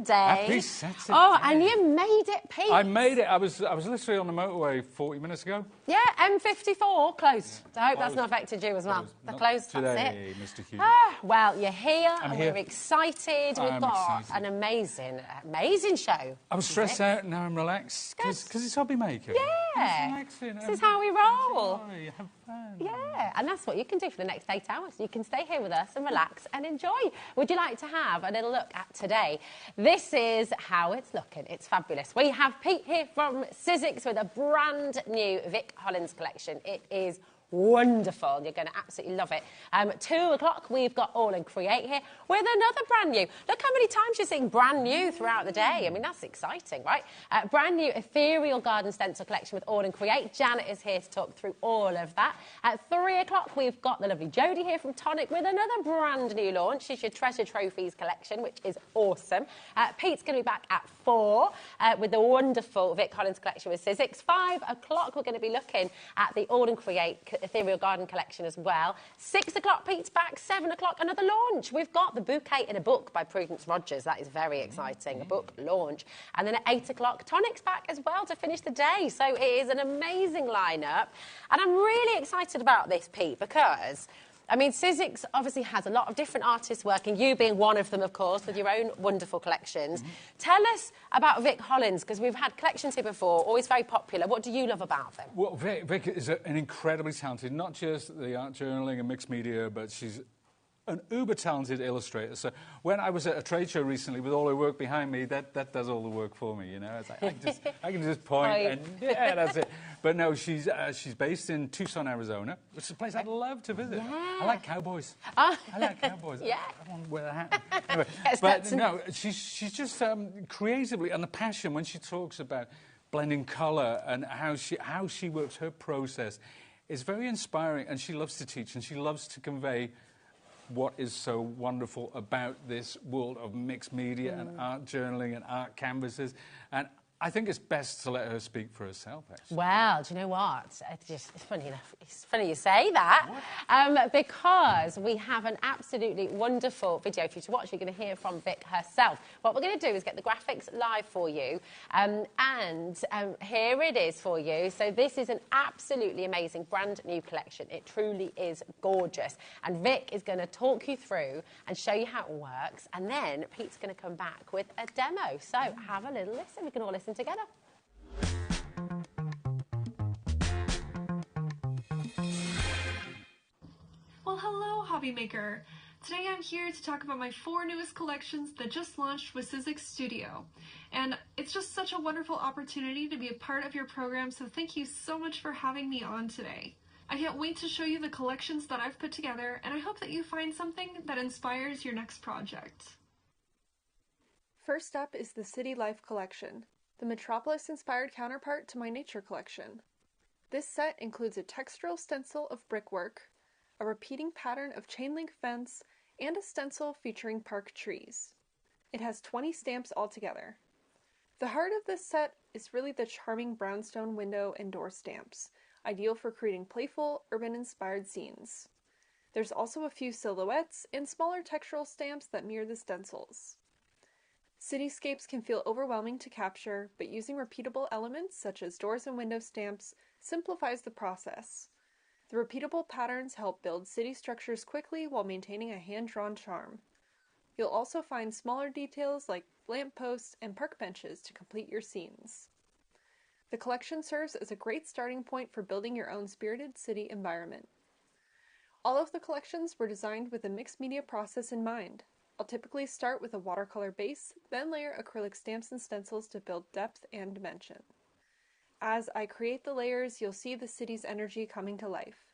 Saturday. Happy Saturday. Oh, and you made it, Pete. I made it. I was literally on the motorway 40 minutes ago. Yeah, M54 closed. So I hope that's not affected you as well. The closed, today, that's it. Mr. Hugh. Well, you're here. I'm and here. We're excited. We've got an amazing show. I was stressed out, now I'm relaxed because it's HobbyMaker. Yeah. Relaxing. This is how we roll. Enjoy, have fun. Yeah, and that's what you can do for the next 8 hours. You can stay here with us and relax and enjoy. Would you like to have a little look at today? This is how it's looking. It's fabulous. We have Pete here from Cityscape with a brand new Vic Holland collection. It is wonderful. You're going to absolutely love it. 2 o'clock, we've got All and Create here with another brand new. Look how many times you're seeing brand new throughout the day. I mean, that's exciting, right? Brand new Ethereal Garden Stencil collection with All and Create. Janet is here to talk through all of that. At 3 o'clock, we've got the lovely Jodie here from Tonic with another brand new launch. It's your Treasure Trophies collection, which is awesome. Pete's going to be back at 4 with the wonderful Vic Holland collection with Cityscape. 5 o'clock, we're going to be looking at the All and Create Ethereal Garden collection as well. 6 o'clock, Pete's back. 7 o'clock, another launch. We've got the Bouquet in a Book by Prudence Rogers. That is very exciting, a book launch. And then at 8 o'clock, Tonic's back as well to finish the day. So it is an amazing lineup. And I'm really excited about this, Pete, because I mean, Cityscape obviously has a lot of different artists working, you being one of them, of course, with your own wonderful collections. Tell us about Vic Holland's, because we've had collections here before, always very popular. What do you love about them? Well, Vic is an incredibly talented, not just the art journaling and mixed media, but she's an uber-talented illustrator. So when I was at a trade show recently with all her work behind me, that does all the work for me, you know. It's like, I can just point and, yeah, that's it. But no, she's based in Tucson, Arizona, which is a place I'd love to visit. Yeah. I like cowboys. Oh. I like cowboys. Yeah. I want to wear a hat. Anyway, Yes, but no, she's just creatively, and the passion when she talks about blending colour and how she works, her process is very inspiring, and she loves to teach and she loves to convey what is so wonderful about this world of mixed media and art journaling and art canvases. And I think it's best to let her speak for herself, actually. Well, do you know what? It's funny enough. It's funny you say that, because we have an absolutely wonderful video for you to watch. You're going to hear from Vic herself. What we're going to do is get the graphics live for you, and here it is for you. So this is an absolutely amazing brand new collection. It truly is gorgeous. And Vic is going to talk you through and show you how it works, and then Pete's going to come back with a demo. So have a little listen. We can all listen together. Well, hello, HobbyMaker. Today I'm here to talk about my 4 newest collections that just launched with Cityscape Studio. And it's just such a wonderful opportunity to be a part of your program, so thank you so much for having me on today. I can't wait to show you the collections that I've put together, and I hope that you find something that inspires your next project. First up is the City Life collection, the Metropolis-inspired counterpart to my nature collection. This set includes a textural stencil of brickwork, a repeating pattern of chain-link fence, and a stencil featuring park trees. It has 20 stamps altogether. The heart of this set is really the charming brownstone window and door stamps, ideal for creating playful, urban-inspired scenes. There's also a few silhouettes and smaller textural stamps that mirror the stencils. Cityscapes can feel overwhelming to capture, but using repeatable elements such as doors and window stamps simplifies the process. The repeatable patterns help build city structures quickly while maintaining a hand-drawn charm. You'll also find smaller details like lampposts and park benches to complete your scenes. The collection serves as a great starting point for building your own spirited city environment. All of the collections were designed with a mixed media process in mind. I'll typically start with a watercolor base, then layer acrylic stamps and stencils to build depth and dimension. As I create the layers, you'll see the city's energy coming to life.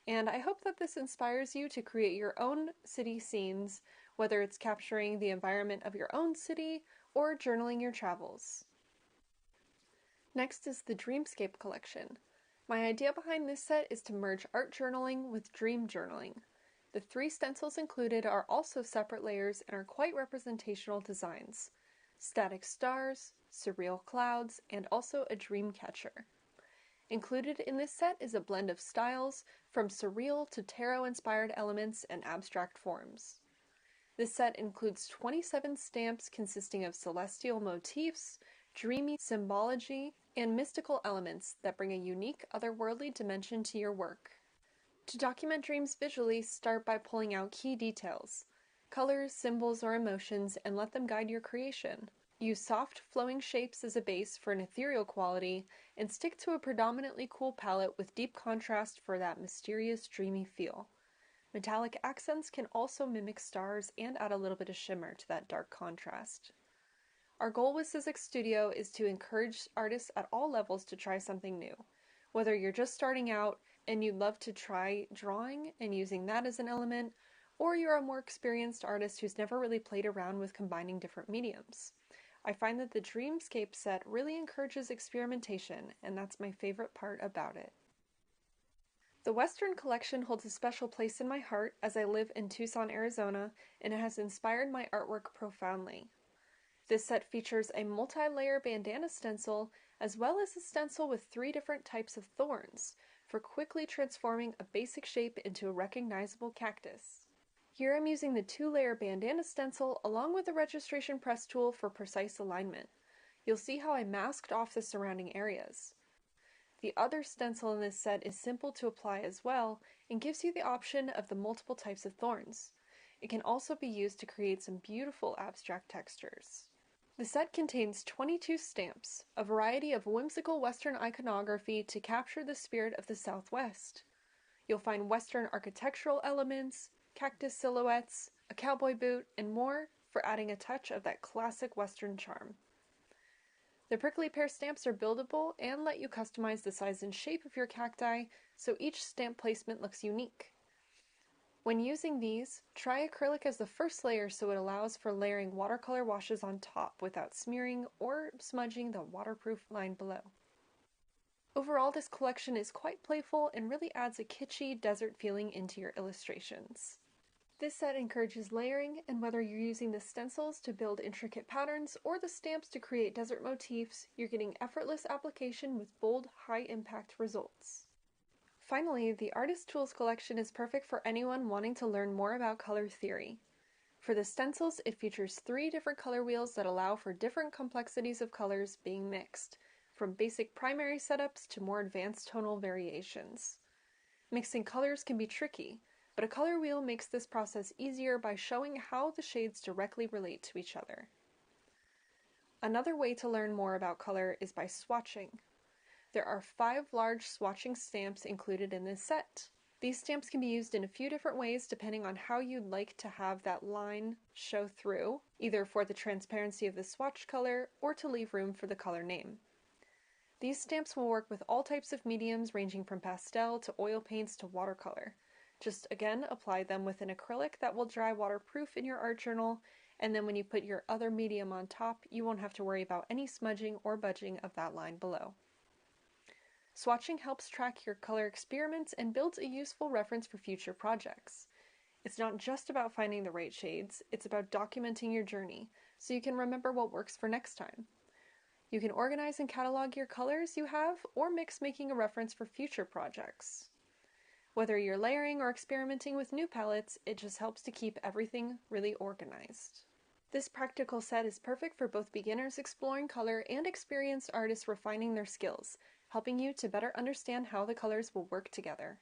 And I hope that this inspires you to create your own city scenes, whether it's capturing the environment of your own city or journaling your travels. Next is the Dreamscape collection. My idea behind this set is to merge art journaling with dream journaling. The 3 stencils included are also separate layers and are quite representational designs. Static stars, surreal clouds, and also a dream catcher. Included in this set is a blend of styles, from surreal to tarot-inspired elements and abstract forms. This set includes 27 stamps consisting of celestial motifs, dreamy symbology, and mystical elements that bring a unique, otherworldly dimension to your work. To document dreams visually, start by pulling out key details, colors, symbols, or emotions, and let them guide your creation. Use soft, flowing shapes as a base for an ethereal quality, and stick to a predominantly cool palette with deep contrast for that mysterious, dreamy feel. Metallic accents can also mimic stars and add a little bit of shimmer to that dark contrast. Our goal with Cityscape Studio is to encourage artists at all levels to try something new. Whether you're just starting out and you'd love to try drawing and using that as an element, or you're a more experienced artist who's never really played around with combining different mediums. I find that the Dreamscape set really encourages experimentation, and that's my favorite part about it. The Western collection holds a special place in my heart as I live in Tucson, Arizona, and it has inspired my artwork profoundly. This set features a multi-layer bandana stencil, as well as a stencil with 3 different types of thorns, for quickly transforming a basic shape into a recognizable cactus. Here I'm using the 2-layer bandana stencil along with the registration press tool for precise alignment. You'll see how I masked off the surrounding areas. The other stencil in this set is simple to apply as well and gives you the option of the multiple types of thorns. It can also be used to create some beautiful abstract textures. The set contains 22 stamps, a variety of whimsical Western iconography to capture the spirit of the Southwest. You'll find Western architectural elements, cactus silhouettes, a cowboy boot, and more for adding a touch of that classic Western charm. The prickly pear stamps are buildable and let you customize the size and shape of your cacti, so each stamp placement looks unique. When using these, try acrylic as the first layer so it allows for layering watercolor washes on top without smearing or smudging the waterproof line below. Overall, this collection is quite playful and really adds a kitschy desert feeling into your illustrations. This set encourages layering, and whether you're using the stencils to build intricate patterns or the stamps to create desert motifs, you're getting effortless application with bold, high-impact results. Finally, the Artist Tools collection is perfect for anyone wanting to learn more about color theory. For the stencils, it features 3 different color wheels that allow for different complexities of colors being mixed, from basic primary setups to more advanced tonal variations. Mixing colors can be tricky, but a color wheel makes this process easier by showing how the shades directly relate to each other. Another way to learn more about color is by swatching. There are 5 large swatching stamps included in this set. These stamps can be used in a few different ways depending on how you'd like to have that line show through, either for the transparency of the swatch color or to leave room for the color name. These stamps will work with all types of mediums ranging from pastel to oil paints to watercolor. Just again, apply them with an acrylic that will dry waterproof in your art journal, and then when you put your other medium on top, you won't have to worry about any smudging or budging of that line below. Swatching helps track your color experiments and builds a useful reference for future projects. It's not just about finding the right shades, it's about documenting your journey, so you can remember what works for next time. You can organize and catalog your colors you have, or mix making a reference for future projects. Whether you're layering or experimenting with new palettes, it just helps to keep everything really organized. This practical set is perfect for both beginners exploring color and experienced artists refining their skills, helping you to better understand how the colors will work together.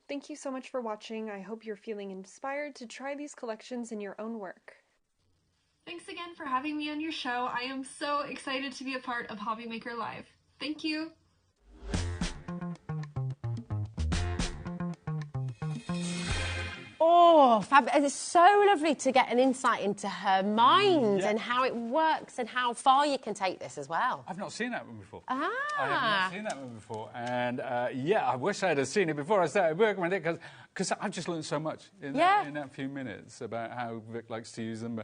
Thank you so much for watching. I hope you're feeling inspired to try these collections in your own work. Thanks again for having me on your show. I am so excited to be a part of HobbyMaker Live. Thank you. Oh, fabulous. It's so lovely to get an insight into her mind and how it works and how far you can take this as well. I've not seen that one before. Ah. I have not seen that one before. And, yeah, I wish I'd have seen it before I started working with it, because I've just learned so much in that few minutes about how Vic likes to use them.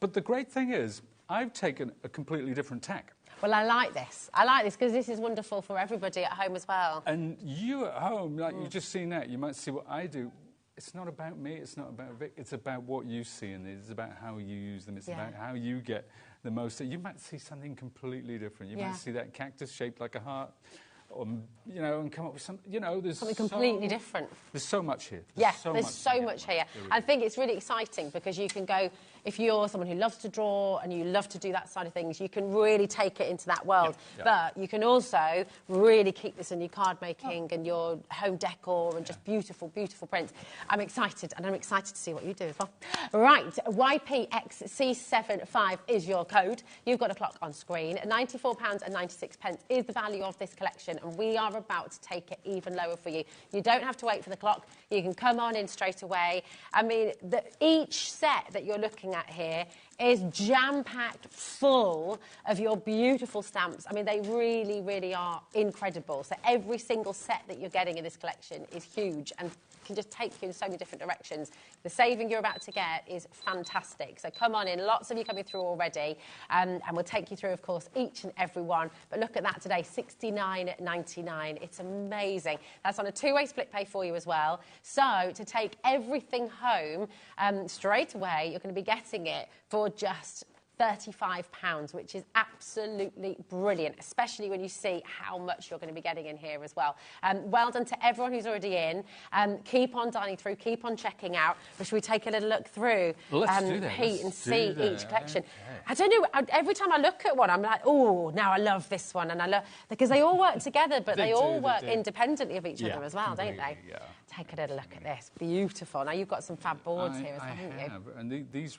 But the great thing is, I've taken a completely different tack. Well, I like this. I like this because this is wonderful for everybody at home as well. And you at home, like you've just seen that, you might see what I do. It's not about me, it's not about Vic, it's about what you see in these. It's about how you use them, it's about how you get the most. You might see something completely different. You might see that cactus shaped like a heart, you know, and come up with some, you know, there's something completely different. There's so much here. There's so much here. I think it's really exciting because you can go, if you're someone who loves to draw and you love to do that side of things, you can really take it into that world. But you can also really keep this in your card making and your home decor and just beautiful, beautiful prints. I'm excited, and I'm excited to see what you do as well. Right, YPXC75 is your code. You've got a clock on screen. £94.96 is the value of this collection, and we are about to take it even lower for you. You don't have to wait for the clock. You can come on in straight away. I mean, each set that you're looking at here is jam-packed full of your beautiful stamps. I mean, they really, really are incredible. So every single set that you're getting in this collection is huge and can just take you in so many different directions. The saving you're about to get is fantastic. So come on in. Lots of you coming through already. And we'll take you through, of course, each and every one. But look at that today, $69.99. It's amazing. That's on a two-way split pay for you as well. So to take everything home straight away, you're going to be getting it for just £35, which is absolutely brilliant, especially when you see how much you're going to be getting in here as well. Well done to everyone who's already in. Keep on dialing through, keep on checking out. But should we take a little look through, let's do that. Pete, and see each collection? Okay. I don't know, every time I look at one, I'm like, oh, now I love this one. And I love, because they all work together, but they all work independently of each other as well, don't they? Yeah. Take a little look at this. Beautiful. Now, you've got some fab boards here as well, haven't you? I have. And these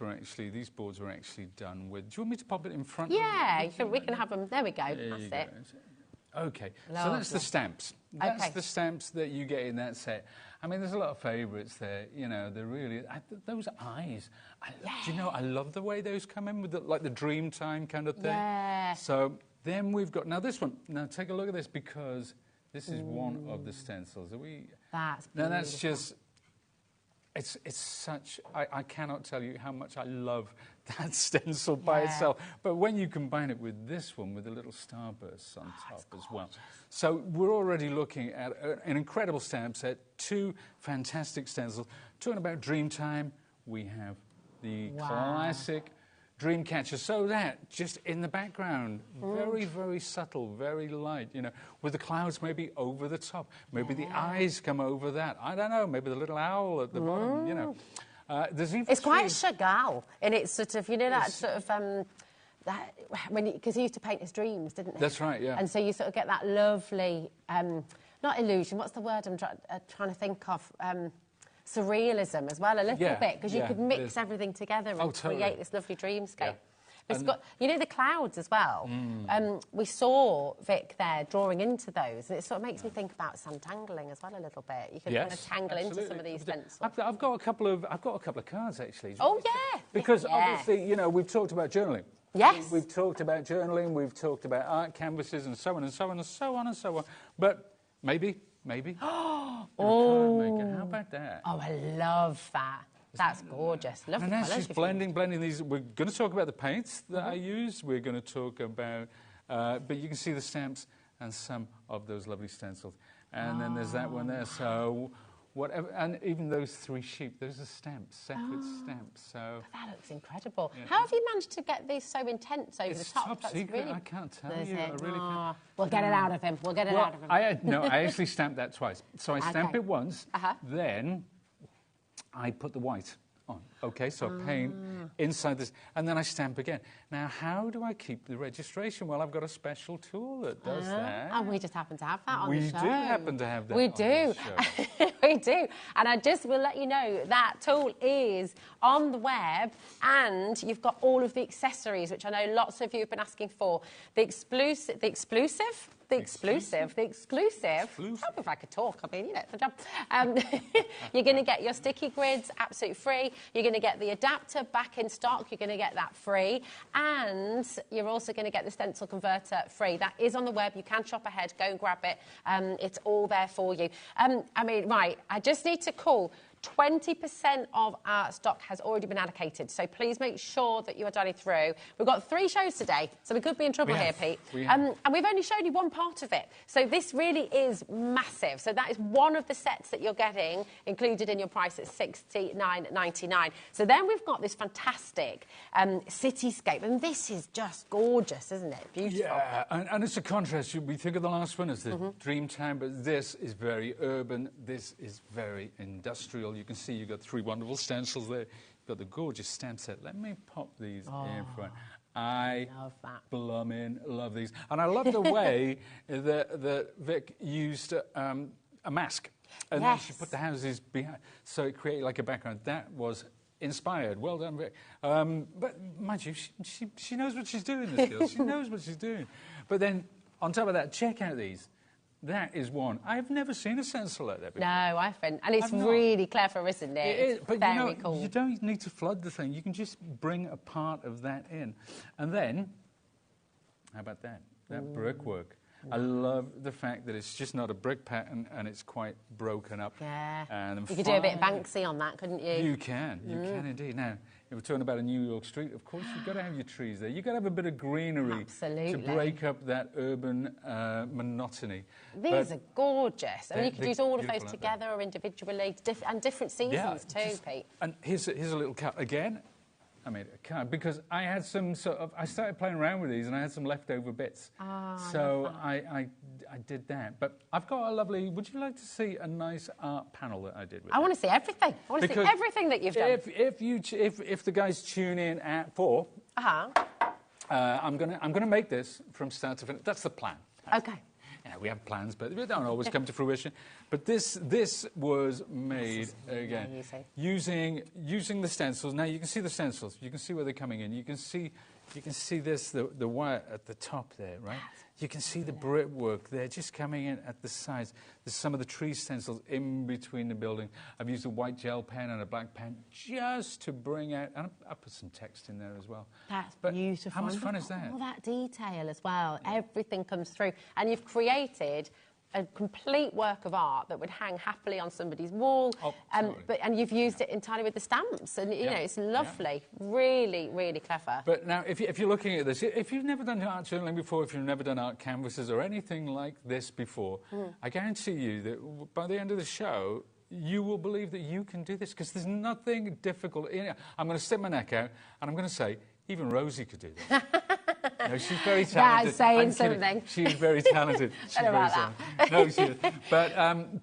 boards were actually done with... Do you want me to pop it in front? Yeah, we can have them. There we go. That's it. OK, so that's the stamps. That's the stamps that you get in that set. I mean, there's a lot of favourites there. You know, they're really... those eyes. Do you know, I love the way those come in with, like, the Dreamtime kind of thing. Yeah. So then we've got... Now, this one. Now, take a look at this, because this is one of the stencils. That's beautiful. Now, that's just... It's such... I cannot tell you how much I love that stencil by itself. But when you combine it with this one, with the little starbursts on top as well. So we're already looking at an incredible stamp set, two fantastic stencils. Talking about Dreamtime, we have the classic Dreamcatcher. So that, just in the background, very, very subtle, very light, you know, with the clouds maybe over the top. Maybe the eyes come over that. I don't know, maybe the little owl at the bottom, you know. It's quite Chagall, and it's sort of, you know, that sort of, because he used to paint his dreams, didn't he? That's right, yeah. And so you sort of get that lovely, not illusion, what's the word I'm trying to think of? Surrealism as well, a little bit, because you could mix everything together and create this lovely dreamscape. Yeah. It's got, you know, the clouds as well. We saw Vic there drawing into those, and it sort of makes me think about sandtangling as well a little bit. You can kind of tangle into some of these stencils. I've got a couple of cards actually. Oh yeah, because obviously, you know, we've talked about journaling. Yes, we've talked about journaling. We've talked about art canvases and so on and so on and so on and so on. But maybe. Oh, how about that? Oh, I love that. That's gorgeous. Lovely. And now she's blending these. We're going to talk about the paints that I use. We're going to talk about, but you can see the stamps and some of those lovely stencils. And then there's that one there. So whatever, and even those three sheep, those are stamps, separate stamps. So but that looks incredible. Yeah. How have you managed to get these so intense over the top? It's top secret. Really... I can't tell you. I really can't. We'll get it out of him. We'll get it out of him. I actually stamped that twice. So I stamp it once, then I put the white on. OK, so I paint inside this, and then I stamp again. Now, how do I keep the registration? Well, I've got a special tool that does that. And we just happen to have that on the show. We do happen to have that on the show. We do. And I just will let you know that tool is on the web, and you've got all of the accessories, which I know lots of you have been asking for. The exclusive. Help if I could talk. I mean, you know, it's a job. You're going to get your sticky grids absolutely free. You're going to get the adapter back in stock. You're going to get that free. And you're also going to get the stencil converter free. That is on the web. You can shop ahead. Go and grab it. It's all there for you. I mean, right, I just need to call 20% of our stock has already been allocated, so please make sure that you are dialing through. We've got 3 shows today, so we could be in trouble here, Pete. And we've only shown you one part of it, so this really is massive. So that is one of the sets that you're getting included in your price at $69.99. So then we've got this fantastic Cityscape, and this is just gorgeous, isn't it? Beautiful. Yeah, and it's a contrast. We think of the last one as the Dreamtime, but this is very urban. This is very industrial. You can see you've got 3 wonderful stencils there. You've got the gorgeous stamp set. Let me pop these in front. I love that. Bloomin' love these. And I love the way that Vic used a mask. And then she put the houses behind, so it created like a background. That was inspired. Well done, Vic. But mind you, she knows what she's doing, this girl. She knows what she's doing. But then, on top of that, check out these. That is one. I've never seen a stencil like that before. No, I haven't. And it's really clever, isn't it? It is, but very cool. You don't need to flood the thing. You can just bring a part of that in. And then, how about that? That brickwork. I love the fact that it's just not a brick pattern and it's quite broken up. Yeah. And you could do a bit of Banksy on that, couldn't you? You can indeed. Now, if we're talking about a New York street, of course, you've got to have your trees there. You've got to have a bit of greenery to break up that urban monotony. These are gorgeous. I mean, you could use all of those together or individually, and different seasons too, Pete. And here's a little cut again. I made a card because I had some I started playing around with these and I had some leftover bits. So I did that. But I've got a lovely, would you like to see a nice art panel that I did with I want to see everything. I want to see everything that you've done. If the guys tune in at 4, I'm gonna make this from start to finish. That's the plan. Okay. You know, we have plans, but they don't always come to fruition. But this was made again using the stencils. Now you can see the stencils. You can see where they're coming in. You can see this the wire at the top there, right? You can see the brickwork there just coming in at the sides. There's some of the tree stencils in between the building. I've used a white gel pen and a black pen just to bring out, and I put some text in there as well. That's beautiful. How much fun is that? All that detail as well. Everything comes through. And you've created a complete work of art that would hang happily on somebody's wall, and you've used it entirely with the stamps, and you know it's lovely, really, really clever. But now, if you're looking at this, if you've never done art journaling before, if you've never done art canvases or anything like this before, I guarantee you that by the end of the show, you will believe that you can do this because there's nothing difficult. I'm going to stick my neck out and I'm going to say, even Rosie could do this. No, she's very talented. That's saying something. She's very talented. She's very talented. No, she is.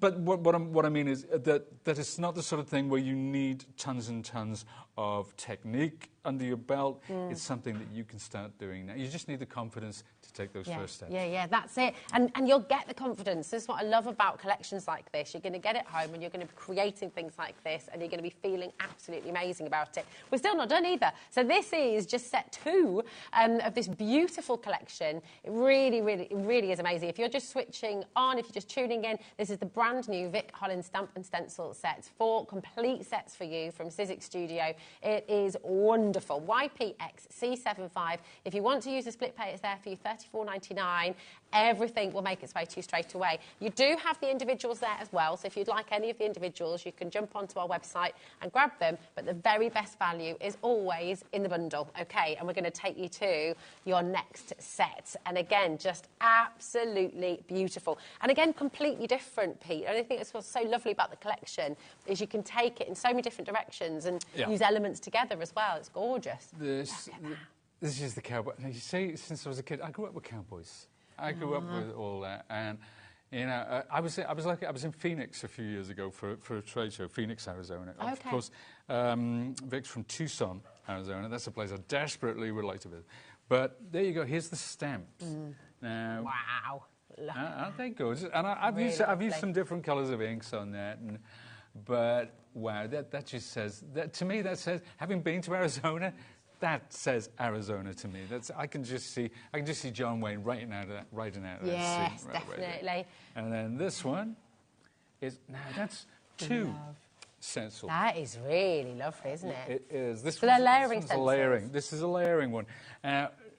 But what I mean is that it's not the sort of thing where you need tons and tons of technique under your belt. It's something that you can start doing now. You just need the confidence to take those first steps. Yeah, that's it. And you'll get the confidence. This is what I love about collections like this. You're going to get it home and you're going to be creating things like this and you're going to be feeling absolutely amazing about it. We're still not done either. So this is just set 2 of this beautiful collection. It really is amazing. If you're just switching on, if you're just tuning in, this is the brand new Vic Holland Stamp and Stencil sets. 4 complete sets for you from Cityscape Studio. It is wonderful. YPXC75. If you want to use a split pay, it's there for you, $34.99. Everything will make its way to you straight away. You do have the individuals there as well, so if you'd like any of the individuals, you can jump onto our website and grab them, but the very best value is always in the bundle, okay? And we're going to take you to your next set. And again, just absolutely beautiful. And again, completely different, Pete. And I think that's what's so lovely about the collection is you can take it in so many different directions and use elements together as well. It's gorgeous. This is the cowboy. Now, you see, since I was a kid, I grew up with cowboys. I grew up with all that, and you know, I was in Phoenix a few years ago for a trade show, Phoenix, Arizona. Okay. Of course, Vic's from Tucson, Arizona. That's a place I desperately would like to visit. But there you go. Here's the stamps. Now, wow, aren't they gorgeous? And I've used some different colours of inks on that, but wow, that just says that to me. That says, having been to Arizona. That says Arizona to me. I can just see John Wayne writing out of that scene. Yes, definitely. Right. And then this one is that's 2 stencils. That is really lovely, isn't it? It is. They're layering stencils. This is a layering one.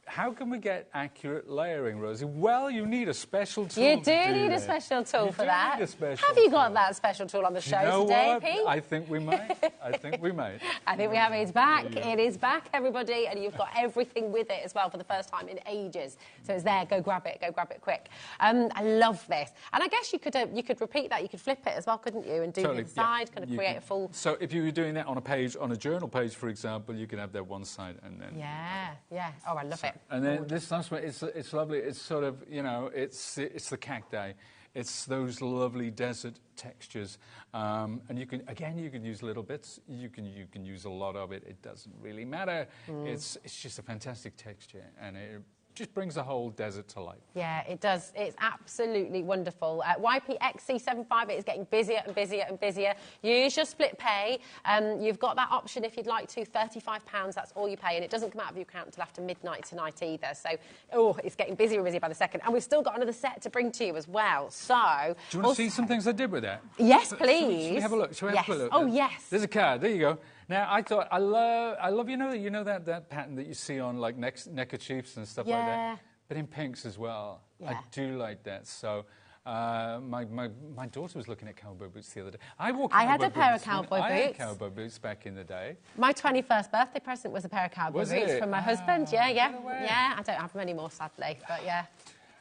how can we get accurate layering, Rosie? Well, you need a special tool. You do need a special tool for that. Need a special Have you got tool. that special tool on the show You know today, what? Pete? I think we might. I think we might. I think we have it. It's back. It is back, everybody, and you've got everything with it as well for the first time in ages. So it's there. Go grab it. Go grab it quick. I love this, and I guess you could repeat that. You could flip it as well, couldn't you? And do Totally, the side, kind of you create can. a full. So if you were doing that on a page, on a journal page, for example, you can have that one side and then. Yeah, yeah. Oh, I love it. And then this last one, it's lovely. It's sort of, you know, it's the cacti. It's those lovely desert textures, and you can use little bits. You can use a lot of it. It doesn't really matter. It's just a fantastic texture, and it just brings the whole desert to life. Yeah, it does. It's absolutely wonderful. YPXC75, it is getting busier and busier and busier. Use your split pay. You've got that option if you'd like to, £35. That's all you pay, and it doesn't come out of your account until after midnight tonight either. So, it's getting busier and busier by the second. And we've still got another set to bring to you as well. So, do you want to see some things I did with that? Yes, please. Should we have a look? Shall we have a look? Oh, yes. There's a card. There you go. Now, I thought, I love you know that pattern that you see on, like, neckerchiefs and stuff like that? But in pinks as well. Yeah. I do like that. So, my daughter was looking at cowboy boots the other day. I had a pair of cowboy I had boots. cowboy boots back in the day. My 21st birthday present was a pair of cowboy Was boots it? from my husband. Yeah. No way. Yeah, I don't have them anymore, sadly, but yeah.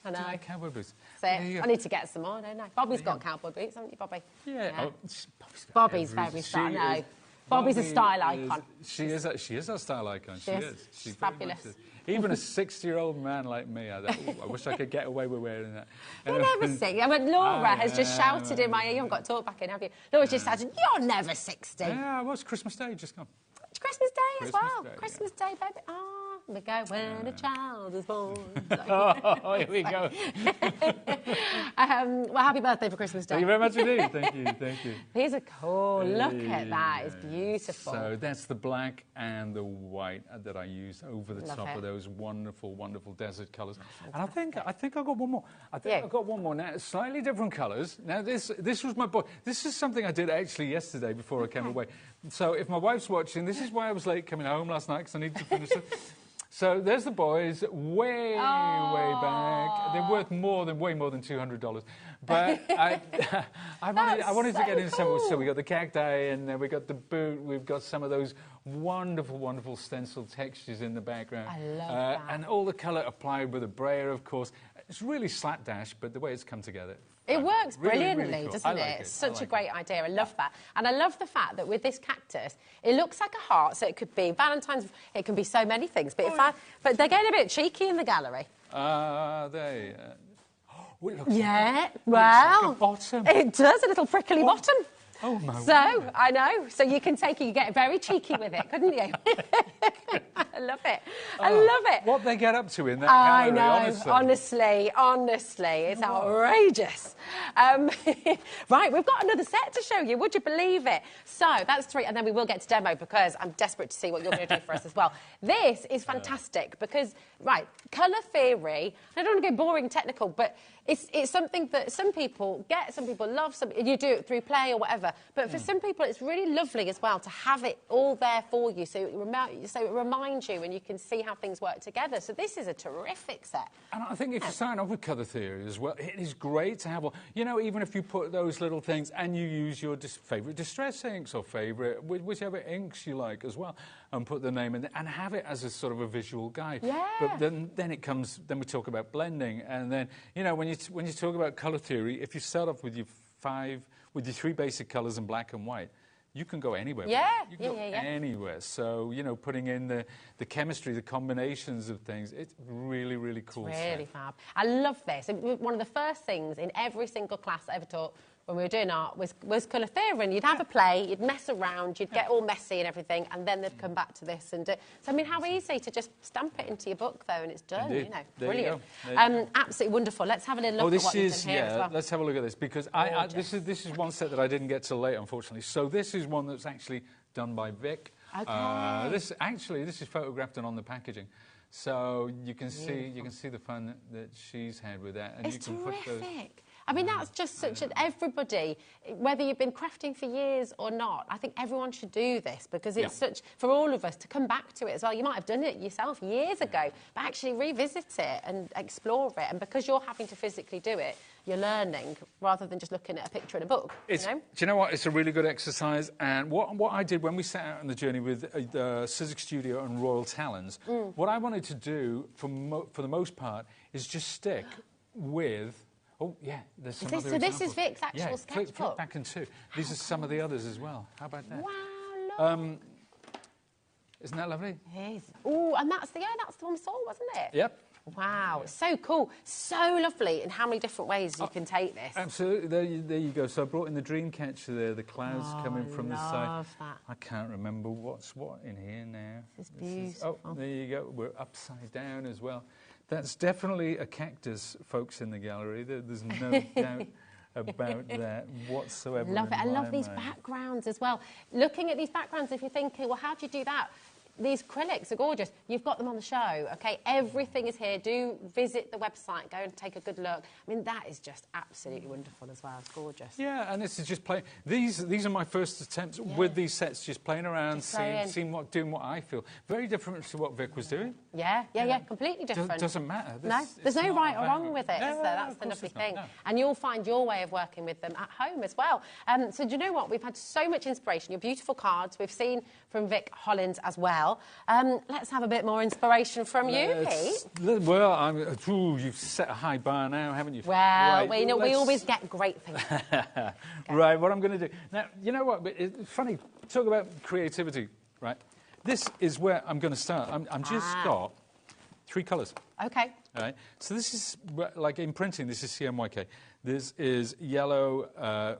I know. Do you like cowboy boots? So I need to get some more, don't I? Bobby's got cowboy boots, haven't you, Bobby? Yeah. Yeah. Oh, Bobby's very style. No. Bobby's a style icon. She is a style icon. She is. She's very much fabulous. is. Even a 60-year-old man like me, I thought, I wish I could get away with wearing that. You're never 60. I mean, Laura has just shouted in my ear. You haven't got to talk back in, have you? Laura's just shouted, you're never 60. Yeah, well, it's Christmas Day, just gone. It's Christmas Day as well. Day, Christmas Day, baby. Oh, we go when a child is born. Oh, here we go. Well, happy birthday for Christmas Day. Thank you very much indeed. Thank you. These are cool. Look at that. It's beautiful. So that's the black and the white that I use over the Love top it. of those wonderful, wonderful desert colours. And I think I got one more. I got one more now. Slightly different colours. Now this was my boy. This is something I did actually yesterday before I came away. So if my wife's watching, this is why I was late coming home last night because I needed to finish it. So there's the boys, way back. They're worth way more than $200. But I wanted to get in some. So we got the cacti, and then we got the boot. We've got some of those wonderful, wonderful stencil textures in the background. I love that. And all the colour applied with a brayer, of course. It's really slapdash, but the way it's come together. It works really, brilliantly, really cool. doesn't Like it? It's I such a like great idea. I love that. And I love the fact that with this cactus, it looks like a heart, so it could be Valentine's, it can be so many things. But, but they're getting a bit cheeky in the gallery. They... Oh, it looks Well, like a bottom. It does, a little prickly bottom. Oh, my So, I know. So you can take it, you get very cheeky with it, couldn't you? I love it. I love it. What they get up to in that I gallery, know, honestly, it's outrageous. Right, we've got another set to show you, would you believe it? So, that's 3, and then we will get to demo because I'm desperate to see what you're going to do for us as well. This is fantastic because, right, colour theory, I don't want to go boring technical, but it's something that some people get, some people love, you do it through play or whatever, but for some people it's really lovely as well to have it all there for you so it reminds you and you can see how things work together. So this is a terrific set. And I think if you're starting off with colour theory as well, it is great to have one. You know, even if you put those little things and you use your favourite distress inks or favourite, whichever inks you like as well, and put the name in there and have it as a sort of a visual guide. Yeah. But then it comes, then we talk about blending. And then, you know, when you talk about colour theory, if you start off with your 3 basic colours in black and white, you can go anywhere. Yeah, you can go anywhere. So, you know, putting in the chemistry, the combinations of things, it's really, really cool. It's really fab. I love this. One of the first things in every single class I ever taught when we were doing art was colour theory, and you'd have a play, you'd mess around, you'd get all messy and everything, and then they'd come back to this and do. So, I mean, how easy to just stamp it into your book, though, and it's done, Indeed. you know. There Brilliant. you go. Absolutely wonderful. Let's have a little look at what you've done here as well. Let's have a look at this, because this is one set that I didn't get till late, unfortunately. So this is one that's actually done by Vic. Okay. This is photographed and on the packaging. So you can see the fun that she's had with that, and It's you can put those. terrific. I mean, that's just such an everybody, whether you've been crafting for years or not, I think everyone should do this because it's such, for all of us to come back to it as well. You might have done it yourself years ago, but actually revisit it and explore it. And because you're having to physically do it, you're learning rather than just looking at a picture in a book. You know? Do you know what? It's a really good exercise. And what I did when we set out on the journey with the Cityscape Studio and Royal Talons, what I wanted to do for the most part is just stick with. Oh, yeah, there's some other examples. So this is Vic's actual sketchbook? Flip back in two. These are some of the others as well. How about that? Wow, look. Isn't that lovely? It is. Oh, and that's the one we saw, wasn't it? Yep. Wow, so cool. So lovely. And how many different ways you can take this. Absolutely. There you go. So I brought in the dream catcher there, the clouds coming from the side. I love that. I can't remember what's what in here now. This is beautiful. Oh, there you go. We're upside down as well. That's definitely a cactus, folks, in the gallery. There's no doubt about that whatsoever. Love it. I love these backgrounds as well. Looking at these backgrounds, if you're thinking, well, how do you do that? These acrylics are gorgeous. You've got them on the show, OK? Everything is here. Do visit the website. Go and take a good look. I mean, that is just absolutely wonderful as well. It's gorgeous. Yeah, and this is just playing. These are my first attempts with these sets, just playing around, doing what I feel. Very different to what Vic was doing. Yeah, completely different. Doesn't matter. There's no right or wrong with it, is there? That's the lovely thing. No. And you'll find your way of working with them at home as well. So do you know what? We've had so much inspiration. Your beautiful cards. We've seen from Vic Holland as well. Let's have a bit more inspiration from you, Pete. Well, you've set a high bar now, haven't you? Well, we always get great things. Okay. Right, what I'm going to do. Now, you know what? It's funny, talk about creativity, right? This is where I'm going to start. I'm just got 3 colours. OK. All right. So this is, like in printing, this is CMYK. This is yellow,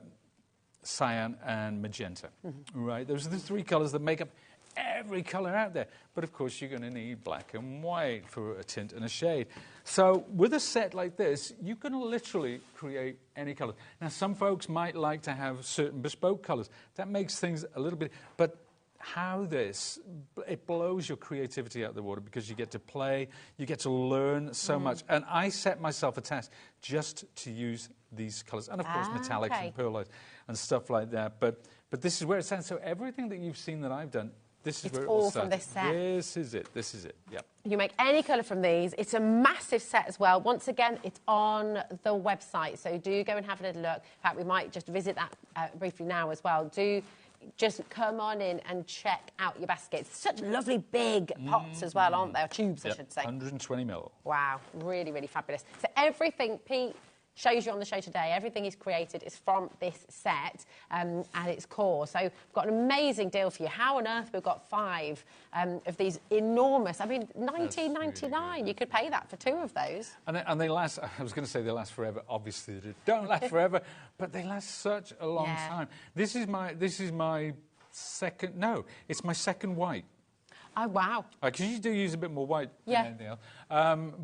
cyan, and magenta. Right? Those are the 3 colours that make up every colour out there. But, of course, you're going to need black and white for a tint and a shade. So with a set like this, you can literally create any colour. Now, some folks might like to have certain bespoke colours. That makes things a little bit... But it blows your creativity out of the water because you get to play, you get to learn so much. And I set myself a task just to use these colours. And, of course, metallics and perlites and stuff like that. But this is where it stands. So everything that you've seen that I've done, this is where it all starts. From this set. This is it, yep. You make any colour from these. It's a massive set as well. Once again, it's on the website, so do go and have a little look. In fact, we might just visit that briefly now as well. Do just come on in and check out your baskets. Such lovely big pots as well, aren't they? Or tubes, I should say. 120 mil. Wow, really, really fabulous. So everything, Pete shows you on the show today, everything he's created is from this set at its core. So we've got an amazing deal for you. How on earth we've got 5 of these enormous, I mean, $19.99. Really, you could pay that for 2 of those. And they last, I was going to say they last forever. Obviously they don't last forever, but they last such a long time. This is my second, no, it's my second white. Oh, wow. Because you do use a bit more white than anything else.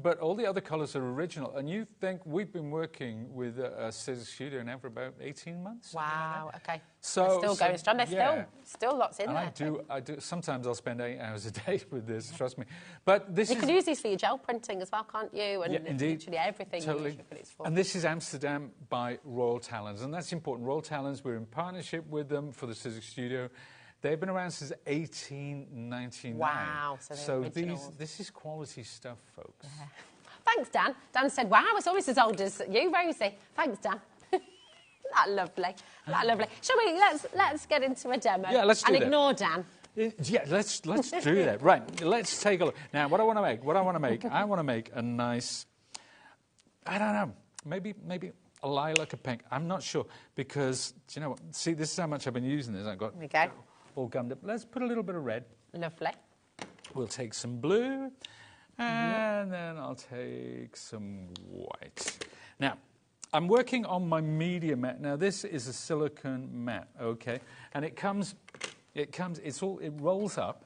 But all the other colours are original. And you think we've been working with Cityscape Studio now for about 18 months? Wow, OK. So, still going strong. There's still lots in and there. I do. Sometimes I'll spend 8 hours a day with this, trust me. But this You can use these for your gel printing as well, can't you? And indeed. Literally everything Totally. you use your for. And this is Amsterdam by Royal Talons. And that's important. Royal Talons, we're in partnership with them for the Cityscape Studio. They've been around since 1899. Wow. So this is quality stuff, folks. Yeah. Thanks, Dan. Dan said, wow, it's almost as old as you, Rosie. Thanks, Dan. That lovely. That lovely. Shall we? Let's get into a demo. Yeah, let's do that. And ignore Dan. Yeah, let's do that. Right, let's take a look. Now, what I want to make a nice, I don't know, maybe a lilac or pink. I'm not sure because, do you know what? See, this is how much I've been using this. I've got... There we go. All gummed up. Let's put a little bit of red. Lovely. We'll take some blue, and then I'll take some white. Now, I'm working on my media mat. Now, this is a silicone mat, okay? And it rolls up,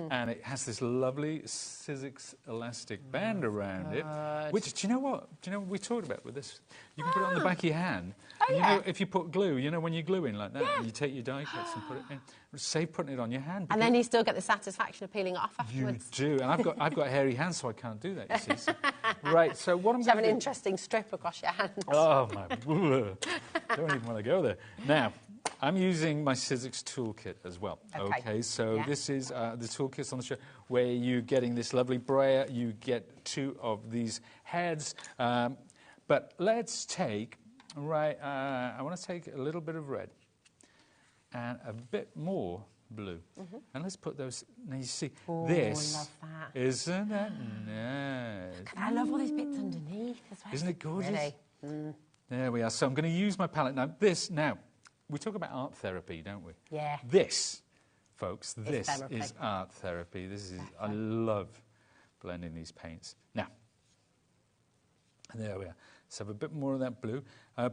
and it has this lovely Sizzix elastic band around it, which, do you know what we talked about with this? You can put it on the back of your hand. Oh, you know, if you put glue, you know, when you glue in like that, and you take your die cuts and put it in, save putting it on your hand. And then you still get the satisfaction of peeling it off afterwards. You do, and I've got hairy hands, so I can't do that, you see. So, right, so what I'm going to have an interesting strip across your hands. Oh, my... Don't even want to go there. Now, I'm using my Sizzix toolkit as well. Okay, so this is the toolkits on the show where you're getting this lovely brayer. You get 2 of these heads. But let's take, I want to take a little bit of red and a bit more blue. And let's put those, now you see, this, I love that. Isn't that nice? I love all these bits underneath as well. Isn't it gorgeous? Really? There we are. So I'm going to use my palette now. Now, we talk about art therapy, don't we? Yeah. This, folks, this is art therapy. This is, I love blending these paints. Now, there we are. Let's have a bit more of that blue.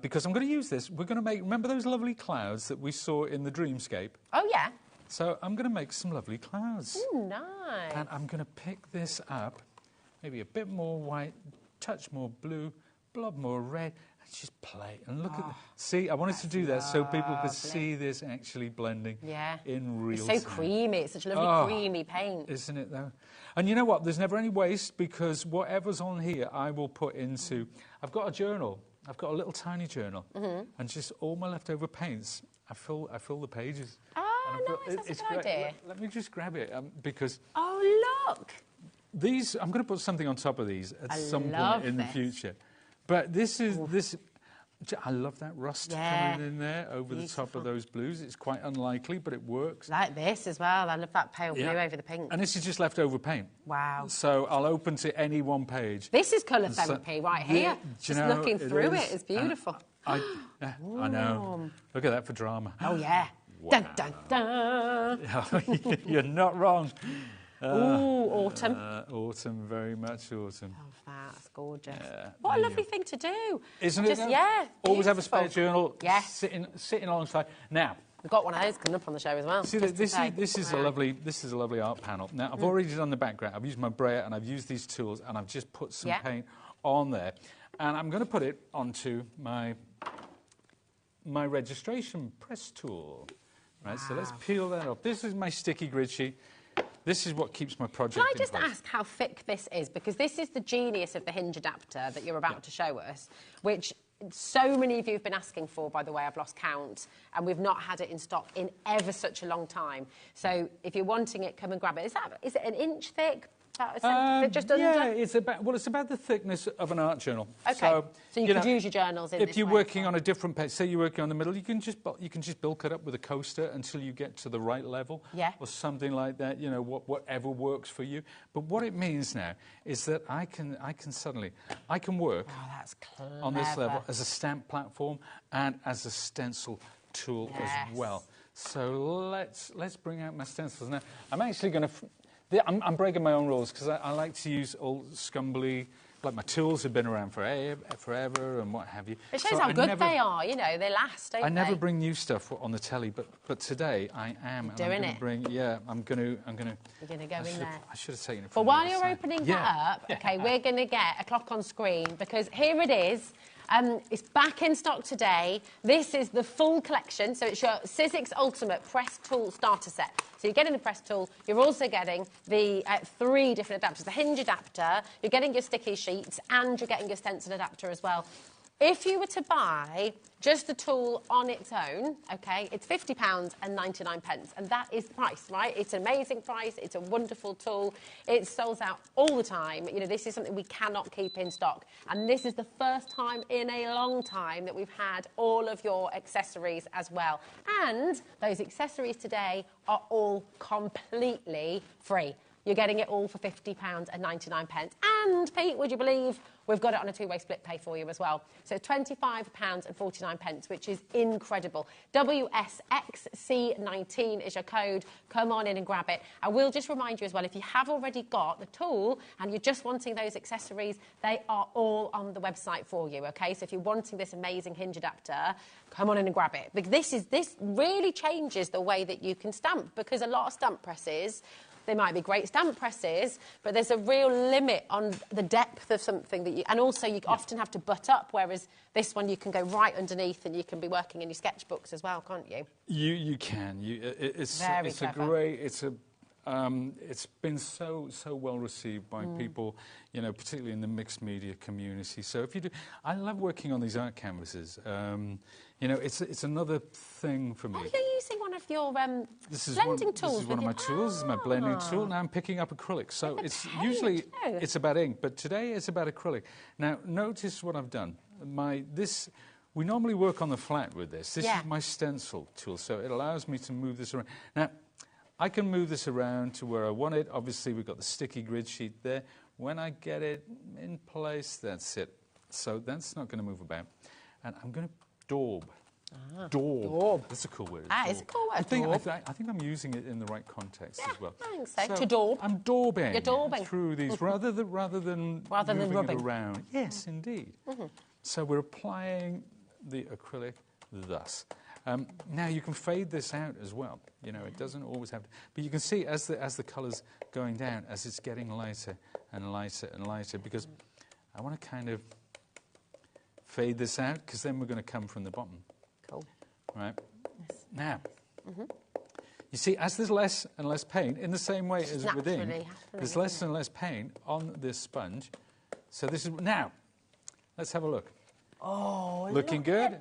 Because I'm going to use this. We're going to make, remember those lovely clouds that we saw in the Dreamscape? Oh, yeah. So I'm going to make some lovely clouds. Ooh, nice. And I'm going to pick this up, maybe a bit more white, touch more blue, blob more red, and just play. And look at, see, I wanted to do that so people could see this actually blending in real time. It's so creamy. It's such a lovely creamy paint. Isn't it, though? And you know what? There's never any waste, because whatever's on here, I will put into... I've got a journal. I've got a little tiny journal. And just all my leftover paints, I fill the pages. Oh, nice. That's a good idea. Let me just grab it, because... Oh, look. These, I'm going to put something on top of these at some point in the future. But this is, I love that rust coming in there over the top of those blues. It's quite unlikely, but it works. Like this as well. I love that pale blue over the pink. And this is just leftover paint. Wow. So I'll open to any one page. This is colour therapy right here. Just looking through it is beautiful. I know. Look at that for drama. Oh, yeah. Wow. Dun, dun, dun. You're not wrong. Ooh, autumn. Autumn, very much autumn. Oh, that's gorgeous. What a lovely thing to do. Isn't it? Yeah. Always have a spare journal. Yes. Sitting alongside. Now, we've got one of those coming up on the show as well. See, this is a lovely art panel. Now, I've already done the background. I've used my brayer and I've used these tools and I've just put some paint on there. And I'm going to put it onto my registration press tool. Right, so let's peel that off. This is my sticky grid sheet. This is what keeps my project Can I just ask how thick this is? Because this is the genius of the Hinge adapter that you're about to show us, which so many of you have been asking for, by the way. I've lost count, and we've not had it in stock in ever such a long time. So if you're wanting it, come and grab it. Is it an inch thick? Just under? Yeah, it's about the thickness of an art journal. Okay, so you could use your journals in if you're working on a different page, say you're working on the middle, you can just bulk it up with a coaster until you get to the right level, or something like that. You know, whatever works for you. But what it means now is that I can work on this level as a stamp platform and as a stencil tool as well. So let's bring out my stencils now. I'm actually going to. I'm breaking my own rules because I like to use old scumbly, like my tools have been around forever and what have you. It shows how good they are, you know, they last, don't they? I never bring new stuff on the telly, but today I am. Doing it. I'm gonna. You're gonna go in there. I should have taken it. But while you're opening that up, okay, we're gonna get a clock on screen because here it is. It's back in stock today. This is the full collection, so it's your Sizzix Ultimate Press Tool Starter Set. So you're getting the press tool, you're also getting the 3 different adapters. The Hinge adapter, you're getting your sticky sheets, and you're getting your stencil adapter as well. If you were to buy just the tool on its own, okay, it's £50.99, and that is the price, right? It's an amazing price. It's a wonderful tool. It sells out all the time. You know, this is something we cannot keep in stock, and this is the first time in a long time that we've had all of your accessories as well. And those accessories today are all completely free. You're getting it all for £50.99. And, Pete, would you believe we've got it on a 2-way split pay for you as well. So £25.49, which is incredible. WSXC19 is your code. Come on in and grab it. I will just remind you as well, if you have already got the tool and you're just wanting those accessories, they are all on the website for you, OK? So if you're wanting this amazing Hinge adapter, come on in and grab it. Because this really changes the way that you can stamp, because a lot of stamp presses they might be great stamp presses, but there's a real limit on the depth of something that you... And also, you often have to butt up, whereas this one you can go right underneath and you can be working in your sketchbooks as well, can't you? You can. It's a great... It's been so well received by people, you know, particularly in the mixed media community. So if you do, I love working on these art canvases. You know, it's another thing for me. Oh, you're using one of your blending tools. This is one of my tools. This is my blending tool. Now I'm picking up acrylic. So it's usually it's about ink, but today it's about acrylic. Now notice what I've done. We normally work on the flat with this. This is my stencil tool, so it allows me to move this around. Now, I can move this around to where I want it. Obviously, we've got the sticky grid sheet there. When I get it in place, that's it. So that's not going to move about. And I'm going to daub. Daub. That's a cool word. It's a cool word. I think I'm using it in the right context as well. I think so. To daub. I'm daubing. You're daubing. Through these rather than moving rubbing it around. Yes, indeed. So we're applying the acrylic thus. Now you can fade this out as well. You know, it doesn't always have to, but you can see as the colour's going down, as it's getting lighter and lighter and lighter, because I want to kind of fade this out, because then we're going to come from the bottom. Cool. Right. Yes. Now, you see, as there's less and less paint, in the same way as within, there's less and less paint on this sponge. So this is now. Let's have a look. Oh, looking good.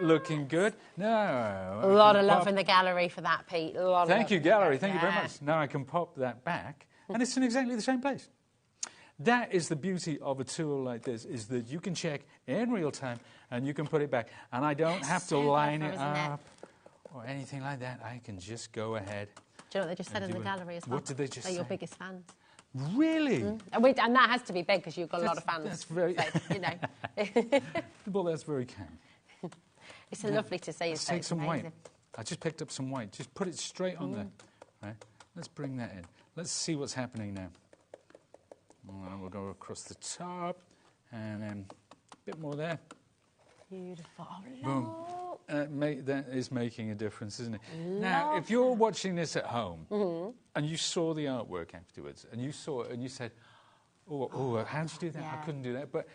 Looking good. No. A lot of love in the gallery for that, Pete. Thank you, gallery. Thank you very much. Now I can pop that back, and it's in exactly the same place. That is the beauty of a tool like this, is that you can check in real time, and you can put it back. And I don't have to line it up or anything like that. I can just go ahead. Do you know what they just said in the gallery as well? What did they just say? They're your biggest fans. Really? And that has to be big, because you've got a lot of fans. That's very... So, you know. Well, that's very kind. It's lovely to see. Let's take some white. I just picked up some white. Just put it straight on there. Right. Let's bring that in. Let's see what's happening now. We'll go across the top, and then a bit more there. Beautiful. Boom. That is making a difference, isn't it? Now, if you're watching this at home, and you saw the artwork afterwards, and you saw it, and you said, oh, how'd you do that? I couldn't do that. But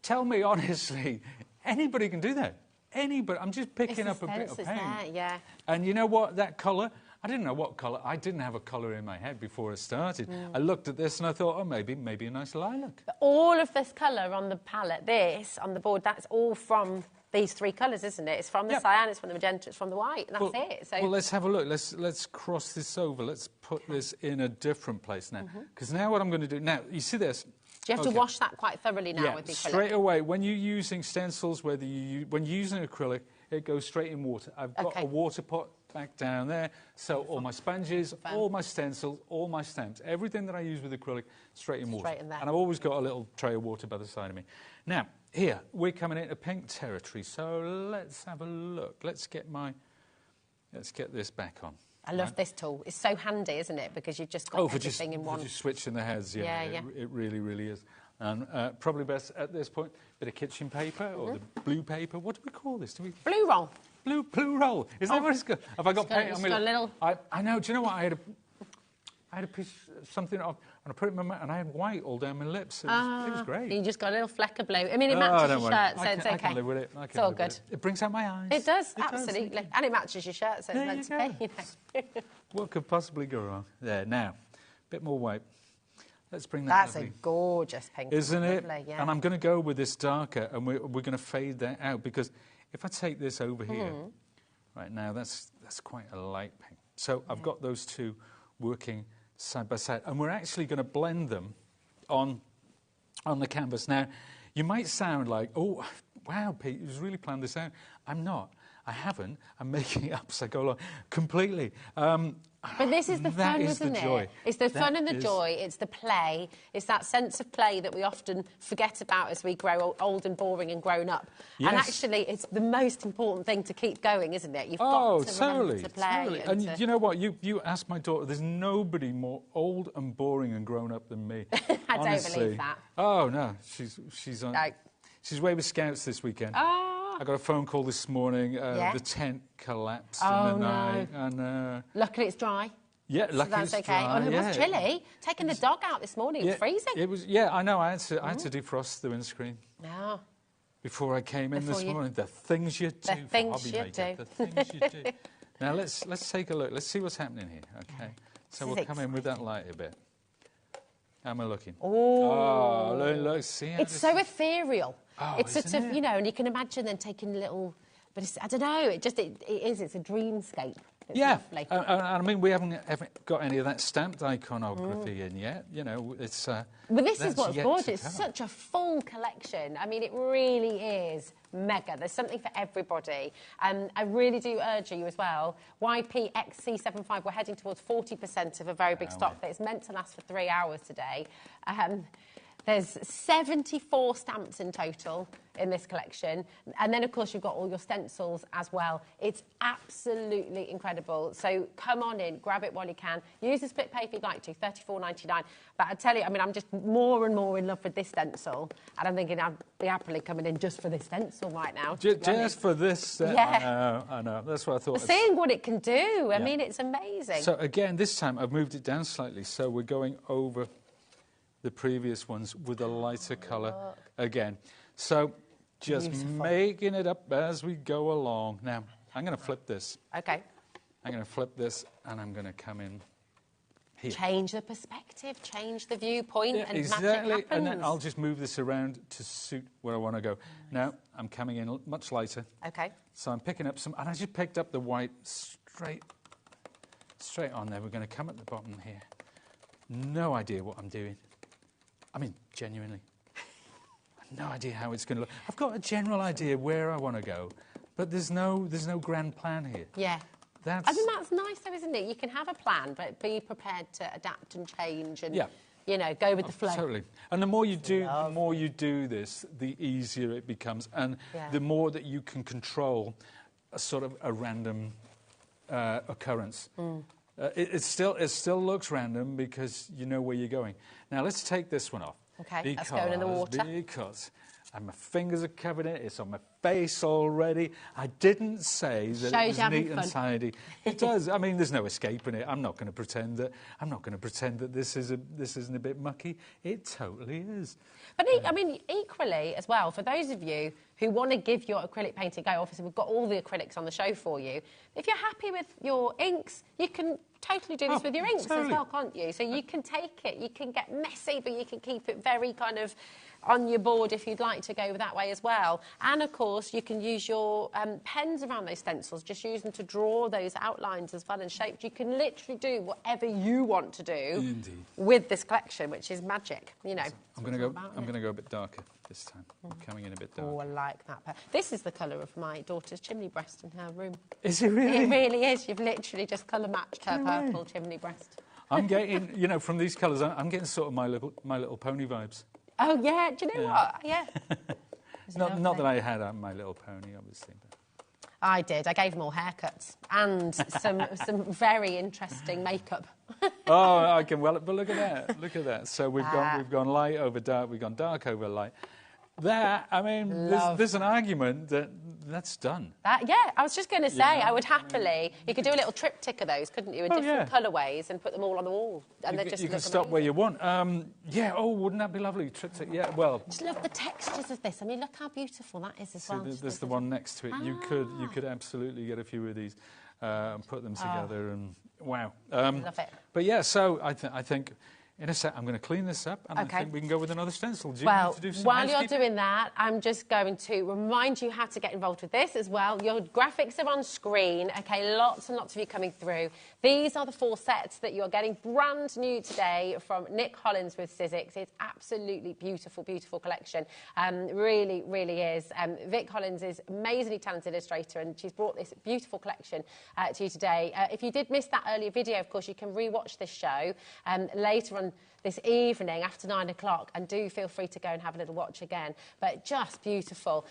tell me honestly, anybody can do that. Anybody. I'm just picking up a bit of paint. And you know what? That colour, I didn't know what colour. I didn't have a colour in my head before I started. I looked at this and I thought, oh, maybe a nice lilac. But all of this colour on the palette, on the board, that's all from these three colours, isn't it? It's from the cyan, it's from the magenta, it's from the white, and that's it. So well, let's have a look. Let's cross this over. Let's put this in a different place now. Because now what I'm going to do... Now, you see this? Do you have to wash that quite thoroughly now with the acrylic? Straight away. When you're using stencils, when you're using acrylic, it goes straight in water. I've got a water pot back down there, so all my sponges, all my stencils, all my stamps, everything that I use with acrylic, straight in water. Straight in there. And I've always got a little tray of water by the side of me. Now, here, we're coming into pink territory, so let's have a look. Let's get this back on. I love this tool. It's so handy, isn't it? Because you've just got everything in one. For just switching the heads, it really, really is. And probably best at this point, bit of kitchen paper or the blue paper. What do we call this? Blue roll. Blue roll. Is that what it's called? Have I got paint on me? Got a little... I know. Do you know what? I had a piece of something off, and I put it in my mouth, and I had white all down my lips. It was great. You just got a little fleck of blue. I mean, it matches your shirt, so it's okay. I can live with it. It's all good. It brings out my eyes. It does, absolutely. And it matches your shirt, so it's meant to be. You know. What could possibly go wrong? There, now, a bit more white. Let's bring that. That's a gorgeous pink. Isn't it? Lovely, yeah. And I'm going to go with this darker, and we're going to fade that out, because if I take this over here, right now, that's quite a light pink. So I've got those two working side by side, and we're actually going to blend them on the canvas. Now, you might sound like, oh, wow, Pete, you've really planned this out. I'm not. I haven't. I'm making it up as I go along. Completely. But this is the fun, isn't it? It's the fun and the joy. It's the play. It's that sense of play that we often forget about as we grow old and boring and grown up. Yes. And actually, it's the most important thing to keep going, isn't it? You've got to remember to play. Totally. And you know what? You asked my daughter, there's nobody more old and boring and grown up than me. I don't believe that. Oh, no. She's away with Scouts this weekend. Oh. I got a phone call this morning. The tent collapsed in the night. And, luckily it's dry. Yeah, So lucky that's it's okay. dry, Oh, it yeah. was chilly. Taking the dog out this morning, it was freezing. It was, yeah, I know. I had to defrost the windscreen No. before I came in this morning. The things you do The for things you HobbyMaker. do. The things you do. Now, let's take a look. Let's see what's happening here, okay? So This we'll is come in with that light a bit. How am I looking? Oh. Look, see how It's this so ethereal. Oh, it's sort isn't of, it? you know, and you can imagine then taking little, but it's, I don't know, it is, it's a dreamscape. It's yeah, lovely. I mean, we haven't got any of that stamped iconography in yet. You know, it's... But this is that's what's yet gorgeous. to It's come. such a full collection. I mean, it really is mega. There's something for everybody. I really do urge you as well. YPXC75, we're heading towards 40% of a very big stock that is meant to last for 3 hours today. There's 74 stamps in total in this collection. And then, of course, you've got all your stencils as well. It's absolutely incredible. So come on in, grab it while you can. Use the split pay if you'd like to, $34.99. But I tell you, I mean, I'm just more and more in love with this stencil. And I'm thinking I'd be happily coming in just for this stencil right now. Just for this, Yeah. I know. That's what I thought. Seeing what it can do, I mean, it's amazing. So again, this time I've moved it down slightly. So we're going over the previous ones with a lighter colour again. So just making it up as we go along. Now, I'm going to flip this. Okay. I'm going to flip this and I'm going to come in here. Change the perspective, change the viewpoint, and exactly. magic happens. And then I'll just move this around to suit where I want to go. Now, I'm coming in much lighter. Okay. So I'm picking up some, and I just picked up the white straight on there. We're going to come at the bottom here. No idea what I'm doing. I mean, genuinely. No idea how it's going to look. I've got a general idea where I want to go, but there's no grand plan here. Yeah. That's... I think that's nice though, isn't it? You can have a plan, but be prepared to adapt and change and, you know, go with the flow. Totally. And the more you do this, the easier it becomes. And the more that you can control a sort of a random occurrence. It still looks random because you know where you're going. Now, let's take this one off. Okay, let's go in the water. Because my fingers are covered in it. It's on my face already. I didn't say that it was neat and tidy. It does. I mean, there's no escaping it. I'm not going to pretend that this isn't a bit mucky. It totally is. But I mean, equally as well, for those of you who want to give your acrylic painting a go, obviously we've got all the acrylics on the show for you. If you're happy with your inks, you can totally do this with your inks as well, can't you? So you can take it, you can get messy, but you can keep it very kind of on your board if you'd like to go that way as well. And of course, you can use your pens around those stencils, just use them to draw those outlines as well and shapes. You can literally do whatever you want to do with this collection, which is magic, you know. I'm going to go a bit darker this time. I'm coming in a bit darker. Oh, I like that. This is the colour of my daughter's chimney breast in her room. Is it really? It really is. You've literally just colour matched her purple chimney breast. I'm getting, you know, from these colours, I'm getting sort of My Little Pony vibes. Oh, yeah. Do you know what? Yeah. Not that I had My Little Pony, obviously. But. I did. I gave them all haircuts and some very interesting makeup. Oh, I can. Well, but look at that. Look at that. So we've gone light over dark. We've gone dark over light. That, I mean, there's an argument that's done. Yeah, I was just going to say, I would happily. You could do a little triptych of those, couldn't you, in different colourways and put them all on the wall, and they just you can look stop amazing. where you want. Yeah. Oh, wouldn't that be lovely? Triptych. Yeah. Well. Just love the textures of this. I mean, look how beautiful that is as well. There's the one next to it. You could absolutely get a few of these and put them together, and wow. Love it. But yeah, so I think. In a sec, I'm going to clean this up, and I think we can go with another stencil. Do you need to do some while you're housekeeping? doing that, I'm just going to remind you how to get involved with this as well. Your graphics are on screen. Okay, lots and lots of you coming through. These are the 4 sets that you're getting brand new today from Nick Holland with Cityscape. It's absolutely beautiful, beautiful collection. Really, really is. Vic Holland is amazingly talented illustrator, and she's brought this beautiful collection to you today. If you did miss that earlier video, of course, you can re-watch this show later on this evening after 9 o'clock, and do feel free to go and have a little watch again. But just beautiful.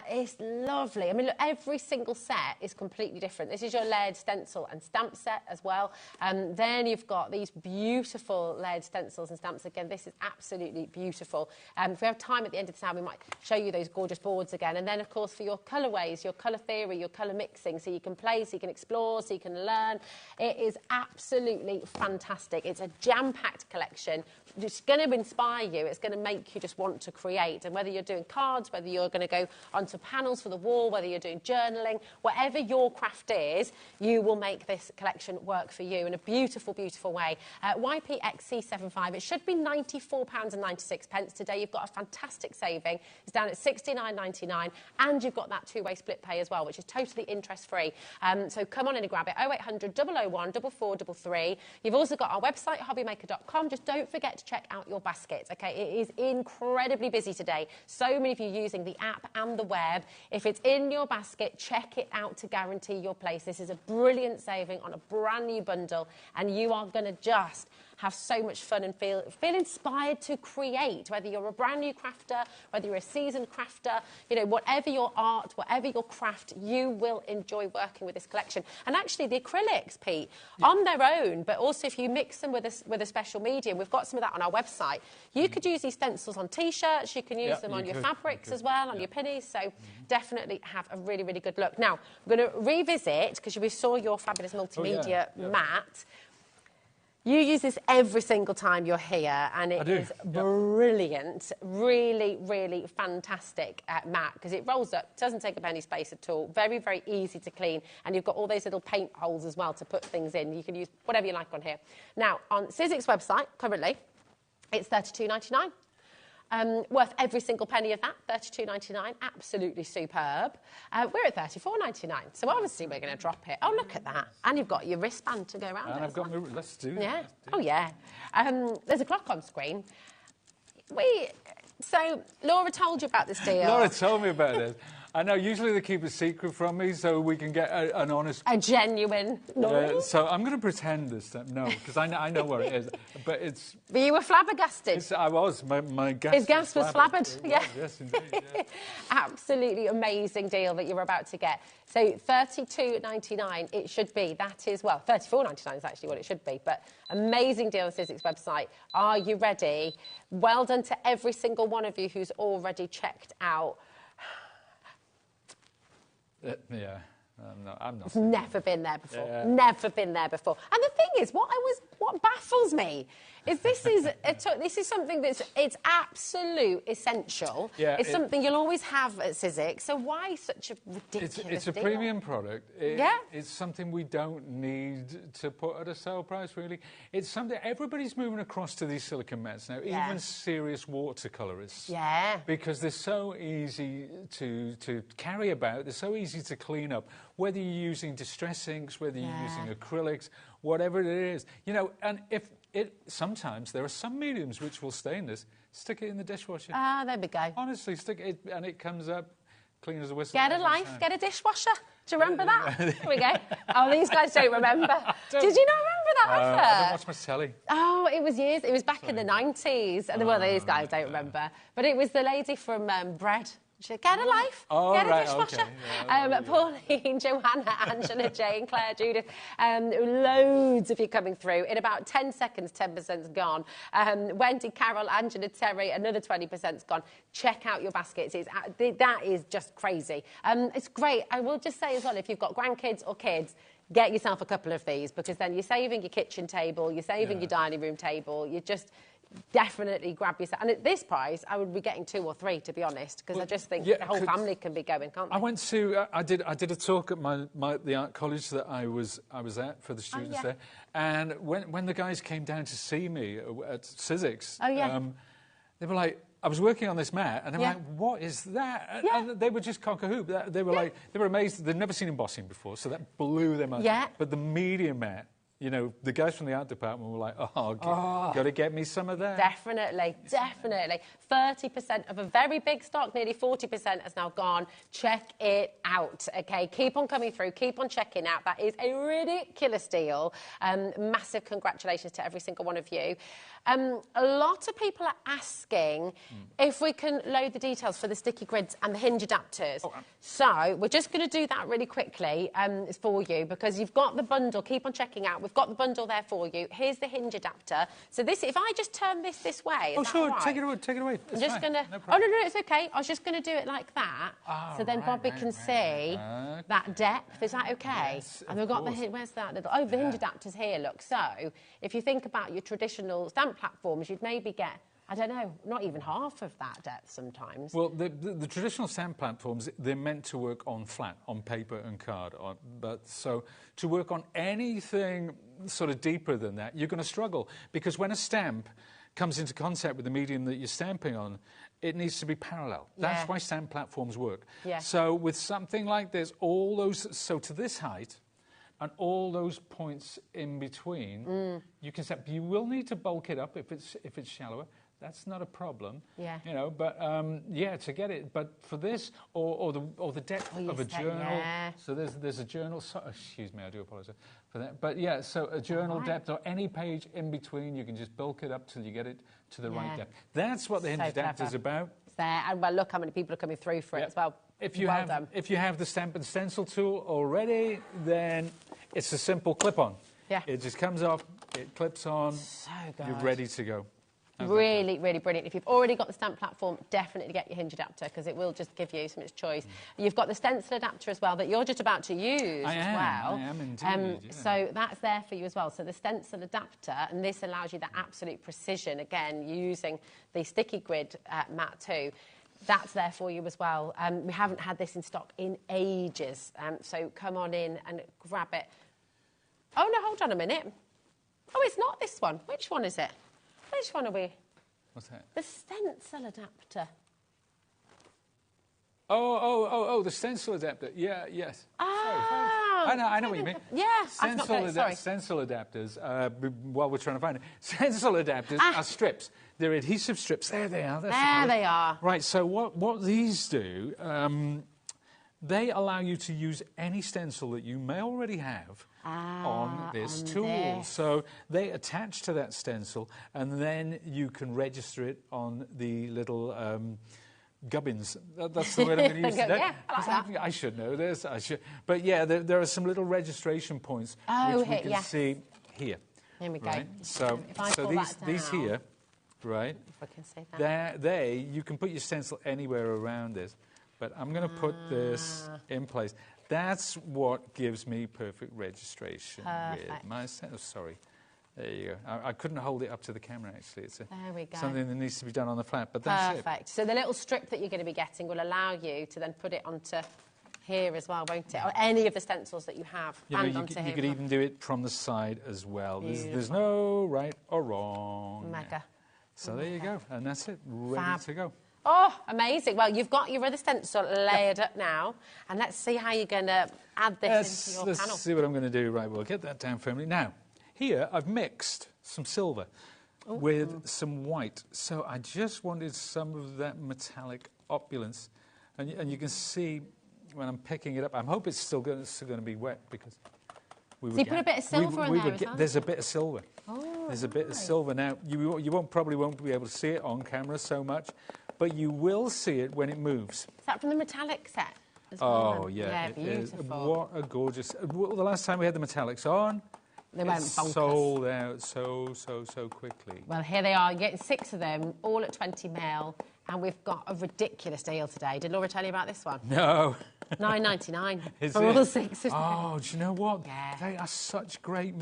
It's lovely. I mean, look, every single set is completely different. This is your layered stencil and stamp set as well. Then you've got these beautiful layered stencils and stamps. Again, this is absolutely beautiful. If we have time at the end of this hour, we might show you those gorgeous boards again. And then, of course, for your colourways, your colour theory, your colour mixing, so you can play, so you can explore, so you can learn. It is absolutely fantastic. It's a jam-packed collection. It's going to inspire you. It's going to make you just want to create. And whether you're doing cards, whether you're going to go onto panels for the wall, whether you're doing journaling, whatever your craft is, you will make this collection work for you in a beautiful, beautiful way. YPXC75, it should be £94.96. Today you've got a fantastic saving. It's down at £69.99, and you've got that two-way split pay as well, which is totally interest-free. So come on in and grab it, 0800 001 4433. You've also got our website, hobbymaker.com. Just don't forget to check out your baskets, okay? It is incredibly busy today. So many of you using the app and the web. If it's in your basket, check it out to guarantee your place. This is a brilliant saving on a brand new bundle, and you are going to just have so much fun and feel inspired to create, whether you're a brand new crafter, whether you're a seasoned crafter, you know, whatever your art, whatever your craft, you will enjoy working with this collection. And actually the acrylics, Pete, on their own, but also if you mix them with a special medium, we've got some of that on our website. You could use these stencils on T-shirts, you can use them on your fabrics as well, on your pinnies, so definitely have a really, really good look. Now, I'm going to revisit, because we saw your fabulous multimedia mat. You use this every single time you're here, and it is brilliant. Really, really fantastic mat, because it rolls up, doesn't take up any space at all. Very, very easy to clean, and you've got all those little paint holes as well to put things in. You can use whatever you like on here. Now, on Cityscape's website, currently, it's £32.99. Worth every single penny of that, £32.99, absolutely superb. We're at £34.99, so obviously we're going to drop it. Oh, look at that. And you've got your wristband to go around it. And I've got my... Let's do that. Yeah. Oh, yeah. There's a clock on screen. So, Laura told you about this deal. Laura told me about this. I know, usually they keep a secret from me so we can get an honest... A genuine... so I'm going to pretend this time. No, because I know where it is. But it's... But you were flabbergasted. I was. My gas His gas was flabbered. Yeah. Yes, indeed. Yeah. Absolutely amazing deal that you're about to get. So $32.99 it should be. That is, well, $34.99 is actually what it should be. But amazing deal on Cityscape's website. Are you ready? Well done to every single one of you who's already checked out. Yeah, I'm not. It's never been there before. Yeah. Never been there before. And the thing is, what baffles me is this is something it's absolute essential. Yeah, it's something you'll always have at Cityscape. So why such a ridiculous It's a deal? premium product. It's something we don't need to put at a sale price, really. It's something everybody's moving across to these silicone mats now, even serious watercolourists. Yeah. Because they're so easy to carry about. They're so easy to clean up. Whether you're using distress inks, whether you're using acrylics, whatever it is, you know. And sometimes there are some mediums which will stain this. Stick it in the dishwasher. Ah, there we go. Honestly, stick it, and it comes up clean as a whistle. Get a life, get a dishwasher. Do you remember that? There we go. Oh, these guys don't remember. Did you not remember that advert? I don't watch much telly. Oh, it was years. It was back in the 90s. And well, these guys don't remember. But it was the lady from Bread. She said, get a life, get a dishwasher. Okay. Pauline, Joanna, Angela, Jane, Claire, Judith, loads of you coming through. In about 10 seconds, 10%'s gone. Wendy, Carol, Angela, Terry, another 20%'s gone. Check out your baskets. That is just crazy. It's great. I will just say as well, if you've got grandkids or kids, get yourself a couple of these, because then you're saving your kitchen table, you're saving your dining room table, you just... Definitely grab yourself. And at this price, I would be getting 2 or 3, to be honest, because I just think the whole family can be going, can't they? I went to... I did a talk at the art college that I was at for the students there, and when the guys came down to see me at Cityscape, they were like, I was working on this mat, and they were like, what is that? And they were just cock-a-hoop. They were like, they were amazed. They'd never seen embossing before, so that blew them up. Yeah. But the media mat, you know, the guys from the art department were like, got to get me some of that. Definitely, definitely. 30% of a very big stock, nearly 40% has now gone. Check it out, OK? Keep on coming through, keep on checking out. That is a ridiculous deal. Massive congratulations to every single one of you. A lot of people are asking if we can load the details for the sticky grids and the hinge adapters. Oh, so we're just going to do that really quickly for you, because you've got the bundle. Keep on checking out. We've got the bundle there for you. Here's the hinge adapter. So this, if I just turn this way, is that sure, all right? take it away, take it away. I'm just going to... No, it's okay. I was just going to do it like that, so then Bobby can see that depth. Is that okay? Yes, and we've got the... Where's that little... Oh, the hinge adapter's here, look. So if you think about your traditional stamp platforms, you'd maybe get, I don't know, not even half of that depth sometimes. Well, the traditional stamp platforms, they're meant to work on flat, on paper and card. But so to work on anything sort of deeper than that, you're going to struggle, because when a stamp comes into contact with the medium that you're stamping on, it needs to be parallel. That's why stamp platforms work. Yeah. So with something like this, all those, so to this height, and all those points in between, you can set. You will need to bulk it up if it's shallower. That's not a problem. Yeah. You know, but yeah, to get it. But for this, or the depth of a journal. Yeah. So there's a journal. So, excuse me, I do apologise for that. But yeah, so a journal depth or any page in between, you can just bulk it up till you get it to the right depth. That's what the hinge adapter is about. It's there, and well, look how many people are coming through for it as well. If you have the stamp and stencil tool already, then it's a simple clip-on. Yeah. It just comes off, it clips on. So good. You're ready to go. Really, really brilliant. If you've already got the stamp platform, definitely get your hinge adapter, because it will just give you so much choice. You've got the stencil adapter as well that you're just about to use as well. I am indeed. So that's there for you as well. So the stencil adapter, and this allows you that absolute precision, again, using the sticky grid mat too. That's there for you as well. We haven't had this in stock in ages, so come on in and grab it. Oh, no, hold on a minute. Oh, it's not this one. Which one is it? Which one are we? What's that? The stencil adapter. Oh, the stencil adapter. Yeah, yes. Ah, sorry. I know what you mean. Yeah, stencil adapters, while we're trying to find it, stencil adapters are strips. They're adhesive strips. There they are. There they are. Right, so what these do, they allow you to use any stencil that you may already have on this tool. So they attach to that stencil, and then you can register it on the little gubbins. That's the word I'm going to use today. Yeah, I should know this. But yeah, there are some little registration points which we can see here. There we go. Right? So these here, right? If I can see that. You can put your stencil anywhere around this. But I'm going to put this in place. That's what gives me perfect registration with my stencil. Sorry. There you go. I couldn't hold it up to the camera, actually. It's there we go. Something that needs to be done on the flat, but that's perfect. So the little strip that you're going to be getting will allow you to then put it onto here as well, won't it? Or any of the stencils that you have. You could even do it from the side as well. There's no right or wrong. Mega. So there you go. And that's it. Ready to go. Oh, amazing. Well, you've got your other stencil layered up now, and let's see how you're going to add this into your panel. Let's see what I'm going to do. Right, we'll get that down firmly. Now, here I've mixed some silver with some white, so I just wanted some of that metallic opulence. And you can see when I'm picking it up, I hope it's still going to be wet, because you put a bit of silver in there as well? There's a bit of silver. Oh, there's a bit of silver. Now, you probably won't be able to see it on camera so much, but you will see it when it moves. Is that from the metallic set as well? Oh, yeah. Yeah, beautiful. What a gorgeous... Well, the last time we had the metallics on, they went bonkers. Sold out so quickly. Well, here they are. You're getting 6 of them, all at 20ml, and we've got a ridiculous deal today. Did Laura tell you about this one? No. $9.99 for all 6 of them. Oh, do you know what? Yeah. They are such great...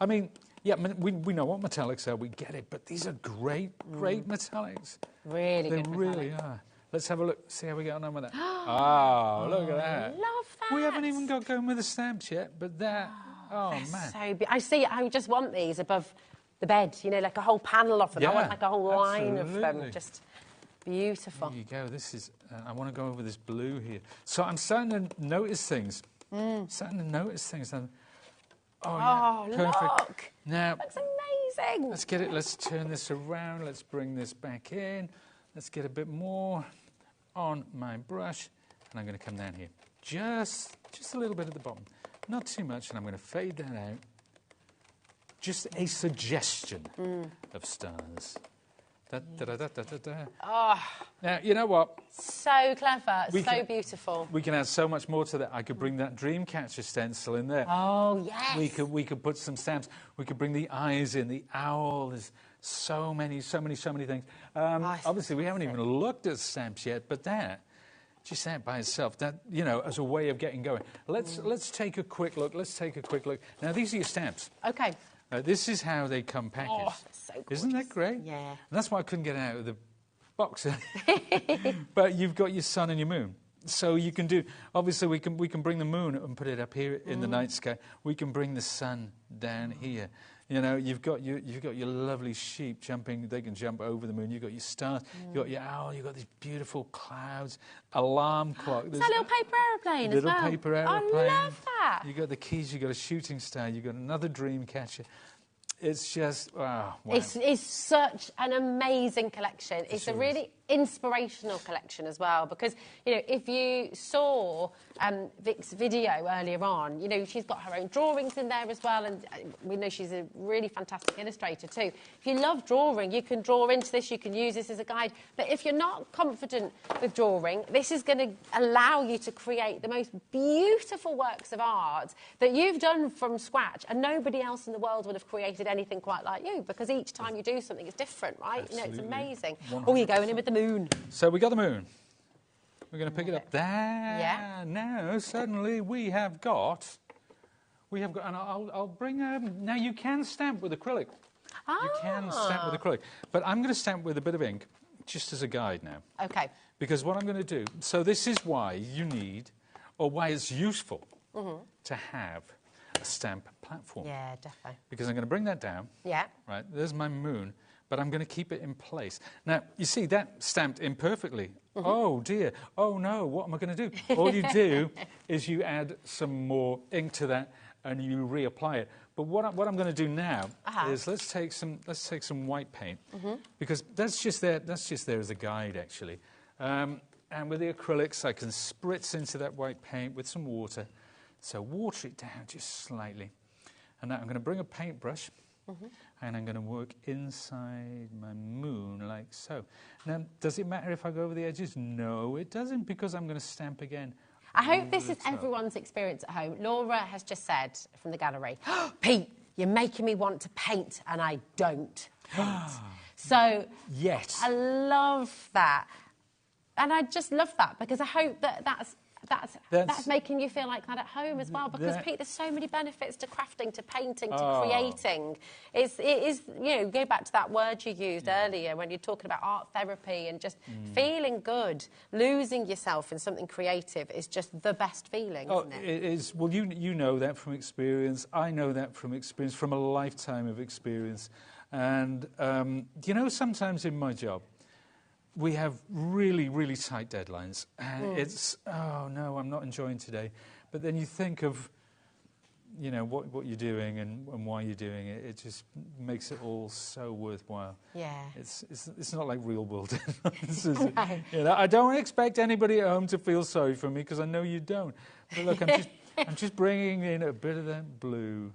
I mean... Yeah, we know what metallics are, we get it, but these are great metallics. Really good metallics. They really are. Let's have a look, see how we get on with that. Oh, look at that. I love that. We haven't even got going with the stamps yet, but that, man. So I just want these above the bed, you know, like a whole panel of them. I want like a whole line of them, just beautiful. There you go, this is, I want to go over this blue here. So I'm starting to notice things. Oh, look! Now, that's amazing. Let's get it. Let's turn this around. Let's bring this back in. Let's get a bit more on my brush, and I'm going to come down here, just a little bit at the bottom, not too much, and I'm going to fade that out. just a suggestion of stars. Da, da, da, da, da, da. Oh, Now, you know what? so clever, so beautiful. We can add so much more to that. I could bring that Dreamcatcher stencil in there. Oh, yes. We could put some stamps. We could bring the eyes in, the owl. There's so many things. Obviously, we haven't even looked at stamps yet, but just that by itself, that, you know, as a way of getting going. Let's take a quick look. Now, these are your stamps. Okay. This is how they come packaged. Oh, so gorgeous. Isn't that great? Yeah. And that's why I couldn't get it out of the box. But you've got your sun and your moon. So you can do, obviously we can bring the moon and put it up here in the night sky. We can bring the sun down here. You know, you've got your lovely sheep jumping, they can jump over the moon. You've got your stars, you've got your owl, you've got these beautiful clouds, alarm clock. It's that little paper aeroplane as well. Little paper aeroplane. I love that. You've got the keys, you've got a shooting star, you've got another dream catcher. It's just, wow. It's such an amazing collection. It's a really inspirational collection as well, because, you know, if you saw Vic's video earlier on, you know, she's got her own drawings in there as well, and we know she's a really fantastic illustrator too. If you love drawing, you can draw into this, you can use this as a guide, but if you're not confident with drawing, this is going to allow you to create the most beautiful works of art that you've done from scratch, and nobody else in the world would have created anything quite like you, because each time you do something, it's different, right? Absolutely. You know, it's amazing. 100%. Oh, you're going in with the moon. So we got the moon. We're going to pick it up there. Yeah. Now, suddenly we have got, and I'll bring, now you can stamp with acrylic. You can stamp with acrylic. But I'm going to stamp with a bit of ink, just as a guide now. Okay. Because what I'm going to do, so this is why you need, or why it's useful to have a stamp platform. Yeah, definitely. Because I'm going to bring that down. Yeah. Right, there's my moon, but I'm going to keep it in place. Now, you see, that stamped imperfectly. Oh, dear. Oh, no, what am I going to do? All you do is you add some more ink to that and you reapply it. But what I'm going to do now is let's take some white paint, because that's just there as a guide, actually. And with the acrylics, I can spritz into that white paint with some water. So water it down just slightly. And now I'm going to bring a paintbrush, and I'm going to work inside my moon like so. Now, does it matter if I go over the edges? No, it doesn't, because I'm going to stamp again. I hope this is everyone's experience at home. Laura has just said from the gallery, Pete, you're making me want to paint, and I don't paint. So yes, I love that. And I just love that, because I hope that that's making you feel like that at home as well, because Pete, there's so many benefits to crafting, to painting, to creating. It is, you know, go back to that word you used earlier when you're talking about art therapy and just feeling good. Losing yourself in something creative is just the best feeling, isn't it? It is. Well, you know that from experience. I know that from experience, from a lifetime of experience. And, you know, sometimes in my job, we have really, really tight deadlines. And it's, oh, no, I'm not enjoying today. But then you think of, you know, what you're doing and why you're doing it. It just makes it all so worthwhile. Yeah. It's not like real world deadlines. Right. You know, I don't expect anybody at home to feel sorry for me, because I know you don't. But look, I'm just bringing in a bit of that blue.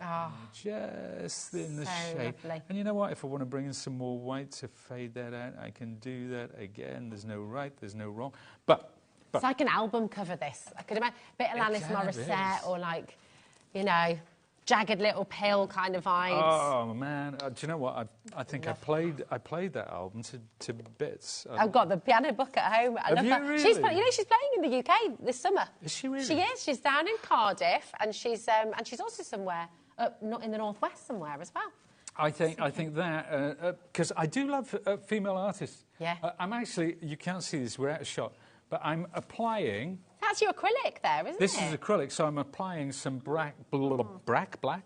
Oh, just in the shape. Lovely. And you know what? If I want to bring in some more white to fade that out, I can do that again. There's no right, there's no wrong. But it's like an album cover, this. I could imagine a bit of Alanis Morissette, or like, you know, Jagged Little Pill kind of vibes. Oh man, do you know what? I think I played that album to bits. I've got the piano book at home. I love that. Really? She's playing in the UK this summer. Is she really? She is. She's down in Cardiff, and she's also somewhere up not in the northwest somewhere as well. I think that because I do love female artists. Yeah. I'm actually, you can't see this, we're out of shot, but I'm applying. That's your acrylic there, isn't it? This is acrylic, so I'm applying some black acrylic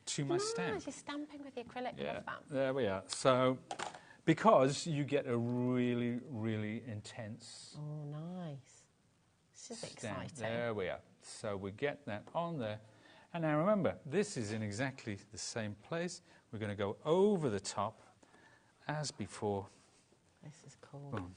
to my stamp. You're stamping with the acrylic. Yeah, Love that. there we are. So, because you get a really, really intense. Oh, nice. This is stamp. exciting. There we are. So we get that on there. And now remember, this is in exactly the same place. We're going to go over the top as before. This is cool. Boom.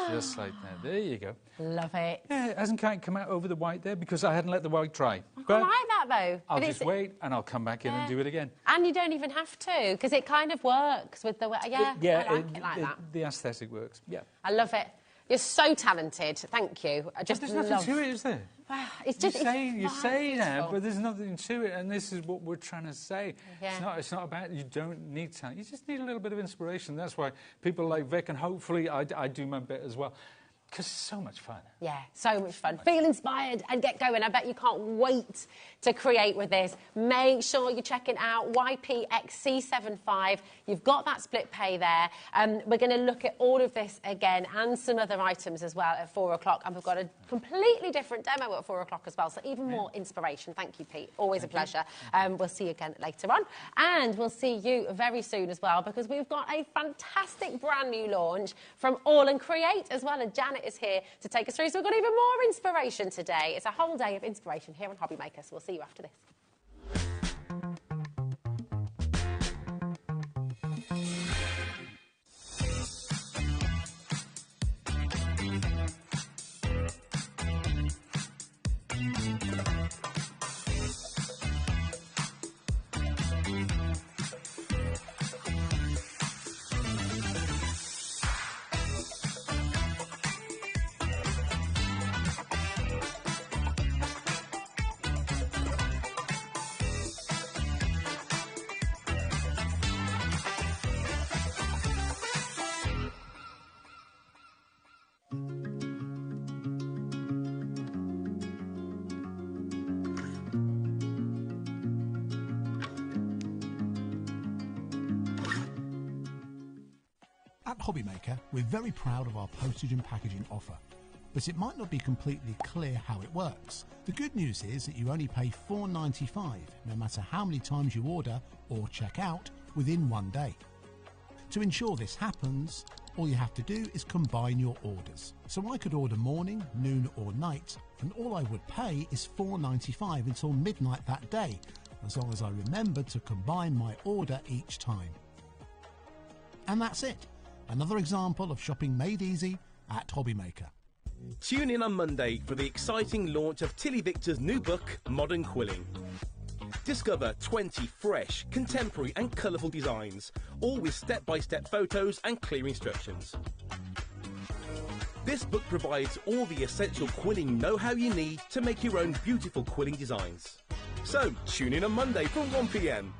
Just like that. There you go. Love it. Yeah, it hasn't quite come out over the white there because I hadn't let the white dry. I like that, though. I'll just wait and I'll come back in and do it again. And you don't even have to, because it kind of works with the... Yeah, I like it like that. The aesthetic works, yeah. I love it. You're so talented. Thank you. I just There's nothing to it, is there? It's just... You say that, but there's nothing to it, and this is what we're trying to say. Yeah. It's not about you don't need talent. You just need a little bit of inspiration. That's why people like Vic, and hopefully I do my bit as well. Because it's so much fun. Yeah, so much fun. Feel inspired and get going. I bet you can't wait to create with this. Make sure you're checking out YPXC75. You've got that split pay there. We're going to look at all of this again and some other items as well at 4 o'clock. And we've got a completely different demo at 4 o'clock as well. So even more inspiration. Thank you, Pete. Always a pleasure. We'll see you again later on. And we'll see you very soon as well, because we've got a fantastic brand new launch from All and Create as well. And Janet is here to take us through, so we've got even more inspiration today. It's a whole day of inspiration here on HobbyMaker, so we'll see you after this. At HobbyMaker, we're very proud of our postage and packaging offer, but it might not be completely clear how it works. The good news is that you only pay $4.95 no matter how many times you order or check out within 1 day. To ensure this happens, all you have to do is combine your orders. So I could order morning, noon or night, and all I would pay is $4.95 until midnight that day, as long as I remember to combine my order each time. And that's it. Another example of shopping made easy at HobbyMaker. Tune in on Monday for the exciting launch of Tilly Victor's new book, Modern Quilling. Discover 20 fresh, contemporary and colourful designs, all with step-by-step photos and clear instructions. This book provides all the essential quilling know-how you need to make your own beautiful quilling designs. So, tune in on Monday from 1 p.m.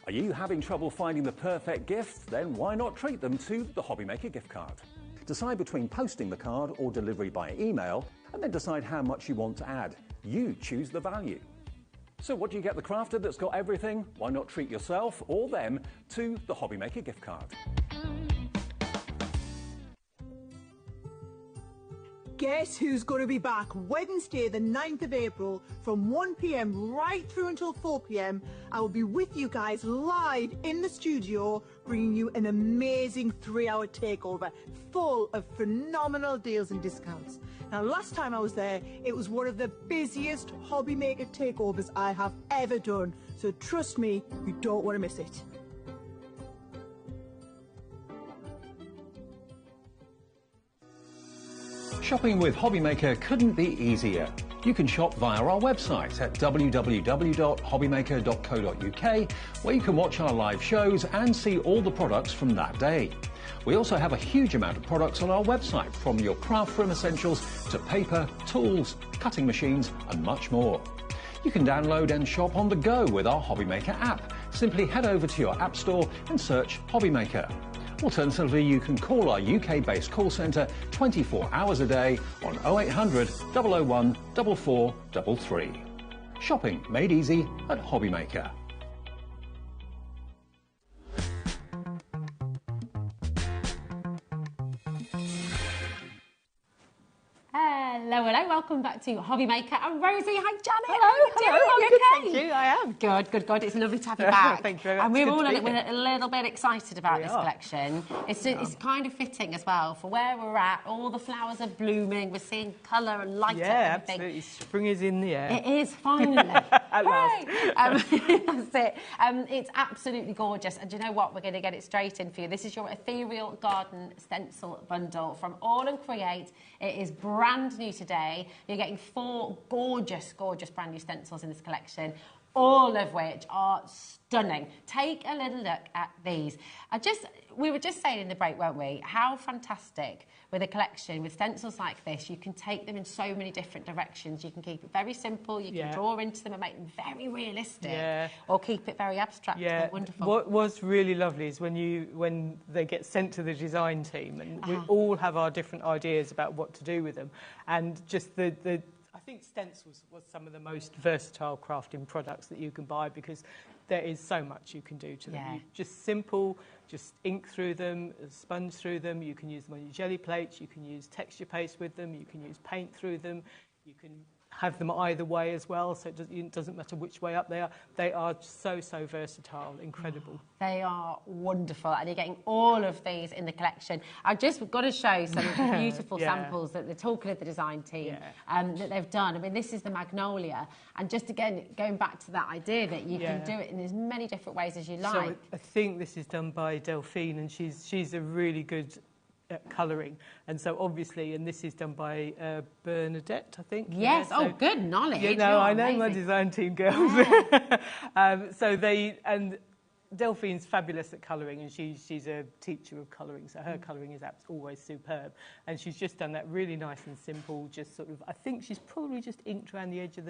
Are you having trouble finding the perfect gift? Then why not treat them to the HobbyMaker gift card? Decide between posting the card or delivery by email, and then decide how much you want to add. You choose the value. So what do you get the crafter that's got everything? Why not treat yourself or them to the HobbyMaker gift card? Guess who's going to be back Wednesday the 9th of April from 1 p.m. right through until 4 p.m. I will be with you guys live in the studio, bringing you an amazing 3-hour takeover full of phenomenal deals and discounts. Now, last time I was there, it was one of the busiest HobbyMaker takeovers I have ever done. So trust me, you don't want to miss it. Shopping with HobbyMaker couldn't be easier. You can shop via our website at www.hobbymaker.co.uk, where you can watch our live shows and see all the products from that day. We also have a huge amount of products on our website, from your craft room essentials to paper, tools, cutting machines and much more. You can download and shop on the go with our HobbyMaker app. Simply head over to your app store and search HobbyMaker. Alternatively, you can call our UK-based call centre 24 hours a day on 0800 001 4433. Shopping made easy at HobbyMaker. Hello Hello, hello. Welcome back to HobbyMaker and Rosie. Hi, Janet. Hello. How are you Good, doing? thank you. I am. Good. It's lovely to have you back. Thank you very much. And we're Good all to be we're here. a little bit excited about We this are. collection. It's kind of fitting as well for where we're at. All the flowers are blooming. We're seeing colour and light. Yeah, and everything. absolutely. Spring is in the air. It is, finally. At last. That's it. It's absolutely gorgeous. And do you know what? We're going to get it straight in for you. This is your Ethereal Garden Stencil Bundle from All and Create. It is brand new today. You're getting 4 gorgeous brand new stencils in this collection, all of which are stunning. Take a little look at these. We were just saying in the break, weren't we, how fantastic with a collection with stencils like this. You can take them in so many different directions. You can keep it very simple, you can draw into them and make them very realistic, or keep it very abstract. Yeah, Wonderful. what was really lovely is when they get sent to the design team, and we all have our different ideas about what to do with them, and just I think stencils was some of the most versatile crafting products that you can buy, because there is so much you can do to them. You just simple, just ink through them, sponge through them. You can use them on your jelly plates. You can use texture paste with them. You can use paint through them. You can have them either way as well, so it doesn't matter which way up they are. They are so versatile, incredible. They are wonderful, and you're getting all of these in the collection. I've just got to show some of the beautiful samples that they're talking to the design team that they've done. I mean, this is the Magnolia, and just again, going back to that idea that you can do it in as many different ways as you like. So I think this is done by Delphine, and she's a really good at colouring, and so obviously, and this is done by Bernadette, I think. Yes. So, Good knowledge. You know, I know amazing. my design team girls. And Delphine's fabulous at colouring, and she's a teacher of colouring, so her colouring is always superb. And she's just done that really nice and simple, just sort of, I think she's probably just inked around the edge of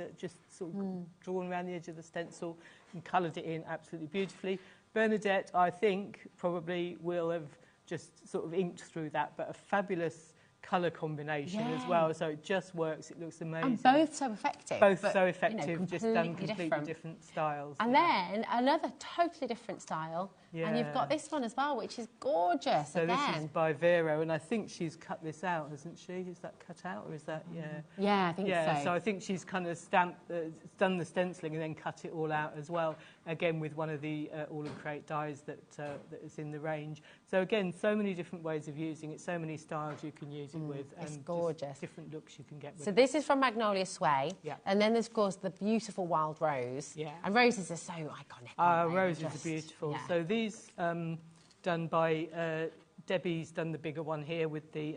drawn around the edge of the stencil and coloured it in absolutely beautifully. Bernadette, I think, probably will have just sort of inked through that, but a fabulous colour combination as well, so it just works. It looks amazing. And both so effective. Both so effective, you know, just done completely different styles. And then another totally different style, and you've got this one as well, which is gorgeous. So this is by Vero, and I think she's cut this out, hasn't she? Is that cut out, or is that, Yeah, I think so. So I think she's kind of done the stenciling and then cut it all out as well, again with one of the All and Create dies that is in the range. So again, so many different ways of using it, so many styles you can use it with, and it's gorgeous. Different looks you can get with So it. this is from Magnolia Sway, and then there's, of course, the beautiful Wild Rose. And roses are so iconic. Roses are beautiful. So these done by Debbie's done the bigger one here with the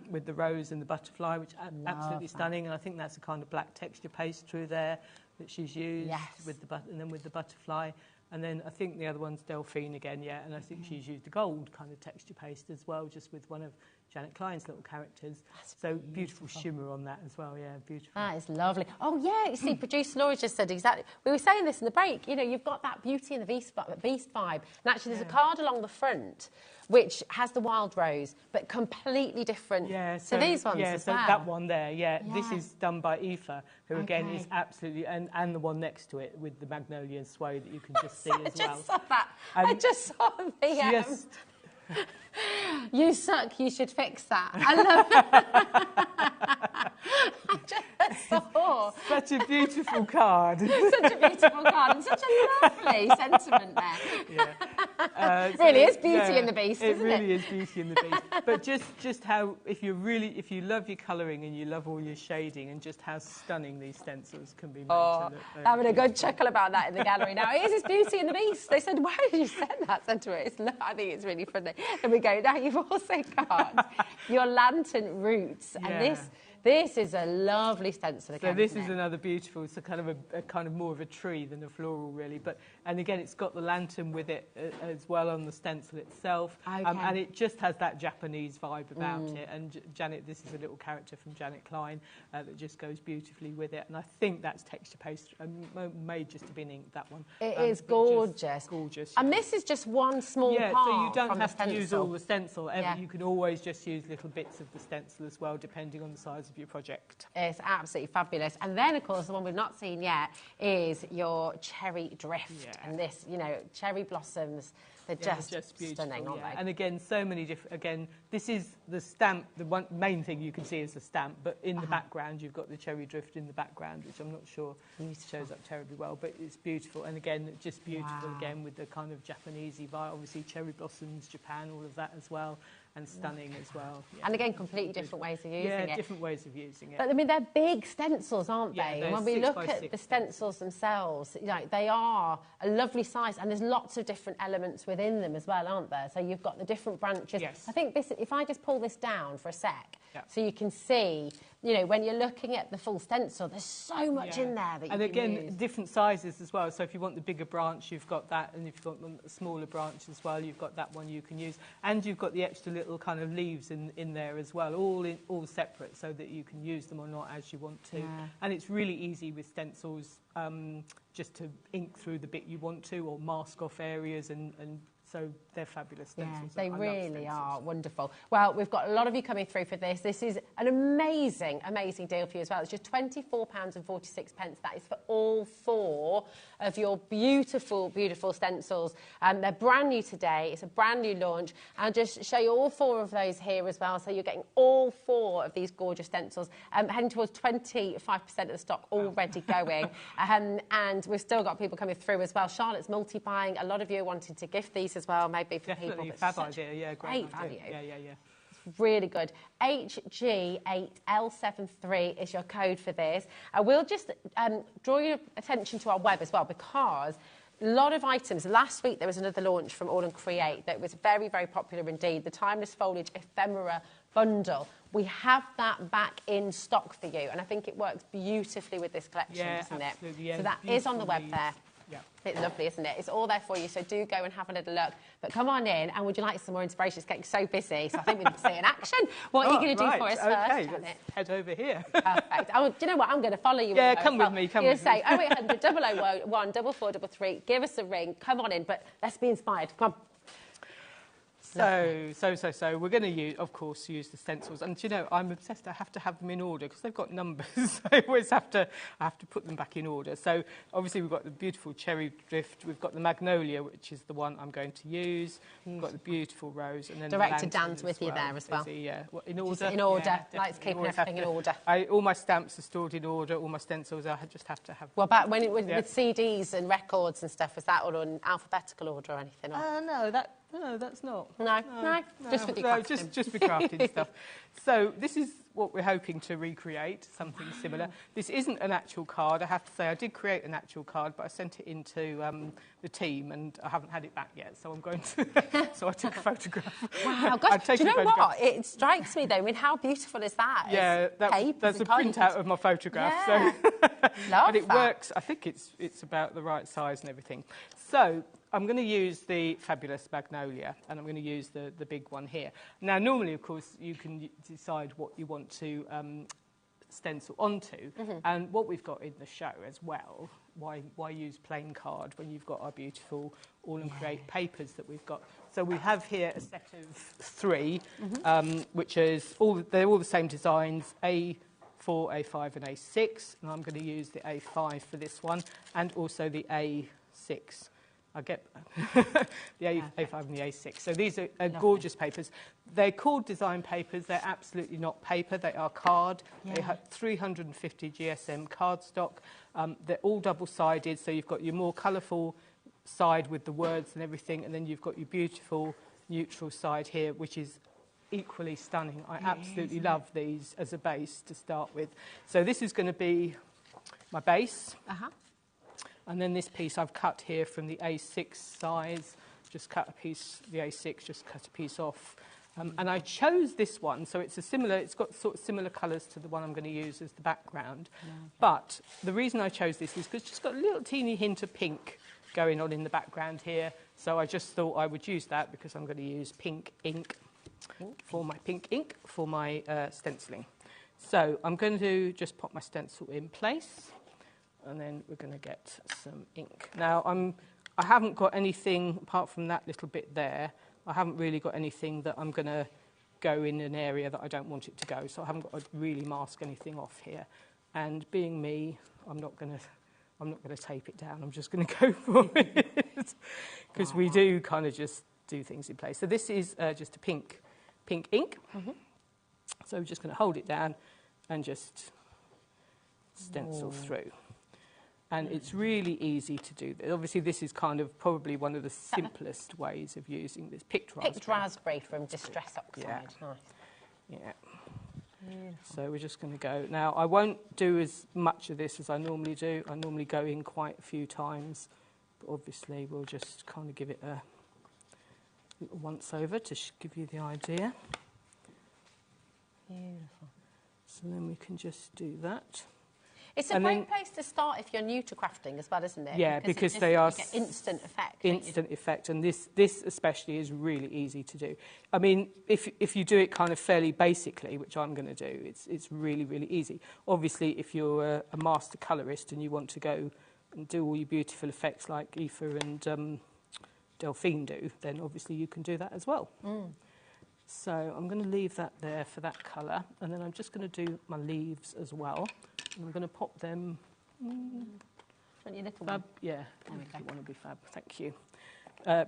with the rose and the butterfly, which absolutely stunning. And I think that's a kind of black texture paste through there that she's used with and then with the butterfly. And then I think the other one's Delphine again, and I think she's used a gold kind of texture paste as well, just with one of Janet Klein's little characters. So beautiful shimmer on that as well, beautiful. That is lovely. Oh, yeah, you see, producer Laura just said exactly. We were saying this in the break, you know, you've got that Beauty and the Beast vibe. And actually, there's a card along the front which has the wild rose, but completely different to these ones as well. That one there, this is done by Aoife, who again is absolutely, and the one next to it with the magnolia sway that you can just see as well. I just saw that. I just saw the... You suck, you should fix that. I love it. I just saw. Such a beautiful card. Such a beautiful card and such a lovely sentiment there. Really is Beauty and the Beast, isn't it? It really is Beauty and the Beast. But just how, if you love your colouring and you love all your shading, and just how stunning these stencils can be made to look. Having a good chuckle about that in the gallery now. It is Beauty and the Beast. They said, why did you send that? Said to it. I think it's really funny. There we go. Now you've also got your lantern roots, and this is a lovely stencil again. So this is another beautiful. It's a kind of more of a tree than a floral, really. And again, it's got the lantern with it as well on the stencil itself, and it just has that Japanese vibe about it. And Janet, this is a little character from Janet Klein that just goes beautifully with it. And I think that's texture paste made just to be inked. That one. It is gorgeous. Gorgeous. And this is just one small part. So you don't from have the to use all the stencil. Yeah. You can always just use little bits of the stencil as well, depending on the size of your project. It's absolutely fabulous. And then, of course, the one we've not seen yet is your cherry drift. And this, you know, cherry blossoms, They're just beautiful, stunning, aren't they? And again, so many different. Again, this is the stamp. The one main thing you can see is the stamp, but in the background you've got the cherry drift in the background, which I'm not sure shows up terribly well, but it's beautiful. And again, just beautiful again with the kind of Japanesey vibe. Obviously, cherry blossoms, Japan, all of that as well. And stunning as well. Yeah. And again, completely different ways of using it. Yeah, different ways of using it. But I mean, they're big stencils, aren't they? Yeah, and when we look at the stencils themselves, they are a lovely size, and there's lots of different elements within them as well, aren't there? So you've got the different branches. Yes. I think this, if I just pull this down for a sec, so you can see, when you're looking at the full stencil, there's so much in there that you can again, different sizes as well. So if you want the bigger branch, you've got that, and if you've got the smaller branch as well, you've got that one you can use. And you've got the extra little kind of leaves in there as well, all separate, so that you can use them or not as you want to. And it's really easy with stencils just to ink through the bit you want to, or mask off areas, and so they're fabulous stencils. Yeah, they really are wonderful. Well, we've got a lot of you coming through for this. This is an amazing, amazing deal for you as well. It's just £24.46. That is for all 4 of your beautiful, beautiful stencils. They're brand new today. It's a brand new launch. I'll just show you all 4 of those here as well. So you're getting all 4 of these gorgeous stencils. Heading towards 25% of the stock already going. And we've still got people coming through as well. Charlotte's multi-buying. A lot of you are wanting to gift these as well, maybe for people. Fab idea, yeah, great value. Yeah. It's really good. HG8L73 is your code for this. I will just draw your attention to our web as well, because a lot of items. Last week there was another launch from All & Create that was very, very popular indeed. The Timeless Foliage Ephemera bundle. We have that back in stock for you, and I think it works beautifully with this collection, doesn't it? Yeah, so that is on the web there. Yeah. It's lovely, isn't it? It's all there for you, so do go and have a little look. But come on in, and would you like some more inspiration? It's getting so busy, so I think we need to see in action. What are you going to do for us first? Let's head over here. Perfect. Do you know what? I'm going to follow you. Yeah, come with me. You're say 0800 001 4433. Give us a ring. Come on in, but let's be inspired. Come on. So we're going to of course, use the stencils, and I'm obsessed. I have to have them in order because they've got numbers. So I always have to put them back in order. So obviously we've got the beautiful cherry drift, we've got the magnolia, which is the one I'm going to use. We've got the beautiful rose, and then Director Dan's with you there as well. In order. In order. Yeah, likes keeping everything in order. All my stamps are stored in order. All my stencils, I just have to have. Well, back when with CDs and records and stuff, was that all in alphabetical order or anything? No, that's not. No. Just for just for crafting stuff. So this is what we're hoping to recreate, something similar. This isn't an actual card. I have to say I did create an actual card, but I sent it into the team, and I haven't had it back yet. So I'm going to. So I took a photograph. Wow, gosh! Do you know what? It strikes me though. I mean, how beautiful is that? Yeah, that's a printout of my photograph. Yeah. So, Love it works. I think it's about the right size and everything. So I'm going to use the fabulous magnolia, and I'm going to use the big one here. Now, normally, of course, you can decide what you want to stencil onto, and what we've got in the show as well. Why use plain card when you've got our beautiful All & Create papers that we've got? So we have here a set of 3, which is they're all the same designs, A4, A5 and A6, and I'm going to use the A5 for this one, and also the A6. I get the A5 and the A6. So these are gorgeous papers. They're called design papers. They're absolutely not paper. They are card. Yeah. They have 350 GSM cardstock. They're all double-sided, so you've got your more colourful side with the words and everything, and then you've got your beautiful neutral side here, which is equally stunning. I absolutely love these as a base to start with. So this is going to be my base. And then this piece I've cut here from the A6 size, just cut a piece, the A6, just cut a piece off. And I chose this one, so it's got sort of similar colours to the one I'm going to use as the background. Yeah, okay. But the reason I chose this is because it's just got a little teeny hint of pink going on in the background here. So I just thought I would use that because I'm going to use pink ink for my stenciling. So I'm going to just pop my stencil in place, and then we're going to get some ink. Now, I haven't got anything, apart from that little bit there, I haven't really got anything that I'm going to go in an area that I don't want it to go, so I haven't got to really mask anything off here. And being me, I'm not going to tape it down, I'm just going to go for it. Because we do kind of just do things in place. So this is just a pink ink. So we're just going to hold it down and just stencil through. And it's really easy to do this. Obviously, this is kind of probably one of the simplest ways of using this. Picked raspberry from Distress Oxide. Yeah. Nice. Yeah. Beautiful. So we're just going to go. Now, I won't do as much of this as I normally do. I normally go in quite a few times. But obviously, we'll just kind of give it a little once over to give you the idea. Beautiful. So then we can just do that. It's a great place to start if you're new to crafting as well, isn't it? Yeah, because they are... You get instant effect. Instant effect, and this especially is really easy to do. I mean, if you do it kind of fairly basically, which I'm going to do, it's really, really easy. Obviously, if you're a master colourist and you want to go and do all your beautiful effects like Aoife and Delphine do, then obviously you can do that as well. So I'm going to leave that there for that colour, and then I'm just going to do my leaves as well. And I'm going to pop them... Fab, yeah, if you want to be fab, thank you.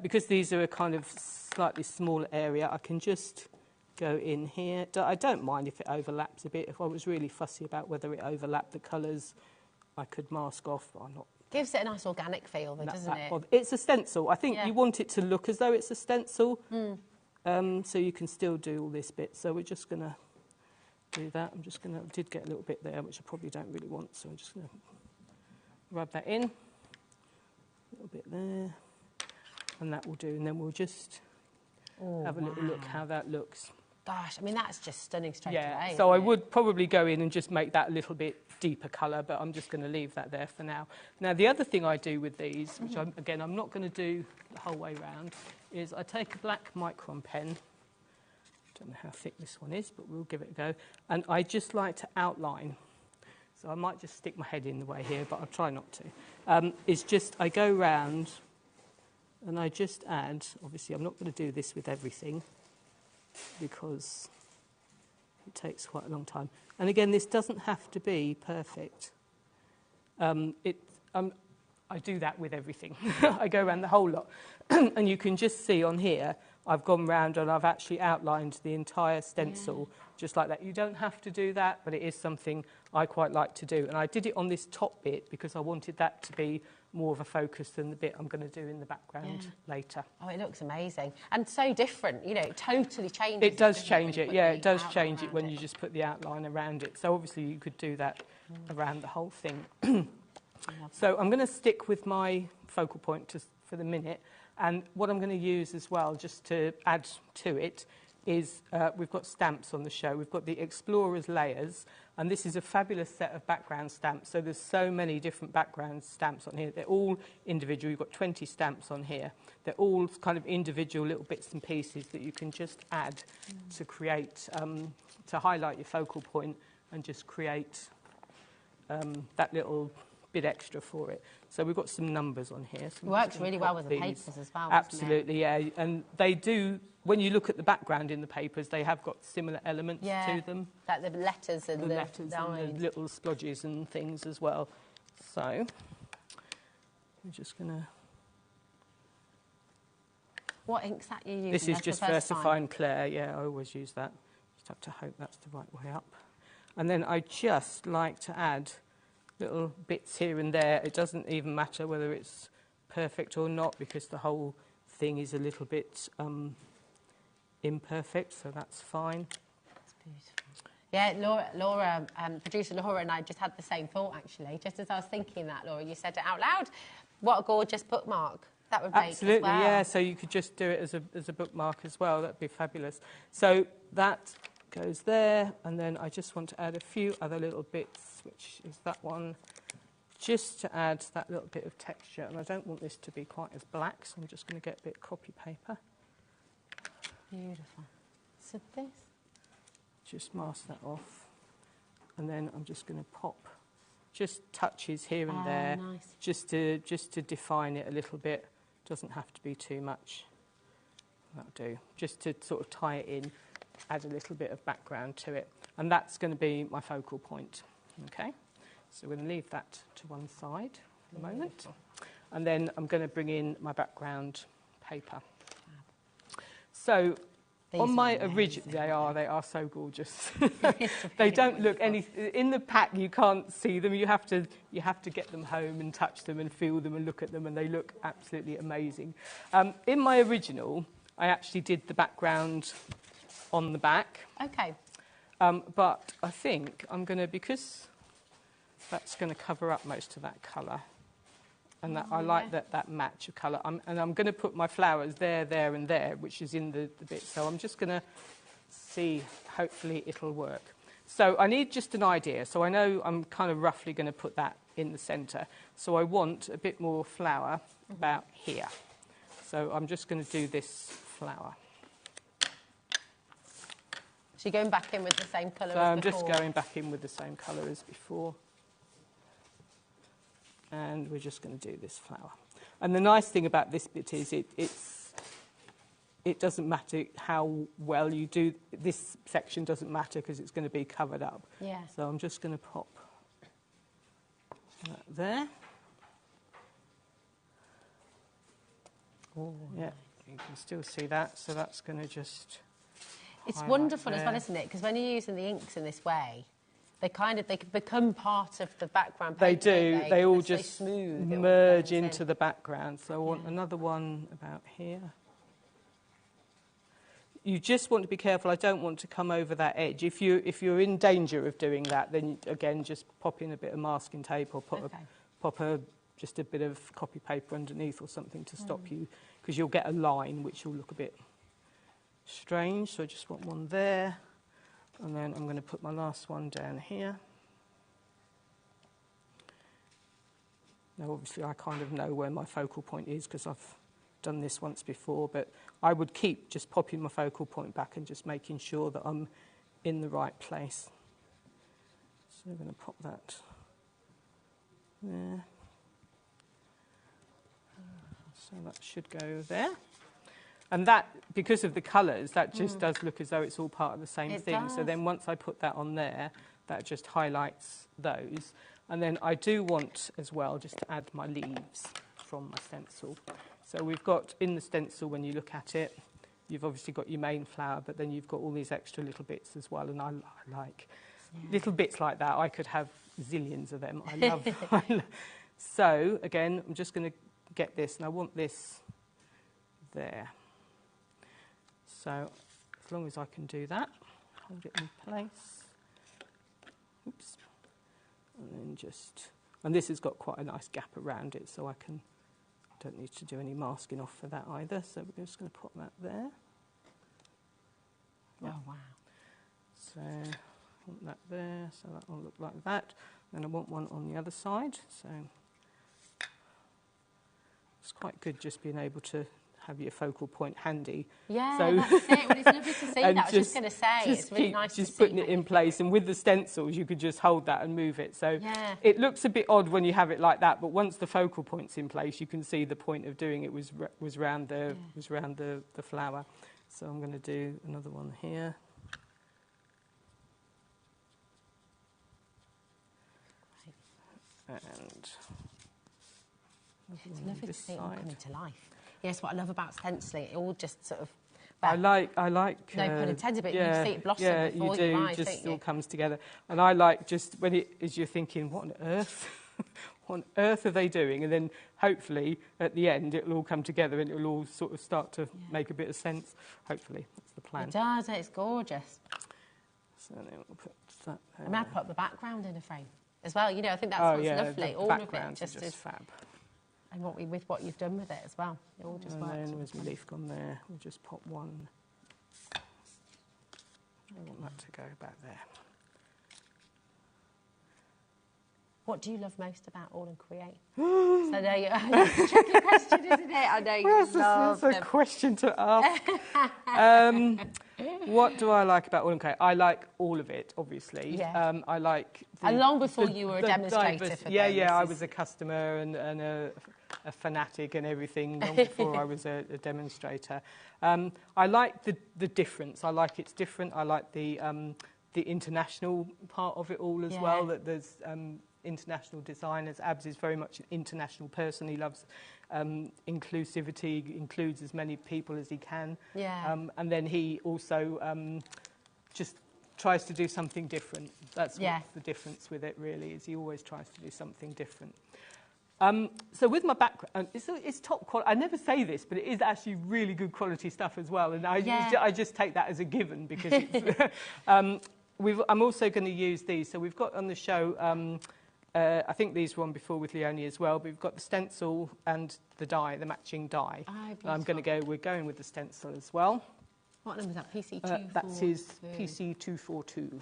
Because these are a kind of slightly smaller area, I can just go in here. I don't mind if it overlaps a bit. If I was really fussy about whether it overlapped the colours, I could mask off, but I'm not. Gives it a nice organic feel, though, doesn't it? It's a stencil. I think you want it to look as though it's a stencil, so you can still do all this bit. So we're just going to do that. I'm just going to... I did get a little bit there, which I probably don't really want, so I'm just going to rub that in. A little bit there. And that will do. And then we'll just have a little look how that looks. Gosh, I mean, that's just stunning straight away. So I would probably go in and just make that a little bit deeper colour, but I'm just going to leave that there for now. Now, the other thing I do with these, which I'm not going to do the whole way round, is I take a black micron pen. Don't know how thick this one is, but we'll give it a go. And I just like to outline. So I might just stick my head in the way here, but I'll try not to. It's just, I go round and I just add, obviously I'm not going to do this with everything because it takes quite a long time. And again, this doesn't have to be perfect. I do that with everything. I go around the whole lot. And you can just see on here, I've gone round and I've actually outlined the entire stencil just like that. You don't have to do that, but it is something I quite like to do. And I did it on this top bit because I wanted that to be more of a focus than the bit I'm going to do in the background later. Oh, it looks amazing. And so different, you know, it totally changes. It does change it, yeah, it does change it when you just put the outline around it. So obviously you could do that around the whole thing. So I'm going to stick with my focal point for the minute. And what I'm going to use as well, just to add to it, is we've got stamps on the show. We've got the Explorer's Layers, and this is a fabulous set of background stamps. So there's so many different background stamps on here. They're all individual. You've got 20 stamps on here. They're all kind of individual little bits and pieces that you can just add to create, to highlight your focal point and just create that little bit extra for it. So we've got some numbers on here. So it works really well with the papers as well. Absolutely, yeah. And they do, when you look at the background in the papers, they have got similar elements to them. Like the letters and the letters and the little splodges and things as well. So we're just going to... What ink's that you use? This is just VersaFine Claire. Yeah, I always use that. Just have to hope that's the right way up. And then I just like to add little bits here and there. It doesn't even matter whether it's perfect or not because the whole thing is a little bit imperfect, so that's fine. That's beautiful. Yeah, Laura, producer Laura and I just had the same thought actually. Just as I was thinking that, Laura, you said it out loud. What a gorgeous bookmark that would make Absolutely, as well. Yeah, so you could just do it as a bookmark as well. That'd be fabulous. So that goes there, and then I just want to add a few other little bits, which is that one, just to add that little bit of texture. And I don't want this to be quite as black, so I'm just going to get a bit of copy paper. Beautiful. So this? Just mask that off. And then I'm just going to pop just touches here and there, nice. just to define it a little bit. Doesn't have to be too much. That'll do. Just to sort of tie it in, add a little bit of background to it. And that's going to be my focal point. Okay? So we're going to leave that to one side for the moment. And then I'm going to bring in my background paper. So These on my are original, amazing. they are so gorgeous. It's They really don't look wonderful. any in the pack. You can't see them. You have to get them home and touch them and feel them and look at them, and they look absolutely amazing. In my original, I actually did the background on the back, Okay. but I think I'm going to, because that's going to cover up most of that colour. And that, I like that match of colour. And I'm going to put my flowers there, there and there, which is in the bit. So I'm just going to see, hopefully it'll work. So I need just an idea. So I know I'm kind of roughly going to put that in the centre. So I want a bit more flower about here. So I'm just going to do this flower. So you're going back in with the same colour So as I'm before? just going back in with the same colour as before. And we're just going to do this flower. And the nice thing about this bit is it doesn't matter how well you do. This section doesn't matter because it's going to be covered up. Yeah. So I'm just going to pop that there. Ooh. Yeah, you can still see that. So that's going to just It's highlight wonderful as there. well, isn't it? Because when you're using the inks in this way, they can become part of the background They paper, do. don't They all They're so just smooth, it all merge blends in. into the background. So I want another one about here. You just want to be careful. I don't want to come over that edge. If you're in danger of doing that, then again just pop in a bit of masking tape or just a bit of copy paper underneath or something to stop you, because you'll get a line which will look a bit strange. So I just want one there. And then I'm going to put my last one down here. Now, obviously, I kind of know where my focal point is because I've done this once before, but I would keep just popping my focal point back and just making sure that I'm in the right place. So I'm going to pop that there. So that should go there. And that, because of the colours, that just does look as though it's all part of the same It thing. So does. then once I put that on there, that just highlights those. And then I do want as well just to add my leaves from my stencil. So we've got in the stencil, when you look at it, you've obviously got your main flower, but then you've got all these extra little bits as well. And I like little bits like that. I could have zillions of them. I love So again, I'm just going to get this, and I want this there. So as long as I can do that, hold it in place. Oops. And then just, and this has got quite a nice gap around it, so don't need to do any masking off for that either. So we're just going to put that there. Oh, wow. So I want that there, so that will look like that. Then I want one on the other side. So it's quite good just being able to have your focal point handy. Yeah, so that's it. Well, it's lovely to see that. I was just going to say, it's really nice to see. Just putting it in place, and with the stencils, you could just hold that and move it. So it looks a bit odd when you have it like that, but once the focal point's in place, you can see the point of doing it was round the flower. So I'm going to do another one here. And it's lovely to see it all coming to life. Yes, what I love about stenciling, it all just sort of... I like. No pun intended, but you see it blossom before you do. your eyes, Just don't you? all comes together. And I like just as you're thinking, what on earth? What on earth are they doing? And then hopefully at the end it'll all come together and it'll all sort of start to make a bit of sense. Hopefully, that's the plan. It does, it's gorgeous. So then we'll put that there. I mean, I'd put the background in a frame as well. You know, I think that's what's lovely. The All of it backgrounds just are is fab. And with what you've done with it as well. It all just works. And then with my leaf gone there, we'll just pop one. I want that to go back there. What do you love most about All and Create? So I know it's a tricky question, isn't it? I know you love That's a question to ask. What do I like about All and Create? I like all of it, obviously. Yeah. I like... And long before you were a demonstrator for them. Yeah, I was a customer and a fanatic and everything long before I was a demonstrator. I like the difference. I like it's different. I like the international part of it all as well, that there's international designers. Abs is very much an international person. He loves inclusivity, includes as many people as he can. Yeah. And then he also just tries to do something different. That's what's the difference with it, really, is he always tries to do something different. So with my background, it's top quality. I never say this, but it is actually really good quality stuff as well. And I just take that as a given because it's, I'm also going to use these. So we've got on the show, I think these were on before with Leonie as well, but we've got the stencil and the die, the matching die. We're going with the stencil as well. What number is that? PC242? That is PC242.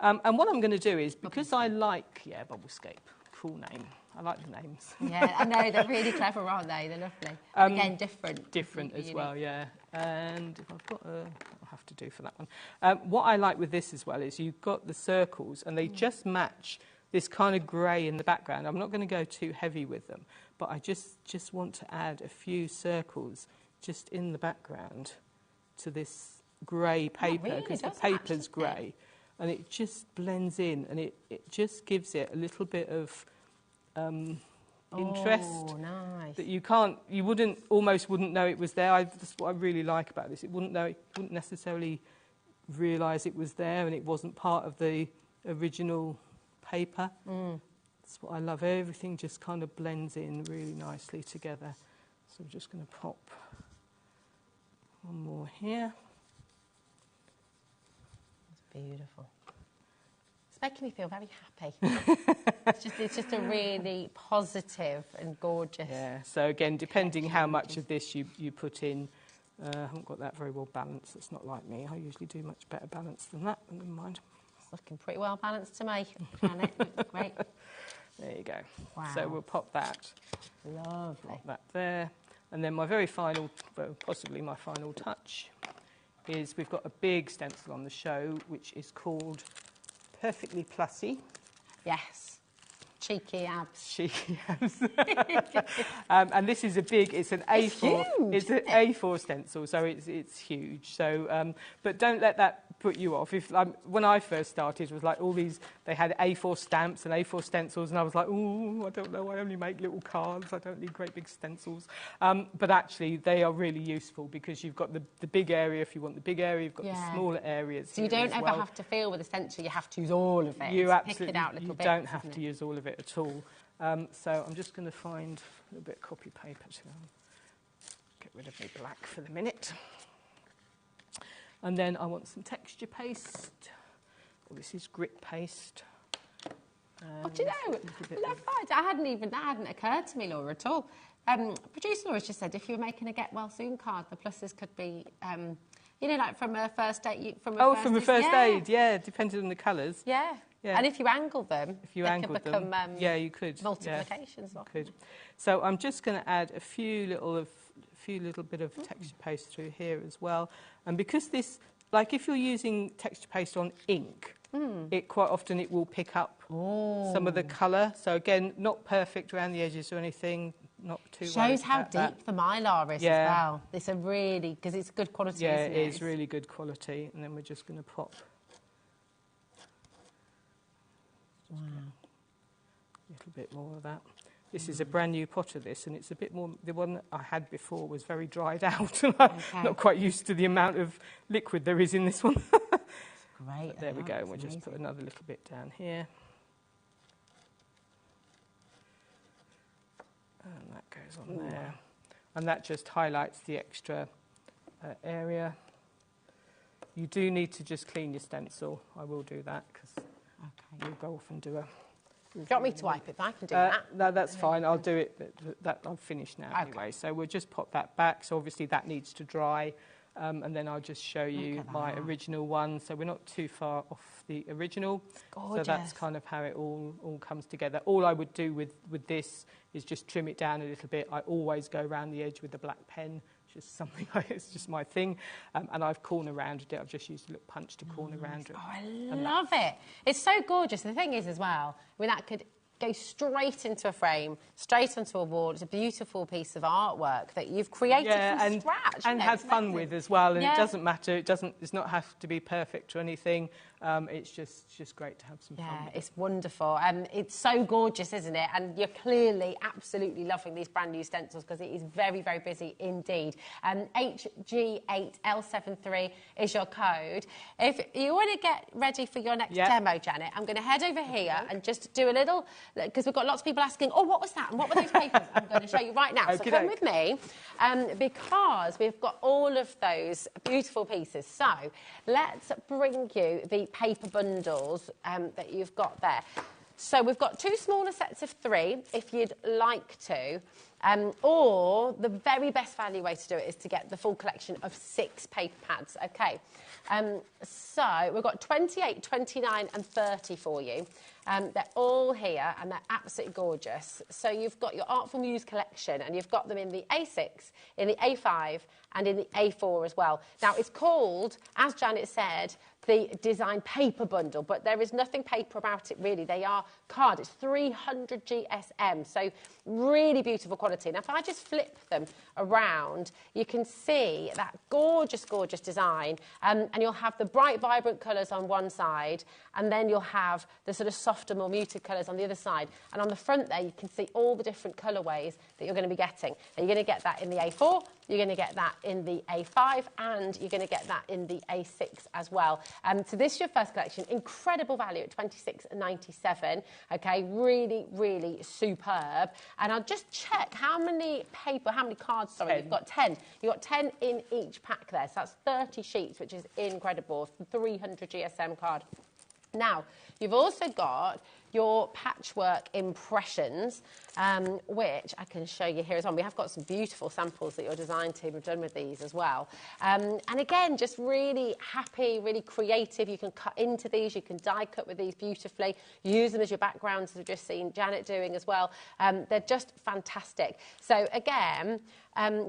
And what I'm going to do is, because I like, Bubblecape, cool name. I like the names. Yeah, I know, they're really clever, aren't they? They're lovely. Again, different. Different as well, yeah. And if I've got I'll have to do for that one. What I like with this as well is you've got the circles and they just match this kind of grey in the background. I'm not going to go too heavy with them, but I just want to add a few circles just in the background to this grey paper, because the paper's grey. And it just blends in and it just gives it a little bit of interest that you almost wouldn't know it was there. That's what I really like about this. It wouldn't necessarily realise it was there and it wasn't part of the original paper. That's what I love. Everything just kind of blends in really nicely together. So I'm just going to pop one more here. It's beautiful. Making me feel very happy. it's just a really positive and gorgeous. Yeah, so again, depending how much of this you put in, I haven't got that very well balanced. It's not like me. I usually do much better balance than that, but never mind. It's looking pretty well balanced to me. Janet, looks great. There you go. Wow. So we'll pop that. Lovely. Pop that there. And then my very final, well, possibly my final touch, is we've got a big stencil on the show, which is called Perfectly Plusy. Yes. Cheeky abs. Cheeky abs. And this is it's an A4. It's an A4 stencil, so it's huge. So, but don't let that put you off. When I first started, it was like all these. They had A4 stamps and A4 stencils, and I was like, oh, I don't know. I only make little cards. I don't need great big stencils. But actually, they are really useful because you've got the big area. If you want the big area, you've got the smaller areas. So you don't ever have to feel with a stencil. You have to use all of it. You absolutely. Pick it out little bits. You don't have to use all of it at all. So I'm just going to find a little bit of copy paper to get rid of my black for the minute. And then I want some texture paste. Well, this is grit paste. Do you know, I love that. That hadn't occurred to me, Laura, at all. Producer Laura just said if you were making a get well soon card, the pluses could be, like from a first date. From a first aid, depending on the colours. Yeah. Yeah. And if you angled them, they could become you could multiplications. Yeah, you could. So I'm just going to add a few little bit of texture paste through here as well. And because this, like if you're using texture paste on ink, it quite often it will pick up some of the colour. So again, not perfect around the edges or anything. Not too. Shows how deep the mylar is as well. It's a really because it's good quality. Yeah, isn't it is really good quality. And then we're just going to pop. Wow. A little bit more of that. This is a brand new pot of this, and it's a bit more. The one that I had before was very dried out. I'm not quite used to the amount of liquid there is in this one. Great. There we go. We'll just put another little bit down here. And that goes on there. And that just highlights the extra area. You do need to just clean your stencil. I will do that because we'll go off and do a... Do you want me to wipe it? I can do that. No, that's fine. I'll do it. I'm finished now anyway. So we'll just pop that back. So obviously that needs to dry. And then I'll just show you my original one. So we're not too far off the original. So that's kind of how it all comes together. All I would do with this is just trim it down a little bit. I always go around the edge with the black pen. It's just something, it's just my thing. And I've corner rounded it. I've just used a little punch to corner round it. Oh, I love it. It's so gorgeous. The thing is as well, that could goes straight into a frame, straight onto a wall. It's a beautiful piece of artwork that you've created from scratch. And have fun with as well. And Yeah. it doesn't matter. It's not have to be perfect or anything. It's just great to have some fun. Yeah, with it's wonderful. It's so gorgeous, isn't it? And you're clearly absolutely loving these brand new stencils because it is very, very busy indeed. HG8L73 is your code. If you want to get ready for your next demo, Janet, I'm going to head over here and just do a little, because we've got lots of people asking, oh, what was that? And what were those papers? I'm going to show you right now. So come with me, because we've got all of those beautiful pieces. So let's bring you the paper bundles that you've got there. So we've got 2 smaller sets of 3, if you'd like to. Or the very best value way to do it is to get the full collection of 6 paper pads. Okay. So we've got 28, 29 and 30 for you. They're all here and they're absolutely gorgeous. So you've got your Artful Muse collection and you've got them in the A6, in the A5 and in the A4 as well. Now it's called, as Janet said, the design paper bundle, but there is nothing paper about it really. They are card. It's 300 GSM, so really beautiful quality. Now if I just flip them around, you can see that gorgeous, gorgeous design, and you'll have the bright, vibrant colours on one side, and then you'll have the sort of softer, more muted colours on the other side. And on the front there, you can see all the different colourways that you're going to be getting. And you're going to get that in the A4, you're going to get that in the A5, and you're going to get that in the A6 as well. So this is your first collection. Incredible value at £26.97. Okay, really, really superb. And I'll just check how many cards, sorry, 10. you've got 10. You've got 10 in each pack there. So that's 30 sheets, which is incredible. 300 GSM card. Now, you've also got your patchwork impressions, which I can show you here as well. We have got some beautiful samples that your design team have done with these as well. And again, just really happy, really creative. You can cut into these, you can die cut with these beautifully, use them as your backgrounds, as we've just seen Janet doing as well. They're just fantastic. So again,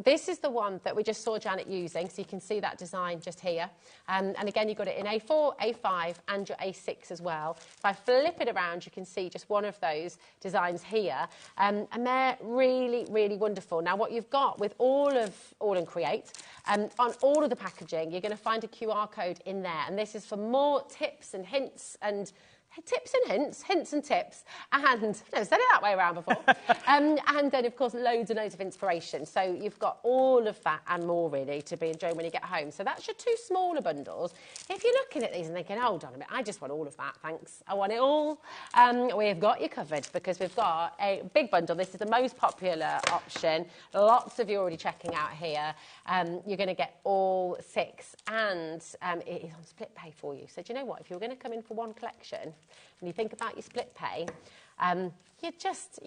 this is the one that we just saw Janet using, so you can see that design just here. And again, you've got it in A4, A5 and your A6 as well. If I flip it around, you can see just one of those designs here. And they're really, really wonderful. Now, what you've got with all in Create, on all of the packaging, you're going to find a QR code in there. And this is for more tips and hints and hints and tips, and I've never said it that way around before. And then, of course, loads and loads of inspiration. So you've got all of that and more, really, to be enjoying when you get home. So that's your 2 smaller bundles. If you're looking at these and thinking, hold on a minute, I just want all of that, thanks, I want it all, we've got you covered because we've got a big bundle. This is the most popular option. Lots of you already checking out here. You're going to get all 6, and it is on split pay for you. So do you know what? If you're going to come in for one collection, and you think about your split pay, you just,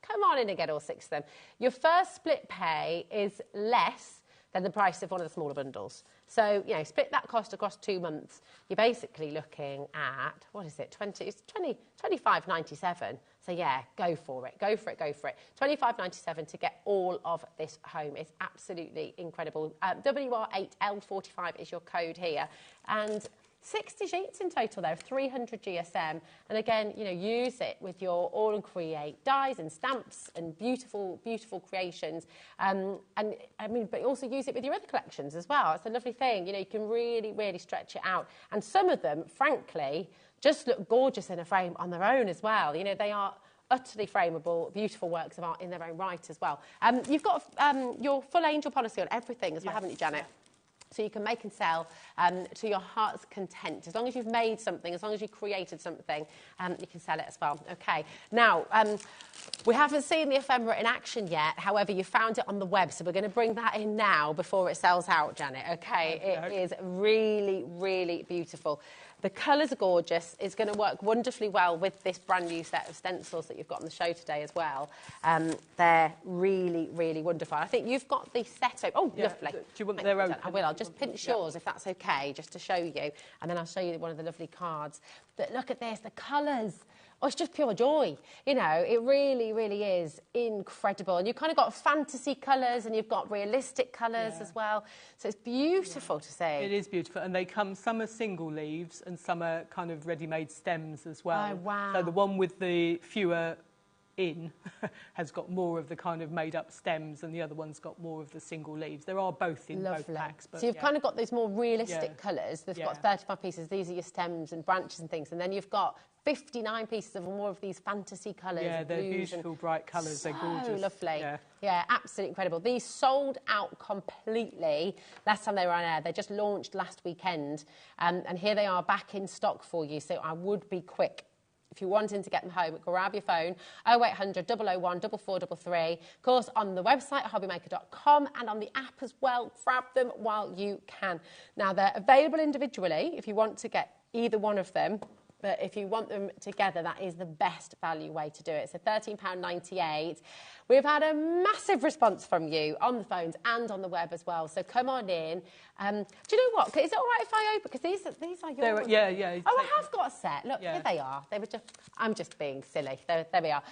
come on in and get all 6 of them. Your first split pay is less than the price of one of the smaller bundles. So, split that cost across 2 months. You're basically looking at, what is it, £25.97. So, yeah, go for it, go for it, go for it. £25.97 to get all of this home. It's absolutely incredible. WR8L45 is your code here. And 60 sheets in total there, 300 GSM. And again, use it with your All and Create dies and stamps and beautiful, beautiful creations. But also use it with your other collections as well. It's a lovely thing. You can really, really stretch it out. And some of them, frankly, just look gorgeous in a frame on their own as well. They are utterly frameable, beautiful works of art in their own right as well. You've got your full angel policy on everything as well, haven't you, Janet? So you can make and sell to your heart's content. As long as you've made something, as long as you created something, you can sell it as well. Okay. Now, we haven't seen the ephemera in action yet. However, you found it on the web, so we're going to bring that in now before it sells out, Janet. Okay. It is really, really beautiful. The colours are gorgeous. It's going to work wonderfully well with this brand new set of stencils that you've got on the show today as well. They're really, really wonderful. I think you've got the set open. Oh, lovely. Do you want their own? I will. I'll just pinch yours if that's okay, just to show you. And then I'll show you one of the lovely cards. But look at this, the colours. Oh, it's just pure joy. It really, really is incredible. And you've kind of got fantasy colours and you've got realistic colours as well. So it's beautiful to see. It is beautiful. And they come, some are single leaves and some are kind of ready-made stems as well. Oh, wow. So the one with the fewer in has got more of the kind of made-up stems, and the other one's got more of the single leaves. There are both in both packs. But so you've kind of got those more realistic colours. They've got 35 pieces. These are your stems and branches and things. And then you've got 59 pieces of more of these fantasy colours. Yeah, they're beautiful, bright colours. They're gorgeous. Lovely. Yeah, absolutely incredible. These sold out completely last time they were on air. They just launched last weekend. And here they are back in stock for you. So I would be quick. If you're wanting to get them home, grab your phone, 0800 001 4433. Of course, on the website, hobbymaker.com, and on the app as well. Grab them while you can. Now, they're available individually if you want to get either one of them. But if you want them together, that is the best value way to do it. So £13.98. We've had a massive response from you on the phones and on the web as well. So come on in. Do you know what? Is it all right if I open? Because these are yours. Yeah. Oh, I have got a set. Look, here they are. They were just. I'm just being silly. There we are.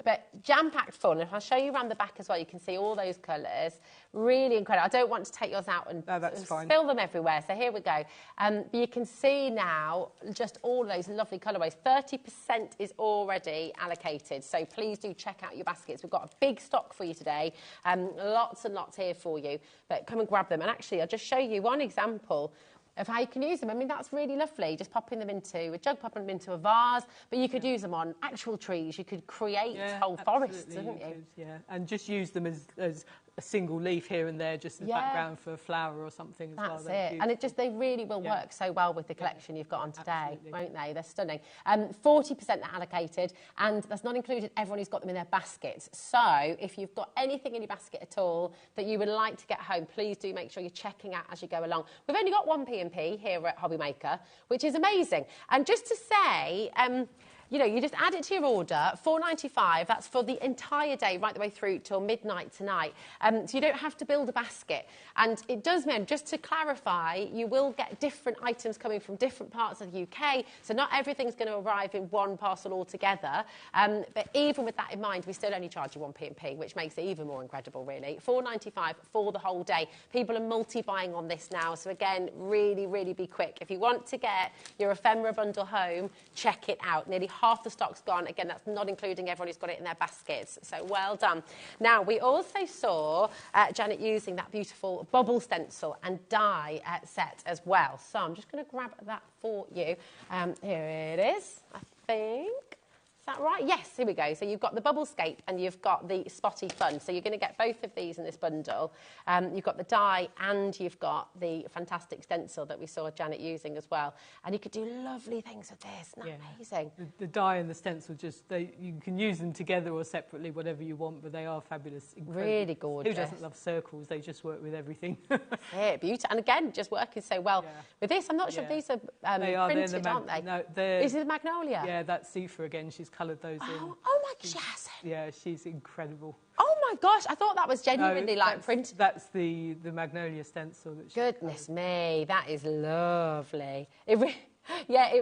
But jam-packed fun. If I'll show you around the back as well, you can see all those colours. Really incredible. I don't want to take yours out and spill them everywhere. So here we go. But you can see now just all those lovely colourways. 30% is already allocated. So please do check out your baskets. We've got a big stock for you today. Lots and lots here for you. But come and grab them. And actually, I'll just show you one example of how you can use them. I mean, that's really lovely, just popping them into a jug, popping them into a vase, but you could use them on actual trees. You could create whole forests, couldn't you? And just use them as a single leaf here and there, just as background for a flower or something as well. That's it. And they really will work so well with the collection you've got on today, won't they? They're stunning. 40% are allocated, and that's not included everyone who's got them in their baskets. So if you've got anything in your basket at all that you would like to get home, please do make sure you're checking out as you go along. We've only got one P&P here at HobbyMaker, which is amazing. And just to say, you know, you just add it to your order, £4.95. That's for the entire day, right the way through till midnight tonight. So you don't have to build a basket. And it does mean, just to clarify, you will get different items coming from different parts of the UK. So not everything's going to arrive in one parcel altogether. But even with that in mind, we still only charge you one P&P, which makes it even more incredible, really. £4.95 for the whole day. People are multi-buying on this now. So again, really, really be quick. If you want to get your Ephemera bundle home, check it out. Nearly half the stock's gone. Again, that's not including everyone who's got it in their baskets. So well done. Now, we also saw Janet using that beautiful bubble stencil and die set as well. So I'm just going to grab that for you. Here it is, I think. Is that right? Yes, here we go. So you've got the Bubblecape and you've got the Spotty Fun. So you're going to get both of these in this bundle. You've got the die and you've got the fantastic stencil that we saw Janet using as well. And you could do lovely things with this. Isn't that amazing? The die and the stencil, you can use them together or separately, whatever you want, but they are fabulous. Incredible. Really gorgeous. Who doesn't love circles? They just work with everything. Yeah, beautiful. And again, just working so well with this. I'm not sure if these are printed, aren't they? No, is it the Magnolia? Yeah, that's Sifa again. She's coloured those in. Oh my gosh. Yeah, she's incredible. Oh my gosh, I thought that was genuinely printed. That's the Magnolia stencil. That Goodness me, that is lovely. It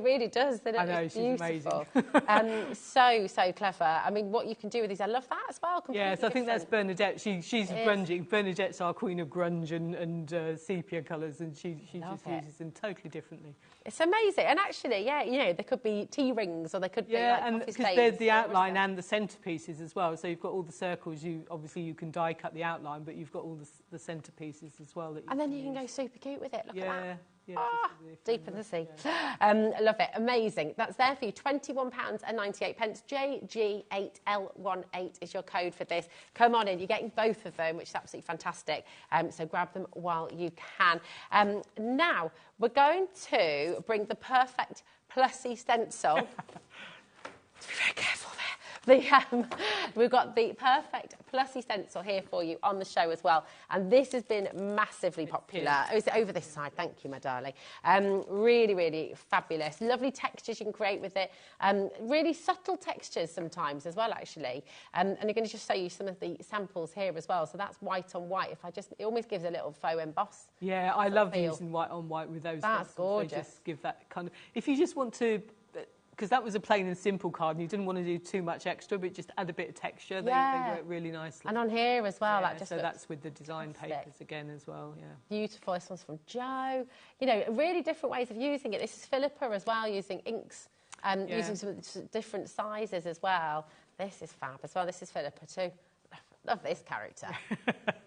really does. I know, it's she's beautiful. amazing. So clever. I mean, what you can do with these, I love that as well. Yes, I think that's Bernadette. She's grungy. Bernadette's our queen of grunge and sepia colours, and she just uses them totally differently. It's amazing. And actually, they could be tea rings or they could be and because there's the outline and the centerpieces as well. So you've got all the circles. Obviously you can die cut the outline, but you've got all the centerpieces as well. And then you can go super cute with it. Look at that. Yeah, deep in the sea. Yeah. Love it. Amazing. That's there for you. £21.98. JG8L18 is your code for this. Come on in. You're getting both of them, which is absolutely fantastic. So grab them while you can. Now, we're going to bring the perfect plusy stencil. Be very careful there. We've got the perfect plusy stencil here for you on the show as well. And this has been massively popular. Oh, is it over this side? Thank you, my darling. Really, really fabulous. Lovely textures you can create with it. Really subtle textures sometimes as well, actually. And I'm going to just show you some of the samples here as well. So that's white on white. It almost gives a little faux emboss. Yeah, I love using white on white with those. That's gorgeous. They just give that kind of... If you just want to... Because that was a plain and simple card and you didn't want to do too much extra, but just add a bit of texture. They work really nicely. And on here as well, that just so that's with the design papers again as well, Beautiful. This one's from Joe. You know, really different ways of using it. This is Philippa as well, using inks and using some different sizes as well. This is fab as well. This is Philippa too. Love this character.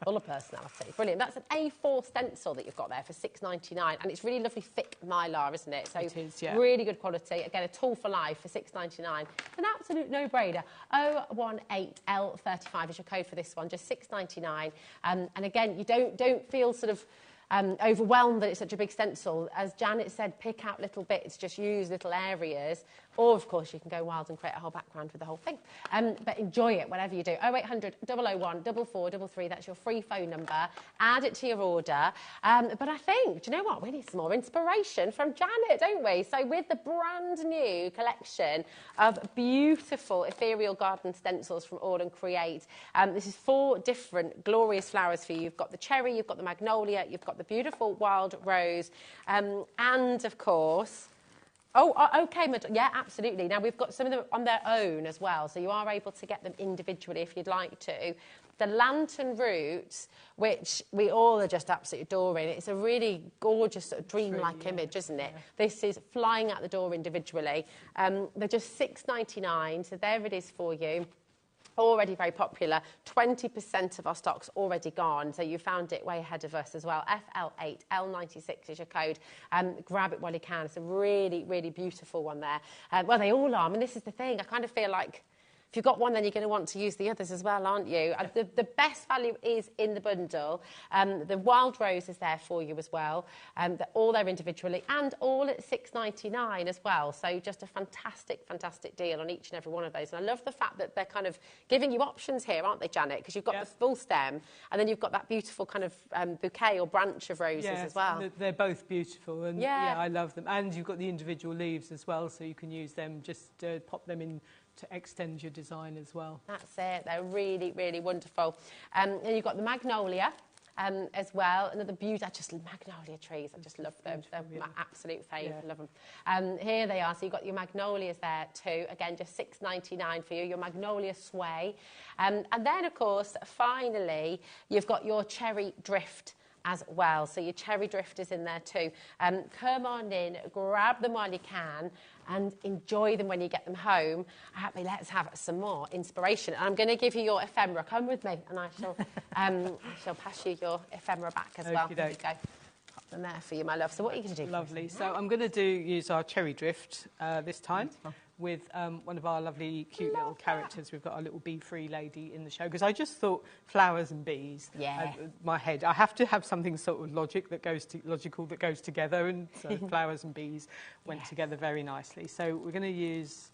Full of personality. Brilliant. That's an A4 stencil that you've got there for £6.99, and it's really lovely thick mylar, isn't it? So it is, yeah. Really good quality. Again, a tool for life for £6.99. An absolute no-brainer. 018L35 is your code for this one, just £6.99. And again, you don't feel sort of overwhelmed that it's such a big stencil. As Janet said, pick out little bits, just use little areas. Or, of course, you can go wild and create a whole background with the whole thing. But enjoy it, whatever you do. 0800 001 4433, that's your free phone number. Add it to your order. But I think, do you know what? We need some more inspiration from Janet, don't we? So with the brand new collection of beautiful ethereal garden stencils from All and Create, this is 4 different glorious flowers for you. You've got the cherry, you've got the magnolia, you've got the beautiful wild rose, and, of course... Oh, okay, yeah, absolutely. Now, we've got some of them on their own as well, so you are able to get them individually if you'd like to. The lantern roots, which we all are just absolutely adoring. It's a really gorgeous sort of dreamlike image, isn't it? Yeah. This is flying out the door individually. They're just £6.99, so there it is for you. Already very popular. 20% of our stock's already gone, so you found it way ahead of us as well. FL8L96 is your code. Grab it while you can. It's a really, really beautiful one there. Well, they all are. I mean, this is the thing. I kind of feel like if you've got one, then you're going to want to use the others as well, aren't you? The best value is in the bundle. The wild rose is there for you as well. They're all there individually and all at £6.99 as well. So just a fantastic, fantastic deal on each and every one of those. And I love the fact that they're kind of giving you options here, aren't they, Janet? Because you've got the full stem and then you've got that beautiful kind of bouquet or branch of roses as well. They're both beautiful and yeah, I love them. And you've got the individual leaves as well, so you can use them, just pop them in to extend your design as well. That's it. They're really, really wonderful. And you've got the magnolia as well. Another beauty. Magnolia trees. I just love them. They're my absolute favourite. Yeah. Love them. Here they are. So you've got your magnolias there too. Again, just £6.99 for you. Your magnolia sway. And then, of course, finally, you've got your cherry drift as well. So your cherry drift is in there too. Come on in, grab them while you can, and enjoy them when you get them home. Let's have some more inspiration. And I'm going to give you your ephemera. Come with me, and I shall pass you your ephemera back as well. There you go. Pop them there for you, my love. So what are you going to do? Lovely. So I'm going to use our cherry drift this time with one of our lovely, cute little characters. We've got our little bee-free lady in the show, because I just thought flowers and bees. Yeah. My head. I have to have something sort of logical that goes together, and so flowers and bees went together very nicely. So we're going to use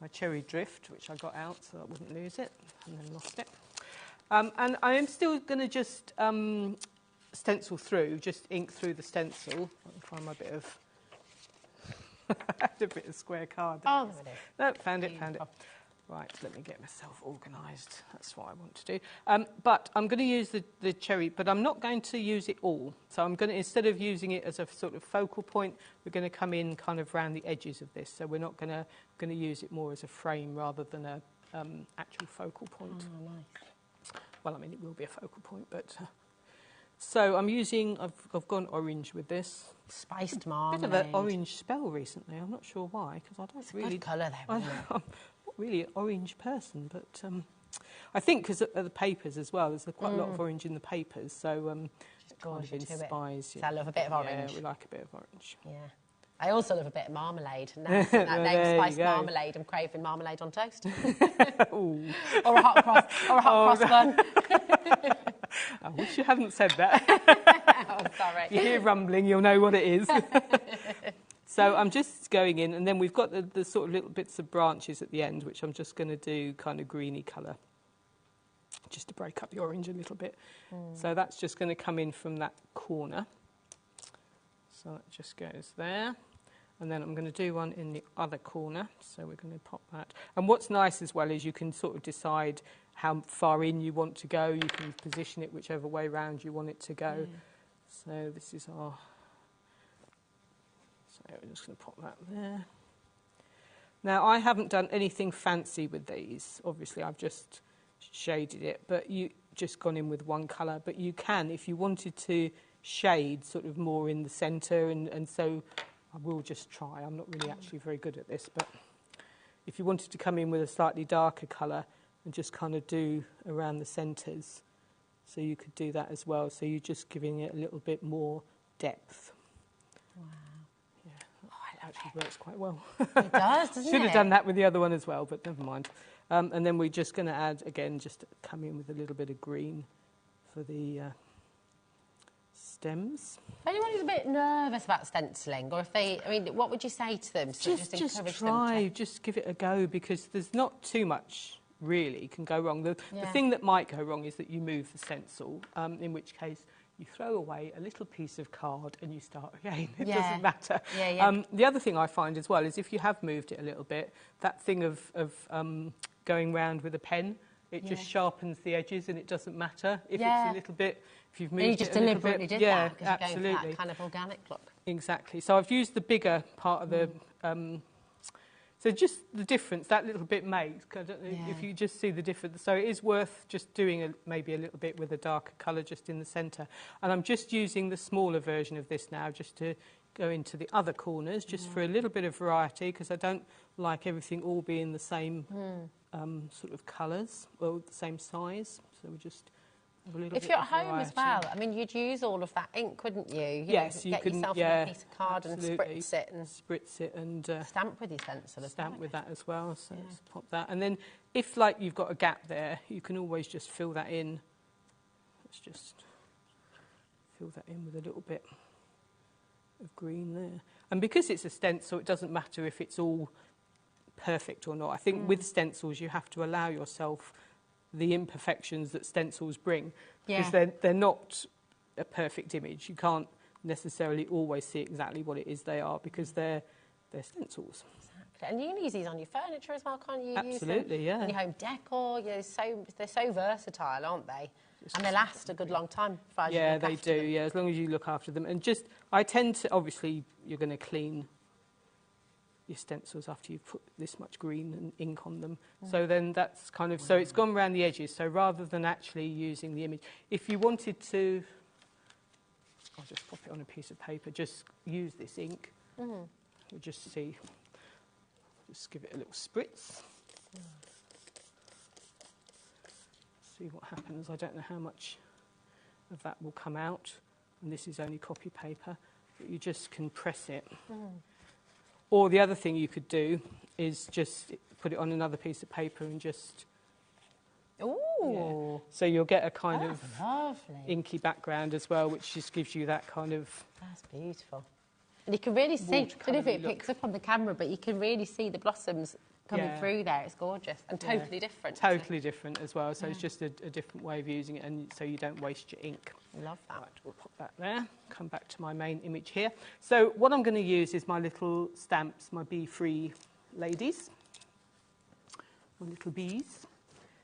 my cherry drift, which I got out so I wouldn't lose it, and then lost it. And I am still going to just stencil through, just ink through the stencil. I'll find my bit of... I had a bit of square card. Oh, there it is. No, found it. Right, let me get myself organised. That's what I want to do. But I'm going to use the cherry, but I'm not going to use it all. So I'm going to, instead of using it as a sort of focal point, we're going to come in kind of round the edges of this. So we're not going to use it more as a frame rather than a actual focal point. Oh, nice. Well, I mean, it will be a focal point, but... So I'm using, I've gone orange with this. Spiced marmalade. Bit of an orange spell recently. I'm not sure why, because I don't really... Good colour there, I'm not really an orange person, but I think because of the papers as well, there's quite a lot of orange in the papers, so it kind of inspires you. So I love a bit of orange. Yeah, we like a bit of orange. Yeah. I also love a bit of marmalade. And now that name, spiced marmalade, I'm craving marmalade on toast. Or a hot cross bun. I wish you hadn't said that. Oh, sorry. If you hear rumbling, you'll know what it is. So I'm just going in, and then we've got the sort of little bits of branches at the end, which I'm just going to do kind of greeny colour, just to break up the orange a little bit. So that's just going to come in from that corner. So that just goes there. And then I'm going to do one in the other corner. So we're going to pop that. And what's nice as well is you can sort of decide how far in you want to go. You can position it whichever way round you want it to go. So this is our... So we're just going to pop that there. Now, I haven't done anything fancy with these. Obviously, I've just shaded it. But you just gone in with one colour. But you can, if you wanted to shade sort of more in the centre, and so I will just try. I'm not really actually very good at this, but if you wanted to come in with a slightly darker colour and just kind of do around the centres, so you could do that as well. So you're just giving it a little bit more depth. Wow. Yeah, that actually works quite well. It does, doesn't it? Should have done that with the other one as well, but never mind. And then we're just going to add, again, just come in with a little bit of green for the stems. If anyone is a bit nervous about stenciling, or if they, I mean, what would you say to them? So Just encourage try, them to... just give it a go, because there's not too much really can go wrong. The thing that might go wrong is that you move the stencil, in which case you throw away a little piece of card and you start again. It doesn't matter. The other thing I find as well is if you have moved it a little bit, that thing of going round with a pen, it just sharpens the edges and it doesn't matter if it's a little bit, if you've moved it a little bit. You just deliberately did that because you're going for that kind of organic look. Exactly. So I've used the bigger part of the... so just the difference, that little bit makes, I don't know if you just see the difference. So it is worth just doing maybe a little bit with a darker colour just in the centre. And I'm just using the smaller version of this now just to go into the other corners, just for a little bit of variety, because I don't like everything all being the same sort of colours, or the same size. So we just have a little if bit you're of at home variety. as well, I mean, you'd use all of that ink, wouldn't you? Yes, you you can. Yourself a piece of card and spritz it and stamp with your stencil. Stamp with that as well. So let's pop that, and then if like you've got a gap there, you can always just fill that in. Let's just fill that in with a little bit of green there. And because it's a stencil, it doesn't matter if it's all perfect or not. I think with stencils you have to allow yourself the imperfections that stencils bring, because they're not a perfect image. You can't necessarily always see exactly what it is they are, because they're stencils. Exactly. And you can use these on your furniture as well, can't you? Absolutely, use them in your home decor. You know, they're so versatile, aren't they? And they last a good long time. Yeah, they do. Yeah, as long as you look after them. And just, I tend to, obviously, you're going to clean your stencils after you've put this much green and ink on them. So then that's kind of, so it's gone around the edges. So rather than actually using the image, if you wanted to, I'll just pop it on a piece of paper, just use this ink. We'll just see, just give it a little spritz. See what happens. I don't know how much of that will come out, and this is only copy paper, but you just can press it. Or the other thing you could do is just put it on another piece of paper and just... Ooh! Yeah. So you'll get a kind of lovely inky background as well, which just gives you that kind of... That's beautiful. And you can really see, I don't know if it picks up on the camera, but you can really see the blossoms coming through there. It's gorgeous and totally different. Totally different as well. So it's just a different way of using it, and so you don't waste your ink. I love that. Right, we'll pop that there. Come back to my main image here. So what I'm going to use is my little stamps, my bee-free ladies, my little bees.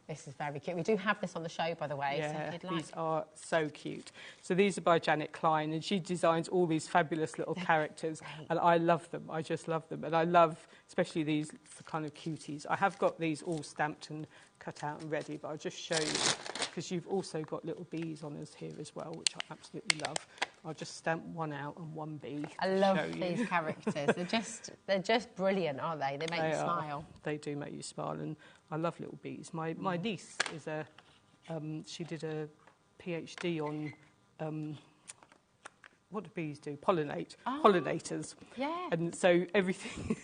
This is very cute. We do have this on the show, by the way. Yeah, so if you'd like. these are so cute. So these are by Janet Klein, and she designs all these fabulous little characters, and I love them. I just love them. And I love, especially these kind of cuties. I have got these all stamped and cut out and ready, but I'll just show you, because you've also got little bees on us here as well, which I absolutely love. I'll just stamp one out and one bee. I love these characters. They're just brilliant, aren't they? They make you smile. They do make you smile, and I love little bees. My niece is she did a PhD on what do bees do? Pollinators. Yeah. And so everything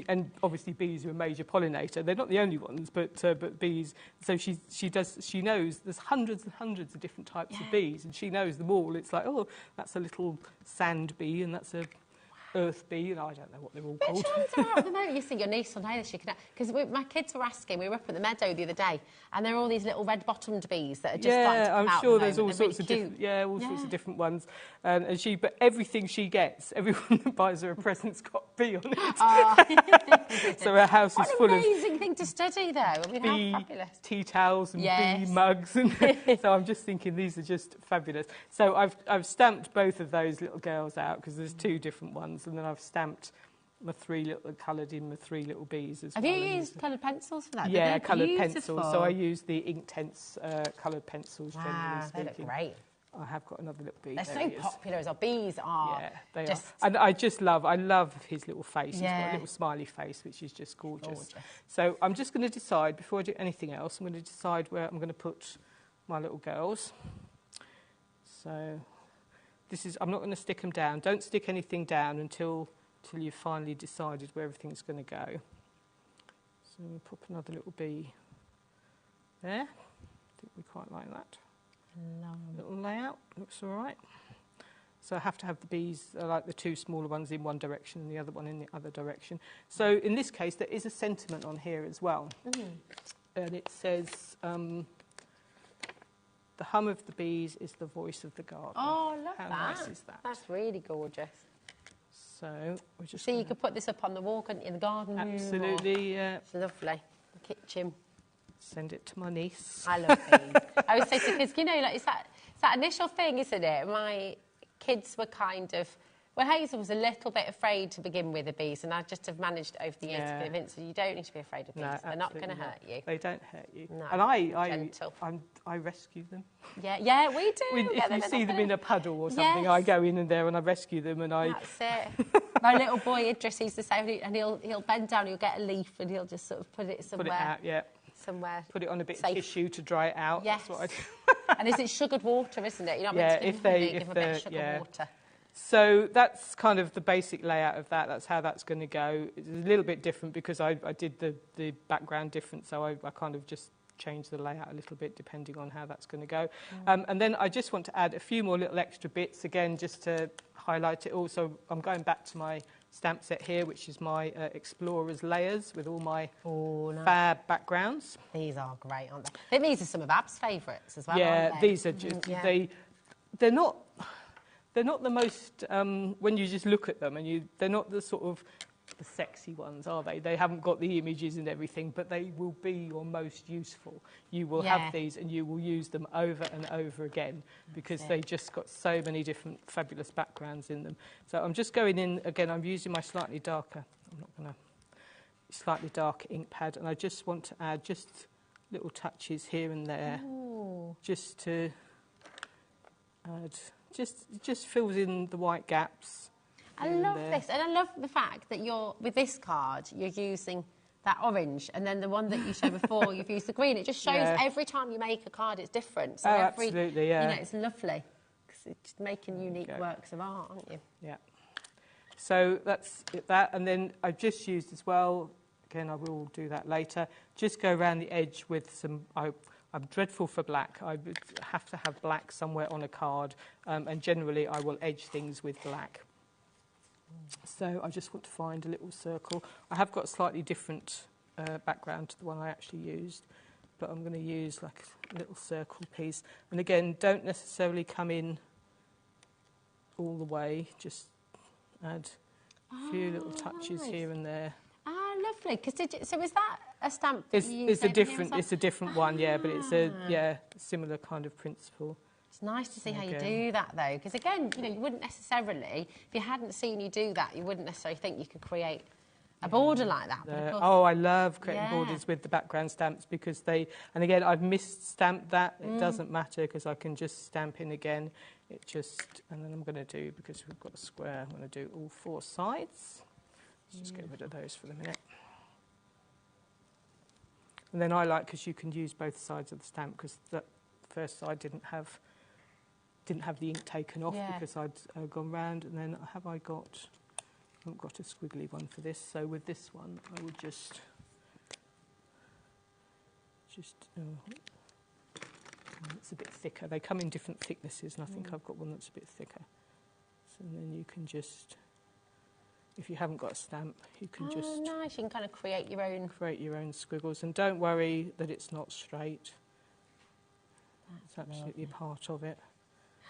and obviously bees are a major pollinator. They're not the only ones, but bees. So she knows there's hundreds and hundreds of different types of bees, and she knows them all. It's like, oh, that's a little sand bee, and that's a earth bee, and I don't know what they're all called. Which ones are at the moment? You see, your niece will know this. Because my kids were asking, we were up at the meadow the other day, and there are all these little red-bottomed bees that are just starting to come out. I'm sure there's the all sorts of different, sorts of different ones. But everything she gets, everyone that buys her a present's got bee on it. So her house is full of... What an amazing thing to study, though. I mean, bee how fabulous. Tea towels and bee mugs. And so I'm just thinking these are just fabulous. So I've stamped both of those little girls out, because there's two different ones. And then I've stamped coloured in my three little bees as well. Have you used coloured pencils for that? Yeah, coloured pencils. So I use the Inktense coloured pencils, generally speaking. They look great. I have got another little bee. They're There so he is. popular as well. Bees are. Yeah, they just... are. And I love his little face. Yeah. He's got a little smiley face, which is just gorgeous. Gorgeous. So I'm just going to decide, before I do anything else, I'm going to decide where I'm going to put my little girls. So this is, I'm not going to stick them down. Don't stick anything down until you've finally decided where everything's going to go. So we'll pop another little bee there. I think we quite like that. Little layout, looks all right. So I have to have the bees, like the two smaller ones in one direction and the other one in the other direction. So in this case, there is a sentiment on here as well. And it says, the hum of the bees is the voice of the garden. Oh, I love How that. nice is that? That's really gorgeous. So we're just... So you could put this up on the wall, couldn't you, in the garden room? Absolutely, yeah. It's lovely. The kitchen. Send it to my niece. I love bees. I always say to kids, you know, like it's that initial thing, isn't it? My kids were kind of... Well, Hazel was a little bit afraid to begin with of bees, and I just have managed over the years to convince her you don't need to be afraid of bees. No, they're not going to hurt you. They don't hurt you. No, and I rescue them. Yeah, we do. If you see them in a puddle or something, I go in there and I rescue them, and I... That's it. My little boy Idris used to say, and he'll bend down, he'll get a leaf, and he'll just sort of put it somewhere. Put it out, yeah. Somewhere put it on a bit safe. of tissue to dry it out. Yes. That's what I do. And is it sugared water, isn't it? You're not meant to give them a bit of sugared water. So that's kind of the basic layout of that. That's how that's going to go. It's a little bit different because I did the background different, so I kind of just changed the layout a little bit depending on how that's going to go. And then I just want to add a few more little extra bits, again, just to highlight it all. So I'm going back to my stamp set here, which is my Explorer's layers with all my fab backgrounds. These are great, aren't they? I think these are some of Ab's favourites as well, yeah, aren't they? These are just... They're not... They're not the most, when you just look at them, and they're not the sort of the sexy ones, are they? They haven't got the images and everything, but they will be your most useful. You will have these and you will use them over and over again because they just got so many different fabulous backgrounds in them. So I'm just going in, again, I'm using my slightly darker ink pad, and I just want to add just little touches here and there. Ooh. Just to add... Just fills in the white gaps. I love this, and I love the fact that with this card, you're using that orange, and then the one that you showed before, you've used the green. It just shows every time you make a card, it's different. So absolutely, yeah. You know, it's lovely, because it's making unique works of art, aren't you? Yeah. So that's that, and then I've just used as well, again, I will do that later, just go around the edge with some... I'm dreadful for black. I would have to have black somewhere on a card, and generally I will edge things with black. So I just want to find a little circle. I have got a slightly different background to the one I actually used, but I'm going to use like a little circle piece. And again, don't necessarily come in all the way, just add a few little touches here and there. Lovely. So is that a stamp? It's a different one, yeah, but it's a similar kind of principle. It's nice to see how you do that, though, because again, you know, you wouldn't necessarily, if you hadn't seen you do that, you wouldn't necessarily think you could create a border like that. I love creating borders with the background stamps because and again, I've misstamped that. It doesn't matter because I can just stamp in again. And then I'm going to do, because we've got a square, I'm going to do all four sides. Let's just get rid of those for the minute. And then I like, because you can use both sides of the stamp, because that first side didn't have the ink taken off because I'd gone round. And then I haven't got a squiggly one for this. So with this one, I would just it's a bit thicker. They come in different thicknesses, and I think I've got one that's a bit thicker. So then you can just... If you haven't got a stamp, you can just... nice. You can kind of create your own squiggles. And don't worry that it's not straight. It's absolutely part of it.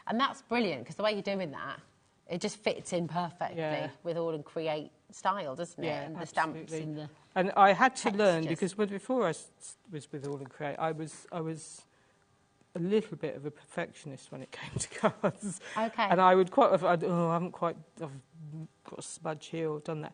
And that's brilliant, because the way you're doing that, it just fits in perfectly with all and create style, doesn't it? And the stamps and the And I had to learn, because before I was with all and create, I was a little bit of a perfectionist when it came to cards. Okay. And I would I've got a smudge here or done that.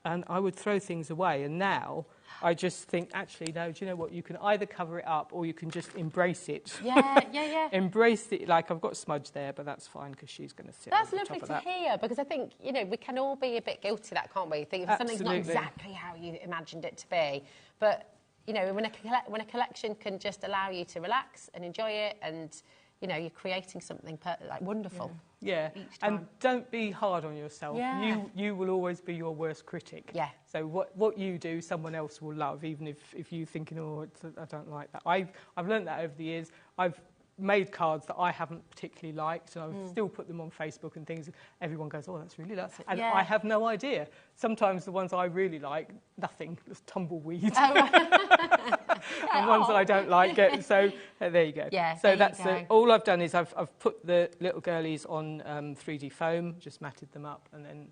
and I would throw things away. And now I just think, actually, no, do you know what? You can either cover it up or you can just embrace it. Yeah. Embrace it. Like, I've got a smudge there, but that's fine because she's going to sit That's on the top lovely of to that. hear, because I think, you know, we can all be a bit guilty of that, can't we? Think if something's not Absolutely. exactly how you imagined it to be. But, you know, when a collection can just allow you to relax and enjoy it, and, you know, you're creating something like wonderful. Yeah, and don't be hard on yourself. Yeah. You will always be your worst critic. Yeah. So what you do, someone else will love, even if you're thinking, oh, I don't like that. I've learned that over the years. I've made cards that I haven't particularly liked, and I've still put them on Facebook and things. Everyone goes, oh, that's really nice. And I have no idea. Sometimes the ones I really like, nothing, just tumbleweed. Oh, right. And ones that I don't like get, so there you go. Yeah, so there that's you go. all I've done is I've put the little girlies on 3D foam, just matted them up, and then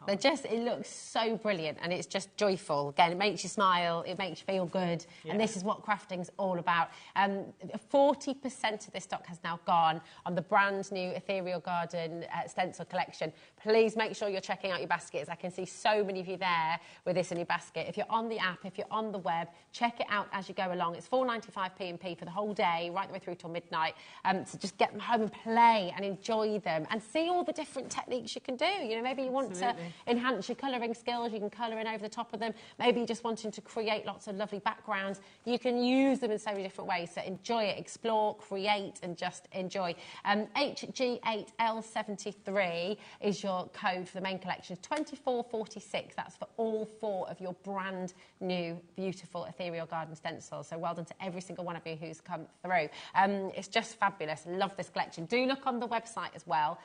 that's it looks so brilliant, and it's just joyful. Again, it makes you smile, it makes you feel good, and this is what crafting's all about. 40% of this stock has now gone on the brand new Ethereal Garden Stencil collection. Please make sure you're checking out your baskets. I can see so many of you there with this in your basket. If you're on the app, if you're on the web, check it out as you go along. It's $4.95 P&P for the whole day, right the way through till midnight. So just get them home and play and enjoy them and see all the different techniques you can do. You know, maybe you want to enhance your colouring skills, you can colour in over the top of them. Maybe you're just wanting to create lots of lovely backgrounds. You can use them in so many different ways. So enjoy it, explore, create, and just enjoy. HG8L73 is your code for the main collection. 2446. That's for all 4 of your brand new, beautiful Ethereal Garden stencils. So well done to every single one of you who's come through. It's just fabulous. Love this collection. Do look on the website as well.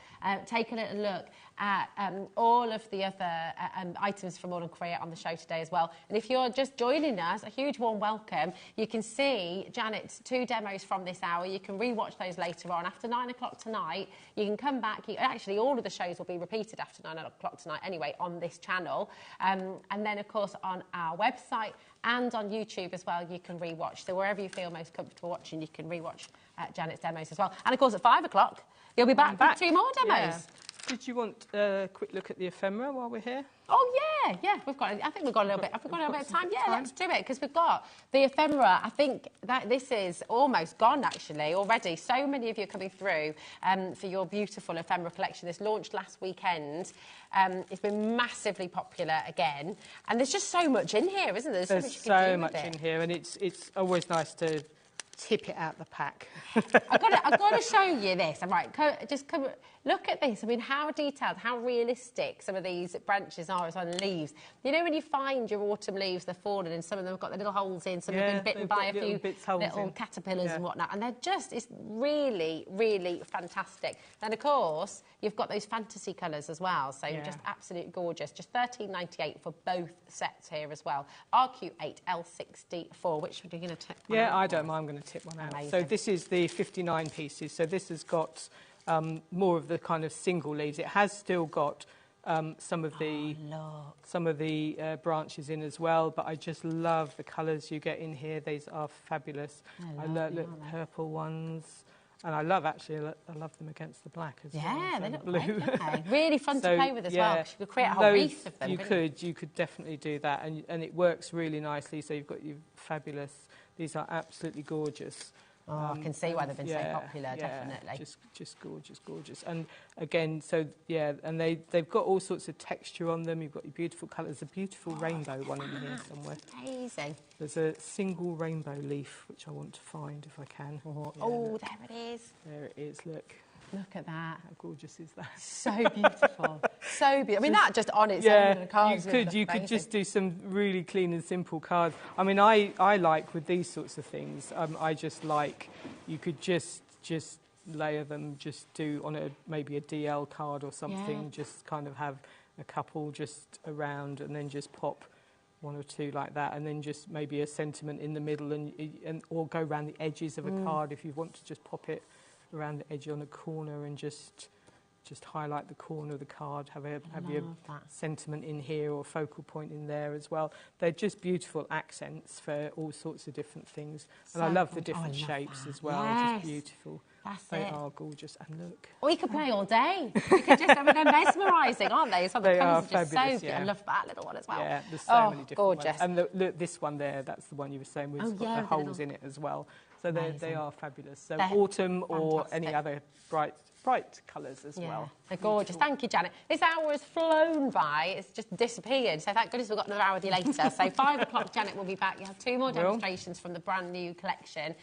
Take a little look at all of the other items from All & Create on the show today as well. And if you're just joining us, a huge warm welcome. You can see Janet's 2 demos from this hour. You can rewatch those later on. After 9 o'clock tonight, you can come back. Actually, all of the shows will be repeated after 9 o'clock tonight anyway on this channel. And then, of course, on our website and on YouTube as well, you can rewatch. So wherever you feel most comfortable watching, you can rewatch Janet's demos as well. And, of course, at 5 o'clock, you'll be back with 2 more demos. Yeah. Did you want a quick look at the ephemera while we're here? Oh, yeah. I think we've got a little bit. Have we got a little bit of time? Yeah, let's do it, because we've got the ephemera. I think that this is almost gone, actually, already. So many of you are coming through for your beautiful ephemera collection. This launched last weekend. It's been massively popular again. And there's just so much in here, isn't there? There's so much in here, and it's always nice to tip it out the pack. I've got to show you this. I'm right. Just come. Look at this. I mean, how detailed, how realistic some of these branches are as well, and leaves. You know, when you find your autumn leaves, they're fallen, and some of them have got the little holes in, some have been bitten by a few little caterpillars and whatnot, and it's really, really fantastic. And of course, you've got those fantasy colours as well, so just absolutely gorgeous. Just $13.98 for both sets here as well. RQ8L64. Which one are you going to tip? Yeah, I don't mind. I'm going to tip one out. Amazing. So this is the 59 pieces. So this has got more of the kind of single leaves. It has still got some of the branches in as well, but I just love the colours you get in here. These are fabulous. I love the purple ones. And I love them against the black as well. Yeah, they look blue. great, don't they? Really fun to play with as well, because you could create a whole wreath of them. You could definitely do that, and it works really nicely. So you've got your fabulous. These are absolutely gorgeous. I can see why they've been so popular, definitely. Just gorgeous. And again, and they've got all sorts of texture on them. You've got your beautiful colours, a beautiful rainbow one in here somewhere. Amazing. There's a single rainbow leaf, which I want to find if I can. There it is. There it is, look. Look at that. How gorgeous is that? So beautiful. So beautiful. I mean, that just on its own. You could just do some really clean and simple cards. I mean, I like with these sorts of things, I just like, you could just layer them, just do on maybe a DL card or something, just kind of have a couple just around and then just pop 1 or 2 like that, and then just maybe a sentiment in the middle and or go around the edges of a card if you want to just pop it around the edge on a corner and just highlight the corner of the card, have your sentiment in here or focal point in there as well. They're just beautiful accents for all sorts of different things. And I love the different shapes as well, just beautiful. That's They it. are gorgeous, and look. We could play all day. We could just, I mean, they're mesmerising, aren't they? Some of the They colours are are just fabulous, so yeah. I love that little one as well. Yeah, there's so many different gorgeous. ones. And look, this one there, that's the one you were saying with got yeah, the the holes little- in it as well. So they Amazing. are fabulous. So They're autumn or any fantastic. other bright colours as well. They're gorgeous. Thank you, Janet. This hour has flown by. It's just disappeared. So thank goodness we've got another hour later. So 5 o'clock, Janet will be back. You have 2 more demonstrations from the brand new collection.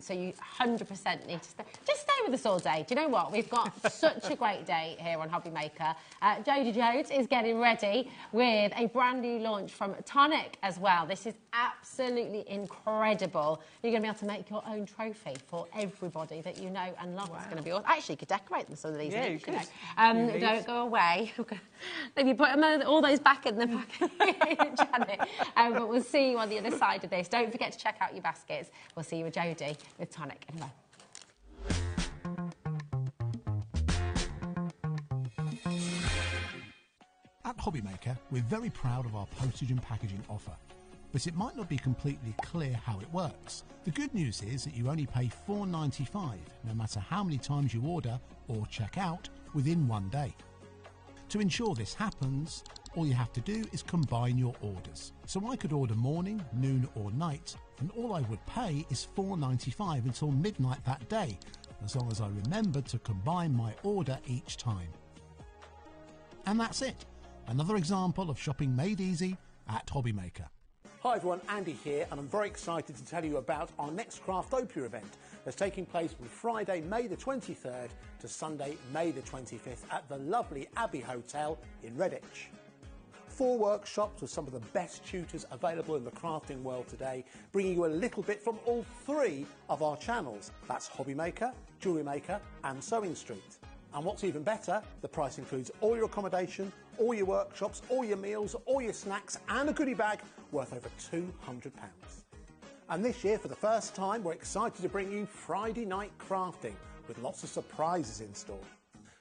So you 100% need to stay. Just stay with us all day. Do you know what? We've got such a great day here on HobbyMaker. Jodie Jones is getting ready with a brand new launch from Tonic as well. This is absolutely incredible. You're going to be able to make your own trophy for everybody that you know and love. It's going to be awesome. Actually, you could decorate them, some of these. Yeah, each, you know. could. Don't go away. Maybe put them all those back in the package, Janet. But we'll see you on the other side of this. Don't forget to check out your baskets. We'll see you with Jodie with Tonic in a moment. At HobbyMaker, we're very proud of our postage and packaging offer, but it might not be completely clear how it works. The good news is that you only pay $4.95 no matter how many times you order or check out within 1 day. To ensure this happens, all you have to do is combine your orders. So I could order morning, noon or night, and all I would pay is $4.95 until midnight that day, as long as I remembered to combine my order each time. And that's it. Another example of shopping made easy at HobbyMaker. Hi everyone, Andy here, and I'm very excited to tell you about our next Craftopia event that's taking place from Friday, May the 23rd to Sunday, May the 25th at the lovely Abbey Hotel in Redditch. 4 workshops with some of the best tutors available in the crafting world today, bringing you a little bit from all 3 of our channels. That's HobbyMaker, Jewellery Maker and Sewing Street. And what's even better, the price includes all your accommodation, all your workshops, all your meals, all your snacks and a goodie bag worth over £200. And this year, for the first time, we're excited to bring you Friday night crafting with lots of surprises in store.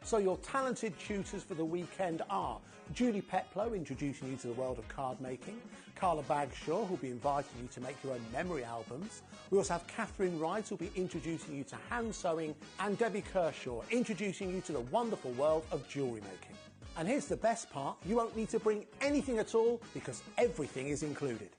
So your talented tutors for the weekend are Julie Peplow, introducing you to the world of card making, Carla Bagshaw, who'll be inviting you to make your own memory albums. We also have Catherine Wright, who'll be introducing you to hand sewing, and Debbie Kershaw, introducing you to the wonderful world of jewellery making. And here's the best part, you won't need to bring anything at all because everything is included.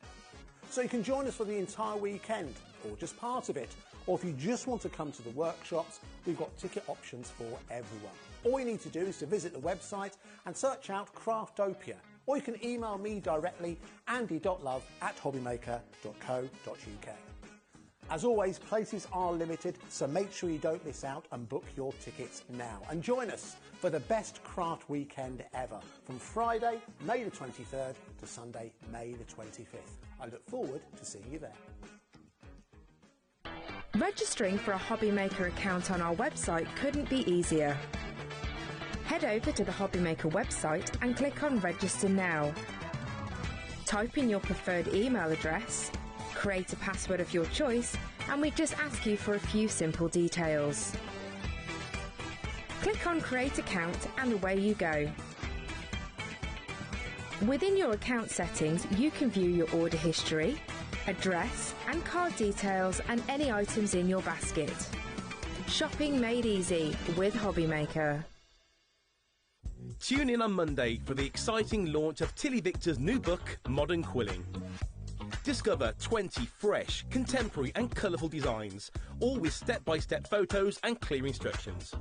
So you can join us for the entire weekend, or just part of it, or if you just want to come to the workshops, we've got ticket options for everyone. All you need to do is to visit the website and search out Craftopia, or you can email me directly, andy.love@hobbymaker.co.uk. As always, places are limited, so make sure you don't miss out and book your tickets now. And join us for the best craft weekend ever, from Friday, May the 23rd to Sunday, May the 25th. I look forward to seeing you there. Registering for a HobbyMaker account on our website couldn't be easier. Head over to the HobbyMaker website and click on Register Now. Type in your preferred email address, create a password of your choice, and we just ask you for a few simple details. Click on Create Account and away you go. Within your account settings, you can view your order history, address and card details and any items in your basket. Shopping made easy with HobbyMaker. Tune in on Monday for the exciting launch of Tilly Victor's new book, Modern Quilling. Discover 20 fresh, contemporary and colourful designs, all with step-by-step photos and clear instructions.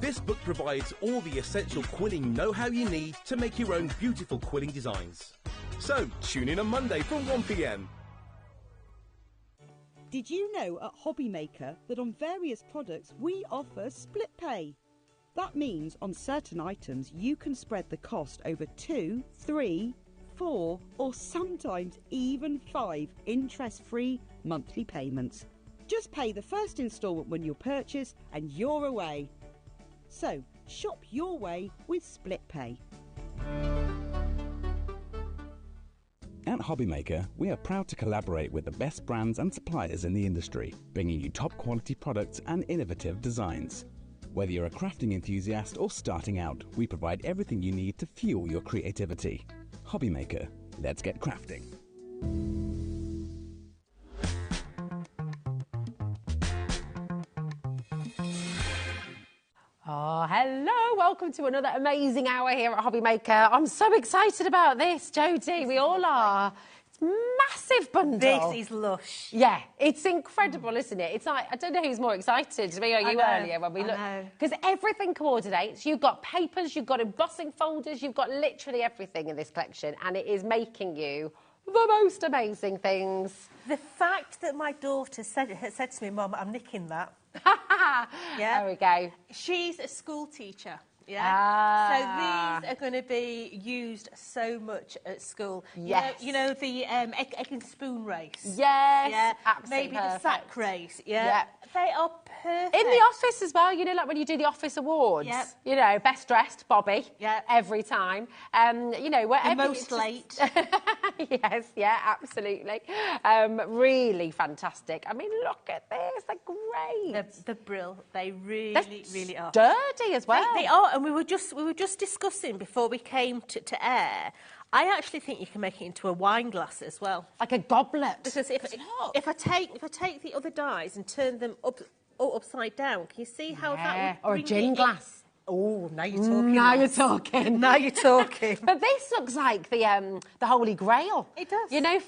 This book provides all the essential quilling know-how you need to make your own beautiful quilling designs. So, tune in on Monday from 1 p.m. Did you know at HobbyMaker that on various products we offer split pay? That means on certain items you can spread the cost over 2, 3, 4 or sometimes even 5 interest-free monthly payments. Just pay the first instalment when you purchase and you're away. So, shop your way with split pay. At HobbyMaker, we are proud to collaborate with the best brands and suppliers in the industry, bringing you top quality products and innovative designs. Whether you're a crafting enthusiast or starting out, we provide everything you need to fuel your creativity. HobbyMaker, let's get crafting. Oh, hello. Welcome to another amazing hour here at HobbyMaker. I'm so excited about this, Jodie. We all are. It's a massive bundle. This is lush. Yeah, it's incredible, isn't it? It's like, I don't know who's more excited, me or you earlier when we look. Because everything coordinates. You've got papers, you've got embossing folders, you've got literally everything in this collection, and it is making you the most amazing things. The fact that my daughter said to me, Mum, I'm nicking that. There we go. She's a school teacher. So these are going to be used so much at school. Yes. You know the egg and spoon race. Yes. Absolutely Maybe the sack race. Yeah. They are perfect. In the office as well, you know, like when you do the office awards. Yep. You know, best dressed, Bobby. Yep. Every time. You know, wherever. The most late. Yes, yeah, absolutely. Really fantastic. I mean, look at this. They're great. The brill. They really are. Sturdy as well. They are, and we were just discussing before we came to air. I actually think you can make it into a wine glass as well, like a goblet. Because if I take the other dies and turn them upside down, can you see how that would or a gin glass? Oh, now you're talking. Now you're talking. Now you're talking. But this looks like the Holy Grail. It does. You know,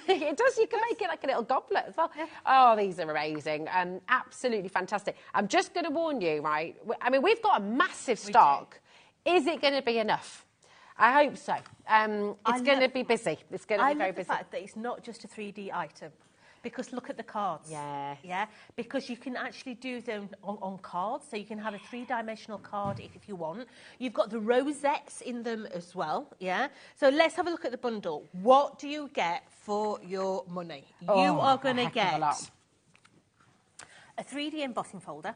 it does. You can make it like a little goblet as well. Yeah. Oh, these are amazing. Absolutely fantastic. I'm just going to warn you, right? I mean, we've got a massive stock. Is it going to be enough? I hope so. It's going to be busy. It's going to be very busy. I love the fact that it's not just a 3D item. Because look at the cards. Yeah. Because you can actually do them on cards. So you can have a 3-dimensional card if you want. You've got the rosettes in them as well. Yeah. So let's have a look at the bundle. What do you get for your money? You are going to get a 3D embossing folder.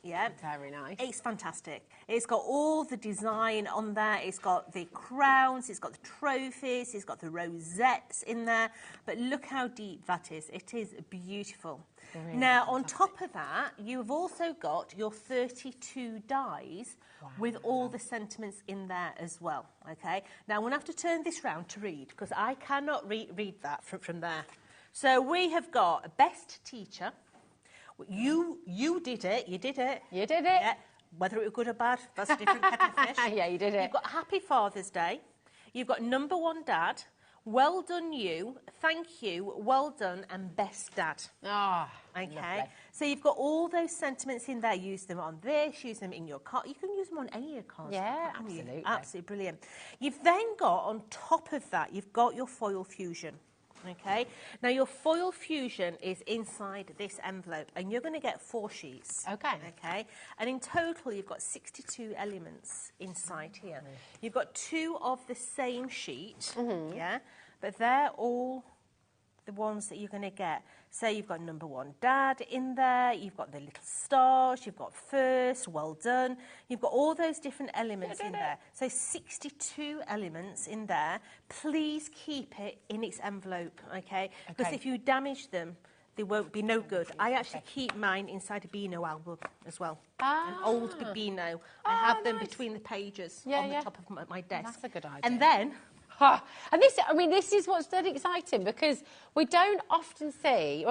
Yeah. Very nice. It's fantastic. It's got all the design on there. It's got the crowns. It's got the trophies. It's got the rosettes in there. But look how deep that is. It is beautiful. Really now, fantastic. On top of that, you've also got your 32 dies with all the sentiments in there as well. Okay. Now, I'm going to have to turn this round to read because I cannot read that from there. So we have got best teacher. You did it. You did it. You did it. Yeah. Whether it was good or bad, that's a different kettle of fish. Yeah, you did it. You've got Happy Father's Day. You've got Number One Dad. Well done, you. Thank you. Well done, and best dad. Ah. Okay. Lovely. So you've got all those sentiments in there. Use them on this. Use them in your card. You can use them on any of your cards. Yeah, absolutely. Absolutely brilliant. You've then got on top of that, you've got your foil fusion. Okay, now your foil fusion is inside this envelope and you're going to get 4 sheets. Okay, and in total you've got 62 elements inside here. You've got 2 of the same sheet, yeah, but they're all the ones that you're going to get. So you've got Number One Dad in there, you've got the little stars, you've got first, well done. You've got all those different elements in there. So 62 elements in there. Please keep it in its envelope, okay? Because if you damage them, they won't be no good. I actually keep mine inside a Beano album as well. An old Beano. I have them between the pages on the top of my desk. That's a good idea. And then... And this, I mean, this is what's so exciting because we don't often see,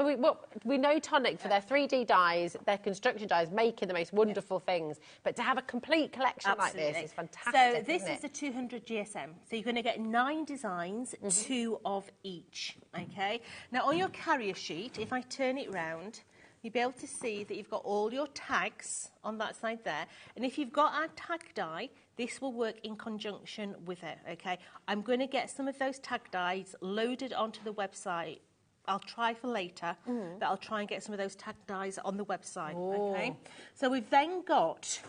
we know Tonic for their 3D dies, their construction dies, making the most wonderful things, but to have a complete collection like this is fantastic. So this is a 200 GSM. So you're going to get 9 designs, 2 of each, okay? Now on your carrier sheet, if I turn it round, you'll be able to see that you've got all your tags on that side there. And if you've got our tag die, this will work in conjunction with it, okay? I'm going to get some of those tag dies loaded onto the website. I'll try for later, but I'll try and get some of those tag dies on the website, okay? So we've then got...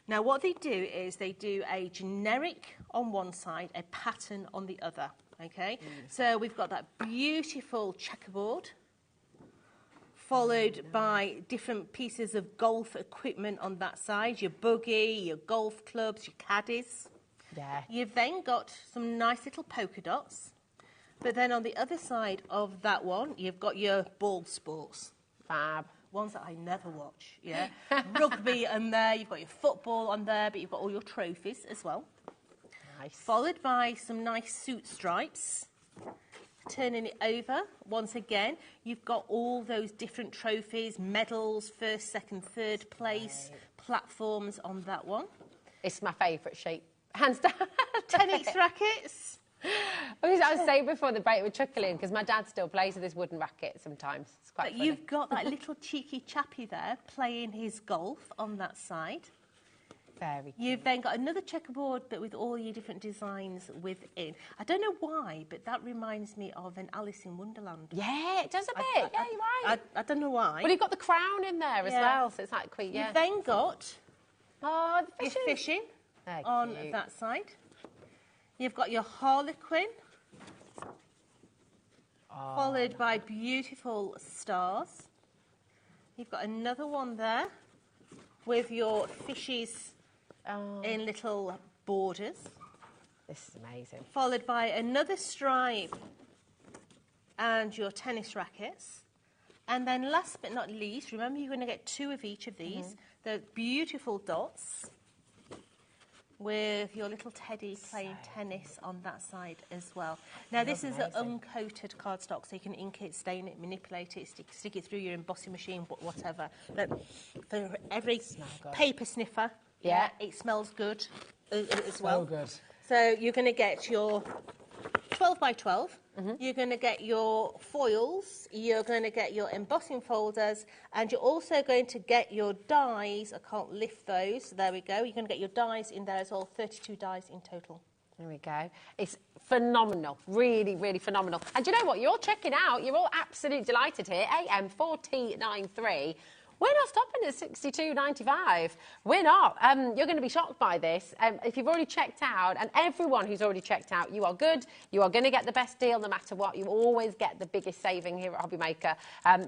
Now, what they do is they do a generic on one side, a pattern on the other, okay? So we've got that beautiful checkerboard, followed by different pieces of golf equipment on that side, your buggy, your golf clubs, your caddies. Yeah. You've then got some nice little polka dots, but then on the other side of that one, you've got your ball sports. Fab. Ones that I never watch, yeah. Rugby on there, you've got your football on there, but you've got all your trophies as well. Nice. Followed by some nice suit stripes. Turning it over, once again, you've got all those different trophies, medals, first, second, third place, platforms on that one. It's my favourite shape, hands down. Tennis rackets. I was saying before the break with chuckling because my dad still plays with his wooden racket sometimes. It's quite funny. You've got that little cheeky chappy there playing his golf on that side. Very You've then got another checkerboard, but with all your different designs within. I don't know why, but that reminds me of an Alice in Wonderland. Yeah, it does a bit. Yeah, you're right. I don't know why. Well, you've got the crown in there as well, so it's like Queen. You've then got the your fishing They're on cute. that side. You've got your harlequin, followed by beautiful stars. You've got another one there with your fishes in little borders. This is amazing. Followed by another stripe and your tennis rackets. And then last but not least, remember you're going to get 2 of each of these. The beautiful dots with your little teddy playing tennis on that side as well. Now this is an uncoated cardstock, so you can ink it, stain it, manipulate it, stick it through your embossing machine, whatever. But for every paper sniffer, it smells good as well. So good. So you're going to get your 12 by 12. You're going to get your foils, you're going to get your embossing folders, and you're also going to get your dies. I can't lift those. There we go. You're going to get your dies in there as well, 32 dies in total. There we go. It's phenomenal. Really, really phenomenal. And you know what? You're all checking out. You're all absolutely delighted here. AM4093. We're not stopping at £62.95. We're not. You're going to be shocked by this. If you've already checked out, and everyone who's already checked out, you are good. You are going to get the best deal no matter what. You always get the biggest saving here at HobbyMaker,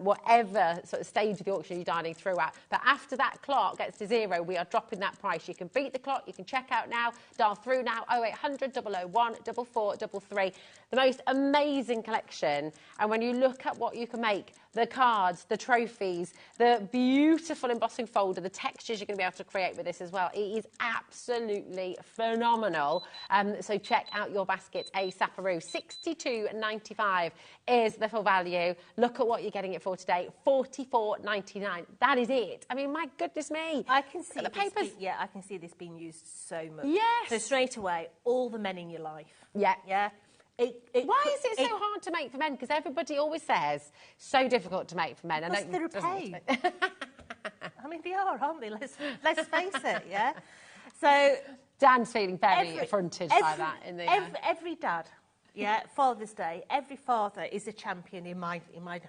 whatever sort of stage of the auction you're dining through at. But after that clock gets to 0, we are dropping that price. You can beat the clock. You can check out now. Dial through now. 0800 001 4433. The most amazing collection. And when you look at what you can make, the cards, the trophies, the beautiful embossing folder, the textures you're going to be able to create with this as well. It is absolutely phenomenal. So check out your basket ASAParoo. £62.95 is the full value. Look at what you're getting it for today. $44.99. That is it. I mean, my goodness me. I can see the papers. I can see this being used so much. Yes. So straight away, all the men in your life. Yeah. Yeah. Why is it so hard to make for men? Because everybody always says so difficult to make for men. Because they're a pain. I mean, they are, aren't they? Let's face it, yeah? So Dan's feeling very affronted by that. Every dad, yeah, Father's Day, every father is a champion in my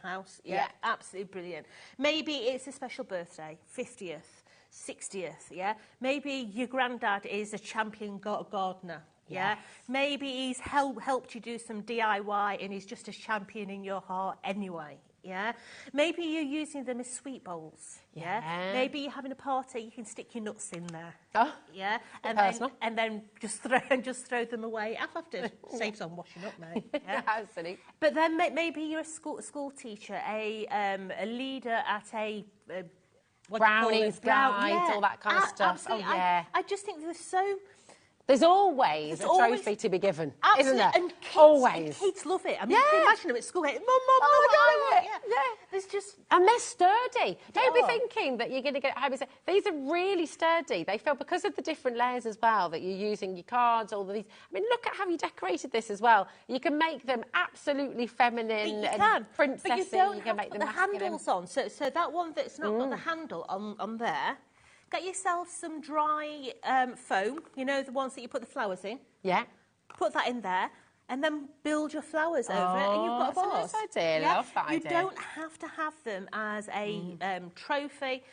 house. Yeah, absolutely brilliant. Maybe it's a special birthday, 50th, 60th, yeah? Maybe your granddad is a champion gardener. Yeah, maybe he's helped you do some DIY and he's just a champion in your heart anyway. Yeah, maybe you're using them as sweet bowls. Yeah, maybe you're having a party, you can stick your nuts in there. Oh, yeah, and then just throw them away after. Saves on washing up, mate. Yeah, absolutely. But then maybe you're a school teacher, a leader at a brownies guides, all that kind of stuff. Absolutely. Oh yeah. I just think there's so. There's always a trophy to be given, absolutely. Isn't there? And kids, always. Kids love it. I mean, you can imagine them at school going, Mum, I got it. Yeah. There's just... And they're sturdy. Don't be thinking that you're going to get... These are really sturdy. They feel, because of the different layers as well, that you're using your cards, all of these... I mean, look at how you decorated this as well. You can make them absolutely feminine and princessy. But you don't can make them the masculine. handles on. So that one that's not got the handle on there... Get yourself some dry foam, you know, the ones that you put the flowers in. Yeah. Put that in there and then build your flowers over it and you've got a vase. That's a nice idea. Love that you idea. don't have to have them as a trophy.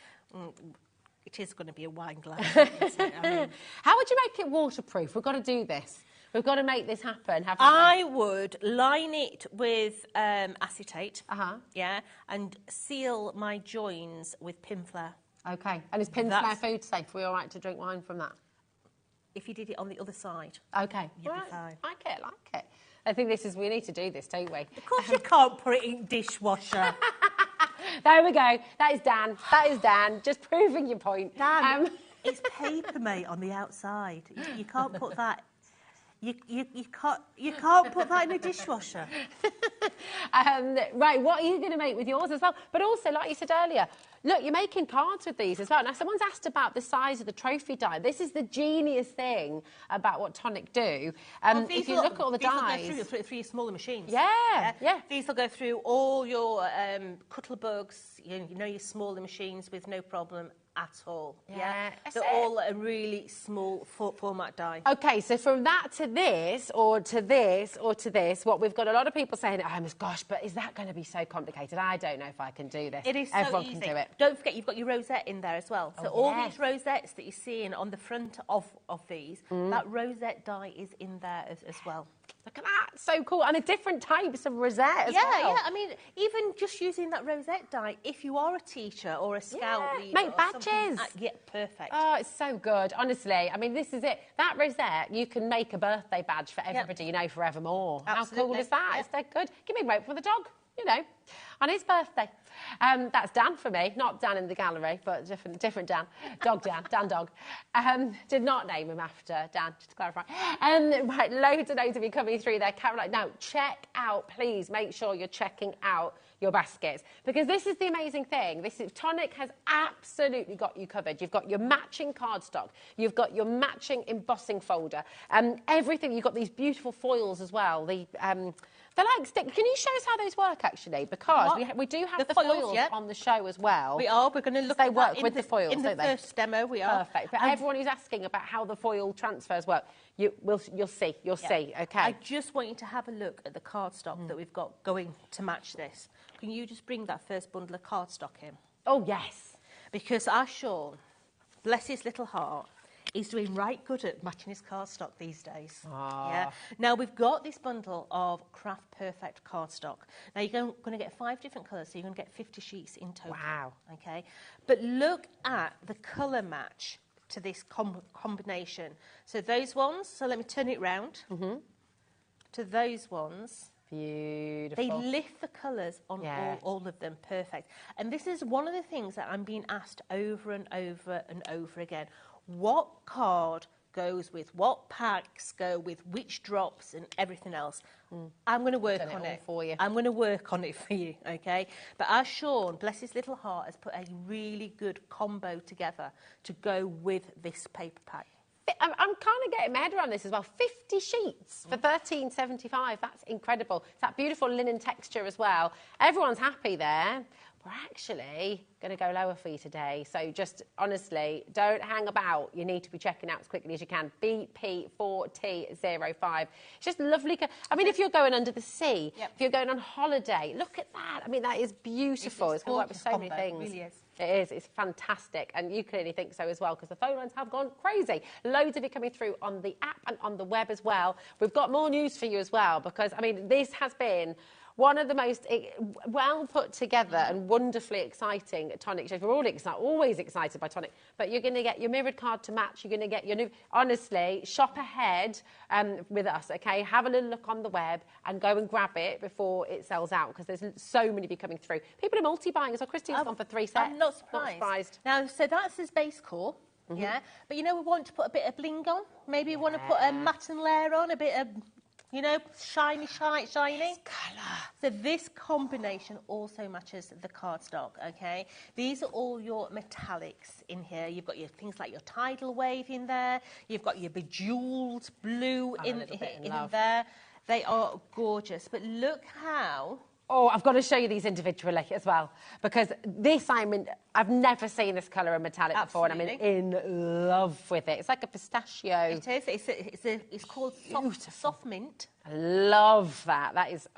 It is going to be a wine glass. Isn't it? I mean, how would you make it waterproof? We've got to do this. We've got to make this happen, haven't we? I would line it with acetate, yeah, and seal my joins with Pinflair. Okay. And is Pinflair food safe? Are we all right to drink wine from that? If you did it on the other side. Okay. You'd be fine. Like it. I think we need to do this, don't we? Of course you can't put it in dishwasher. There we go. That is Dan. Just proving your point. Dan, it's paper, mate, on the outside. You can't put that... You can't put that in a dishwasher. Right, what are you going to make with yours as well? But also, like you said earlier, look, you're making cards with these as well. Now, someone's asked about the size of the trophy die. This is the genius thing about what Tonic do. If you look at all the dies... These will go through your smaller machines. Yeah. These will go through all your cuttle bugs, you know, your smaller machines with no problem at all. Yeah. They're all a really small format die. OK, so from that to this, or to this, or to this, what we've got a lot of people saying at home is, gosh, but is that going to be so complicated? I don't know if I can do this. It is Everyone so easy. can do it. Don't forget, you've got your rosette in there as well. So all these rosettes that you're seeing on the front of these, that rosette die is in there as well. Look at that, so cool. And the different types of rosette as well. Yeah, I mean, even just using that rosette die, if you are a teacher or a scout leader... Make badges. Yeah, perfect. Oh, it's so good, honestly. I mean, this is it. That rosette, you can make a birthday badge for everybody you know forevermore. Absolutely. How cool is that? It's so good. Give me a rope for the dog, you know, on his birthday. That's Dan for me, not Dan in the gallery, but different Dan. Dan Dog. Did not name him after Dan, just to clarify. Right, loads and loads of you coming through there. Caroline, now, check out, please, make sure you're checking out your baskets, because this is the amazing thing. Tonic has absolutely got you covered. You've got your matching cardstock, you've got your matching embossing folder, everything. You've got these beautiful foils as well. They're like stick. Can you show us how those work, actually? Because we do have the foils on the show as well. We are. We're going to look they at work that with the foils, in the first demo. We are. Perfect. But everyone who's asking about how the foil transfers work, you'll see. You'll see. Okay. I just want you to have a look at the cardstock that we've got going to match this. Can you just bring that first bundle of cardstock in? Oh yes. Because our Sean, bless his little heart, he's doing right good at matching his cardstock these days. Yeah. Now, we've got this bundle of Craft Perfect cardstock. Now, you're going to get 5 different colours, so you're going to get 50 sheets in total. Wow. OK? But look at the colour match to this combination. So those ones, so let me turn it round. To those ones. Beautiful. They lift the colours on all of them, perfect. And this is one of the things that I'm being asked over and over and over again. What card goes with what packs, go with which drops and everything else? I'm going to work on it for you. I'm going to work on it for you, OK? But as Sean, bless his little heart, has put a really good combo together to go with this paper pack. I'm kind of getting my head around this as well. 50 sheets for $13.75. That's incredible. It's that beautiful linen texture as well. Everyone's happy there. We're actually going to go lower for you today. So just honestly, don't hang about. You need to be checking out as quickly as you can. BP4T05. It's just lovely. I mean, if you're going under the sea, if you're going on holiday, look at that. I mean, that is beautiful. It's going to work with so many things. It really is. It is. It's fantastic. And you clearly think so as well, because the phone lines have gone crazy. Loads of you coming through on the app and on the web as well. We've got more news for you as well, because, I mean, this has been one of the most well put together and wonderfully exciting Tonic shows. We're all always excited by Tonic, but you're going to get your mirrored card to match. You're going to get your new... Honestly, shop ahead with us, OK? Have a little look on the web and go and grab it before it sells out, because there's so many of you coming through. People are multi-buying as well. Christine's gone for 3 sets. I'm not surprised. Now, so that's his base core. Yeah, but you know, we want to put a bit of bling on. Maybe we want to put a matte layer on, a bit of... You know, shiny. Colour. So this combination also matches the cardstock, OK? These are all your metallics in here. You've got your things like your tidal wave in there. You've got your bejeweled blue in there. They are gorgeous. But look how... Oh, I've got to show you these individually as well, because this, I've never seen this colour in metallic before, and I'm in love with it. It's like a pistachio. It is. It's called soft mint. I love that. That is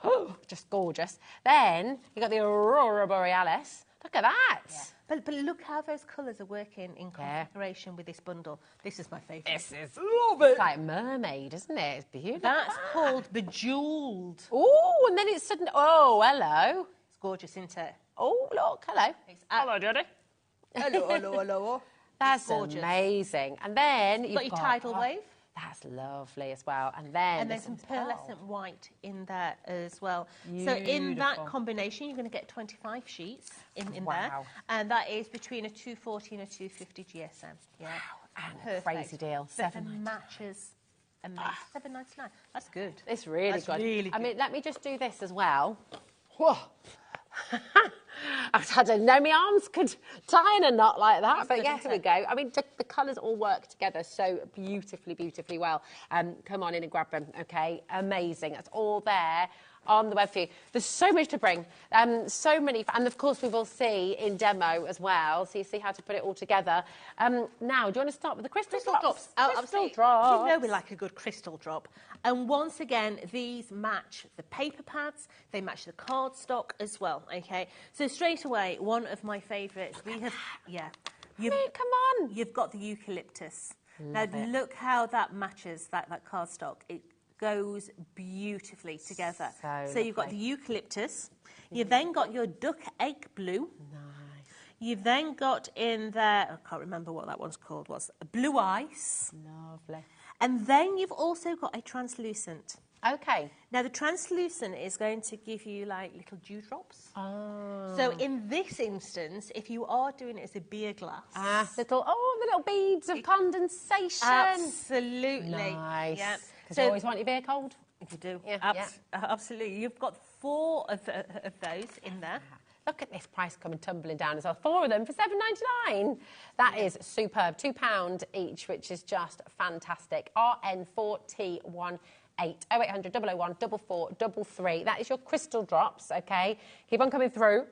just gorgeous. Then you've got the Aurora Borealis. Look at that. Yeah. But look how those colours are working in configuration with this bundle. This is my favourite. This is it's like mermaid, isn't it? It's beautiful. That's called bejeweled. Oh, and then it's sudden. Oh, hello. It's gorgeous, isn't it? Oh, look, hello. Hello, Daddy. Hello. That's amazing. And then you've got your tidal wave. That's lovely as well. And then there's some pearlescent white in there as well. Beautiful. So in that combination, you're going to get 25 sheets in there. And that is between a 240 and a 250 GSM. Yeah. Wow. And crazy deal. That matches amazing. $7.99. That's good. It's really That's good. really I good. mean, let me just do this as well. Whoa. I didn't know my arms could tie in a knot like that, That's but good, yeah, isn't here we it? go. I mean, the colours all work together so beautifully well. Come on in and grab them, okay? Amazing. That's all there on the web for you. There's so much to bring, so many, and of course we will see in demo as well, so you see how to put it all together. Now, do you want to start with the crystal drops? Oh, Crystal absolutely. drops. You know we like a good crystal drop. And once again, these match the paper pads, they match the cardstock as well, okay? So straight away, one of my favourites, we have, yeah. Come on. You've got the eucalyptus. Love now, it. look how that matches that cardstock. It goes beautifully together. So you've got the eucalyptus. You've then got your duck egg blue. Nice. You've then got in there, I can't remember what that one's called, what's blue ice. Lovely. And then you've also got a translucent. Okay. Now the translucent is going to give you like little dewdrops. Oh. So in this instance, if you are doing it as a beer glass. The little beads of condensation. Absolutely. Nice. Yeah. Because you always want your beer cold. You do. Yeah, Absolutely. You've got 4 of those in there. Look at this price coming tumbling down as well. 4 of them for $7.99. That is superb. £2 each, which is just fantastic. RN4T18 0800 001 4433. That is your crystal drops, okay? Keep on coming through.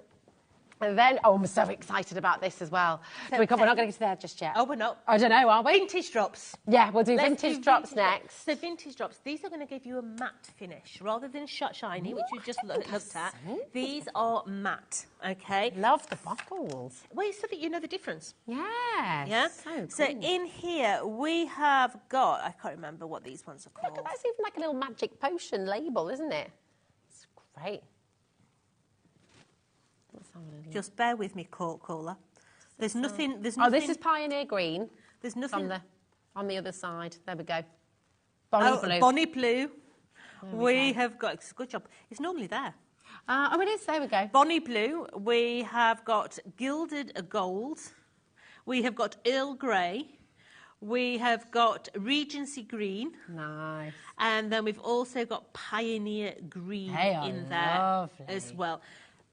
And then, I'm so excited about this as well. So we're not going to get to there just yet. Oh, we're not. I don't know, are we? Vintage drops. Yeah, we'll do Let's vintage drops next. So vintage drops, these are going to give you a matte finish rather than shiny, which you just looked at. These are matte, okay? Love the bottles. Well, so that you know the difference. Yes. Yeah? So So in here, we have got, I can't remember what these ones are called. Look, that's even like a little magic potion label, isn't it? It's great. Just bear with me, caller. There's nothing. Oh, this is Pioneer Green. There's nothing on the other side. There we go. Bonnie Blue. Bonnie Blue. We have got. It's a good job. It's normally there. Oh, it is. There we go. Bonnie Blue. We have got Gilded Gold. We have got Earl Grey. We have got Regency Green. Nice. And then we've also got Pioneer Green They are in there lovely. as well.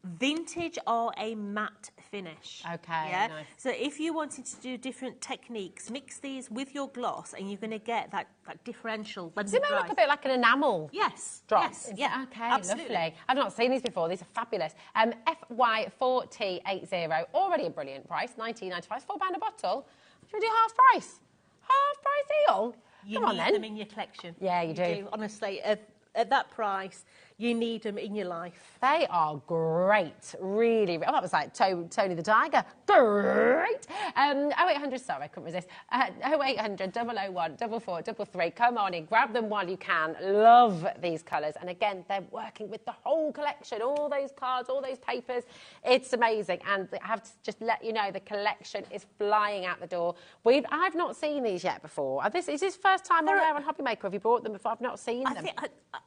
Vintage are a matte finish. Okay, Yeah. nice. So if you wanted to do different techniques, mix these with your gloss, and you're going to get that differential. Does it look a bit like an enamel? Yes. Drop. Yes. Yeah. Okay. Absolutely. Lovely. I've not seen these before. These are fabulous. FY4T80. Already a brilliant price. $19.95. £4 a bottle. Should we do half price? Half price deal. You Come on need then. them in your collection. Yeah, you do. Honestly, at that price, you need them in your life. They are great, really. Oh, that was like Tony the Tiger. Great. 0800, sorry, I couldn't resist. 0800 001 4433. Come on in, grab them while you can. Love these colours. And again, they're working with the whole collection, all those cards, all those papers. It's amazing. And I have to just let you know, the collection is flying out the door. I've not seen these yet before. Is this first time on air on HobbyMaker? Have you brought them before? I've not seen them.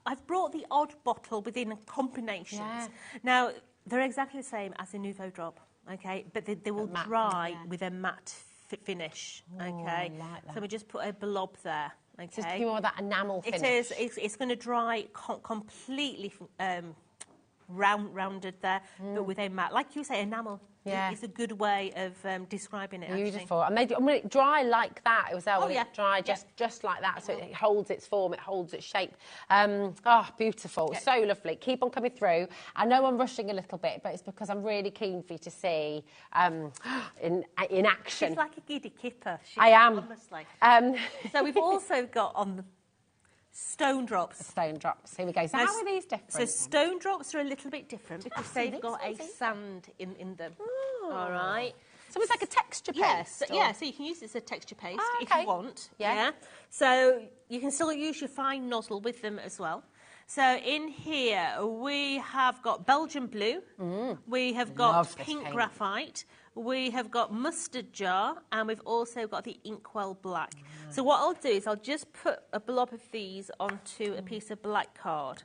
I've brought the odd bottle within combinations. Yeah. Now, they're exactly the same as a Nouveau drop, okay? But they will dry with a matte finish, okay? I like that. So we just put a blob there, okay? Just give you more of that enamel finish. It is. It's going to dry completely rounded there, but with a matte. Like you say, enamel. Yeah. It's a good way of describing it, Beautiful. I made it dry like that. It was there, yeah. Dry just like that, so it holds its form, it holds its shape. Beautiful. Yeah. So lovely. Keep on coming through. I know I'm rushing a little bit, but it's because I'm really keen for you to see in action. She's like a giddy kipper. I am. Honestly. So we've also got on the stone drops. Stone drops. Here we go. So how are these different? So stone drops are a little bit different because they've got a sand in them. All right. So it's like a texture paste? Yes. So you can use it as a texture paste if you want. Yeah. So you can still use your fine nozzle with them as well. So in here we have got Belgian blue. We have got pink graphite. We have got mustard jar, and we've also got the inkwell black. So what I'll do is I'll just put a blob of these onto a piece of black card.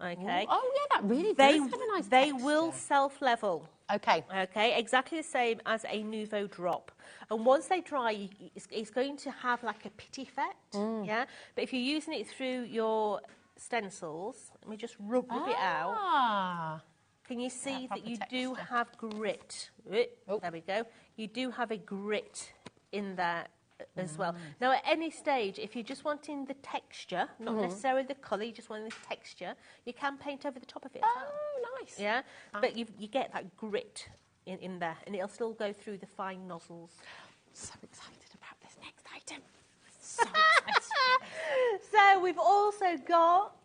Okay. Oh, yeah, that really does have a nice They texture. will self-level. Okay. Okay, exactly the same as a Nouveau drop. And once they dry, it's going to have like a pit effect, yeah? But if you're using it through your stencils, let me just rub it out. Can you see that you do have grit? There we go. You do have a grit in there as well. Now, at any stage, if you're just wanting the texture, not necessarily the colour, you're just wanting the texture, you can paint over the top of it. Oh, nice. Yeah, but you get that grit in there, and it'll still go through the fine nozzles. So excited about this next item. So excited. So we've also got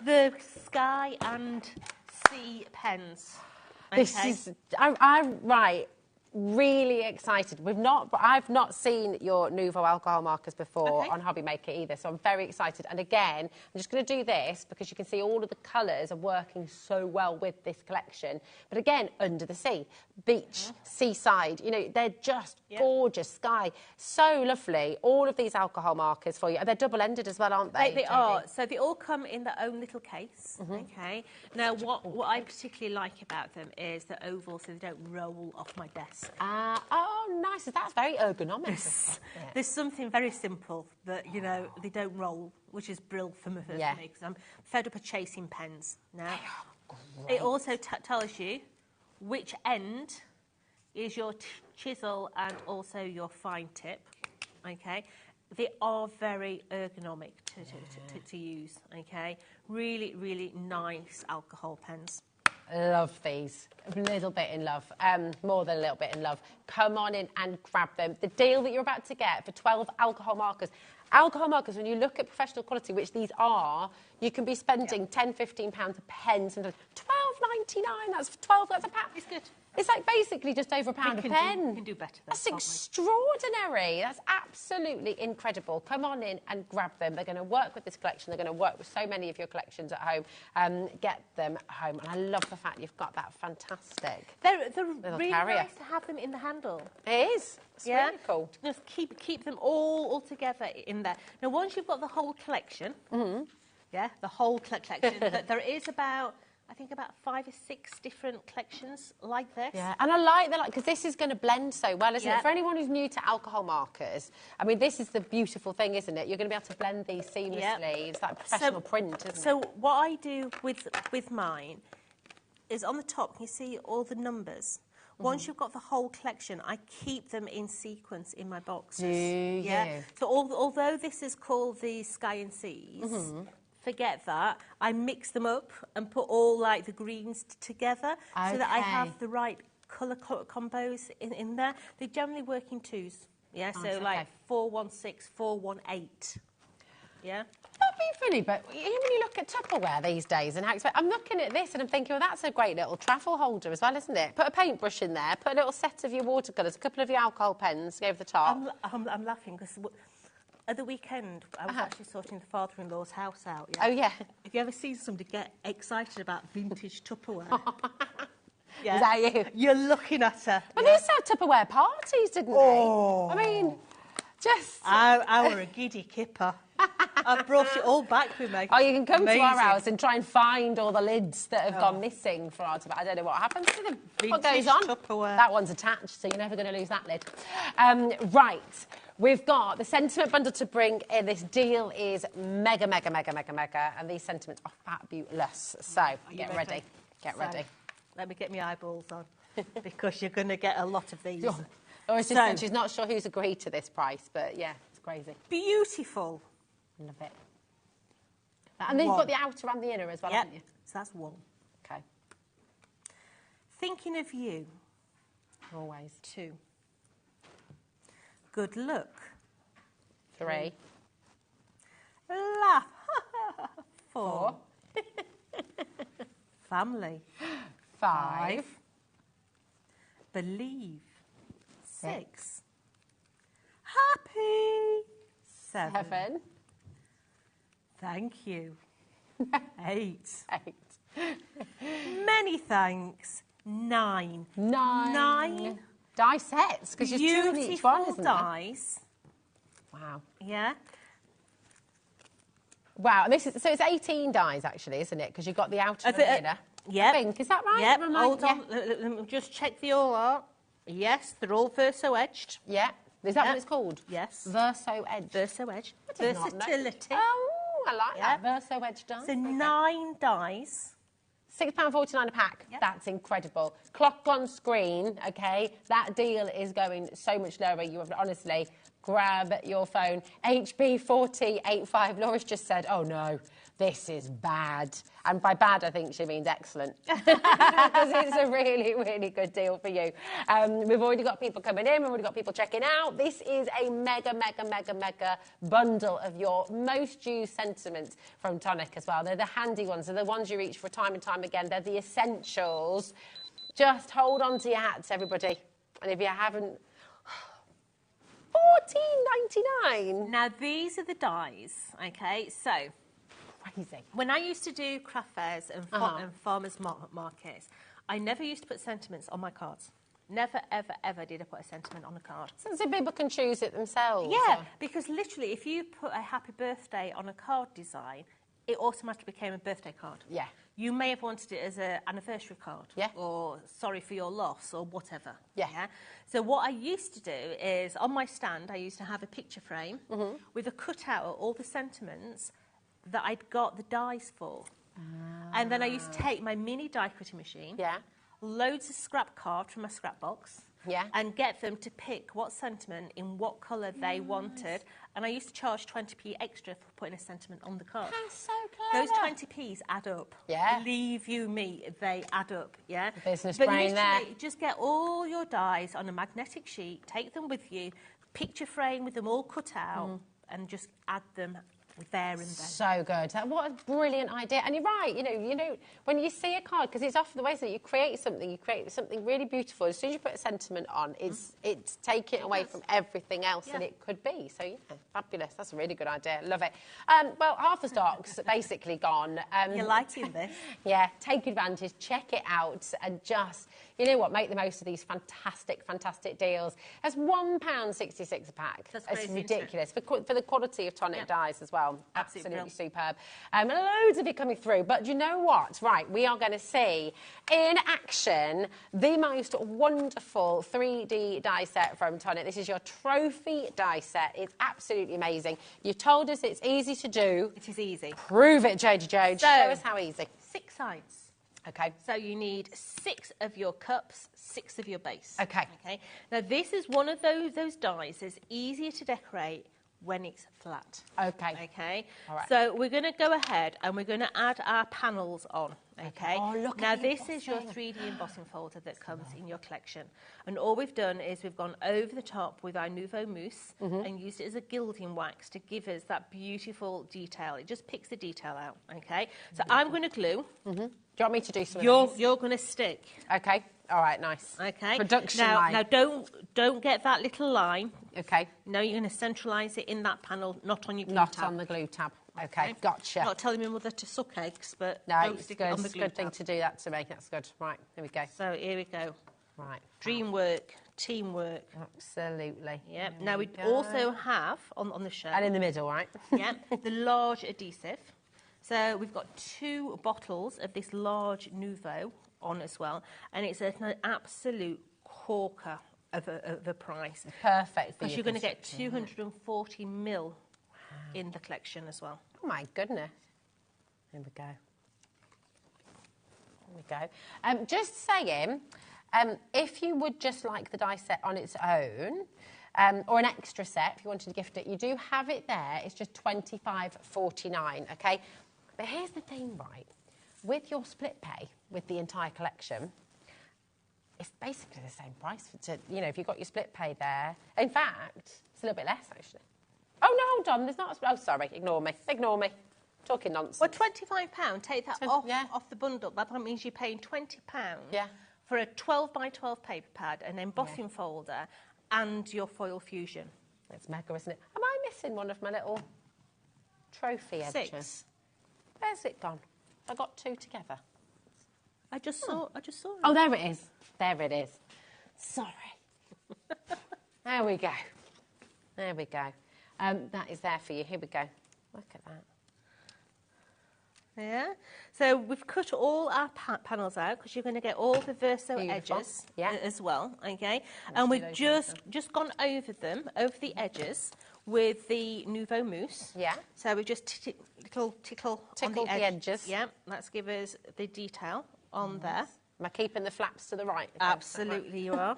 the Sky and Sea pens. This is, I'm right, really excited. I've not seen your Nouveau alcohol markers before on HobbyMaker either, so I'm very excited. And again, I'm just going to do this because you can see all of the colours are working so well with this collection. But again, under the sea, beach, seaside, you know, they're just gorgeous. Sky, so lovely. All of these alcohol markers for you. They're double-ended as well, aren't they? They are. So they all come in their own little case. Okay. Now, what I particularly like about them is the oval, so they don't roll off my desk. Oh, nice. That's very ergonomic. There's something very simple that, you know, they don't roll, which is brilliant for me, because I'm fed up of chasing pens now. It also tells you which end is your chisel and also your fine tip, okay? They are very ergonomic to use, okay? Really, really nice alcohol pens. Love these. A little bit in love. More than a little bit in love. Come on in and grab them. The deal that you're about to get for 12 alcohol markers. Alcohol markers, when you look at professional quality, which these are, you can be spending £10, £15 a pen, sometimes £12.99. That's 12. That's a pound. It's good. It's like basically just over a pound a pen. We can do better. That's extraordinary. That's absolutely incredible. Come on in and grab them. They're going to work with this collection. They're going to work with so many of your collections at home. Get them home. And I love the fact you've got that fantastic They're little really carrier. nice to have them in the handle. It is. It's really cool. Just keep them all together in there. Now, once you've got the whole collection, the whole collection, there is about, I think, about 5 or 6 different collections like this. Yeah, and I like that, because this is going to blend so well, isn't it? For anyone who's new to alcohol markers, I mean, this is the beautiful thing, isn't it? You're going to be able to blend these seamlessly. It's like professional print, isn't it? So what I do with mine is on the top, you see all the numbers. Once you've got the whole collection, I keep them in sequence in my boxes. So although this is called the Sky and Seas, forget that. I mix them up and put all like the greens together so that I have the right colour combos in there. They generally work in twos. Yeah, so like 416, 418. Yeah. Not being funny, but when you look at Tupperware these days and how I'm looking at this and I'm thinking, well, that's a great little travel holder as well, isn't it? Put a paintbrush in there, put a little set of your watercolours, a couple of your alcohol pens over the top. I'm laughing because at the weekend I was actually sorting the father-in-law's house out. Oh, yeah. Have you ever seen somebody get excited about vintage Tupperware? Is that you? You're looking at her. But they used to have Tupperware parties, didn't they? I mean, just... I were a giddy kipper. I brought it all back with me. Oh, you can come to our house and try and find all the lids that have gone missing for our Tupperware. I don't know what happens to them. What goes on? Tupperware. That one's attached, so you're never going to lose that lid. Right. We've got the sentiment bundle to bring in. This deal is mega, mega, mega, mega, mega, and these sentiments are fabulous. So get ready. Get ready. Let me get my eyeballs on, because you're going to get a lot of these. Or assistant, she's not sure who's agreed to this price, but yeah, it's crazy. Beautiful. Love it. And then you've got the outer and the inner as well, haven't you? So that's 1. Okay. Thinking of you. Always. 2. Good luck. 3. Laugh. 4. Family. 5. Believe. 6. Happy. 7. Thank you. 8. 8. Many thanks. 9. 9. Die sets, because there's 2 in each one, isn't dice. there? Wow. Yeah. Wow, and so it's 18 dies actually, isn't it? Because you've got the outer and the inner. Yeah. I think, is that right? Yeah, hold on. Let me just check the all are. Yes, they're all verso edged. Yeah. Is that what it's called? Yes. Verso edge. Verso edge. I did not know. Versatility. Oh, I like that. Verso edge dies. So 9 dies. £6.49 a pack. Yep. That's incredible. Clock on screen, okay? That deal is going so much lower. You have honestly grab your phone. HB4085. Laura's just said, oh no, this is bad. And by bad, I think she means excellent. Because it's a really, really good deal for you. We've already got people coming in. We've already got people checking out. This is a mega, mega, mega, mega bundle of your most used sentiments from Tonic as well. They're the handy ones. They're the ones you reach for time and time again. They're the essentials. Just hold on to your hats, everybody. And if you haven't... $14.99. Now, these are the dies, okay? So... Crazy. When I used to do craft fairs and, farmers markets, I never used to put sentiments on my cards. Never, ever, ever did I put a sentiment on a card. So people can choose it themselves? Yeah, because literally, if you put a happy birthday on a card design, it automatically became a birthday card. Yeah. You may have wanted it as an anniversary card. Yeah. Or sorry for your loss or whatever. Yeah. So what I used to do is, on my stand, I used to have a picture frame with a cutout of all the sentiments that I'd got the dies for. And then I used to take my mini die cutting machine, loads of scrap card from my scrap box, and get them to pick what sentiment in what colour they wanted. And I used to charge 20p extra for putting a sentiment on the card. That's so clever. Those 20p's add up. Yeah. Believe you me, they add up, yeah? Business but brain there. Just get all your dies on a magnetic sheet, take them with you, picture frame with them all cut out, and just add them there and then. So good. What a brilliant idea. And you're right, you know, when you see a card, because it's often the way that you create something really beautiful. As soon as you put a sentiment on, it's taking it away from everything else that it could be. So, yeah, fabulous. That's a really good idea. Love it. Well, half the stock's basically gone. You're liking this? Yeah, take advantage, check it out, and just, you know what, make the most of these fantastic, fantastic deals. That's £1.66 a pack. That's crazy, it's ridiculous for the quality of Tonic dies as well. Absolutely superb. Loads of it coming through. But you know what? Right, we are going to see in action the most wonderful 3D die set from Tonic. This is your trophy die set. It's absolutely amazing. You told us it's easy to do. It is easy. Prove it, Jodie Jones. So, show us how easy. 6 sides. Okay. So you need 6 of your cups, 6 of your base. Okay. Okay. Now this is one of those dies that's easier to decorate when it's flat. Okay. Okay. All right. So we're going to go ahead and we're going to add our panels on. Okay. Oh, look now at this is your 3D embossing folder that comes in your collection, and all we've done is we've gone over the top with our Nouveau Mousse and used it as a gilding wax to give us that beautiful detail. It just picks the detail out. Okay. So I'm going to glue. Do you want me to do some of these? You're going to stick. Okay. All right, nice. Okay. Production line. Now don't get that little line. Okay. No, you're going to centralise it in that panel, not on your glue Not tab. on the glue tab. Okay, gotcha. Not telling my mother to suck eggs, but no, don't it's stick good. it on the It's a glue good thing tab. to do that to me. That's good. Right, here we go. So here we go. Right. Dream work, teamwork. Absolutely. Yeah. Now we also have on the shelf. And in the middle, right? Yeah. The large adhesive. So we've got 2 bottles of this large Nouveau on as well, and it's an absolute corker of a price. Perfect for because you're going to get 240 mil in the collection as well. Oh my goodness. Here we go. Here we go. Just saying, if you would just like the die set on its own, or an extra set, if you wanted to gift it, you do have it there. It's just $25.49, okay? But here's the thing, right? With your split pay, with the entire collection, it's basically the same price. If you've got your split pay there. In fact, it's a little bit less, actually. Oh, no, hold on. There's not a... Oh, sorry. Ignore me. Ignore me. Talking nonsense. Well, £25, take that off the bundle. That means you're paying £20 for a 12 by 12 paper pad, an embossing folder, and your foil fusion. It's mega, isn't it? Am I missing one of my little trophy edges? 6. Where's it gone? I got 2 together. I just saw it. Oh, there it is. There it is. Sorry. There we go. There we go. That is there for you. Here we go. Look at that. Yeah. So we've cut all our panels out because you're going to get all the verso edges as well. Okay. And we've just gone over them, over the edges with the Nouveau Mousse. Yeah. So we just tickle on the edges. Yeah. Let's give us the detail on there. Am I keeping the flaps to the right? Absolutely, you are.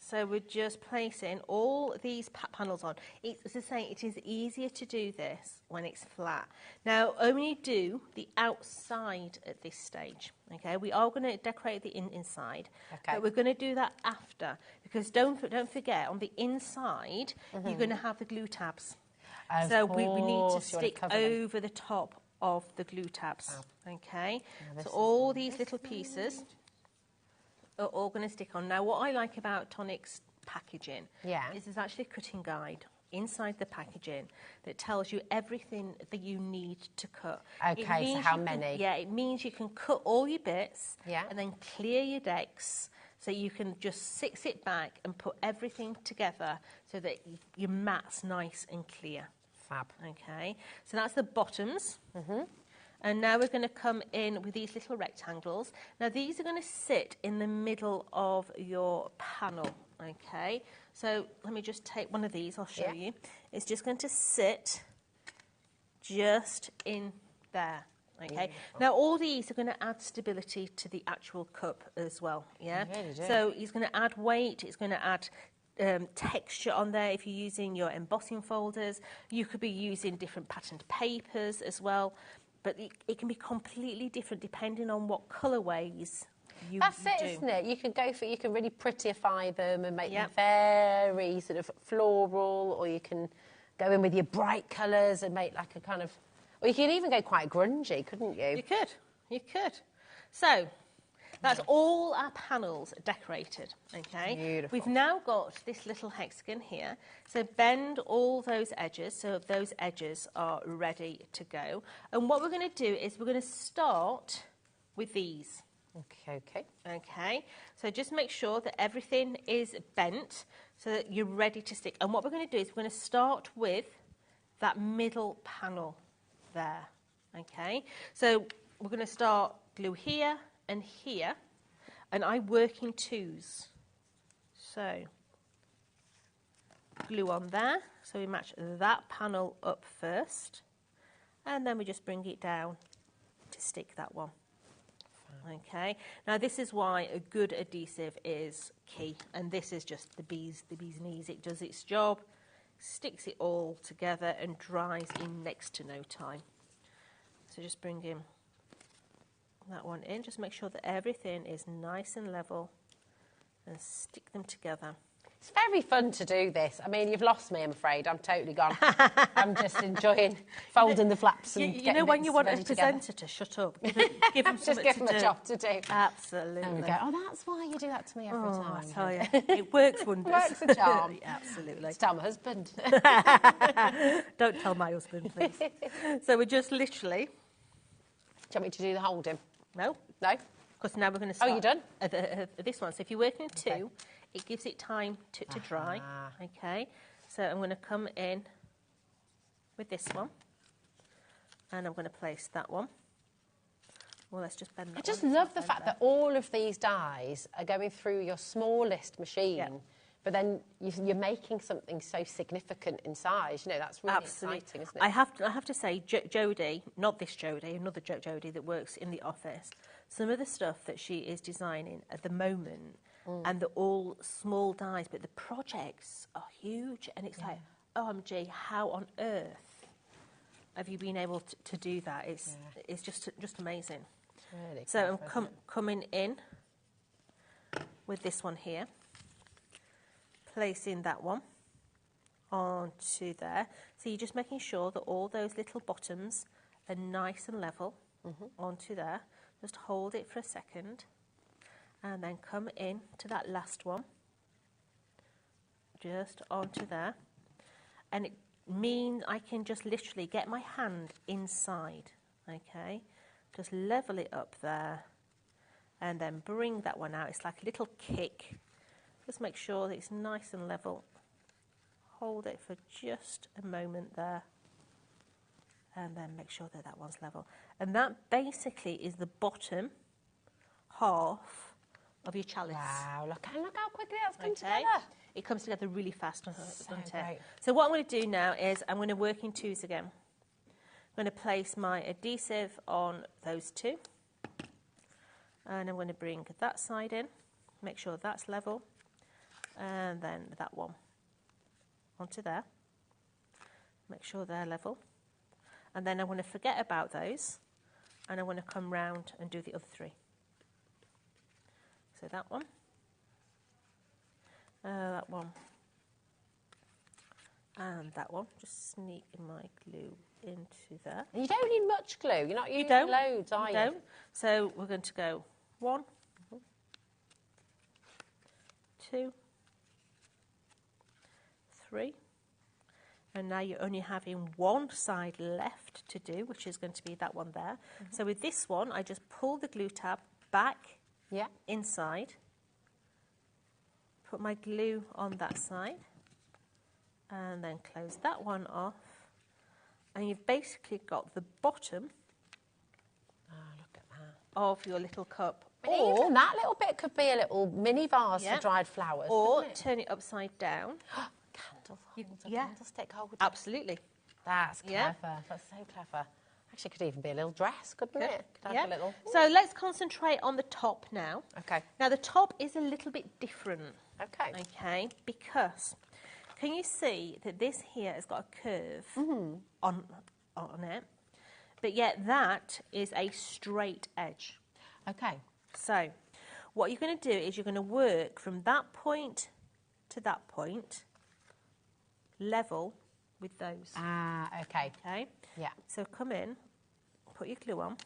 So we're just placing all these panels on. As I say, it is easier to do this when it's flat. Now, only do the outside at this stage. Okay, we are going to decorate the inside, but we're going to do that after, because don't forget, on the inside you're going to have the glue tabs. So we need to stick over the top of the glue tabs. Okay, so all these little pieces are all going to stick on. Now, what I like about Tonic's packaging is there's actually a cutting guide inside the packaging that tells you everything that you need to cut. Okay, so how many? It means you can cut all your bits and then clear your decks, so you can just sit back and put everything together so that your mat's nice and clear. Fab. Okay, so that's the bottoms. And now we're going to come in with these little rectangles. Now these are going to sit in the middle of your panel, okay? So let me just take one of these, I'll show you. It's just going to sit just in there, okay? Beautiful. Now all these are going to add stability to the actual cup as well, yeah? So it's going to add weight, it's going to add texture on there if you're using your embossing folders. You could be using different patterned papers as well. But it can be completely different depending on what colourways you That's do. it, isn't it? You can go for, you can really prettify them and make them very sort of floral, or you can go in with your bright colours and make like a kind of, or you could even go quite grungy, couldn't you? You could. So that's all our panels decorated, okay? Beautiful. We've now got this little hexagon here. So bend all those edges so those edges are ready to go. And what we're going to do is we're going to start with these. Okay. So just make sure that everything is bent so that you're ready to stick. And what we're going to do is we're going to start with that middle panel there. Okay. So we're going to start glue here and here, and I work in twos. So glue on there, so we match that panel up first, and then we just bring it down to stick that one. Okay, now this is why a good adhesive is key, and this is just the bee's knees. It does its job, sticks it all together and dries in next to no time. So just bring in that one in, just make sure that everything is nice and level and stick them together. It's very fun to do this. I mean, you've lost me, I'm afraid. I'm totally gone. I'm just enjoying folding the flaps and you know when you want a presenter to shut up, give them just give them a job to do. Absolutely. And we go, oh, that's why you do that to me every time. I tell you, it works wonders. Works a charm. Absolutely. Tell my husband. Don't tell my husband, please. So we're just literally. Do you want me to do the holding? No. No? Because now we're going to start. Oh, you're done? This one. So if you're working in two, it gives it time to dry. Okay. So I'm going to come in with this one. And I'm going to place that one. Well, let's just bend that. I just love the fact that all of these dies are going through your smallest machine. But then you're making something so significant in size. You know, that's really exciting, isn't it? I have to say, Jodie, not this Jodie, another Jodie that works in the office, some of the stuff that she is designing at the moment, and they're all small dies, but the projects are huge, and it's like, OMG, how on earth have you been able to do that? It's just amazing. Really so I'm coming in with this one here. Placing that one onto there. So you're just making sure that all those little bottoms are nice and level onto there. Just hold it for a second and then come in to that last one. Just onto there. And it means I can just literally get my hand inside. Okay. Just level it up there and then bring that one out. It's like a little kick. Just make sure that it's nice and level. Hold it for just a moment there. and then make sure that that one's level. And that basically is the bottom half of your chalice. Wow, look how quickly that's come Okay. together. It comes together really fast, doesn't it? great. So what I'm going to do now is I'm going to work in twos again. I'm going to place my adhesive on those two. And I'm going to bring that side in, make sure that's level, and then that one onto there. Make sure they're level. And then I'm going to forget about those, and I'm going to come round and do the other three. So that one, and that one. Just sneak my glue into there. And you don't need much glue. You're not using loads, are you? You don't. So we're going to go 1, 2, 3. And now you're only having one side left to do, which is going to be that one there. So with this one, I just pull the glue tab back inside, put my glue on that side, and then close that one off. And you've basically got the bottom of your little cup. Or even that little bit could be a little mini vase for dried flowers. Or turn it upside down. Candlestick holder. Absolutely. That's clever. That's so clever. Actually, could even be a little dress, couldn't it? Could have a little. So let's concentrate on the top now. Okay. Now the top is a little bit different. Okay. Okay, because can you see that this here has got a curve on it, but yet that is a straight edge. Okay. So what you're going to do is you're going to work from that point to that point, level with those. Ah, okay. Okay? Yeah. So come in, put your glue on.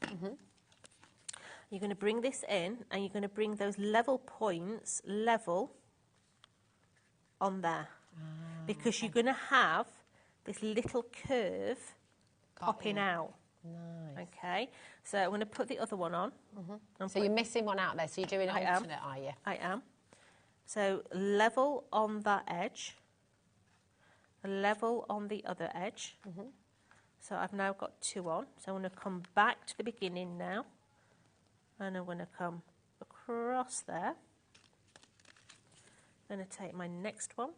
You're going to bring this in, and you're going to bring those level points level on there. Because you're going to have this little curve popping out. Nice. Okay? So I'm going to put the other one on. So you're missing one out there, so you're doing an alternate, are you? I am. So level on that edge, level on the other edge. So I've now got two on. So I'm going to come back to the beginning now, and I'm going to come across there. I'm going to take my next one,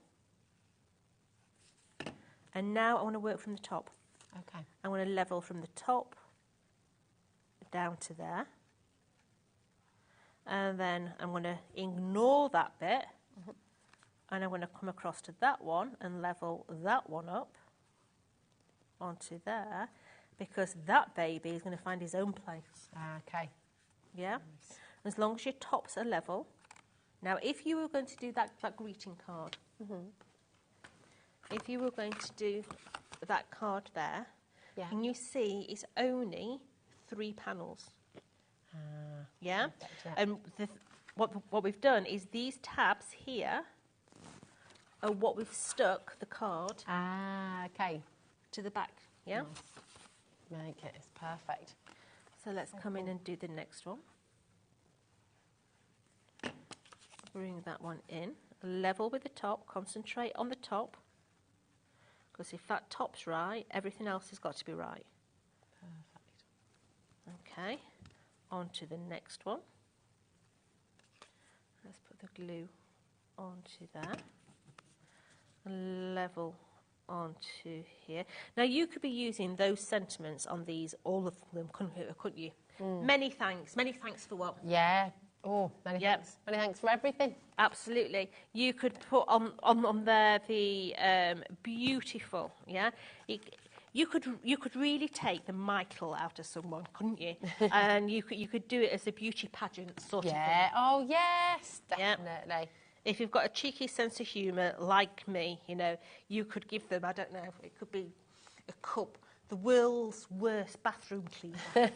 and now I want to work from the top. Okay. I'm going to level from the top down to there. And then I'm going to ignore that bit, and I'm going to come across to that one and level that one up onto there, because that baby is going to find his own place. Okay. Yeah? Nice. As long as your tops are level. Now, if you were going to do that greeting card, if you were going to do that card there, can you see it's only 3 panels? Yeah? And what we've done is these tabs here are what we've stuck the card okay. to the back. Yeah? Nice. Make it. It's perfect. So let's come in and do the next one. Bring that one in. Level with the top. Concentrate on the top. Because if that top's right, everything else has got to be right. Perfect. Okay. On to the next one. Let's put the glue onto that. Level onto here. Now you could be using those sentiments on these, all of them, couldn't you? Many thanks. Many thanks for what? Yeah. Oh, many thanks. Many thanks for everything. Absolutely. You could put on there the beautiful, yeah? You could really take the Michael out of someone, couldn't you? And you could do it as a beauty pageant sort of thing. Yeah. Oh, yes, definitely. Yeah. If you've got a cheeky sense of humour like me, you know, you could give them, I don't know, it could be a cup, the world's worst bathroom cleaner.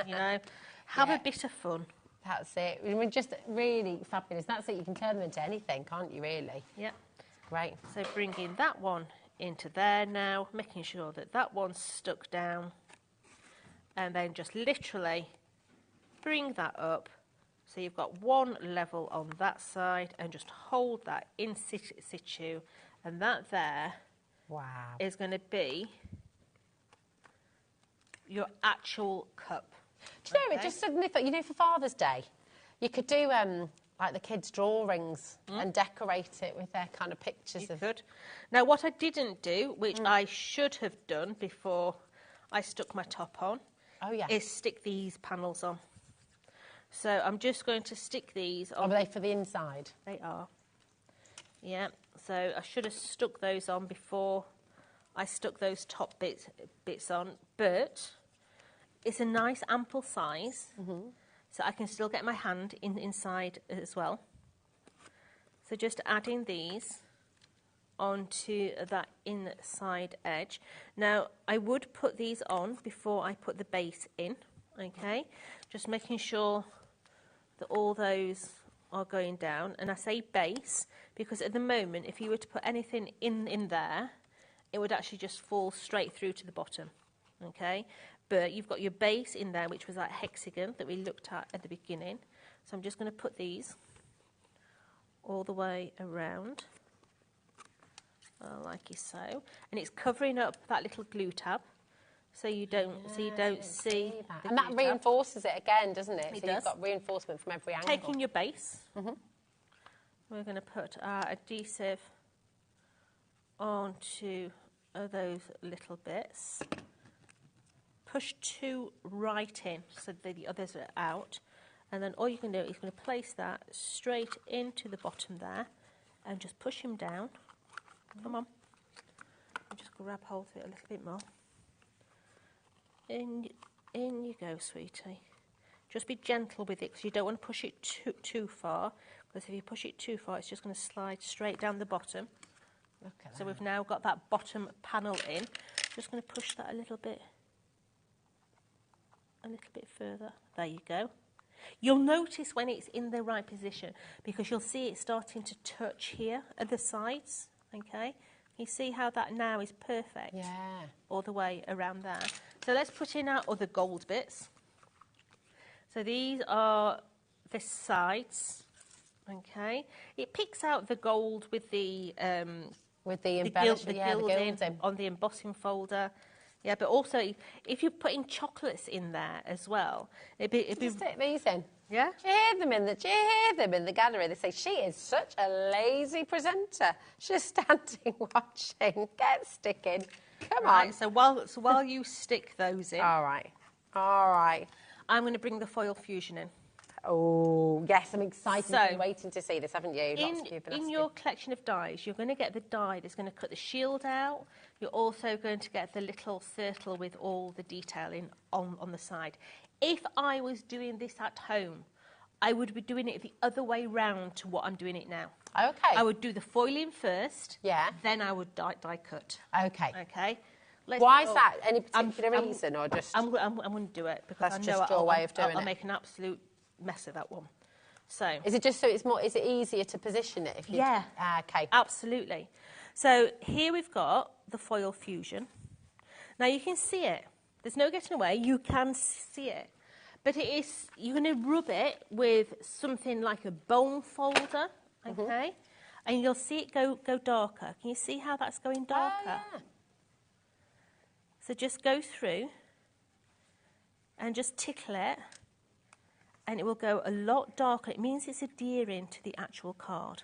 You know, have a bit of fun. That's it. I mean, just really fabulous. That's it. You can turn them into anything, can't you, really? Yeah. Great. So bringing that one into there now, making sure that that one's stuck down, and then just literally bring that up. So you've got one level on that side, and just hold that in situ, and that there is going to be your actual cup. Do you know, it just suddenly thought, you know, for Father's Day, you could do like the kids' drawings and decorate it with their kind of pictures. You could. Now, what I didn't do, which I should have done before I stuck my top on, is stick these panels on. So I'm just going to stick these on. Are they for the inside? They are. Yeah, so I should have stuck those on before I stuck those top bits on, but it's a nice ample size, so I can still get my hand inside as well. So just adding these onto that inside edge. Now, I would put these on before I put the base in, okay? Just making sure that all those are going down. And I say base because at the moment, if you were to put anything in there, it would actually just fall straight through to the bottom, okay? But you've got your base in there, which was that hexagon that we looked at the beginning. So I'm just going to put these all the way around, like so. And it's covering up that little glue tab, so you don't see that. And that reinforces it again, doesn't it? It so does. You've got reinforcement from every angle. Taking your base, we're going to put our adhesive onto those little bits. Push two right in so that the others are out. And then all you can do is going to place that straight into the bottom there and just push him down. Come on. And just grab hold of it a little bit more. In you go, sweetie. Just be gentle with it because you don't want to push it too far, because if you push it too far, it's just going to slide straight down the bottom. Look at so that. We've now got that bottom panel in. Just going to push that a little bit further. There you go. You'll notice when it's in the right position because you'll see it starting to touch here at the sides, okay? You see how that now is perfect? Yeah. All the way around there. So let's put in our other gold bits. So these are the sides, okay? It picks out the gold with the gilding on the embossing folder. Yeah, but also if you're putting chocolates in there as well, it'd be stick these in. Yeah. Do you hear them in the gallery? They say she is such a lazy presenter. She's standing watching. Get sticking. Come on. So while you stick those in. All right. I'm going to bring the foil fusion in. Oh, yes, I'm excited. You've been waiting to see this, haven't you? In your collection of dies, you're going to get the die that's going to cut the shield out. You're also going to get the little circle with all the detailing on the side. If I was doing this at home, I would be doing it the other way round to what I'm doing it now. Okay. I would do the foiling first. Yeah. Then I would die cut. Okay. Okay. Why is that? Any particular reason, or just? I'm going to do it because that's I know just your way of doing I'll it. make an absolute mess of that one. So is it just so it's more? Is it easier to position it if you? Yeah. Okay. Absolutely. So here we've got the foil fusion. Now you can see it. There's no getting away. You can see it, but you're going to rub it with something like a bone folder, okay? And you'll see it go darker. Can you see how that's going darker? Oh, yeah. So just go through and just tickle it, and it will go a lot darker. It means it's adhering to the actual card.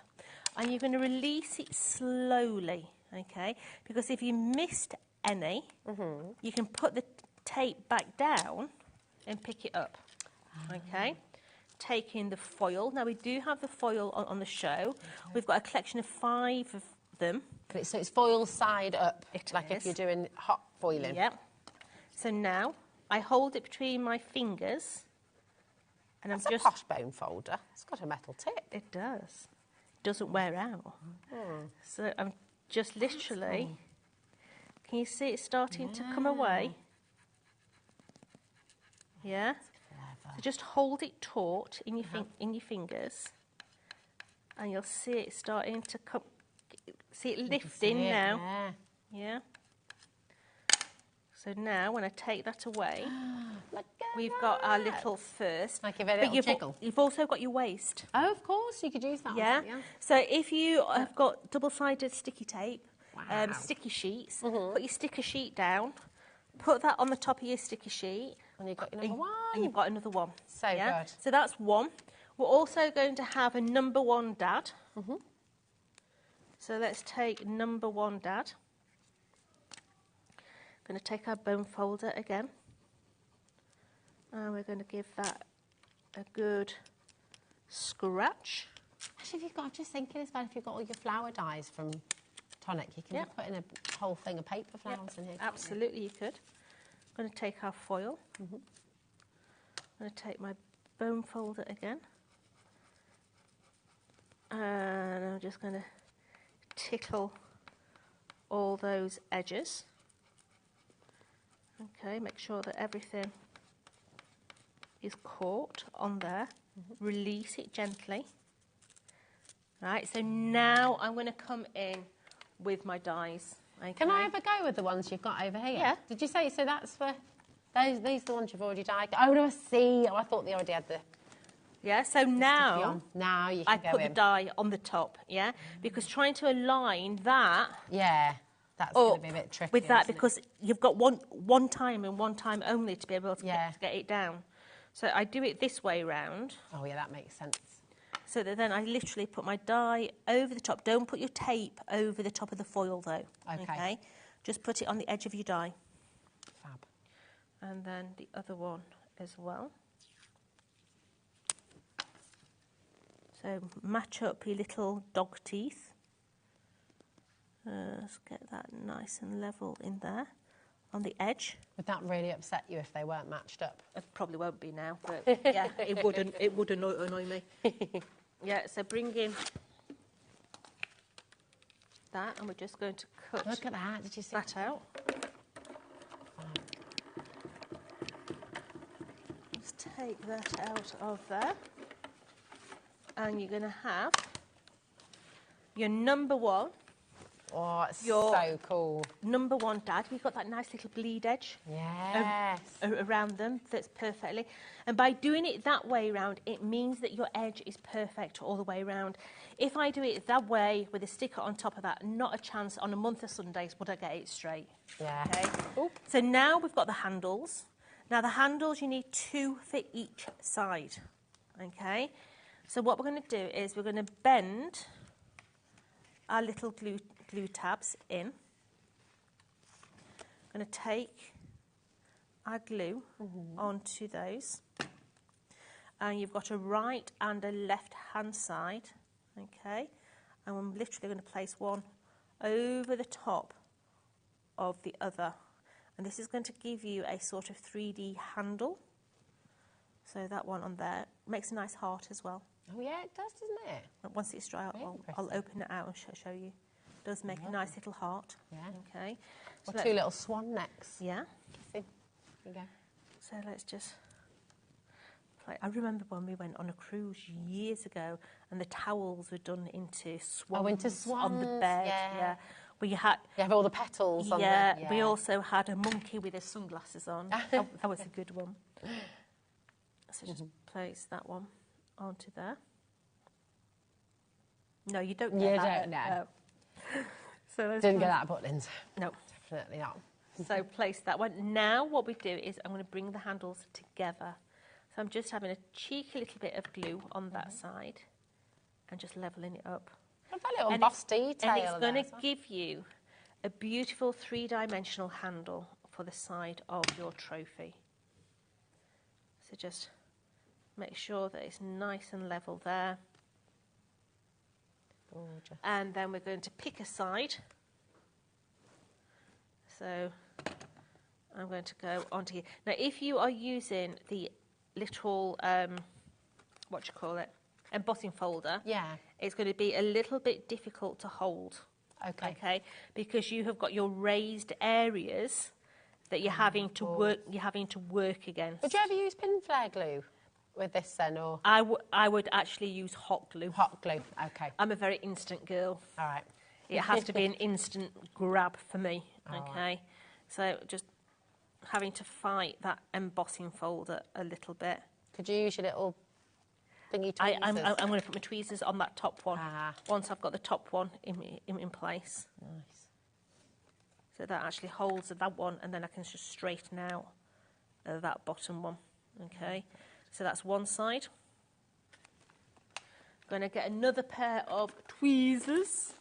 And you're going to release it slowly, okay? Because if you missed any, you can put the tape back down and pick it up, okay? Taking the foil. Now, we do have the foil on the show. We've got a collection of 5 of them. So it's foil side up, like is. if you're doing hot foiling. Yep. So now I hold it between my fingers, and That's a posh bone folder. It's got a metal tip. It does. It doesn't wear out. So I'm just literally. Can you see it starting to come away? Yeah. So just hold it taut in your fingers, and you'll see it starting to come. See it lifting now. Yeah. So now, when I take that away, we've got our little first. Like a little jiggle. You've also got your waist. Oh, of course, you could use that. Yeah. So if you have got double-sided sticky tape, sticky sheets, put your sticker sheet down, put that on the top of your sticky sheet. And you've got your number one. And you've got another one. So good. So that's one. We're also going to have a number one dad. So let's take number one dad. Going to take our bone folder again. And we're going to give that a good scratch. Actually, if you've got, I'm just thinking as well, if you've got all your flower dies from Tonic, you can put in a whole thing of paper flowers in here. Absolutely, you could. I'm going to take our foil. I'm going to take my bone folder again. And I'm just going to tickle all those edges. Okay, make sure that everything is caught on there. Release it gently. Right, so now I'm going to come in with my dies. Okay. Can I have a go with the ones you've got over here? Yeah. Did you say, so that's for, these are the ones you've already dyed? Oh, no, I see. Oh, I thought they already had the... Yeah, so now you can I go put in. the die on the top, yeah? Because trying to align that... Yeah, that's going to be a bit tricky, with that, isn't it? because you've got one time and one time only to be able to get it down. So I do it this way round. Oh, yeah, that makes sense. So that then I literally put my die over the top. Don't put your tape over the top of the foil, though. Okay. Just put it on the edge of your die. Fab. And then the other one as well. So match up your little dog teeth. Let's get that nice and level in there on the edge. Would that really upset you if they weren't matched up? It probably won't be now, but yeah, it would annoy me. Yeah, so bring in that, and we're just going to cut. Look at that! Did you see that out? Let's take that out of there, and you're going to have your number one. Oh, it's so cool. Number one dad. We've got that nice little bleed edge. Yes. Around them. That's perfectly. And by doing it that way round, it means that your edge is perfect all the way round. If I do it that way with a sticker on top of that, not a chance on a month of Sundays would I get it straight. Yeah. Okay. So now we've got the handles. Now the handles, you need 2 for each side. Okay. So what we're going to do is we're going to bend our little glue tabs in. I'm going to take our glue onto those, and you've got a right and a left hand side, okay, and I'm literally going to place one over the top of the other, and this is going to give you a sort of 3D handle. So that one on there makes a nice heart as well. Oh yeah, it does, doesn't it? Once it's dry, I'll open it out and show you. It does make a nice little heart. Yeah. Okay. Or 2 little swan necks. Yeah. There you go. So let's just play. I remember when we went on a cruise years ago, and the towels were done into swans. Oh, into swans on the bed. Yeah. We had. You have all the petals on there. Yeah. We also had a monkey with his sunglasses on. that was a good one. So just place that one onto there. No, you don't get that. You don't know. So didn't get that buttons. No. Definitely not. So place that one. Now what we do is I'm going to bring the handles together. So I'm just having a cheeky little bit of glue on that side and just levelling it up. A little emboss detail. And it's going to give you a beautiful 3-dimensional handle for the side of your trophy. So just make sure that it's nice and level there. Gorgeous. And then we're going to pick a side. So I'm going to go onto here. Now, if you are using the little, embossing folder, it's going to be a little bit difficult to hold. Okay. Because you have got your raised areas that you're having to work. You're having to work against. Would you ever use pin flare glue with this then, or? I would actually use hot glue. Hot glue. Okay. I'm a very instant girl. All right. It has to be an instant grab for me. Okay. Right. So just having to fight that embossing folder a little bit. Could you use your little thingy tweezers? I'm going to put my tweezers on that top one once I've got the top one in place. Nice. So that actually holds that one, and then I can just straighten out that bottom one. Okay, so that's one side. Going to get another pair of tweezers.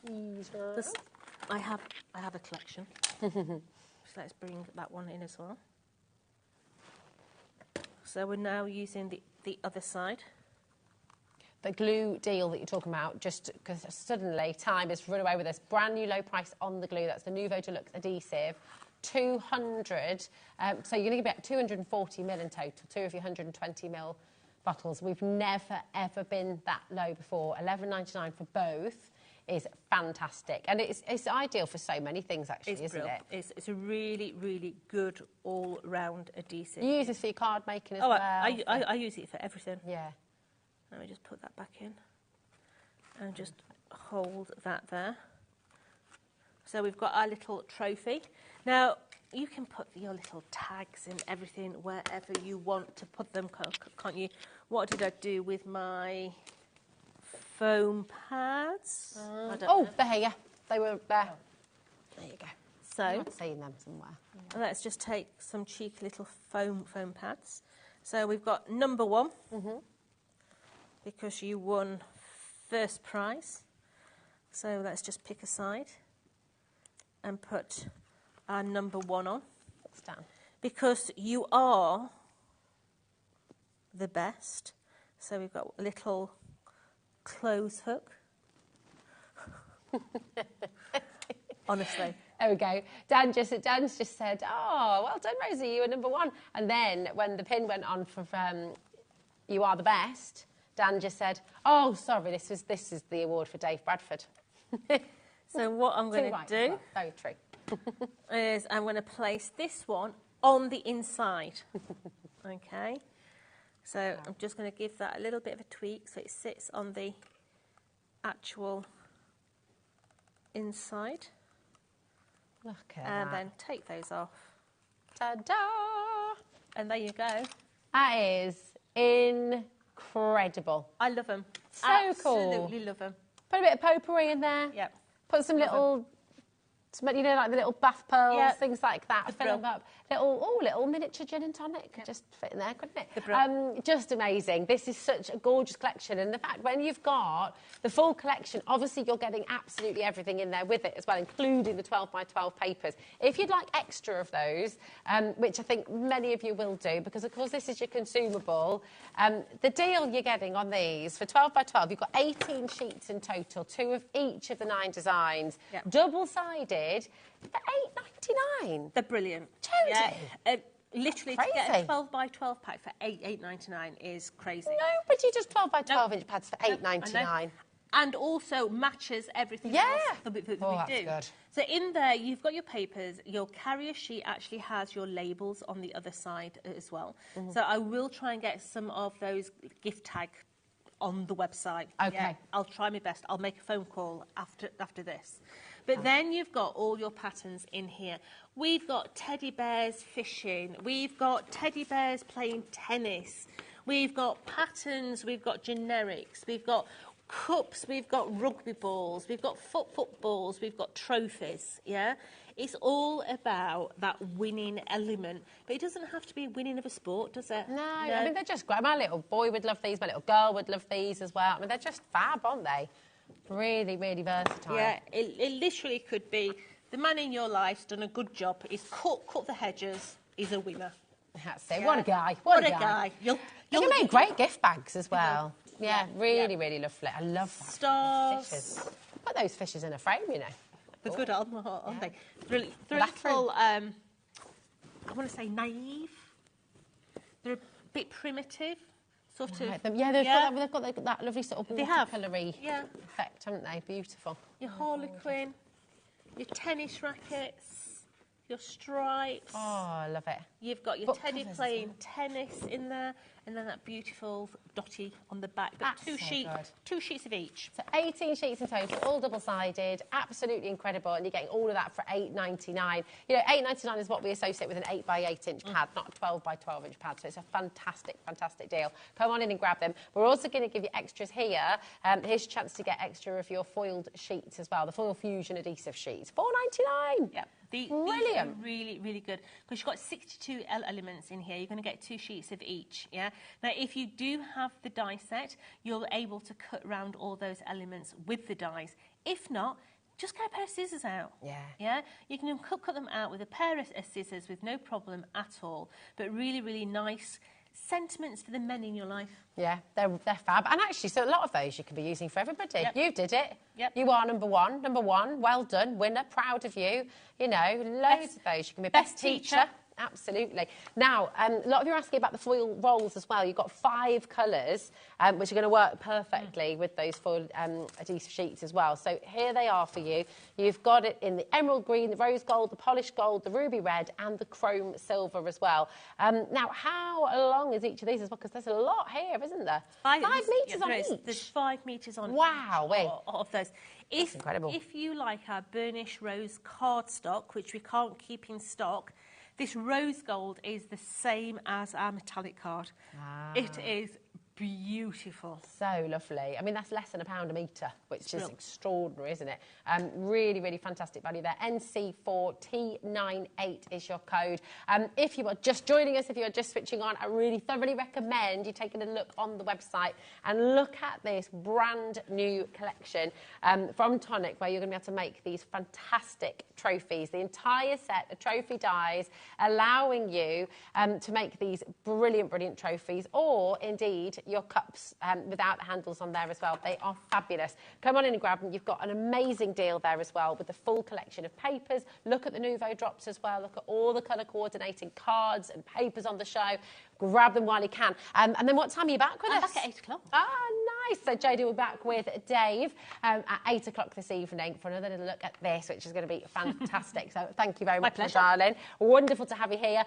I have a collection. So let's bring that one in as well. So we're now using the other side. The glue deal that you're talking about, just because suddenly time has run away with us. Brand new low price on the glue. That's the Nouveau Deluxe adhesive. 200. So you're going to get 240ml in total, 2 of your 120ml bottles. We've never, ever been that low before. $11.99 for both is fantastic. And it's ideal for so many things, actually, isn't it? It's a really, really good all-round adhesive. You use this for your card making as well? I use it for everything. Yeah. Let me just put that back in and just hold that there. So we've got our little trophy. Now, you can put your little tags and everything wherever you want to put them, can't you? What did I do with my foam pads? They're here. They were there. There you go. So I've seen them somewhere. Let's just take some cheeky little foam pads. So we've got number 1. Because you won first prize. So let's just pick a side and put our number 1 on. What's down? Because you are the best. So we've got a little clothes hook. Honestly. There we go. Dan's just said, oh, well done, Rosie, you were number 1. And then when the pin went on for you are the best, Dan just said, oh, sorry, this is the award for Dave Bradford. So what I'm going to do very true. is I'm going to place this one on the inside. Okay. So I'm just going to give that a little bit of a tweak so it sits on the actual inside. Look at and that. then take those off. Ta-da! And there you go. That is incredible. I love them. So Absolutely cool. love them. Put a bit of potpourri in there. Yep. Put some little, you know, like the little bath pearls, Yep. things like that. Fill them up. Little miniature gin and tonic could just fit in there, couldn't it? Just amazing. This is such a gorgeous collection. And the fact when you've got the full collection, obviously you're getting absolutely everything in there with it as well, including the 12 by 12 papers. If you'd like extra of those, which I think many of you will do, because of course this is your consumable, the deal you're getting on these for 12 by 12, you've got 18 sheets in total, 2 of each of the 9 designs, double-sided, for $8.99. They're brilliant. Totally. Yeah. Literally, to get a 12 by 12 pack for $8.99 is crazy. Nobody does 12 by 12 inch pads for $8.99. And also matches everything else that we do. Good. So in there, you've got your papers. Your carrier sheet actually has your labels on the other side as well. So I will try and get some of those gift tag on the website. Okay. Yeah, I'll try my best. I'll make a phone call after this. But then you've got all your patterns in here. We've got teddy bears fishing. We've got teddy bears playing tennis. We've got patterns. We've got generics. We've got cups. We've got rugby balls. We've got footballs. We've got trophies. Yeah? It's all about that winning element. But it doesn't have to be winning of a sport, does it? No, I mean, they're just great. My little boy would love these. My little girl would love these as well. I mean, they're just fab, aren't they? Really, really versatile. Yeah, it literally could be the man in your life's done a good job. He's cut the hedges. He's a winner. That's it. Yeah. What a guy. What a guy. You can make great gift bags as well. Yeah, really, really lovely. I love that. Stars. Fishes. Put those fishes in a frame, you know. They're good, aren't they? They're a little, I want to say naive. They're a bit primitive. Sort of. Yeah, they've got that lovely sort of watercolour-y effect, haven't they? Beautiful. Your harlequin, your tennis rackets, your stripes. Oh, I love it. You've got your teddy playing tennis in there, and then that beautiful dotty on the back. But two sheets of each. So 18 sheets in total, all double-sided, absolutely incredible, and you're getting all of that for $8.99. You know, $8.99 is what we associate with an 8 by 8 inch pad, not a 12 by 12 inch pad. So it's a fantastic, fantastic deal. Come on in and grab them. We're also going to give you extras here. Here's your chance to get extra of your foiled sheets as well, the Foil Fusion adhesive sheets. $4.99. Yep. These Brilliant. are really, really good because you've got 62 elements in here. You're going to get 2 sheets of each, yeah? Now, if you do have the die set, you're able to cut around all those elements with the dies. If not, just get a pair of scissors out. Yeah? You can cut them out with a pair of scissors with no problem at all. But really, really nice sentiments for the men in your life. Yeah, they're fab. And actually, so a lot of those you can be using for everybody. Yep. You did it. Yep. You are number one. Well done, winner, proud of you. You know, loads of those. You can be best teacher. Absolutely. Now, a lot of you are asking about the foil rolls as well. You've got 5 colours, which are going to work perfectly with those foil adhesive sheets as well. So here they are for you. You've got it in the emerald green, the rose gold, the polished gold, the ruby red and the chrome silver as well. Now, how long is each of these as well? Because there's a lot here, isn't there? 5 metres on each? There's 5 metres on each of those. That's incredible. If you like our burnished rose cardstock, which we can't keep in stock, this rose gold is the same as our metallic card. It is beautiful. So lovely. I mean, that's less than £1 a metre, which is extraordinary, isn't it? Really, really fantastic value there. NC4T98 is your code. If you are just joining us, if you are just switching on, I really thoroughly recommend you taking a look on the website and look at this brand new collection from Tonic, where you're going to be able to make these fantastic trophies. The entire set of trophy dies, allowing you to make these brilliant, brilliant trophies, or indeed your cups without the handles on there as well. They are fabulous. Come on in and grab them. You've got an amazing deal there as well with the full collection of papers. Look at the Nouveau drops as well. Look at all the colour coordinating cards and papers on the show. Grab them while you can. And then what time are you back with us? I'm back at 8 o'clock. Ah, nice. So Jodie will be back with Dave at 8 o'clock this evening for another little look at this, which is going to be fantastic. So thank you very much, my darling. Wonderful to have you here.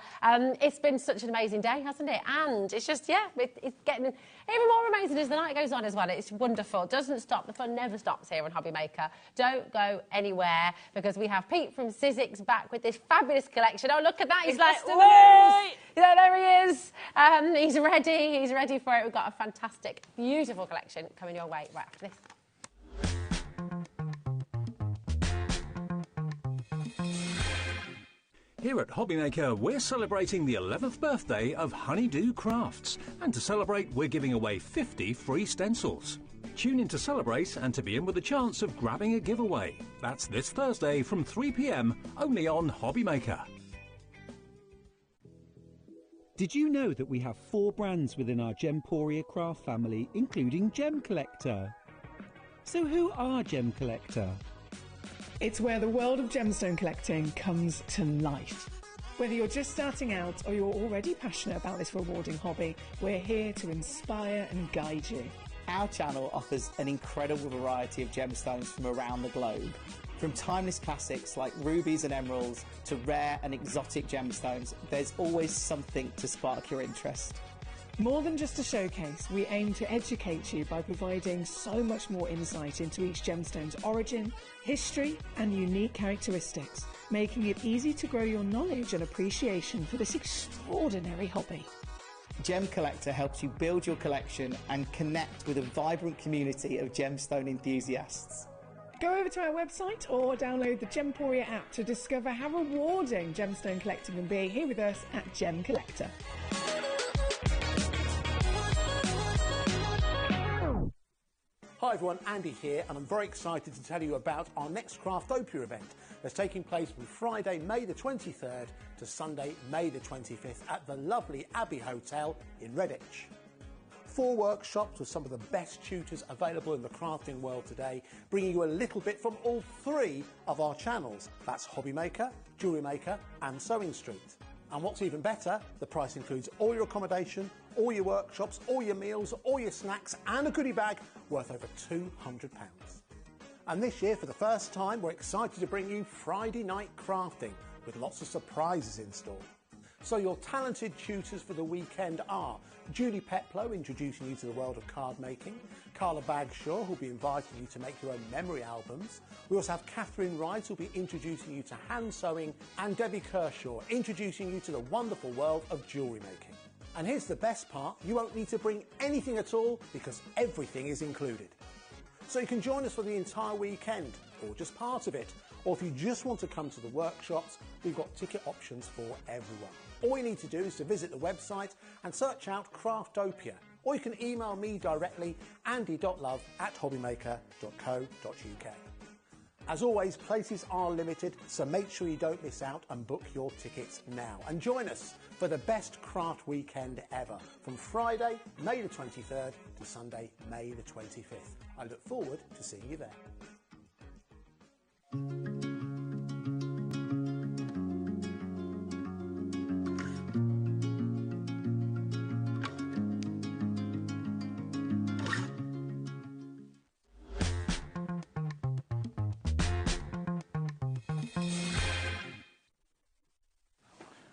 It's been such an amazing day, hasn't it? And it's just, it's getting even more amazing as the night goes on as well. It's wonderful. It doesn't stop. The fun never stops here on HobbyMaker. Don't go anywhere, because we have Pete from Cityscape back with this fabulous collection. Oh, look at that. He's like, wait! Yeah, there he is. He's ready. He's ready for it. We've got a fantastic, beautiful collection coming your way right after this. Here at HobbyMaker, we're celebrating the 11th birthday of Honeydew Crafts. And to celebrate, we're giving away 50 free stencils. Tune in to celebrate and to be in with a chance of grabbing a giveaway. That's this Thursday from 3 p.m, only on HobbyMaker. Did you know that we have 4 brands within our Gemporia craft family, including Gem Collector? So who are Gem Collector? It's where the world of gemstone collecting comes to life. Whether you're just starting out or you're already passionate about this rewarding hobby, we're here to inspire and guide you. Our channel offers an incredible variety of gemstones from around the globe. From timeless classics like rubies and emeralds to rare and exotic gemstones, there's always something to spark your interest. More than just a showcase, we aim to educate you by providing so much more insight into each gemstone's origin, history and unique characteristics, making it easy to grow your knowledge and appreciation for this extraordinary hobby. Gem Collector helps you build your collection and connect with a vibrant community of gemstone enthusiasts. Go over to our website or download the Gemporia app to discover how rewarding gemstone collecting can be here with us at Gem Collector. Hi everyone, Andy here, and I'm very excited to tell you about our next Craftopia event that's taking place from Friday, May the 23rd to Sunday, May the 25th at the lovely Abbey Hotel in Redditch. 4 workshops with some of the best tutors available in the crafting world today, bringing you a little bit from all 3 of our channels. That's HobbyMaker, Jewellery Maker and Sewing Street. And what's even better, the price includes all your accommodation, all your workshops, all your meals, all your snacks and a goodie bag worth over £200. And this year, for the first time, we're excited to bring you Friday night crafting with lots of surprises in store. So your talented tutors for the weekend are Julie Peplow, introducing you to the world of card making, Carla Bagshaw, who'll be inviting you to make your own memory albums. We also have Catherine Wright, who'll be introducing you to hand sewing, and Debbie Kershaw, introducing you to the wonderful world of jewellery making. And here's the best part, you won't need to bring anything at all because everything is included. So you can join us for the entire weekend, or just part of it, or if you just want to come to the workshops, we've got ticket options for everyone. All you need to do is to visit the website and search out Craftopia, or you can email me directly, andy.love@hobbymaker.co.uk. As always, places are limited, so make sure you don't miss out and book your tickets now. And join us for the best craft weekend ever, from Friday, May the 23rd to Sunday, May the 25th. I look forward to seeing you there.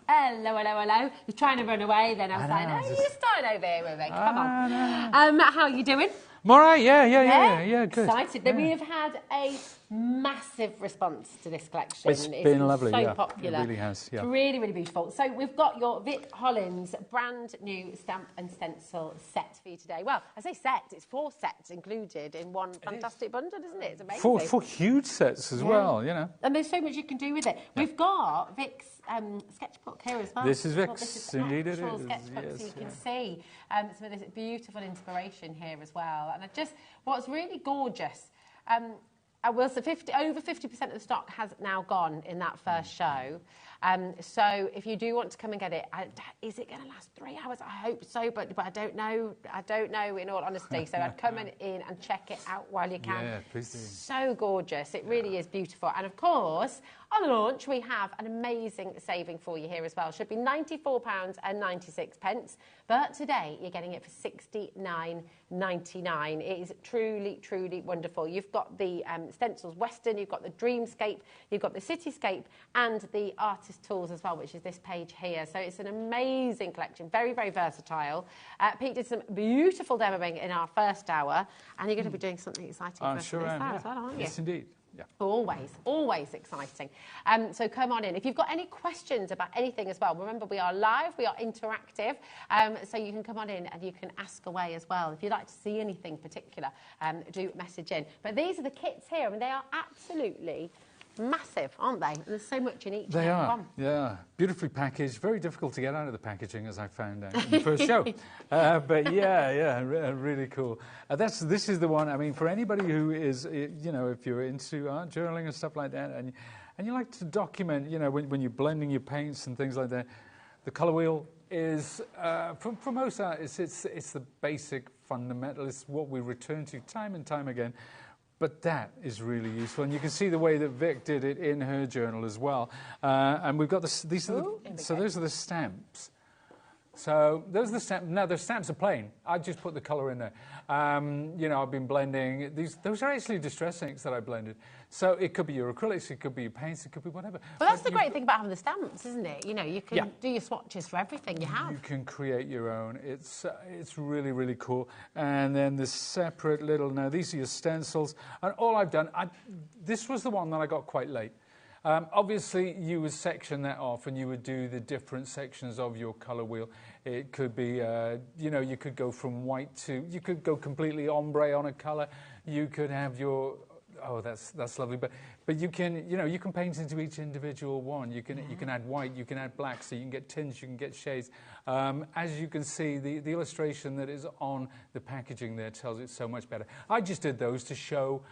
Hello, hello, hello. You're trying to run away, then I was like, no, you're starting over here with me. Come on. How are you doing? I'm all right, yeah, good. Excited. Yeah. We have had a massive response to this collection. It's been lovely, so yeah. popular. It really has, yeah. Really, really beautiful. So we've got your Vic Holland's brand new stamp and stencil set for you today. Well, I say set, it's 4 sets included in one fantastic bundle, isn't it? It's amazing. 4 huge sets as well, you know. And there's so much you can do with it. Yeah. We've got Vic's sketchbook here as well. This is Vic's, indeed it is. Sketchbook, yes, so you can see some of this beautiful inspiration here as well. And what's really gorgeous, I will say over 50% of the stock has now gone in that first show. So if you do want to come and get it, is it going to last 3 hours? I hope so, but I don't know. I don't know, in all honesty. So I'd come in and check it out while you can. Yeah, please do. So gorgeous. It really is beautiful. And of course, on launch, we have an amazing saving for you here as well. It should be £94.96. But today, you're getting it for £69.99. It is truly, truly wonderful. You've got the Stencils Western, you've got the Dreamscape, you've got the Cityscape, and the Artist Tools as well, which is this page here. So it's an amazing collection, very, very versatile. Pete did some beautiful demoing in our first hour, and you're going to be doing something exciting for us sure as am, well, aren't you? Yes, indeed. Yeah. Always exciting. So come on in. If you've got any questions about anything as well, remember we are live, we are interactive, so you can come on in and you can ask away as well. If you'd like to see anything particular, do message in. But these are the kits here, and they are absolutely massive, aren't they? There's so much in each They are, one. yeah. Beautifully packaged. Very difficult to get out of the packaging, as I found out in the first show. But yeah, really cool. This is the one, I mean, for anybody who is, you know, if you're into art journaling and stuff like that, and you like to document, you know, when you're blending your paints and things like that, the colour wheel is, for most artists, it's the basic fundamental. It's what we return to time and time again. But that is really useful, and you can see the way that Vic did it in her journal as well. And we've got these are those are the stamps. So those are the stamps. Now the stamps are plain. I just put the colour in there. You know, I've been blending these. Those are actually distress inks that I blended. So it could be your acrylics, it could be your paints, it could be whatever. Well, that's the great thing about having the stamps, isn't it? You know, you can do your swatches for everything you have. You can create your own. It's really, really cool. And then the separate little, now these are your stencils. And all I've done, this was the one that I got quite late. Obviously, you would section that off and you would do the different sections of your colour wheel. It could be, you know, you could go from white to, you could go completely ombre on a colour. You could have your, oh, that's lovely. But you can, you know, you can paint into each individual one. You can add white, you can add black, so you can get tints, you can get shades. As you can see, the illustration that is on the packaging there tells it so much better. I just did those to show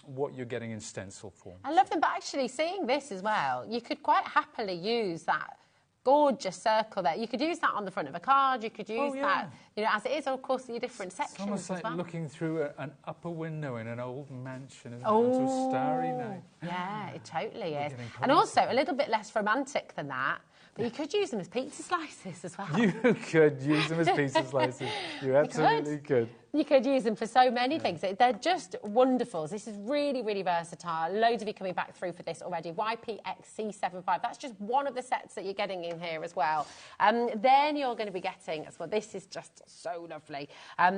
what you're getting in stencil form. I love them, but actually seeing this as well, you could quite happily use that gorgeous circle there. You could use that on the front of a card, you could use that, you know, as it is, of course, your different sections. It's almost like as well. Looking through an upper window in an old mansion, isn't it? On a starry night. Yeah, it totally is. And also, a little bit less romantic than that, but you could use them as pizza slices as well. You could use them as pizza slices. You absolutely could. You could use them for so many things. They're just wonderful. This is really, really versatile. Loads of you coming back through for this already. YPXC75. That's just one of the sets that you're getting in here as well. Then you're going to be getting, as well, this is just so lovely.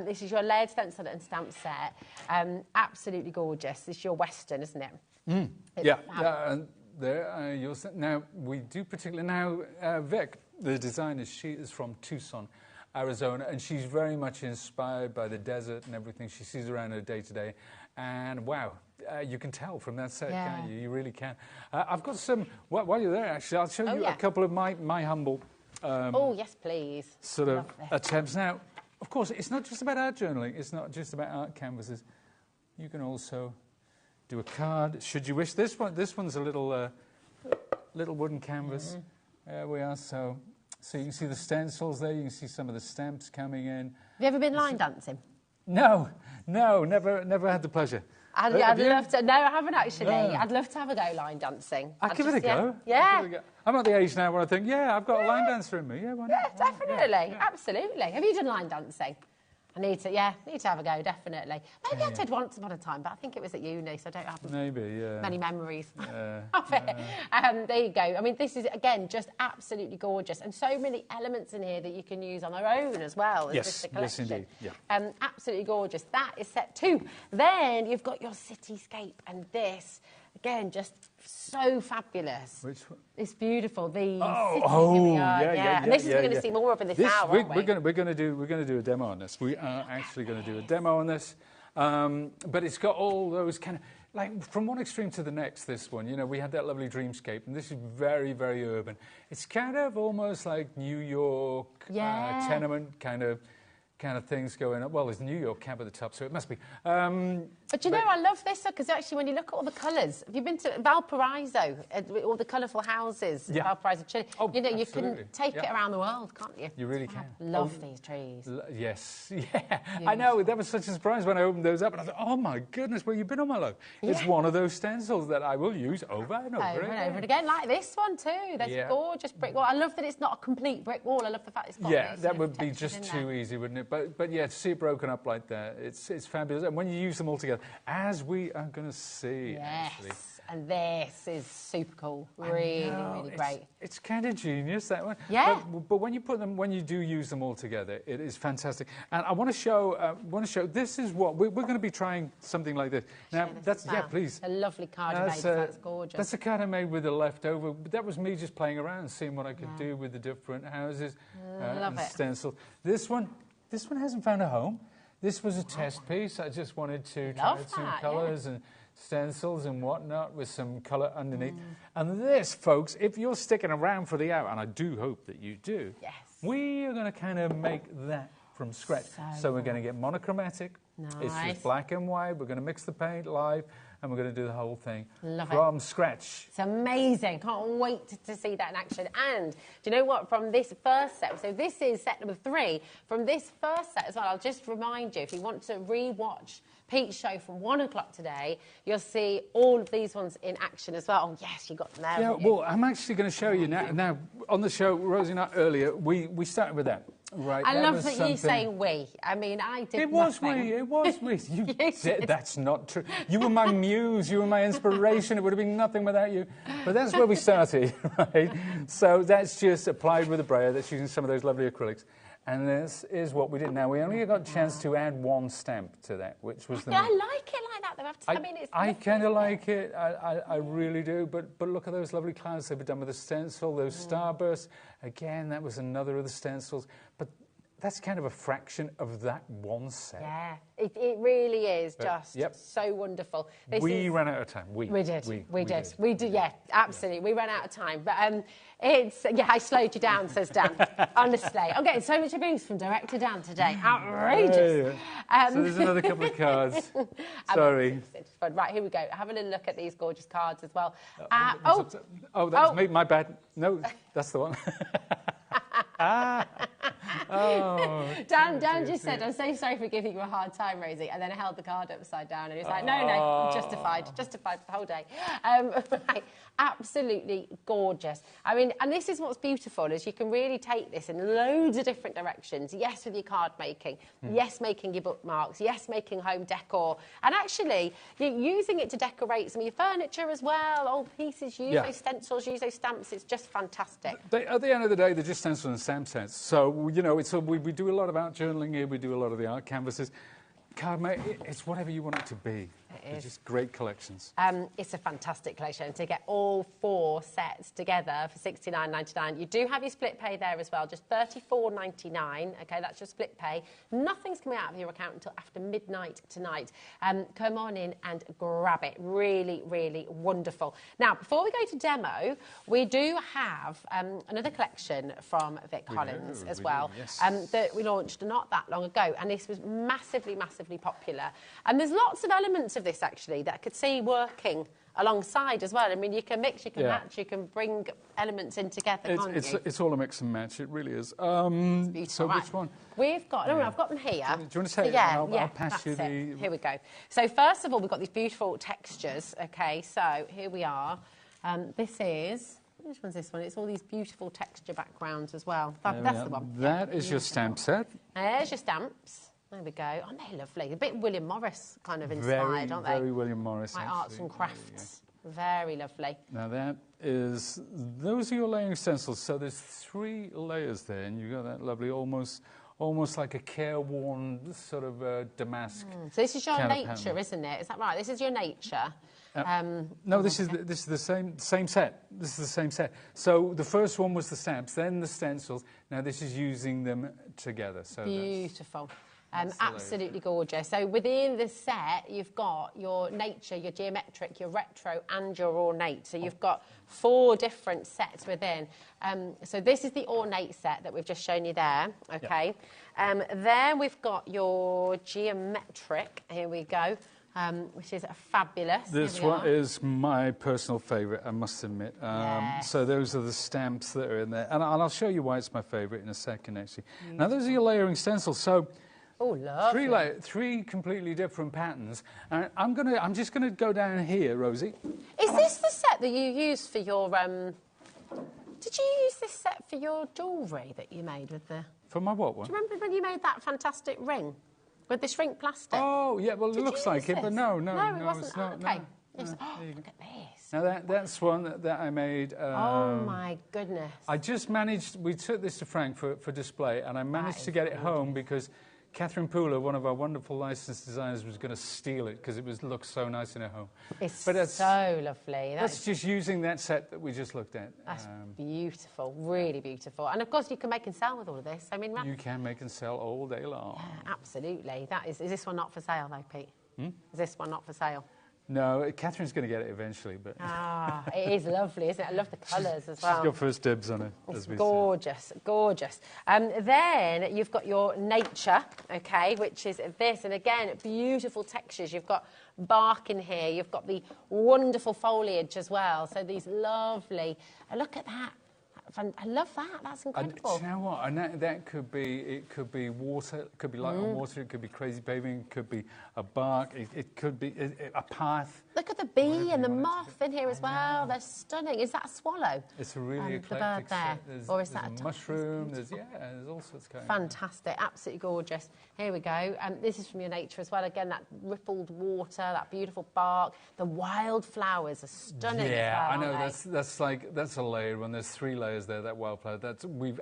This is your layered stencil and stamp set. Absolutely gorgeous. This is your Western, isn't it? There, you'll see. Now, we do particularly, Vic, the designer, she is from Tucson, Arizona, and she's very much inspired by the desert and everything she sees around her day to day. And wow, You can tell from that set, can't you? You really can. I've got some, while you're there, actually, I'll show you a couple of my humble yes, please. sort of attempts. Now, of course, it's not just about art journaling. It's not just about art canvases. You can also do a card, should you wish. This one's a little wooden canvas. There we are. So you can see the stencils there. You can see some of the stamps coming in. Have you ever been line dancing? No, never had the pleasure. I'd love to. No, I haven't actually. I'd love to have a go line dancing. I'll give it a go. Yeah. I'm at the age now where I think, I've got a line dancer in me. Yeah, why not? Yeah, definitely. Absolutely. Have you done line dancing? I need to have a go, definitely. Maybe I did once upon a time, but I think it was at uni, so I don't have many memories of it. There you go. I mean, this is, again, just absolutely gorgeous. And so many elements in here that you can use on their own as well. Yes, yes, indeed. Yeah. Absolutely gorgeous. That is set 2. Then you've got your Cityscape, and this, again, just so fabulous. Which one? It's beautiful. The yeah. And this is we're going to see more of in this hour, aren't we? We're going to do a demo on this. We are actually going to do a demo on this. But it's got all those kind of, like, from one extreme to the next, this one. You know, we had that lovely Dreamscape, and this is very, very urban. It's kind of almost like New York tenement kind of things going on. Well, there's New York cab at the top, so it must be. But you know, I love this because actually, when you look at all the colours, have you been to Valparaiso, all the colourful houses, Valparaiso, Chile? You know, you can take it around the world, can't you? You really can. Love these trees. Yes, I know. That was such a surprise when I opened those up, and I thought, oh my goodness, where you been all my life? It's one of those stencils that I will use over and over again, like this one too. There's a gorgeous brick wall. I love that it's not a complete brick wall. I love the fact it's got this that would be just too easy, wouldn't it? But yeah, to see it broken up like that, it's fabulous. And when you use them all together, as we are going to see, actually. And this is super cool. Really great. It's kind of genius, that one. Yeah. But when you do use them all together, it is fantastic. And I want to show. This is what we're going to be trying something like this. Now, please. A lovely card you made. That's gorgeous. That's a card I made with the leftover. That was me just playing around, seeing what I could do with the different houses. Love it. Stencils. This one hasn't found a home. This was a test piece. I just wanted to try some colours and stencils and whatnot with some colour underneath. And this, folks, if you're sticking around for the hour, and I do hope that you do, we are going to kind of make that from scratch. So we're going to get monochromatic. It's just black and white. We're going to mix the paint live, and we're going to do the whole thing from scratch. It's amazing. Can't wait to see that in action. And do you know what? From this first set, so this is set number 3. From this first set as well, I'll just remind you, if you want to re-watch Pete's show from 1 o'clock today, you'll see all of these ones in action as well. Oh, yes, you got them there. Yeah, well, I'm actually going to show you now. Now, on the show, Rosie and I, earlier, we started with that. Right, I love that you say we. I mean, I did It was we. You did. That's not true. You were my muse. You were my inspiration. It would have been nothing without you. But that's where we started, right? So that's just applied with a brayer. That's using some of those lovely acrylics. And this is what we did. Now, we only got a chance to add 1 stamp to that, which was the... I like it like that, though. I kind of like it. I really do. But look at those lovely clouds they've done with the stencil, those starbursts. Again, that was another of the stencils. But that's kind of a fraction of that 1 set. Yeah, it really is just so wonderful. We ran out of time. We did. Yeah, absolutely. We ran out of time. But I slowed you down, says Dan. Honestly. I'm getting so much abuse from Director Dan today. Outrageous. So there's another couple of cards. Sorry. Right, here we go. Have a little look at these gorgeous cards as well. That was me. My bad. No, that's the one. Dan just said, I'm so sorry for giving you a hard time, Rosie, and then I held the card upside down and he was like, no, justified for the whole day. Right, absolutely gorgeous. I mean, and this is what's beautiful, is you can really take this in loads of different directions. Yes, with your card making. Yes, making your bookmarks. Yes, making home decor. And actually, you're using it to decorate some of your furniture as well, old pieces, use those stencils, use those stamps. It's just fantastic. At the end of the day, they're just stencils and stamp sets. So, you know, we do a lot of art journaling here. We do a lot of the art canvases. It's whatever you want it to be. They're just great collections. It's a fantastic collection. To get all 4 sets together for $69.99. You do have your split pay there as well, just $34.99. Okay, that's your split pay. Nothing's coming out of your account until after midnight tonight. Come on in and grab it. Really, really wonderful. Now, before we go to demo, we do have another collection from Vic Holland as well, yes. that we launched not that long ago, and this was massively, massively popular. And there's lots of elements of this actually that I could see working alongside as well. I mean, you can mix, you can match, you can bring elements in together, can't you? It's all a mix and match, it really is. So which one? We've got, no, I've got them here. Do you want to say it? Yeah, I'll pass you the... Here we go. So first of all, we've got these beautiful textures, okay, so here we are. This is, which one's this one? It's all these beautiful texture backgrounds as well. That's the one. That is your stamp set. There's your stamps. There we go. Aren't they lovely? A bit William Morris kind of inspired, aren't they? Very William Morris. Like arts and crafts. Very lovely. Now those are your layering stencils. So there's 3 layers there, and you've got that lovely, almost like a careworn sort of damask. So this is your nature, isn't it? Is that right? This is your nature. No, this is the same set. This is the same set. So the first one was the stamps, then the stencils. Now this is using them together. So beautiful. Absolutely gorgeous. So within the set, you've got your nature, your geometric, your retro, and your ornate. So you've got 4 different sets within. So this is the ornate set that we've just shown you there. Okay. Yep. There we've got your geometric. Here we go. Which is fabulous. This one is my personal favourite, I must admit. Yes. So those are the stamps that are in there. And I'll show you why it's my favourite in a second, actually. Now, those are your layering stencils. So, lovely. 3 completely different patterns. And I'm just gonna go down here, Rosie. Is this the set that you used for your... Did you use this set for your jewellery that you made with the... For my what one? Do you remember when you made that fantastic ring? With the shrink plastic? Oh, yeah, well, it looks like it, but no, it wasn't. it's not. Okay. No. Look at this. Now, that's one that I made. Oh, my goodness. I just managed, we took this to Frankfurt for display, and I managed to get it home because Catherine Pooler, one of our wonderful licensed designers, was going to steal it because it looked so nice in her home. It's so lovely. That's just using that set that we just looked at. That's beautiful, really beautiful. And, of course, you can make and sell with all of this. I mean, you can make and sell all day long. Yeah, absolutely. Is this one not for sale, though, Pete? Is this one not for sale? No, Catherine's going to get it eventually, but... it is lovely, isn't it? I love the colours as well. She's got first dibs on it, It's gorgeous, gorgeous. Then you've got your nature, OK, which is this. And, again, beautiful textures. You've got bark in here. You've got the wonderful foliage as well. So these lovely... look at that. I love that. That's incredible. Do you know what? And that could be water. It could be light on water. It could be crazy paving. It could be a bark. It could be a path. Look at the bee and the moth in here as well. They're stunning. Is that a swallow? It's a really eclectic the bird there. Or is that a mushroom? There's all sorts going on. Fantastic. Absolutely gorgeous. Here we go. This is from your nature as well. Again, that rippled water, that beautiful bark. The wildflowers are stunning. Yeah, as well, I know. That's a layered one. There's 3 layers there. That wildflower.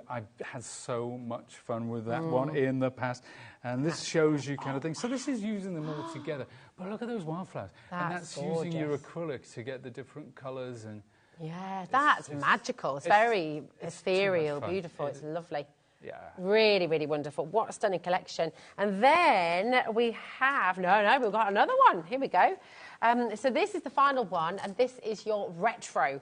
I've had so much fun with that one in the past, and this shows you kind of thing. So this is using them all together. But look at those wildflowers, and that's gorgeous. using your acrylic to get the different colours and. Yeah, that's magical. It's very ethereal, beautiful. It's lovely. Yeah. Really, really wonderful. What a stunning collection. And then we have... No, we've got another one. Here we go. So this is the final one, and this is your retro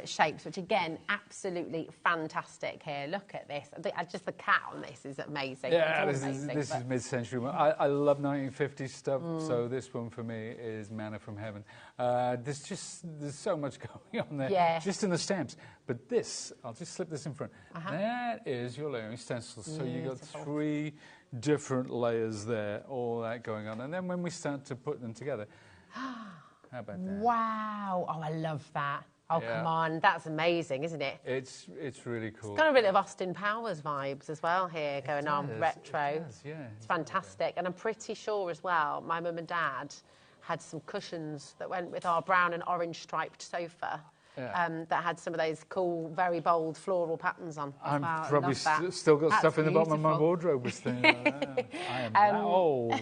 shapes, which, again, absolutely fantastic here. Look at this. Just the cat on this is amazing. Yeah, this is mid-century. I love 1950s stuff, so this one for me is manna from heaven. There's so much going on there, just in the stamps. But this, I'll just slip this in front. That is your layering stencils. So you've got 3 different layers there, all that going on. And then when we start to put them together, how about that? Wow. Oh, I love that. Oh, come on. That's amazing, isn't it? It's really cool. It's got a bit of Austin Powers vibes as well here going on, retro. It does, yeah. It's fantastic. And I'm pretty sure as well, my mum and dad had some cushions that went with our brown and orange striped sofa. that had some of those cool, very bold floral patterns on. I'm wow, probably still got stuff in the bottom of my wardrobe with things like that. I am that old.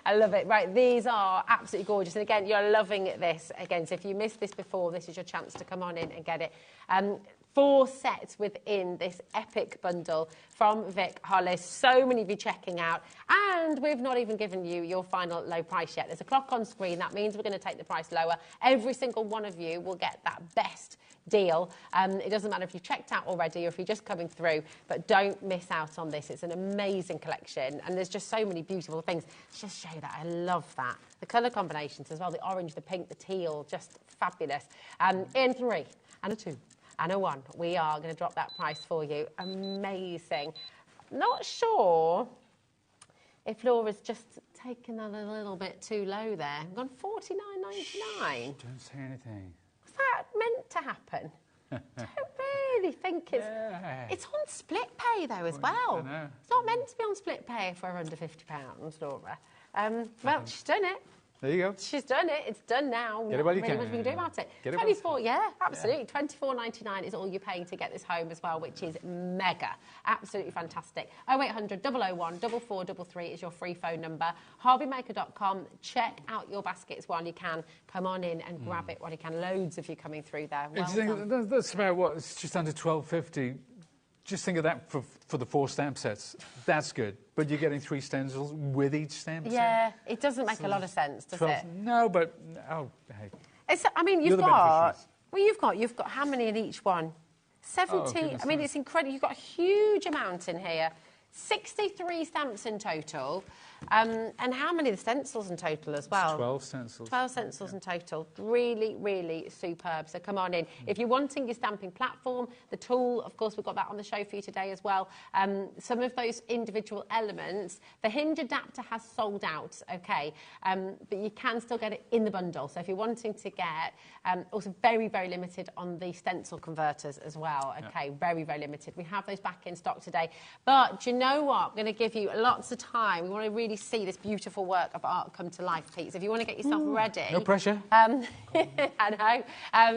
I love it. Right, these are absolutely gorgeous. And again, you're loving this. Again, so if you missed this before, this is your chance to come on in and get it. 4 sets within this epic bundle from Vic Holland. So many of you checking out. And we've not even given you your final low price yet. There's a clock on screen. That means we're going to take the price lower. Every single one of you will get that best deal. It doesn't matter if you've checked out already or if you're just coming through, but don't miss out on this. It's an amazing collection, and there's just so many beautiful things. Let's just show you that. I love that. The colour combinations as well, the orange, the pink, the teal, just fabulous. In 3 and a 2. And a 1, we are going to drop that price for you. Amazing. Not sure if Laura's just taken that a little bit too low there. I've gone $49.99. Don't say anything. Was that meant to happen? I don't really think it's... Yeah. It's on split pay, though, as well. I know. It's not meant to be on split pay if we're under £50, Laura. Well, she's done it. There you go. She's done it. It's done now. Get it while you really can. much we can do about it. Get it 24, yeah, absolutely. Yeah. $24.99 is all you're paying to get this home as well, which is mega. Absolutely fantastic. 0800 001 4433 is your free phone number. HobbyMaker.com. Check out your baskets while you can. Come on in and grab it while you can. Loads of you coming through there. Well that's about what? It's just under $12.50. Just think of that for the 4 stamp sets. That's good. But you're getting 3 stencils with each stamp set? Yeah, it doesn't make a lot of sense, does it? No, but, oh, hey. I mean, you've got how many in each one? 70. I mean, it's incredible. You've got a huge amount in here. 63 stamps in total. And how many stencils in total as well? 12 stencils. 12 stencils in total. Really, really superb. So come on in. If you're wanting your stamping platform, the tool, of course, we've got that on the show for you today as well. Some of those individual elements, the Hinge adapter has sold out, okay, but you can still get it in the bundle. So if you're wanting to get, also very, very limited on the stencil converters as well, okay, very, very limited. We have those back in stock today. But do you know what? I'm going to give you lots of time. We want to really see this beautiful work of art come to life, Pete. So if you want to get yourself ready... No pressure. I know.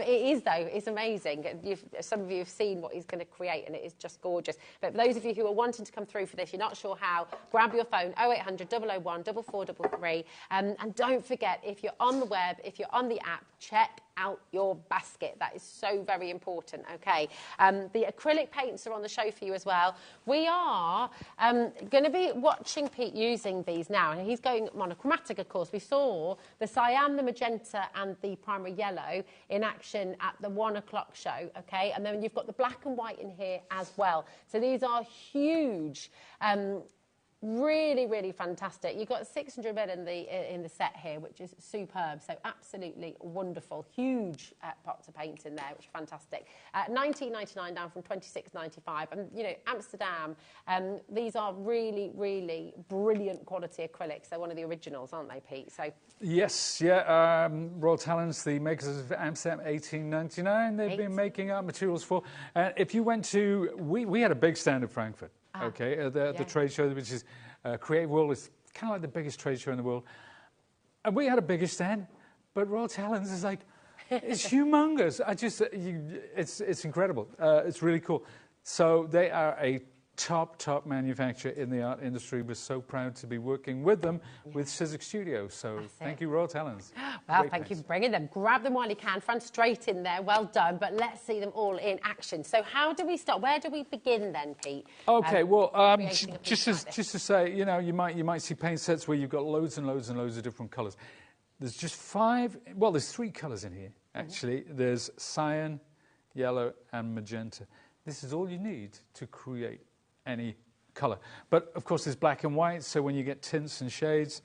It is, though. It's amazing. Some of you have seen what he's going to create, and it is just gorgeous. But for those of you who are wanting to come through for this, you're not sure how, grab your phone, 0800 001 4433. And don't forget, if you're on the web, if you're on the app, check out your basket. That is so very important, okay? The acrylic paints are on the show for you as well. We are going to be watching Pete using these now, and he's going monochromatic, of course. We saw the cyan, the magenta, and the primary yellow in action at the 1 o'clock show, okay? And then you've got the black and white in here as well. So these are huge. Really, really fantastic. You've got 600 ml in the set here, which is superb. So absolutely wonderful. Huge pots of paint in there, which is fantastic. $19.99 down from $26.95. And, you know, Amsterdam, these are really, really brilliant quality acrylics. They're one of the originals, aren't they, Pete? So yes, yeah. Royal Talents, the makers of Amsterdam, $18.99. They've been making art materials for. If you went to, we had a big stand at Frankfurt. Okay, the trade show, which is Creative World, is kind of like the biggest trade show in the world. And we had a bigger stand, but Royal Talents is like, it's humongous. It's incredible. It's really cool. So they are a top manufacturer in the art industry. We're so proud to be working with them with Cityscape Studios. So thank you, Royal Talents. Well, thank you for bringing them. Grab them while you can. Front straight in there. Well done. But let's see them all in action. So how do we start? Where do we begin then, Pete? Okay, just to say, you know, you might see paint sets where you've got loads and loads and loads of different colours. There's just 5. Well, there's 3 colours in here actually. There's cyan, yellow, and magenta. This is all you need to create any colour. But, of course, there's black and white, so when you get tints and shades,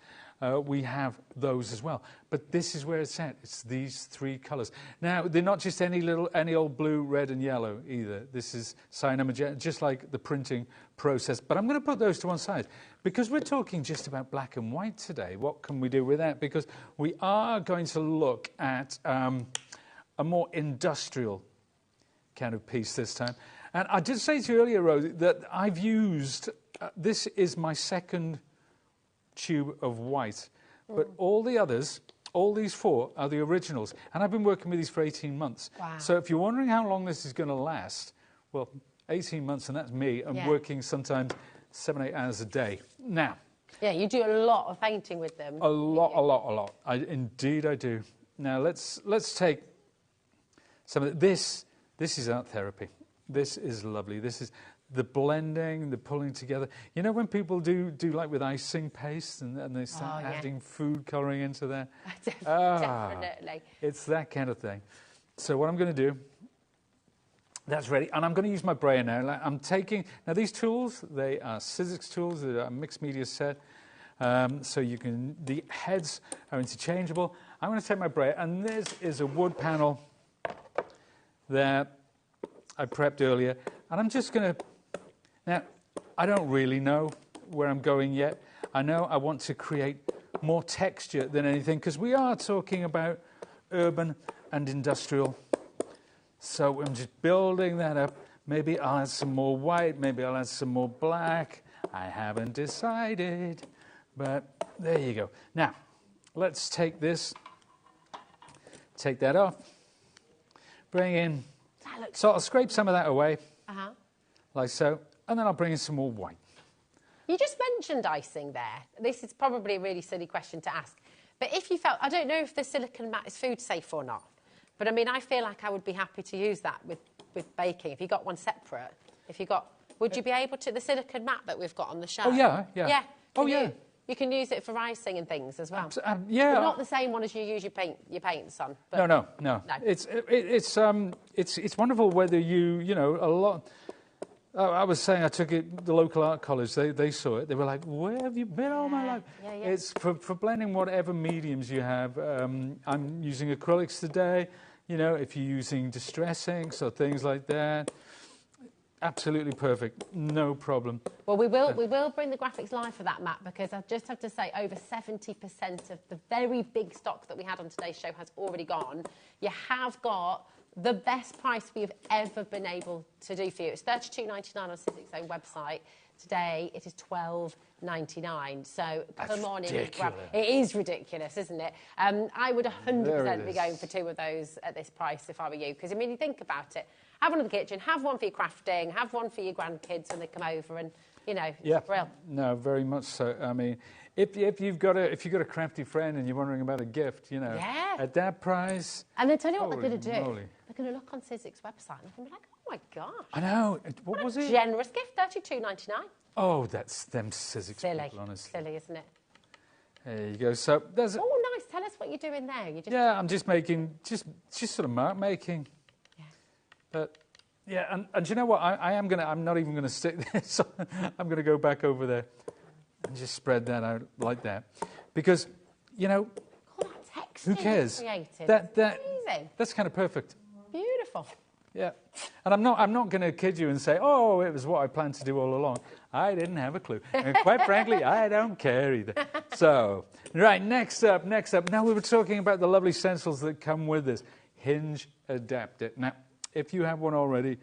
we have those as well. But this is where it's at. It's these 3 colours. Now, they're not just any old blue, red and yellow either. This is cyan and magenta, just like the printing process. But I'm going to put those to one side because we're talking just about black and white today. What can we do with that? Because we are going to look at a more industrial kind of piece this time. And I did say to you earlier, Rosie, that I've used, this is my second tube of white, but all the others all these 4 are the originals, and I've been working with these for 18 months. Wow. So if you're wondering how long this is going to last, well, 18 months, and that's me. I'm working sometimes 7, 8 hours a day. Now. Yeah, you do a lot of painting with them. A lot. Indeed I do. Now, let's take some of this. This is art therapy. This is lovely. This is the blending, the pulling together. You know when people do like with icing paste and they start adding food colouring into there? Definitely. It's that kind of thing. So what I'm going to do, that's ready. And I'm going to use my brayer now. I'm taking, now these tools, they are Cityscape tools. They're a mixed media set. So you can, the heads are interchangeable. I'm going to take my brayer, and this is a wood panel that I prepped earlier. And I'm just going to, now, I don't really know where I'm going yet. I know I want to create more texture than anything, because we are talking about urban and industrial. So I'm just building that up. Maybe I'll add some more white, maybe I'll add some more black. I haven't decided, but there you go. Now, let's take this, take that off, bring in, so I'll scrape some of that away, like so, and then I'll bring in some more white. You just mentioned icing there. This is probably a really silly question to ask, but if you felt, I don't know if the silicone mat is food safe or not, but I mean, I feel like I would be happy to use that with baking. If you got one separate, if you got, would you be able to, the silicone mat that we've got on the shelf? Oh, yeah. Yeah. You can use it for icing and things as well. Yeah. But not the same one as you use your paints on. But No. It's wonderful whether you know, a lot. I was saying I took it the local art college. They saw it. They were like, "Where have you been all my life?" Yeah. It's for blending whatever mediums you have. I'm using acrylics today. You know, if you're using distress inks or things like that, absolutely perfect, no problem. Well, we will bring the graphics live for that, Matt, because I just have to say over 70% of the very big stock that we had on today's show has already gone. You have got the best price we've ever been able to do for you. It's $32.99 on Cityscape's own website. Today it is $12.99. So come on in and grab. It is ridiculous, isn't it? I would 100% be going for 2 of those at this price if I were you. Because I mean, you think about it. Have one in the kitchen. Have one for your crafting. Have one for your grandkids when they come over, and you know, it's brilliant. No, very much so. I mean, if you've got a crafty friend and you're wondering about a gift, you know, at that price. And then tell you what they're going to do. Moly. They're going to look on Cityscape's website and they're going to be like, oh my gosh. I know. What was it? Generous gift, $32.99. Oh, that's them Cityscape people, honestly. Silly, isn't it? There you go. So there's. Oh, nice. Tell us what you're doing there. You just. Yeah, I'm just making, just sort of mark making. Yeah. But. Yeah, and do you know what? I'm not even going to stick this. I'm going to go back over there and just spread that out like that, because, you know, that texture who cares? That's kind of perfect. Beautiful. Yeah, and I'm not going to kid you and say, oh, it was what I planned to do all along. I didn't have a clue, and quite frankly, I don't care either. So, right, next up. Now we were talking about the lovely stencils that come with this Hinge adapter. Now, if you have one already,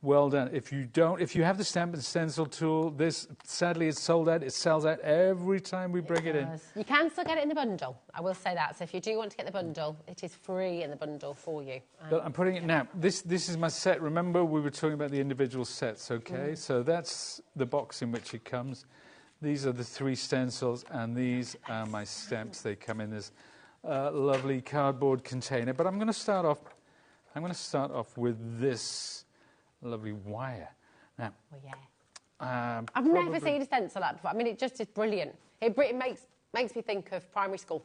well done. If you don't, if you have the stamp and stencil tool, this, sadly, it's sold out. It sells out every time we bring it in. You can still get it in the bundle. I will say that. So if you do want to get the bundle, it is free in the bundle for you. But I'm putting it now. This is my set. Remember, we were talking about the individual sets, okay? So that's the box in which it comes. These are the 3 stencils, and these are my stamps. They come in this lovely cardboard container. But I'm going to start off with this lovely wire. Now, I've never seen a stencil like that before. I mean, it just is brilliant. It makes me think of primary school.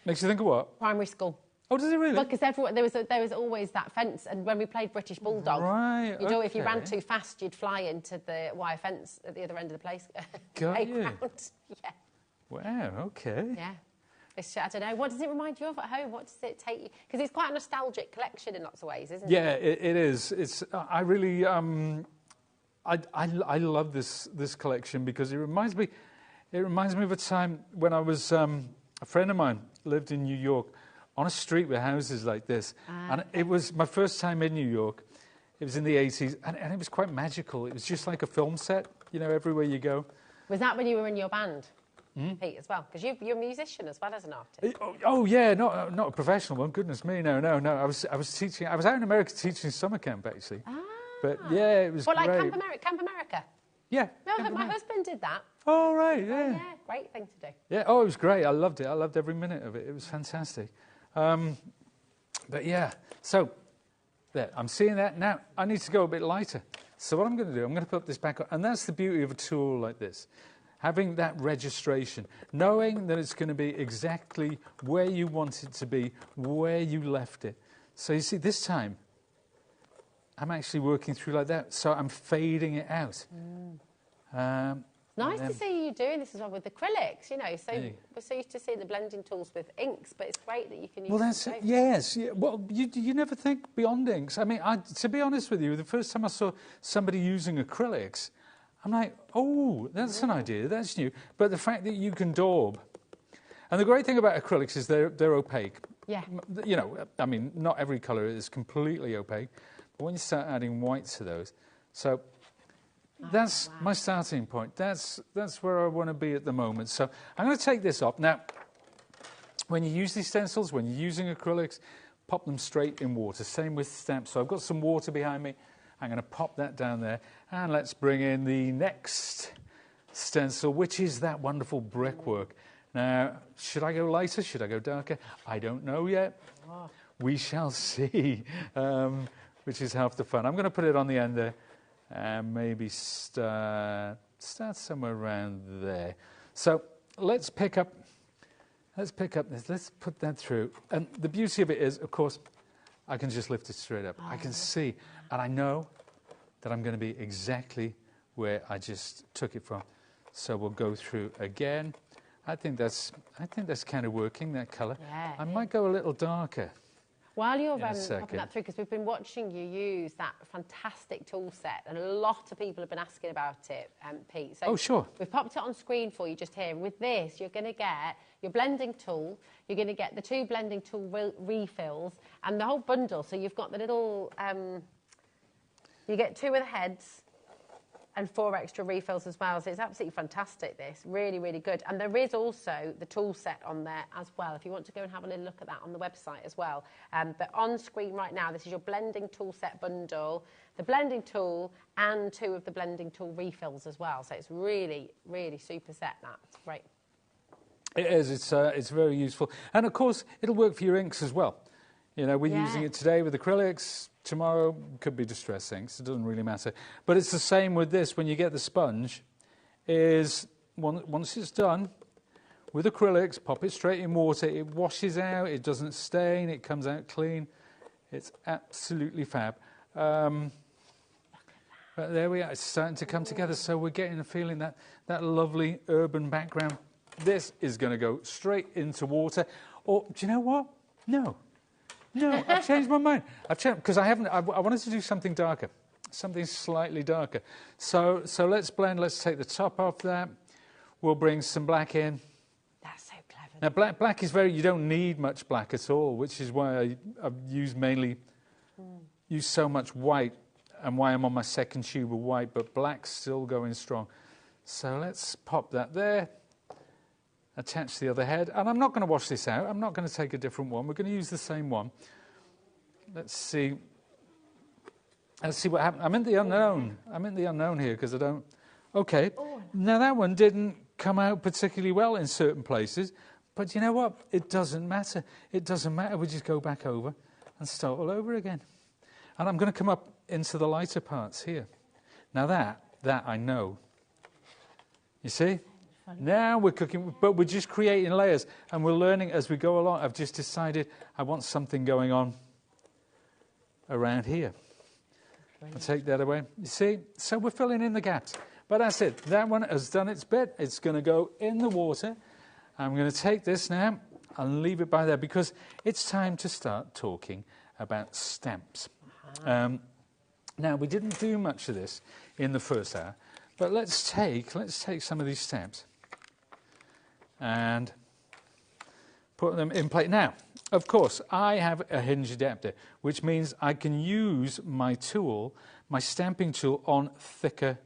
Makes you think of what? Primary school. Oh, does it really? Because there was always that fence, and when we played British Bulldog, right, you know, if you ran too fast, you'd fly into the wire fence at the other end of the place. Got you. Yeah. Wow. Okay. Yeah. I don't know. What does it remind you of at home? What does it take you? Because it's quite a nostalgic collection in lots of ways, isn't it? Yeah, it is. It's. I really. I love this collection because it reminds me of a time when I was a friend of mine lived in New York on a street with houses like this, and it was my first time in New York. It was in the 80s, and it was quite magical. It was just like a film set, you know, everywhere you go. Was that when you were in your band? Pete, as well? Because you're a musician as well as an artist. Oh yeah, not a professional one. Goodness me, no. I was teaching. I was out in America teaching summer camp actually. But yeah, it was like great. Camp America? Yeah. No, my husband did that. Oh right, yeah. Yeah, great thing to do. Yeah. Oh, it was great. I loved it. I loved every minute of it. It was fantastic. But yeah, so there. I'm seeing that now. I need to go a bit lighter. So what I'm going to do, I'm going to put this back on, and that's the beauty of a tool like this. Having that registration, knowing that it's going to be exactly where you want it to be, where you left it. So you see, this time, I'm actually working through like that, so I'm fading it out. Nice to see you doing this as well with acrylics, you know. So we're so used to seeing the blending tools with inks, but it's great that you can use. Well, that's it. Yes. Yeah. Well, you never think beyond inks. I mean, to be honest with you, the first time I saw somebody using acrylics, I'm like, oh, that's an idea. That's new. But the fact that you can daub, and the great thing about acrylics is they're opaque. Yeah. You know, I mean, not every colour is completely opaque, but when you start adding white to those, so. That's my starting point. That's where I want to be at the moment. So I'm going to take this off. Now, when you use these stencils, when you're using acrylics, pop them straight in water. Same with stamps. So I've got some water behind me. I'm going to pop that down there. And let's bring in the next stencil, which is that wonderful brickwork. Now, should I go lighter? Should I go darker? I don't know yet. We shall see, which is half the fun. I'm going to put it on the end there. And maybe start somewhere around there. So let's pick up this. Let's put that through. And the beauty of it is, of course, I can just lift it straight up. I can see, and I know that I'm going to be exactly where I just took it from. So we'll go through again. I think that's kind of working, that colour. Yeah, I might go a little darker. While you're popping that through, because we've been watching you use that fantastic tool set, and a lot of people have been asking about it, Pete. So sure. We've popped it on screen for you just here. With this, you're going to get your blending tool, you're going to get the 2 blending tool refills, and the whole bundle. So you've got the little, you get 2 of the heads, and 4 extra refills as well. So it's absolutely fantastic, this. Really, really good. And there is also the tool set on there as well, if you want to go and have a little look at that on the website as well. But on screen right now, this is your blending tool set bundle, the blending tool, and 2 of the blending tool refills as well. So it's really, really super set, that. It's great. It is. It's very useful. And, of course, it'll work for your inks as well. You know, we're using it today with acrylics. Tomorrow could be distress inks. It doesn't really matter. But it's the same with this. When you get the sponge, is once it's done with acrylics, pop it straight in water. It washes out. It doesn't stain. It comes out clean. It's absolutely fab. But there we are. It's starting to come together. So we're getting a feeling that lovely urban background. This is going to go straight into water. Or do you know what? No, I've changed my mind. Because I wanted to do something darker, something slightly darker. So let's blend. Let's take the top off that. We'll bring some black in. That's so clever. Now black is you don't need much black at all, which is why I've used so much white, and why I'm on my second tube of white. But black's still going strong. So let's pop that there. Attach the other head, and I'm not going to wash this out. I'm not going to take a different one. We're going to use the same one. Let's see what happens. I'm in the unknown. I'm in the unknown here because I don't. Okay. Now that one didn't come out particularly well in certain places, but you know what? It doesn't matter. It doesn't matter. We just go back over and start all over again. And I'm going to come up into the lighter parts here. Now that I know. You see? Now we're cooking, but we're just creating layers, and we're learning as we go along. I've just decided I want something going on around here. I'll take that away. You see? So we're filling in the gaps. But that's it. That one has done its bit. It's going to go in the water. I'm going to take this now and leave it by there, because it's time to start talking about stamps. Now, we didn't do much of this in the first hour, but let's take some of these stamps and put them in place. Now, of course, I have a hinge adapter, which means I can use my tool, my stamping tool, on thicker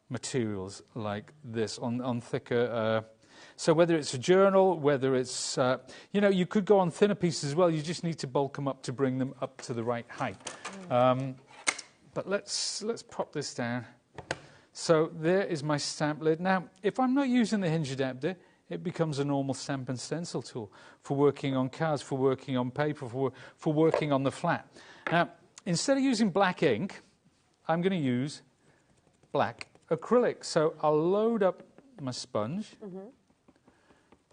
materials like this, on thicker So whether it's a journal, whether it's, you know, you could go on thinner pieces as well. You just need to bulk them up to bring them up to the right height. But let's pop this down. So there is my stamp lid. Now, if I'm not using the Hinge adapter, it becomes a normal stamp and stencil tool for working on cards, for working on paper, for working on the flat. Now, instead of using black ink, I'm going to use black acrylic. So I'll load up my sponge,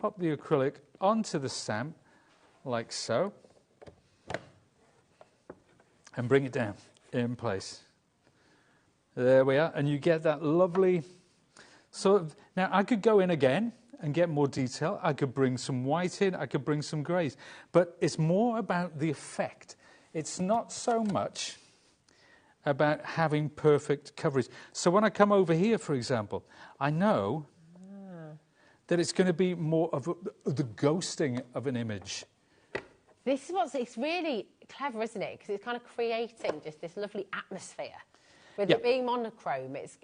pop the acrylic onto the stamp, like so, and bring it down in place. There we are, and you get that lovely sort of... Now, I could go in again and get more detail. I could bring some white in, I could bring some greys. But it's more about the effect. It's not so much about having perfect coverage. So when I come over here, for example, I know that it's going to be more of the ghosting of an image. This is it's really clever, isn't it? Because it's kind of creating just this lovely atmosphere. With it being monochrome, it's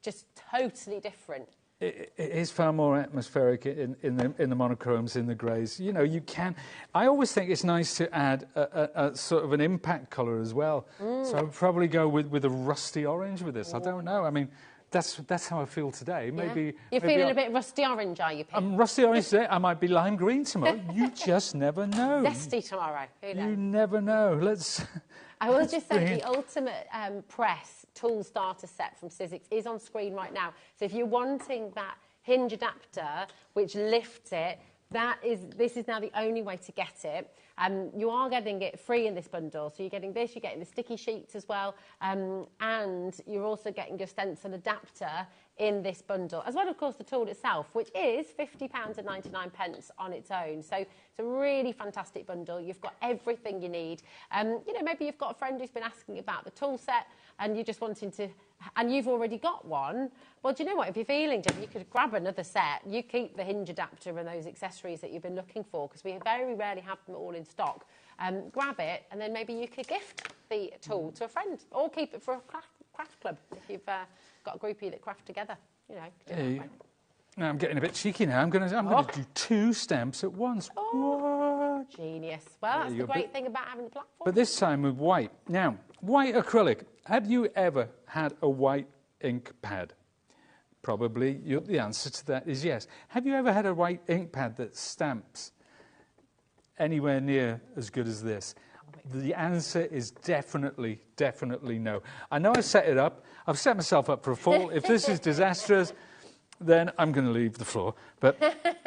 just totally different. It is far more atmospheric in the monochromes, in the greys. You know, you can... I always think it's nice to add a sort of an impact colour as well. So I'd probably go with a rusty orange with this. I don't know. I mean, that's how I feel today. Maybe You're feeling a bit rusty orange, are you, Pip? I'm rusty orange today. I might be lime green tomorrow. You just never know. Zesty tomorrow. Who knows? You never know. I will just say the Ultimate Press tool starter set from Cityscape is on screen right now. So if you're wanting that Hinge adapter, which lifts it, this is now the only way to get it. You are getting it free in this bundle. So you're getting this, you're getting the sticky sheets as well, and you're also getting your stencil adapter in this bundle, as well, of course, the tool itself, which is £50.99 on its own. So it's a really fantastic bundle. You've got everything you need. You know, maybe you've got a friend who's been asking about the tool set and you're just wanting to, and you've already got one. Well, do you know what? If you're feeling it, you could grab another set. You keep the Hinge adapter and those accessories that you've been looking for, because we very rarely have them all in stock. Grab it, and then maybe you could gift the tool to a friend, or keep it for a craft club if you've got a groupie that craft together. You know. Now I'm getting a bit cheeky now. I'm going to do 2 stamps at once. Oh, what? Genius. Well, that's the great thing about having the platform. But this time with white. Now, white acrylic. Have you ever had a white ink pad? Probably the answer to that is yes. Have you ever had a white ink pad that stamps anywhere near as good as this? The answer is definitely no. I know I set it up. I've set myself up for a fall. If this is disastrous, then I'm going to leave the floor. But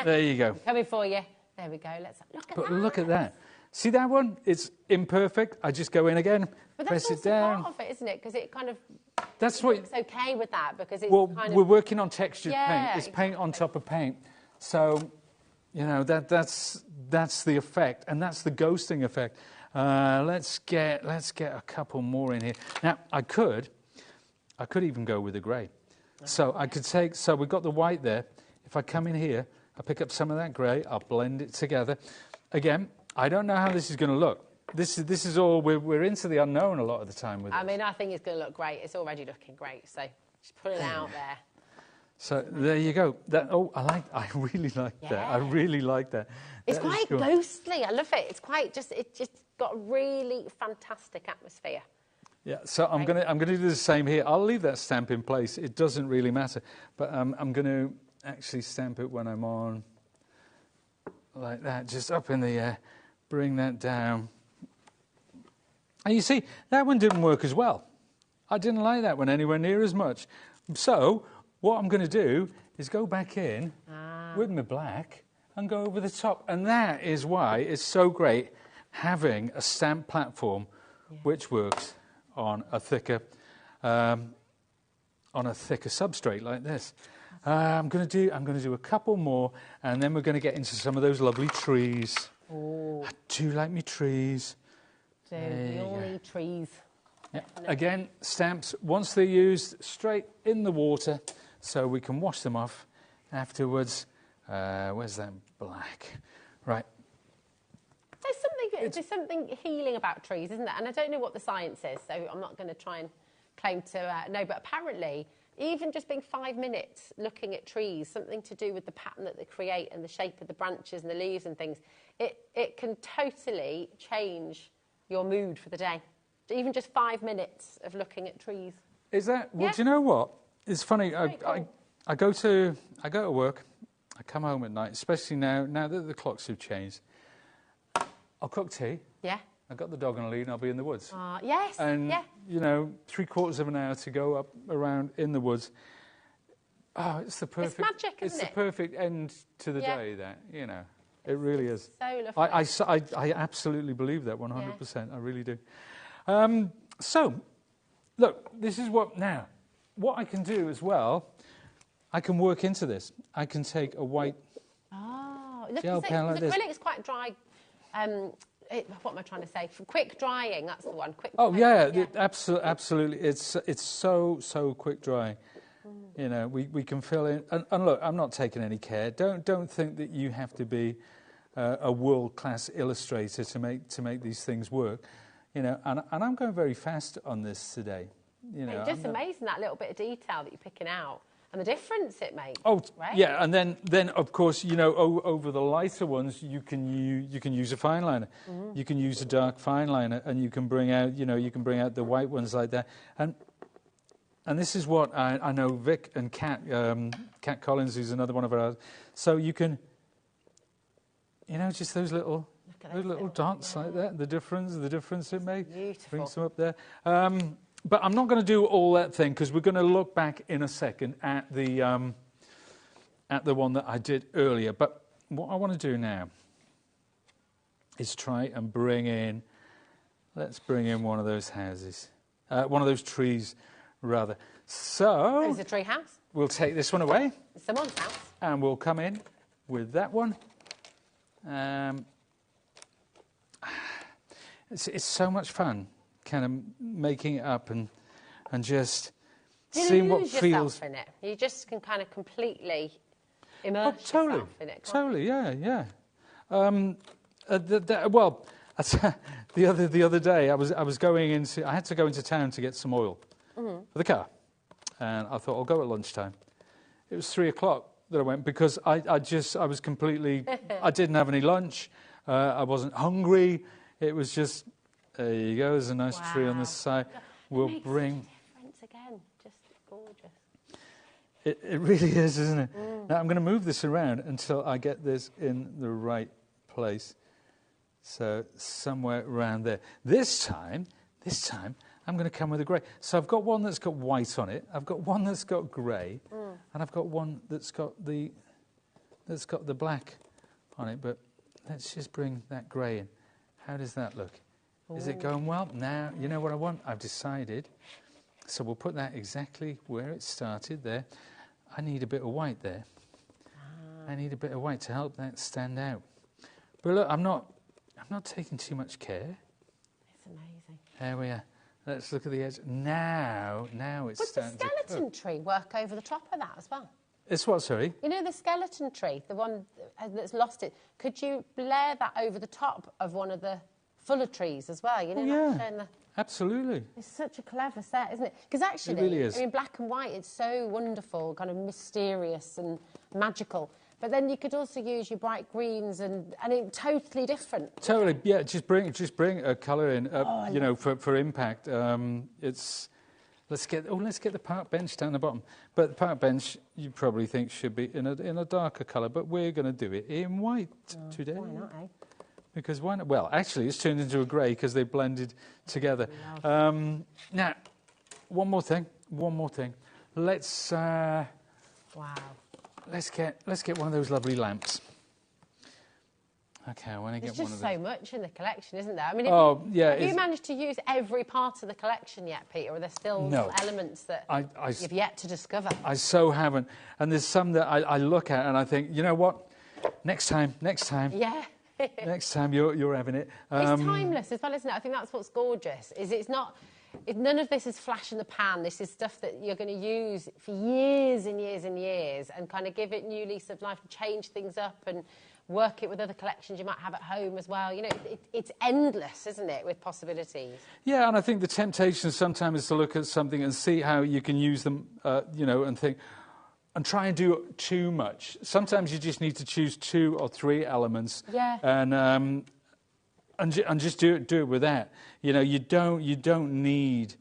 there you go. Coming for you. There we go. Let's look at that. But look at that. See that one? It's imperfect. I just go in again, press it down. Part of it, isn't it? Because it kind of looks okay with that, because it's kind of... we're working on textured paint. It's paint on top of paint. So, you know, that's the effect, and that's the ghosting effect. Let's get a couple more in here. Now, I could even go with the grey. So I could take, so we've got the white there. If I come in here, I pick up some of that grey, I'll blend it together. Again, I don't know how this is going to look. This is all, we're into the unknown a lot of the time with it. I mean, I think it's going to look great. It's already looking great, so just put it out there. So there you go. I really like that. I really like that. It's quite ghostly. I love it. It's quite it just got a really fantastic atmosphere. Yeah, so I'm gonna do the same here. I'll leave that stamp in place. It doesn't really matter, but I'm going to actually stamp it when I'm on like that, just up in the air. Bring that down. And you see, that one didn't work as well. I didn't like that one anywhere near as much. So what I'm going to do is go back in with my black and go over the top. And that is why it's so great having a stamp platform which works on a thicker substrate like this. I'm going to do a couple more, and then we're going to get into some of those lovely trees. Oh. I do like me trees. So we all need trees. Yeah. Again, stamps, once they're used, straight in the water, so we can wash them off afterwards. Where's that black? Right. There's something healing about trees, isn't there? And I don't know what the science is, so I'm not going to try and claim to know. But apparently, even just being 5 minutes looking at trees, something to do with the pattern that they create and the shape of the branches and the leaves and things, it can totally change your mood for the day. Even just 5 minutes of looking at trees. Is that? Well, do you know what? It's funny. I go to work. I come home at night, especially now that the clocks have changed. I'll cook tea. Yeah. I've got the dog on a lead and I'll be in the woods. Yes. And, you know, 3/4 of an hour to go up around in the woods. Oh, it's the perfect... It's magic, isn't it? It's the perfect end to the day, that, you know. It really is. So lovely. I absolutely believe that 100%. Yeah. I really do. So, look, this is what I can do as well, I can work into this. I can take a white gel pen like this. Acrylic is quite dry. What am I trying to say? For quick drying, that's the one. Quick. Oh yeah, absolutely. It's so quick drying. You know, we can fill in. And look, I'm not taking any care. Don't think that you have to be a world-class illustrator to make these things work. You know, and I'm going very fast on this today. You know, it's just amazing that little bit of detail that you're picking out and the difference it makes. Oh, right? Yeah, and then of course, you know, over the lighter ones, you can use a fine liner. You can use a dark fine liner, and you can bring out, the white ones like that. And this is what I know Vic and Kat Collins, who's another one of ours. So you can, you know, just those little dots like that. The difference it makes. Beautiful. Brings them up there. But I'm not going to do all that thing because we're going to look back in a second at the one that I did earlier. But what I want to do now is try and bring in. Let's bring in one of those houses, one of those trees, rather. So there's a tree house. We'll take this one away. It's someone's house. And we'll come in with that one. It's so much fun, kind of making it up and just seeing what feels. In it. You just can kind of completely immerse yourself in it. Totally, yeah. Well, the other day I had to go into town to get some oil for the car, and I thought I'll go at lunchtime. It was 3 o'clock that I went because I was completely. I didn't have any lunch. I wasn't hungry. It was just, there you go, there's a nice tree on this side. We'll bring... difference again, just gorgeous. It really is, isn't it? Now, I'm going to move this around until I get this in the right place. So, somewhere around there. This time, I'm going to come with a grey. So, I've got one that's got white on it. I've got one that's got grey. And I've got one that's got the black on it. But let's just bring that grey in. How does that look? Is it going well? Now, you know what I want? I've decided. So we'll put that exactly where it started there. I need a bit of white there. I need a bit of white to help that stand out. But look, I'm not taking too much care. It's amazing. There we are. Let's look at the edge. Now it's starting to cook. Would the skeleton tree work over the top of that as well? It's what, sorry? You know the skeleton tree, the one that's lost it. Could you layer that over the top of one of the fuller trees as well? You know, absolutely. It's such a clever set, isn't it? Because actually, it really is. I mean, black and white, it's so wonderful, kind of mysterious and magical. But then you could also use your bright greens and it's totally different. Totally, yeah. Just bring a colour in, you know, for impact. Let's get the park bench down the bottom. But the park bench, you probably think should be in a darker colour, but we're going to do it in white today. Why not, eh? Because why not? Well, actually, it's turned into a grey because they blended together. Now, one more thing. Let's let's get one of those lovely lamps. Okay, I want to get one of those. There's just so much in the collection, isn't there? I mean, have you managed to use every part of the collection yet, Peter? Or are there still elements that you've yet to discover? I so haven't. And there's some that I look at and I think, you know what? Next time. Yeah. Next time you're having it. It's timeless as well, isn't it? I think that's what's gorgeous. Is it's not none of this is flash in the pan. This is stuff that you're going to use for years and years and years, and kind of give it new lease of life and change things up and work it with other collections you might have at home as well. You know, it's endless, isn't it, with possibilities? Yeah, and I think the temptation sometimes is to look at something and see how you can use them, you know, and think, and try and do too much. Sometimes you just need to choose 2 or 3 elements, and just do it with that. You know, you don't need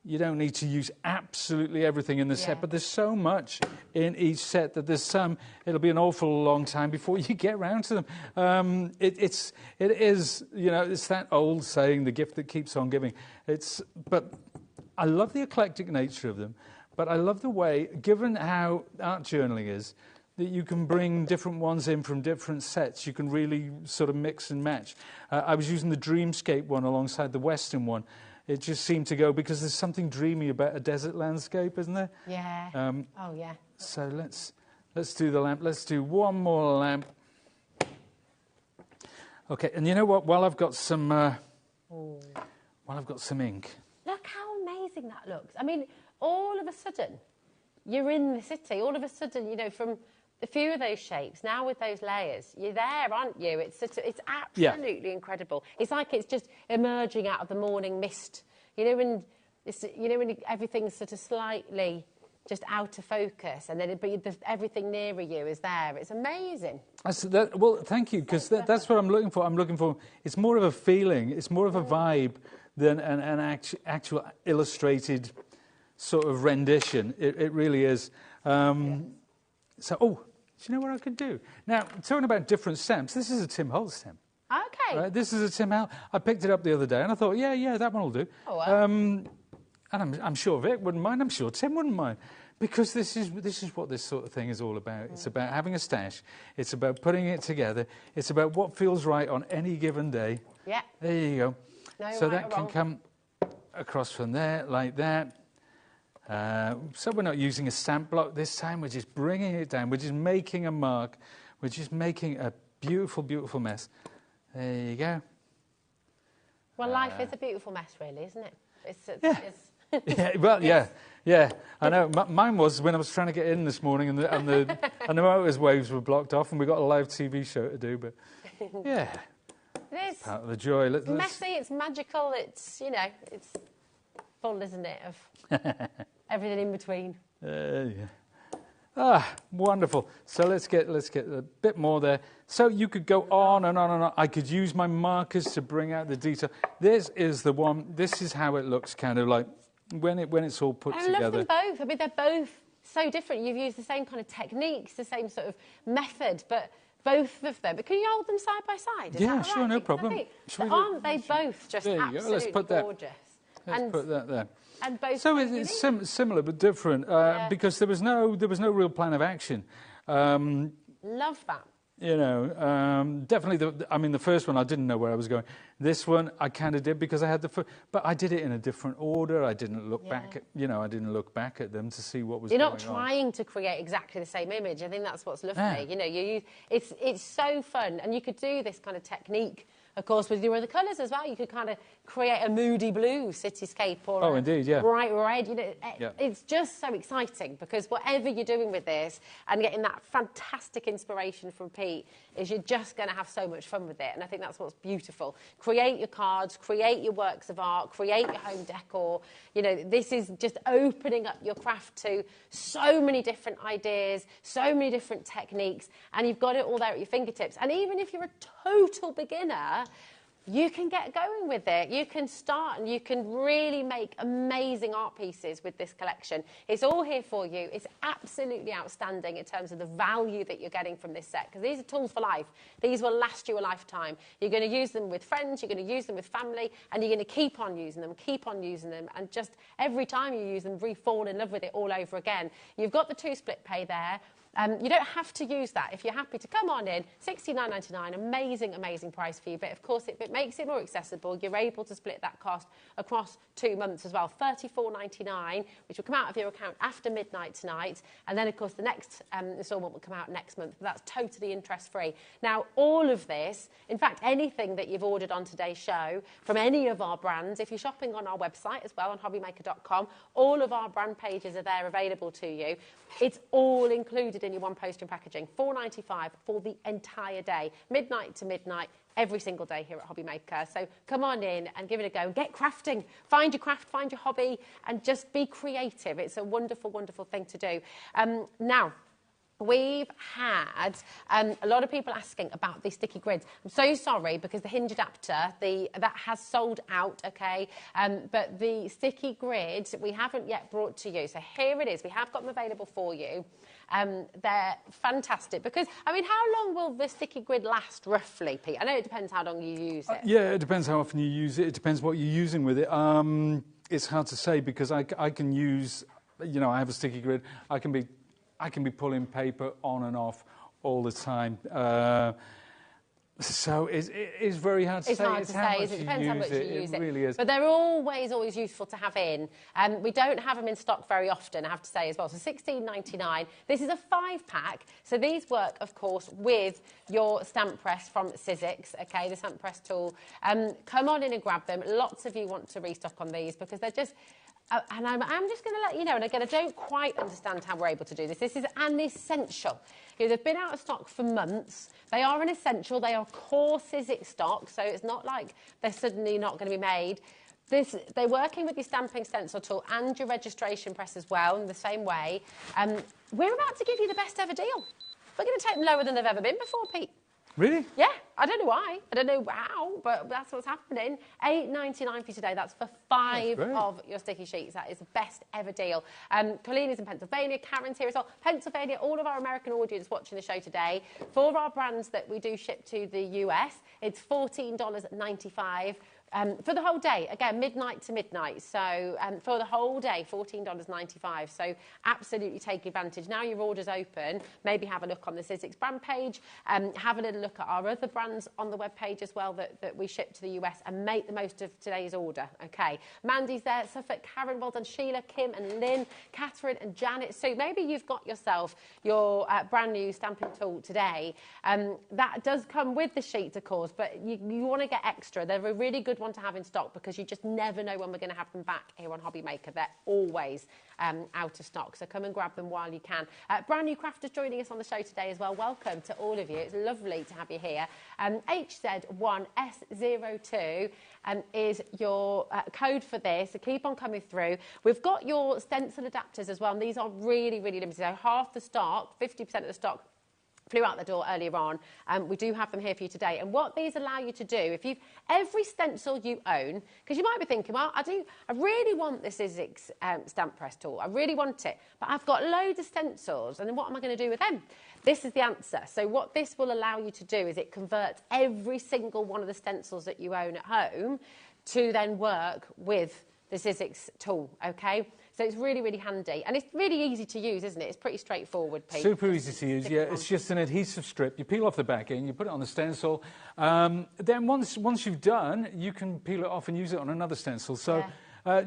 to use absolutely everything in the set, but there's so much in each set that it'll be an awful long time before you get round to them. It is, you know, it's that old saying, the gift that keeps on giving. But I love the eclectic nature of them, but I love the way, given how art journaling is, that you can bring different ones in from different sets. You can really sort of mix and match. I was using the Dreamscape one alongside the Western one. It just seemed to go, because there's something dreamy about a desert landscape, isn't there? Yeah. Oh, yeah. So let's do the lamp. Let's do one more lamp. Okay, and you know what? While I've got some ink. Look how amazing that looks. I mean, all of a sudden, you're in the city. All of a sudden, you know, from a few of those shapes, now with those layers, you're there, aren't you? It's absolutely incredible. It's like it's just emerging out of the morning mist. You know, when everything's sort of slightly just out of focus, and then everything nearer you is there. It's amazing. Well, thank you, because that's what I'm looking for. I'm looking for, it's more of a feeling, it's more of a vibe than an actual illustrated sort of rendition. It really is. So, do you know what I could do? Now, talking about different stamps, this is a Tim Holt stamp. Okay. Right, this is a Tim Holt. I picked it up the other day, and I thought, yeah, that one will do. Oh, wow. And I'm sure Vic wouldn't mind. I'm sure Tim wouldn't mind. Because this is what this sort of thing is all about. It's about having a stash. It's about putting it together. It's about what feels right on any given day. Yeah. There you go. No, so right that can come across from there, like that. So we're not using a stamp block this time. We're just bringing it down. We're just making a mark. We're just making a beautiful, beautiful mess. There you go. Well, life is a beautiful mess, really, isn't it? Yeah. I know. Mine was when I was trying to get in this morning, and the motorways were blocked off, and we got a live TV show to do. But yeah, it is part of the joy. It's messy. It's magical. It's it's full, isn't it, of everything in between. Wonderful. So let's get a bit more there. So you could go on and on and on. I could use my markers to bring out the detail. This is the one. This is how it looks, kind of like when it's all put together. I love them both. I mean, they're both so different. You've used the same kind of techniques, the same sort of method, but both of them. But can you hold them side by side? Is that right? Sure, no problem. Aren't they both just absolutely Let's put that, gorgeous? Let's put that there. And both so it's similar but different because there was no real plan of action. Love that. You know, definitely. The first one I didn't know where I was going. This one I kind of did because I had but I did it in a different order. I didn't look back at, I didn't look back at them to see what was going on. You're not trying to create exactly the same image. I think that's what's lovely. You know, it's so fun, and you could do this kind of technique. Of course, with your other colours as well, you could kind of create a moody blue cityscape or bright red. You know, it's just so exciting because whatever you're doing with this and getting that fantastic inspiration from Pete is you're just going to have so much fun with it. And I think that's what's beautiful. Create your cards, create your works of art, create your home decor. You know, this is just opening up your craft to so many different ideas, so many different techniques, and you've got it all there at your fingertips. And even if you're a total beginner, you can get going with it. You can start and you can really make amazing art pieces with this collection. It's all here for you. It's absolutely outstanding in terms of the value that you're getting from this set, because these are tools for life. These will last you a lifetime. You're going to use them with friends, you're going to use them with family, and you're going to keep on using them, and just every time you use them, fall in love with it all over again. You've got the 2 split pay there. You don't have to use that. If you're happy to come on in, $69.99, amazing, amazing price for you. But of course, it makes it more accessible. You're able to split that cost across 2 months as well. $34.99, which will come out of your account after midnight tonight. And then, of course, the next instalment will come out next month. But that's totally interest-free. Now, all of this, in fact, anything that you've ordered on today's show from any of our brands, if you're shopping on our website as well, on hobbymaker.com, all of our brand pages are there available to you. It's all included in your one postage and packaging. $4.95 for the entire day, midnight to midnight, every single day here at HobbyMaker. So come on in and give it a go. Get crafting. Find your craft, find your hobby, and just be creative. It's a wonderful, wonderful thing to do. Now, we've had a lot of people asking about these sticky grids. I'm so sorry because the Hinge adapter, that has sold out, okay? But the sticky grids we haven't yet brought to you. So here it is. We have got them available for you. They're fantastic because, I mean, how long will the sticky grid last roughly, Pete? I know it depends how long you use it. Yeah, it depends how often you use it. It depends what you're using with it. It's hard to say because I can use, you know, I have a sticky grid. I can be pulling paper on and off all the time. So it's very hard to say. It's hard to say. It depends how much you use it. It really is. But they're always useful to have in. We don't have them in stock very often, I have to say as well. So $16.99. This is a 5-pack. So these work, of course, with your stamp press from Cityscape, okay, the stamp press tool. Come on in and grab them. Lots of you want to restock on these because they're just... and I'm just going to let you know, and again, I don't quite understand how we're able to do this. This is an essential. You know, they've been out of stock for months. They are an essential. They are core Cityscape stock, so it's not like they're suddenly not going to be made. They're working with your stamping stencil tool and your registration press as well in the same way. We're about to give you the best ever deal. We're going to take them lower than they've ever been before, Pete. Really? Yeah, I don't know why. I don't know how, but that's what's happening. $8.99 for today. That's for 5 of your sticky sheets. That is the best ever deal. Colleen is in Pennsylvania. Karen's here as well. Pennsylvania, all of our American audience watching the show today. For our brands that we do ship to the US, it's $14.95. For the whole day, again, midnight to midnight. So for the whole day, $14.95. So absolutely take advantage. Now your order's open, maybe have a look on the Cityscape brand page, have a little look at our other brands on the web page as well that we ship to the US and make the most of today's order. Okay, Mandy's there, Suffolk, Karen, well done, Sheila, Kim and Lynn, Catherine and Janet. So maybe you've got yourself your brand new stamping tool today. That does come with the sheet, of course, but you want to get extra. They're a really good one to have in stock because you just never know when we're going to have them back here on HobbyMaker. They're always out of stock, so come and grab them while you can. Brand new crafters joining us on the show today as well. Welcome to all of you. It's lovely to have you here. HZ1S02 is your code for this, so keep on coming through. We've got your stencil adapters as well, and these are really, really limited. So half the stock, 50% of the stock flew out the door earlier on. We do have them here for you today. And what these allow you to do, every stencil you own, because you might be thinking, well, I really want this Cityscape stamp press tool. I really want it, but I've got loads of stencils, and then what am I going to do with them? This is the answer. So what this will allow you to do is it converts every single one of the stencils that you own at home to then work with the Cityscape tool, okay? So it's really, really handy. And it's really easy to use, isn't it? It's pretty straightforward, Pete. Super easy to use, yeah. It's just an adhesive strip. You peel off the back end, you put it on the stencil. Then once you've done, you can peel it off and use it on another stencil. So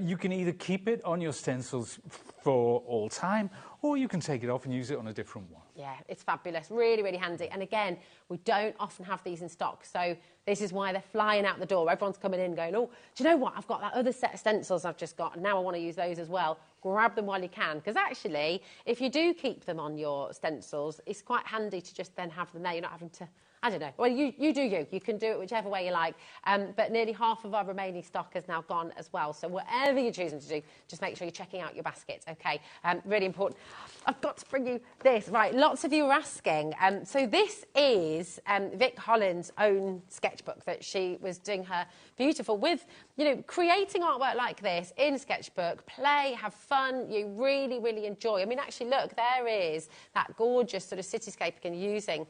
you can either keep it on your stencils for all time, or you can take it off and use it on a different one. Yeah, it's fabulous. Really, really handy. And again, we don't often have these in stock, so this is why they're flying out the door. Everyone's coming in going, oh, do you know what? I've got that other set of stencils I've just got, and now I want to use those as well. Grab them while you can, because actually, if you do keep them on your stencils, it's quite handy to just then have them there. You're not having to, I don't know. Well, you do you. You can do it whichever way you like. But nearly half of our remaining stock has now gone as well. So whatever you're choosing to do, just make sure you're checking out your baskets, okay? Really important. I've got to bring you this. Right, lots of you are asking. So this is Vic Holland's own sketchbook that she was doing her beautiful with you know, creating artwork like this in Sketchbook, play, have fun, you really, really enjoy. I mean, actually, look, there is that gorgeous sort of cityscape again, using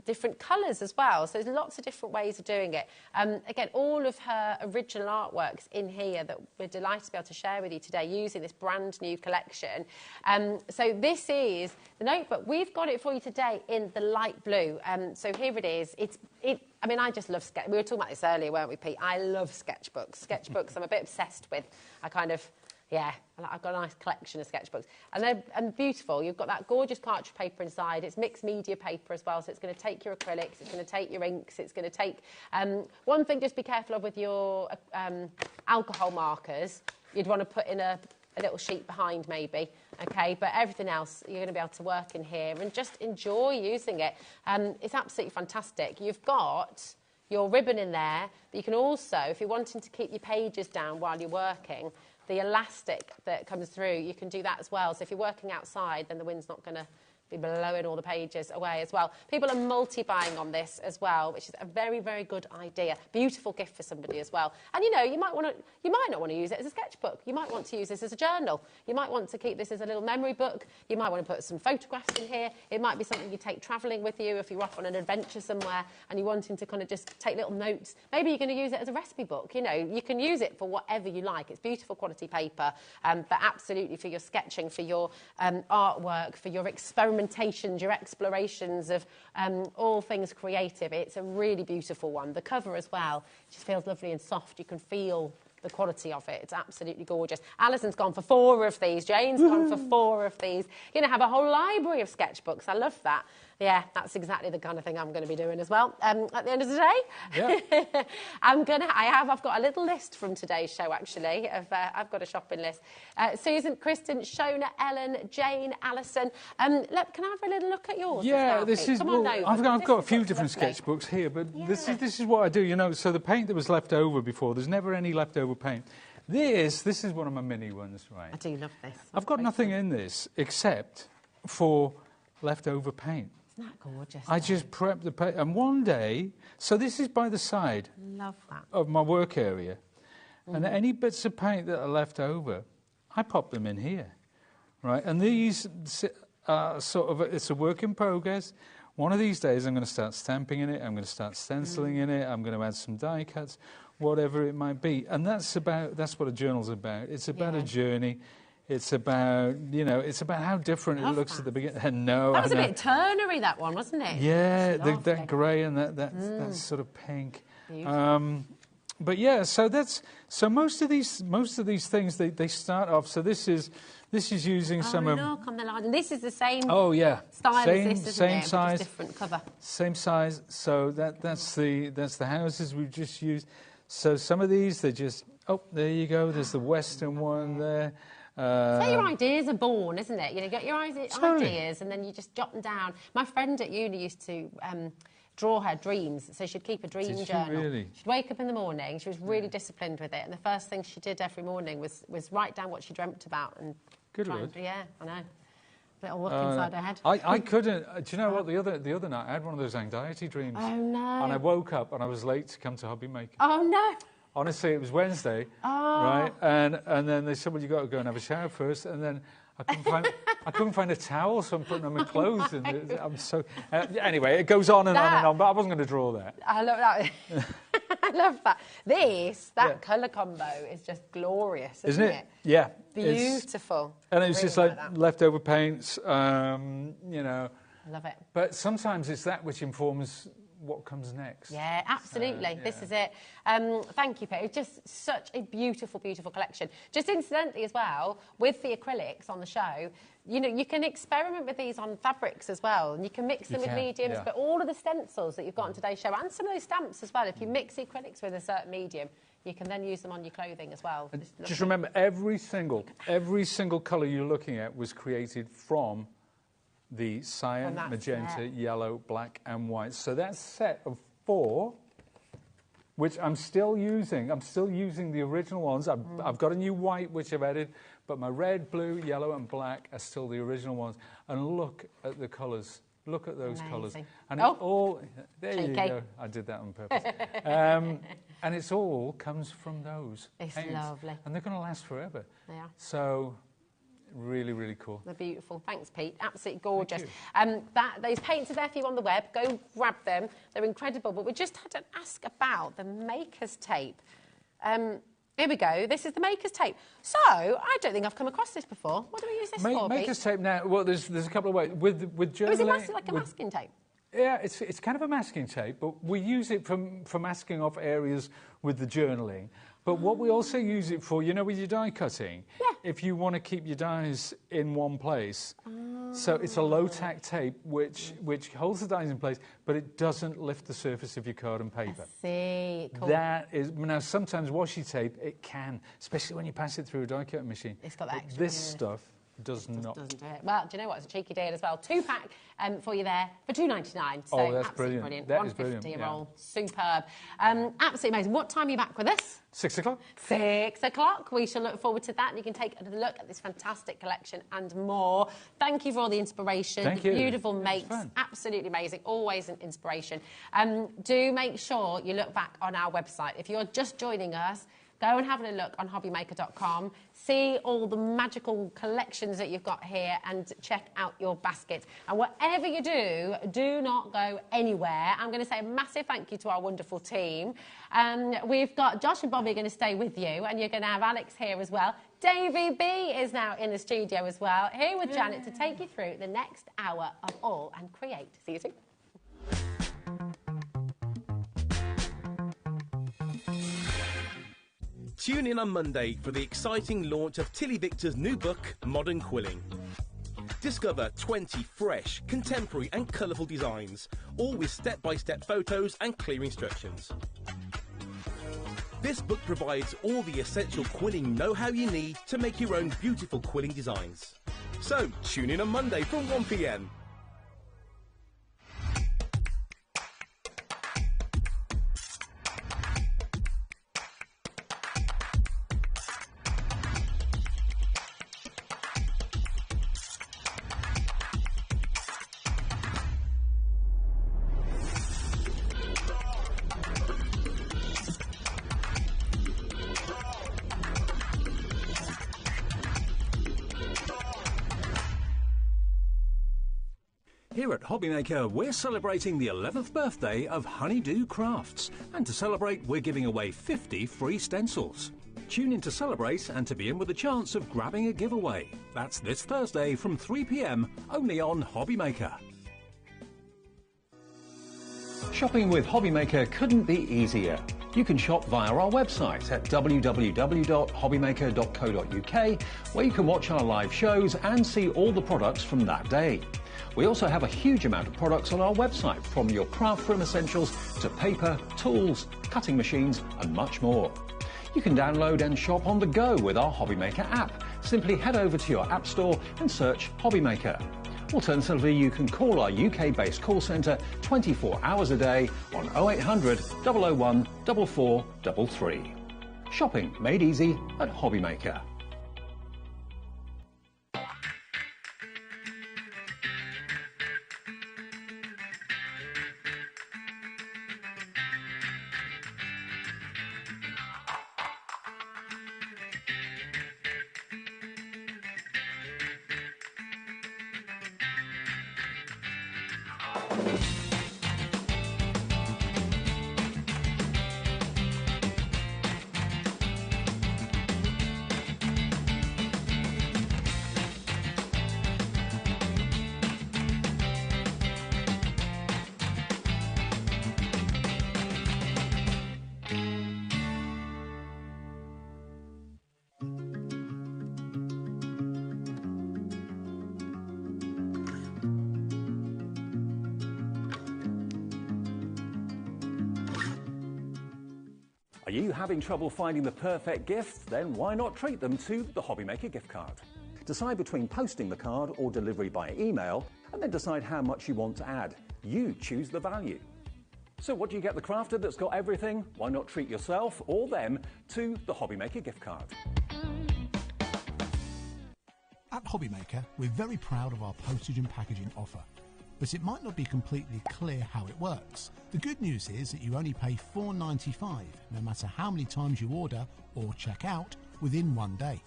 different colours as well. So there's lots of different ways of doing it. Again, all of her original artworks in here that we're delighted to be able to share with you today using this brand new collection. So this is the notebook. We've got it for you today in the light blue. So here it is. I mean, I just love sketch. We were talking about this earlier, weren't we, Pete? I love sketchbooks. Sketchbooks, I'm a bit obsessed with. Yeah, I've got a nice collection of sketchbooks. And they're beautiful. You've got that gorgeous cartridge paper inside. It's mixed media paper as well, so it's going to take your acrylics, it's going to take your inks, it's going to take... one thing, just be careful of with your alcohol markers. You'd want to put in a little sheet behind maybe, okay? But everything else, you're going to be able to work in here and just enjoy using it. It's absolutely fantastic. You've got your ribbon in there, but you can also, if you're wanting to keep your pages down while you're working, the elastic that comes through, you can do that as well. So if you're working outside, then the wind's not going to be blowing all the pages away as well. People are multi-buying on this as well, which is a very, very good idea. Beautiful gift for somebody as well. And, you know, you might not want to use it as a sketchbook. You might want to use this as a journal. You might want to keep this as a little memory book. You might want to put some photographs in here. It might be something you take travelling with you if you're off on an adventure somewhere and you're wanting to kind of just take little notes. Maybe you're going to use it as a recipe book. You know, you can use it for whatever you like. It's beautiful quality paper, but absolutely for your sketching, for your artwork, for your experimentations, your explorations of all things creative. It's a really beautiful one. The cover as well just feels lovely and soft. You can feel the quality of it. It's absolutely gorgeous. Alison's gone for 4 of these. Jane's gone for 4 of these. You're going to have a whole library of sketchbooks. I love that. Yeah, that's exactly the kind of thing I'm going to be doing as well. At the end of the day, yeah. I've got a little list from today's show, actually. I've got a shopping list. Susan, Kristen, Shona, Ellen, Jane, Alison. Can I have a little look at yours? Yeah, well, this is. Well, I've got a few different sketchbooks here, but yeah. this is what I do. You know, so the paint that was left over before, there's never any leftover paint. This is one of my mini ones, right? I do love this. I've got nothing in this except for leftover paint. Isn't that gorgeous? I just prep the paint, and one day, so this is by the side love that. of my work area, and any bits of paint that are left over, I pop them in here, right? And these sort of, it's a work in progress. One of these days I'm going to start stamping in it, I'm going to start stenciling in it, I'm going to add some die cuts, whatever it might be. And that's what a journal's about. It's about a journey. It's about, you know, it's about how different it looks at the beginning. No, that was a bit Turnery, that one, wasn't it? Yeah, that grey and that sort of pink. But yeah, so most of these things they start off. So this is using some of. Look on the line. And this is the same. Oh yeah, style as this, isn't same it? size, just different cover. Same size. So that's the houses we've just used. So some of these they just. Oh, there you go. There's the western one there. So your ideas are born, isn't it? You know, you get your ideas and then you just jot them down. My friend at uni used to draw her dreams, so she'd keep a dream journal. Really? She'd wake up in the morning, she was really disciplined with it, and the first thing she did every morning was write down what she dreamt about. And good word. Yeah, I know. Little work inside her head. I couldn't. Do you know what? The other night I had one of those anxiety dreams. Oh no! And I woke up and I was late to come to HobbyMaker. Oh no! Honestly, it was Wednesday, right? And then they said, well, you got to go and have a shower first. And then I couldn't find a towel, so I'm putting on my clothes. And I'm so anyway, it goes on and on, but I wasn't going to draw that. I love that. I love that. That colour combo is just glorious, isn't it? Yeah. Beautiful. And it's just like leftover paints, you know. I love it. But sometimes it's that which informs what comes next. Yeah, absolutely. This is it. Thank you, Pete. It's just such a beautiful, beautiful collection. Just incidentally as well, with the acrylics on the show, you know, you can experiment with these on fabrics as well, and you can mix them with mediums, but all of the stencils that you've got on today's show, and some of those stamps as well, if you mix the acrylics with a certain medium, you can then use them on your clothing as well. Just remember, every single colour you're looking at was created from the cyan, magenta, yellow, black and white. So that set of 4, which I'm still using. I'm still using the original ones. I've got a new white, which I've added, but my red, blue, yellow and black are still the original ones. And look at the colours Look at those colours. Amazing. And it all... There you Cheeky. go. I did that on purpose. And it's all comes from those It's paints. lovely. And they're going to last forever. They are. So, really, really cool. They're beautiful. Thanks, Pete. Absolutely gorgeous. Those paints are there for you on the web. Go grab them. They're incredible. But we just had to ask about the Maker's Tape. Here we go. This is the Maker's Tape. So, I don't think I've come across this before. What do we use this for, Maker's Pete? Tape now, well, there's a couple of ways. With journaling... Is it like a masking tape? Yeah, it's kind of a masking tape, but we use it for masking off areas with the journaling. But what we also use it for, you know, with your die cutting, if you want to keep your dies in one place. So it's a low-tack tape which holds the dies in place, but it doesn't lift the surface of your card and paper. See, cool. That is, now sometimes washi tape, it can, especially when you pass it through a die cutting machine. It's got that But extra this stuff does not. Doesn't do it. Well, do you know what? It's a cheeky deal as well. 2-pack for you there for $2.99. So Oh, that's absolutely brilliant. brilliant. That is brilliant, $1.50 a yeah. roll. Superb. Absolutely amazing. What time are you back with us? 6 o'clock. 6 o'clock. We shall look forward to that. And you can take a look at this fantastic collection and more. Thank you for all the inspiration. Thank the you. beautiful It was makes. fun. Absolutely amazing. Always an inspiration. Do make sure you look back on our website. If you're just joining us, go and have a look on hobbymaker.com. See all the magical collections that you've got here and check out your basket. And whatever you do, do not go anywhere. I'm going to say a massive thank you to our wonderful team. We've got Josh and Bobby going to stay with you, and you're going to have Alex here as well. Davey B is now in the studio as well, here with Janet to take you through the next hour of All and Create. See you soon. Tune in on Monday for the exciting launch of Tilly Victor's new book, Modern Quilling. Discover 20 fresh, contemporary and colourful designs, all with step-by-step photos and clear instructions. This book provides all the essential quilling know-how you need to make your own beautiful quilling designs. So, tune in on Monday from 1 p.m. Here at HobbyMaker, we're celebrating the 11th birthday of Honeydew Crafts. And to celebrate, we're giving away 50 free stencils. Tune in to celebrate and to be in with a chance of grabbing a giveaway. That's this Thursday from 3 p.m, only on HobbyMaker. Shopping with HobbyMaker couldn't be easier. You can shop via our website at www.hobbymaker.co.uk, where you can watch our live shows and see all the products from that day. We also have a huge amount of products on our website, from your craft room essentials to paper, tools, cutting machines and much more. You can download and shop on the go with our HobbyMaker app. Simply head over to your app store and search HobbyMaker. Alternatively, you can call our UK-based call centre 24 hours a day on 0800 001 4433. Shopping made easy at HobbyMaker. Are you having trouble finding the perfect gift? Then why not treat them to the HobbyMaker gift card? Decide between posting the card or delivery by email, and then decide how much you want to add. You choose the value. So what do you get the crafter that's got everything? Why not treat yourself or them to the HobbyMaker gift card? At HobbyMaker, we're very proud of our postage and packaging offer. but it might not be completely clear how it works. The good news is that you only pay $4.95 no matter how many times you order or check out within one day.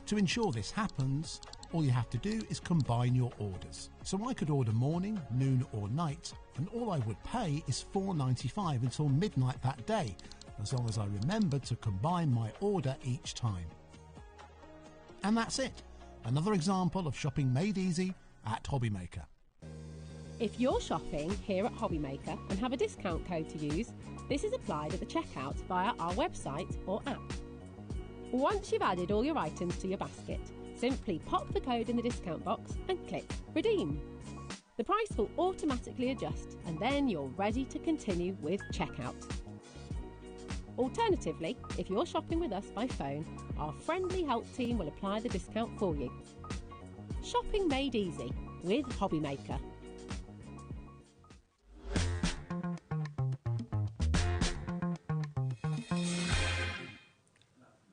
To ensure this happens, all you have to do is combine your orders. So I could order morning, noon or night, and all I would pay is $4.95 until midnight that day, as long as I remember to combine my order each time. And that's it. Another example of shopping made easy at HobbyMaker. If you're shopping here at HobbyMaker and have a discount code to use, this is applied at the checkout via our website or app. Once you've added all your items to your basket, simply pop the code in the discount box and click Redeem. The price will automatically adjust and then you're ready to continue with checkout. Alternatively, if you're shopping with us by phone, our friendly help team will apply the discount for you. Shopping made easy with HobbyMaker.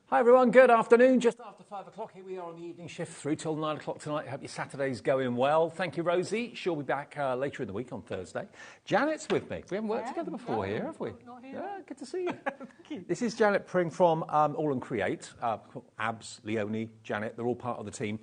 Hi everyone, good afternoon. Just after 5 o'clock, here we are on the evening shift through till 9 o'clock tonight. Hope your Saturday's going well. Thank you, Rosie. She'll be back later in the week on Thursday. Janet's with me. We haven't worked together before here, have we? Not here. Yeah, good to see you. Thank you. This is Janet Pring from All and Create. Abs, Leonie, Janet, they're all part of the team.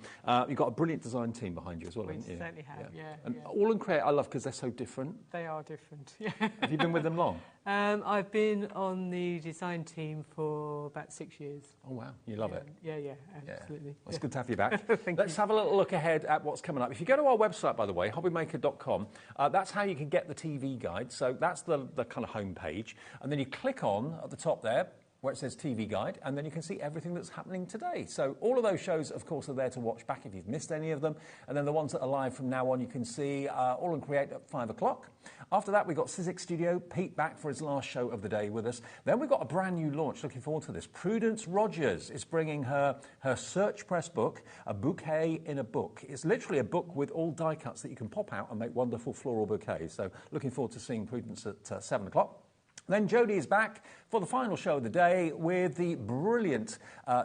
You've got a brilliant design team behind you as well, haven't you? We certainly have, yeah. And All and Create I love because they're so different. They are different, yeah. Have you been with them long? I've been on the design team for about 6 years. Oh, wow. You love it. Yeah, absolutely. Well, it's good to have you back. Let's have a little look ahead at what's coming up. If you go to our website, by the way, hobbymaker.com, that's how you can get the TV guide. So that's the kind of home page. And then you click on at the top there where it says TV Guide, and then you can see everything that's happening today. So all of those shows, of course, are there to watch back if you've missed any of them. And then the ones that are live from now on, you can see All and Create at 5 o'clock. After that, we've got Cityscape Studio, Pete back for his last show of the day with us. Then we've got a brand new launch. Looking forward to this. Prudence Rogers is bringing her Search Press book, A Bouquet in a Book. It's literally a book with all die cuts that you can pop out and make wonderful floral bouquets. So looking forward to seeing Prudence at 7 o'clock. Then Jodie is back for the final show of the day with the brilliant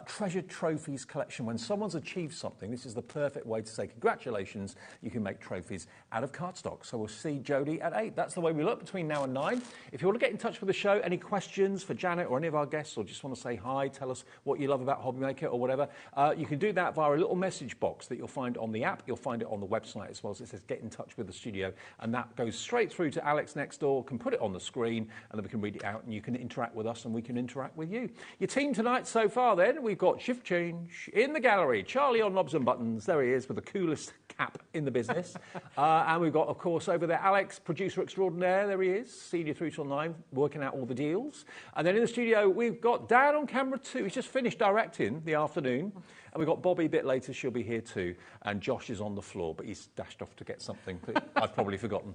Treasured Trophies collection. When someone's achieved something, this is the perfect way to say congratulations. You can make trophies out of cardstock. So we'll see Jodie at 8. That's the way we look between now and 9. If you want to get in touch with the show, any questions for Janet or any of our guests, or just want to say hi, tell us what you love about HobbyMaker or whatever, you can do that via a little message box that you'll find on the app. You'll find it on the website as well. As it says get in touch with the studio, and that goes straight through to Alex next door, can put it on the screen, and then we can read it out and you can interact with us and we can interact with you. Your team tonight so far then, we've got Shift Change in the gallery, Charlie on knobs and buttons, there he is with the coolest cap in the business. And we've got, of course, over there Alex, producer extraordinaire, there he is, senior through till 9, working out all the deals. And then in the studio we've got Dan on camera too, he's just finished directing the afternoon. And we've got Bobby a bit later, she'll be here too. And Josh is on the floor, but he's dashed off to get something that I've probably forgotten.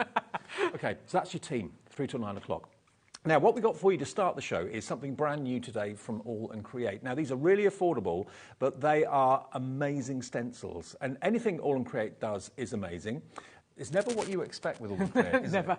Okay, so that's your team, through till 9 o'clock. Now, what we've got for you to start the show is something brand new today from All and Create. Now, these are really affordable, but they are amazing stencils. And anything All and Create does is amazing. It's never what you expect with All and Create, is Never.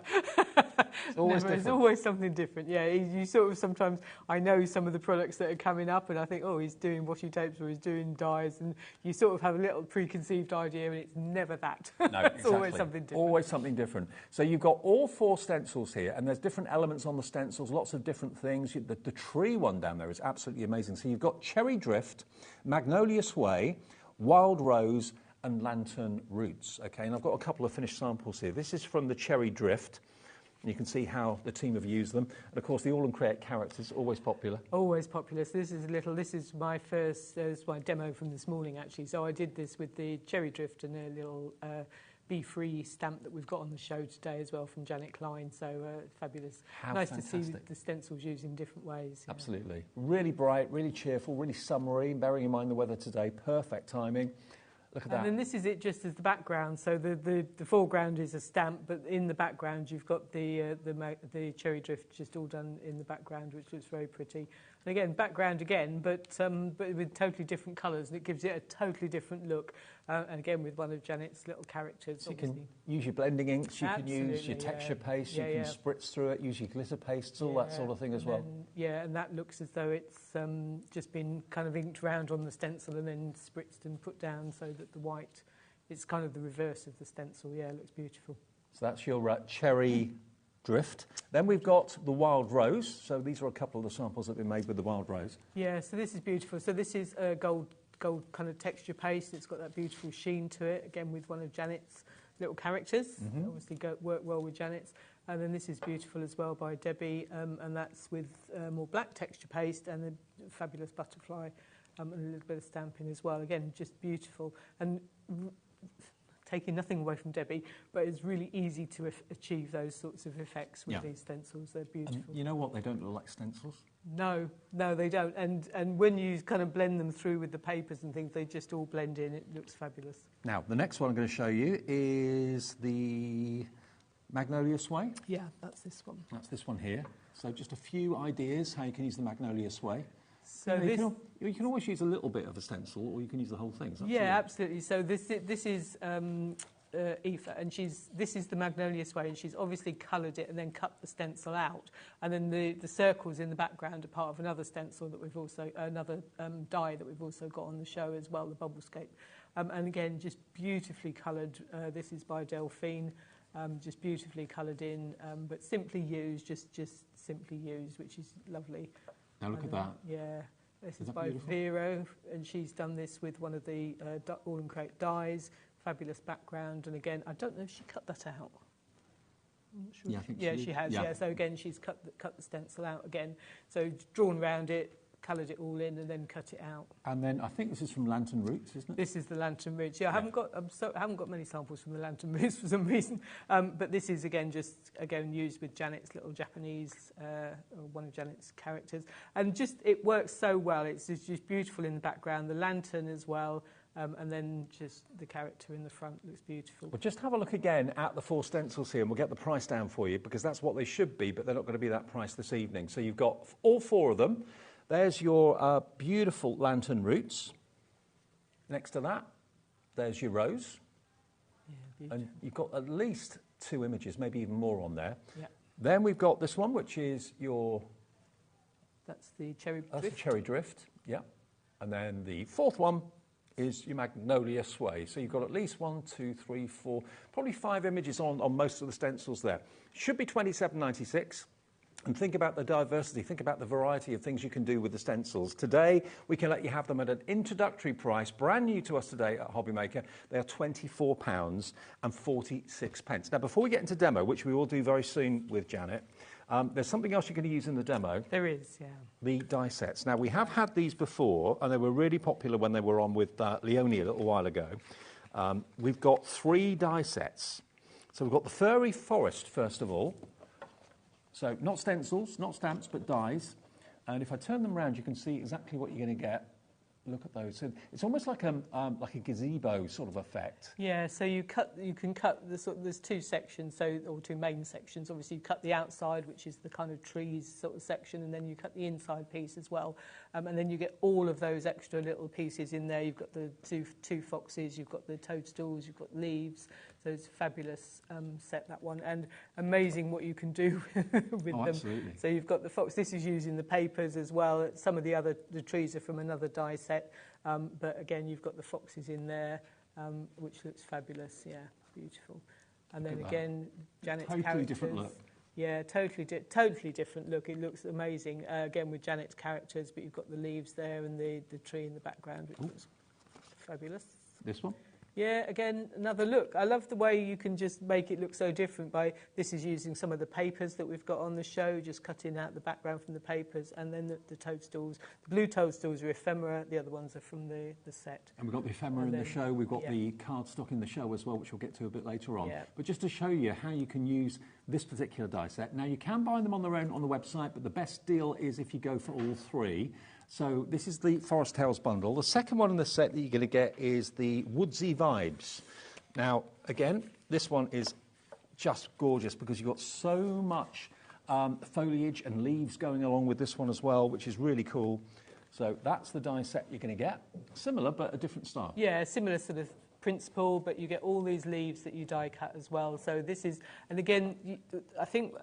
It's always different. It's always something different. Yeah, you sort of sometimes, I know some of the products that are coming up and I think, oh, he's doing washi tapes or he's doing dyes, and you sort of have a little preconceived idea and it's never that. No, It's exactly. always something different. Always something different. So you've got all 4 stencils here, and there's different elements on the stencils, lots of different things. The tree one down there is absolutely amazing. So you've got Cherry Drift, Magnolia Sway, Wild Rose, and Lantern Roots. Okay, and I've got a couple of finished samples here. This is from the Cherry Drift. And you can see how the team have used them. And of course, the All and Create carrots is always popular. Always popular. So this is my first, this is my demo from this morning actually. So I did this with the Cherry Drift and a little Be Free stamp that we've got on the show today as well from Janet Klein. So fabulous. How nice fantastic. to see the stencils used in different ways. Absolutely. Really bright, really cheerful, really summery, bearing in mind the weather today. Perfect timing. Look at that. And then this is it just as the background. So the foreground is a stamp, but in the background you've got the Cherry Drift just all done in the background, which looks very pretty. And again, background again, but with totally different colours, and it gives it a totally different look. And again, with one of Janet's little characters. So you can use your blending inks, you can use your Absolutely, texture paste, Yeah, you can spritz through it, use your glitter pastes, all that sort of thing as well. Yeah, and that looks as though it's just been kind of inked around on the stencil and then spritzed and put down so that the white, it's kind of the reverse of the stencil. Yeah, it looks beautiful. So that's your cherry drift. Then we've got the wild rose. So these are a couple of the samples that we made with the wild rose. Yeah, so this is beautiful. So this is a gold kind of texture paste. It's got that beautiful sheen to it, again with one of Janet's little characters. Obviously work well with Janet's. And then this is beautiful as well by Debbie, and that's with more black texture paste and a fabulous butterfly and a little bit of stamping as well. Again, just beautiful. And taking nothing away from Debbie, but it's really easy to achieve those sorts of effects with these stencils. They're beautiful. And you know what? They don't look like stencils. No, they don't. And when you kind of blend them through with the papers and things, they just all blend in. It looks fabulous. Now, the next one I'm going to show you is the Magnolia Sway. Yeah, that's this one. That's this one here. So just a few ideas how you can use the Magnolia Sway. So you can always use a little bit of a stencil, or you can use the whole thing. Yeah, absolutely. So this is Aoife, and this is the Magnolia Sway, and she's obviously coloured it and then cut the stencil out, and then the circles in the background are part of another stencil that we've also another die that we've also got on the show as well, the Bubblecape, and again just beautifully coloured. This is by Delphine. Just beautifully coloured in, but simply used, just simply used, which is lovely. Now look at that. Yeah, this is by beautiful? Vero, and she's done this with one of the All and Create dies. Fabulous background, and again, I don't know if she cut that out. I'm not sure. Yeah, I think she has. Yeah. Yeah, so again, she's cut the stencil out again. So drawn around it, coloured it all in, and then cut it out. And then I think this is from Lantern Roots, isn't it? This is the Lantern Roots. Yeah, I haven't got many samples from the Lantern Roots for some reason. But this is again used with Janet's little Japanese, one of Janet's characters, and just it works so well. It's just beautiful in the background, the lantern as well. And then just the character in the front looks beautiful. Well, just have a look again at the 4 stencils here, and we'll get the price down for you, because that's what they should be, but they're not going to be that price this evening. So you've got all 4 of them. There's your beautiful Lantern Roots. Next to that, there's your rose. Yeah, and you've got at least 2 images, maybe even more on there. Yeah. Then we've got this one, which is your... That's the cherry drift. That's the cherry drift, yeah. And then the 4th one is your Magnolia Sway. So you've got at least 1, 2, 3, 4, probably 5 images on most of the stencils there. Should be $27.96. And think about the diversity, think about the variety of things you can do with the stencils. Today, we can let you have them at an introductory price, brand new to us today at HobbyMaker. They are £24.46. Now, before we get into demo, which we will do very soon with Janet, there's something else you're going to use in the demo. There is, yeah. The die sets. Now, we have had these before, and they were really popular when they were on with Leonie a little while ago. We've got 3 die sets. So we've got the Furry Forest, first of all. So not stencils, not stamps, but dies. And if I turn them around, you can see exactly what you're going to get. Look at those. So it's almost like a gazebo sort of effect. Yeah. So you can cut there's 2 sections, or 2 main sections. Obviously, you cut the outside, which is the kind of trees sort of section, and then you cut the inside piece as well. And then you get all of those extra little pieces in there. You've got the two foxes, you've got the toadstools, you've got leaves. So it's a fabulous set, that one, and amazing what you can do with them. Absolutely. So you've got the fox. This is using the papers as well. Some of the trees are from another die set, but again, you've got the foxes in there, which looks fabulous. Yeah, beautiful. And then again, Janet's totally characters. Different look. Yeah, totally different look. It looks amazing. Again, with Janet's characters, but you've got the leaves there and the tree in the background, which looks fabulous. This one? Yeah, again, another look. I love the way you can just make it look so different this is using some of the papers that we've got on the show, just cutting out the background from the papers, and then the toadstools. The blue toadstools are ephemera, the other ones are from the set. And we've got the ephemera in the show, we've got the cardstock in the show as well, which we'll get to a bit later on. Yeah. But just to show you how you can use this particular die set. Now, you can buy them on their own on the website, but the best deal is if you go for all 3. So this is the Forest Tales bundle. The second one in the set that you're going to get is the Woodsy Vibes. Now, again, this one is just gorgeous because you've got so much foliage and leaves going along with this one as well, which is really cool. So that's the die set you're going to get. Similar, but a different style. Yeah, similar sort of principle, but you get all these leaves that you die cut as well. So this is, and again, I think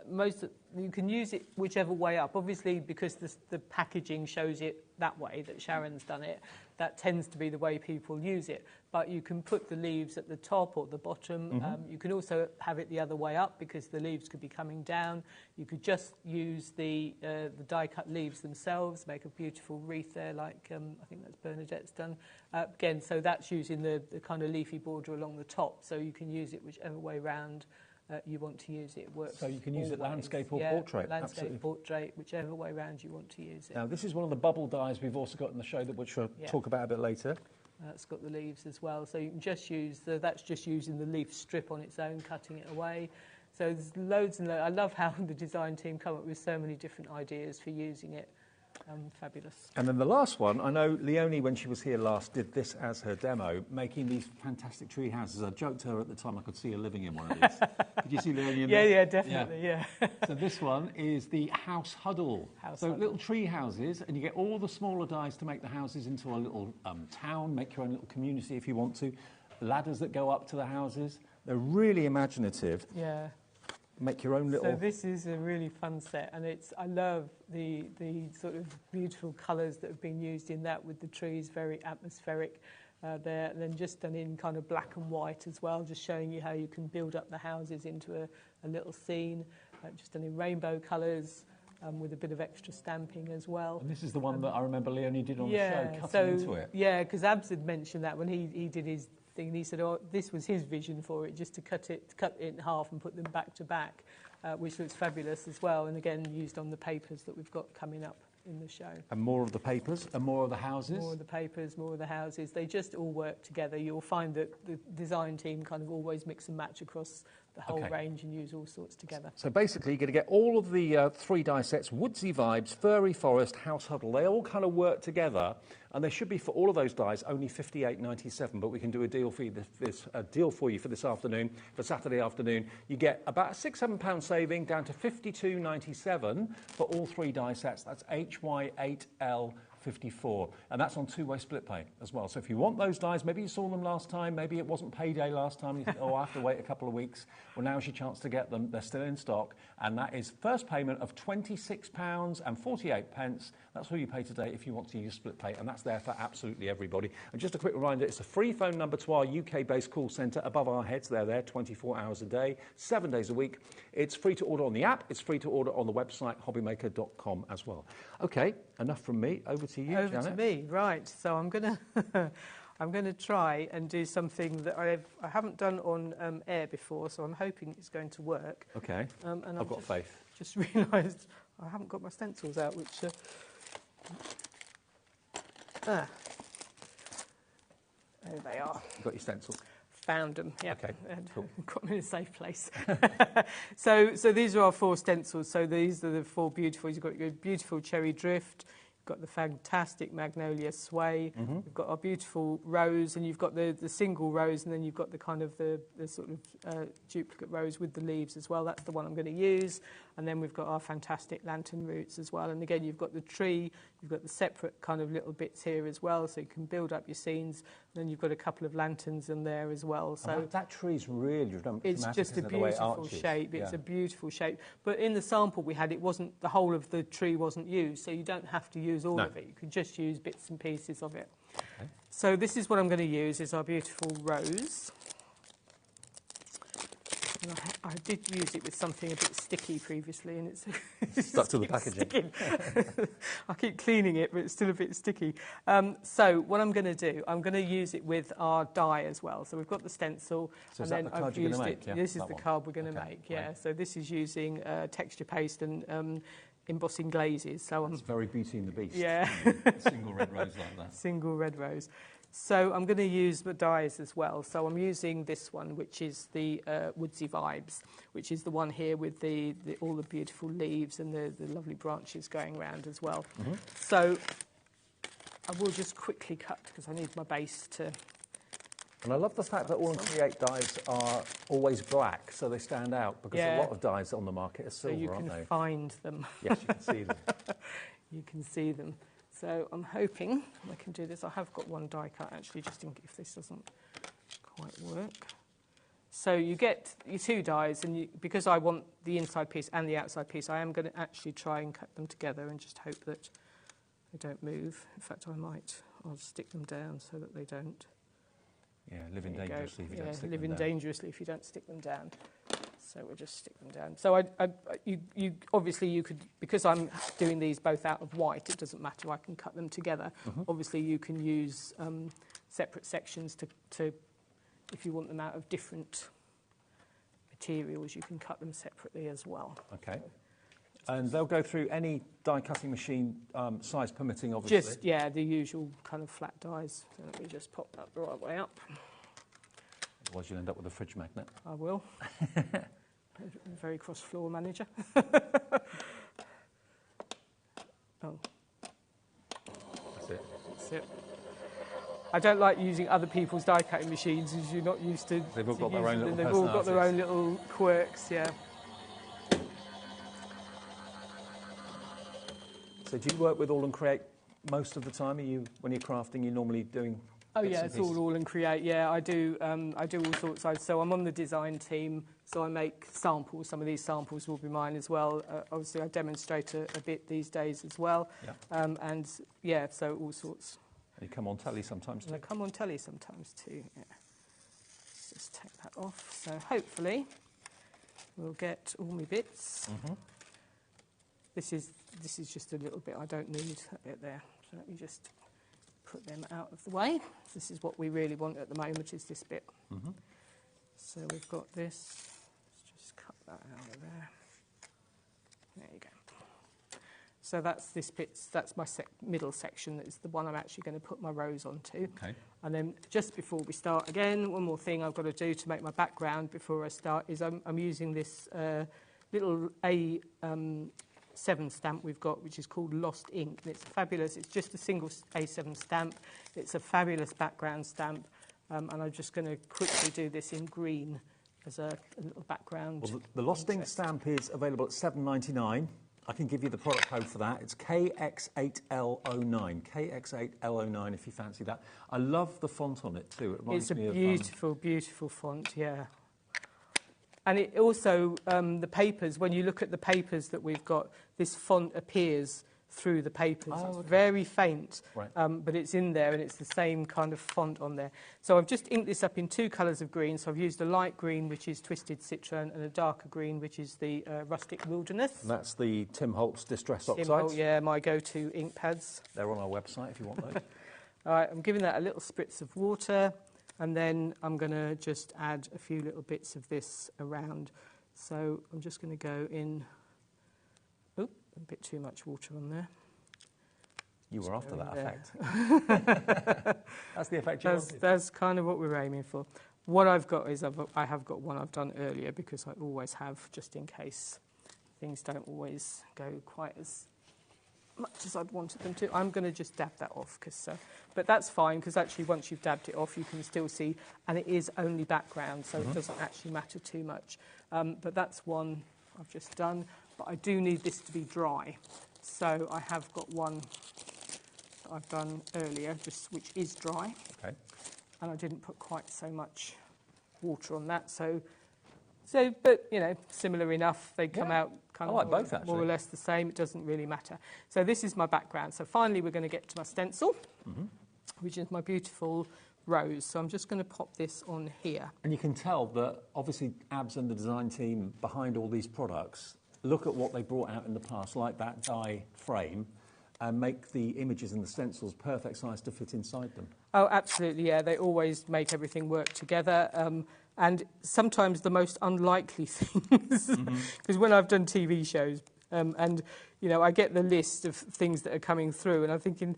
you can use it whichever way up. Obviously, because the packaging shows it that way, that Sharon's done it, that tends to be the way people use it. but you can put the leaves at the top or the bottom. You can also have it the other way up because the leaves could be coming down. You could just use the die-cut leaves themselves, make a beautiful wreath there, like I think that's Bernadette's done. Again, so that's using the kind of leafy border along the top, so you can use it whichever way round you want to use it. It works. So you can use it landscape or yeah, portrait. Landscape, absolutely. portrait, whichever way round you want to use it. Now, this is one of the bubble dies we've also got in the show that we'll talk about a bit later. It's got the leaves as well, so you can just use that's just using the leaf strip on its own, cutting it away. So there's loads and loads. I love how the design team come up with so many different ideas for using it. Fabulous. And then the last one, I know Leonie, when she was here last, did this as her demo, making these fantastic tree houses. I joked to her at the time I could see her living in one of these. Could you see Leonie in there? Yeah, definitely, yeah. So this one is the house huddle. Little tree houses, and you get all the smaller dies to make the houses into a little town, make your own little community if you want to. Ladders that go up to the houses. They're really imaginative. Yeah. Make your own little... So this is a really fun set, and I love the sort of beautiful colours that have been used in that with the trees, very atmospheric there, and then just done in kind of black and white as well, just showing you how you can build up the houses into a little scene, just done in rainbow colours. With a bit of extra stamping as well. And this is the one that I remember Leonie did on the show, cutting into it. Yeah, because Abs had mentioned that when he did his thing, and he said, oh, this was his vision for it, just to cut it in half and put them back to back, which looks fabulous as well, and again, used on the papers that we've got coming up in the show. And more of the papers and more of the houses? More of the papers, more of the houses. They just all work together. You'll find that the design team kind of always mix and match across the whole range and use all sorts together. So basically, you're going to get all of the 3 die sets, woodsy vibes, furry forest, house huddle. They all kind of work together, and they should be, for all of those dies, only $58.97. But we can do a deal for you for this afternoon, for Saturday afternoon. You get about a £6-7 saving, down to $52.97 for all 3 die sets. That's HY8L. 54, and that's on 2-way split pay as well. So if you want those dies, maybe you saw them last time, maybe it wasn't payday last time, you think, oh, I have to wait a couple of weeks. Well, now's your chance to get them. They're still in stock, and that is first payment of £26.48. That's all you pay today if you want to use split pay, and that's there for absolutely everybody. And just a quick reminder, it's a free phone number to our UK-based call centre above our heads. They're there 24 hours a day, 7 days a week. It's free to order on the app. It's free to order on the website, hobbymaker.com as well. OK, enough from me. Over to you, Over Janet. to me, right. So I'm going to try and do something that I haven't done on air before, so I'm hoping it's going to work. OK, and I've got faith. Just realised I haven't got my stencils out, which... there they are. You've got your stencils. Found them, yeah. Okay, cool. Got them in a safe place. So these are our 4 stencils. So these are the 4 beautiful. You've got your beautiful cherry drift. You've got the fantastic magnolia sway. You've got our beautiful rose, and you've got the single rose, and then you've got the kind of the sort of duplicate rose with the leaves as well. That's the one I'm going to use. And then we've got our fantastic lantern roots as well. And again, you've got the tree. You've got the separate kind of little bits here as well, so you can build up your scenes. And then you've got a couple of lanterns in there as well. So that tree's really dramatic. It's just a beautiful shape. It's a beautiful shape. But in the sample we had, it wasn't, the whole of the tree wasn't used, so you don't have to use all of it. You could just use bits and pieces of it. Okay. So this is what I'm going to use, is our beautiful rose. And I did use it with something a bit sticky previously, and it's stuck to the packaging. I keep cleaning it, but it's still a bit sticky. So what I'm going to do, I'm going to use it with our die as well. So we've got the stencil, so and then I've used it. Yeah, this is the card we're going to make. Yeah. Right. So this is using texture paste and embossing glazes. So it's very Beauty and the Beast. Yeah. Single red rose like that. Single red rose. So I'm going to use the dies as well. So I'm using this one, which is the Woodsy Vibes, which is the one here with all the beautiful leaves and the lovely branches going around as well. So I will just quickly cut, because I need my base to... And I love the fact that all Create dies are always black, so they stand out, because a lot of dies on the market are silver, aren't they? So you can find them. Yes, you can see them. You can see them. So I'm hoping I can do this. I have got one die cut, actually, just in if this doesn't quite work. So you get your 2 dies, and because I want the inside piece and the outside piece, I am going to actually try and cut them together and just hope that they don't move. In fact, I'll stick them down so that they don't. Yeah, living There you go. dangerously if you don't stick them living down. dangerously if you don't stick them down. So we'll just stick them down. So you obviously you could, because I'm doing these both out of white, it doesn't matter. I can cut them together. Obviously, you can use separate sections to, if you want them out of different materials, you can cut them separately as well. Okay. And they'll go through any die cutting machine, size permitting, obviously. Just, yeah, the usual kind of flat dies. So let me just pop that the right way up. Otherwise you'll end up with a fridge magnet. I will. Very cross floor manager. Oh. That's it. That's it. I don't like using other people's die cutting machines as you're not used to. They've all got their own little They've all got their own little quirks, yeah. So do you work with All and Create most of the time? Are you, when you're crafting, you're normally doing? Oh bits yeah, and it's pieces? all and create. Yeah, I do all sorts. So I'm on the design team. So I make samples. Some of these samples will be mine as well. Obviously, I demonstrate a bit these days as well. Yeah. And yeah, so all sorts. And you come on telly sometimes too. And I come on telly sometimes too. Yeah. Let's just take that off. So hopefully, we'll get all my bits. This is just a little bit I don't need, that bit there. So let me just put them out of the way. This is what we really want at the moment, is this bit. So we've got this. Let's just cut that out of there. There you go. So that's this bit, that's my middle section. That is the one I'm actually going to put my rose onto. Okay. And then just before we start again, one more thing I've got to do to make my background before I start is I'm using this little A7 stamp we've got, which is called Lost Ink. And it's fabulous. It's just a single A7 stamp. It's a fabulous background stamp. And I'm just going to quickly do this in green as a little background. Well, the Lost Ink stamp is available at $7.99. I can give you the product code for that. It's KX8L09. KX8L09 if you fancy that. I love the font on it too. It reminds me of... It's a beautiful, beautiful font, yeah. And it also, the papers, when you look at the papers that we've got, this font appears through the papers. Oh, it's okay. very faint, Right. but it's in there and it's the same kind of font on there. So I've just inked this up in two colours of green. So I've used a light green, which is Twisted Citron, and a darker green, which is the Rustic Wilderness. And that's the Tim Holtz Distress Tim Oxides. Holt, yeah, my go-to ink pads. They're on our website if you want those. All right, I'm giving that a little spritz of water, and then I'm going to just add a few little bits of this around. So I'm just going to go in... Oop, a bit too much water on there. You were after that there. effect. That's the effect you wanted. That's kind of what we're aiming for. What I've got is I have got one I've done earlier, because I always have, just in case things don't always go quite as much as I'd wanted them to. I'm going to just dab that off, but that's fine, because actually once you've dabbed it off, you can still see, and it is only background, so it doesn't actually matter too much. But that's one I've just done. But I do need this to be dry, so I have got one that I've done earlier, which is dry. Okay. And I didn't put quite so much water on that, but you know, similar enough. They come out kind of more or less the same. It doesn't really matter. So this is my background. So finally, we're going to get to my stencil, which is my beautiful rose. So I'm just going to pop this on here. And you can tell that obviously Abs and the design team behind all these products look at what they brought out in the past, like that die frame, and make the images and the stencils perfect size to fit inside them. Oh, absolutely, yeah. They always make everything work together. And sometimes the most unlikely things, because when I've done TV shows, and, you know, I get the list of things that are coming through, and I'm thinking,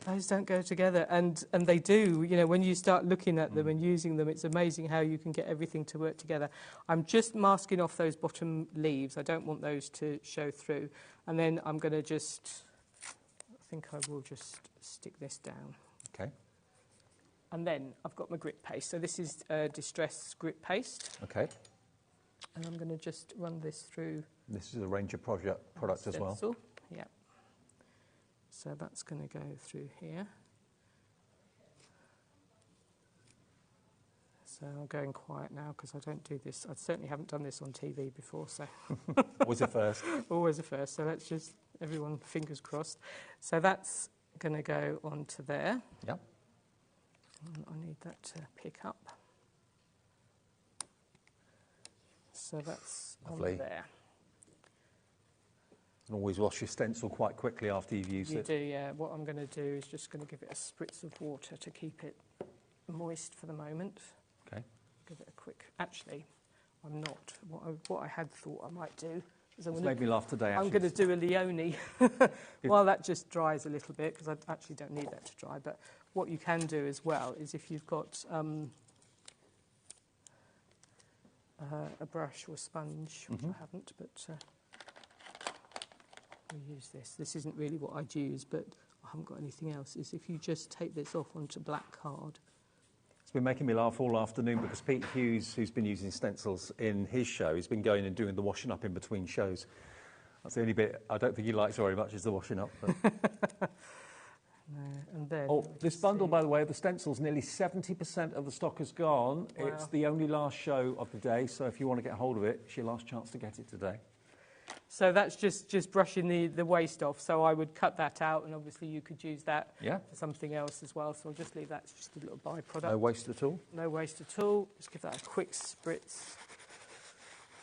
those don't go together. And they do. You know, when you start looking at them and using them, it's amazing how you can get everything to work together. I'm just masking off those bottom leaves. I don't want those to show through. And then I'm going to just... I think I will just stick this down. Okay. And then I've got my grit paste. So this is Distress Grit Paste. Okay. And I'm going to just run this through. This is a Ranger product as well. Stencil. Yeah. So that's going to go through here. So I'm going quiet now because I don't do this. I certainly haven't done this on TV before, so... Always a first. Always a first. So let's just, everyone, fingers crossed. So that's going to go onto there. Yep. And I need that to pick up. So that's Lovely. on there. And always wash your stencil quite quickly after you've used You it. do, yeah. What I'm going to do is just going to give it a spritz of water to keep it moist for the moment. Okay. Give it a quick... Actually, I'm not. What I had thought I might do is It's made me laugh today, I'm actually. going to do a Leone while that just dries a little bit, because I actually don't need that to dry. But what you can do as well is if you've got a brush or a sponge, which I haven't, but we'll use this. This isn't really what I'd use, but I haven't got anything else, is if you just take this off onto black card. It's been making me laugh all afternoon because Pete Hughes, who's been using stencils in his show, he's been going and doing the washing up in between shows. That's the only bit I don't think he likes very much, is the washing up. But and then this bundle, by the way, the stencils, nearly 70% of the stock is gone. Wow. It's the only last show of the day, so if you want to get hold of it, it's your last chance to get it today. So that's just brushing the waste off. So I would cut that out, and obviously you could use that for something else as well. So I'll just leave that as just a little byproduct. No waste at all? No waste at all. Just give that a quick spritz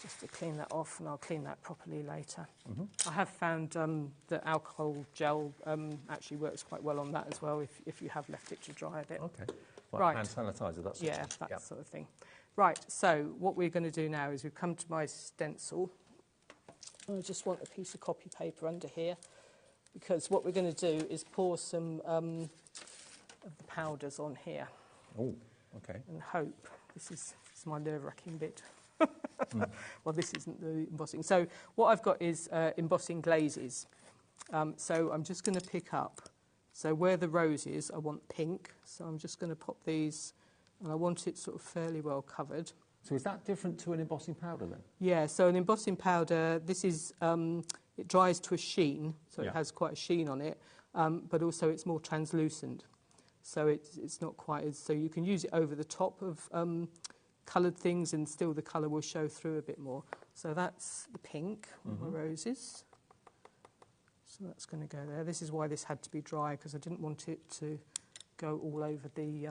just to clean that off, and I'll clean that properly later. I have found that alcohol gel actually works quite well on that as well, if you have left it to dry a bit. Okay. Like Right. hand sanitizer, that sort Yeah, of thing. that sort of thing. Right, so what we're going to do now is we've come to my stencil. I just want a piece of copy paper under here, because what we're going to do is pour some of the powders on here. Oh, okay. And hope. This is my nerve-wracking bit. Well, this isn't the embossing. So what I've got is embossing glazes. So I'm just going to pick up. So where the rose is, I want pink. So I'm just going to pop these, and I want it sort of fairly well covered. So is that different to an embossing powder then? Yeah, so an embossing powder, this is, it dries to a sheen, so it has quite a sheen on it, but also it's more translucent. So it's not quite as, so you can use it over the top of coloured things, and still the colour will show through a bit more. So that's the pink, my roses. So that's going to go there. This is why this had to be dry, because I didn't want it to go all over the,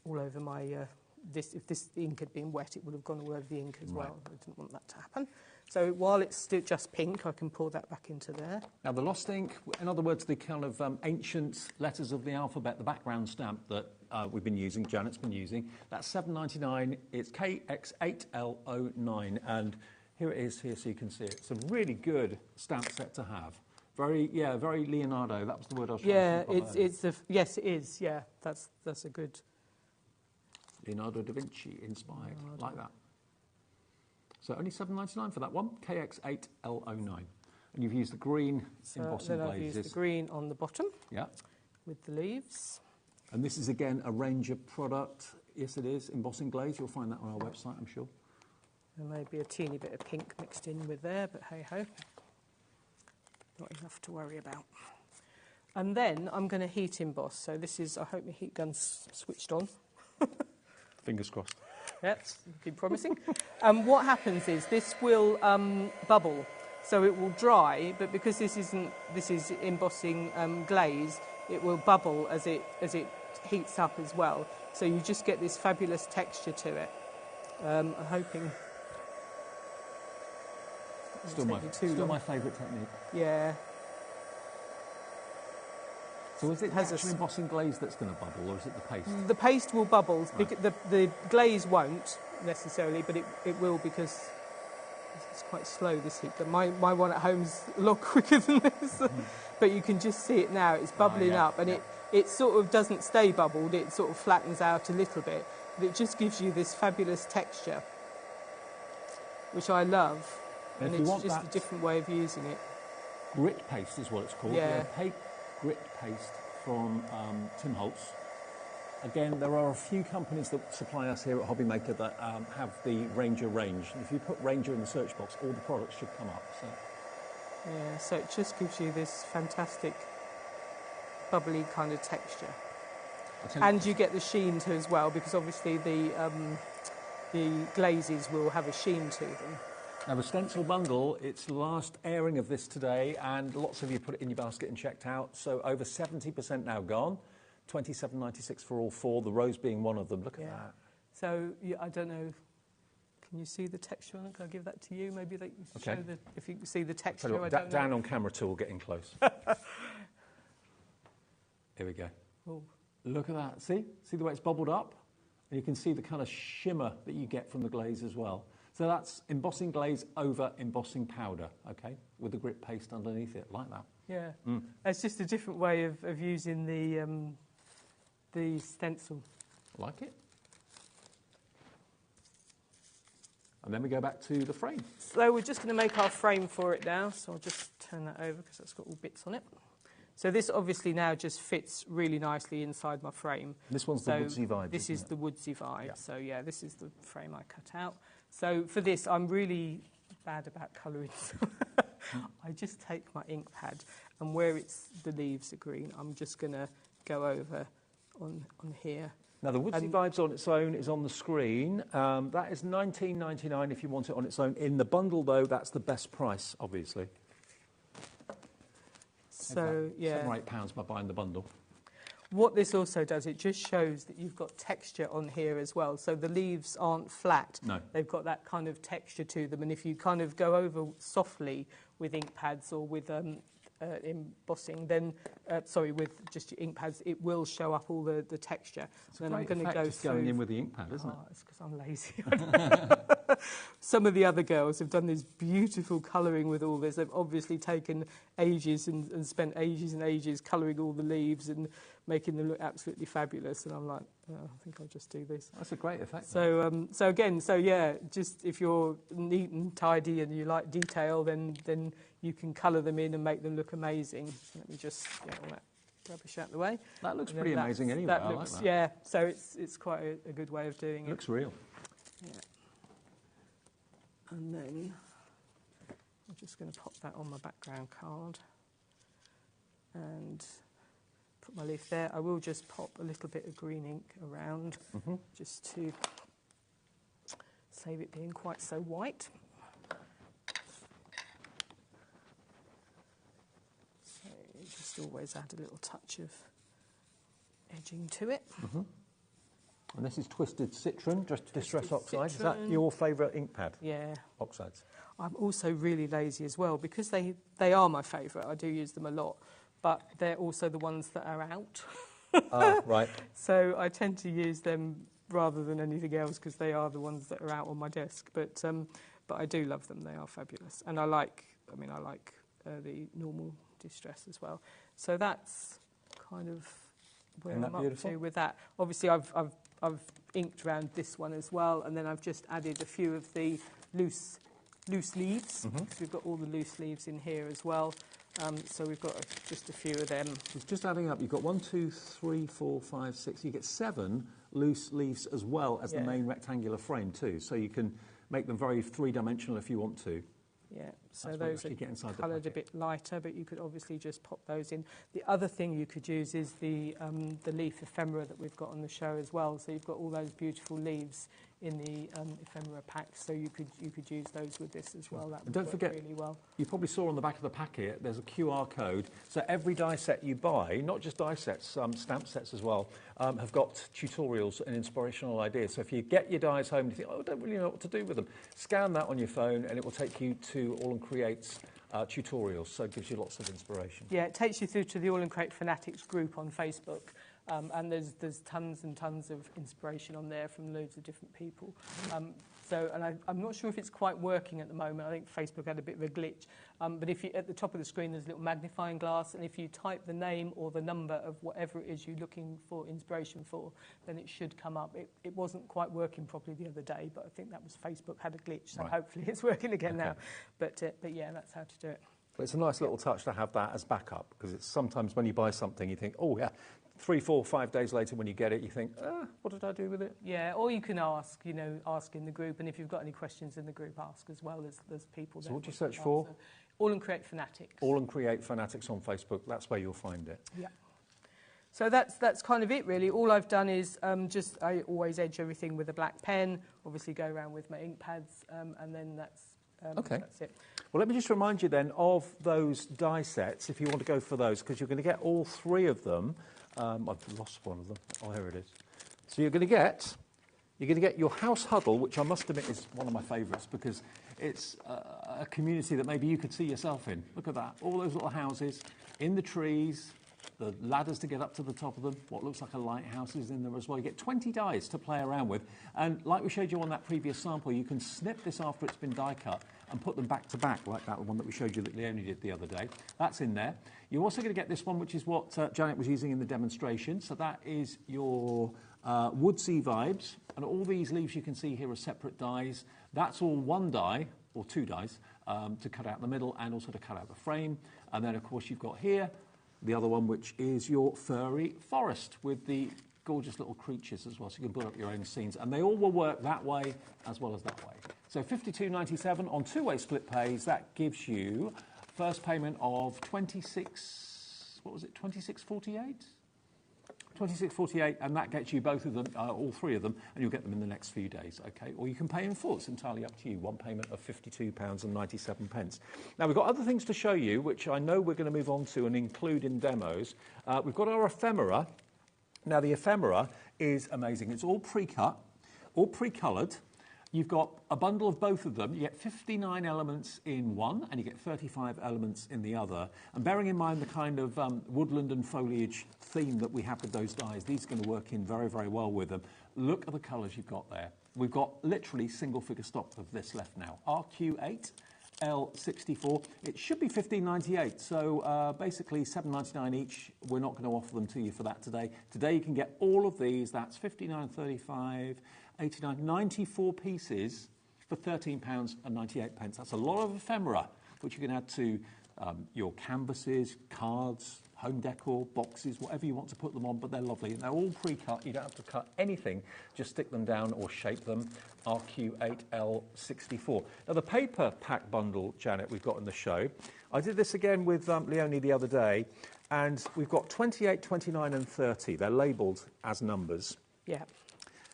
all over my, if this ink had been wet, it would have gone all over the ink as well. I didn't want that to happen. So while it's still just pink, I can pour that back into there. Now, the lost ink, in other words, the kind of ancient letters of the alphabet, the background stamp that we've been using, Janet's been using, that's $7.99. It's KX8L09, and here it is here so you can see it. It's a really good stamp set to have. Very Leonardo. That was the word I was trying to think of. Yes, it is. Yeah, that's a good. Leonardo da Vinci inspired, like that. So only $7.99 for that one, KX8L09. And you've used the green embossing then glazes. I've used the green on the bottom. Yeah. With the leaves. And this is again a Ranger product. Yes, it is embossing glaze. You'll find that on our website, I'm sure. There may be a teeny bit of pink mixed in with there, but hey ho, not enough to worry about. And then I'm going to heat emboss. So this is, I hope my heat gun's switched on. Fingers crossed. That's looking promising. What happens is this will bubble, so it will dry. But because this is embossing glaze, it will bubble as it heats up as well. So you just get this fabulous texture to it. I'm hoping. Still my favourite technique. Yeah. So is it actually embossing glaze that's going to bubble, or is it the paste? The paste will bubble. Right. The glaze won't necessarily, but it will, because it's quite slow, this heat. But my one at home's a lot quicker than this. But you can just see it now. It's bubbling up, and it sort of doesn't stay bubbled. It sort of flattens out a little bit. But it just gives you this fabulous texture, which I love. And it's just a different way of using it. Grit paste is what it's called. Yeah. Grit paste from Tim Holtz. Again, there are a few companies that supply us here at HobbyMaker that have the Ranger range. And if you put Ranger in the search box, all the products should come up. So. Yeah, so it just gives you this fantastic bubbly kind of texture. And you get the sheen too as well, because obviously the glazes will have a sheen to them. Now, the stencil bundle, it's the last airing of this today, and lots of you put it in your basket and checked out, so over 70% now gone. $27.96 for all four, the rose being one of them. Look at that. So, yeah, I don't know, can you see the texture on it? Can I give that to you? Maybe they show if you can see the texture. Tell you what, down on camera tool, getting close. Here we go. Ooh. Look at that. See the way it's bubbled up? And you can see the kind of shimmer that you get from the glaze as well. So that's embossing glaze over embossing powder, okay, with the grit paste underneath it, like that. Yeah, it's just a different way of using the stencil. Like it. And then we go back to the frame. So we're just going to make our frame for it now. So I'll just turn that over because that's got all bits on it. So this obviously now just fits really nicely inside my frame. This one's the woodsy vibe. This is the woodsy vibe. Yeah. So yeah, this is the frame I cut out. So for this, I'm really bad about colouring. I just take my ink pad, and where the leaves are green, I'm just going to go over on here. Now, the woodsy vibes on its own is on the screen. That is $19.99 if you want it on its own. In the bundle, though, that's the best price, obviously. So, yeah. £7 or £8 by buying the bundle. What this also does, it just shows that you've got texture on here as well. So the leaves aren't flat. No. They've got that kind of texture to them. And if you kind of go over softly with ink pads or with embossing, then, with just your ink pads, it will show up all the texture. It's and then I'm going to go just going in with the ink pad, isn't it? It's because I'm lazy. Some of the other girls have done this beautiful colouring with all this. They've obviously taken ages and spent ages and ages colouring all the leaves and making them look absolutely fabulous. And I'm like, I think I'll just do this. That's a great effect. So, just if you're neat and tidy and you like detail, then you can colour them in and make them look amazing. Let me just get all that rubbish out of the way. That looks pretty amazing anyway. I like that. Yeah, so it's quite a good way of doing it. Looks real. Yeah. And then I'm just going to pop that on my background card and put my leaf there. I will just pop a little bit of green ink around just to save it being quite so white. So you just always add a little touch of edging to it. And this is Twisted Citron, just Distress Oxide. Is that your favourite ink pad? Yeah. Oxides. I'm also really lazy as well because they are my favourite. I do use them a lot, but they're also the ones that are out. Right. So I tend to use them rather than anything else because they are the ones that are out on my desk. But I do love them. They are fabulous, and I like the normal Distress as well. So that's kind of where I'm up to with that. Obviously, I've inked around this one as well, and then I've just added a few of the loose leaves, because we've got all the loose leaves in here as well. So we've got just a few of them. Just adding up, you've got 1, 2, 3, 4, 5, 6. You get 7 loose leaves as well as the main rectangular frame too. So you can make them very three-dimensional if you want to. Yeah, so those are coloured a bit lighter, but you could obviously just pop those in. The other thing you could use is the leaf ephemera that we've got on the show as well. So you've got all those beautiful leaves in the ephemera packs, so you could use those with this as well. That would don't forget, really well. You probably saw on the back of the packet there's a QR code. So every die set you buy, not just die sets, stamp sets as well, have got tutorials and inspirational ideas. So if you get your dies home and you think, I don't really know what to do with them, scan that on your phone and it will take you to All and Create's tutorials. So it gives you lots of inspiration. Yeah, it takes you through to the All and Create Fanatics group on Facebook. And there's tons and tons of inspiration on there from loads of different people. I'm not sure if it's quite working at the moment. I think Facebook had a bit of a glitch. But if you at the top of the screen, there's a little magnifying glass, and if you type the name or the number of whatever it is you're looking for inspiration for, then it should come up. It wasn't quite working properly the other day, but I think that was Facebook had a glitch. So hopefully it's working again now. But yeah, that's how to do it. But it's a nice little touch to have that as backup, because it's sometimes when you buy something, you think, oh yeah. 3, 4, 5 days later when you get it, you think, what did I do with it? Yeah, or you can ask in the group, and if you've got any questions in the group, ask as well. There's people there. So what do you search for? All and Create Fanatics. All and Create Fanatics on Facebook. That's where you'll find it. Yeah. So that's kind of it, really. All I've done is I always edge everything with a black pen, obviously go around with my ink pads, and then that's it. Well, let me just remind you then of those die sets, if you want to go for those, because you're going to get all 3 of them. I've lost one of them. Oh, here it is. So you're going to get your house huddle, which I must admit is one of my favourites because it's a community that maybe you could see yourself in. Look at that. All those little houses in the trees, the ladders to get up to the top of them, what looks like a lighthouse is in there as well. You get 20 dies to play around with. And like we showed you on that previous sample, you can snip this after it's been die cut and put them back to back, like that one that we showed you that Leonie did the other day. That's in there. You're also going to get this one, which is what Janet was using in the demonstration. So that is your woodsy vibes. And all these leaves you can see here are separate dies. That's all one die, or two dies, to cut out the middle and also to cut out the frame. And then, of course, you've got here the other one, which is your furry forest with the gorgeous little creatures as well, so you can build up your own scenes. And they all will work that way as well as that way. So $52.97 on two-way split pays. That gives you first payment of $26.48? $26.48, and that gets you both of them, all three of them, and you'll get them in the next few days, okay? Or you can pay in full. It's entirely up to you. One payment of £52.97. Now, we've got other things to show you, which I know we're going to move on to and include in demos. We've got our ephemera. Now, the ephemera is amazing. It's all pre-cut, all pre-coloured. You've got a bundle of both of them. You get 59 elements in one, and you get 35 elements in the other. And bearing in mind the kind of woodland and foliage theme that we have with those dies, these are going to work in very, very well with them. Look at the colours you've got there. We've got literally single-figure stock of this left now. RQ8, L64. It should be $15.98, so basically $7.99 each. We're not going to offer them to you for that today. Today you can get all of these. That's $59.35. 89, 94 pieces for £13.98. That's a lot of ephemera, which you can add to your canvases, cards, home decor, boxes, whatever you want to put them on, but they're lovely. And they're all pre-cut. You don't have to cut anything. Just stick them down or shape them. RQ8L64. Now, the paper pack bundle, Janet, we've got in the show. I did this again with Leonie the other day, and we've got 28, 29, and 30. They're labelled as numbers. Yeah.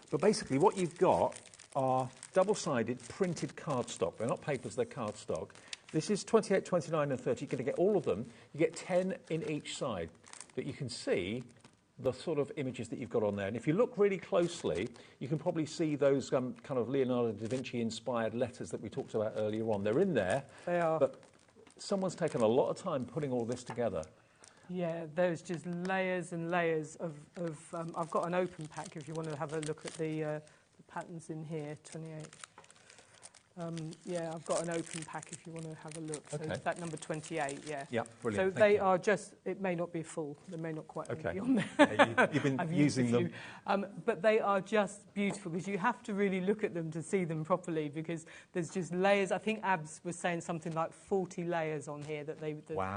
But basically what you've got are double-sided printed cardstock. They're not papers, they're cardstock. This is 28, 29 and 30. You're going to get all of them. You get 10 in each side. But you can see the sort of images that you've got on there. And if you look really closely, you can probably see those kind of Leonardo da Vinci-inspired letters that we talked about earlier on. They're in there. They are. But someone's taken a lot of time putting all this together. Yeah, there's just layers and layers of I've got an open pack if you want to have a look at the patterns in here, 28. Yeah, I've got an open pack if you want to have a look. So Okay. that number 28, yeah. Yeah, brilliant. So they are just, it may not be full, they may not quite be on there. Yeah, you've been I've using used a them. few. But they are just beautiful because you have to really look at them to see them properly because there's just layers. I think Abs was saying something like 40 layers on here that the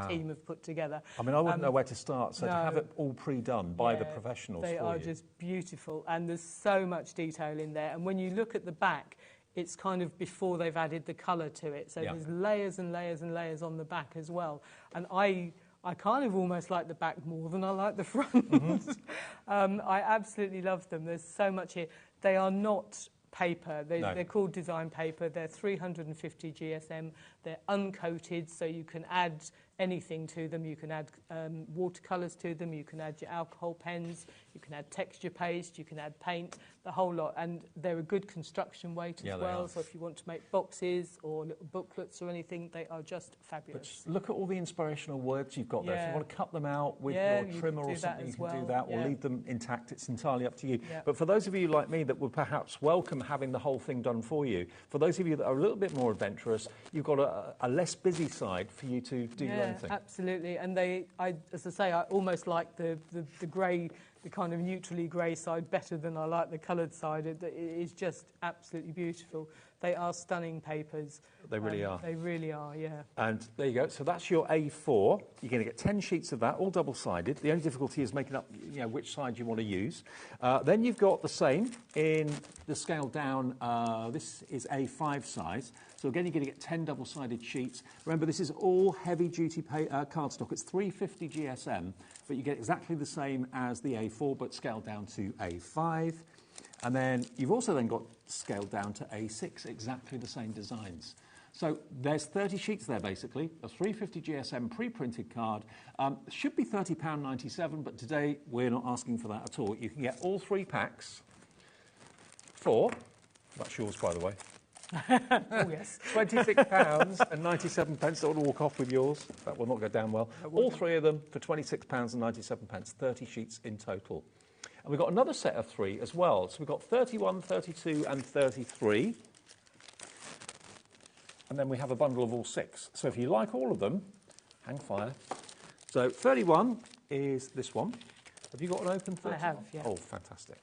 team have put together. I mean, I wouldn't know where to start, so to no. have it all pre-done by the professionals They for are you. just beautiful, and there's so much detail in there. And when you look at the back, it's kind of before they've added the colour to it. So there's layers and layers and layers on the back as well. And I kind of almost like the back more than I like the front. Mm-hmm. I absolutely love them. There's so much here. They are not paper. They're called design paper. They're 350 GSM. They're uncoated, so you can add anything to them. You can add watercolours to them. You can add your alcohol pens. You can add texture paste. You can add paint, the whole lot. And they're a good construction weight as well. So if you want to make boxes or little booklets or anything, they are just fabulous. But look at all the inspirational words you've got there. If you want to cut them out with your trimmer or something, you can do that, or leave them intact. It's entirely up to you. But for those of you like me that would perhaps welcome having the whole thing done for you, for those of you that are a little bit more adventurous, you've got a less busy side for you to do your own thing. Absolutely. And as I say, I almost like the grey, the kind of neutrally grey side better than I like the coloured side. It is just absolutely beautiful. They are stunning papers. They really are. They really are, yeah. And there you go. So that's your A4. You're going to get 10 sheets of that, all double-sided. The only difficulty is making up, which side you want to use. Then you've got the same in the scale down. This is A5 size. So again, you're going to get 10 double-sided sheets. Remember, this is all heavy-duty cardstock. It's 350 GSM, but you get exactly the same as the A4, but scaled down to A5. And then you've also then got scaled down to A6, exactly the same designs. So there's 30 sheets there, basically, a 350 GSM pre-printed card. Should be £30.97, but today we're not asking for that at all. You can get all 3 packs for, that's yours, by the way. Oh, yes. £26.97. Don't walk off with yours. That will not go down well. All 3 of them for £26.97, 30 sheets in total. And we've got another set of 3 as well. So we've got 31, 32 and 33. And then we have a bundle of all 6. So if you like all of them, hang fire. So 31 is this one. Have you got an open 31? I have, yeah. Oh, fantastic.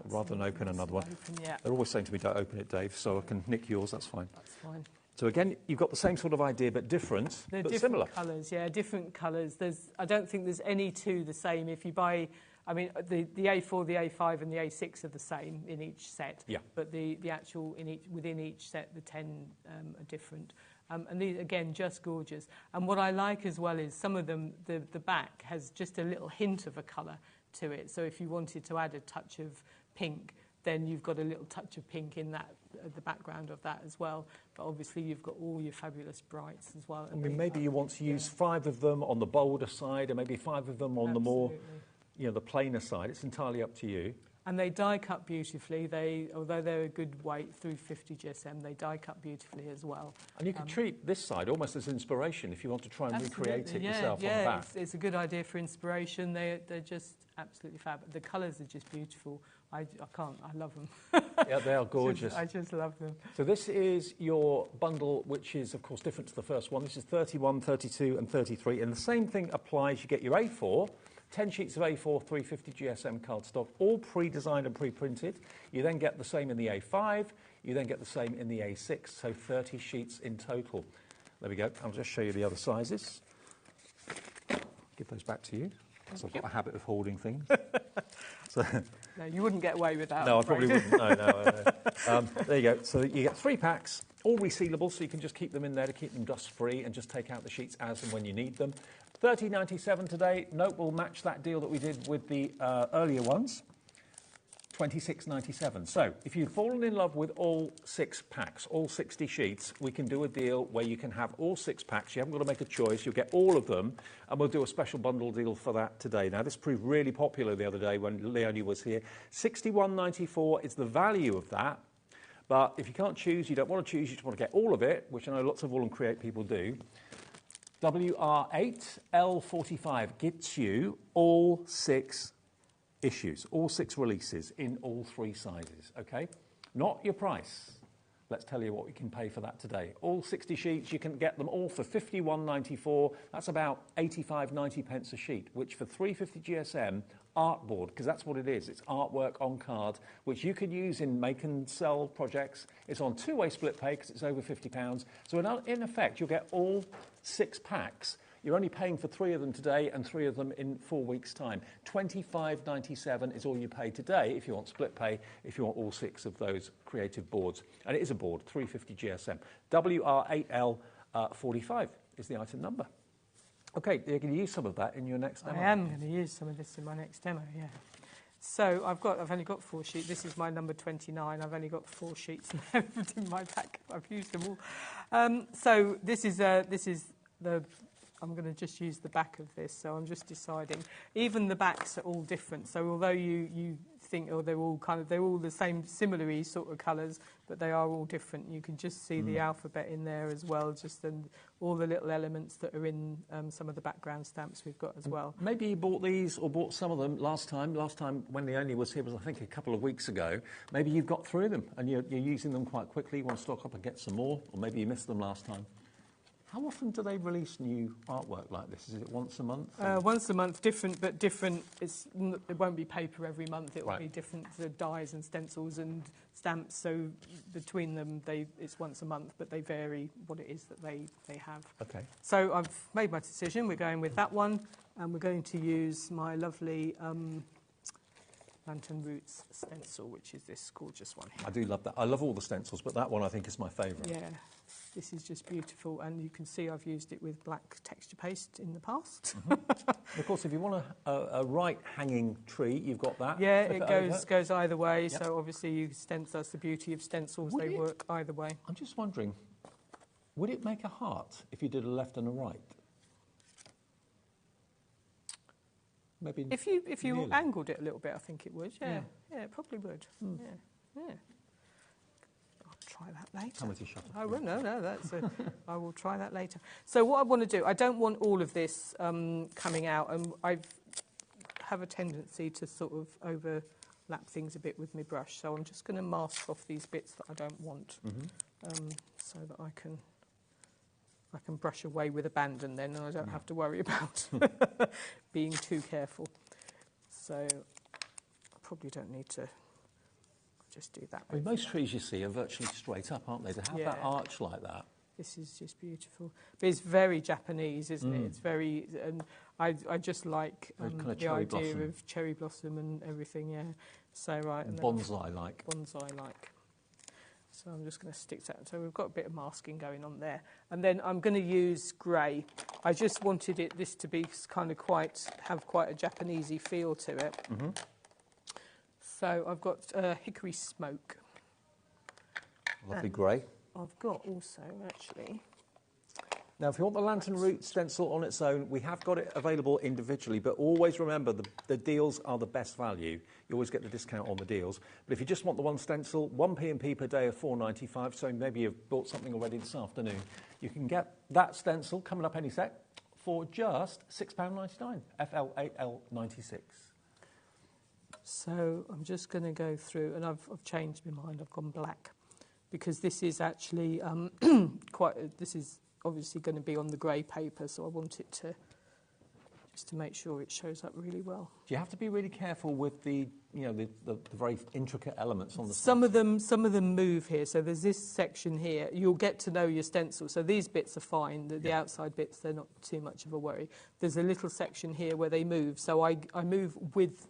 Rather than open another one. Yeah. They're always saying to me, don't open it, Dave, so I can nick yours, that's fine. That's fine. So again, you've got the same sort of idea, but different, They're but different similar. colours, yeah, different colours. I don't think there's any two the same. If you buy, I mean, the A4, the A5 and the A6 are the same in each set. Yeah. But the actual, within each set, the 10 are different. And these, again, just gorgeous. And what I like as well is some of them, the back has just a little hint of a colour to it. So if you wanted to add a touch of pink, then you've got a little touch of pink in that, the background of that as well. But obviously you've got all your fabulous brights as well. I mean, maybe you want to use 5 of them on the bolder side, and maybe 5 of them on the more, the plainer side. It's entirely up to you. And they die cut beautifully. Although they're a good weight, through 50 GSM, they die cut beautifully as well. And you can treat this side almost as inspiration if you want to try and recreate it yourself on the back. It's a good idea for inspiration. They're just absolutely fab. The colours are just beautiful. I love them. Yeah, they are gorgeous. I just love them. So this is your bundle, which is, of course, different to the first one. This is 31, 32 and 33. And the same thing applies. You get your A4, 10 sheets of A4, 350 GSM cardstock, all pre-designed and pre-printed. You then get the same in the A5. You then get the same in the A6, so 30 sheets in total. There we go. I'll just show you the other sizes. Give those back to you. So I've got a habit of hoarding things. So, no, you wouldn't get away with that. No, I probably wouldn't. No. There you go. So you get 3 packs, all resealable, so you can just keep them in there to keep them dust-free and just take out the sheets as and when you need them. $30.97 today. Note we'll match that deal that we did with the earlier ones. $26.97. So if you've fallen in love with all 6 packs, all 60 sheets, we can do a deal where you can have all 6 packs. You haven't got to make a choice. You'll get all of them, and we'll do a special bundle deal for that today. Now, this proved really popular the other day when Leonie was here. $61.94 is the value of that. But if you can't choose, you don't want to choose, you just want to get all of it, which I know lots of Wool and Create people do. WR8 L45 gets you all 6 issues, all 6 releases in all 3 sizes, okay? Not your price. Let's tell you what we can pay for that today. All 60 sheets, you can get them all for £51.94. That's about 85-90 pence a sheet, which for 350 GSM artboard, because that's what it is. It's artwork on card, which you can use in make and sell projects. It's on 2-way split pay because it's over £50. So in effect, you'll get all 6 packs. You're only paying for 3 of them today and 3 of them in 4 weeks' time. $25.97 is all you pay today if you want split pay, if you want all 6 of those creative boards. And it is a board, 350 GSM. WR8L45 is the item number. OK, you're going to use some of that in your next demo. I am going to use some of this in my next demo, yeah. So I've only got 4 sheets. This is my number 29. I've only got 4 sheets left in my pack. I've used them all. So this is the... I'm going to just use the back of this, so I'm just deciding. Even the backs are all different, so although you think, oh, they're all the same, similar sort of colours, but they are all different. You can just see the alphabet in there as well, and all the little elements that are in some of the background stamps we've got as well. Maybe you bought these or bought some of them last time. Last time when Leonie was here was, I think, a couple of weeks ago. Maybe you've got through them and you're using them quite quickly. You want to stock up and get some more, or maybe you missed them last time. How often do they release new artwork like this? Is it once a month? Once a month, different. It won't be paper every month. It will be different dyes and stencils and stamps. So between them, it's once a month, but they vary what it is that they have. Okay. So I've made my decision. We're going with that one, and we're going to use my lovely Lantern Roots stencil, which is this gorgeous one here. I do love that. I love all the stencils, but that one I think is my favourite. Yeah. This is just beautiful, and you can see I've used it with black texture paste in the past. Of course, if you want a right hanging tree, you've got that. Yeah, it goes either way. Yep. So obviously, that's the beauty of stencils. They work either way. I'm just wondering, Would it make a heart if you did a left and a right? Maybe if you nearly. angled it a little bit, I think it would. Yeah, it probably would. Yeah. I'll try that later. Come with your shutter. I will. No, that's. I will try that later. So what I want to do, I don't want all of this coming out, and I have a tendency to sort of overlap things a bit with my brush. So I'm just going to mask off these bits that I don't want, so that I can brush away with abandon then, and I don't have to worry about being too careful. So I probably don't need to just do that. I mean, most trees you see are virtually straight up, aren't they? To have that arch like that. This is just beautiful. But it's very Japanese, isn't it? It's very, and I just like kind of the idea blossom. of cherry blossom and everything, yeah. So, right. And bonsai-like. Bonsai-like. So I'm just going to stick that. So we've got a bit of masking going on there. And then I'm going to use grey. I just wanted this to be kind of have quite a Japanesey feel to it. So I've got hickory smoke. Lovely grey. I've got also, actually... Now, if you want the lantern root stencil on its own, we have got it available individually, but always remember the deals are the best value. You always get the discount on the deals. But if you just want the one stencil, 1 P&P per day of $4.95, so maybe you've bought something already this afternoon, you can get that stencil coming up any sec for just £6.99, FL8L96. So I'm just going to go through, and I've changed my mind, I've gone black, because this is actually this is obviously going to be on the grey paper, so I want it to just to make sure it shows up really well. Do you have to be really careful with the very intricate elements on the Some of them move here. So there's this section here. You'll get to know your stencil. So these bits are fine. The outside bits, they're not too much of a worry. There's a little section here where they move. So I move with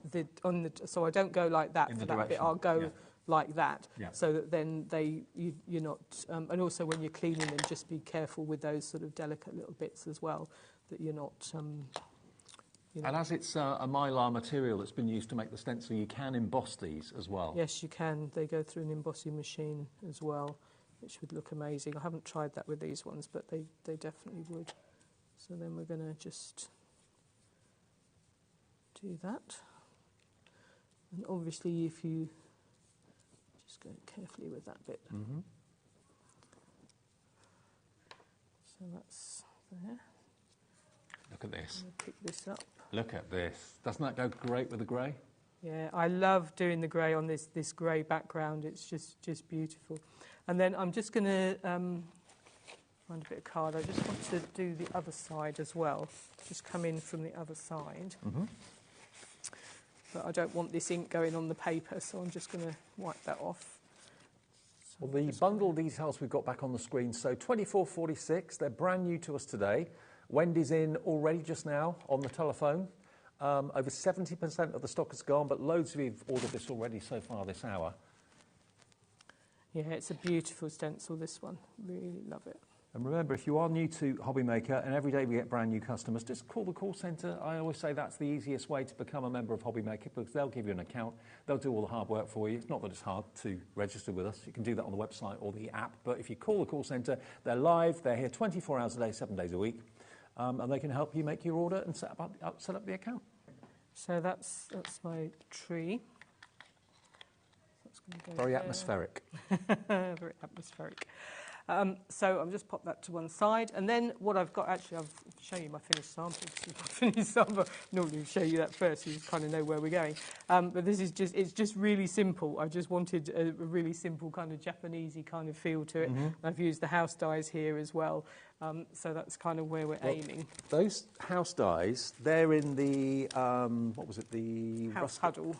so I don't go like that for that bit. I'll go like that, so that then you're not. And also when you're cleaning them, just be careful with those sort of delicate little bits as well, that you're not. And as it's a mylar material that's been used to make the stencil, you can emboss these as well. Yes, you can. They go through an embossing machine as well, which would look amazing. I haven't tried that with these ones, but they definitely would. So then we're going to just do that. And obviously if you just go carefully with that bit. So that's there. Look at this. Pick this up. Look at this. Doesn't that go great with the grey? Yeah, I love doing the grey on this grey background. It's just beautiful. And then I'm just going to find a bit of card. I just want to do the other side as well. Just come in from the other side. But I don't want this ink going on the paper, so I'm just going to wipe that off. Well, the bundle details we've got back on the screen. So 24.46. They're brand new to us today. Wendy's in already just now on the telephone. Over 70% of the stock has gone, but loads of you have ordered this already so far this hour. Yeah, it's a beautiful stencil, this one. Really love it. And remember, if you are new to HobbyMaker, and every day we get brand new customers, just call the call centre. I always say that's the easiest way to become a member of HobbyMaker, because they'll give you an account. They'll do all the hard work for you. Not that it's hard to register with us. You can do that on the website or the app. But if you call the call centre, they're live. They're here 24 hours a day, 7 days a week. And they can help you make your order and set up the account. So that's my tree. That's gonna go Very there. atmospheric. Very atmospheric. So I'll just pop that to one side. And then what I've got, actually, I'll show you my finished sample. Normally show you that first, so you kind of know where we're going. But this is it's just really simple. I just wanted a really simple kind of Japanesey kind of feel to it. I've used the house dyes here as well. So that's kind of where we're aiming. Those house dyes, they're in the, what was it, the... House Huddle.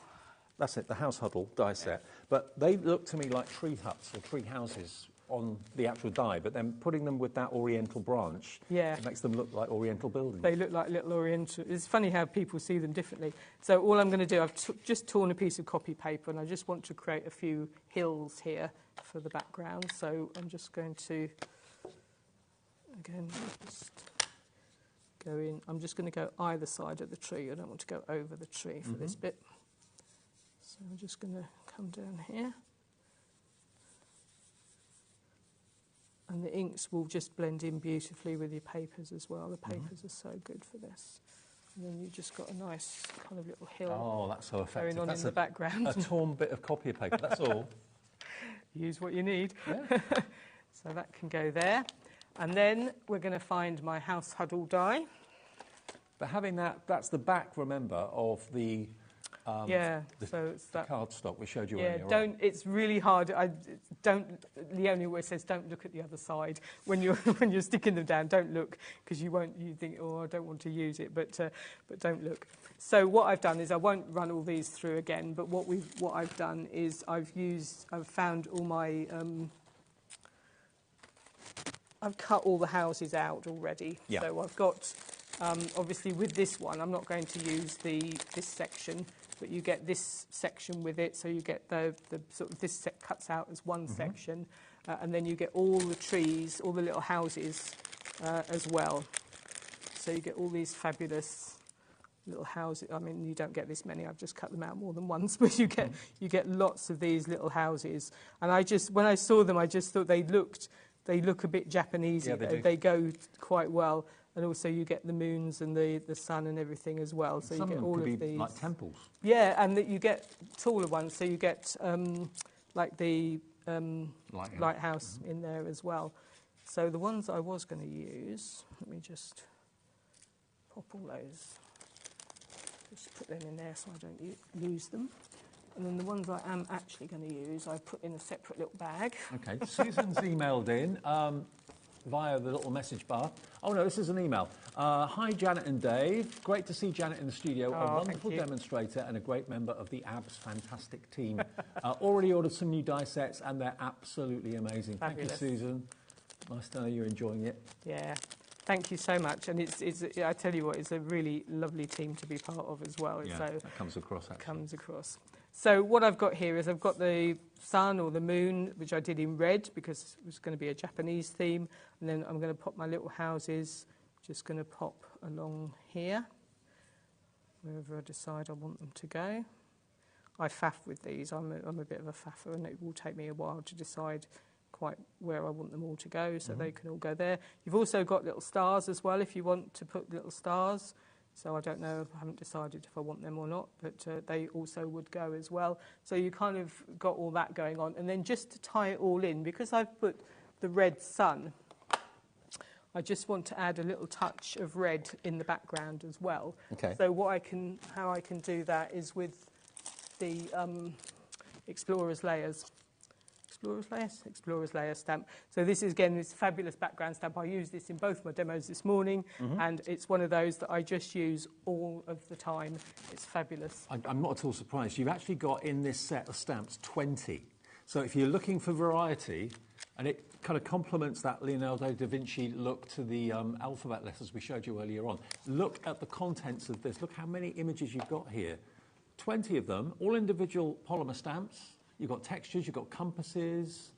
That's it, the House Huddle die set. But they look to me like tree huts or tree houses on the actual die, but then putting them with that oriental branch, it makes them look like oriental buildings. They look like little oriental. It's funny how people see them differently. So all I'm going to do, I've just torn a piece of copy paper, and I just want to create a few hills here for the background. So I'm just going to, again, just go in. I'm just going to go either side of the tree. I don't want to go over the tree for this bit. So I'm just going to come down here. And the inks will just blend in beautifully with your papers as well. The papers are so good for this. And then you've just got a nice kind of little hill. Oh, that's so effective. Going on That's in the background. A torn bit of copy paper, that's all. Use what you need. Yeah. So that can go there. And then we're going to find my house huddle die. But having that, that's the back, remember, of the so it's that cardstock we showed you yeah, earlier. don't. On. It's really hard. Leonie always says, don't look at the other side when you're when you're sticking them down. Don't look because you won't. You think, oh, I don't want to use it, but don't look. So what I've done is I won't run all these through again. But what I've done is I've found all my. I've cut all the houses out already. Yeah. So I've got. Obviously, with this one, I'm not going to use this section, but you get this section with it. So you get the sort of this cuts out as one section, and then you get all the trees, all the little houses as well. So you get all these fabulous little houses. I mean, you don't get this many. I've just cut them out more than once, but you get lots of these little houses. And when I saw them, I just thought they look a bit Japanese. Yeah, they go quite well. And also you get the moons and the sun and everything as well. So Some you get of them all could of be these. like temples. Yeah, and that you get taller ones. So you get like the lighthouse in there as well. So the ones I was going to use, let me just pop all those. Just put them in there so I don't lose them. And then the ones I am actually going to use, I put in a separate little bag. Okay, Susan's emailed in via the little message bar. Oh no, this is an email. Hi Janet and Dave. Great to see Janet in the studio. A wonderful demonstrator and a great member of the ABS fantastic team. Already ordered some new die sets and they're absolutely amazing. Fabulous. Thank you, Susan. Nice to know you're enjoying it. Yeah. Thank you so much. And I tell you what, it's a really lovely team to be part of as well. Yeah, so that comes across, actually. Comes across. So what I've got here is I've got the sun or the moon, which I did in red because it was going to be a Japanese theme. And then I'm going to pop my little houses, just going to pop along here, wherever I decide I want them to go. I faff with these. I'm a bit of a faffer, and it will take me a while to decide quite where I want them all to go, so they can all go there. You've also got little stars as well if you want to put little stars. So I don't know, I haven't decided if I want them or not, but they also would go as well. So you kind of got all that going on. And then just to tie it all in, because I've put the red sun, I just want to add a little touch of red in the background as well. Okay. So how I can do that is with the Explorer's Layers. Explorer's Layer stamp. So this is, again, this fabulous background stamp. I use this in both my demos this morning, and it's one of those that I just use all of the time. It's fabulous. I'm not at all surprised. You've actually got in this set of stamps 20. So if you're looking for variety, and it kind of complements that Leonardo da Vinci look to the alphabet letters we showed you earlier on. Look at the contents of this. Look how many images you've got here. 20 of them, all individual polymer stamps. You've got textures, you've got compasses,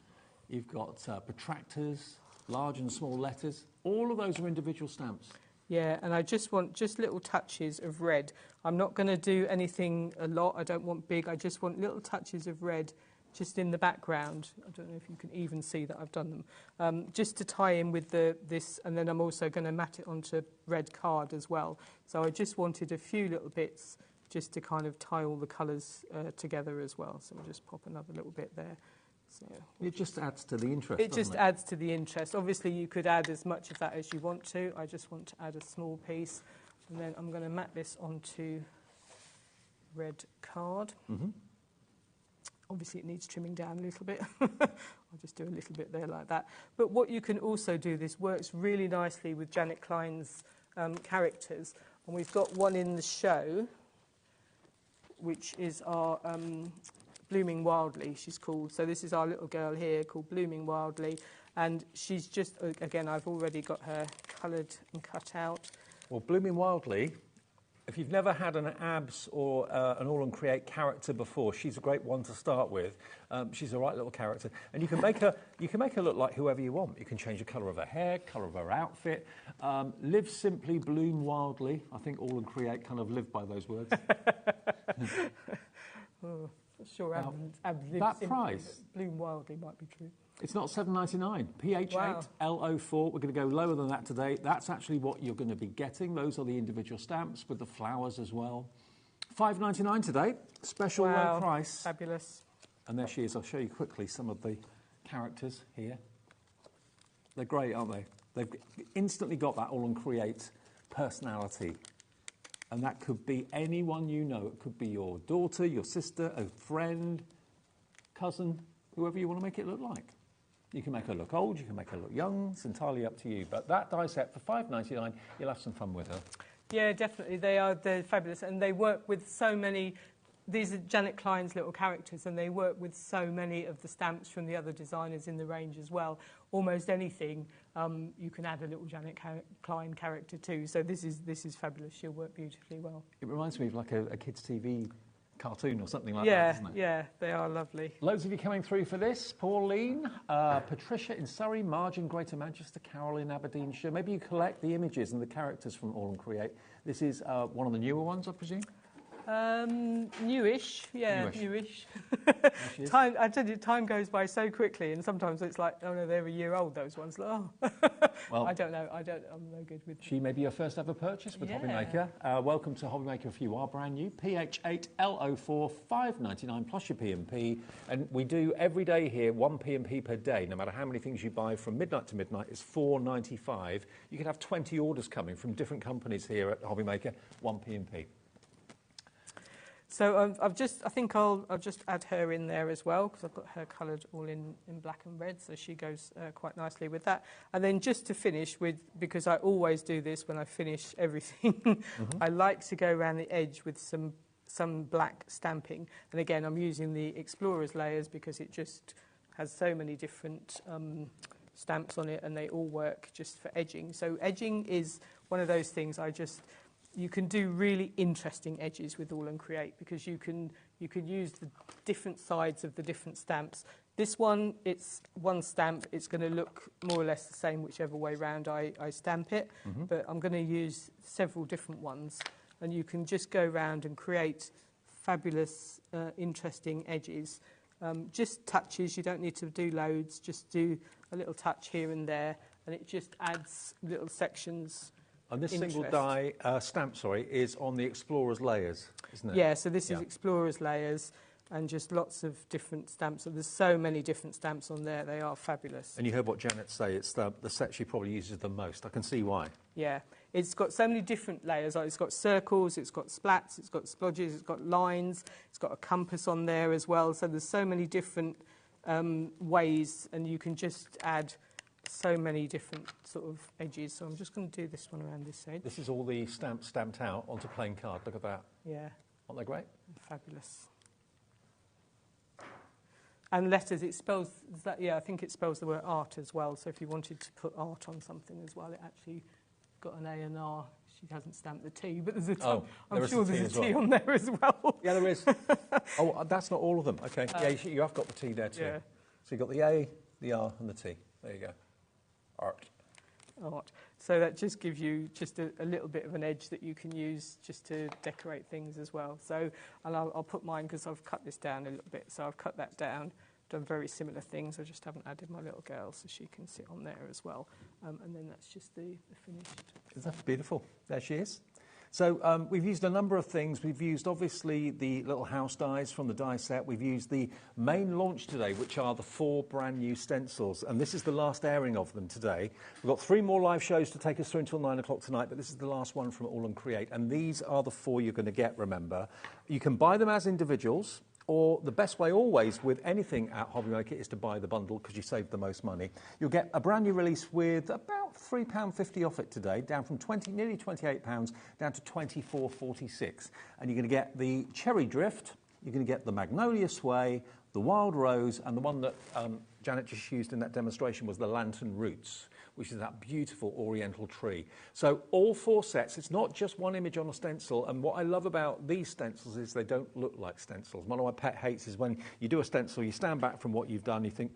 you've got protractors, large and small letters. All of those are individual stamps. Yeah, and I just want just little touches of red. I'm not going to do anything a lot. I don't want big. I just want little touches of red just in the background. I don't know if you can even see that I've done them. Just to tie in with this, and then I'm also going to mat it onto red card as well. So I just wanted a few little bits just to kind of tie all the colours together as well. So we'll just pop another little bit there. So it just adds to the interest, It just adds to the interest. Obviously, you could add as much of that as you want to. I just want to add a small piece. And then I'm going to mat this onto red card. Obviously, it needs trimming down a little bit. I'll just do a little bit there like that. But what you can also do, this works really nicely with Janet Klein's characters. And we've got one in the show, which is our Blooming Wildly, she's called. So this is our little girl here called Blooming Wildly. And she's just, again, I've already got her coloured and cut out. Well, Blooming Wildly, if you've never had an ABS or an All and Create character before, she's a great one to start with. She's a right little character. And you can make her look like whoever you want. You can change the colour of her hair, colour of her outfit. Live simply, bloom wildly. I think All and Create kind of live by those words. Oh, sure, that price, Bloom Wildly might be true. It's not $7.99. PH8LO4. We're going to go lower than that today. That's actually what you're going to be getting. Those are the individual stamps with the flowers as well. $5.99 today. Special low price. Fabulous. And there she is. I'll show you quickly some of the characters here. They're great, aren't they? They've instantly got that All and Create personality. And that could be anyone you know. It could be your daughter, your sister, a friend, cousin, whoever you want to make it look like. You can make her look old, you can make her look young. It's entirely up to you. But that die set for $5.99, you'll have some fun with her. Yeah, definitely. They're fabulous. And they work with so many... These are Janet Klein's little characters, and they work with so many of the stamps from the other designers in the range as well. Almost anything, you can add a little Janet Klein character too. So this is fabulous. She'll work beautifully well. It reminds me of like a kids' TV cartoon or something like that, doesn't it? Yeah, they are lovely. Loads of you coming through for this. Pauline, Patricia in Surrey, Marge in Greater Manchester, Carol in Aberdeenshire. Maybe you collect the images and the characters from All and Create. This is one of the newer ones, I presume? Newish, yeah, newish. Time, I tell you, time goes by so quickly, and sometimes it's like, oh no, they're a year old, those ones. Like, oh. Well, I don't know, I'm no good with... She may be your first ever purchase with HobbyMaker. Welcome to HobbyMaker if you are brand new. PH8LO4, $5.99 plus your P&P. And we do every day here, 1 P&P per day. No matter how many things you buy from midnight to midnight, it's $4.95. You can have 20 orders coming from different companies here at HobbyMaker, 1 P&P. So I think I'll just add her in there as well, because I've got her coloured all in black and red, so she goes quite nicely with that. And then just to finish with, because I always do this when I finish everything, I like to go around the edge with some black stamping. And again, I'm using the Explorer's layers because it just has so many different stamps on it, and they all work just for edging. So edging is one of those things you can do really interesting edges with All and Create, because you can use the different sides of the different stamps. This one, it's one stamp. It's going to look more or less the same whichever way round I stamp it. But I'm going to use several different ones, and you can just go around and create fabulous, interesting edges. Just touches. You don't need to do loads. Just do a little touch here and there, and it just adds little sections. And this single die stamp, is on the Explorer's layers, isn't it? Yeah, so this is Explorer's layers, and just lots of different stamps. So there's so many different stamps on there. They are fabulous. And you heard what Janet say. It's the set she probably uses the most. I can see why. Yeah. It's got so many different layers. It's got circles, it's got splats, it's got splodges, it's got lines, it's got a compass on there as well. So there's so many different ways, and you can just add so many different sort of edges. So I'm just going to do this one around this edge. This is all the stamps stamped out onto plain card. Look at that. Yeah. Aren't they great? Fabulous. And letters, it spells, I think it spells the word art as well. So if you wanted to put art on something as well, it actually got an A and R. She hasn't stamped the T, but there's a T. Oh, I'm sure there's a T on there as well. Yeah, there is. Oh, that's not all of them. Okay. Yeah, you have got the T there too. Yeah. So you've got the A, the R, and the T. There you go. Art. So that just gives you just a little bit of an edge that you can use just to decorate things as well. So, and I'll put mine, because I've cut this down a little bit. So I've cut that down, done very similar things. I just haven't added my little girl, so she can sit on there as well. And then that's just the finished. Isn't that beautiful? There she is. So we've used a number of things. We've used, obviously, the little house dies from the die set. We've used the main launch today, which are the 4 brand new stencils. And this is the last airing of them today. We've got 3 more live shows to take us through until 9 o'clock tonight, but this is the last one from All and Create. And these are the 4 you're going to get, remember. You can buy them as individuals, or the best way always with anything at HobbyMaker is to buy the bundle, because you save the most money. You'll get a brand new release with about £3.50 off it today, down from nearly £28 down to £24.46. And you're going to get the Cherry Drift, you're going to get the Magnolia Sway, the Wild Rose, and the one that Janet just used in that demonstration was the Lantern Roots, which is that beautiful oriental tree. So all 4 sets, it's not just one image on a stencil, and what I love about these stencils is they don't look like stencils. One of my pet hates is when you do a stencil, you stand back from what you've done, you think,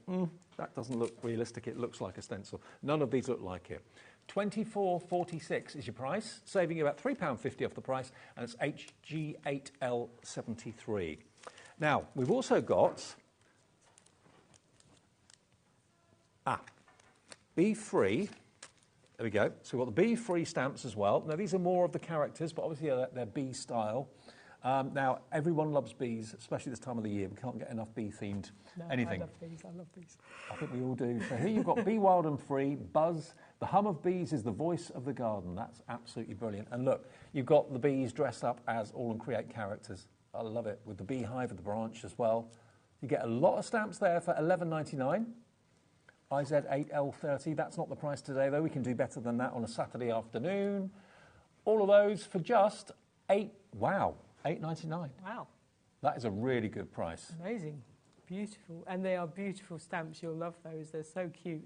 that doesn't look realistic, it looks like a stencil. None of these look like it. £24.46 is your price, saving you about £3.50 off the price, and it's HG8L73. Now, we've also got Be free. There we go. So we've got the Be Free stamps as well. Now, these are more of the characters, but obviously they're bee style. Now, everyone loves bees, especially this time of the year. We can't get enough bee-themed anything. I love bees, I love bees. I think we all do. So here you've got Be Wild and Free, Buzz. The hum of bees is the voice of the garden. That's absolutely brilliant. And look, you've got the bees dressed up as all and create characters. I love it, with the beehive at the branch as well. You get a lot of stamps there for $11.99. IZ8L30, that's not the price today though. We can do better than that on a Saturday afternoon. All of those for just $8.99. Wow. That is a really good price. Amazing. Beautiful. And they are beautiful stamps. You'll love those. They're so cute.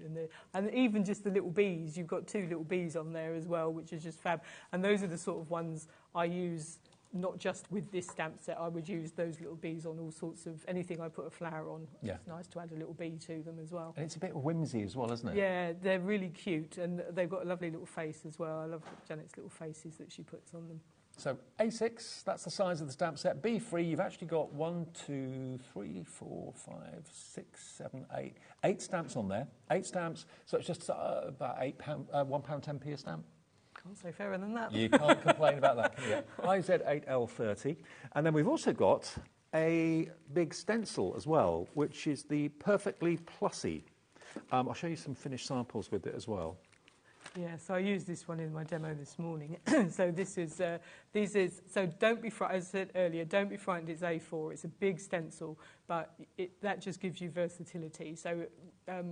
And even just the little bees, you've got 2 little bees on there as well, which is just fab. And those are the sort of ones I use not just with this stamp set. I would use those little bees on all sorts of anything I put a flower on. Yeah. It's nice to add a little bee to them as well. And it's a bit whimsy as well, isn't it? Yeah, they're really cute. And they've got a lovely little face as well. I love Janet's little faces that she puts on them. So A6, that's the size of the stamp set. Be free, you've actually got 1, 2, 3, 4, 5, 6, 7, 8. 8 stamps on there. 8 stamps, so it's just about £1, 10p a stamp. Can't say fairer than that. You can't complain about that, can you? IZ8L30. And then we've also got a big stencil as well, which is the Perfectly Plusy. I'll show you some finished samples with it as well. Yeah, so I used this one in my demo this morning. So so don't be frightened, as I said earlier, don't be frightened, it's A4, it's a big stencil, but that just gives you versatility. So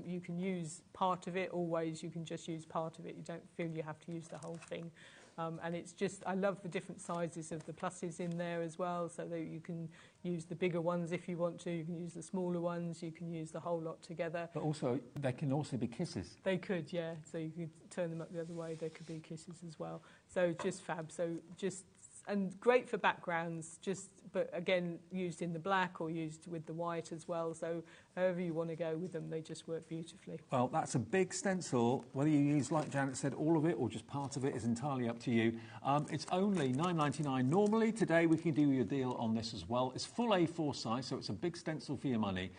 you can use part of it, always you can just use part of it, you don't feel you have to use the whole thing. And it's just, I love the different sizes of the pluses in there as well, so that you can use the bigger ones if you want to, you can use the smaller ones, you can use the whole lot together. But also, they can also be kisses. They could, yeah, so you could turn them up the other way, they could be kisses as well. So just fab, and great for backgrounds, but again, used in the black or used with the white as well, so however you want to go with them, they just work beautifully. Well, that's a big stencil. Whether you use, like Janet said, all of it or just part of it is entirely up to you. It's only $9.99 normally. Today we can do you a deal on this as well. It's full A4 size, so it's a big stencil for your money.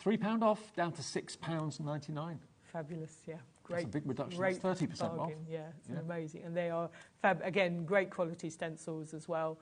£3 off, down to £6.99. Fabulous, yeah. Great, that's a big reduction. Great That's 30% bargain, off. Yeah, it's amazing. And they are fab. Again, great quality stencils as well.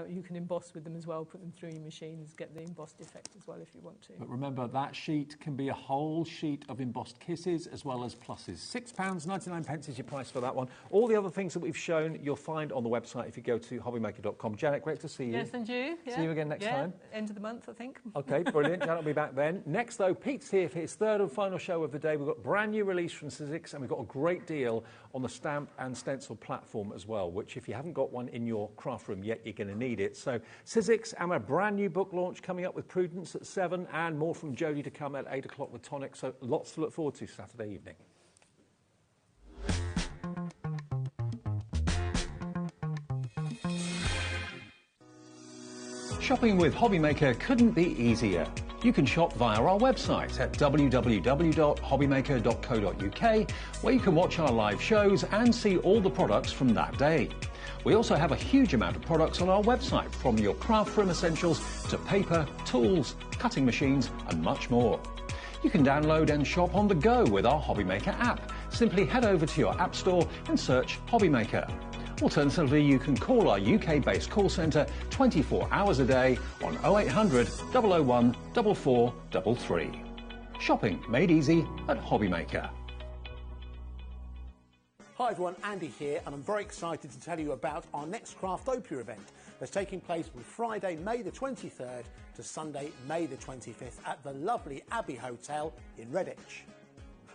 You can emboss with them as well, put them through your machines, get the embossed effect as well if you want to. But remember, that sheet can be a whole sheet of embossed kisses as well as pluses. £6.99 is your price for that one. All the other things that we've shown, you'll find on the website if you go to hobbymaker.com. Janet, great to see you. Yes, and you. Yeah. See you again next time. End of the month, I think. OK, brilliant. Janet will be back then. Next, though, Pete's here for his third and final show of the day. We've got a brand new release from Cityscape, and we've got a great deal on the stamp and stencil platform as well, which if you haven't got one in your craft room yet, you're going to need it. So Cityscape and a brand new book launch coming up with Prudence at 7 and more from Jodie to come at 8 o'clock with Tonic. So lots to look forward to Saturday evening. Shopping with HobbyMaker couldn't be easier. You can shop via our website at www.hobbymaker.co.uk, where you can watch our live shows and see all the products from that day. We also have a huge amount of products on our website, from your craft room essentials to paper, tools, cutting machines and much more. You can download and shop on the go with our HobbyMaker app. Simply head over to your app store and search HobbyMaker. Alternatively, you can call our UK-based call centre 24 hours a day on 0800 001 4433. Shopping made easy at HobbyMaker. Hi everyone, Andy here, and I'm very excited to tell you about our next Craftopia event that's taking place from Friday, May the 23rd to Sunday, May the 25th at the lovely Abbey Hotel in Redditch.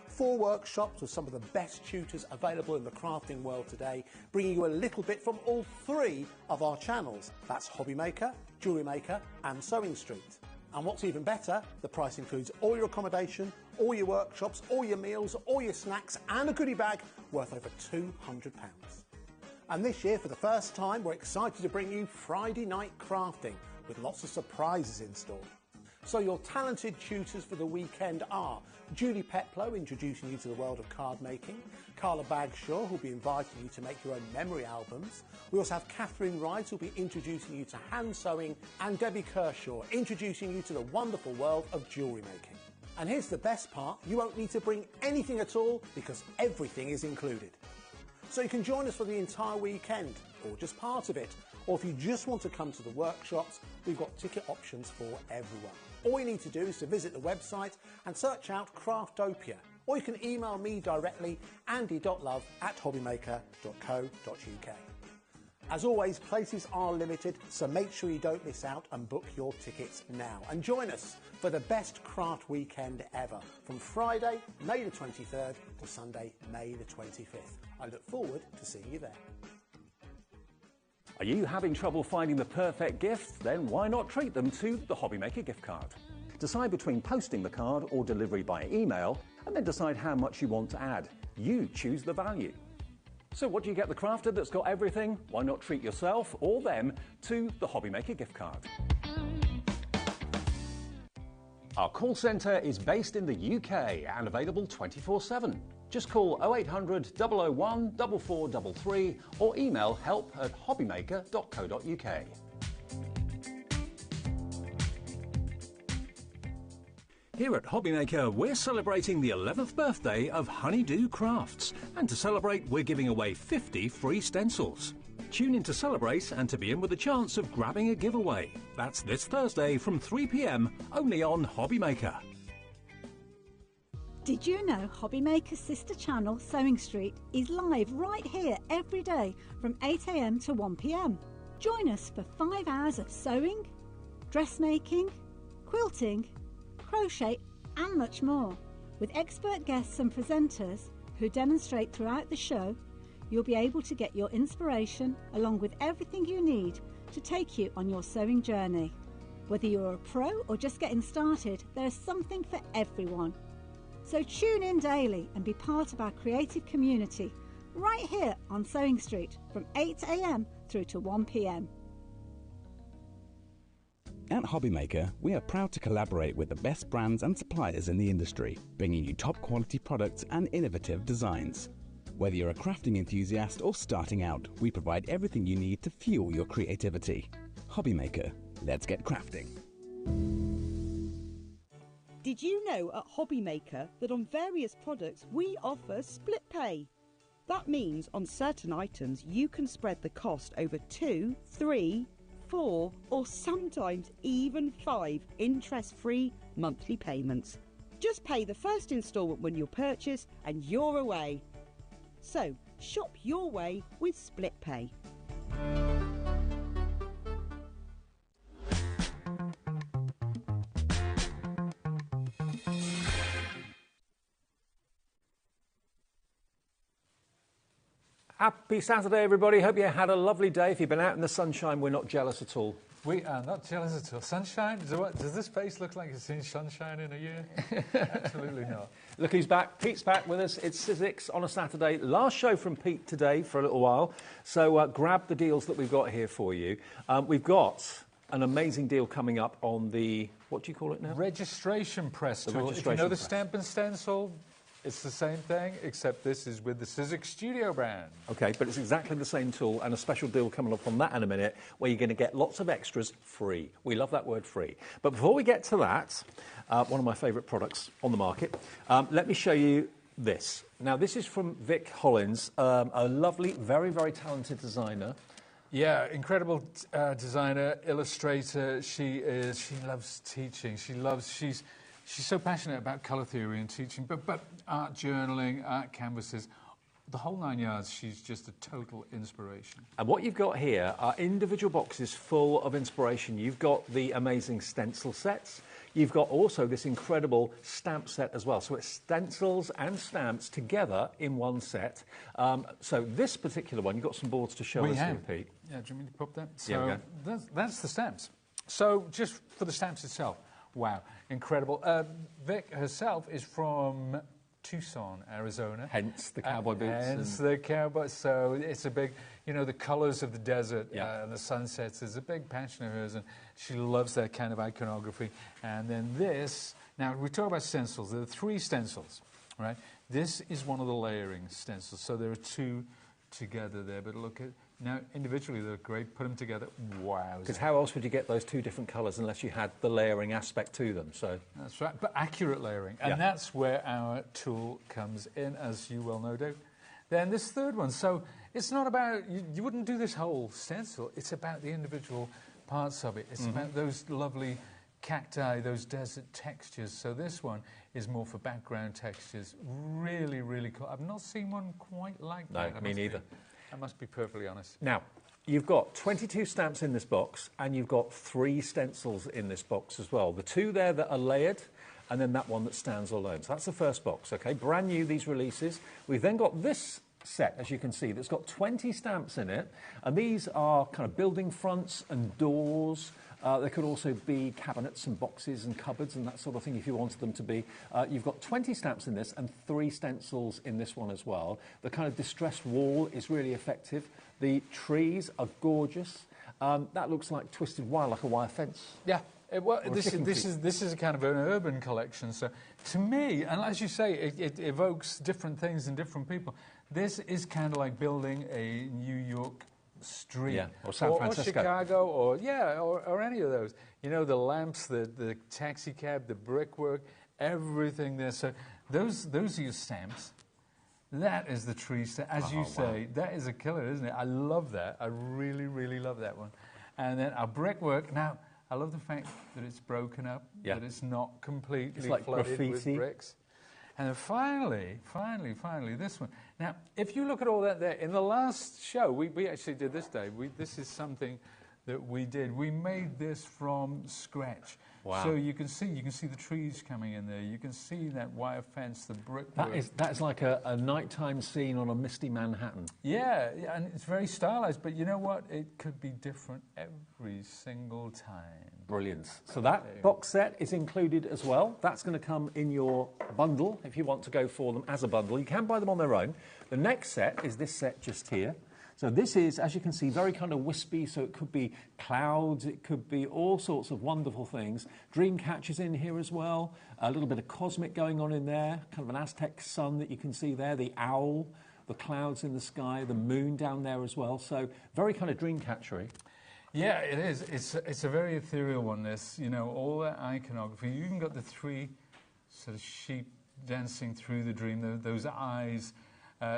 4 workshops with some of the best tutors available in the crafting world today, bringing you a little bit from all 3 of our channels. That's HobbyMaker, Jewellery Maker and Sewing Street. And what's even better, the price includes all your accommodation, all your workshops, all your meals, all your snacks and a goodie bag worth over £200. And this year, for the first time, we're excited to bring you Friday night crafting with lots of surprises in store. So your talented tutors for the weekend are Julie Peplow, introducing you to the world of card making, Carla Bagshaw, who'll be inviting you to make your own memory albums. We also have Catherine Wright, who'll be introducing you to hand sewing, and Debbie Kershaw, introducing you to the wonderful world of jewellery making. And here's the best part, you won't need to bring anything at all because everything is included. So you can join us for the entire weekend, or just part of it, or if you just want to come to the workshops, we've got ticket options for everyone. All you need to do is to visit the website and search out Craftopia, or you can email me directly, andy.love@hobbymaker.co.uk. As always, places are limited, so make sure you don't miss out and book your tickets now. And join us for the best craft weekend ever, from Friday, May the 23rd to Sunday, May the 25th. I look forward to seeing you there. Are you having trouble finding the perfect gift? Then why not treat them to the HobbyMaker gift card? Decide between posting the card or delivery by email, and then decide how much you want to add. You choose the value. So what do you get the crafter that's got everything? Why not treat yourself or them to the HobbyMaker gift card? Our call centre is based in the UK and available 24/7. Just call 0800 001 4433 or email help@hobbymaker.co.uk. Here at HobbyMaker, we're celebrating the 11th birthday of Honeydew Crafts. And to celebrate, we're giving away 50 free stencils. Tune in to celebrate and to be in with a chance of grabbing a giveaway. That's this Thursday from 3 p.m, only on HobbyMaker. Did you know HobbyMaker's sister channel, Sewing Street, is live right here every day from 8 a.m. to 1 p.m? Join us for 5 hours of sewing, dressmaking, quilting, crochet and much more. With expert guests and presenters who demonstrate throughout the show, you'll be able to get your inspiration along with everything you need to take you on your sewing journey. Whether you're a pro or just getting started, there's something for everyone. So tune in daily and be part of our creative community right here on Sewing Street from 8 a.m. through to 1 p.m. At HobbyMaker, we are proud to collaborate with the best brands and suppliers in the industry, bringing you top quality products and innovative designs. Whether you're a crafting enthusiast or starting out, we provide everything you need to fuel your creativity. HobbyMaker, let's get crafting. Did you know at HobbyMaker that on various products we offer split pay? That means on certain items you can spread the cost over 2, 3, 4 or sometimes even 5 interest-free monthly payments. Just pay the first instalment when you purchase and you're away. So shop your way with split pay. Happy Saturday, everybody. Hope you had a lovely day. If you've been out in the sunshine, we're not jealous at all. We are not jealous at all. Sunshine? Does this place look like it's seen sunshine in a year? Absolutely not. Look who's back. Pete's back with us. It's Cityscape on a Saturday. Last show from Pete today for a little while. So grab the deals that we've got here for you. We've got an amazing deal coming up on the, what do you call it now? Registration press tool. If you know the Stamp and Stencil, it's the same thing, except this is with the Cityscape Studio brand. OK, but it's exactly the same tool, and a special deal coming up on that in a minute, where you're going to get lots of extras free. We love that word, free. But before we get to that, one of my favourite products on the market, let me show you this. Now, this is from Vic Holland, a lovely, very, very talented designer. Yeah, incredible designer, illustrator. She loves teaching. She's so passionate about colour theory and teaching, but art journaling, art canvases, the whole 9 yards. She's just a total inspiration. And what you've got here are individual boxes full of inspiration. You've got the amazing stencil sets. You've got also this incredible stamp set as well. So it's stencils and stamps together in one set. So this particular one, you've got some boards to show us here, Pete. Yeah, do you want me to pop that? Yeah, so that's the stamps. So just for the stamps itself, wow, incredible. Vic herself is from Tucson, Arizona. Hence the cowboy boots. Hence the cowboy. So it's a big, you know, the colours of the desert and the sunsets is a big passion of hers, and she loves that kind of iconography. And then this, now we talk about stencils. There are 3 stencils, right? This is one of the layering stencils. So there are 2 together there, but look at, Now, individually, they're great. Put them together, wow. Because how else would you get those two different colours unless you had the layering aspect to them? So that's right, but accurate layering. And that's where our tool comes in, as you well know, Dave. Then this third one. So it's not about, you wouldn't do this whole stencil. It's about the individual parts of it. It's about those lovely cacti, those desert textures. So this one is more for background textures. Really, really cool. I've not seen one quite like that. No, me neither. I must be perfectly honest. Now, you've got 22 stamps in this box, and you've got 3 stencils in this box as well. The 2 there that are layered, and then that one that stands alone. So that's the first box, okay? Brand new, these releases. We've then got this set, as you can see, that's got 20 stamps in it, and these are kind of building fronts and doors. There could also be cabinets and boxes and cupboards and that sort of thing if you wanted them to be. You've got 20 stamps in this and 3 stencils in this one as well. The kind of distressed wall is really effective. The trees are gorgeous. That looks like twisted wire, like a wire fence. Yeah. This is a kind of an urban collection. So to me, and as you say, it evokes different things in different people. This is kind of like building a New York street, or San Francisco, or Chicago, or any of those. You know, the lamps, the taxi cab, the brickwork, everything there. So those are your stamps. That is the tree stamp, as you say. Wow. That is a killer, isn't it? I love that. I really, really love that one. And then our brickwork. Now, I love the fact that it's broken up, that it's not completely flooded graffiti with bricks. And then finally, this one. Now, if you look at all that there, in the last show, we actually did this, Dave. This is something that we did. We made this from scratch. Wow. So you can see the trees coming in there. You can see that wire fence, the brickwork. That is like a nighttime scene on a misty Manhattan. Yeah, and it's very stylized, but you know what? It could be different every single time. Brilliant. So that box set is included as well. That's going to come in your bundle if you want to go for them as a bundle. You can buy them on their own. The next set is this set just here. So this is, as you can see, very kind of wispy, so it could be clouds, it could be all sorts of wonderful things. Dream catchers in here as well, a little bit of cosmic going on in there, kind of an Aztec sun that you can see there, the owl, the clouds in the sky, the moon down there as well, so very kind of dream catchery. Yeah, it is. It's a very ethereal one, this, you know, all that iconography. You even got the 3 sort of sheep dancing through the dream, those eyes,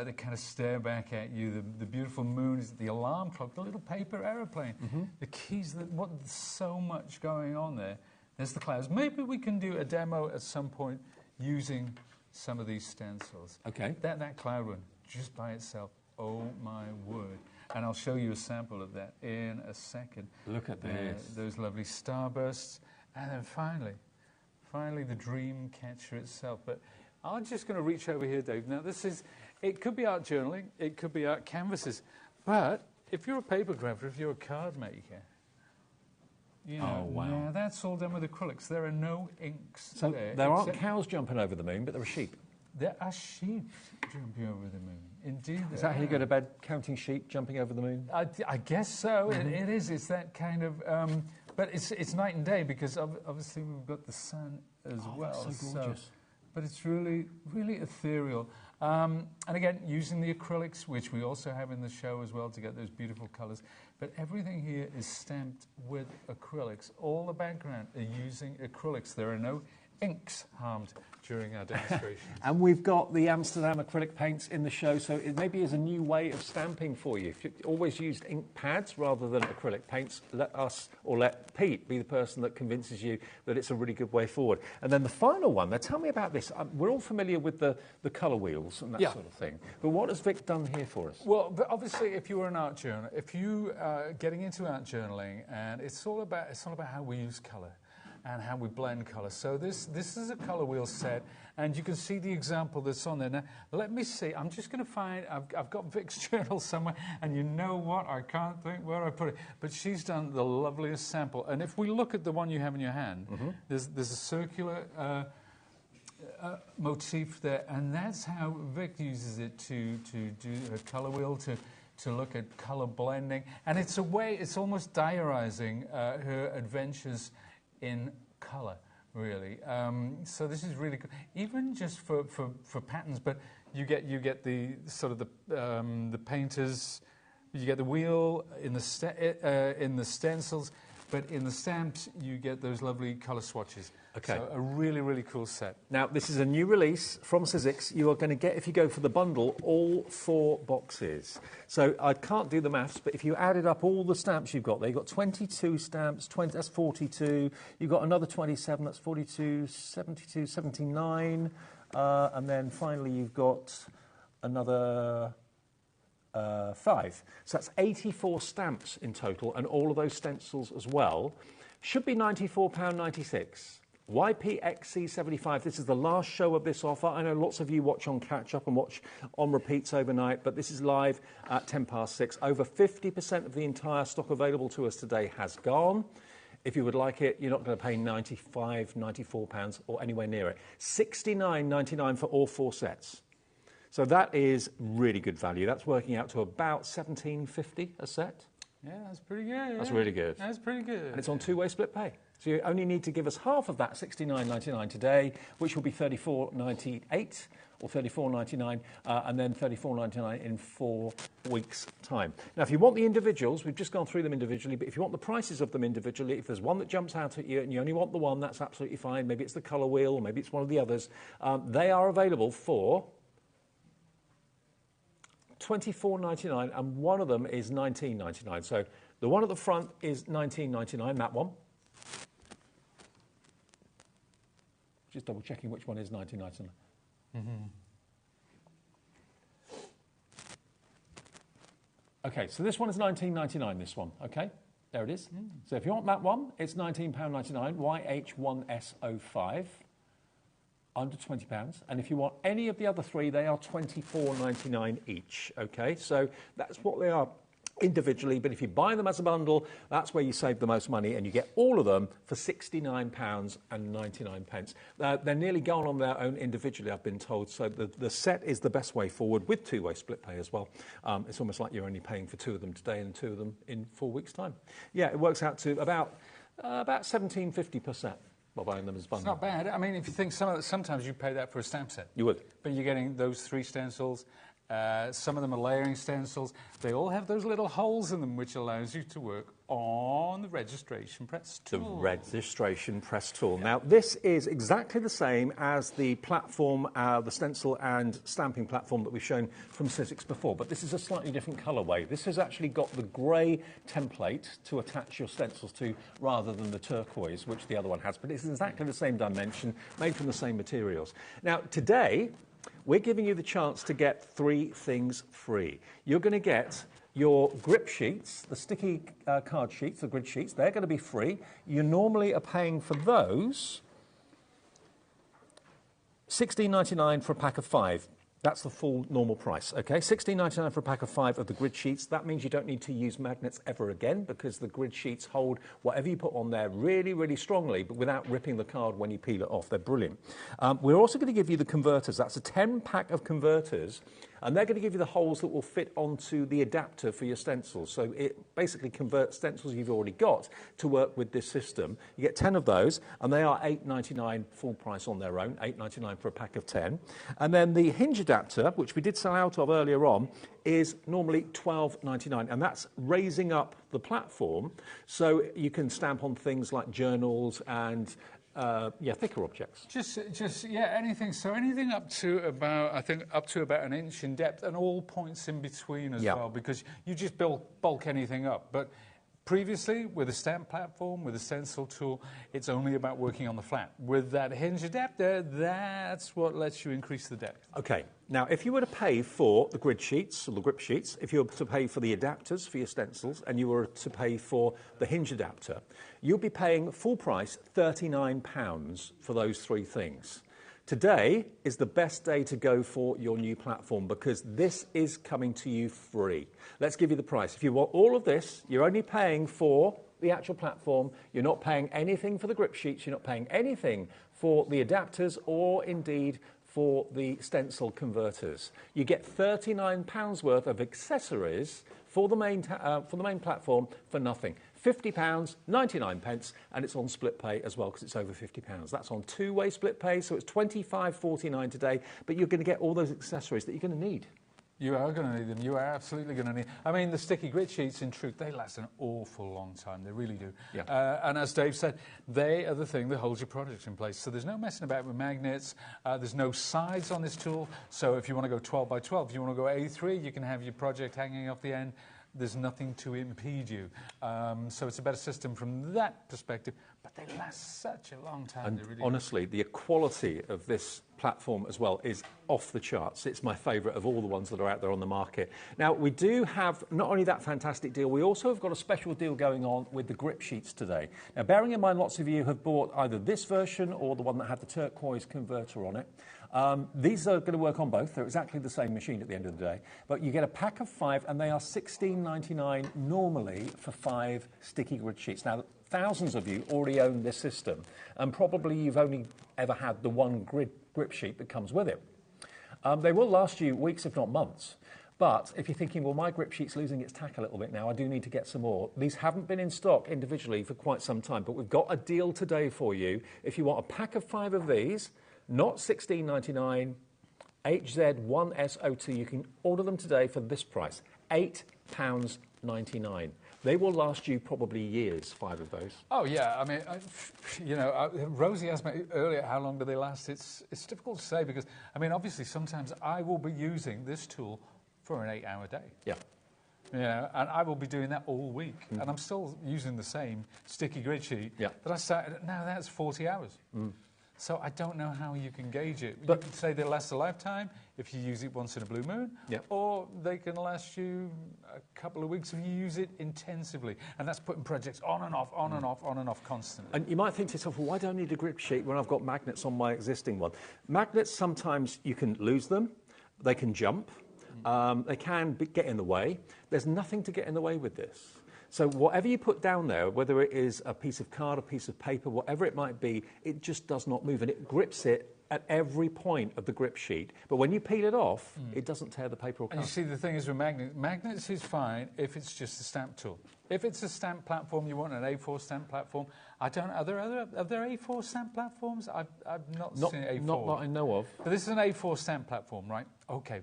they kind of stare back at you. The beautiful moon is the alarm clock, the little paper aeroplane, the keys. There's so much going on there. There's the clouds. Maybe we can do a demo at some point using some of these stencils. Okay. That cloud one, just by itself. Oh my word! And I'll show you a sample of that in a second. Look at this. Those lovely starbursts, and then finally the dream catcher itself. But I'm just going to reach over here, Dave. Now it could be art journaling, it could be art canvases, but if you're a papergrapher, if you're a card maker, you know, yeah, that's all done with acrylics. There are no inks so there aren't cows jumping over the moon, but there are sheep. There are sheep jumping over the moon. Indeed. Is that how you go to bed, counting sheep jumping over the moon? I guess so. It is. It's that kind of... but it's night and day because obviously we've got the sun as well. That's so gorgeous. But it's really, really ethereal. And again, using the acrylics, which we also have in the show as well to get those beautiful colours. But everything here is stamped with acrylics. All the background are using acrylics. There are no inks harmed during our demonstration. And we've got the Amsterdam acrylic paints in the show, so it maybe is a new way of stamping for you. If you always used ink pads rather than acrylic paints, let us, or let Pete be the person that convinces you that it's a really good way forward. And then the final one, now tell me about this. We're all familiar with the colour wheels and that sort of thing, but what has Vic done here for us? Well, but obviously, if you were an art journaler, if you are getting into art journaling, and it's all about how we use colour and how we blend colour. So this is a colour wheel set, and you can see the example that's on there. Now, let me see. I'm just going to find... I've got Vic's journal somewhere, and you know what? I can't think where I put it. But she's done the loveliest sample. And if we look at the one you have in your hand, there's a circular motif there, and that's how Vic uses it to do a colour wheel, to look at colour blending. And it's a way... It's almost diarising her adventures in colour, really. So this is really good, even just for patterns. But you get the sort of the painters, You get the wheel in the stencils, but in the stamps you get those lovely colour swatches. Okay. So a really, really cool set. Now, this is a new release from Cityscape. You are going to get, if you go for the bundle, all 4 boxes. So I can't do the maths, but if you added up all the stamps you've got there, you've got 22 stamps, that's 42. You've got another 27, that's 42, 72, 79. And then finally you've got another 5. So that's 84 stamps in total, and all of those stencils as well. Should be £94.96. YPXC75, this is the last show of this offer. I know lots of you watch on catch-up and watch on repeats overnight, but this is live at 6:10. Over 50% of the entire stock available to us today has gone. If you would like it, you're not going to pay £95, £94 or anywhere near it. £69.99 for all 4 sets. So that is really good value. That's working out to about £17.50 a set. Yeah, that's pretty good. Yeah. That's really good. That's pretty good. And it's on 2-way split pay. So you only need to give us half of that £69.99 today, which will be £34.98 or £34.99, and then £34.99 in 4 weeks' time. Now, if you want the individuals, we've just gone through them individually, but if you want the prices of them individually, if there's one that jumps out at you and you only want the one, that's absolutely fine. Maybe it's the colour wheel, or maybe it's one of the others. They are available for £24.99, and one of them is £19.99. So the one at the front is £19.99, that one. Just double checking which one is £19.99. Okay, so this one is £19.99, this one, okay? There it is. So if you want that one, it's £19.99, YH1S05, under £20. And if you want any of the other 3, they are £24.99 each, okay? So that's what they are individually, but if you buy them as a bundle, that's where you save the most money, and you get all of them for £69.99. They're nearly gone on their own individually, I've been told, so the set is the best way forward with 2-way split pay as well. It's almost like you're only paying for 2 of them today and 2 of them in 4 weeks' time. Yeah, it works out to about £17.50 by buying them as bundles. It's not bad. I mean, if you think sometimes you pay that for a stamp set. You would. But you're getting those 3 stencils. Some of them are layering stencils. They all have those little holes in them, which allows you to work on the registration press tool. The registration press tool. Now, this is exactly the same as the platform, the stencil and stamping platform that we've shown from Cityscape before, but this is a slightly different colourway. This has actually got the grey template to attach your stencils to, rather than the turquoise, which the other one has, but it's exactly the same dimension, made from the same materials. Now, today, we're giving you the chance to get 3 things free. You're going to get your grip sheets, the sticky card sheets, the grid sheets. They're going to be free. You normally are paying for those £16.99 for a pack of 5. That's the full normal price, okay? £16.99 for a pack of 5 of the grid sheets. That means you don't need to use magnets ever again, because the grid sheets hold whatever you put on there really, really strongly, but without ripping the card when you peel it off. They're brilliant. We're also going to give you the converters. That's a 10-pack of converters, and they're going to give you the holes that will fit onto the adapter for your stencils. So it basically converts stencils you've already got to work with this system. You get 10 of those, and they are £8.99 full price on their own, £8.99 for a pack of 10. And then the Hinge adapter, which we did sell out of earlier on, is normally £12.99, and that's raising up the platform so you can stamp on things like journals and thicker objects. Just anything. So anything up to about, I think, up to about 1 inch in depth, and all points in between as well, because you just bulk anything up. But previously, with a stamp platform, with a stencil tool, it's only about working on the flat. With that Hinge adapter, that's what lets you increase the depth. Okay. Now, if you were to pay for the grid sheets, or the grip sheets, if you were to pay for the adapters for your stencils, and you were to pay for the Hinge adapter, you'll be paying full price £39 for those 3 things. Today is the best day to go for your new platform, because this is coming to you free. Let's give you the price. If you want all of this, you're only paying for the actual platform. You're not paying anything for the grip sheets. You're not paying anything for the adapters, or indeed for the stencil converters. You get £39 worth of accessories for the main platform for nothing. £50, 99 pence, and it's on split pay as well, because it's over £50. That's on 2-way split pay, so it's £25.49 today, but you're going to get all those accessories that you're going to need. You are going to need them. You are absolutely going to need. I mean, the sticky grit sheets, in truth, they last an awful long time. They really do. Yeah. And as Dave said, they are the thing that holds your project in place. So there's no messing about with magnets. There's no sides on this tool. So if you want to go 12 by 12, if you want to go A3, you can have your project hanging off the end. There's nothing to impede you. So it's a better system from that perspective. But they last such a long time. And they really honestly, the quality of this platform as well is off the charts. It's my favourite of all the ones that are out there on the market. Now, we do have not only that fantastic deal, we also have got a special deal going on with the grip sheets today. Now, bearing in mind lots of you have bought either this version or the one that had the turquoise converter on it. These are going to work on both. They're exactly the same machine at the end of the day. But you get a pack of 5, and they are $16.99 normally for 5 sticky grid sheets. Now, thousands of you already own this system, and probably you've only ever had the one grip sheet that comes with it. They will last you weeks, if not months. But if you're thinking, well, my grip sheet's losing its tack a little bit now, I do need to get some more. These haven't been in stock individually for quite some time, but we've got a deal today for you. If you want a pack of 5 of these, not $16.99, HZ1SO2, you can order them today for this price, £8.99. They will last you probably years, 5 of those. Oh, yeah. I mean, Rosie asked me earlier, how long do they last? It's difficult to say because, I mean, obviously, sometimes I will be using this tool for an 8-hour day. Yeah. You know, and I will be doing that all week. And I'm still using the same sticky grid sheet that I started. Now that's 40 hours. So I don't know how you can gauge it. But you could say they last a lifetime if you use it once in a blue moon, or they can last you a couple of weeks if you use it intensively. And that's putting projects on and off, on and off, on and off constantly. And you might think to yourself, well, why do I need a grip sheet when I've got magnets on my existing one? Magnets, sometimes you can lose them. They can jump. They can get in the way. There's nothing to get in the way with this. So whatever you put down there, whether it is a piece of card, a piece of paper, whatever it might be, it just does not move. And it grips it at every point of the grip sheet. But when you peel it off, it doesn't tear the paper or card. And you see, the thing is with magnets is fine if it's just a stamp tool. If it's a stamp platform, you want an A4 stamp platform. Are there A4 stamp platforms? I've not seen A4. Not that I know of. But this is an A4 stamp platform, right? Okay.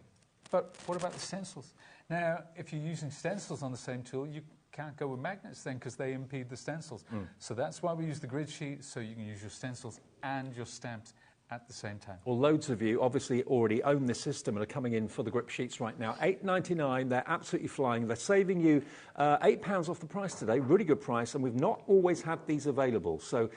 But what about the stencils? Now, if you're using stencils on the same tool, you can't go with magnets then because they impede the stencils. So that's why we use the grid sheet, so you can use your stencils and your stamps at the same time. Well, loads of you obviously already own this system and are coming in for the grip sheets right now. $8.99, they're absolutely flying. They're saving you £8 off the price today, really good price, and we've not always had these available. So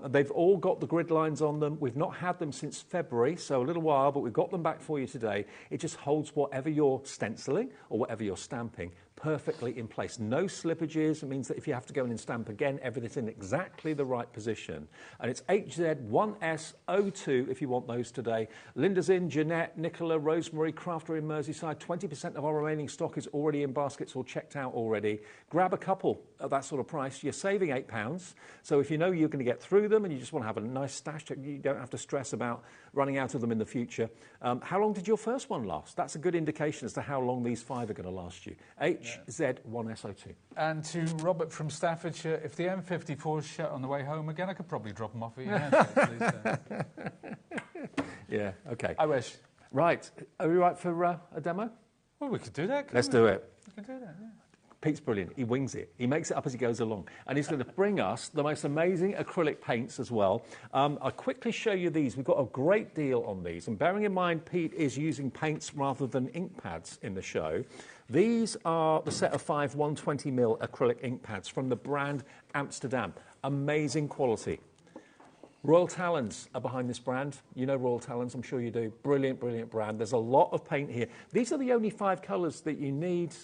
they've all got the grid lines on them. We've not had them since February, so a little while, but we've got them back for you today. It just holds whatever you're stenciling or whatever you're stamping perfectly in place. No slippages. It means that if you have to go in and stamp again, everything's in exactly the right position. And it's HZ1SO2 if you want those today. Linda's in, Jeanette, Nicola, Rosemary, Crafter in Merseyside. 20% of our remaining stock is already in baskets or checked out already. Grab a couple at that sort of price. You're saving £8. So if you know you're going to get through them and you just want to have a nice stash, you don't have to stress about running out of them in the future. How long did your first one last? That's a good indication as to how long these 5 are going to last you. HZ1SO2. And to Robert from Staffordshire, if the M54 is shut on the way home again, I could probably drop them off at your house, actually. So. Yeah, okay. I wish. Right. Are we right for a demo? Well, we could do that. Let's do it. We could do that, yeah. Pete's brilliant. He wings it. He makes it up as he goes along. And he's going to bring us the most amazing acrylic paints as well. I'll quickly show you these. We've got a great deal on these. And bearing in mind, Pete is using paints rather than ink pads in the show. These are the set of 5 120mm acrylic ink pads from the brand Amsterdam. Amazing quality. Royal Talons are behind this brand. You know Royal Talons, I'm sure you do. Brilliant, brilliant brand. There's a lot of paint here. These are the only 5 colours that you need,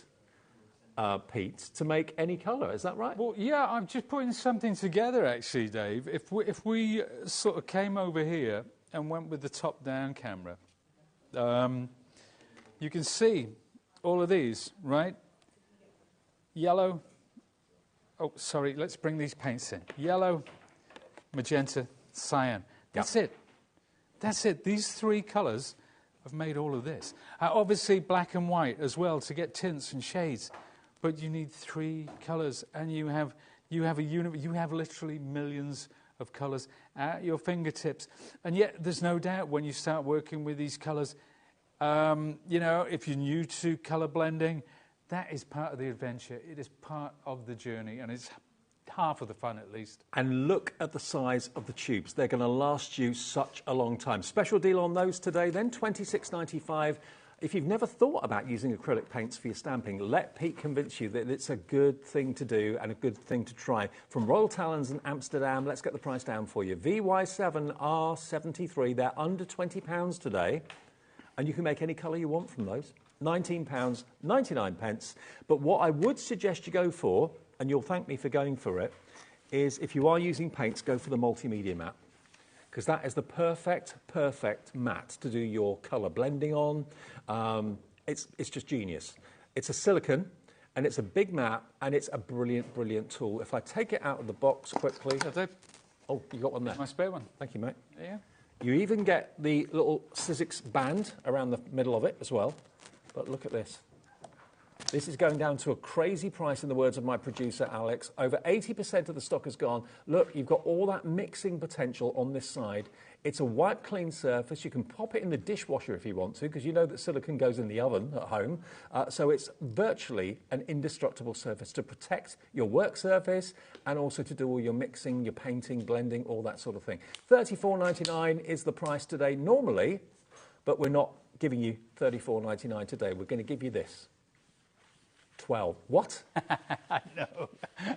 Pete, to make any colour. Is that right? Well, yeah, I'm just putting something together, actually, Dave. If we sort of came over here and went with the top-down camera, you can see all of these, right? Yellow. Oh, sorry, let's bring these paints in. Yellow, magenta, cyan. That's it. That's it. These 3 colours have made all of this. Obviously, black and white as well to get tints and shades. But you need 3 colours, and you have literally millions of colours at your fingertips. And yet, there's no doubt when you start working with these colours, You know, if you're new to colour blending, that is part of the adventure. It is part of the journey, and it's half of the fun at least. And look at the size of the tubes. They're going to last you such a long time. Special deal on those today then, $26.95. If you've never thought about using acrylic paints for your stamping, let Pete convince you that it's a good thing to do and a good thing to try. From Royal Talons in Amsterdam, let's get the price down for you. VY7R73, they're under £20 today, and you can make any colour you want from those. £19.99. But what I would suggest you go for, and you'll thank me for going for it, is if you are using paints, go for the Multimedia mat. Because that is the perfect mat to do your colour blending on. It's just genius. It's a silicone, and it's a big mat, and it's a brilliant tool. If I take it out of the box quickly... Oh, you got one there. My spare one. Thank you, mate. Yeah. You even get the little Cityscape band around the middle of it as well. But look at this. This is going down to a crazy price in the words of my producer, Alex. Over 80% of the stock has gone. Look, you've got all that mixing potential on this side. It's a wipe clean surface. You can pop it in the dishwasher if you want to, because you know that silicone goes in the oven at home. So it's virtually an indestructible surface to protect your work surface and also to do all your mixing, your painting, blending, all that sort of thing. $34.99 is the price today normally, but we're not giving you $34.99 today. We're going to give you this. 12. What? I know.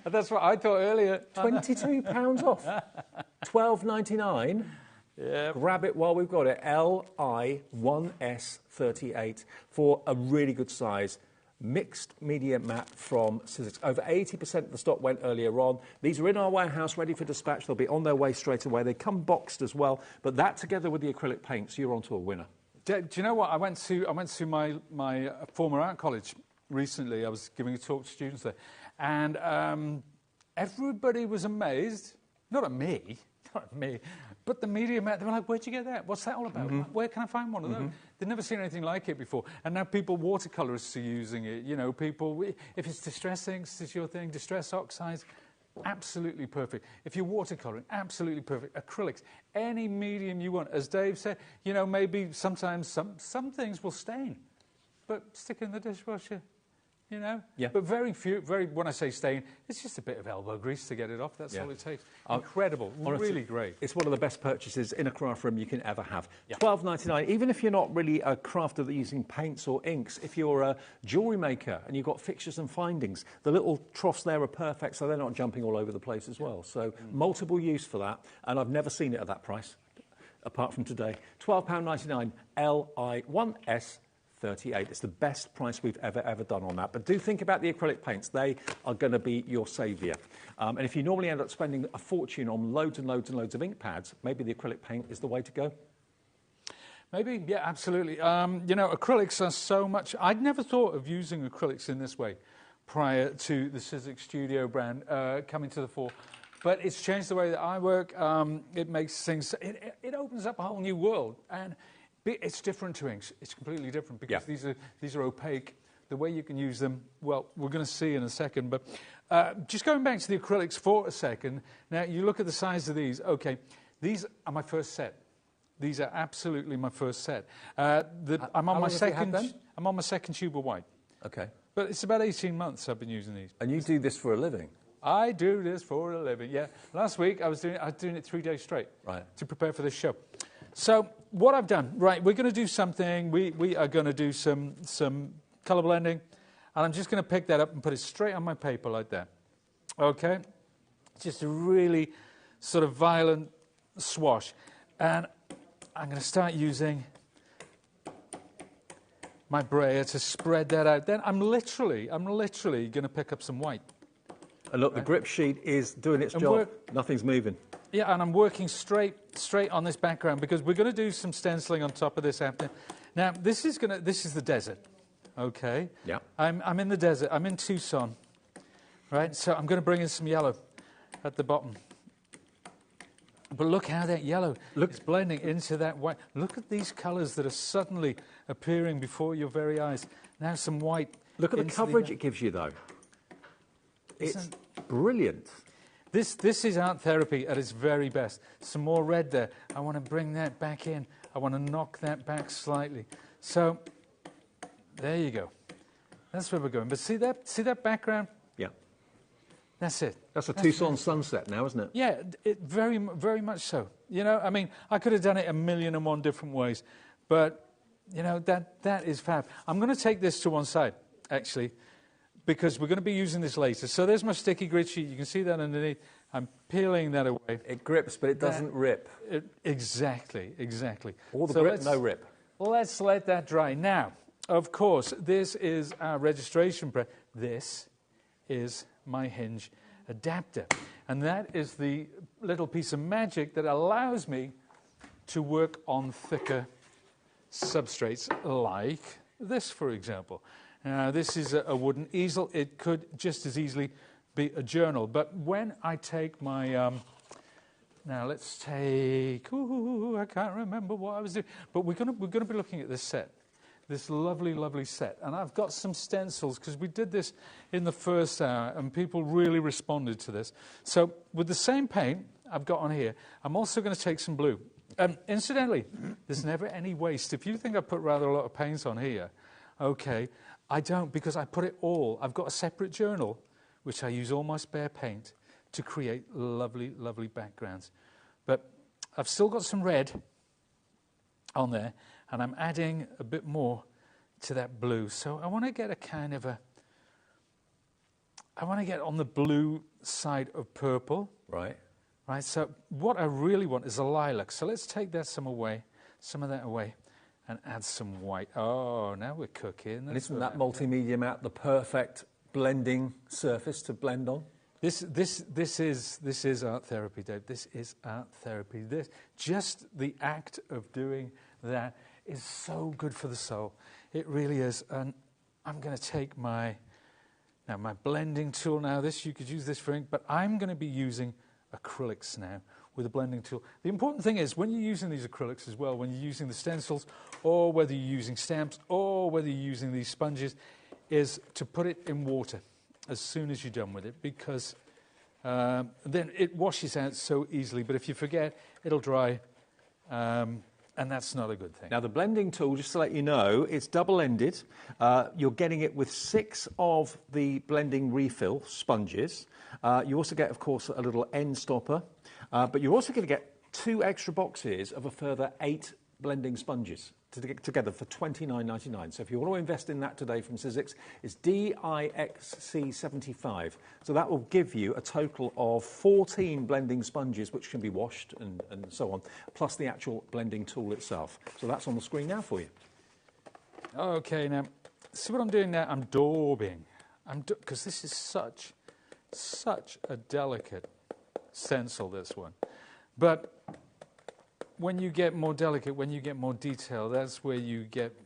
That's what I thought earlier. £22 off. $12.99. Yeah. Grab it while we've got it. LI1S38 for a really good size mixed media mat from Cityscape. Over 80% of the stock went earlier on. These are in our warehouse ready for dispatch. They'll be on their way straight away. They come boxed as well. But that together with the acrylic paints, you're onto a winner. Do you know what? I went to my former art college recently. I was giving a talk to students there, and everybody was amazed, not at me, but the media mat. They were like, "Where'd you get that? What's that all about? Where can I find one of those?" They'd never seen anything like it before, and now watercolorists are using it. You know, if it's distress inks, is your thing, distress oxides, absolutely perfect. If you're watercoloring, absolutely perfect. Acrylics, any medium you want. As Dave said, you know, maybe sometimes some things will stain, but stick it in the dishwasher. You know? Yeah. But when I say stain, it's just a bit of elbow grease to get it off. That's all it takes. Incredible. Honestly, really great. It's one of the best purchases in a craft room you can ever have. Yeah. $12.99, even if you're not really a crafter that using paints or inks, if you're a jewellery maker and you've got fixtures and findings, the little troughs there are perfect, so they're not jumping all over the place as well. So multiple use for that, and I've never seen it at that price, apart from today. £12.99, LI1S38. It's the best price we've ever done on that. But do think about the acrylic paints. They are going to be your saviour. And if you normally end up spending a fortune on loads and loads of ink pads, maybe the acrylic paint is the way to go. Maybe, yeah, absolutely. You know, acrylics are so much... I'd never thought of using acrylics in this way prior to the Cityscape Studio brand coming to the fore. But it's changed the way that I work. It makes things... It opens up a whole new world. And... it's different to inks. It's completely different because these are opaque. The way you can use them, well, we're going to see in a second. But just going back to the acrylics for a second. Now, you look at the size of these. Okay, these are my first set. These are absolutely my first set. I'm on my second tube of white. Okay. But it's about 18 months I've been using these. And you do this for a living? I do this for a living, yeah. Last week I was doing it 3 days straight to prepare for this show. So what I've done, right, we're going to do something. We are going to do some colour blending, and I'm just going to pick that up and put it straight on my paper like that. Okay? Just a really sort of violent swash. And I'm going to start using my brayer to spread that out. Then I'm literally going to pick up some white. And look, the grip sheet is doing its job. Nothing's moving. Yeah, and I'm working straight on this background because we're going to do some stenciling on top of this after. Now, this is the desert, okay? Yeah. I'm in the desert. I'm in Tucson, right? So I'm going to bring in some yellow at the bottom. But look how that yellow is blending into that white. Look at these colours that are suddenly appearing before your very eyes. Now some white. Look at the coverage it gives you, though. It's brilliant. This is art therapy at its very best. Some more red there. I want to bring that back in. I want to knock that back slightly. So there you go. That's where we're going. But see that background? Yeah. That's it. That's a Tucson sunset now, isn't it? Yeah, very much so. You know, I mean, I could have done it a million and one different ways, but you know, that is fab. I'm going to take this to one side, actually, because we're going to be using this later. So there's my sticky grid sheet. You can see that underneath. I'm peeling that away. It grips, but it doesn't rip. Exactly. All the grip, no rip. Let's let that dry. Now, of course, this is our registration press. This is my Hinge adapter. And that is the little piece of magic that allows me to work on thicker substrates like this, for example. Now, this is a wooden easel. It could just as easily be a journal. But when I take my... now, let's take... Ooh, I can't remember what I was doing. But we're going to be looking at this set. This lovely, lovely set. And I've got some stencils, because we did this in the first hour, and people really responded to this. So with the same paint I've got on here, I'm also going to take some blue. Incidentally, there's never any waste. If you think I put rather a lot of paints on here, okay, I don't, because I put it all. I've got a separate journal, which I use all my spare paint to create lovely, lovely backgrounds. But I've still got some red on there, and I'm adding a bit more to that blue. So I want to get a kind of a... I want to get on the blue side of purple. Right. Right, so what I really want is a lilac. So let's take that some of that away, and add some white. Oh, now we're cooking. And isn't that multimedia mat the perfect blending surface to blend on? This is art therapy, Dave. This is art therapy. Just the act of doing that is so good for the soul. It really is. And I'm going to take my blending tool now. You could use this for ink, but I'm going to be using acrylics now with a blending tool. The important thing is when you're using these acrylics as well, when you're using the stencils, or whether you're using stamps, or whether you're using these sponges, is to put it in water as soon as you're done with it, because then it washes out so easily. But if you forget, it'll dry, and that's not a good thing. Now, the blending tool, just to let you know, it's double-ended. You're getting it with 6 of the blending refill sponges. You also get, of course, a little end stopper. But you're also going to get 2 extra boxes of a further 8 blending sponges to get together for $29.99. So if you want to invest in that today from Sizzix, it's DIXC75. So that will give you a total of 14 blending sponges, which can be washed and so on, plus the actual blending tool itself. So that's on the screen now for you. Okay, now, see what I'm doing now? I'm daubing. Because this is such a delicate stencil, this one. But when you get more delicate, when you get more detail, that's where you get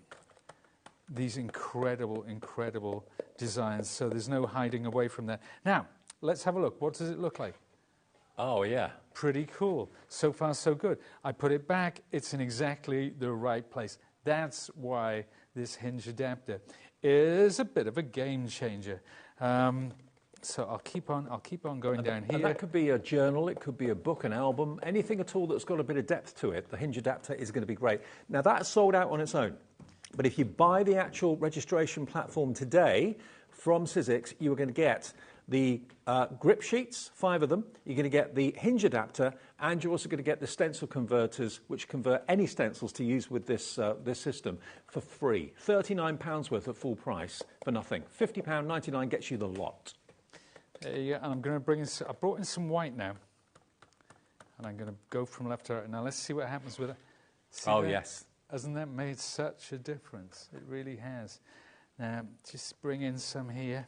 these incredible, incredible designs. So there's no hiding away from that. Now, let's have a look. What does it look like? Oh, yeah. Pretty cool. So far, so good. I put it back. It's in exactly the right place. That's why this Hinge adapter is a bit of a game changer. So I'll keep on going down here. And that could be a journal, it could be a book, an album, anything at all that's got a bit of depth to it. The Hinge adapter is going to be great. Now, that's sold out on its own. But if you buy the actual registration platform today from Sizzix, you are going to get the grip sheets, 5 of them. You're going to get the Hinge adapter, and you're also going to get the stencil converters, which convert any stencils to use with this system for free. £39 worth at full price for nothing. £50.99 gets you the lot. There you go. And I'm going to bring in. I brought in some white now, and I'm going to go from left to right. Now let's see what happens with it. Yes. Hasn't that made such a difference? It really has. Now just bring in some here.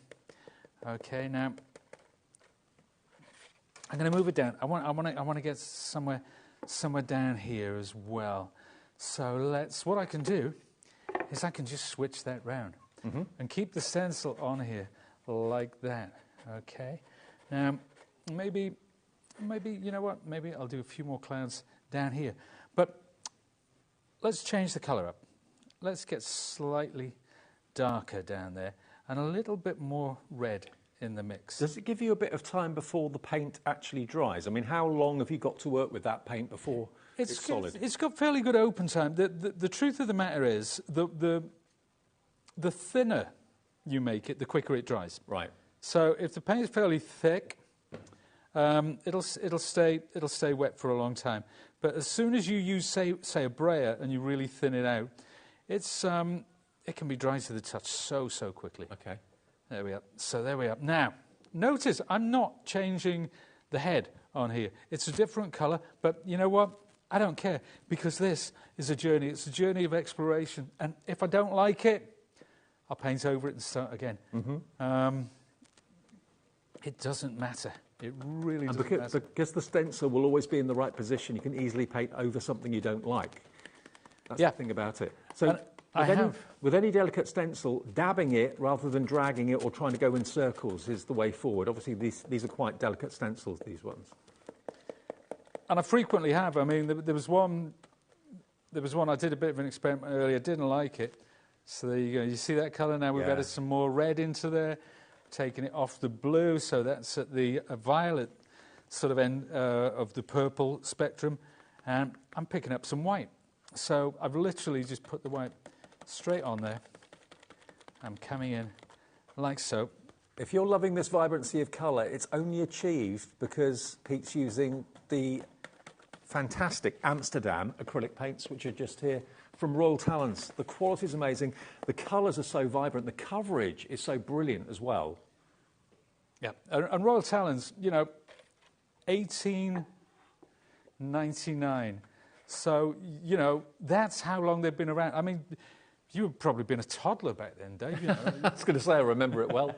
Okay. Now I'm going to move it down. I want to get somewhere down here as well. So what I can do is I can just switch that round and keep the stencil on here like that. Okay, now maybe you know what? Maybe I'll do a few more clouds down here. But let's change the colour up. Let's get slightly darker down there and a little bit more red in the mix. Does it give you a bit of time before the paint actually dries? I mean, how long have you got to work with that paint before it's solid? It's got fairly good open time. The truth of the matter is, the thinner you make it, the quicker it dries. Right. So if the paint is fairly thick, it'll stay wet for a long time. But as soon as you use say a brayer and you really thin it out, it can be dry to the touch so quickly. Okay. There we are. So there we are. Now, notice I'm not changing the head on here. It's a different colour, but you know what? I don't care, because this is a journey. It's a journey of exploration. And if I don't like it, I'll paint over it and start again. It doesn't matter. It really doesn't matter. Because the stencil will always be in the right position, you can easily paint over something you don't like. That's the thing about it. So with any delicate stencil, dabbing it rather than dragging it or trying to go in circles is the way forward. Obviously, these are quite delicate stencils, these ones. And I frequently have. I mean, there was one I did a bit of an experiment earlier, didn't like it. So there you go. You see that colour now? We've added some more red into there, taking it off the blue, so that's at the violet sort of end of the purple spectrum. And I'm picking up some white. So I've literally just put the white straight on there. I'm coming in like so. If you're loving this vibrancy of colour, it's only achieved because Pete's using the fantastic Amsterdam acrylic paints, which are just here from Royal Talens. The quality is amazing. The colours are so vibrant. The coverage is so brilliant as well. Yeah, and Royal Talens, you know, 1899. So, you know, that's how long they've been around. I mean, you've probably been a toddler back then, Dave. You know. I was going to say, I remember it well.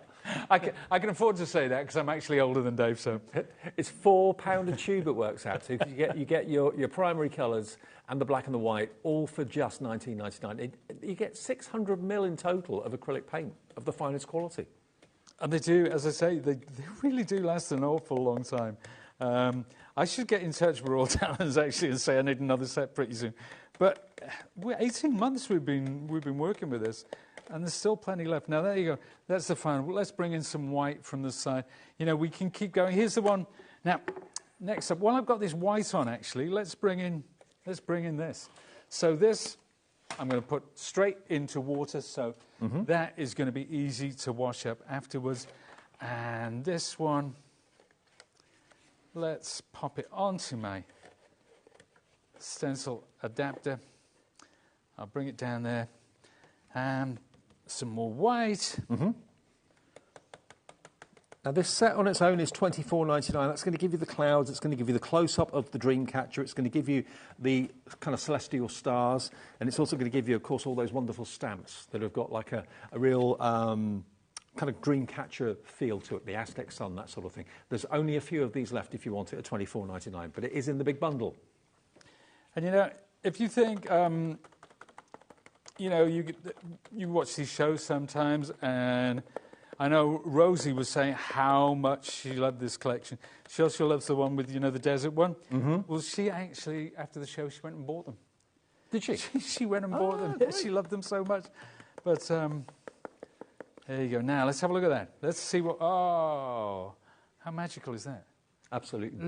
I can afford to say that because I'm actually older than Dave. So it's £4 a tube it works out to. You get your primary colours and the black and the white all for just £19.99. You get 600 ml in total of acrylic paint of the finest quality. And they do, as I say, they really do last an awful long time. I should get in touch with Royal Talens actually and say I need another set pretty soon. But 18 months we've been working with this, and there's still plenty left. Now there you go. That's the fun. Well, let's bring in some white from the side. You know, we can keep going. Here's the one. Now, next up, while I've got this white on, actually, let's bring in this. So this, I'm going to put straight into water. So that is going to be easy to wash up afterwards. And this one, let's pop it onto my stencil adapter. I'll bring it down there. And some more white. Now this set on its own is £24.99. That's going to give you the clouds, it's going to give you the close-up of the Dreamcatcher, it's going to give you the kind of celestial stars, and it's also going to give you, of course, all those wonderful stamps that have got like a real kind of Dreamcatcher feel to it, the Aztec sun, that sort of thing. There's only a few of these left if you want it at £24.99, but it is in the big bundle. And you know, if you think, you know, you watch these shows sometimes, and I know Rosie was saying how much she loved this collection. She also loves the one with, you know, the desert one. Well, she actually, after the show, she went and bought them. Did she? She went and bought them. Yeah, she loved them so much. But there you go. Now, let's have a look at that. Let's see what... Oh, how magical is that? Absolutely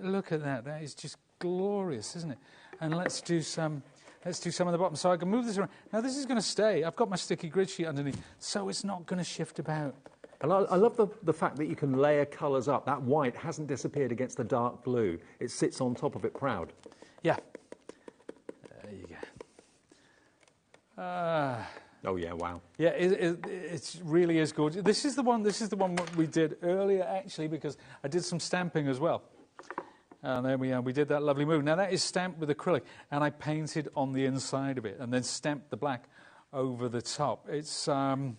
Look at that. That is just glorious, isn't it? And let's do some on the bottom. So I can move this around. Now, this is going to stay. I've got my sticky grid sheet underneath, so it's not going to shift about. And I love the fact that you can layer colours up. That white hasn't disappeared against the dark blue. It sits on top of it proud. Yeah. There you go. Oh yeah, wow. Yeah, it really is gorgeous. This is the one we did earlier, actually, because I did some stamping as well. And there we are. We did that lovely move. Now, that is stamped with acrylic, and I painted on the inside of it and then stamped the black over the top. It's, wow.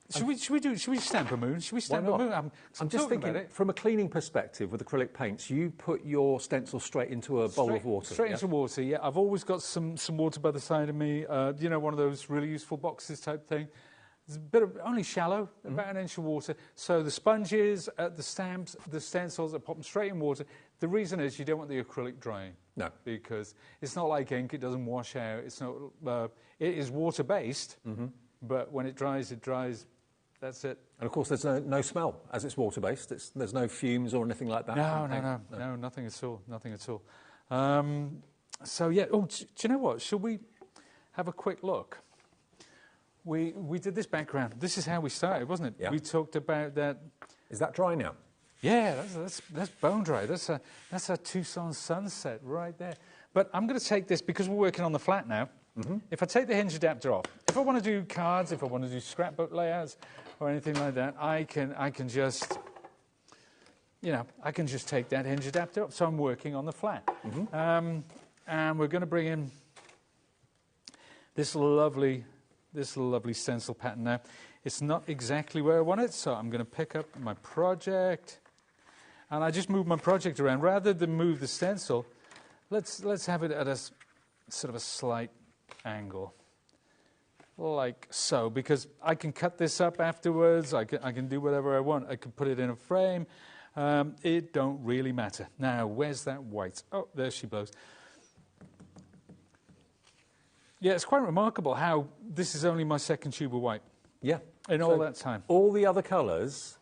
Should we stamp a moon? Should we stamp a moon? I'm just thinking, from a cleaning perspective with acrylic paints, you put your stencil straight into a bowl of water. Straight into water, yeah. I've always got some water by the side of me. You know, one of those really useful boxes type thing. It's a bit of, only shallow, about an inch of water. So the sponges, the stamps, the stencils, I pop them straight in water. The reason is you don't want the acrylic drying. No. Because it's not like ink, it doesn't wash out. It's not, it is water-based, but when it dries That's it. And of course, there's no smell as it's water-based. There's no fumes or anything like that. No, nothing at all. Nothing at all. So yeah. Oh, do you know what? Shall we have a quick look? We did this background. This is how we started, wasn't it? Yeah. We talked about that. Is that dry now? Yeah, that's bone dry. That's a Tucson sunset right there. But I'm going to take this because we're working on the flat now. Mm-hmm. If I take the hinge adapter off, if I want to do cards, if I want to do scrapbook layouts or anything like that, I can just, I can just take that hinge adapter off. So I'm working on the flat. Mm-hmm. And we're going to bring in this lovely stencil pattern now. It's not exactly where I want it, so I'm going to pick up my project. And I just move my project around. Rather than move the stencil, let's have it at a sort of a slight angle, like so, because I can cut this up afterwards. I can do whatever I want. I can put it in a frame. It don't really matter. Now, where's that white? Oh, there she blows. Yeah, it's quite remarkable how this is only my second tube of white. Yeah. In all that time. All the other colours,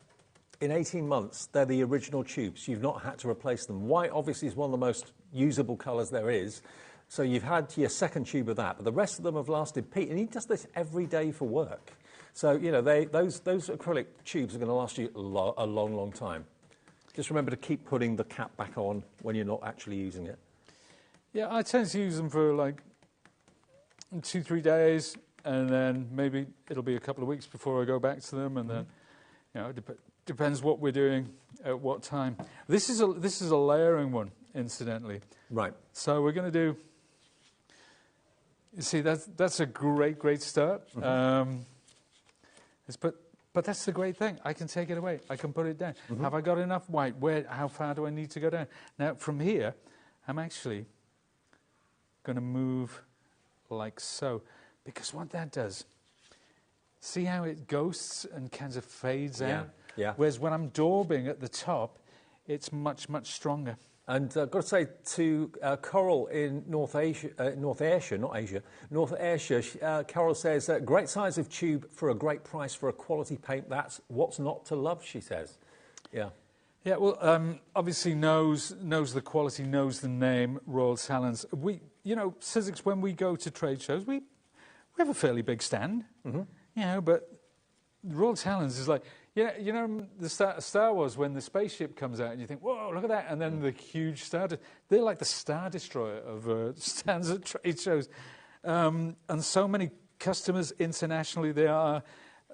in 18 months, they're the original tubes. You've not had to replace them. White, obviously, is one of the most usable colours there is. So you've had your second tube of that. But the rest of them have lasted. Pete, and he does this every day for work. So, those acrylic tubes are going to last you a long, long time. Just remember to keep putting the cap back on when you're not actually using it. Yeah, I tend to use them for like 2-3 days, and then maybe it'll be a couple of weeks before I go back to them, and then it depends what we're doing at what time. This is a layering one, incidentally. Right. So we're going to do. You see, that's a great start. Mm-hmm. But that's the great thing. I can take it away. I can put it down. Mm-hmm. Have I got enough white? How far do I need to go down? Now from here, I'm actually going to move like so, because what that does, see how it ghosts and kind of fades out? Yeah. Whereas when I'm daubing at the top, it's much stronger. And I've got to say to Coral in North Ayrshire, Coral says, great size of tube for a great price for a quality paint. That's what's not to love, she says. Yeah. Yeah, well, obviously knows the quality, knows the name, Royal Talents. Cityscape, when we go to trade shows, we have a fairly big stand, but Royal Talents is like, the Star Wars, when the spaceship comes out and you think, whoa, look at that, and then the huge star, they're like the Star Destroyer of stands at trade shows. And so many customers internationally, they are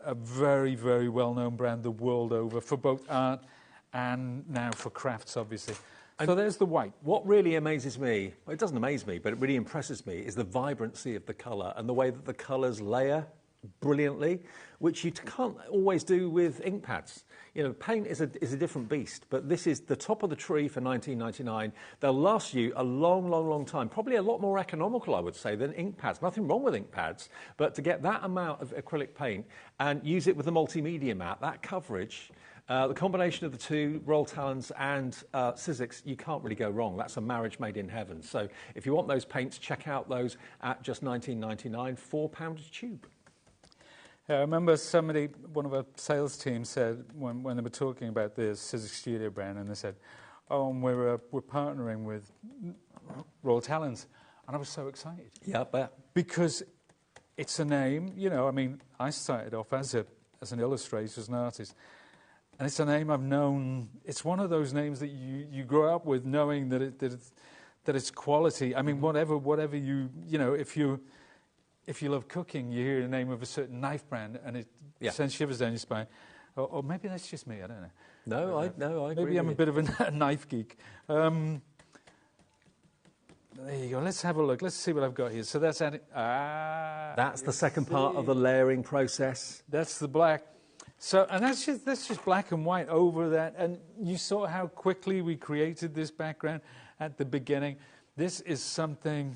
a very, very well-known brand the world over for both art and now for crafts, obviously. And so there's the white. What really amazes me, well, it doesn't amaze me, but it really impresses me, is the vibrancy of the colour and the way that the colours layer brilliantly, which you can't always do with ink pads. Paint is a different beast, but this is the top of the tree for $19.99. They'll last you a long, long, long time. Probably a lot more economical, I would say, than ink pads. Nothing wrong with ink pads, but to get that amount of acrylic paint and use it with the multimedia mat, that coverage, the combination of the two, Royal Talents and Cityscape, you can't really go wrong. That's a marriage made in heaven. So if you want those paints, check out those at just $19.99, £4 a tube. I remember one of our sales team said when they were talking about the Cityscape Studio brand, and they said, "Oh, and we're partnering with Royal Talents," and I was so excited. Yeah, I bet. Because it's a name. I started off as an illustrator, as an artist, and it's a name I've known. It's one of those names that you grow up with, knowing that it's quality. Whatever if you love cooking, you hear the name of a certain knife brand, and it sends shivers down your spine. Or maybe that's just me. I don't know. No, I agree. Maybe I'm a bit of a knife geek. There you go. Let's have a look. Let's see what I've got here. So that's adding. That's the second part of the layering process. That's the black. So, and that's just black and white over that. And you saw how quickly we created this background at the beginning. This is something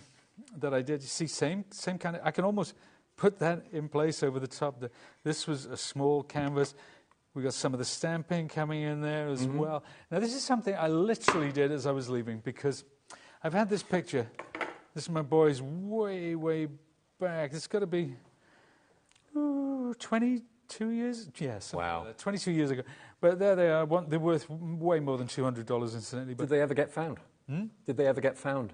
that I did. You see, same kind of. I can almost put that in place over the top. This was a small canvas. We got some of the stamping coming in there as well. Now, this is something I literally did as I was leaving, because I've had this picture. This is my boys way, way back. It's got to be 20 22 years? Yes. Wow. 22 years ago. But there they are. They're worth way more than $200, incidentally. But did they ever get found? Did they ever get found?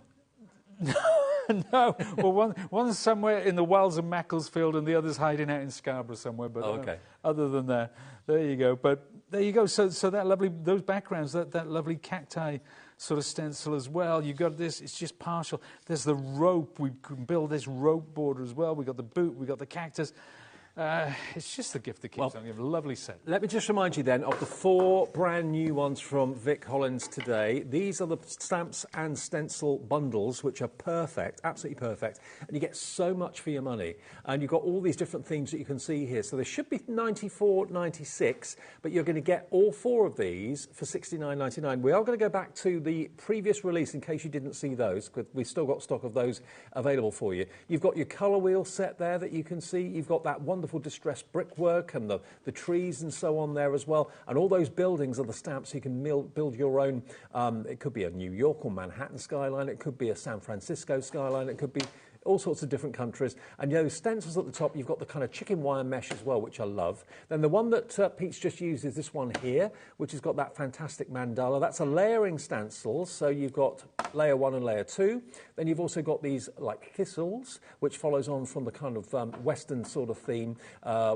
No. Well, one's somewhere in the wilds of Macclesfield and the other's hiding out in Scarborough somewhere. But okay. Other than that, there you go. But there you go. So that lovely, those backgrounds, that lovely cacti sort of stencil as well. You got this. It's just partial. There's the rope. We can build this rope border as well. We got the boot. We got the cactus. It's just the gift that keeps on giving. A lovely set. Let me just remind you then of the 4 brand new ones from Vic Holland today. These are the stamps and stencil bundles, which are perfect, absolutely perfect. And you get so much for your money. And you've got all these different themes that you can see here. So there should be 94.96, but you're going to get all 4 of these for $69.99. We are going to go back to the previous release in case you didn't see those, because we've still got stock of those available for you. You've got your colour wheel set there that you can see. You've got that wonderful distressed brickwork and the trees and so on there as well. And all those buildings are the stamps. You can build your own. It could be a New York or Manhattan skyline. It could be a San Francisco skyline. It could be all sorts of different countries. And those stencils at the top, you've got the kind of chicken wire mesh as well, which I love. Then the one that Pete's just used is this one here, which has got that fantastic mandala. That's a layering stencil, so you've got layer 1 and layer 2. Then you've also got these like thistles, which follows on from the kind of Western sort of theme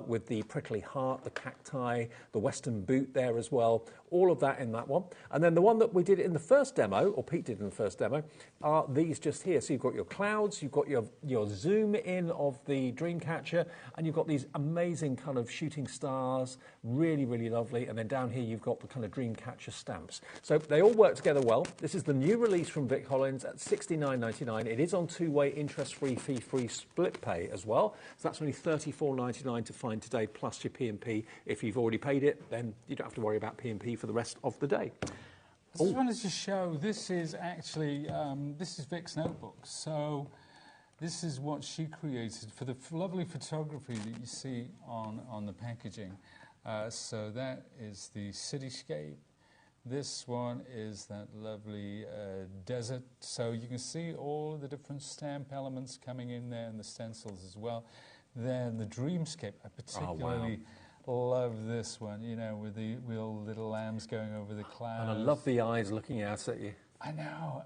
with the prickly heart, the cacti, the Western boot there as well. All of that in that one. And then the one that we did in the first demo, or Pete did in the first demo, are these just here. So you've got your clouds, you've got your zoom in of the Dreamcatcher, and you've got these amazing kind of shooting stars, really, really lovely. And then down here you've got the kind of Dreamcatcher stamps. So they all work together well. This is the new release from Vic Holland at $69.99. It is on 2-way interest-free, fee-free split pay as well. So that's only $34.99 to find today, plus your P&P. If you've already paid it, then you don't have to worry about P&P for the rest of the day. I just wanted to show, this is actually, this is Vic's notebook. So this is what she created for the lovely photography that you see on the packaging. So that is the Cityscape. This one is that lovely desert. So you can see all the different stamp elements coming in there and the stencils as well. Then the Dreamscape, I particularly love this one, you know, with the little lambs going over the clouds. And I love the eyes looking out at you. I know.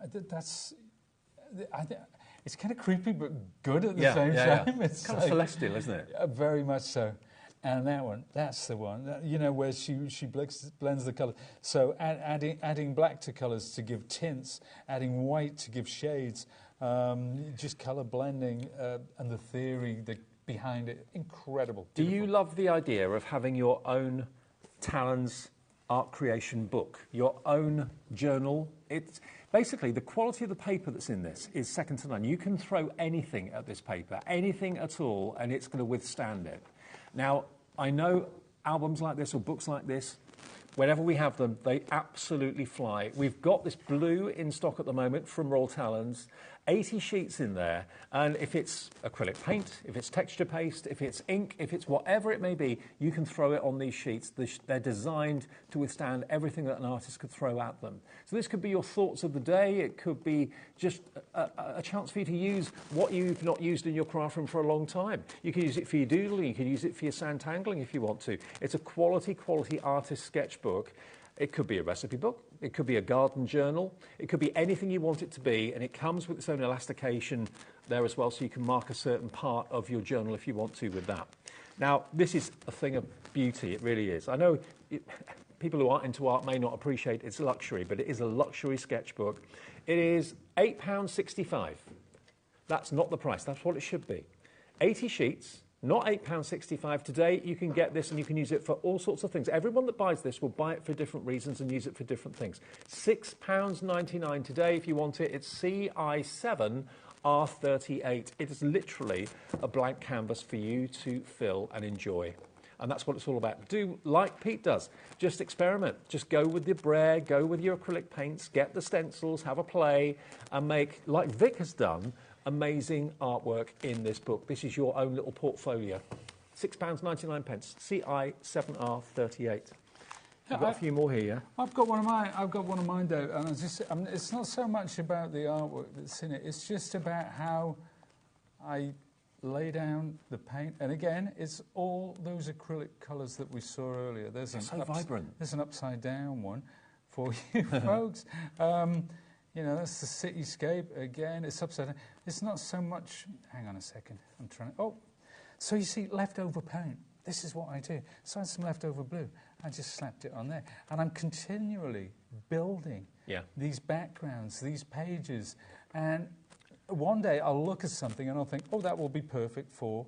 It's kind of creepy but good at the same time. It's kind of celestial, isn't it? Very much so. And that one, that's the one, you know, where she blends the colour. So adding black to colours to give tints, adding white to give shades, just colour blending, and the theory behind it, incredible. Do you love the idea of having your own Talons art creation book, your own journal? It's basically the quality of the paper that's in this is second to none. You can throw anything at this paper, anything at all, and it's going to withstand it. Now, I know albums like this or books like this, whenever we have them, they absolutely fly. We've got this blue in stock at the moment from Royal Talons, 80 sheets in there, and if it's acrylic paint, if it's texture paste, if it's ink, if it's whatever it may be, you can throw it on these sheets. They're designed to withstand everything that an artist could throw at them. So this could be your thoughts of the day. It could be just a chance for you to use what you've not used in your craft room for a long time. You can use it for your doodling, you can use it for your sandtangling if you want to. It's a quality artist sketchbook. It could be a recipe book, it could be a garden journal, it could be anything you want it to be, and it comes with its own elastication there as well, so you can mark a certain part of your journal if you want to with that. Now, this is a thing of beauty, it really is. I know people who aren't into art may not appreciate its luxury, but it is a luxury sketchbook. It is £8.65. That's not the price, that's what it should be. 80 sheets. Not £8.65. Today, you can get this and you can use it for all sorts of things. Everyone that buys this will buy it for different reasons and use it for different things. £6.99 today if you want it. It's CI7R38. It is literally a blank canvas for you to fill and enjoy. And that's what it's all about. Do like Pete does. Just experiment. Just go with your brayer, go with your acrylic paints, get the stencils, have a play, and make, like Vic has done, amazing artwork in this book. This is your own little portfolio. £6.99, CI7R38. I've got a few more here. I've got one of mine, though, and it's not so much about the artwork that's in it. It's just about how I lay down the paint, and again, it's all those acrylic colours that we saw earlier. There's so vibrant. There's an upside down one for you folks. You know, that's the Cityscape. Again, it's upside down. It's not so much... Hang on a second. I'm trying... Oh, so you see, leftover paint. This is what I do. So I had some leftover blue. I just slapped it on there. And I'm continually building these backgrounds, these pages. And one day I'll look at something and I'll think, oh, that will be perfect for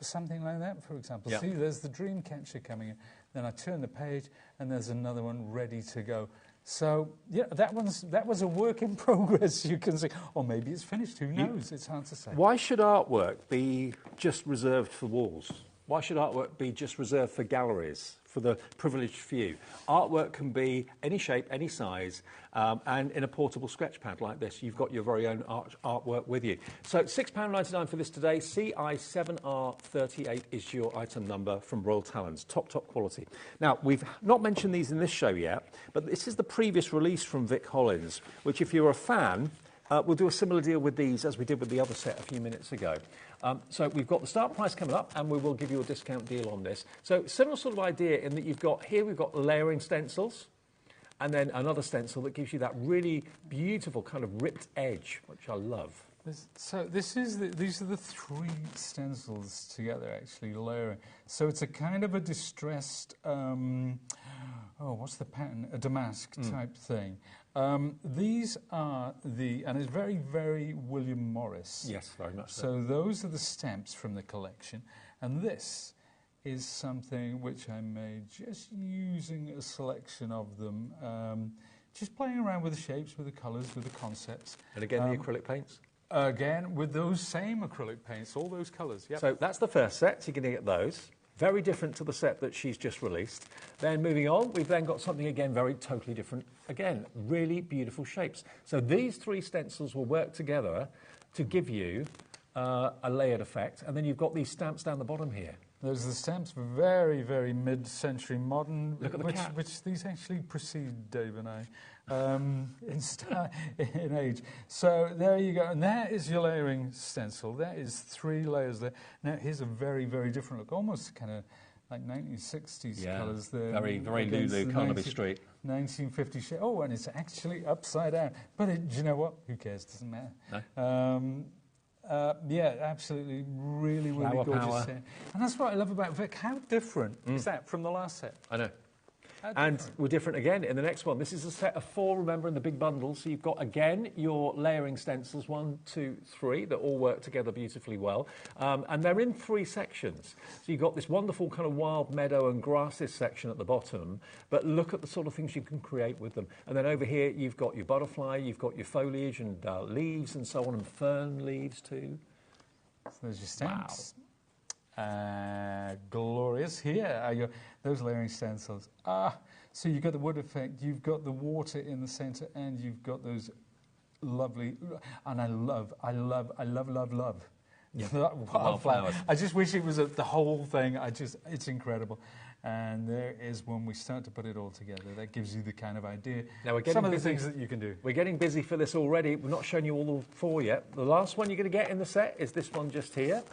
something like that, for example. See, there's the dream catcher coming in. Then I turn the page and there's another one ready to go. So, yeah, that was a work in progress, you can see. Or maybe it's finished, who knows? It's hard to say. Why should artwork be just reserved for walls? Why should artwork be just reserved for galleries, for the privileged few? Artwork can be any shape, any size, and in a portable sketch pad like this, you've got your very own artwork with you. So £6.99 for this today. CI7R38 is your item number from Royal Talons. Top quality. Now, we've not mentioned these in this show yet, but this is the previous release from Vic Holland, which if you're a fan, we'll do a similar deal with these as we did with the other set a few minutes ago. So we've got the start price coming up, and we will give you a discount deal on this. So similar sort of idea in that you've got here, we've got layering stencils, and then another stencil that gives you that really beautiful kind of ripped edge, which I love. These are the three stencils together, actually, layering. So it's a kind of a distressed, what's the pattern? A damask type thing. These are and it's very, very William Morris. Yes, very much so. So those are the stamps from the collection. And this is something which I made just using a selection of them, just playing around with the shapes, with the colours, with the concepts. And again, the acrylic paints? Again, with those same acrylic paints, all those colours, yeah. So that's the first set, so you're going to get those. Very different to the set that she's just released. Then moving on, we've then got something again very totally different. Again, really beautiful shapes. So these three stencils will work together to give you a layered effect. And then you've got these stamps down the bottom here. Those are the stamps, very, very mid-century modern, Look at the cap. which these actually precede Dave and I in age. So there you go, and that is your layering stencil. That is three layers there. Now here's a very, very different look, almost kind of like 1960s colours there. Very, very Lulu, Carnaby Street. 1950 shape. Oh, and it's actually upside down. But do you know what? Who cares? Doesn't matter. No. Yeah, absolutely, really, really Flower gorgeous power. set. And that's what I love about Vic. How different is that from the last set? I know. And we're different again in the next one. This is a set of 4, remember, in the big bundle. So you've got, again, your layering stencils, 1, 2, 3, that all work together beautifully well. And they're in 3 sections. So you've got this wonderful kind of wild meadow and grasses section at the bottom, but look at the sort of things you can create with them. And then over here, you've got your butterfly, you've got your foliage and leaves and so on, and fern leaves too. So there's your stamps. Wow. Glorious. Here are those layering stencils. So you've got the wood effect, you've got the water in the centre, and you've got those lovely, and I love wildflowers. I just wish it was the whole thing. It's incredible. And there is when we start to put it all together, that gives you the kind of idea. Now we're getting some of busy. the things that you can do. We're getting busy for this already. We've not shown you all the 4 yet. The last one you're going to get in the set is this one just here.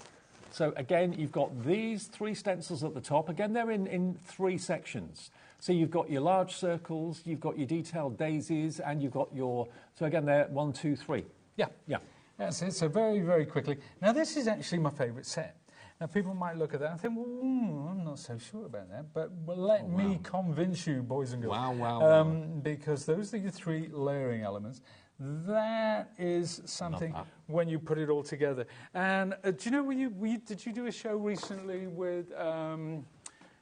So again, you've got these 3 stencils at the top. Again, they're in 3 sections. So you've got your large circles, you've got your detailed daisies, and you've got your... So again, they're 1, 2, 3. Yeah. That's it. So very, very quickly. Now, this is actually my favourite set. Now, people might look at that and think, well, I'm not so sure about that. But let me convince you, boys and girls. Wow. Because those are your 3 layering elements. That is something when you put it all together. And do you know, did you do a show recently with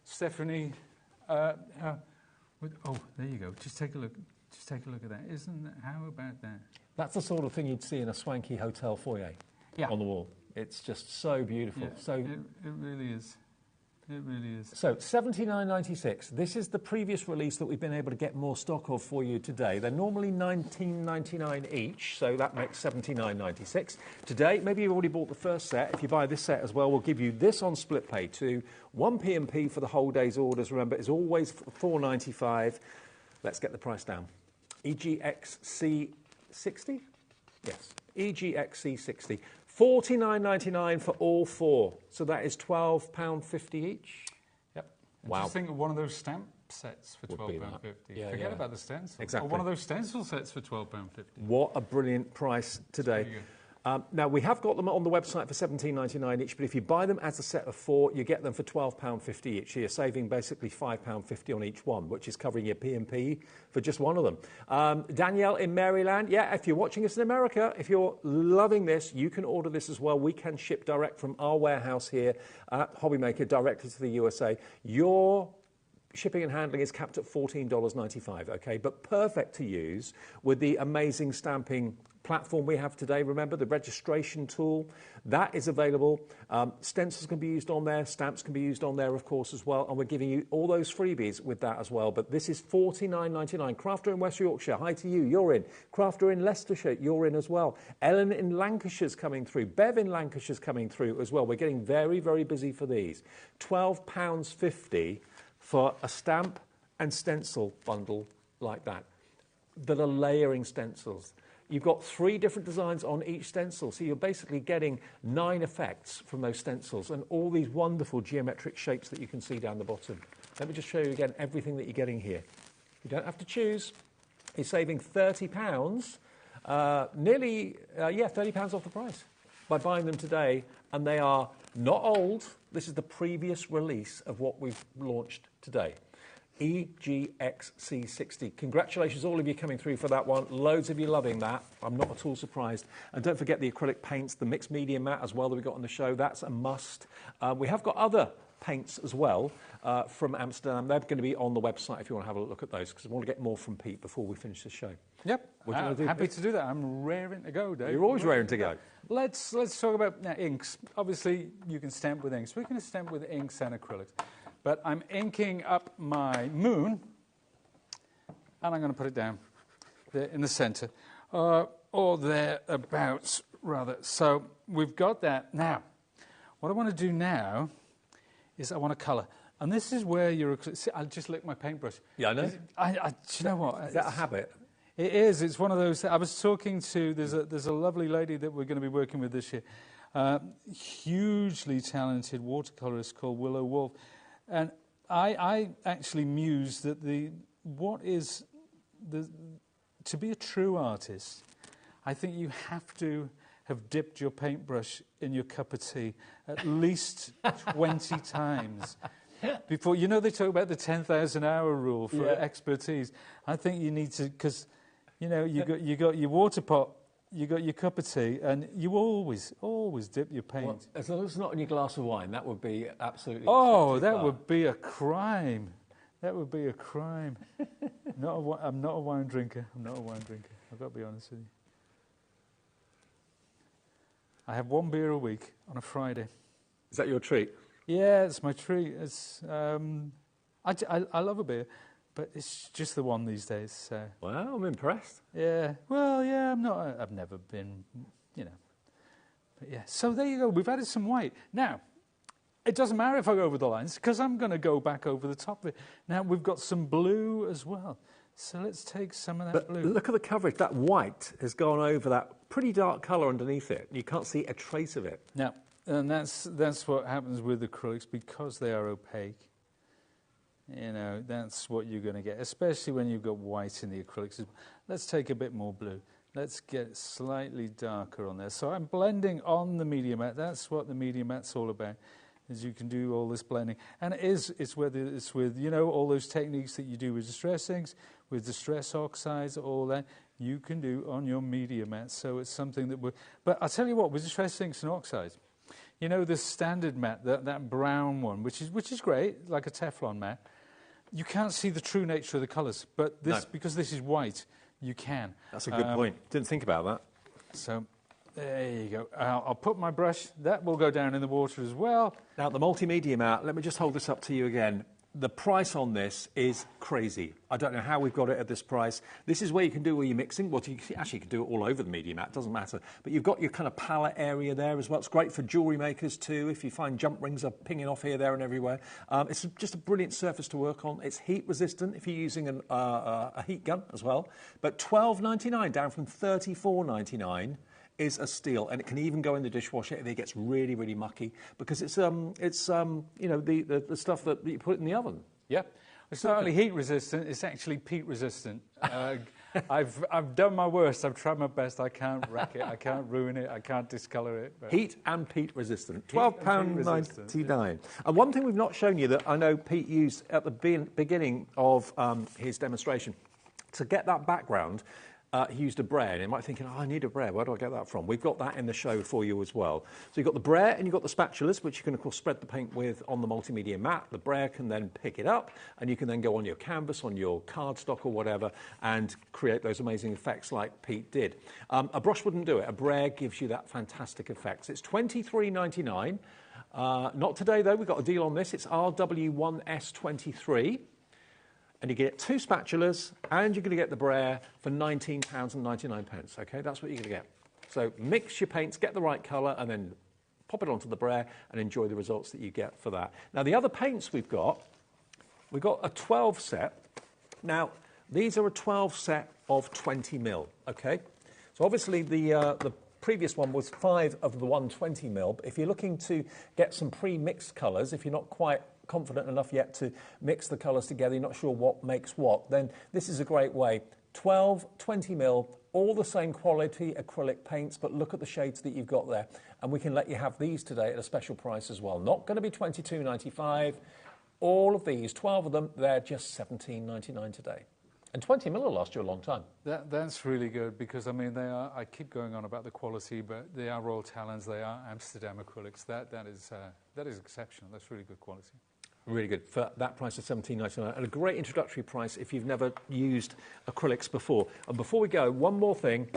Stephanie? Oh, there you go. Just take a look. Just take a look at that. How about that? That's the sort of thing you'd see in a swanky hotel foyer on the wall. It's just so beautiful. Yeah, it really is. It really is. So, $79.96. This is the previous release that we've been able to get more stock of for you today. They're normally $19.99 each, so that makes $79.96. Today, maybe you've already bought the first set. If you buy this set as well, we'll give you this on split pay too. 1 P&P for the whole day's orders. Remember, it's always $4.95. Let's get the price down. EGXC60? Yes. EGXC60. $49.99 for all 4. So that is £12.50 each. Yep. Wow. Just think of one of those stamp sets for £12.50. Yeah, Forget yeah. about the stencil. Exactly. Or one of those stencil sets for £12.50. What a brilliant price today. Now, we have got them on the website for $17.99 each, but if you buy them as a set of 4, you get them for £12.50 each. You're saving basically £5.50 on each one, which is covering your P&P for just one of them. Danielle in Maryland, yeah, if you're watching us in America, if you're loving this, you can order this as well. We can ship direct from our warehouse here at HobbyMaker directly to the USA. Your shipping and handling is capped at $14.95, okay? But perfect to use with the amazing stamping platform we have today. Remember, the registration tool, that is available. Stencils can be used on there. Stamps can be used on there, of course, as well. And we're giving you all those freebies with that as well. But this is $49.99. Crafter in West Yorkshire, hi to you. You're in. Crafter in Leicestershire, you're in as well. Ellen in Lancashire's coming through. Bev in Lancashire's coming through as well. We're getting very, very busy for these. £12.50 for a stamp and stencil bundle like that are layering stencils. You've got 3 different designs on each stencil, so you're basically getting 9 effects from those stencils and all these wonderful geometric shapes that you can see down the bottom. Let me just show you again everything that you're getting here. You don't have to choose. You're saving £30, nearly, £30 off the price by buying them today, and they are not old. This is the previous release of what we've launched today. EGXC60. Congratulations, all of you coming through for that one. Loads of you loving that. I'm not at all surprised. And don't forget the acrylic paints, the mixed media mat as well that we got on the show. That's a must. We have got other paints as well from Amsterdam. They're going to be on the website if you want to have a look at those, because I want to get more from Pete before we finish the show. Yep. Happy to do that. I'm raring to go, Dave. You're always raring to go. Let's talk about inks. Obviously, you can stamp with inks. We're going to stamp with inks and acrylics. But I'm inking up my moon, and I'm going to put it down there in the centre, or thereabouts, rather. So we've got that. Now, what I want to do now is I want to colour. And this is where you're... See, I'll just lick my paintbrush. Yeah, I know. Do you know what? Is that a habit? It is. It's one of those... I was talking to... There's a lovely lady that we're going to be working with this year. Hugely talented watercolourist called Willow Wolf. And I actually mused that to be a true artist, I think you have to have dipped your paintbrush in your cup of tea at least 20 times before. You know, they talk about the 10,000 hour rule for expertise. I think you need to, because you know you got your water pot. You got your cup of tea, and you always dip your paint. Well, as long as it's not in your glass of wine, that would be absolutely... Oh, that would be a crime. That would be a crime. I'm not a wine drinker. I've got to be honest with you. I have 1 beer a week on a Friday. Is that your treat? Yeah, it's my treat. It's I love a beer. But it's just the one these days. So. Well, I'm impressed. Yeah. Well, yeah, I'm not. I've never been, you know. But yeah. So there you go. We've added some white. Now, it doesn't matter if I go over the lines, because I'm going to go back over the top of it. Now, we've got some blue as well. So let's take some of that blue. Look at the coverage. That white has gone over that pretty dark colour underneath it. You can't see a trace of it. Now, and that's what happens with acrylics, because they are opaque. You know, that's what you're going to get, especially when you've got white in the acrylics. Let's take a bit more blue. Let's get slightly darker on there. So I'm blending on the media mat. That's what the media mat's all about, is you can do all this blending. And it's whether it's with, you know, all those techniques that you do with distress inks, with distress oxides, all that, you can do on your media mat. So it's something that we're... But I'll tell you what, with distress inks and oxides, you know, the standard mat, that brown one, which is great, like a Teflon mat, you can't see the true nature of the colours, but this, because this is white, you can. That's a good point. Didn't think about that. So there you go. I'll put my brush. That will go down in the water as well. Now, the multimedia mat, let me just hold this up to you again. The price on this is crazy. I don't know how we've got it at this price. This is where you can do all your mixing. Well, you actually can do it all over the media mat. It doesn't matter. But you've got your kind of palette area there as well. It's great for jewellery makers too. If you find jump rings are pinging off here, there and everywhere. It's just a brilliant surface to work on. It's heat resistant if you're using a heat gun as well. But $12.99 down from $34.99. is a steal, and it can even go in the dishwasher if it gets really, really mucky, because it's you know, the stuff that you put in the oven. Yeah. It's not only heat resistant, it's actually peat resistant. I've done my worst. I've tried my best. I can't wreck it. I can't ruin it. I can't discolour it. But Heat and peat resistant. £12.99. And one thing we've not shown you that I know Pete used at the beginning of his demonstration, to get that background, he used a brayer. And you might be thinking, oh, I need a brayer. Where do I get that from? We've got that in the show for you as well. So you've got the brayer and you've got the spatulas, which you can, of course, spread the paint with on the multimedia mat. The brayer can then pick it up, and you can then go on your canvas, on your cardstock or whatever, and create those amazing effects like Pete did. A brush wouldn't do it. A brayer gives you that fantastic effect. It's $23.99. Not today, though. We've got a deal on this. It's RW1S23. And you get 2 spatulas, and you're going to get the brayer for £19.99. Okay, that's what you're going to get. So mix your paints, get the right colour, and then pop it onto the brayer and enjoy the results that you get for that. Now, the other paints we've got a 12 set. Now, these are a 12 set of 20mm, okay? So obviously the previous one was 5 of the 120mm. But if you're looking to get some pre-mixed colours, if you're not quite confident enough yet to mix the colours together, you're not sure what makes what, then this is a great way. 12, 20mm, all the same quality acrylic paints, but look at the shades that you've got there. And we can let you have these today at a special price as well. Not going to be $22.95. All of these, 12 of them, they're just $17.99 today. And 20mm will last you a long time. That's really good, because, I mean, I keep going on about the quality, but they are Royal Talons, they are Amsterdam acrylics. That is exceptional. That's really good quality. Really good for that price of $17.99, and a great introductory price if you've never used acrylics before. And before we go, one more thing: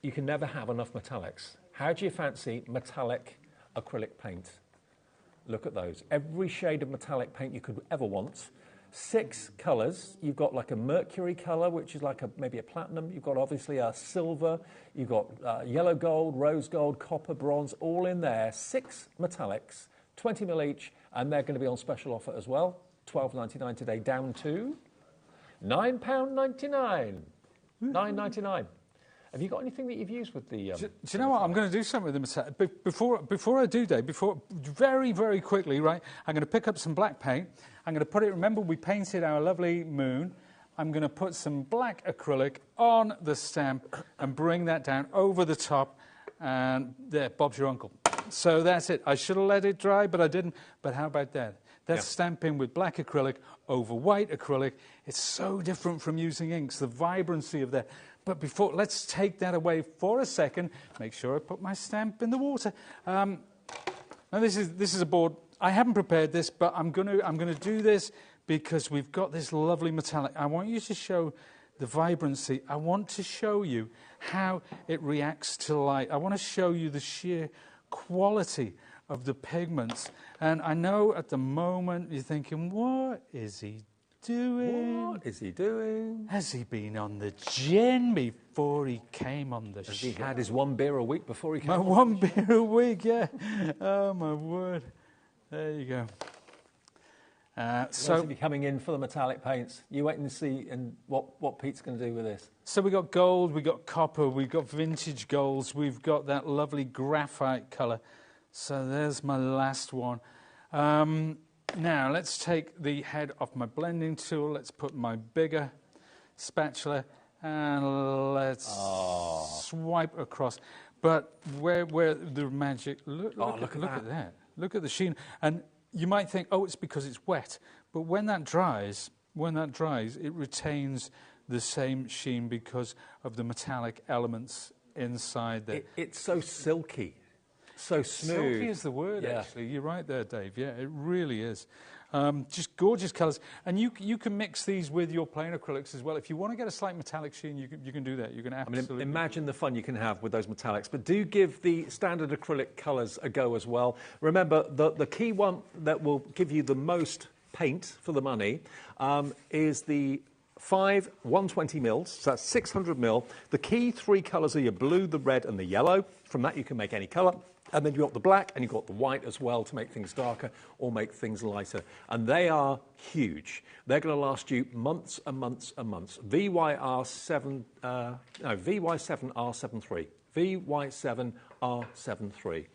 you can never have enough metallics. How do you fancy metallic acrylic paint? Look at those. Every shade of metallic paint you could ever want. 6 colours. You've got like a mercury colour, which is like maybe a platinum. You've got obviously a silver. You've got yellow gold, rose gold, copper, bronze, all in there. 6 metallics, 20mm each, and they're going to be on special offer as well. $12.99 today, down to £9.99. $9.99. Have you got anything that you've used with the... Do you know what? I'm going to do something with the metallic. Before I do, Dave, very, very quickly, right, I'm going to pick up some black paint. I'm going to put it... Remember, we painted our lovely moon. I'm going to put some black acrylic on the stamp and bring that down over the top. And there, Bob's your uncle. So that's it. I should have let it dry, but I didn't. But how about that? That's stamping with black acrylic over white acrylic. It's so different from using inks, the vibrancy of that. But let's take that away for a second. Make sure I put my stamp in the water. Now this is a board. I haven't prepared this, but I'm going to do this because we've got this lovely metallic. I want you to show the vibrancy. I want to show you how it reacts to light. I want to show you the sheer quality of the pigments. And I know at the moment you're thinking, what is he doing? What is he doing? Has he been on the gin before he came on the show? Has he had his 1 beer a week before he came on? 1 beer a week, yeah. Oh, my word. There you go. So be coming in for the metallic paints. You wait and see what Pete's going to do with this. So we've got gold, we've got copper, we've got vintage golds, we've got that lovely graphite colour. So there's my last one. Now, let's take the head off my blending tool. Let's put my bigger spatula and let's swipe across. But where the magic... Look at that. Look at the sheen. And you might think, oh, it's because it's wet. But when that dries, it retains the same sheen because of the metallic elements inside there. It's so silky. So smooth. Silky is the word, actually. You're right there, Dave. Yeah, it really is. Just gorgeous colours. And you can mix these with your plain acrylics as well. If you want to get a slight metallic sheen, you can do that. You can absolutely... imagine the fun you can have with those metallics. But do give the standard acrylic colours a go as well. Remember, the key one that will give you the most paint for the money is the 5 120mm, so that's 600mm. The key 3 colours are your blue, the red and the yellow. From that you can make any colour. And then you've got the black and you've got the white as well to make things darker or make things lighter. And they are huge. They're going to last you months and months and months. VY7R73. VY7R73.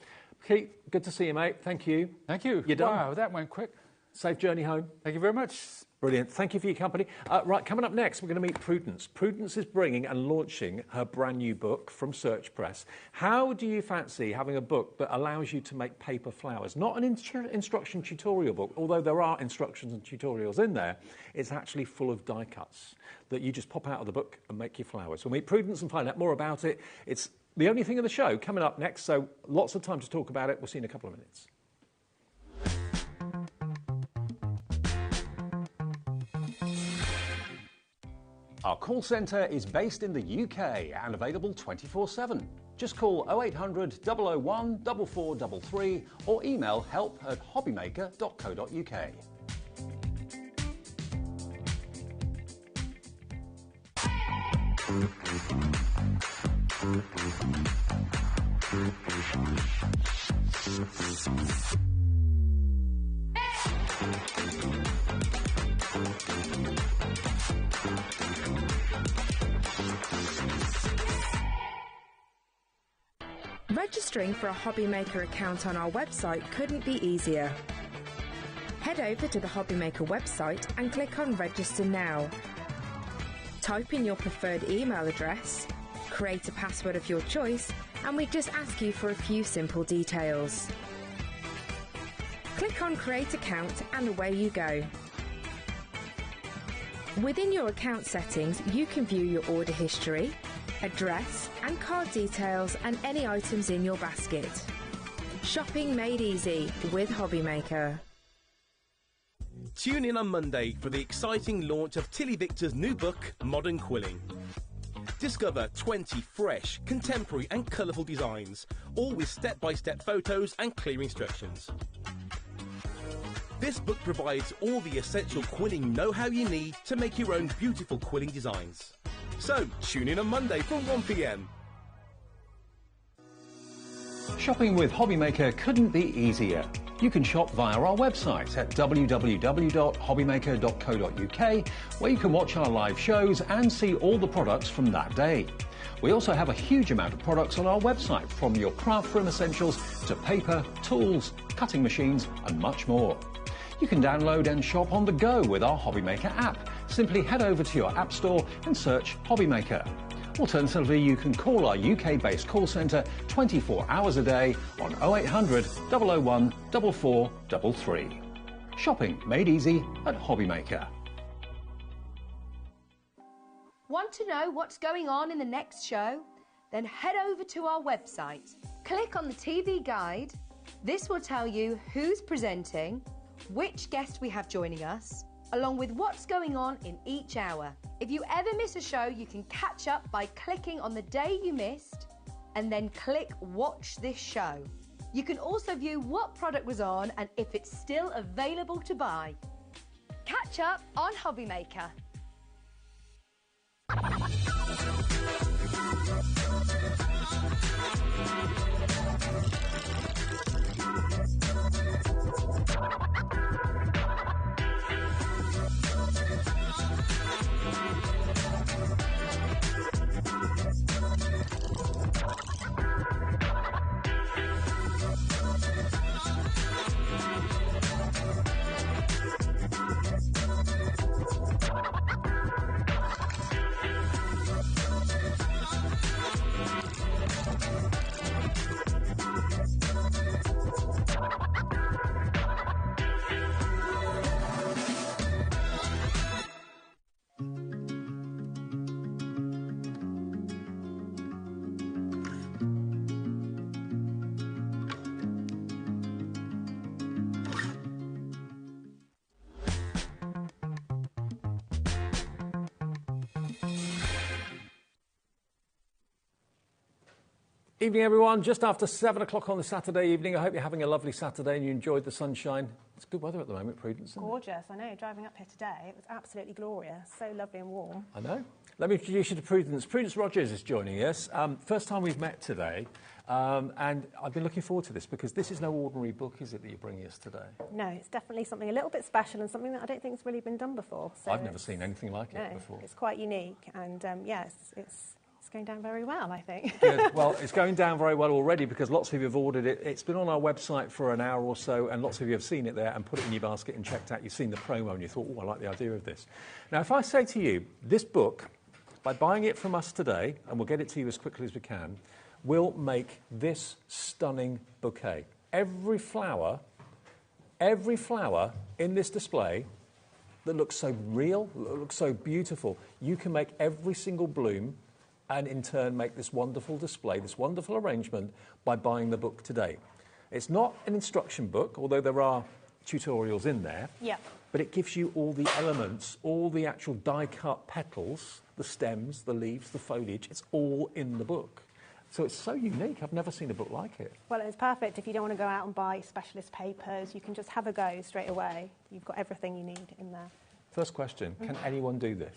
Keith, good to see you, mate. Thank you. Thank you. You're done? Wow, that went quick. Safe journey home. Thank you very much. Brilliant. Thank you for your company. Right, coming up next, we're going to meet Prudence. Prudence is bringing and launching her brand new book from Search Press. How do you fancy having a book that allows you to make paper flowers? Not an instruction tutorial book, although there are instructions and tutorials in there. It's actually full of die cuts that you just pop out of the book and make your flowers. We'll meet Prudence and find out more about it. It's the only thing of the show coming up next, so lots of time to talk about it. We'll see you in a couple of minutes. Our call centre is based in the UK and available 24/7. Just call 0800 001 4433 or email help@hobbymaker.co.uk. Registering for a HobbyMaker account on our website couldn't be easier. Head over to the HobbyMaker website and click on Register Now. Type in your preferred email address, create a password of your choice, and we just ask you for a few simple details. Click on Create Account and away you go. Within your account settings, you can view your order history, address and card details and any items in your basket. Shopping made easy with HobbyMaker. Tune in on Monday for the exciting launch of Tilly Victor's new book, Modern Quilling. Discover 20 fresh, contemporary and colourful designs, all with step-by-step photos and clear instructions. This book provides all the essential quilling know-how you need to make your own beautiful quilling designs. So, tune in on Monday from 1 p.m. Shopping with HobbyMaker couldn't be easier. You can shop via our website at www.hobbymaker.co.uk, where you can watch our live shows and see all the products from that day. We also have a huge amount of products on our website, from your craft room essentials to paper, tools, cutting machines and much more. You can download and shop on the go with our HobbyMaker app. Simply head over to your app store and search HobbyMaker. Alternatively, you can call our UK-based call centre 24 hours a day on 0800 001 4433. Shopping made easy at HobbyMaker. Want to know what's going on in the next show? Then head over to our website. Click on the TV guide. This will tell you who's presenting, which guest we have joining us, along with what's going on in each hour. If you ever miss a show, you can catch up by clicking on the day you missed and then click Watch This Show. You can also view what product was on and if it's still available to buy. Catch up on HobbyMaker. Evening, everyone. Just after 7 o'clock on the Saturday evening. I hope you're having a lovely Saturday and you enjoyed the sunshine. It's good weather at the moment, Prudence. Gorgeous, I know. Driving up here today, it was absolutely glorious. So lovely and warm. I know. Let me introduce you to Prudence. Prudence Rogers is joining us. First time we've met today. And I've been looking forward to this because this is no ordinary book, is it, that you're bringing us today? No, it's definitely something a little bit special and something that I don't think has really been done before. So I've never seen anything like it before. It's quite unique and, yeah, it's going down very well, I think. Good. Well, it's going down very well already because lots of you have ordered it. It's been on our website for an hour or so, and lots of you have seen it there and put it in your basket and checked out. You've seen the promo and you thought, oh, I like the idea of this. Now, if I say to you, this book, by buying it from us today, and we'll get it to you as quickly as we can, will make this stunning bouquet. Every flower in this display that looks so real, looks so beautiful, you can make every single bloom and in turn make this wonderful display, this wonderful arrangement by buying the book today. It's not an instruction book, although there are tutorials in there, but it gives you all the elements, all the actual die-cut petals, the stems, the leaves, the foliage, it's all in the book. So it's so unique, I've never seen a book like it. Well, it's perfect if you don't want to go out and buy specialist papers, you can just have a go straight away. You've got everything you need in there. First question, can anyone do this?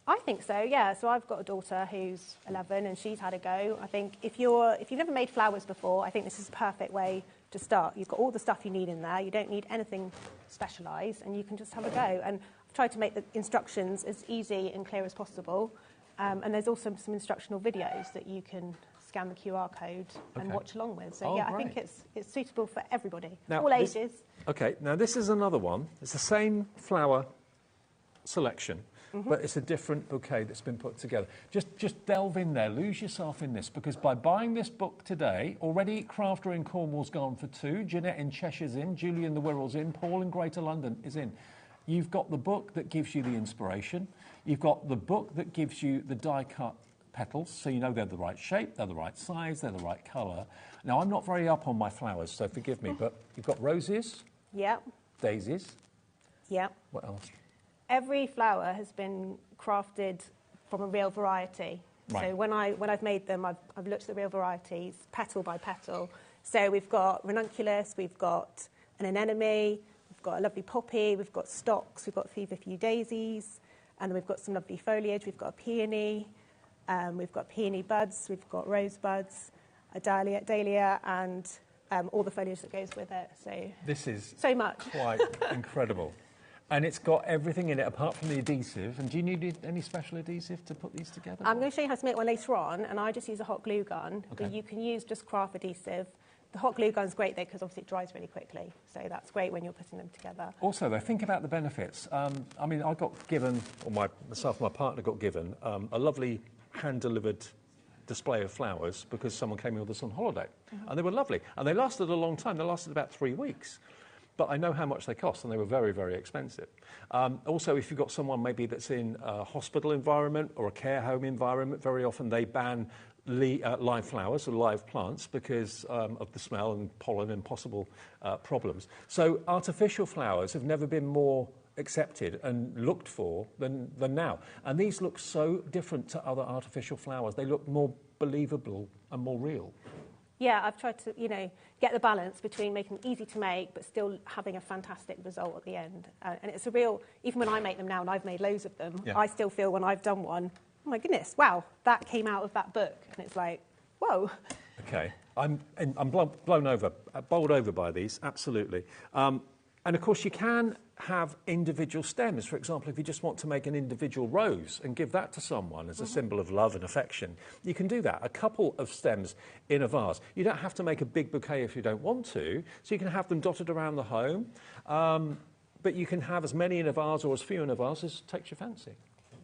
I think so, yeah. So I've got a daughter who's 11 and she's had a go. I think if you've never made flowers before, I think this is a perfect way to start. You've got all the stuff you need in there. You don't need anything specialised and you can just have a go. And I've tried to make the instructions as easy and clear as possible. And there's also some instructional videos that you can scan the QR code and watch along with. So I think it's suitable for everybody, all ages. Okay, now this is another one. It's the same flower selection. But it's a different bouquet that's been put together. Just delve in there, lose yourself in this, because by buying this book today, already Crafter in Cornwall's gone for 2, Jeanette in Cheshire's in, Julie in the Wirral's in, Paul in Greater London is in. You've got the book that gives you the inspiration. You've got the book that gives you the die-cut petals, so you know they're the right shape, they're the right size, they're the right colour. Now, I'm not very up on my flowers, so forgive me, but you've got roses, daisies. What else? Every flower has been crafted from a real variety. Right. So when I've made them, I've looked at the real varieties, petal by petal. So we've got ranunculus, we've got an anemone, we've got a lovely poppy, we've got stocks, we've got feverfew daisies, and then we've got some lovely foliage. We've got a peony, we've got peony buds, we've got rose buds, a dahlia, and all the foliage that goes with it. So this is so much. Quite incredible. And it's got everything in it apart from the adhesive. And do you need any special adhesive to put these together? I'm going to show you how to make one later on, and I just use a hot glue gun. Okay. But you can use just craft adhesive. The hot glue gun's great though because obviously it dries really quickly. So that's great when you're putting them together. Also though, think about the benefits. I mean, I got given, or myself and my partner got given, a lovely hand-delivered display of flowers because someone came in with us on holiday. And they were lovely. And they lasted a long time. They lasted about 3 weeks. But I know how much they cost, and they were very, very expensive. Also, if you've got someone maybe that's in a hospital environment or a care home environment, very often they ban live flowers or live plants because of the smell and pollen and possible problems. So artificial flowers have never been more accepted and looked for than now. And these look so different to other artificial flowers. They look more believable and more real. Yeah, I've tried to, get the balance between making them easy to make but still having a fantastic result at the end. And it's a real, even when I make them now, and I've made loads of them, I still feel when I've done one, oh my goodness, wow, that came out of that book. And it's like, whoa. Okay, I'm bowled over by these, absolutely. And of course, you can have individual stems. For example, if you just want to make an individual rose and give that to someone as a symbol of love and affection, you can do that. A couple of stems in a vase. You don't have to make a big bouquet if you don't want to, so you can have them dotted around the home, but you can have as many in a vase or as few in a vase as takes your fancy.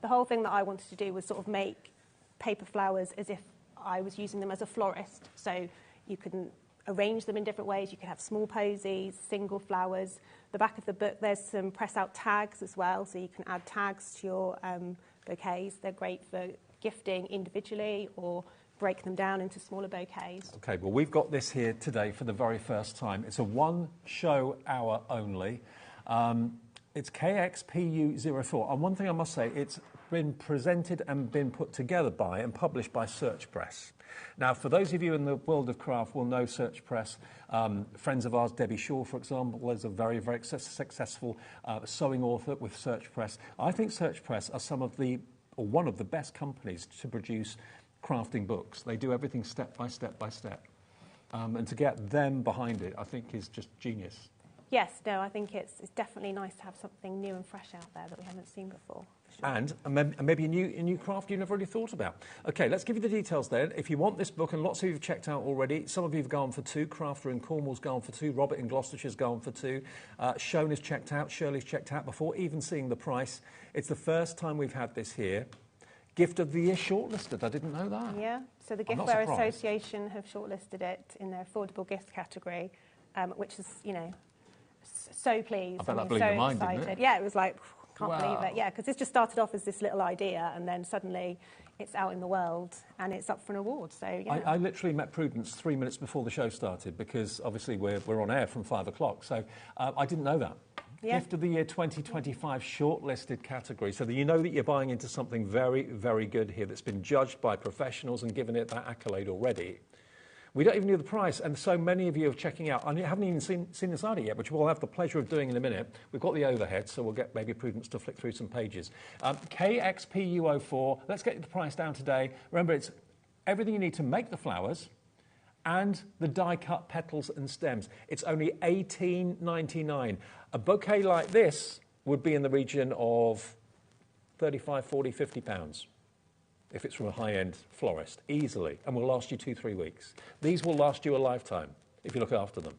The whole thing that I wanted to do was sort of make paper flowers as if I was using them as a florist. So you can arrange them in different ways. You can have small posies, single flowers. The back of the book, there's some press-out tags as well, so you can add tags to your bouquets. They're great for gifting individually or break them down into smaller bouquets. Okay, well, we've got this here today for the very first time. It's a one-show hour only. It's KXPU04. And one thing I must say, it's been presented and been put together by and published by Search Press. Now, for those of you in the world of craft will know Search Press. Friends of ours, Debbie Shaw, for example, is a very, very successful sewing author with Search Press. I think Search Press are one of the best companies to produce crafting books. They do everything step by step by step. And to get them behind it, I think, is just genius. Yes, no, I think it's definitely nice to have something new and fresh out there that we haven't seen before, for And maybe a new craft you never really thought about. OK, let's give you the details then. If you want this book, and lots of you have checked out already, some of you have gone for 2, Crafter in Cornwall's gone for 2, Robert in Gloucestershire's gone for 2, Shona's checked out, Shirley's checked out before even seeing the price. It's the first time we've had this here. Gift of the Year shortlisted, I didn't know that. Yeah, so the Giftware Association have shortlisted it in their affordable gift category, which is, you know, so pleased. I bet that blew so your mind, excited. didn't it? Yeah, it was like, can't believe it. Yeah, because this just started off as this little idea, and then suddenly it's out in the world and it's up for an award. So yeah. I literally met Prudence 3 minutes before the show started because obviously we're on air from 5 o'clock. So I didn't know that. Yeah. Gift of the Year 2025 shortlisted category, so that you know that you're buying into something very, very good here that's been judged by professionals and given it that accolade already. We don't even know the price, and so many of you are checking out, and you haven't even seen inside it yet, which we'll have the pleasure of doing in a minute. We've got the overhead, so we'll get maybe Prudence to flick through some pages. KXPU04, let's get the price down today. Remember, it's everything you need to make the flowers and the die-cut petals and stems. It's only $18.99. A bouquet like this would be in the region of 35, 40, 50 pounds. If it's from a high-end florist, easily, and will last you 2-3 weeks. These will last you a lifetime if you look after them.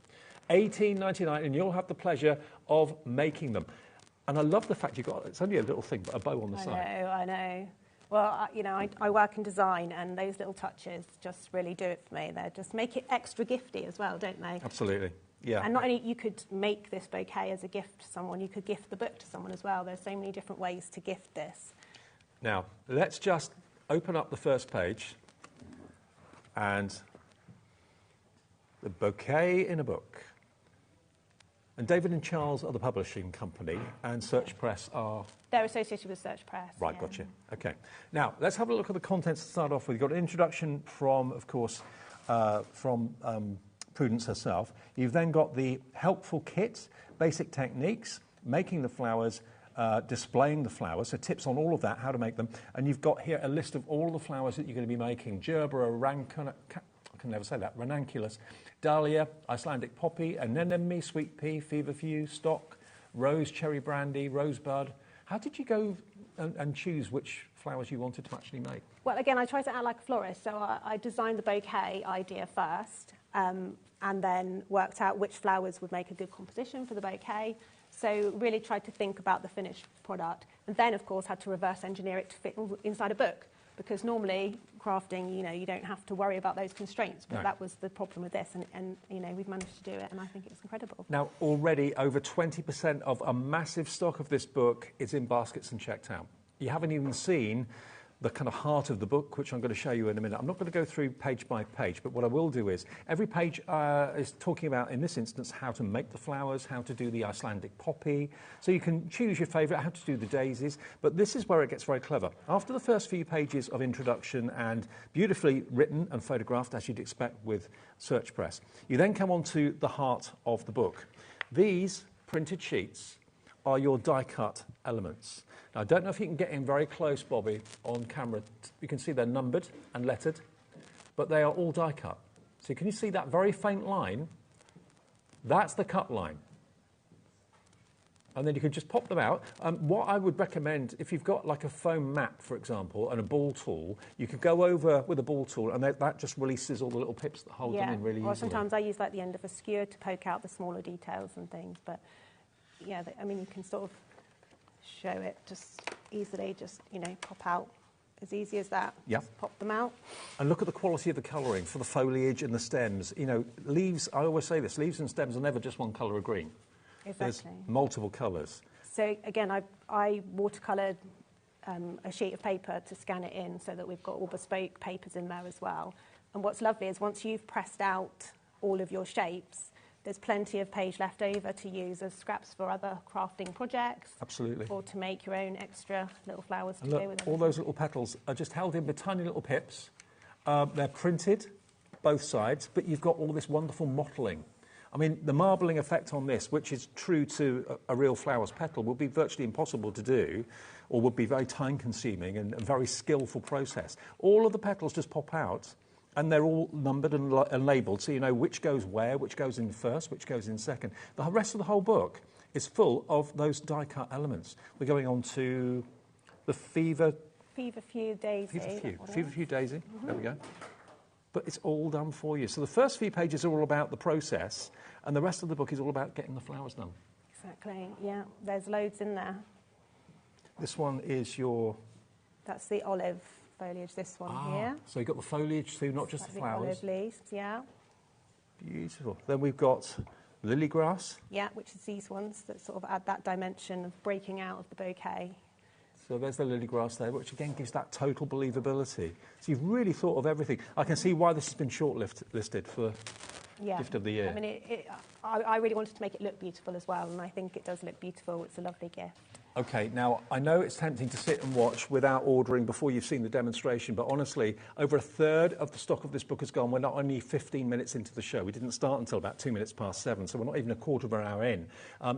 $18.99, and you'll have the pleasure of making them. And I love the fact you've got, it's only a little thing, but a bow on the side. I know. Well, you know, I work in design, and those little touches just really do it for me. They just make it extra gifty as well, don't they? Absolutely, yeah. And not only you could make this bouquet as a gift to someone, you could gift the book to someone as well. There's so many different ways to gift this. Now, let's just open up the first page, and the bouquet in a book. And David and Charles are the publishing company, and Search Press are... They're associated with Search Press. Right, yeah. Gotcha. OK. Now, let's have a look at the contents to start off with. You've got an introduction from, of course, Prudence herself. You've then got the helpful kit, basic techniques, making the flowers, displaying the flowers, so tips on all of that, how to make them. And you've got here a list of all the flowers that you're going to be making. Gerbera, I can never say that, ranunculus, dahlia, Icelandic poppy, anemone, sweet pea, feverfew, stock, rose, cherry brandy, rosebud. How did you go and choose which flowers you wanted to actually make? Well, again, I tried to act like a florist, so I designed the bouquet idea first, and then worked out which flowers would make a good composition for the bouquet. So really tried to think about the finished product, and then, of course, had to reverse engineer it to fit inside a book, because normally crafting, you know, you don't have to worry about those constraints, but that was the problem with this, and you know, we've managed to do it, and I think it's incredible. Now, already over 20% of a massive stock of this book is in baskets and checked out. You haven't even seen the kind of heart of the book, which I'm going to show you in a minute. I'm not going to go through page by page, but what I will do is every page is talking about, in this instance, how to make the flowers, how to do the Icelandic poppy. So you can choose your favourite, how to do the daisies, but this is where it gets very clever. After the first few pages of introduction and beautifully written and photographed, as you'd expect with Search Press, you then come on to the heart of the book. These printed sheets are your die-cut elements. Now, I don't know if you can get in very close, Bobby, on camera. You can see they're numbered and lettered, but they are all die-cut. So can you see that very faint line? That's the cut line. And then you can just pop them out. What I would recommend, if you've got like a foam map, for example, and a ball tool, you could go over with a ball tool, and that just releases all the little pips that hold them in really easily. Or sometimes I use like the end of a skewer to poke out the smaller details and things, but yeah, I mean, you can sort of show it just easily, just, you know, pop out as easy as that. Yeah. Just pop them out. And look at the quality of the colouring for the foliage and the stems. You know, leaves, I always say this, leaves and stems are never just one colour of green. Exactly. There's multiple colours. So again, I watercoloured a sheet of paper to scan it in so that we've got all bespoke papers in there as well. And what's lovely is once you've pressed out all of your shapes, there's plenty of page left over to use as scraps for other crafting projects. Absolutely. Or to make your own extra little flowers to and look, go with them. All those little petals are just held in with tiny little pips. They're printed, both sides, but you've got all this wonderful mottling. I mean, the marbling effect on this, which is true to a real flower's petal, would be virtually impossible to do, or would be very time-consuming and a very skillful process. All of the petals just pop out, and they're all numbered and labelled, so you know which goes where, which goes in first, which goes in second. The rest of the whole book is full of those die-cut elements. We're going on to the Fever Feverfew Daisy. Feverfew Daisy. There we go. But it's all done for you. So the first few pages are all about the process, and the rest of the book is all about getting the flowers done. Exactly, yeah. There's loads in there. This one is your... That's the olive foliage, this one here. So you've got the foliage too, not just the flowers. The olive leaves, yeah. Beautiful. Then we've got lily grass. Yeah, which is these ones that sort of add that dimension of breaking out of the bouquet. So there's the lily grass there, which again gives that total believability. So you've really thought of everything. I can see why this has been shortlisted for Gift of the Year. I mean, I really wanted to make it look beautiful as well, and I think it does look beautiful. It's a lovely gift. OK, now, I know it's tempting to sit and watch without ordering before you've seen the demonstration, but honestly, over a third of the stock of this book has gone. We're not only 15 minutes into the show. We didn't start until about 2 minutes past 7, so we're not even a quarter of an hour in.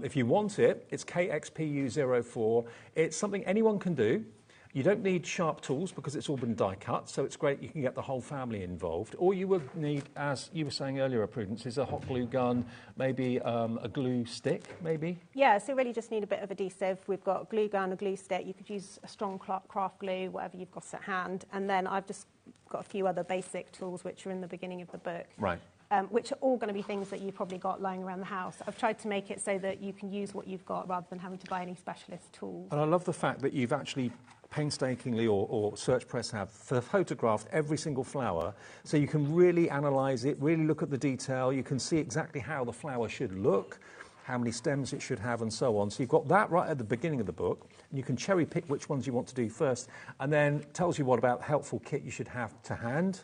If you want it, it's KXPU04. It's something anyone can do. You don't need sharp tools because it's all been die cut, so it's great you can get the whole family involved. All you would need, as you were saying earlier, Prudence, is a hot glue gun, maybe a glue stick, maybe? Yeah, so really just need a bit of adhesive. We've got a glue gun, a glue stick. You could use a strong craft glue, whatever you've got at hand. And then I've just got a few other basic tools which are in the beginning of the book. Right. Which are all going to be things that you've probably got lying around the house. I've tried to make it so that you can use what you've got rather than having to buy any specialist tools. And I love the fact that you've actually painstakingly, or Search Press have, photographed every single flower, so you can really analyse it, really look at the detail. You can see exactly how the flower should look, how many stems it should have, and so on. So you've got that right at the beginning of the book, and you can cherry pick which ones you want to do first, and then tells you what about helpful kit you should have to hand.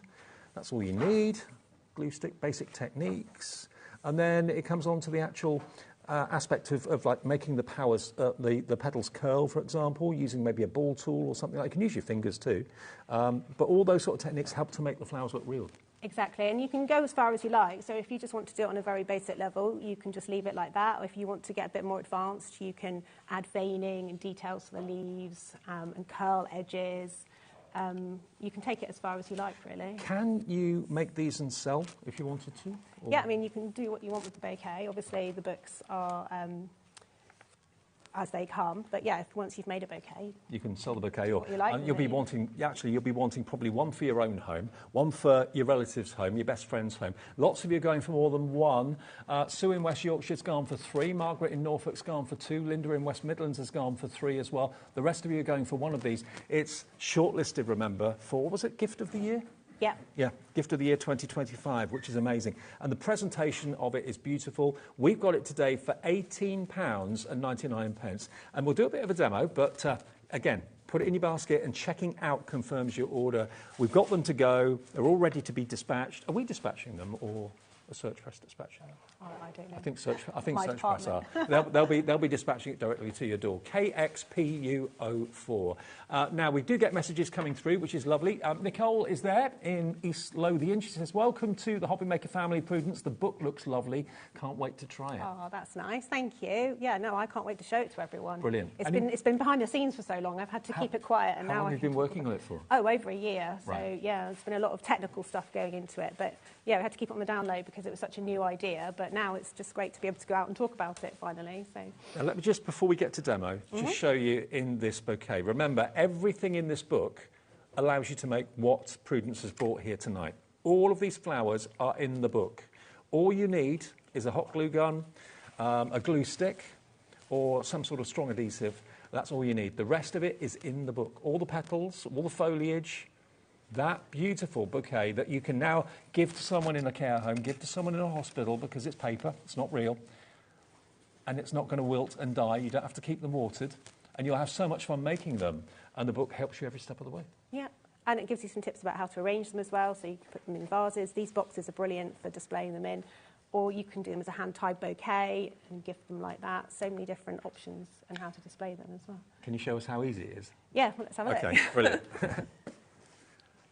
That's all you need. Glue stick, basic techniques, and then it comes on to the actual aspect of like making the the petals curl, for example, using maybe a ball tool or something like that. You can use your fingers too, but all those sort of techniques help to make the flowers look real. Exactly, and you can go as far as you like. So if you just want to do it on a very basic level, you can just leave it like that. Or if you want to get a bit more advanced, you can add veining and details to the leaves and curl edges. You can take it as far as you like, really. Can you make these and sell if you wanted to? Or? Yeah, I mean, you can do what you want with the bouquet. Obviously, the books are as they come. But yeah, once you've made a bouquet, you can sell the bouquet, or like you'll be wanting. Actually, you'll be wanting probably one for your own home, one for your relative's home, your best friend's home. Lots of you are going for more than one. Sue in West Yorkshire's gone for 3. Margaret in Norfolk's gone for 2. Linda in West Midlands has gone for 3 as well. The rest of you are going for one of these. It's shortlisted, remember, for, was it Gift of the Year? Yeah. Yeah, Gift of the Year 2025, which is amazing. And the presentation of it is beautiful. We've got it today for £18.99. And we'll do a bit of a demo, but again, put it in your basket, and checking out confirms your order. We've got them to go. They're all ready to be dispatched. Are we dispatching them, or a Search Press dispatching them? Oh, I don't know. I think Search Press are. department. They'll be dispatching it directly to your door. KXPU04. Now, we do get messages coming through, which is lovely. Nicole is there in East Lothian. She says, welcome to the HobbyMaker family, Prudence. The book looks lovely. Can't wait to try it. Oh, that's nice. Thank you. Yeah, no, I can't wait to show it to everyone. Brilliant. It's been behind the scenes for so long. I've had to keep it quiet. And how now long have you been working on it for? Oh, over a year. So, right. yeah, there's been a lot of technical stuff going into it. But, yeah, we had to keep it on the down low because it was such a new idea. But now it's just great to be able to go out and talk about it finally. So. Now, let me just, before we get to demo, just show you in this bouquet. Remember, everything in this book allows you to make what Prudence has brought here tonight. All of these flowers are in the book. All you need is a hot glue gun, a glue stick, or some sort of strong adhesive. That's all you need. The rest of it is in the book. All the petals, all the foliage, that beautiful bouquet that you can now give to someone in a care home, give to someone in a hospital, because it's paper, it's not real, and it's not going to wilt and die. You don't have to keep them watered, and you'll have so much fun making them, and the book helps you every step of the way. Yeah, and it gives you some tips about how to arrange them as well, so you can put them in vases. These boxes are brilliant for displaying them in, or you can do them as a hand-tied bouquet and gift them like that. So many different options and how to display them as well. Can you show us how easy it is? Yeah, well, let's have a look. Okay, brilliant.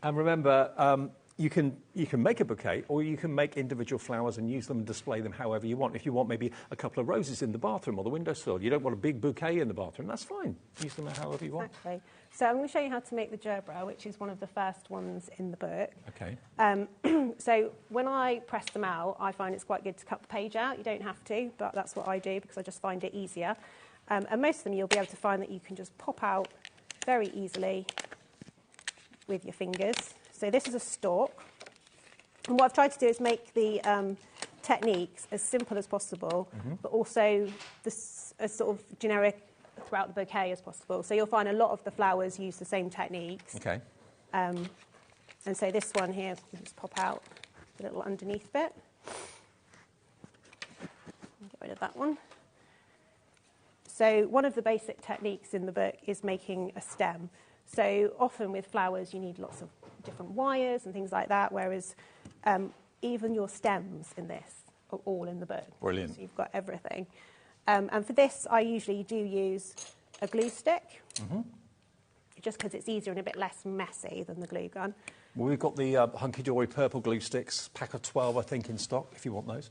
And remember, you can make a bouquet, or you can make individual flowers and use them and display them however you want. If you want maybe a couple of roses in the bathroom or the windowsill, you don't want a big bouquet in the bathroom, that's fine. Use them however you want. Exactly. So I'm going to show you how to make the gerbera, which is one of the first ones in the book. Okay. So when I press them out, I find it's quite good to cut the page out. You don't have to, but that's what I do because I just find it easier. And most of them you'll be able to find that you can just pop out very easily with your fingers. So this is a stalk. And what I've tried to do is make the techniques as simple as possible, but also as sort of generic throughout the bouquet as possible. So you'll find a lot of the flowers use the same techniques. Okay. And so this one here, we just pop out the little underneath bit. Get rid of that one. So one of the basic techniques in the book is making a stem. So often with flowers you need lots of different wires and things like that, whereas even your stems in this are all in the book. Brilliant. So you've got everything. And for this I usually do use a glue stick, just because it's easier and a bit less messy than the glue gun. Well, we've got the hunky-dory purple glue sticks, pack of 12 I think in stock, if you want those.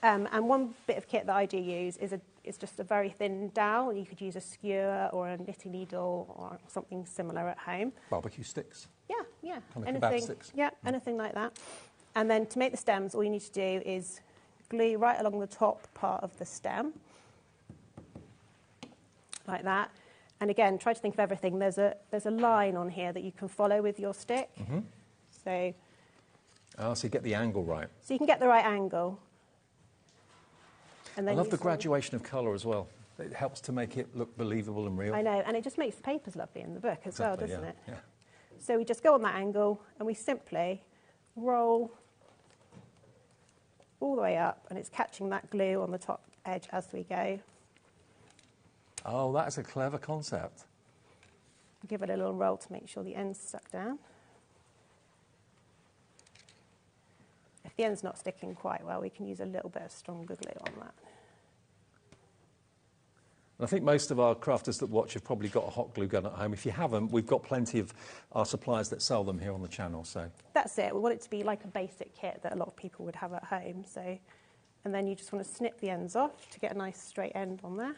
And one bit of kit that I do use is just a very thin dowel. You could use a skewer or a knitting needle or something similar at home. Barbecue sticks. Yeah. Kind of kebab sticks. Yeah, anything like that. And then to make the stems, all you need to do is glue right along the top part of the stem, like that. And again, try to think of everything. There's a line on here that you can follow with your stick. So you get the angle right. So you can get the right angle. And then I love the graduation of colour as well. It helps to make it look believable and real. I know, and it just makes the papers lovely in the book as well, Exactly, doesn't it? Yeah. So we just go on that angle and we simply roll all the way up, and it's catching that glue on the top edge as we go. Oh, that's a clever concept. Give it a little roll to make sure the end's stuck down. If the end's not sticking quite well, we can use a little bit of stronger glue on that. I think most of our crafters that watch have probably got a hot glue gun at home. If you haven't, we've got plenty of our suppliers that sell them here on the channel. So that's it. We want it to be like a basic kit that a lot of people would have at home. So, and then you just want to snip the ends off to get a nice straight end on there.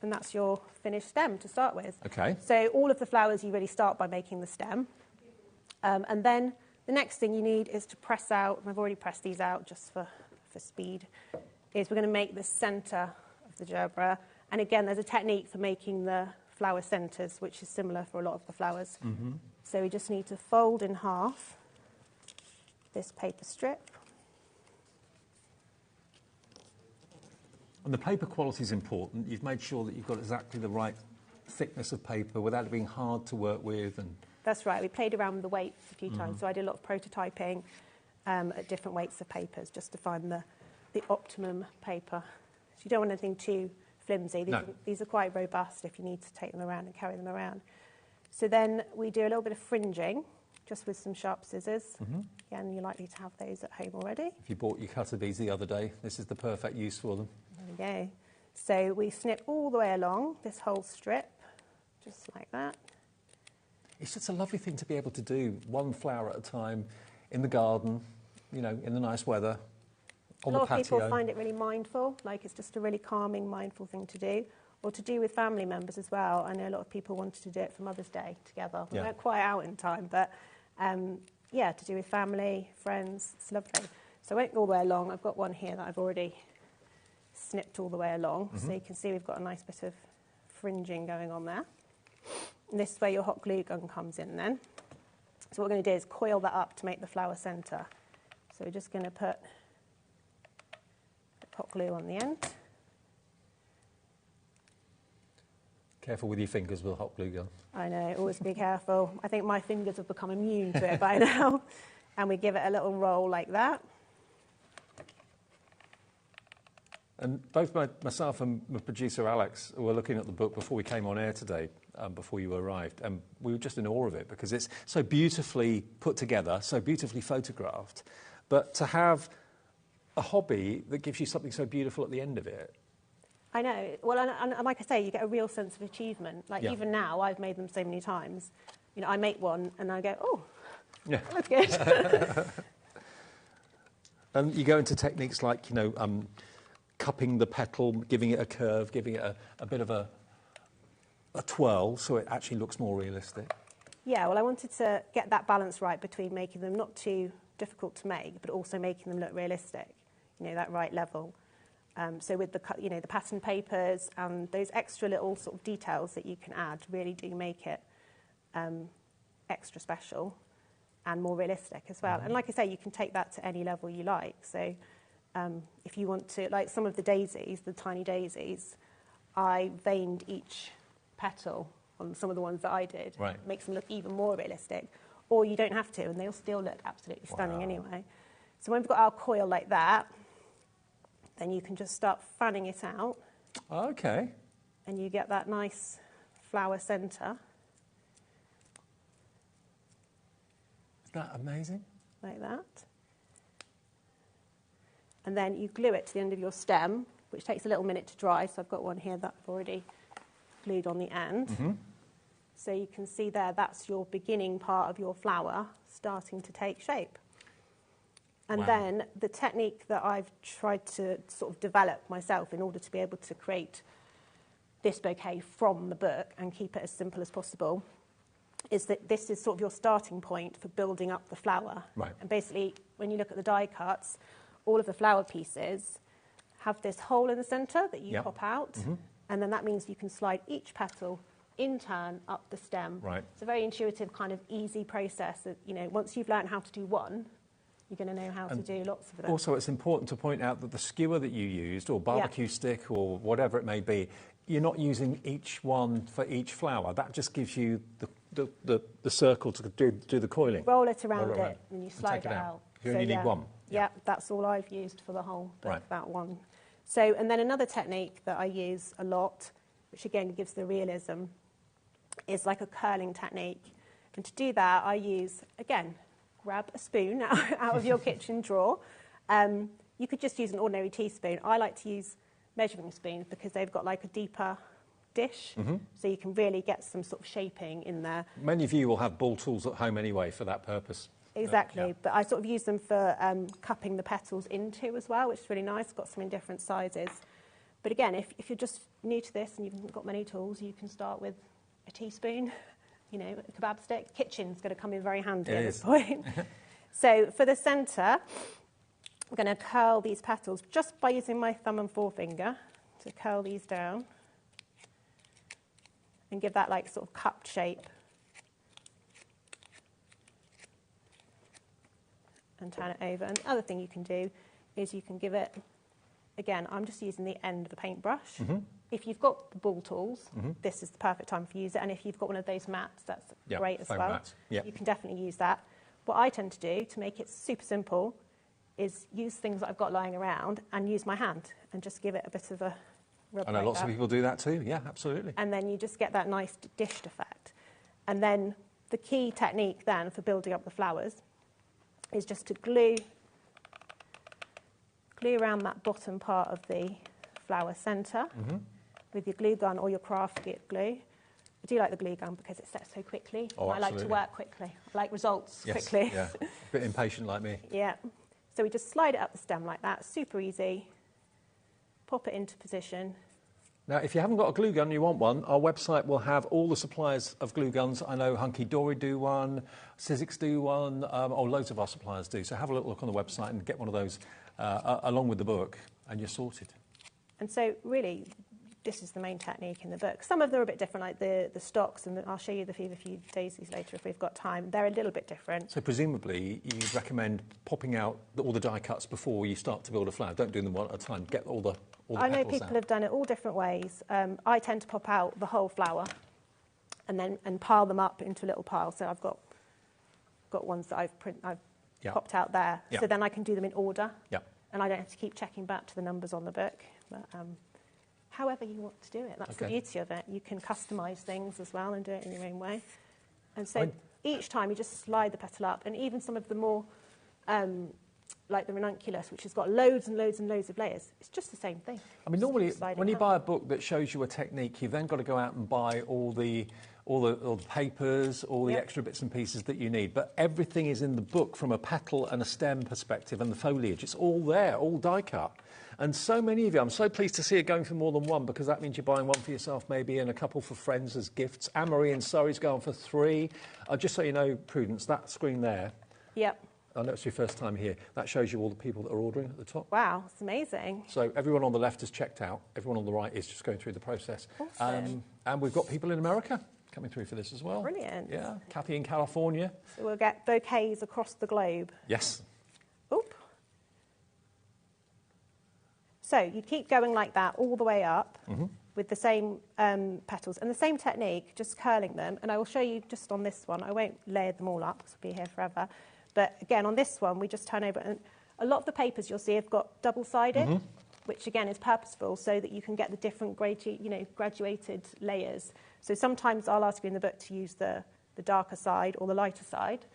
And that's your finished stem to start with. Okay. So all of the flowers, you really start by making the stem. And then the next thing you need is to press out, and I've already pressed these out just for speed, is we're going to make the centre of the gerbera. And again, there's a technique for making the flower centres, which is similar for a lot of the flowers. So we just need to fold in half this paper strip. And the paper quality is important. You've made sure that you've got exactly the right thickness of paper without it being hard to work with. And that's right. We played around with the weights a few times, so I did a lot of prototyping at different weights of papers just to find the optimum paper. So you don't want anything too flimsy. These are quite robust if you need to take them around and carry them around. So then we do a little bit of fringing, just with some sharp scissors. Again, you're likely to have those at home already. If you bought your cutter bees the other day, this is the perfect use for them. There we go. So we snip all the way along this whole strip, just like that. It's just a lovely thing to be able to do, one flower at a time, in the garden, you know, in the nice weather, on the patio. A lot of people find it really mindful, like it's just a really calming, mindful thing to do, or to do with family members as well. I know a lot of people wanted to do it for Mother's Day together. We weren't quite out in time, but yeah, to do with family, friends, it's lovely. So I went all the way along. I've got one here that I've already snipped all the way along, so you can see we've got a nice bit of fringing going on there. And this is where your hot glue gun comes in then. So what we're going to do is coil that up to make the flower centre. So we're just going to put hot glue on the end. Careful with your fingers with a hot glue gun. I know, always be careful. I think my fingers have become immune to it by now. And we give it a little roll like that. And both myself and my producer Alex were looking at the book before we came on air today, before you arrived, and we were just in awe of it because it's so beautifully put together, so beautifully photographed. But to have a hobby that gives you something so beautiful at the end of it. I know. Well, and like I say, you get a real sense of achievement. Like even now, I've made them so many times. You know, I make one and I go, oh, that's good. And you go into techniques like, you know, cupping the petal, giving it a curve, giving it a bit of a twirl so it actually looks more realistic. Yeah, well, I wanted to get that balance right between making them not too difficult to make, but also making them look realistic. you know, that right level. So with the, you know, the pattern papers and those extra little sort of details that you can add really do make it extra special and more realistic as well. And like I say, you can take that to any level you like. So if you want to, like some of the daisies, the tiny daisies, I veined each petal on some of the ones that I did. Right. Makes them look even more realistic. Or you don't have to, and they'll still look absolutely stunning anyway. So when we've got our coil like that, then you can just start fanning it out. Okay. And you get that nice flower centre. Isn't that amazing? Like that. And then you glue it to the end of your stem, which takes a little minute to dry. So I've got one here that I've already glued on the end. So you can see there, that's your beginning part of your flower starting to take shape. And then the technique that I've tried to sort of develop myself in order to be able to create this bouquet from the book and keep it as simple as possible is that this is sort of your starting point for building up the flower. Right. And basically, when you look at the die cuts, all of the flower pieces have this hole in the centre that you pop out, and then that means you can slide each petal in turn up the stem. Right. It's a very intuitive, kind of easy process that, you know, once you've learned how to do one, you're going to know how to do lots of them. Also, it's important to point out that the skewer that you used, or barbecue stick, or whatever it may be, you're not using each one for each flower. That just gives you the circle to do the coiling. Roll it around it and you slide it out. You only need one. Yeah, that's all I've used for the whole book, that one. So, and then another technique that I use a lot, which again gives the realism, is like a curling technique. And to do that, I use, again, grab a spoon out of your kitchen drawer. You could just use an ordinary teaspoon. I like to use measuring spoons because they've got like a deeper dish, so you can really get some sort of shaping in there. Many of you will have ball tools at home anyway for that purpose. Exactly, but I sort of use them for cupping the petals into as well, which is really nice. Got some in different sizes. But again, if you're just new to this and you haven't got many tools, you can start with a teaspoon, you know, a kebab stick. Kitchen's going to come in very handy at this point. So for the centre, I'm going to curl these petals just by using my thumb and forefinger to curl these down and give that like sort of cupped shape. And turn it over. And the other thing you can do is you can give it, again, I'm just using the end of a paintbrush. If you've got the ball tools, this is the perfect time to use it. And if you've got one of those mats, that's great as well. You can definitely use that. What I tend to do to make it super simple is use things that I've got lying around and use my hand and just give it a bit of a rub. I know lots of people do that too, yeah, absolutely. And then you just get that nice dished effect. And then the key technique then for building up the flowers is just to glue around that bottom part of the flower centre with your glue gun or your craft kit glue. I do like the glue gun because it sets so quickly. I like to work quickly. I like results quickly. Yeah, a bit impatient like me. Yeah. So we just slide it up the stem like that, super easy. Pop it into position. Now, if you haven't got a glue gun and you want one, our website will have all the suppliers of glue guns. I know Hunky Dory do one, Cityscape do one, loads of our suppliers do. So have a little look on the website and get one of those along with the book, and you're sorted. And so, really, this is the main technique in the book. Some of them are a bit different, like the stocks, and I'll show you the few daisies later if we've got time. They're a little bit different. So presumably you'd recommend popping out all the die cuts before you start to build a flower. Don't do them one at a time. Get all the I know petals people out. have done it all different ways. I tend to pop out the whole flower and pile them up into a little pile. So I've got ones that I've popped out there. So then I can do them in order. And I don't have to keep checking back to the numbers on the book. But however you want to do it, that's the beauty of it. You can customise things as well and do it in your own way. And so each time you just slide the petal up, and even some of the more, like the ranunculus, which has got loads and loads and loads of layers, it's just the same thing. I mean, normally when you buy a book that shows you a technique, you've then got to go out and buy all the papers, all the extra bits and pieces that you need. But everything is in the book from a petal and a stem perspective, and the foliage. It's all there, all die cut. And so many of you, I'm so pleased to see you going for more than one, because that means you're buying one for yourself maybe and a couple for friends as gifts. Anne-Marie in Surrey's going for 3. Just so you know, Prudence, that screen there, I know it's your first time here. That shows you all the people that are ordering at the top. Wow, it's amazing. So everyone on the left has checked out. Everyone on the right is just going through the process. Awesome. And we've got people in America coming through for this as well. Brilliant. Yeah, Kathy in California. So we'll get bouquets across the globe. Yes. Oop. So you keep going like that all the way up with the same petals and the same technique, just curling them. And I will show you just on this one. I won't layer them all up because we'll be here forever. But again, on this one, we just turn over. And a lot of the papers you'll see have got double-sided, which again is purposeful so that you can get the different graduated layers. So sometimes I'll ask you in the book to use the darker side or the lighter side.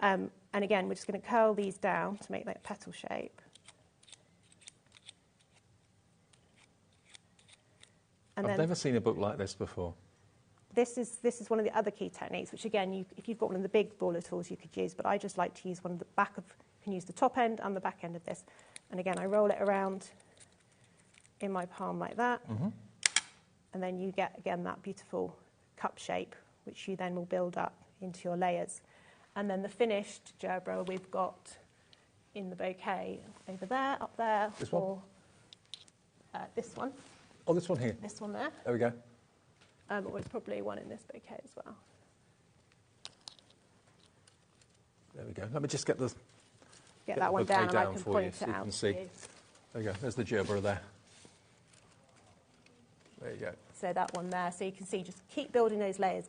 And again, we're just going to curl these down to make that petal shape. And I've never seen a book like this before. This is one of the other key techniques, which again, if you've got one of the big baller tools, you could use, but I just like to use one of the back of, you can use the top end and the back end of this. And again, I roll it around in my palm like that. And then you get, again, that beautiful cup shape, which you then will build up into your layers. And then the finished gerbera we've got in the bouquet over there, up there. This one? This one. Oh, this one here. This one there. There we go. Or there's probably one in this bouquet as well. There we go. Let me just get that one down and I can for point you it so you out. can see. There you go. There's the gerbera there. There you go. So that one there. So you can see, just keep building those layers,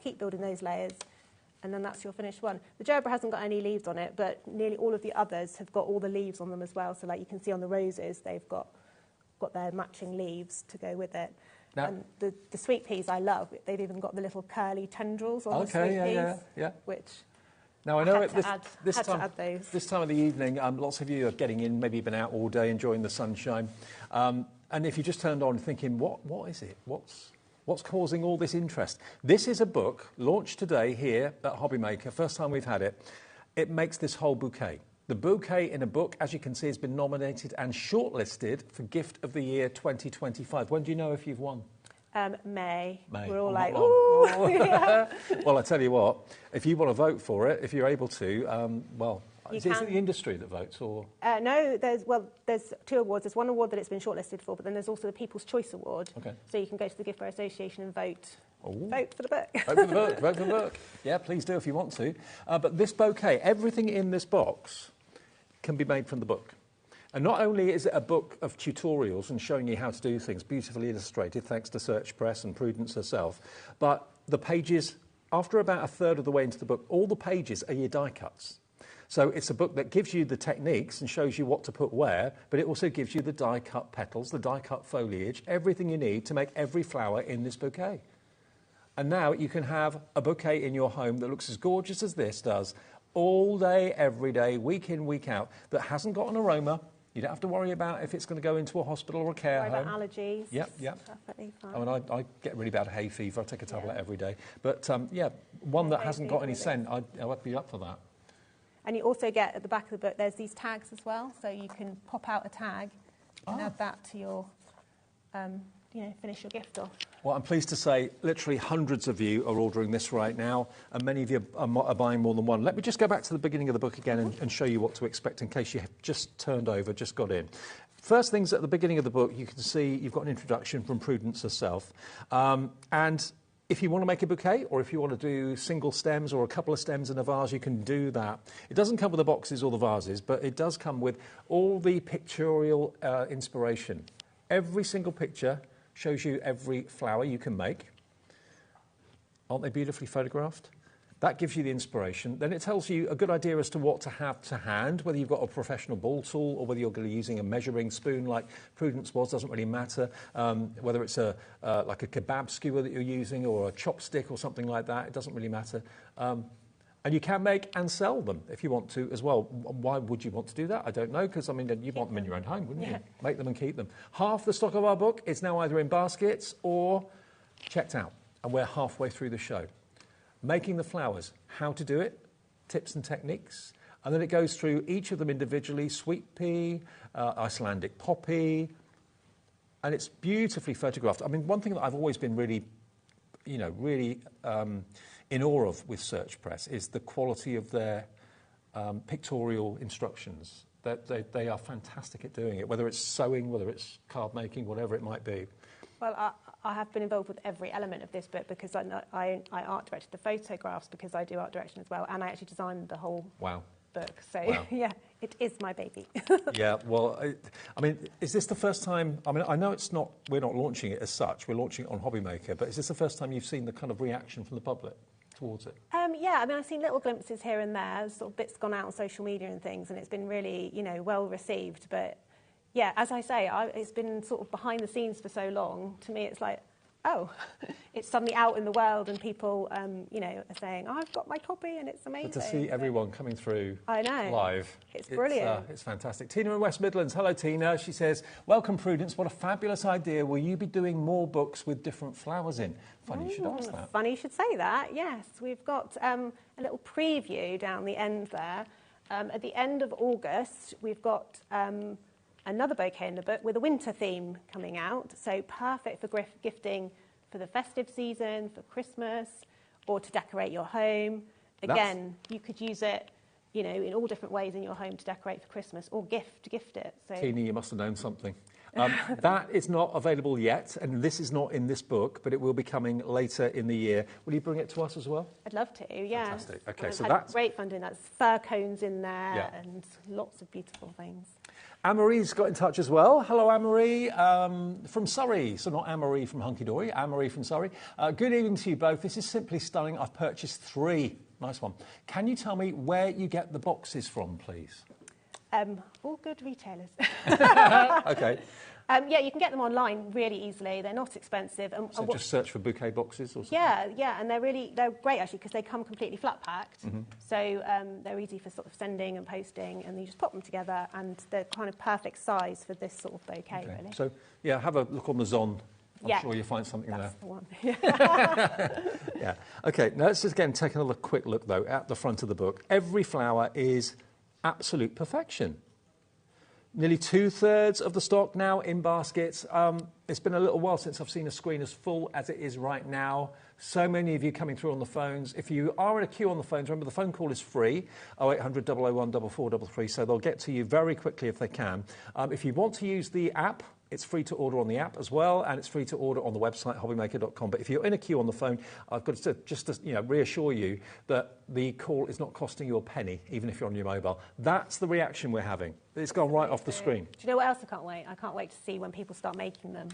and then that's your finished one. The gerbera hasn't got any leaves on it, but nearly all of the others have got all the leaves on them as well. So like you can see on the roses, they've got their matching leaves to go with it. Now, and the sweet peas I love. They've even got the little curly tendrils on the sweet peas. Yeah. Which now I know had to add those. This time of the evening, lots of you are getting in, maybe you've been out all day enjoying the sunshine. And if you just turned on thinking, what is it? What's causing all this interest? This is a book launched today here at HobbyMaker, first time we've had it. It makes this whole bouquet. The bouquet in a book, as you can see, has been nominated and shortlisted for Gift of the Year 2025. When do you know if you've won? May. May. We're all Oh, like, not long. ooh. Yeah. Well, I tell you what, if you want to vote for it, if you're able to, is it the industry that votes, or? No, there's two awards. There's one award that it's been shortlisted for, but then there's also the People's Choice Award. Okay. So you can go to the Gift Fair Association and vote. Ooh. Vote for the book. Vote for the book. Vote for the book. Yeah, please do if you want to. But this bouquet, everything in this box can be made from the book. And not only is it a book of tutorials and showing you how to do things, beautifully illustrated, thanks to Search Press and Prudence herself, but the pages, after about a third of the way into the book, all the pages are your die cuts. So it's a book that gives you the techniques and shows you what to put where, but it also gives you the die cut petals, the die cut foliage, everything you need to make every flower in this bouquet. And now you can have a bouquet in your home that looks as gorgeous as this does, all day, every day, week in, week out, that hasn't got an aroma. You don't have to worry about if it's going to go into a hospital or a care home. Worry about allergies. Yep. Perfectly fine. I mean, I get really bad hay fever. I take a tablet every day. But, one that hasn't got any scent, I'd be up for that. And you also get, at the back of the book, there's these tags as well. So you can pop out a tag and add that to your, finish your gift off. Well, I'm pleased to say literally hundreds of you are ordering this right now, and many of you are buying more than one. Let me just go back to the beginning of the book again and show you what to expect in case you have just turned over, just got in. First things at the beginning of the book, you can see you've got an introduction from Prudence herself. And if you want to make a bouquet, or if you want to do single stems or a couple of stems in a vase, you can do that. It doesn't come with the boxes or the vases, but it does come with all the pictorial inspiration. Every single picture shows you every flower you can make. Aren't they beautifully photographed? That gives you the inspiration. Then it tells you a good idea as to what to have to hand, whether you've got a professional ball tool or whether you're going to be using a measuring spoon like Prudence was, doesn't really matter. Whether it's like a kebab skewer that you're using or a chopstick or something like that, it doesn't really matter. And you can make and sell them if you want to as well. Why would you want to do that? I don't know, because, you'd want them in your own home, wouldn't you? Make them and keep them. Half the stock of our book is now either in baskets or checked out, and we're halfway through the show. Making the flowers, how to do it, tips and techniques, and then it goes through each of them individually, sweet pea, Icelandic poppy, and it's beautifully photographed. One thing that I've always been really in awe of with Search Press is the quality of their pictorial instructions. They are fantastic at doing it, whether it's sewing, whether it's card making, whatever it might be. Well, I have been involved with every element of this book because I art directed the photographs because I do art direction as well, and I actually designed the whole book. So, yeah, it is my baby. Yeah, well, I mean, is this the first time... I mean, I know we're not launching it as such. We're launching it on HobbyMaker, but is this the first time you've seen the kind of reaction from the public towards it? Yeah, I mean, I've seen little glimpses here and there, sort of bits gone out on social media and things, and it's been really, well received. But, yeah, as I say, it's been sort of behind the scenes for so long. To me, it's like, oh, it's suddenly out in the world and people, are saying, I've got my copy and it's amazing. But to see everyone coming through live. It's brilliant. It's fantastic. Tina in West Midlands. Hello, Tina. She says, welcome, Prudence. What a fabulous idea. Will you be doing more books with different flowers in? Funny you should ask that. Funny you should say that, yes. We've got a little preview down the end there. At the end of August, we've got... another bouquet in the book with a winter theme coming out, so perfect for gifting for the festive season, for Christmas, or to decorate your home. Again, you could use it, in all different ways in your home to decorate for Christmas or gift it. So. Tina, you must have known something. That is not available yet, and this is not in this book, but it will be coming later in the year. Will you bring it to us as well? I'd love to, yeah. Fantastic. Okay, so that's great fun doing that. There's fir cones in there and lots of beautiful things. Anne-Marie's got in touch as well. Hello, Anne-Marie, from Surrey. So not Anne-Marie from Hunky Dory, Anne-Marie from Surrey. Good evening to you both. This is simply stunning. I've purchased 3. Nice one. Can you tell me where you get the boxes from, please? All good retailers. Okay. Yeah, you can get them online really easily. They're not expensive. So just search for bouquet boxes or something? Yeah, and they're great actually because they come completely flat packed. Mm-hmm. So they're easy for sort of sending and posting, and you just pop them together, and they're kind of perfect size for this sort of bouquet, really. So yeah, have a look on the Zon. I'm sure you'll find something That's there. The one. Yeah. Okay. Now let's just again take another quick look though at the front of the book. Every flower is absolute perfection. Nearly 2/3 of the stock now in baskets. It's been a little while since I've seen a screen as full as it is right now. So many of you coming through on the phones. If you are in a queue on the phones, remember the phone call is free, 0800 001 4433, so they'll get to you very quickly if they can. If you want to use the app, it's free to order on the app as well, and it's free to order on the website, hobbymaker.com. But if you're in a queue on the phone, I've got to just reassure you that the call is not costing you a penny, even if you're on your mobile. That's the reaction we're having. It's gone right off the screen. Do you know what else I can't wait? I can't wait to see when people start making them.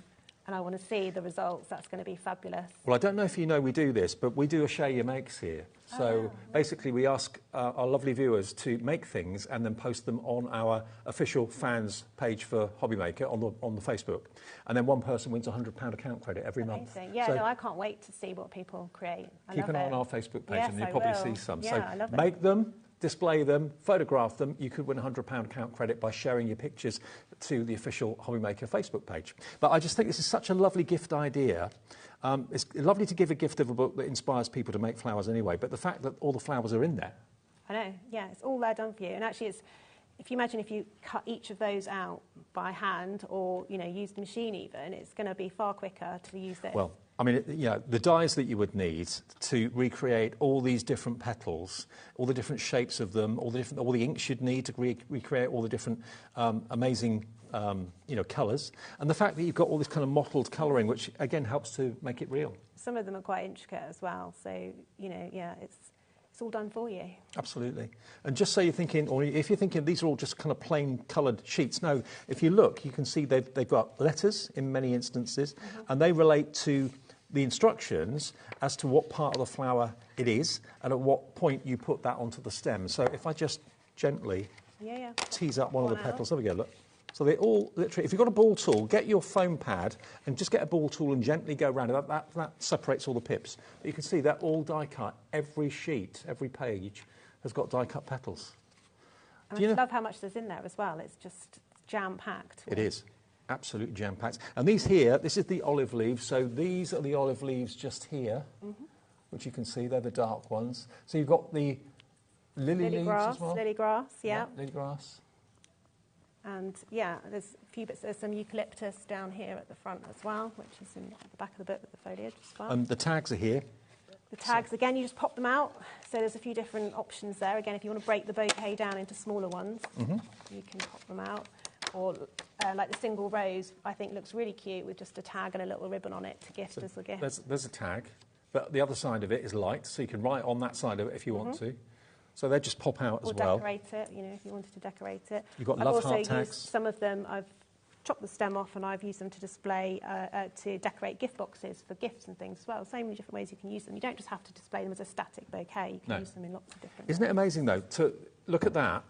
And I want to see the results. That's going to be fabulous. Well, I don't know if you know we do this, but we do a share your makes here. So basically we ask our lovely viewers to make things and then post them on our official fans page for HobbyMaker on the Facebook. And then one person wins £100 account credit every month. Yeah, so I can't wait to see what people create. Keep an eye on our Facebook page and you'll probably see some. Yeah, so I love make them, display them, photograph them. You could win a £100 account credit by sharing your pictures to the official HobbyMaker Facebook page. But I just think this is such a lovely gift idea. It's lovely to give a gift of a book that inspires people to make flowers anyway, but the fact that all the flowers are in there. I know, yeah, it's all there done for you. And actually, if you imagine if you cut each of those out by hand or, use the machine even, it's going to be far quicker to use this. Well, I mean, the dies that you would need to recreate all these different petals, all the different shapes of them, all the inks you'd need to recreate all the different amazing colours, and the fact that you've got all this kind of mottled colouring, which again helps to make it real. Some of them are quite intricate as well, so it's all done for you. Absolutely. And just so you're thinking, or if you're thinking these are all just kind of plain coloured sheets, no, if you look, you can see they've got letters in many instances, and they relate to the instructions as to what part of the flower it is and at what point you put that onto the stem. So if I just gently tease up one of the petals, there we go, look. So they all, literally, if you've got a ball tool, get your foam pad and just get a ball tool and gently go around it. That separates all the pips. But you can see they're all die cut. Every sheet, every page has got die cut petals. And I love how much there's in there as well. It's just jam-packed. It is. Absolutely jam-packed. And these here, this is the olive leaves. So these are the olive leaves just here, which you can see. They're the dark ones. So you've got the lily leaves as well. Lily grass, yeah. Lily grass. And, there's a few bits. There's some eucalyptus down here at the front as well, which is in the back of the book with the foliage as well. The tags are here. The tags, again, you just pop them out. So there's a few different options there. Again, if you want to break the bouquet down into smaller ones, you can pop them out. Or like the single rose, I think looks really cute with just a tag and a little ribbon on it to gift as a gift. There's a tag, but the other side of it is light, so you can write on that side of it if you want to. So they just pop out as well. Or decorate it, you know, if you wanted to decorate it. You've got I've love also heart used tags. some of them, I've chopped the stem off and I've used them to display, to decorate gift boxes for gifts and things as well. So many different ways you can use them. You don't just have to display them as a static bouquet. You can use them in lots of different Isn't it amazing, though, to look at that,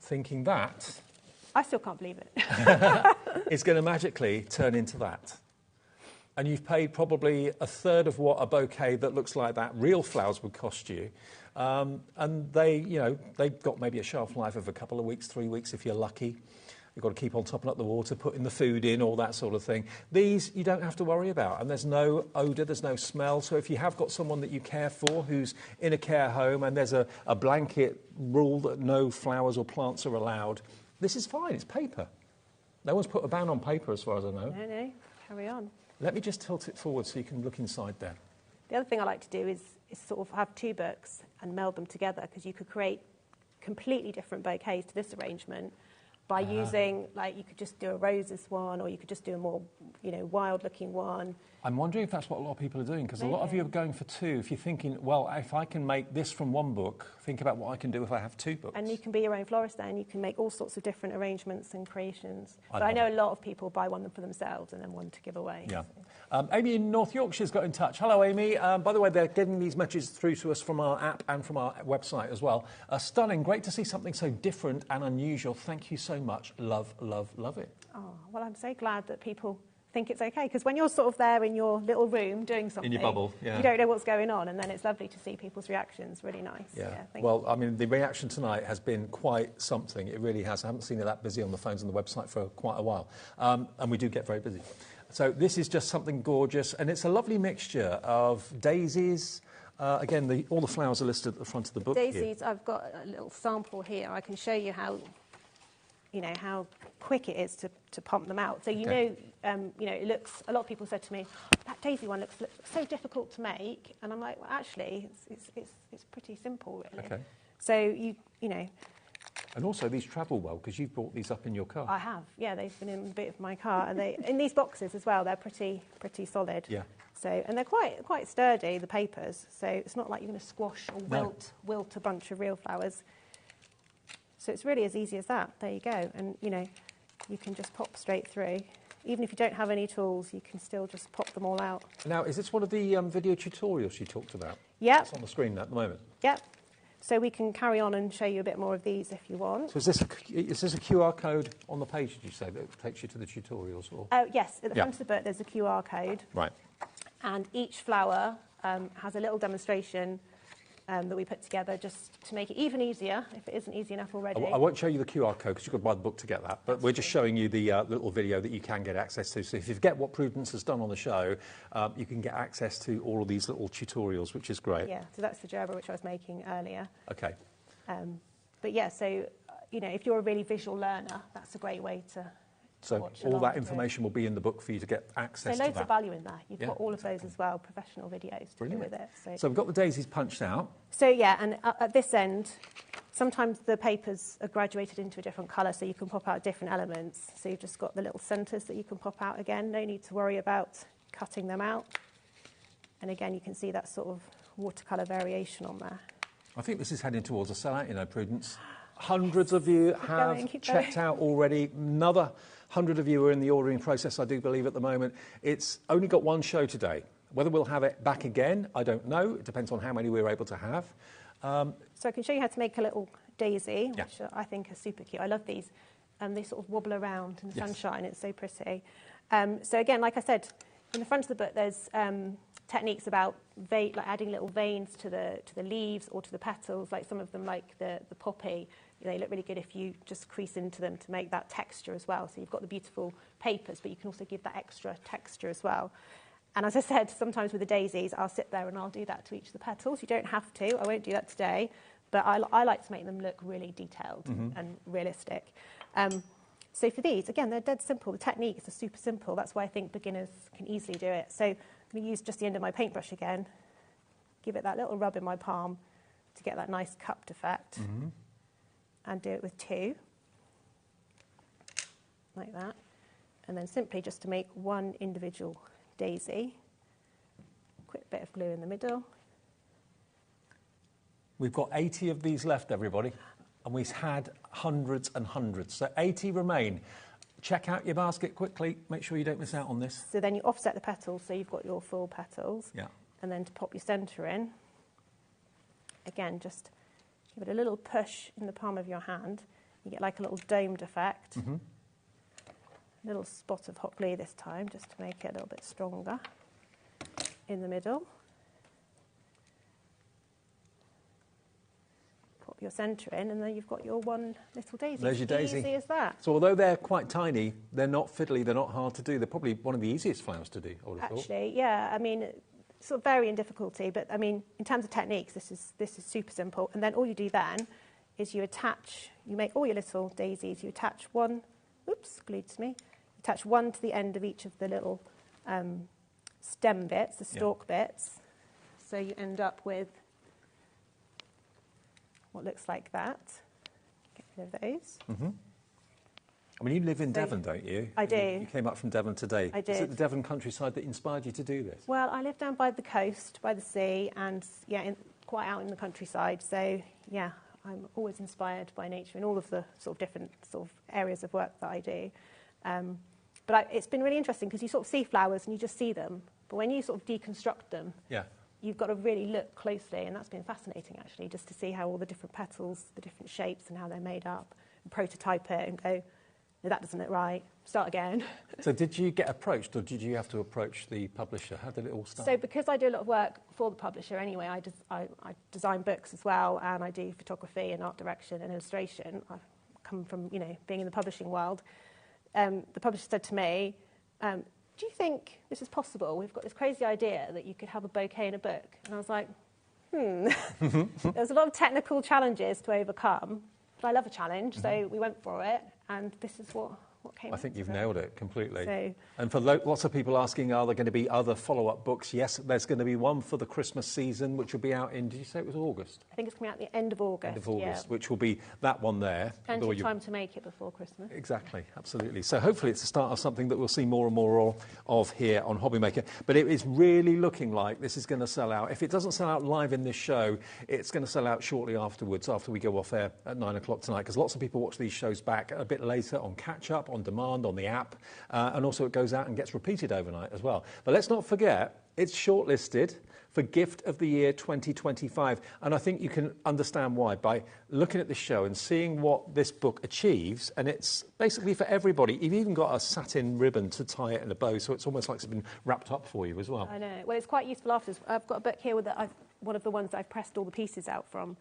thinking that I still can't believe it. it's going to magically turn into that. And you've paid probably a third of what a bouquet that looks like that, real flowers, would cost you. And they, you know, they've got maybe a shelf life of a couple of weeks, 3 weeks if you're lucky. You've got to keep on topping up the water, putting the food in, all that sort of thing. These you don't have to worry about, and there's no odour, there's no smell. So if you have got someone that you care for who's in a care home and there's a blanket rule that no flowers or plants are allowed, this is fine, it's paper. No one's put a ban on paper as far as I know. No, carry on. Let me just tilt it forward so you can look inside there. The other thing I like to do is sort of have two books and meld them together, because you could create completely different bouquets to this arrangement by using, like, you could just do a roses one, or you could just do a more, you know, wild-looking one. I'm wondering if that's what a lot of people are doing, because a lot of you are going for two. If you're thinking, well, if I can make this from one book, think about what I can do if I have two books. And you can be your own florist then. You can make all sorts of different arrangements and creations. But I know a lot of people buy one for themselves and then one to give away. Yeah. Amy in North Yorkshire's got in touch. Hello, Amy. By the way, they're getting these messages through to us from our app and from our website as well. Stunning. Great to see something so different and unusual. Thank you so much. Love, love, love it. Oh, well, I'm so glad that people think it's okay, because when you're sort of there in your little room doing something, in your bubble, yeah, you don't know what's going on, and then it's lovely to see people's reactions. Really nice. Yeah. Thank Well, I mean, the reaction tonight has been quite something. It really has. I haven't seen it that busy on the phones and the website for quite a while, and we do get very busy. So this is just something gorgeous, and it's a lovely mixture of daisies. Again, all the flowers are listed at the front of the book. Daisies. Here. I've got a little sample here. I can show you how, you know, how quick it is to pump them out. So you know, it looks. A lot of people said to me, that daisy one looks so difficult to make, and I'm like, well, actually, it's pretty simple, really. Okay. So you know. And also, these travel well, because you've brought these up in your car. I have, yeah. They've been in a bit of my car, and they in these boxes as well. They're pretty solid. Yeah. So, and they're quite sturdy, the papers. So it's not like you're going to squash or wilt a bunch of real flowers. So it's really as easy as that. There you go. And, you know, you can just pop straight through. Even if you don't have any tools, you can still just pop them all out. Now, is this one of the video tutorials you talked about? Yeah. It's on the screen at the moment. Yep. So we can carry on and show you a bit more of these if you want. So is this a QR code on the page, did you say, that takes you to the tutorials? Or? Yes. At the front of the book, there's a QR code. Right. And each flower has a little demonstration that we put together just to make it even easier, if it isn't easy enough already. I won't show you the QR code because you've got to buy the book to get that, but we're just showing you the little video that you can get access to. So if you forget what Prudence has done on the show, you can get access to all of these little tutorials, which is great. Yeah, so that's the gerber which I was making earlier. Okay. But yeah, so, you know, if you're a really visual learner, that's a great way to So all that information will be in the book for you to get access to that. So loads of value in there. You've got all of those as well, professional videos to do with it. So we've got the daisies punched out. So yeah, and at this end, sometimes the papers are graduated into a different colour, so you can pop out different elements. So you've just got the little centres that you can pop out again. No need to worry about cutting them out. And again, you can see that sort of watercolour variation on there. I think this is heading towards a sellout, you know, Prudence. Hundreds of you have checked out already. Another 100 of you are in the ordering process, I do believe, at the moment. It's only got one show today. Whether we'll have it back again, I don't know. It depends on how many we're able to have. So I can show you how to make a little daisy, which I think are super cute. I love these. They sort of wobble around in the sunshine. It's so pretty. So again, like I said, in the front of the book, there's techniques about like adding little veins to the leaves or to the petals, like some of them, like the poppy. They look really good if you just crease into them to make that texture as well. So you've got the beautiful papers, but you can also give that extra texture as well. And as I said, sometimes with the daisies, I'll sit there and I'll do that to each of the petals. You don't have to. I won't do that today. But I like to make them look really detailed and realistic. So for these, again, they're dead simple. The techniques are super simple. That's why I think beginners can easily do it. So I'm going to use just the end of my paintbrush again give it that little rub in my palm to get that nice cupped effect. And do it with 2, like that. And then simply just to make one individual daisy, quick bit of glue in the middle. We've got 80 of these left, everybody, and we've had hundreds and hundreds. So 80 remain. Check out your basket quickly. Make sure you don't miss out on this. So then you offset the petals, so you've got your full petals. Yeah. And then to pop your centre in, again, just give it a little push in the palm of your hand. You get like a little domed effect. A little spot of hot glue this time, just to make it a little bit stronger in the middle. Pop your centre in, and then you've got your one little daisy. There's your daisy. Easy as that. So although they're quite tiny, they're not fiddly, they're not hard to do. They're probably one of the easiest flowers to do, I would have thought. Actually, yeah. I mean, sort of vary in difficulty, but I mean, in terms of techniques, this is super simple. And then all you do then is you make all your little daisies. You attach one. Oops, glued to me. Attach one to the end of each of the little stem bits, the stalk bits. So you end up with what looks like that. Get rid of those. I mean, you live in Devon, don't you? I do. You came up from Devon today. I did. Is it the Devon countryside that inspired you to do this? Well, I live down by the coast, by the sea, and quite out in the countryside. So yeah, I'm always inspired by nature in all of the sort of different sort of areas of work that I do. But it's been really interesting because you sort of see flowers and you just see them, but when you sort of deconstruct them, you've got to really look closely, and that's been fascinating actually, just to see how all the different petals, the different shapes, and how they're made up, and prototype it and go, no, that doesn't look right, start again. So did you get approached, or did you have to approach the publisher? How did it all start? So because I do a lot of work for the publisher anyway, I design books as well, and I do photography and art direction and illustration. I've come from, being in the publishing world. The publisher said to me, do you think this is possible? We've got this crazy idea that you could have a bouquet in a book. And I was like, There was a lot of technical challenges to overcome, but I love a challenge, so we went for it, and this is what came I think you've nailed it completely. So, and for lots of people asking, are there going to be other follow-up books? Yes, there's going to be one for the Christmas season, which will be out in, did you say it was August? I think it's coming out at the end of August. End of August, yeah. which will be that one there. Plenty of time to make it before Christmas. Exactly, absolutely. So hopefully it's the start of something that we'll see more and more of here on HobbyMaker. But it is really looking like this is going to sell out. If it doesn't sell out live in this show, it's going to sell out shortly afterwards, after we go off air at 9 o'clock tonight, because lots of people watch these shows back a bit later on catch-up, on demand, on the app, and also it goes out and gets repeated overnight as well. But let's not forget, it's shortlisted for Gift of the Year 2025. And I think you can understand why by looking at this show and seeing what this book achieves. And it's basically for everybody. You've even got a satin ribbon to tie it in a bow, so it's almost like it's been wrapped up for you as well. I know. Well, it's quite useful afterwards. I've got a book here with one of the ones that I've pressed all the pieces out from.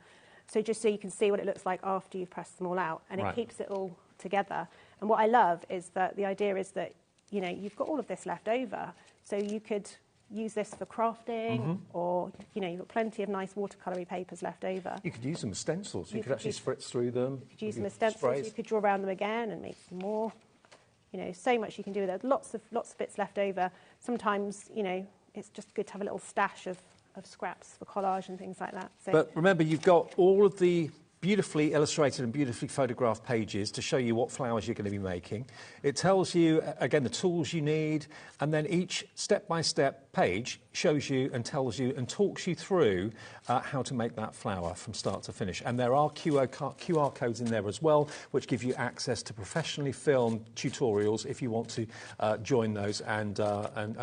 So just so you can see what it looks like after you've pressed them all out. And it keeps it all together. And what I love is that the idea is that, you've got all of this left over. So you could use this for crafting, or, you've got plenty of nice watercolour papers left over. You could use them as stencils. You could actually spritz through them. You could use them as stencils. Sprays. You could draw around them again and make some more. So much you can do with it. Lots of bits left over. Sometimes, it's just good to have a little stash of scraps for collage and things like that. So, but remember, you've got all of the beautifully illustrated and beautifully photographed pages to show you what flowers you're going to be making. It tells you, again, the tools you need, and then each step-by-step page shows you and tells you and talks you through how to make that flower from start to finish. And there are QR codes in there as well, which give you access to professionally filmed tutorials if you want to join those and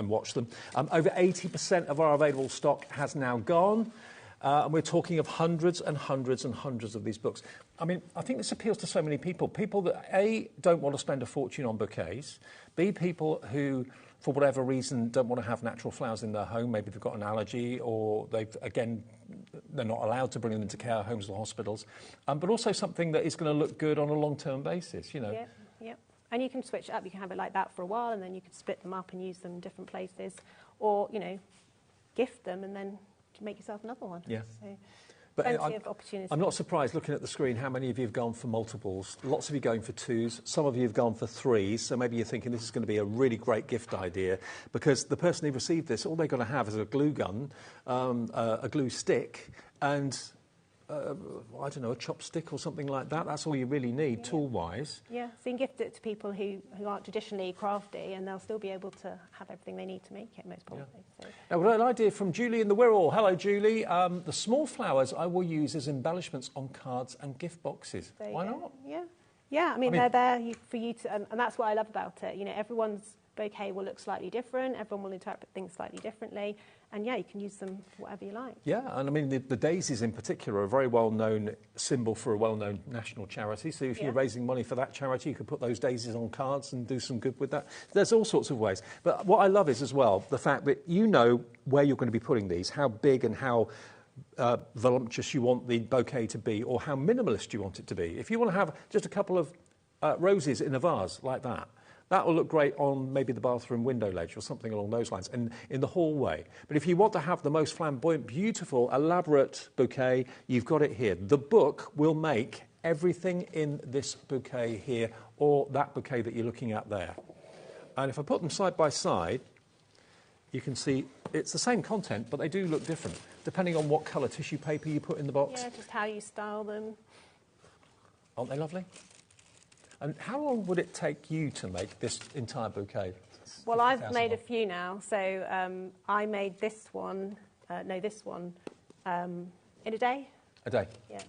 watch them. Over 80% of our available stock has now gone. And we're talking of hundreds and hundreds and hundreds of these books. I mean, I think this appeals to so many people. People that, A, don't want to spend a fortune on bouquets. B, people who, for whatever reason, don't want to have natural flowers in their home. Maybe they've got an allergy, or they're not allowed to bring them into care homes or hospitals. But also something that is going to look good on a long-term basis, Yep. And you can switch it up. You can have it like that for a while, and then you can split them up and use them in different places. Or, gift them and then to make yourself another one. Yeah. But Plenty of opportunities. I'm not surprised, looking at the screen, how many of you have gone for multiples. Lots of you going for 2s. Some of you have gone for 3s. So maybe you're thinking this is going to be a really great gift idea, because the person who received this, all they're going to have is a glue gun, a glue stick, and I don't know, a chopstick or something like that. That's all you really need, tool-wise. Yeah, so you can gift it to people who aren't traditionally crafty, and they'll still be able to have everything they need to make it, most probably. So. Now, we've got an idea from Julie in the Wirral. Hello, Julie. The small flowers I will use as embellishments on cards and gift boxes. Why not? Yeah. Yeah, I mean, they're there for you to... and that's what I love about it. You know, everyone's bouquet will look slightly different. Everyone will interpret things slightly differently. And, yeah, you can use them for whatever you like. Yeah, and I mean, the daisies in particular are a very well-known symbol for a well-known national charity. So if you're raising money for that charity, you could put those daisies on cards and do some good with that. There's all sorts of ways. But what I love is, as well, the fact that you know where you're going to be putting these, how big and how voluptuous you want the bouquet to be, or how minimalist you want it to be. If you want to have just a couple of roses in a vase like that, that will look great on maybe the bathroom window ledge or something along those lines, and in the hallway. But if you want to have the most flamboyant, beautiful, elaborate bouquet, you've got it here. The book will make everything in this bouquet here, or that bouquet that you're looking at there. And if I put them side by side, you can see it's the same content, but they do look different, depending on what colour tissue paper you put in the box. Yeah, just how you style them. Aren't they lovely? And how long would it take you to make this entire bouquet? Well, I've made a few now. So I made this one, in a day. A day? Yeah.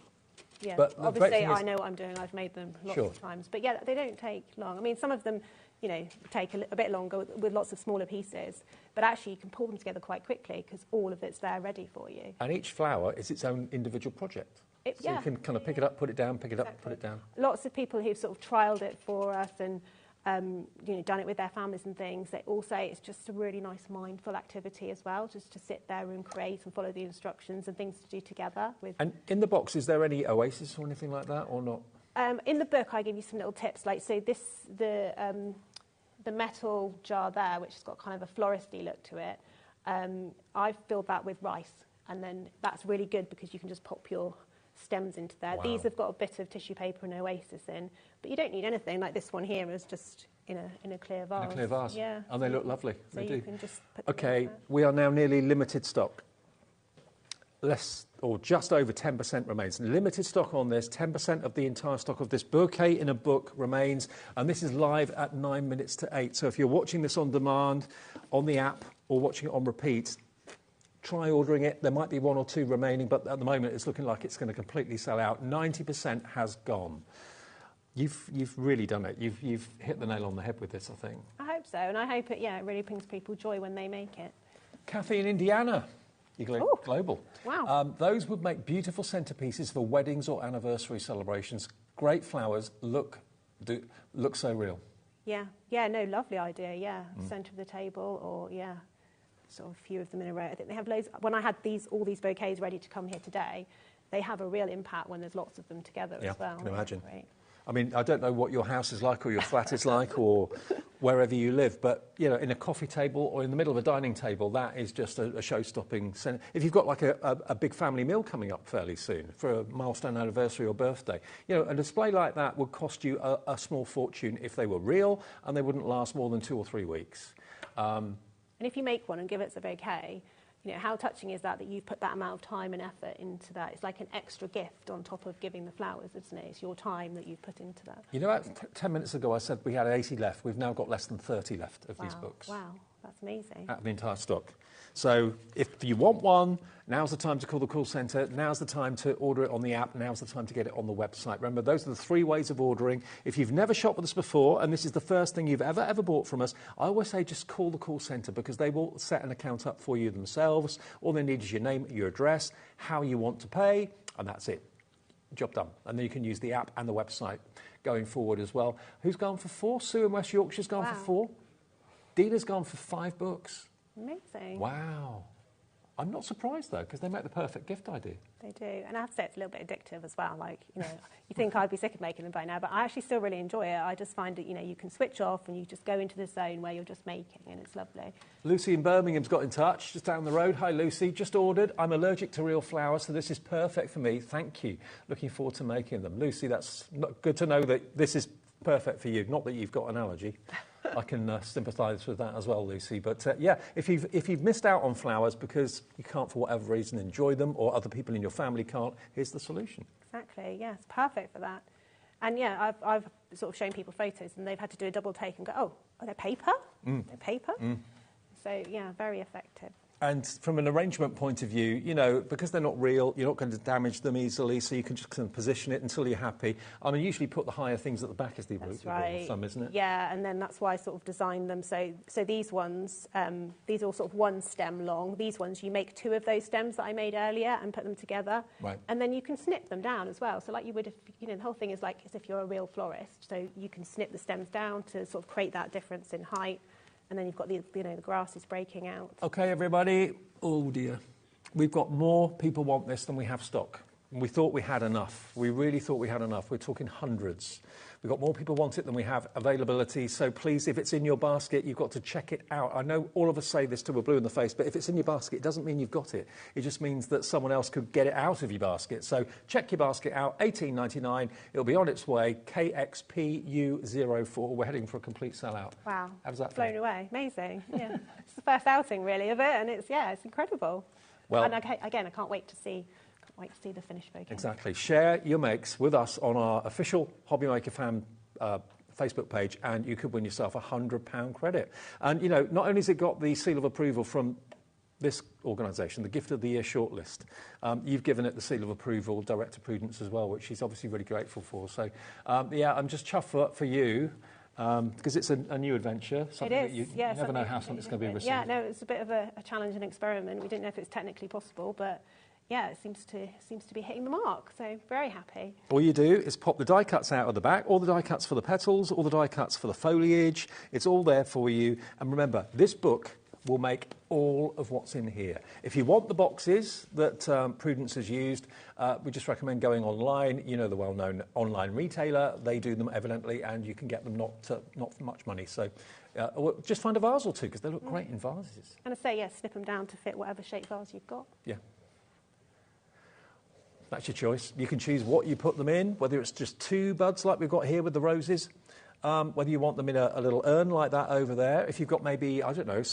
Yeah. But obviously, I know what I'm doing. I've made them lots of times. But yeah, they don't take long. I mean, some of them, you know, take a bit longer with lots of smaller pieces. But actually, you can pull them together quite quickly because all of it's there ready for you. And each flower is its own individual project. So you can kind of pick it up, put it down, pick it up, put it down. Lots of people who've sort of trialled it for us and you know, done it with their families and things, they all say it's just a really nice mindful activity as well, just to sit there and create and follow the instructions and things to do together. And in the box, is there any oasis or anything like that, or not? In the book, I give you some little tips. Like, so the metal jar there, which has got kind of a floristy look to it, I've filled that with rice, and then that's really good because you can just pop your stems into there. Wow. These have got a bit of tissue paper and oasis in, but you don't need anything. Like this one here is just in a clear vase. In a clear vase. Yeah. And they look lovely. So they you do. can just put them okay, we are now nearly limited stock. Less or just over 10% remains. Limited stock on this. 10% of the entire stock of this bouquet in a book remains, and this is live at 9 minutes to 8. So if you're watching this on demand, on the app, or watching it on repeat, try ordering it. There might be 1 or 2 remaining, but at the moment it's looking like it's going to completely sell out. 90% has gone. You've really done it. You've hit the nail on the head with this, I think. I hope so, and I hope it really brings people joy when they make it. Kathy in Indiana. You're global. Wow. Those would make beautiful centerpieces for weddings or anniversary celebrations. Great flowers, look so real. Yeah, no, lovely idea, yeah. Centre of the table, or, sort of a few of them in a row. I think they have loads. When I had all these bouquets ready to come here today, they have a real impact when there's lots of them together as well. I can imagine. Great. I mean, I don't know what your house is like or your flat is like or wherever you live, but, you know, in a coffee table or in the middle of a dining table, that is just a show-stopping... If you've got, like, a big family meal coming up fairly soon for a milestone anniversary or birthday, you know, a display like that would cost you a small fortune if they were real, and they wouldn't last more than 2 or 3 weeks. And if you make one and give it as a bouquet, you know, how touching is that you've put that amount of time and effort into that? It's like an extra gift on top of giving the flowers, isn't it? It's your time that you've put into that. You know, 10 minutes ago I said we had 80 left. We've now got less than 30 left of these books. Wow, that's amazing. Out of the entire stock. So if you want one, now's the time to call the call centre. Now's the time to order it on the app. Now's the time to get it on the website. Remember, those are the 3 ways of ordering. If you've never shopped with us before, and this is the first thing you've ever bought from us, I always say just call the call centre because they will set an account up for you themselves. All they need is your name, your address, how you want to pay, and that's it. Job done. And then you can use the app and the website going forward as well. Who's gone for 4? Sue in West Yorkshire's gone for 4. Dina's gone for 5 books. Amazing. Wow. I'm not surprised, though, because they make the perfect gift idea. They do. And I have to say it's a little bit addictive as well. Like, you know, you think I'd be sick of making them by now, but I actually still really enjoy it. I just find that, you know, you can switch off and you just go into the zone where you're just making, and it's lovely. Lucy in Birmingham's got in touch, just down the road. Hi, Lucy. Just ordered. I'm allergic to real flowers, so this is perfect for me. Thank you. Looking forward to making them. Lucy, that's good to know that this is perfect for you. Not that you've got an allergy. I can sympathise with that as well, Lucy. But yeah, if you've missed out on flowers because you can't, for whatever reason, enjoy them, or other people in your family can't, here's the solution. Exactly. Yeah, it's perfect for that. And yeah, I've sort of shown people photos, and they've had to do a double take and go, oh, are they paper? They're paper. So yeah, very effective. And from an arrangement point of view, you know, because they're not real, you're not going to damage them easily, so you can just kind of position it until you're happy. I mean, usually put the higher things at the back as the root of some, isn't it? Yeah, and then that's why I sort of designed them. So these ones, these are all sort of one stem long. These ones, you make two of those stems that I made earlier and put them together. Right. And then you can snip them down as well. So like you would, if, you know, the whole thing is like as if you're a real florist. So you can snip the stems down to sort of create that difference in height. And then you've got the, you know, the grass is breaking out. OK, everybody. Oh, dear. We've got more people want this than we have stock. And we thought we had enough. We really thought we had enough. We're talking hundreds. We've got more people want it than we have availability. So please, if it's in your basket, you've got to check it out. I know all of us say this till we're blue in the face, but if it's in your basket, it doesn't mean you've got it. It just means that someone else could get it out of your basket. So check your basket out, $18.99. It'll be on its way, KXPU04. We're heading for a complete sellout. Wow. How does that feel? Blown away. Amazing. Yeah. It's the first outing, really, of it, and it's incredible. Well, and again, I can't wait to see the finished bouquet. Exactly. Share your makes with us on our official HobbyMaker fan Facebook page, and you could win yourself a £100 credit. And, you know, not only has it got the seal of approval from this organisation, the Gift of the Year shortlist, you've given it the seal of approval, Director Prudence as well, which she's obviously really grateful for. So, yeah, I'm just chuffed for you. Because it's a new adventure, something that you never know how something's going to be received. Yeah, no, it's a bit of a challenge and experiment. We didn't know if it's technically possible, but yeah, it seems to be hitting the mark. So very happy. All you do is pop the die cuts out of the back, all the die cuts for the petals, all the die cuts for the foliage. It's all there for you. And remember, this book will make all of what's in here. If you want the boxes that Prudence has used, we just recommend going online. You know, the well-known online retailer, they do them evidently, and you can get them not for much money. So just find a vase or two, because they look great in vases. And I say, yeah, snip them down to fit whatever shape vase you've got. Yeah. That's your choice. You can choose what you put them in, whether it's just two buds like we've got here with the roses, whether you want them in a little urn like that over there. If you've got maybe, I don't know,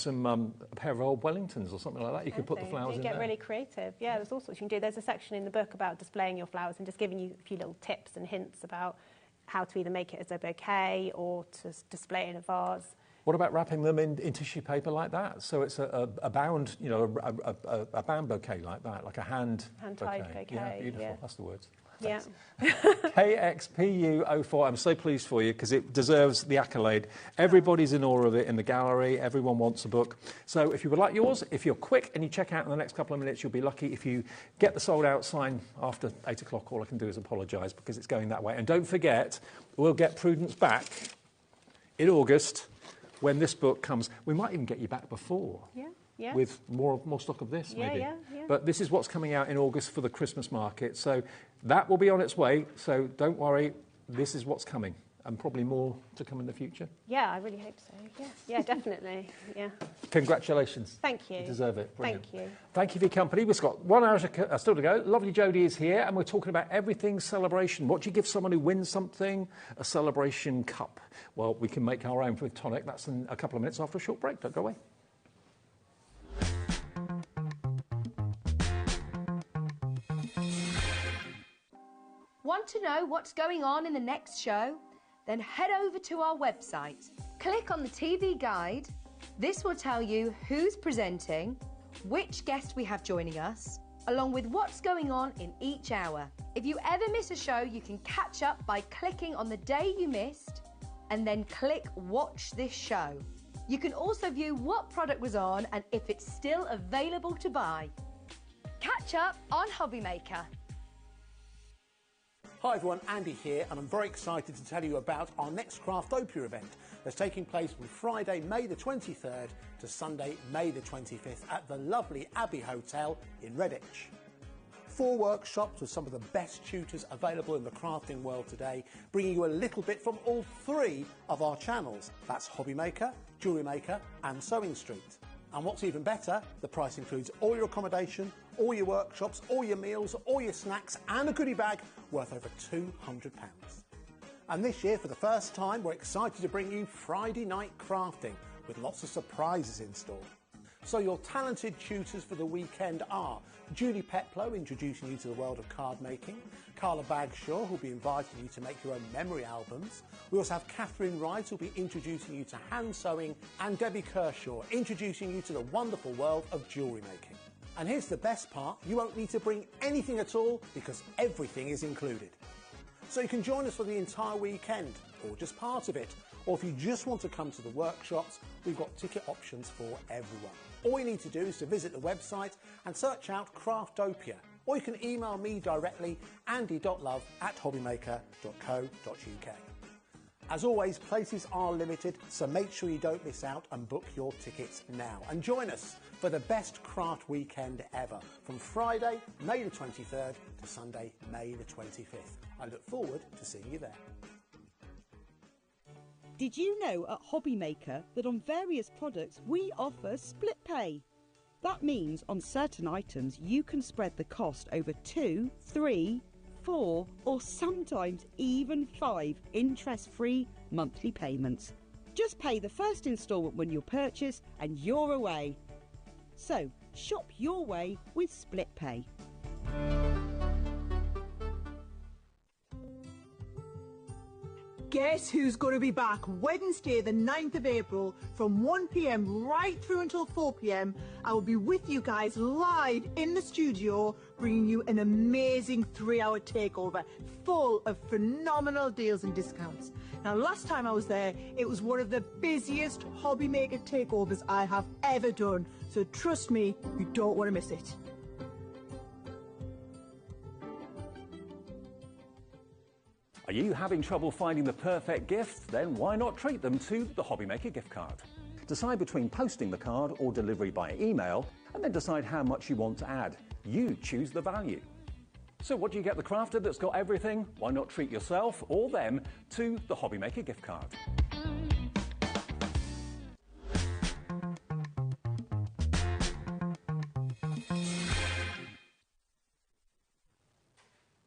a pair of old Wellingtons or something like that, you could put the flowers in there. You get really creative. Yeah, there's all sorts you can do. There's a section in the book about displaying your flowers and just giving you a few little tips and hints about how to either make it as a bouquet or to display it in a vase. What about wrapping them in tissue paper like that? So it's a bound, you know, a bound bouquet like that, like a hand-tied bouquet. Yeah, beautiful. Yeah. That's the words. Yeah. KXPU04. I'm so pleased for you because it deserves the accolade. Everybody's in awe of it in the gallery. Everyone wants a book. So if you would like yours, if you're quick and you check out in the next couple of minutes, you'll be lucky. If you get the sold out sign after 8 o'clock, all I can do is apologise because it's going that way. And don't forget, we'll get Prudence back in August. When this book comes, we might even get you back before. Yeah. With more stock of this, maybe. Yeah. But this is what's coming out in August for the Christmas market. So that will be on its way. So don't worry. This is what's coming. And probably more to come in the future. Yeah, I really hope so. Yeah, definitely. Yeah. Congratulations. Thank you. You deserve it. Brilliant. Thank you. Thank you for your company. We've got 1 hour still to go. Lovely Jodie is here, and we're talking about everything celebration. What do you give someone who wins something? A celebration cup. Well, we can make our own with Tonic. That's in a couple of minutes after a short break. Don't go away. Want to know what's going on in the next show? Then head over to our website. Click on the TV guide. This will tell you who's presenting, which guest we have joining us, along with what's going on in each hour. If you ever miss a show, you can catch up by clicking on the day you missed and then click Watch This Show. You can also view what product was on and if it's still available to buy. Catch up on HobbyMaker. Hi everyone, Andy here, and I'm very excited to tell you about our next Craftopia event that's taking place from Friday, May the 23rd to Sunday, May the 25th at the lovely Abbey Hotel in Redditch. 4 workshops with some of the best tutors available in the crafting world today, bringing you a little bit from all 3 of our channels. That's HobbyMaker, Jewellery Maker and Sewing Street. And what's even better, the price includes all your accommodation, all your workshops, all your meals, all your snacks and a goodie bag worth over £200. And this year, for the first time, we're excited to bring you Friday night crafting with lots of surprises in store. So your talented tutors for the weekend are Julie Peplow, introducing you to the world of card making, Carla Bagshaw, who'll be inviting you to make your own memory albums. We also have Catherine Wright, who'll be introducing you to hand sewing, and Debbie Kershaw, introducing you to the wonderful world of jewellery making. And here's the best part, you won't need to bring anything at all because everything is included. So you can join us for the entire weekend, or just part of it, or if you just want to come to the workshops, we've got ticket options for everyone. All you need to do is to visit the website and search out Craftopia, or you can email me directly, andy.love@hobbymaker.co.uk. As always, places are limited, so make sure you don't miss out and book your tickets now. And join us for the best craft weekend ever, from Friday, May the 23rd to Sunday, May the 25th. I look forward to seeing you there. Did you know at HobbyMaker that on various products we offer split pay? That means on certain items you can spread the cost over 2, 3, 4 or sometimes even 5 interest-free monthly payments. Just pay the first instalment when you purchase and you're away. So shop your way with split pay. Guess who's going to be back Wednesday the 9th of April from 1 p.m. right through until 4 p.m. I will be with you guys live in the studio, bringing you an amazing 3-hour takeover full of phenomenal deals and discounts. Now, last time I was there, it was one of the busiest HobbyMaker takeovers I have ever done. So trust me, you don't want to miss it. Are you having trouble finding the perfect gift? Then why not treat them to the HobbyMaker gift card? Decide between posting the card or delivery by email, and then decide how much you want to add. You choose the value. So what do you get the crafter that's got everything? Why not treat yourself or them to the HobbyMaker gift card?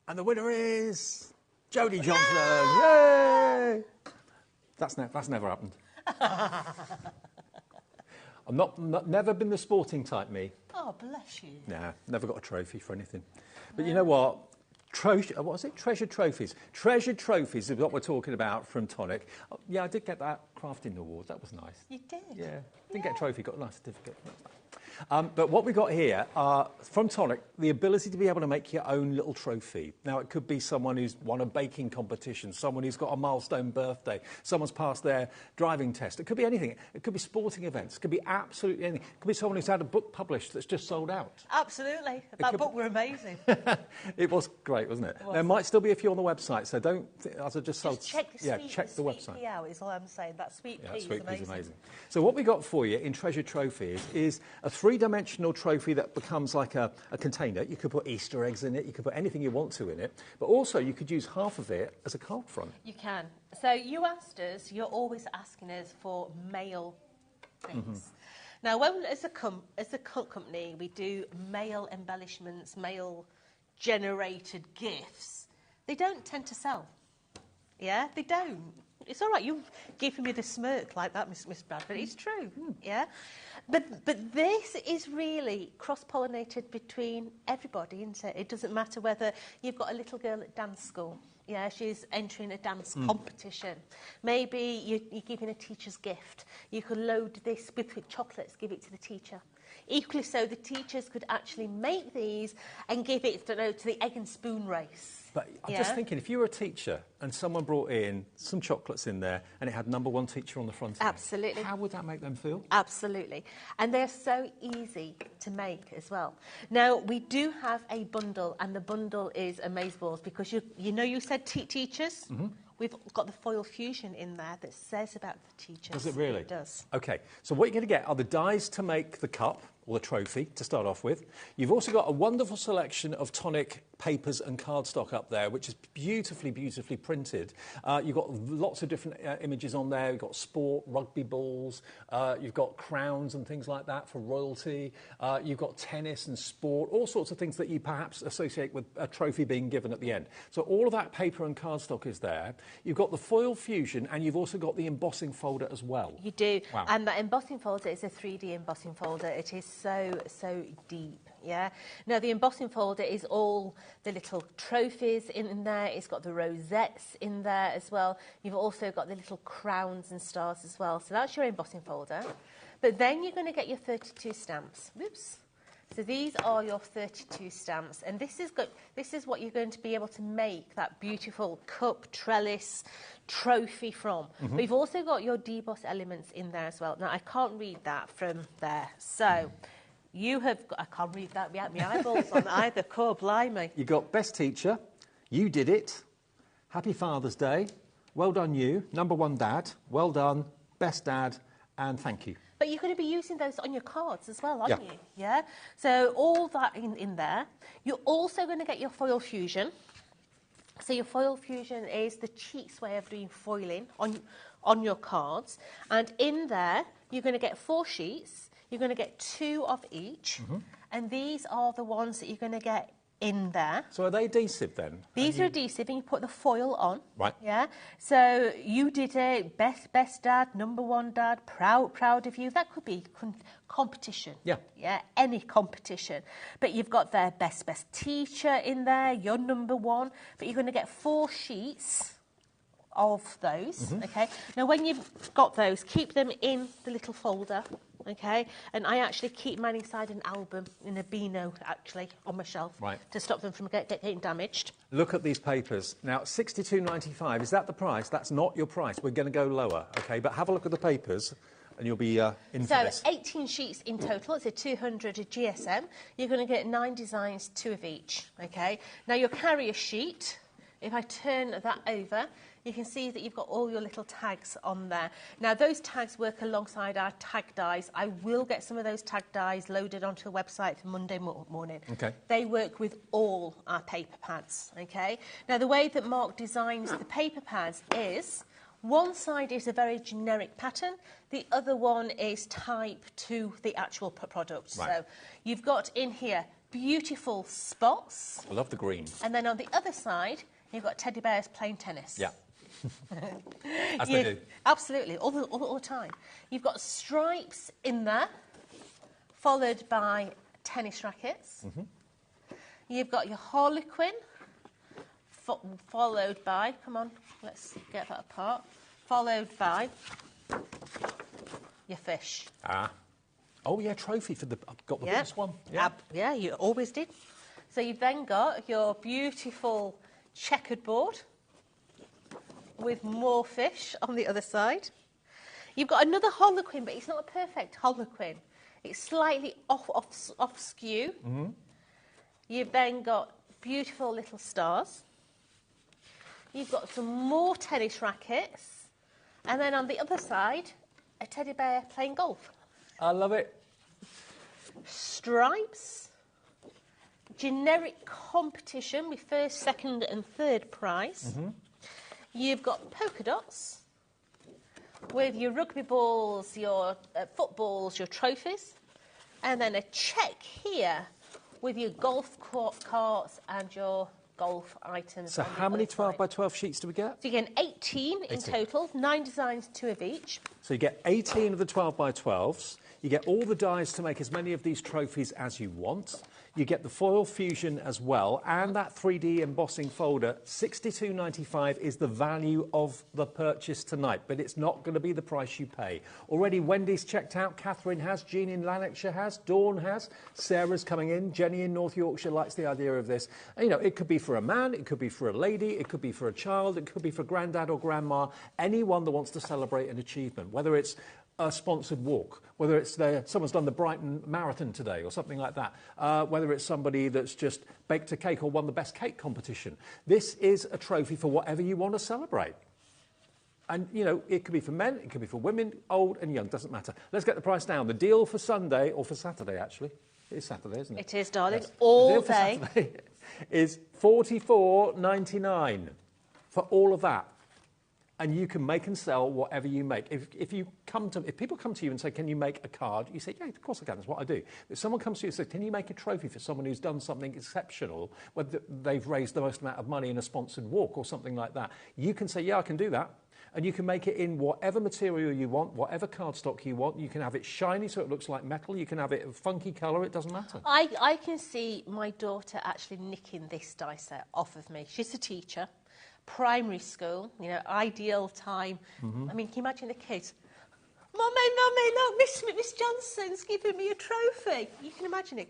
And the winner is Jodie Johnson. Yay! That's never happened. I've never been the sporting type, me. Oh, bless you. Nah, never got a trophy for anything. But you know what? What was it? Treasured trophies. Treasured trophies is what we're talking about from Tonic. Yeah, I did get that crafting award. That was nice. You did? Yeah. Didn't get a trophy, got a nice certificate. But what we got here are, from Tonic, the ability to be able to make your own little trophy. Now, it could be someone who's won a baking competition, someone who's got a milestone birthday, someone's passed their driving test. It could be anything. It could be sporting events. It could be absolutely anything. It could be someone who's had a book published that's just sold out. Absolutely. That book were amazing. It was great, wasn't it? There might still be a few on the website, so don't... As I just sold, check the check the website. Pea out is all I'm saying. That sweet pea is amazing. So what we got for you in Treasured Trophies is a 3-dimensional trophy that becomes like a container. You could put Easter eggs in it, you could put anything you want to in it, but also you could use half of it as a card front. You can. So you asked us, you're always asking us for mail things. Now, when as a company, we do mail embellishments, mail-generated gifts, they don't tend to sell. Yeah, they don't. It's all right, you're giving me the smirk like that, Miss Bradford. It's true, yeah? But this is really cross-pollinated between everybody, isn't it? It doesn't matter whether you've got a little girl at dance school. Yeah, she's entering a dance competition. Maybe you're giving a teacher's gift. You could load this with chocolates, give it to the teacher. Equally so, the teachers could actually make these and give it, to the egg and spoon race. But I'm just thinking, if you were a teacher and someone brought in some chocolates in there and it had #1 teacher on the front of Absolutely. it, how would that make them feel? Absolutely. And they're so easy to make as well. Now, we do have a bundle, and the bundle is amazeballs, because you said teachers? Mm-hmm. We've got the foil fusion in there that says about the teachers. Does it really? It does. OK, so what you're going to get are the dies to make the cup, or the trophy, to start off with. You've also got a wonderful selection of Tonic papers and cardstock up there, which is beautifully, beautifully printed. You've got lots of different images on there. You've got sport, rugby balls. You've got crowns and things like that for royalty. You've got tennis and sport, all sorts of things that you perhaps associate with a trophy being given at the end. So all of that paper and cardstock is there. You've got the foil fusion, and you've also got the embossing folder as well. You do. Wow. And that embossing folder is a 3D embossing folder. It is so deep, yeah? Now, the embossing folder is all the little trophies in there. It's got the rosettes in there as well. You've also got the little crowns and stars as well. So that's your embossing folder. But then you're going to get your 32 stamps. Whoops. So these are your 32 stamps, and this is what you're going to be able to make that beautiful cup, trellis, trophy from. Mm-hmm. But you've also got your deboss elements in there as well. Now, I can't read that from there. So you have got, I can't read that without my eyeballs on either. Cool, blimey. You've got best teacher, you did it, happy Father's Day, well done you, #1 dad, well done, best dad, and thank you. But you're going to be using those on your cards as well, aren't Yeah. you? Yeah. So all that in there. You're also going to get your foil fusion. So your foil fusion is the cheapest way of doing foiling on your cards. And in there, you're going to get 4 sheets. You're going to get 2 of each. Mm-hmm. And these are the ones that you're going to get in there. So are they adhesive then? These are adhesive, and you put the foil on. Right. Yeah. So you did it. Best dad, #1 dad. Proud of you. That could be competition. Yeah. Yeah. Any competition. But you've got their best teacher in there. Your #1. But you're going to get 4 sheets of those. Mm-hmm. Okay. Now, when you've got those, keep them in the little folder. Okay, and I actually keep mine inside an album, in a Beano, actually, on my shelf, Right. to stop them from getting damaged. Look at these papers. Now, £62.95, is that the price? That's not your price. We're going to go lower, OK? But have a look at the papers, and you'll be in for So, this. 18 sheets in total. It's a 200 GSM. You're going to get 9 designs, 2 of each, OK? Now, your carrier sheet, if I turn that over, you can see that you've got all your little tags on there. Now, those tags work alongside our tag dies. I will get some of those tag dies loaded onto the website for Monday morning. Okay. They work with all our paper pads, okay? Now, the way that Mark designs the paper pads is one side is a very generic pattern. The other one is type to the actual product. Right. So you've got in here beautiful spots. I love the green. And then on the other side, you've got teddy bears playing tennis. Yeah. As they do. Absolutely, all the time. You've got stripes in there, followed by tennis rackets. Mm-hmm. You've got your harlequin, followed by, come on, let's get that apart, followed by your fish. Ah. Oh, yeah, trophy for the... I've got the biggest one. Yeah. Yeah, you always did. So you've then got your beautiful checkered board with more fish on the other side. You've got another harlequin, but it's not a perfect harlequin. It's slightly off skew. Mm-hmm. You've then got beautiful little stars. You've got some more tennis rackets. And then on the other side, a teddy bear playing golf. I love it. Stripes. Generic competition with first, second and third prize. Mm-hmm. You've got polka dots with your rugby balls, your footballs, your trophies, and then a check here with your golf carts and your golf items. So how many 12 by 12 sheets do we get? So you get 18 in total, 9 designs, 2 of each. So you get 18 of the 12 by 12s. You get all the dies to make as many of these trophies as you want. You get the foil fusion as well, and that 3D embossing folder. £62.95 is the value of the purchase tonight, but it's not going to be the price you pay. Already Wendy's checked out, Catherine has, Jean in Lanarkshire has, Dawn has, Sarah's coming in, Jenny in North Yorkshire likes the idea of this. And, you know, it could be for a man, it could be for a lady, it could be for a child, it could be for granddad or grandma, anyone that wants to celebrate an achievement, whether it's a sponsored walk, whether it's someone's done the Brighton Marathon today or something like that, whether it's somebody that's just baked a cake or won the best cake competition. This is a trophy for whatever you want to celebrate. And, you know, it could be for men, it could be for women, old and young, doesn't matter. Let's get the price down. The deal for Sunday, or for Saturday, actually. It is Saturday, isn't it? It is, darling. Yes. All the deal for day. Saturday is $44.99 for all of that. And you can make and sell whatever you make. If people come to you and say, can you make a card? You say, yeah, of course I can. That's what I do. If someone comes to you and says, can you make a trophy for someone who's done something exceptional, whether they've raised the most amount of money in a sponsored walk or something like that, you can say, yeah, I can do that. And you can make it in whatever material you want, whatever cardstock you want. You can have it shiny so it looks like metal. You can have it a funky colour. It doesn't matter. I can see my daughter actually nicking this die set off of me. She's a teacher. Primary school, you know, ideal time. I mean, can you imagine the kids? Mummy, look, Miss Johnson's giving me a trophy. You can imagine it.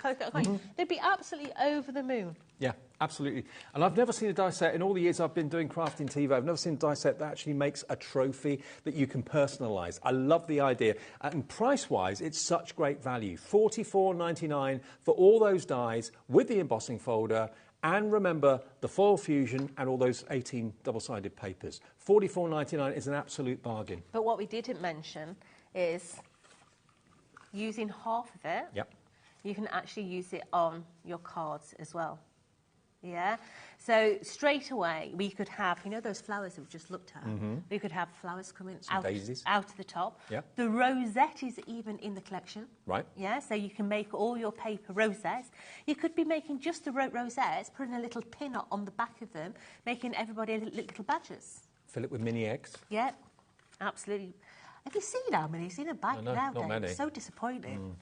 They'd be absolutely over the moon. Yeah, absolutely. And I've never seen a die set, in all the years I've been doing crafting TV, I've never seen a die set that actually makes a trophy that you can personalise. I love the idea. And price-wise, it's such great value. $44.99 for all those dies with the embossing folder. And remember, the foil fusion and all those 18 double-sided papers. $44.99 is an absolute bargain. But what we didn't mention is using half of it, you can actually use it on your cards as well. Yeah? So straight away, we could have, you know those flowers that we just looked at? We could have flowers coming out of the top. Yeah. The rosette is even in the collection. Right. Yeah, so you can make all your paper rosettes. You could be making just the rosettes, putting a little pin on the back of them, making everybody little badges. Fill it with mini eggs. Yeah, absolutely. Have you seen how many's in a bag nowadays? Not many. So disappointing.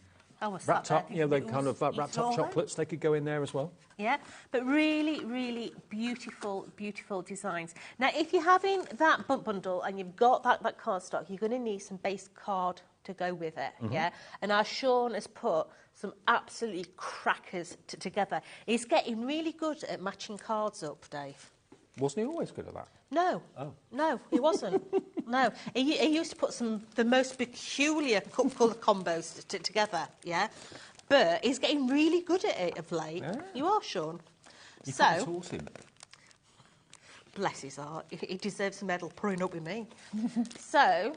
Wrapped up, you know, they kind of wrapped up chocolates, they could go in there as well. Yeah, but really, really beautiful, beautiful designs. Now, if you're having that bundle and you've got that cardstock, you're going to need some base card to go with it, yeah? And our Sean has put some absolutely crackers together. He's getting really good at matching cards up, Dave. Wasn't he always good at that? No. Oh. No, he wasn't. No. He used to put the most peculiar colour combos together, yeah? But he's getting really good at it of late. Yeah. You are, Sean. You can't taught him. Bless his heart. He deserves a medal putting up with me. So,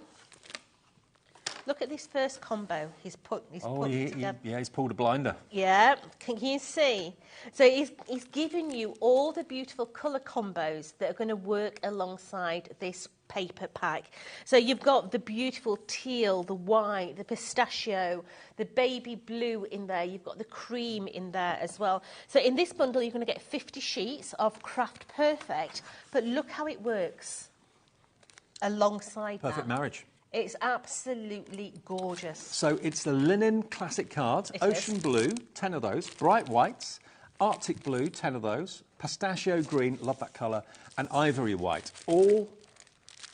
look at this first combo he's put together. Yeah, he's pulled a blinder. Yeah, can you see? So he's given you all the beautiful colour combos that are going to work alongside this paper pack. So you've got the beautiful teal, the white, the pistachio, the baby blue in there. You've got the cream in there as well. So in this bundle, you're going to get 50 sheets of Craft Perfect. But look how it works alongside that. Perfect marriage. It's absolutely gorgeous. So it's the linen classic cards, ocean blue, 10 of those, bright whites, Arctic blue, 10 of those, pistachio green, love that colour, and ivory white. All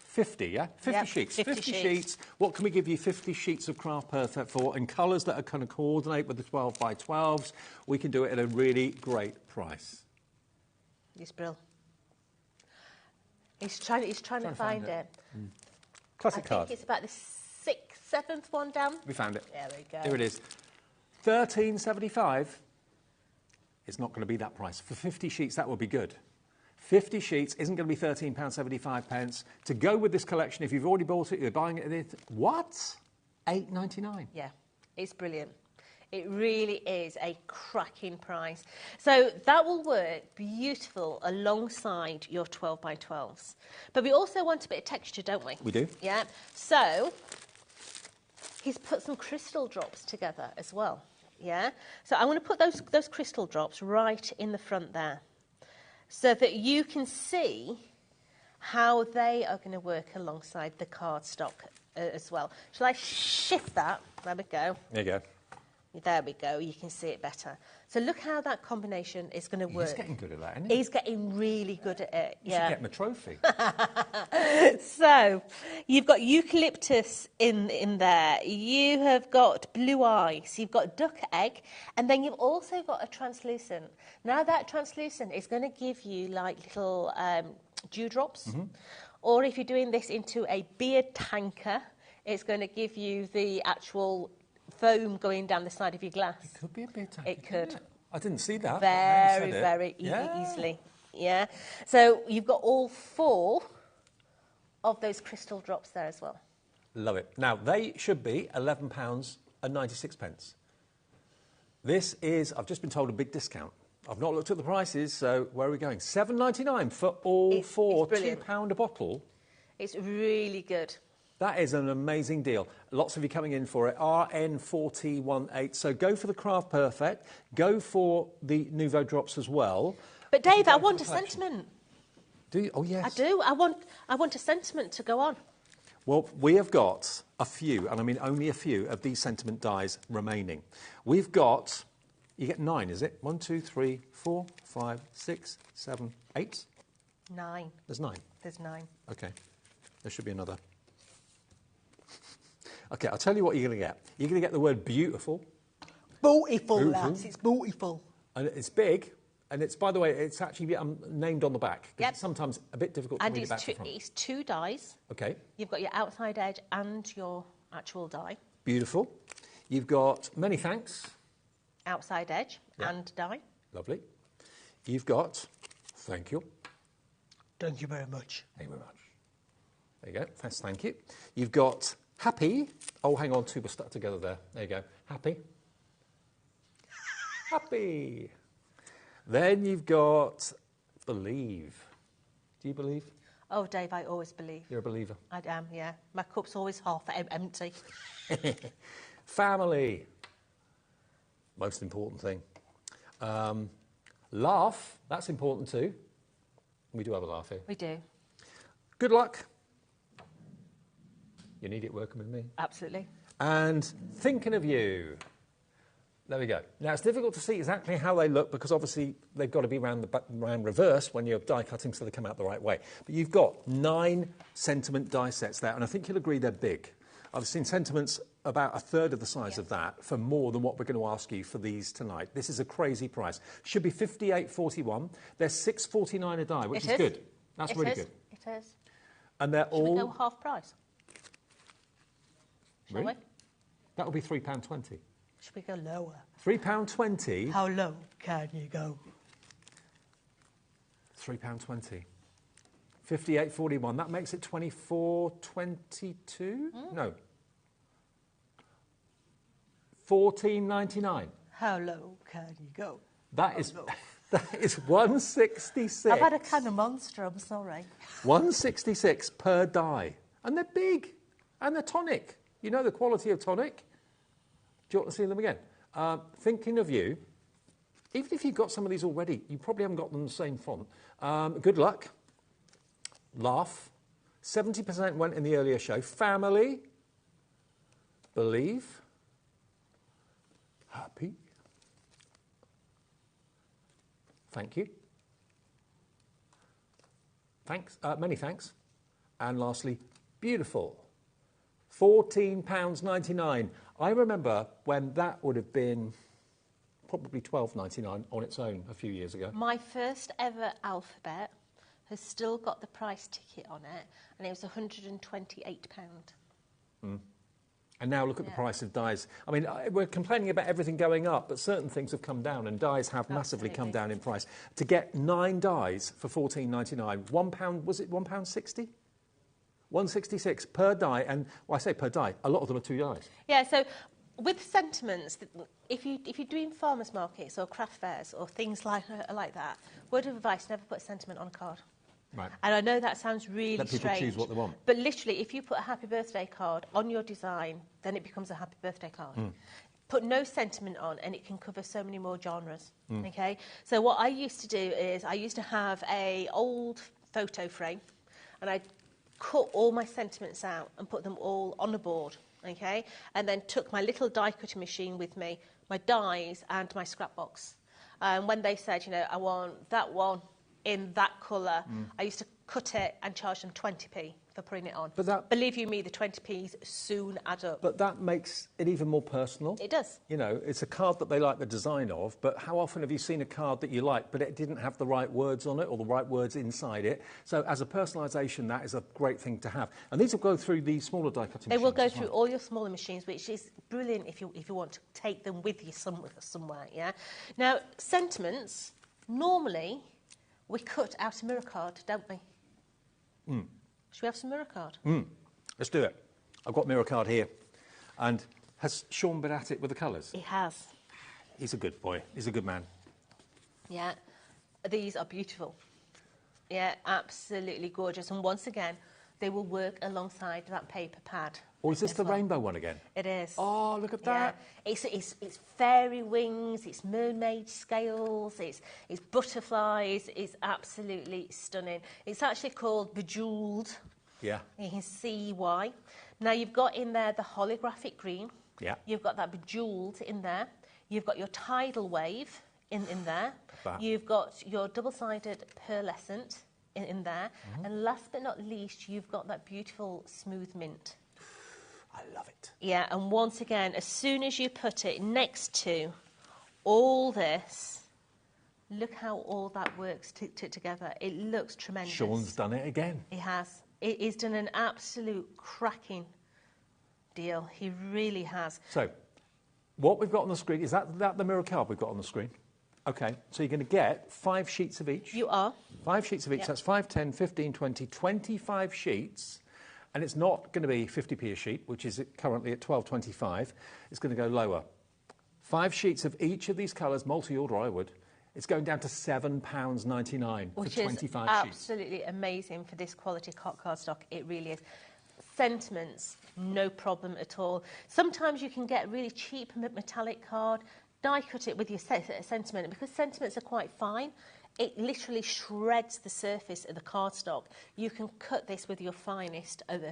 50, yeah? 50 sheets. 50 sheets. What can we give you 50 sheets of Craft Perfect for? In colours that are kind of coordinate with the 12 by 12s. We can do it at a really great price. It's brilliant. He's trying to find it. Classic card. I think it's about the 6th, 7th one down. We found it. There we go. Here it is. $13.75. It's not going to be that price. For 50 sheets, that would be good. 50 sheets isn't going to be £13.75. To go with this collection, if you've already bought it, you're buying it. What? $8.99. Yeah, it's brilliant. It really is a cracking price. So that will work beautiful alongside your 12 by 12s. But we also want a bit of texture, don't we? We do. Yeah. So he's put some crystal drops together as well. Yeah. So I want to put those crystal drops right in the front there, so that you can see how they are going to work alongside the cardstock as well. Shall I shift that? There we go. There you go. There we go. You can see it better. So look how that combination is going to work. He's getting good at that, isn't he? He's getting really good at it. You should get him a trophy. So you've got eucalyptus in there. You have got blue ice. You've got duck egg, and then you've also got a translucent. Now that translucent is going to give you like little dewdrops, or if you're doing this into a beer tanker, it's going to give you the actual foam going down the side of your glass. It could be a beer tanker. It could. I didn't see that. Very easily. Yeah. So you've got all 4 of those crystal drops there as well. Love it. Now, they should be £11.96. This is, I've just been told, a big discount. I've not looked at the prices, so where are we going? £7.99 for all 4, £2 a bottle. It's really good. That is an amazing deal. Lots of you coming in for it. RN4018. So go for the Craft Perfect. Go for the Nouveau drops as well. But Dave, I want a sentiment. Do you? Oh, yes. I do. I want a sentiment to go on. Well, we have got a few, and I mean only a few, of these sentiment dies remaining. We've got, you get 9, is it? 1, 2, 3, 4, 5, 6, 7, 8? 9. There's 9? There's 9. OK. There should be another. OK, I'll tell you what you're going to get. You're going to get the word beautiful. Beautiful, lads. It's beautiful. And it's big. And it's, by the way, it's actually named on the back. Yep. It's sometimes a bit difficult to read it back to front. And it's 2 dies. OK. You've got your outside edge and your actual die. Beautiful. You've got many thanks. Outside edge and die. Lovely. You've got thank you. Thank you very much. Thank you very much. There you go. Thank you. You've got happy. Oh, hang on. 2 were stuck together there. There you go. Happy. Happy. Then you've got believe. Do you believe? Oh, Dave, I always believe. You're a believer. I am, yeah. My cup's always half empty. Family. Most important thing. Laugh. That's important too. We do have a laugh here. We do. Good luck. You need it working with me. Absolutely. And thinking of you. There we go. Now, it's difficult to see exactly how they look because, obviously, they've got to be round reverse when you're die cutting so they come out the right way. But you've got 9 sentiment die sets there, and I think you'll agree they're big. I've seen sentiments about a third of the size of that for more than what we're going to ask you for these tonight. This is a crazy price. Should be $58.41. They're $6.49 a die, which is good. That's really good. It is. And they're all... Should we go half price? Shall we? That would be £3.20. Should we go lower? £3.20. How low can you go? £3.20. $58.41. That makes it $24.22. No. $14.99. How low can you go? That is $166. I've had a can of Monster. I'm sorry. $166 per die, and they're big, and they're Tonic. You know the quality of Tonic. Do you want to see them again? Thinking of you. Even if you've got some of these already, you probably haven't got them in the same font. Good luck. Laugh. 70% went in the earlier show. Family. Believe. Happy. Thank you. Thanks. Many thanks. And lastly, beautiful. £14.99. I remember when that would have been probably $12.99 on its own a few years ago. My first ever alphabet has still got the price ticket on it, and it was £128. And now look at the price of dies. I mean, we're complaining about everything going up, but certain things have come down, and dies have massively come down in price. To get 9 dies for £14.99, £1, was it £1.60? $1.66 per die, and I say per die, a lot of them are 2 dies. Yeah, so with sentiments, if you're doing farmers markets or craft fairs or things like that, word of advice: never put a sentiment on a card. Right. And I know that sounds really Let people strange. choose what they want. But literally, if you put a happy birthday card on your design, then it becomes a happy birthday card. Put no sentiment on, and it can cover so many more genres. Okay. So what I used to do is I used to have a old photo frame, and I cut all my sentiments out and put them all on a board, okay? And then took my little die cutting machine with me, my dies and my scrap box. When they said, you know, I want that one in that colour, I used to cut it and charge them 20p for putting it on. But that, believe you me, the 20p's soon add up. But that makes it even more personal. It does. You know, it's a card that they like the design of, but how often have you seen a card that you like, but it didn't have the right words on it or the right words inside it? So as a personalisation, that is a great thing to have. And these will go through the smaller die cutting They machines will go as through well. all your smaller machines, which is brilliant if you want to take them with you somewhere, yeah? Now, sentiments, normally, we cut out a mirror card, don't we? Should we have some mirror card? Let's do it. I've got mirror card here. And has Sean been at it with the colours? He has. He's a good boy. He's a good man. Yeah. These are beautiful. Yeah, absolutely gorgeous. And once again, they will work alongside that paper pad. Or is this the rainbow one again? It is. Oh, look at that. Yeah. It's fairy wings, it's mermaid scales, it's butterflies. It's absolutely stunning. It's actually called Bejeweled. Yeah. You can see why. Now, you've got in there the holographic green. Yeah. You've got that Bejeweled in there. You've got your tidal wave in there. That. You've got your double-sided pearlescent in there. And last but not least, you've got that beautiful smooth mint. I love it. Yeah, and once again, as soon as you put it next to all this, look how all that works together. It looks tremendous. Sean's done it again. He has. He's done an absolute cracking deal. He really has. So, what we've got on the screen, is that the mirror card we've got on the screen? OK, so you're going to get 5 sheets of each. You are. 5 sheets of each. Yep. That's 5, 10, 15, 20, 25 sheets. And it's not going to be 50p a sheet, which is currently at £12.25. It's going to go lower. 5 sheets of each of these colours, multi-order I would. It's going down to £7.99 for 25 sheets. Which is absolutely amazing for this quality cardstock. It really is. Sentiments, no problem at all. Sometimes you can get really cheap metallic card, die cut it with your sentiment, because sentiments are quite fine. It literally shreds the surface of the cardstock. You can cut this with your finest of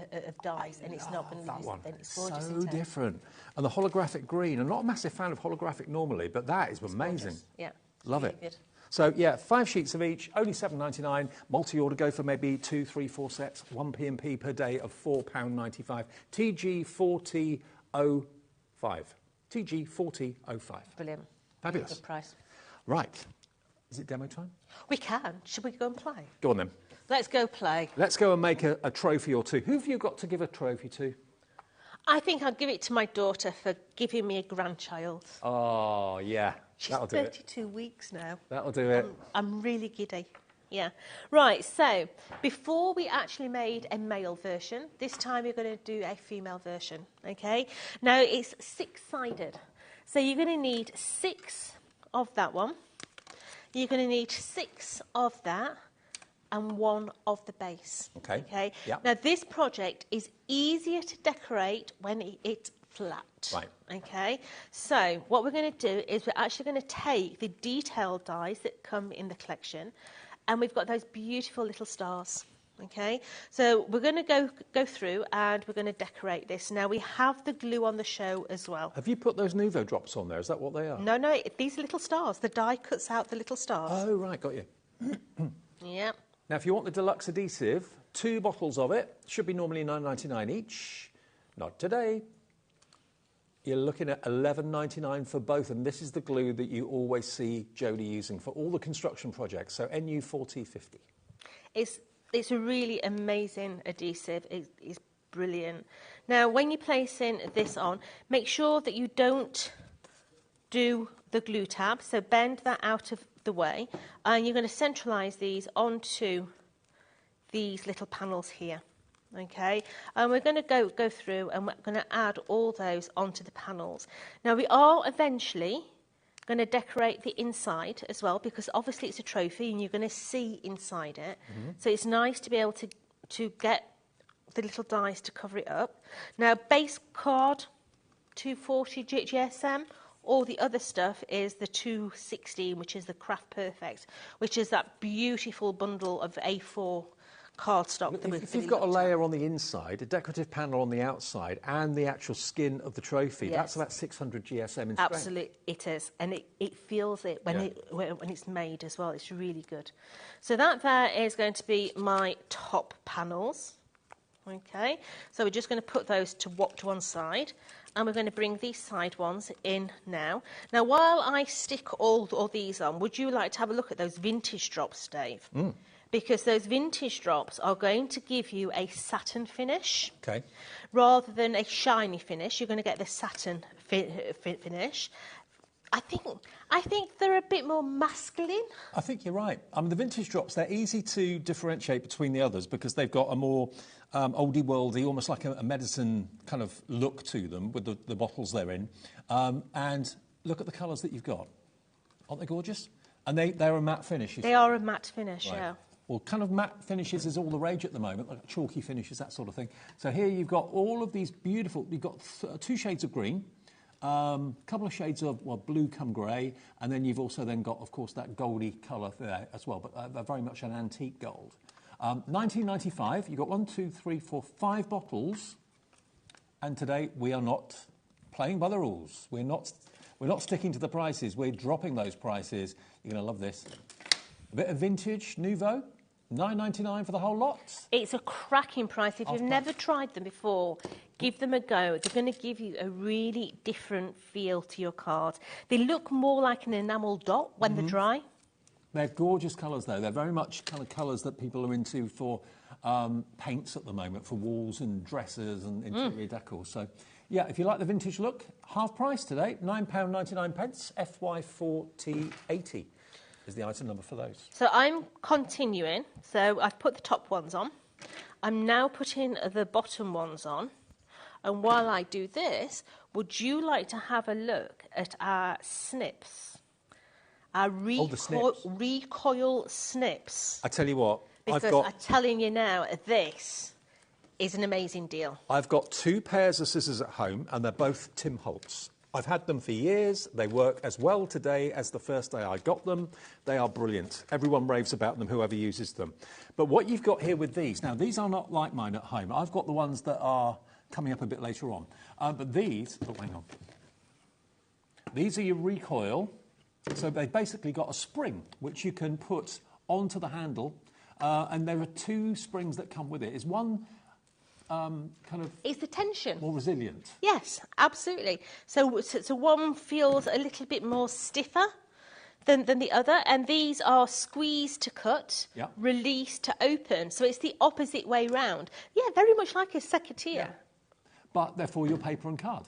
dyes, and it's not going to lose. And it's gorgeous. So different. And the holographic green. I'm not a massive fan of holographic normally, but that is amazing. Gorgeous. Yeah. Love really it. Good. So, yeah, 5 sheets of each, only £7.99. Multi-order, go for maybe 2, 3, 4 sets, 1 P&P per day of £4.95. TG4005. TG4005. Brilliant. Fabulous. Good price. Right. Is it demo time? We can. Should we go and play? Go on then. Let's go play. Let's go and make a trophy or two. Who have you got to give a trophy to? I think I'll give it to my daughter for giving me a grandchild. Oh, yeah. She's That'll do it. 32 weeks now. That'll do it. I'm really giddy. Yeah. Right, so before we actually made a male version, this time we're going to do a female version, okay? Now, it's 6-sided. So you're going to need 6 of that one. You're going to need 6 of that and 1 of the base. Okay. Okay. Yeah. Now, this project is easier to decorate when it's flat. Right. Okay. So what we're going to do is we're actually going to take the detailed dies that come in the collection, and we've got those beautiful little stars. Okay, so we're going to go through and we're going to decorate this. Now, we have the glue on the show as well. Have you put those Nuvo drops on there? Is that what they are? No, these are little stars. The die cuts out the little stars. Oh, right, got you. Yeah. Now, if you want the deluxe adhesive, 2 bottles of it, should be normally £9.99 each. Not today. You're looking at £11.99 for both, and this is the glue that you always see Jodie using for all the construction projects, so NU4050. It's a really amazing adhesive. It's brilliant. Now, when you're placing this on, make sure that you don't do the glue tab, so bend that out of the way, and you're going to centralise these onto these little panels here. Okay, and we're going to go through and we're going to add all those onto the panels. Now, we are eventually going to decorate the inside as well, because obviously it's a trophy and you're going to see inside it. So it's nice to be able to get the little dies to cover it up. Now, base card 240 GSM. All the other stuff is the 216, which is the Craft Perfect, which is that beautiful bundle of A4 cardstock. If you've got a layer on the inside, a decorative panel on the outside, and the actual skin of the trophy, that's about 600 GSM in strength. Absolutely, it is, and it feels it when it's made as well. It's really good. So that there is going to be my top panels. Okay, so we're just going to put those to one side, and we're going to bring these side ones in now. Now, while I stick all these on, would you like to have a look at those vintage drops, Dave? Because those vintage drops are going to give you a satin finish. Okay. Rather than a shiny finish, you're going to get the satin finish. I think they're a bit more masculine. I think you're right. The vintage drops, they're easy to differentiate between the others because they've got a more oldie worldy, almost like a medicine kind of look to them with the bottles they're in. And look at the colours that you've got. Aren't they gorgeous? And they're a matte finish. They are a matte finish, right. Yeah. Well, kind of matte finishes is all the rage at the moment, like chalky finishes, that sort of thing. So here you've got all of these beautiful, you've got 2 shades of green, a couple of shades of blue come grey, and then you've also then got, of course, that goldy colour there as well, but they're very much an antique gold. 19.95, you've got 1, 2, 3, 4, 5 bottles, and today we are not playing by the rules. We're not sticking to the prices, we're dropping those prices. You're going to love this. A bit of vintage nouveau, $9.99 for the whole lot. It's a cracking price. If you've never tried them before, give them a go. They're going to give you a really different feel to your card. They look more like an enamel dot when they're dry. They're gorgeous colours, though. They're very much kind of colours that people are into for paints at the moment, for walls and dressers and interior decor. So, yeah, if you like the vintage look, half price today, £9.99, FY4T80. Is the item number for those. So I'm continuing. So I've put the top ones on. I'm now putting the bottom ones on. And while I do this, would you like to have a look at our snips? Our recoil snips. I tell you what, because I'm telling you now, this is an amazing deal. I've got 2 pairs of scissors at home, and they're both Tim Holtz. I've had them for years. They work as well today as the first day I got them. They are brilliant. Everyone raves about them, whoever uses them. But what you've got here with these, now these are not like mine at home. I've got the ones that are coming up a bit later on. But these, hang on. These are your recoil. So they've basically got a spring, which you can put onto the handle. And there are 2 springs that come with it. Is one it's the tension. More resilient. Yes, absolutely. So one feels a little bit more stiffer than the other, and these are squeeze to cut, release to open. So it's the opposite way round. Yeah, very much like a secateurs. Yeah. But they're for your paper and card.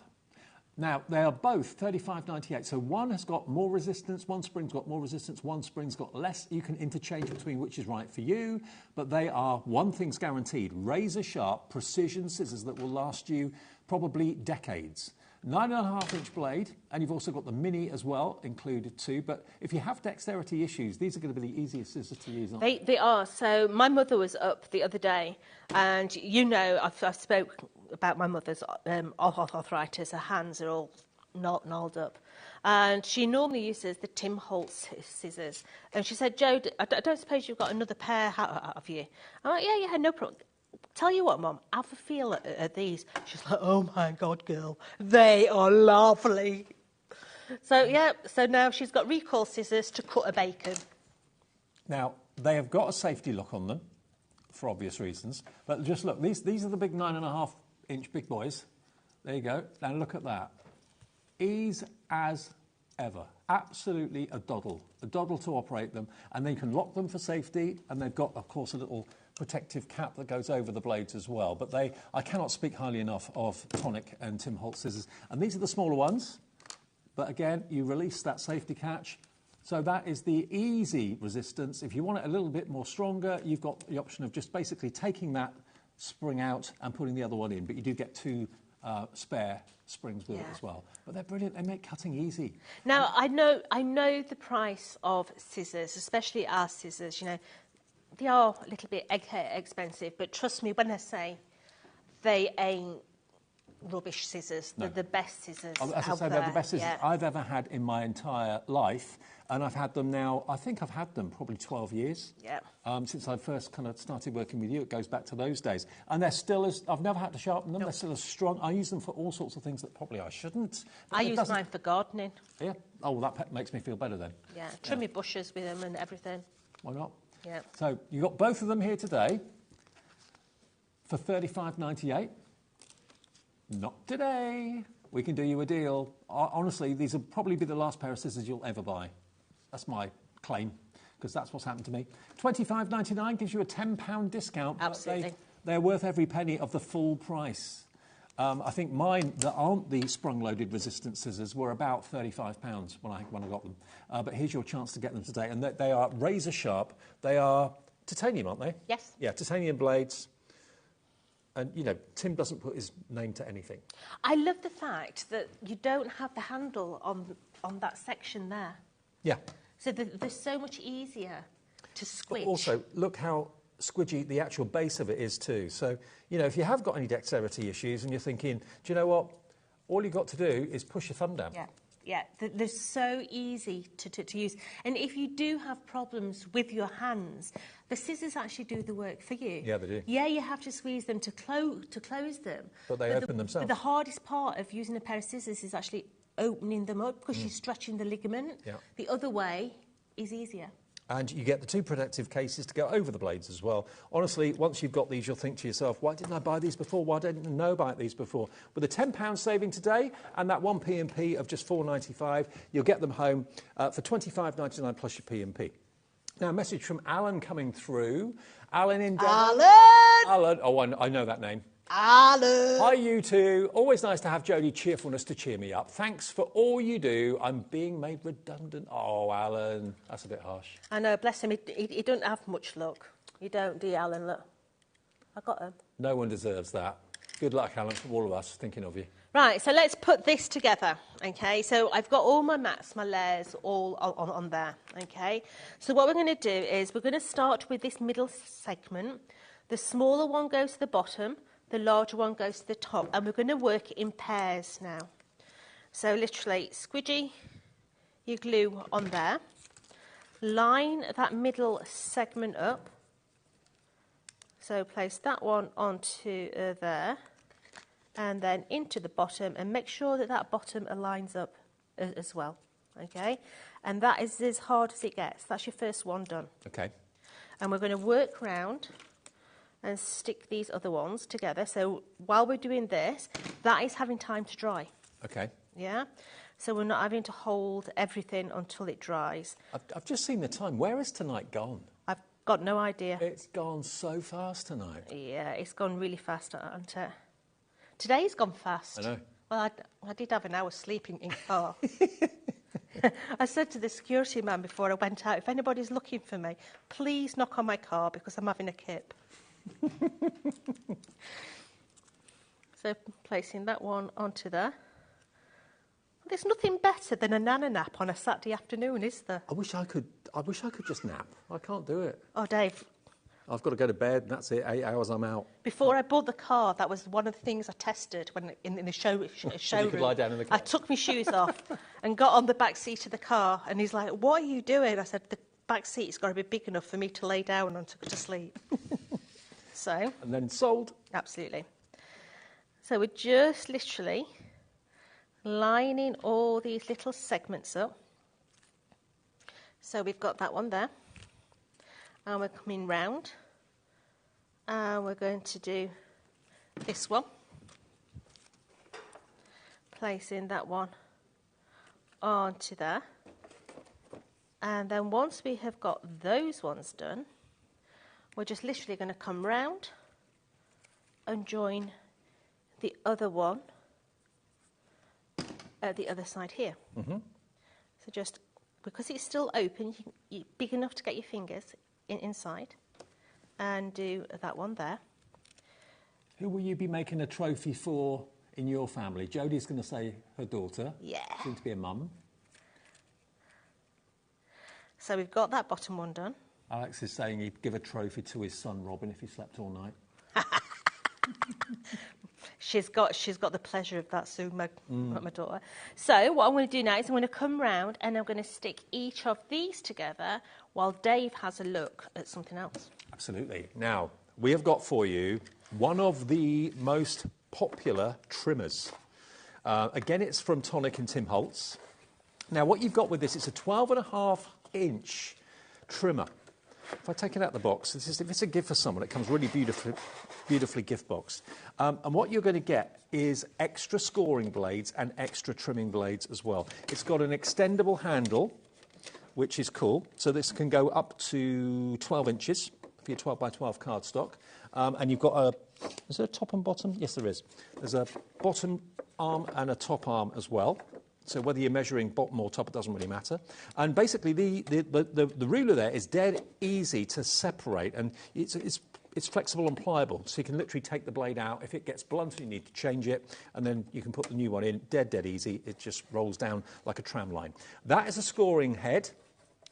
Now, they are both $35.98, so one has got more resistance, one spring's got more resistance, one spring's got less. You can interchange between which is right for you, but they are, one thing's guaranteed, razor-sharp, precision scissors that will last you probably decades. 9.5-inch blade, and you've also got the mini as well, included too, but if you have dexterity issues, these are going to be the easiest scissors to use, aren't they? They are. So my mother was up the other day, and you know, I've spoke about my mother's arthritis. Her hands are all gnarled up. And she normally uses the Tim Holtz scissors. And she said, Jo, I don't suppose you've got another pair, have you? I'm like, yeah, no problem. Tell you what, Mum, have a feel at these. She's like, oh, my God, girl, they are lovely. So, yeah, so now she's got recoil scissors to cut a bacon. Now, they have got a safety lock on them, for obvious reasons. But just look, these are the big 9.5-inch big boys. There you go. Now look at that. Ease as ever. Absolutely a doddle to operate them. And then you can lock them for safety. And they've got, of course, a little protective cap that goes over the blades as well. But I cannot speak highly enough of Tonic and Tim Holtz scissors. And these are the smaller ones. But again, you release that safety catch. So that is the easy resistance. If you want it a little bit more stronger, you've got the option of just basically taking that spring out and putting the other one in. But you do get 2 spare springs with it as well. But they're brilliant. They make cutting easy. Now, I know the price of scissors, especially our scissors. You know, they are a little bit expensive, but trust me when I say they ain't rubbish scissors. They're the best scissors As I out say, there. they're the best scissors Yeah. I've ever had in my entire life, and I've had them now, I think I've had them probably 12 years. Yeah. Since I first kind of started working with you, it goes back to those days. And they're still as, I've never had to sharpen them, they're still as strong. I use them for all sorts of things that probably I shouldn't. I use mine for gardening. Yeah? Oh, well, that makes me feel better then. Yeah, trim my bushes with them and everything. Why not? Yeah. So you got both of them here today for $35.98. Not today. We can do you a deal. Honestly, these will probably be the last pair of scissors you'll ever buy. That's my claim, because that's what's happened to me. $25.99 gives you a £10 discount. Absolutely. They're worth every penny of the full price. I think mine that aren't the sprung-loaded resistant scissors were about £35 when I got them. But here's your chance to get them today. And they are razor sharp. They are titanium, aren't they? Yes. Yeah, titanium blades. And, you know, Tim doesn't put his name to anything. I love the fact that you don't have the handle on that section there. Yeah. So they're so much easier to squidge. But also, look how squidgy the actual base of it is too. So, you know, if you have got any dexterity issues and you're thinking, do you know what? All you've got to do is push your thumb down. Yeah. Yeah, they're so easy to use. And if you do have problems with your hands, the scissors actually do the work for you. Yeah, they do. Yeah, you have to squeeze them to close them. But they open themselves. But the hardest part of using a pair of scissors is actually opening them up because you're stretching the ligament. Yeah. The other way is easier. And you get the two protective cases to go over the blades as well. Honestly, once you've got these, you'll think to yourself, why didn't I buy these before? Why didn't I know about these before? With a £10 saving today and that one P&P of just $4.95, you'll get them home for $25.99 plus your P&P. Now, a message from Alan coming through. Alan in Devon. Alan! Oh, I know that name. Alan! Hi, you two. Always nice to have Jodie cheerfulness to cheer me up. Thanks for all you do. I'm being made redundant. Oh, Alan, that's a bit harsh. I know, bless him. He don't have much luck. You don't, do you, Alan? Look, I got him. No one deserves that. Good luck, Alan, from all of us thinking of you. Right, so let's put this together, okay? So I've got all my mats, my layers all on there, okay? So what we're going to do is we're going to start with this middle segment. The smaller one goes to the bottom, the larger one goes to the top, and we're going to work in pairs now. So literally, squidgy your glue on there, line that middle segment up. So place that one onto there, and then into the bottom, and make sure that that bottom aligns up as well, okay? And that is as hard as it gets. That's your first one done. Okay. And we're going to work round and stick these other ones together. So while we're doing this, that is having time to dry. Okay. Yeah? So we're not having to hold everything until it dries. I've just seen the time. Where is tonight gone? I've got no idea. It's gone so fast tonight. Yeah, it's gone really fast, hasn't it? Today's gone fast. I know. Well, I did have an hour sleeping in car. I said to the security man before I went out, if anybody's looking for me, please knock on my car because I'm having a kip. So placing that one onto there. There's nothing better than a nana nap on a Saturday afternoon, is there? I wish I could just nap. I can't do it. Oh, Dave. I've got to go to bed and that's it. 8 hours, I'm out. Before I bought the car, that was one of the things I tested when in the showroom. You could lie down in the car. I took my shoes off and got on the back seat of the car, and he's like, "What are you doing?" I said, "The back seat's got to be big enough for me to lay down on to sleep." So. And then sold. Absolutely. So we're just literally lining all these little segments up. So we've got that one there. And we're coming round. And we're going to do this one. Placing that one onto there. And then once we have got those ones done, we're just literally going to come round and join the other one at the other side here. Mm-hmm. So just, because it's still open, you're big enough to get your fingers inside, and do that one there. Who will you be making a trophy for in your family? Jodie's going to say her daughter. Yeah. Soon to be a mum. So we've got that bottom one done. Alex is saying he'd give a trophy to his son Robin if he slept all night. she's got the pleasure of that soon, my daughter. So what I'm going to do now is I'm going to come round and I'm going to stick each of these together while Dave has a look at something else. Absolutely. Now, we have got for you one of the most popular trimmers. Again, it's from Tonic and Tim Holtz. Now, what you've got with this, it's a 12.5-inch trimmer. If I take it out of the box, if it's a gift for someone, it comes really beautifully gift boxed. And what you're going to get is extra scoring blades and extra trimming blades as well. It's got an extendable handle, which is cool. So this can go up to 12 inches for your 12 by 12 cardstock. And you've got is there a top and bottom? Yes, there is. There's a bottom arm and a top arm as well. So whether you're measuring bottom or top, it doesn't really matter. And basically, the ruler there is dead easy to separate, and it's flexible and pliable. So you can literally take the blade out. If it gets blunt, you need to change it, and then you can put the new one in. Dead easy. It just rolls down like a tram line. That is a scoring head.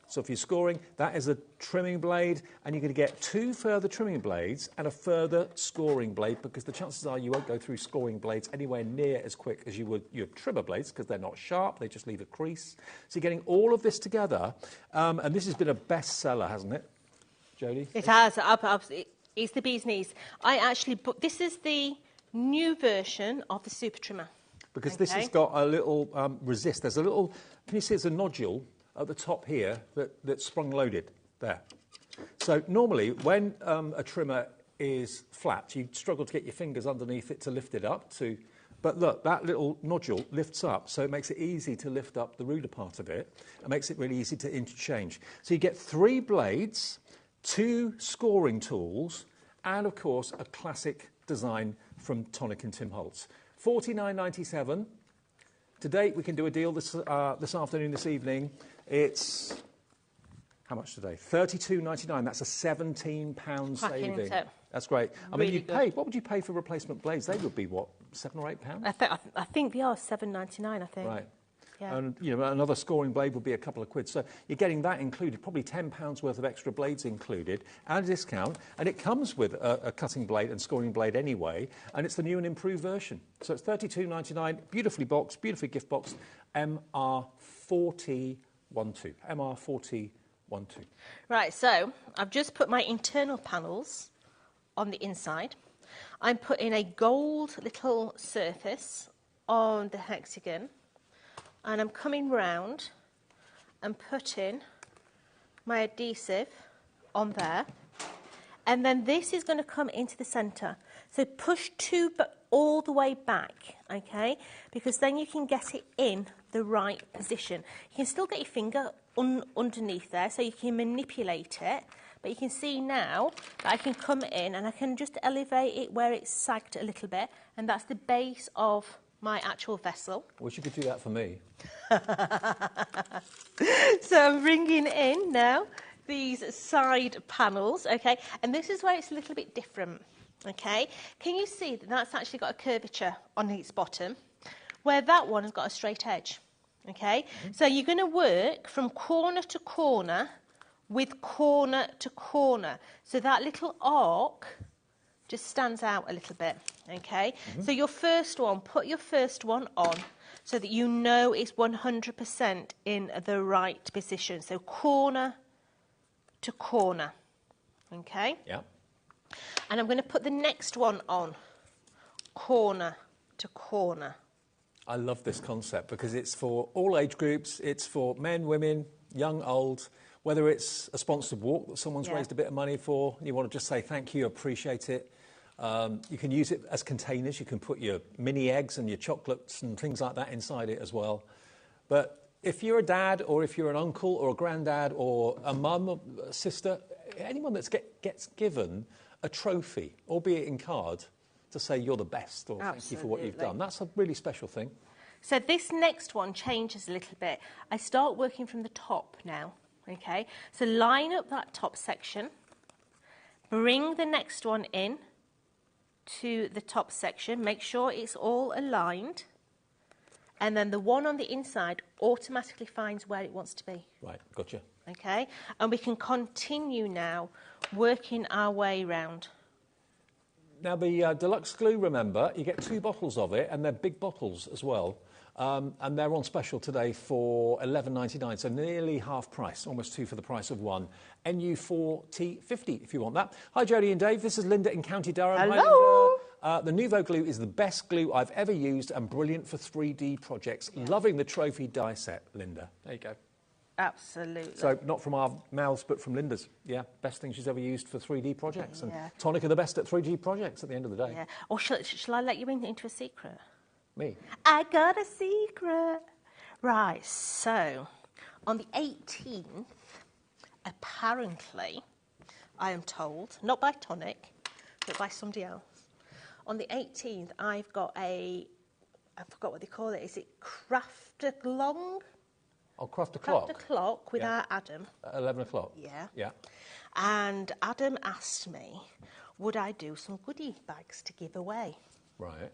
So if you're scoring, that is a trimming blade, and you're going to get 2 further trimming blades and a further scoring blade, because the chances are you won't go through scoring blades anywhere near as quick as you would your trimmer blades, because they're not sharp, they just leave a crease. So you're getting all of this together, and this has been a bestseller, hasn't it, Jodie? It has. It's the bee's knees. This is the new version of the super trimmer. Because this has got a little resist. There's a little, can you see it's a nodule at the top here that's sprung-loaded there. So normally when a trimmer is flat, you struggle to get your fingers underneath it to lift it up. But look, that little nodule lifts up, so it makes it easy to lift up the ruler part of it. It makes it really easy to interchange. So you get 3 blades, 2 scoring tools, and of course a classic design from Tonic and Tim Holtz. $49.97. To date, we can do a deal this afternoon, this evening. It's, how much today? $32.99. That's a £17 saving. That's great. I mean, what would you pay for replacement blades? They would be, what, £7 or £8? I think they are $7.99, I think. Right. Yeah. And, another scoring blade would be a couple of quid. So you're getting that included, probably £10 worth of extra blades included, and a discount. And it comes with a cutting blade and scoring blade anyway, and it's the new and improved version. So it's $32.99, beautifully boxed, beautifully gift boxed, MR4012. MR4012. Right, so I've just put my internal panels on the inside. I'm putting a gold little surface on the hexagon, and I'm coming round and putting my adhesive on there, and then this is going to come into the centre. So push all the way back, okay, because then you can get it in the right position. You can still get your finger underneath there, so you can manipulate it, but you can see now that I can come in and I can just elevate it where it's sagged a little bit, and that's the base of my actual vessel. Wish you could do that for me. So I'm bringing in now these side panels, okay, and this is where it's a little bit different, okay. Can you see that that's actually got a curvature on its bottom, where that one has got a straight edge, okay? So you're going to work from corner to corner with corner to corner, so that little arc just stands out a little bit, okay? So your first one, put your first one on so that you know it's 100% in the right position. So corner to corner, okay? Yeah. And I'm going to put the next one on, corner to corner. I love this concept because it's for all age groups. It's for men, women, young, old. Whether it's a sponsored walk that someone's raised a bit of money for, and you want to just say thank you, appreciate it. You can use it as containers. You can put your mini eggs and your chocolates and things like that inside it as well. But if you're a dad or if you're an uncle or a granddad or a mum, a sister, anyone that gets given a trophy, albeit in card, to say you're the best or thank you for what you've done, that's a really special thing. So this next one changes a little bit. I start working from the top now, okay? So line up that top section, bring the next one in to the top section, make sure it's all aligned, and then the one on the inside automatically finds where it wants to be. Right, gotcha. Okay, and we can continue now working our way round. Now, the deluxe glue, remember, you get 2 bottles of it, and they're big bottles as well. And they're on special today for $11.99, so nearly half price, almost 2 for the price of 1. NU4T50 if you want that. Hi, Jodie and Dave. This is Linda in County Durham. Hello. Hi, Linda. The Nouveau glue is the best glue I've ever used and brilliant for 3D projects. Loving the trophy die set, Linda. There you go. Absolutely. So, not from our mouths, but from Linda's. Yeah, best thing she's ever used for 3D projects. And Tonic are the best at 3D projects at the end of the day. Yeah. Or shall I let you into a secret? Me? I got a secret. Right, so, on the 18th, apparently, I am told, not by Tonic, but by somebody else, on the 18th, I've got I forgot what they call it, is it craft-a-long? Oh, craft a clock. Craft a clock with our Adam. At 11 o'clock? Yeah. Yeah. And Adam asked me, would I do some goodie bags to give away? Right.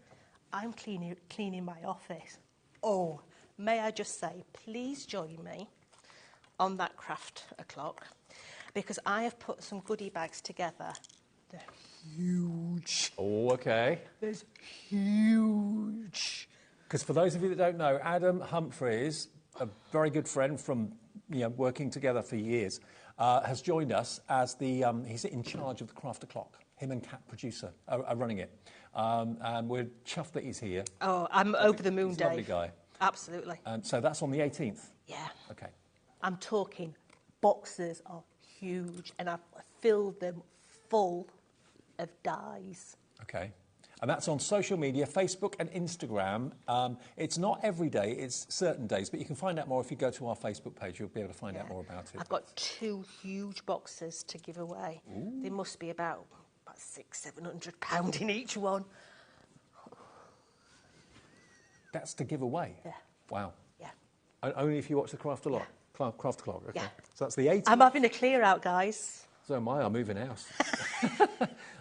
I'm cleaning my office. Oh, may I just say, please join me on that craft o'clock, because I have put some goodie bags together. They're huge. Oh, okay. There's huge. Because for those of you that don't know, Adam Humphreys, a very good friend from working together for years, has joined us as he's in charge of the Craft O'Clock. Him and Kat, producer, are running it. And we're chuffed that he's here. Oh, I'm over the moon, he's Dave. a lovely guy. Absolutely. So that's on the 18th? Yeah. Okay. I'm talking boxes are huge, and I've filled them full of dies. Okay. And that's on social media, Facebook and Instagram. It's not every day, it's certain days, but you can find out more if you go to our Facebook page. You'll be able to find out more about it. I've got 2 huge boxes to give away. Ooh. They must be about £600-700 in each one. That's to give away? Yeah. Wow. Yeah. And only if you watch the Craft O'Clock? Yeah. Craft O'Clock, okay. Yeah. So that's the 18th. I'm having a clear out, guys. So am I. I'm moving house.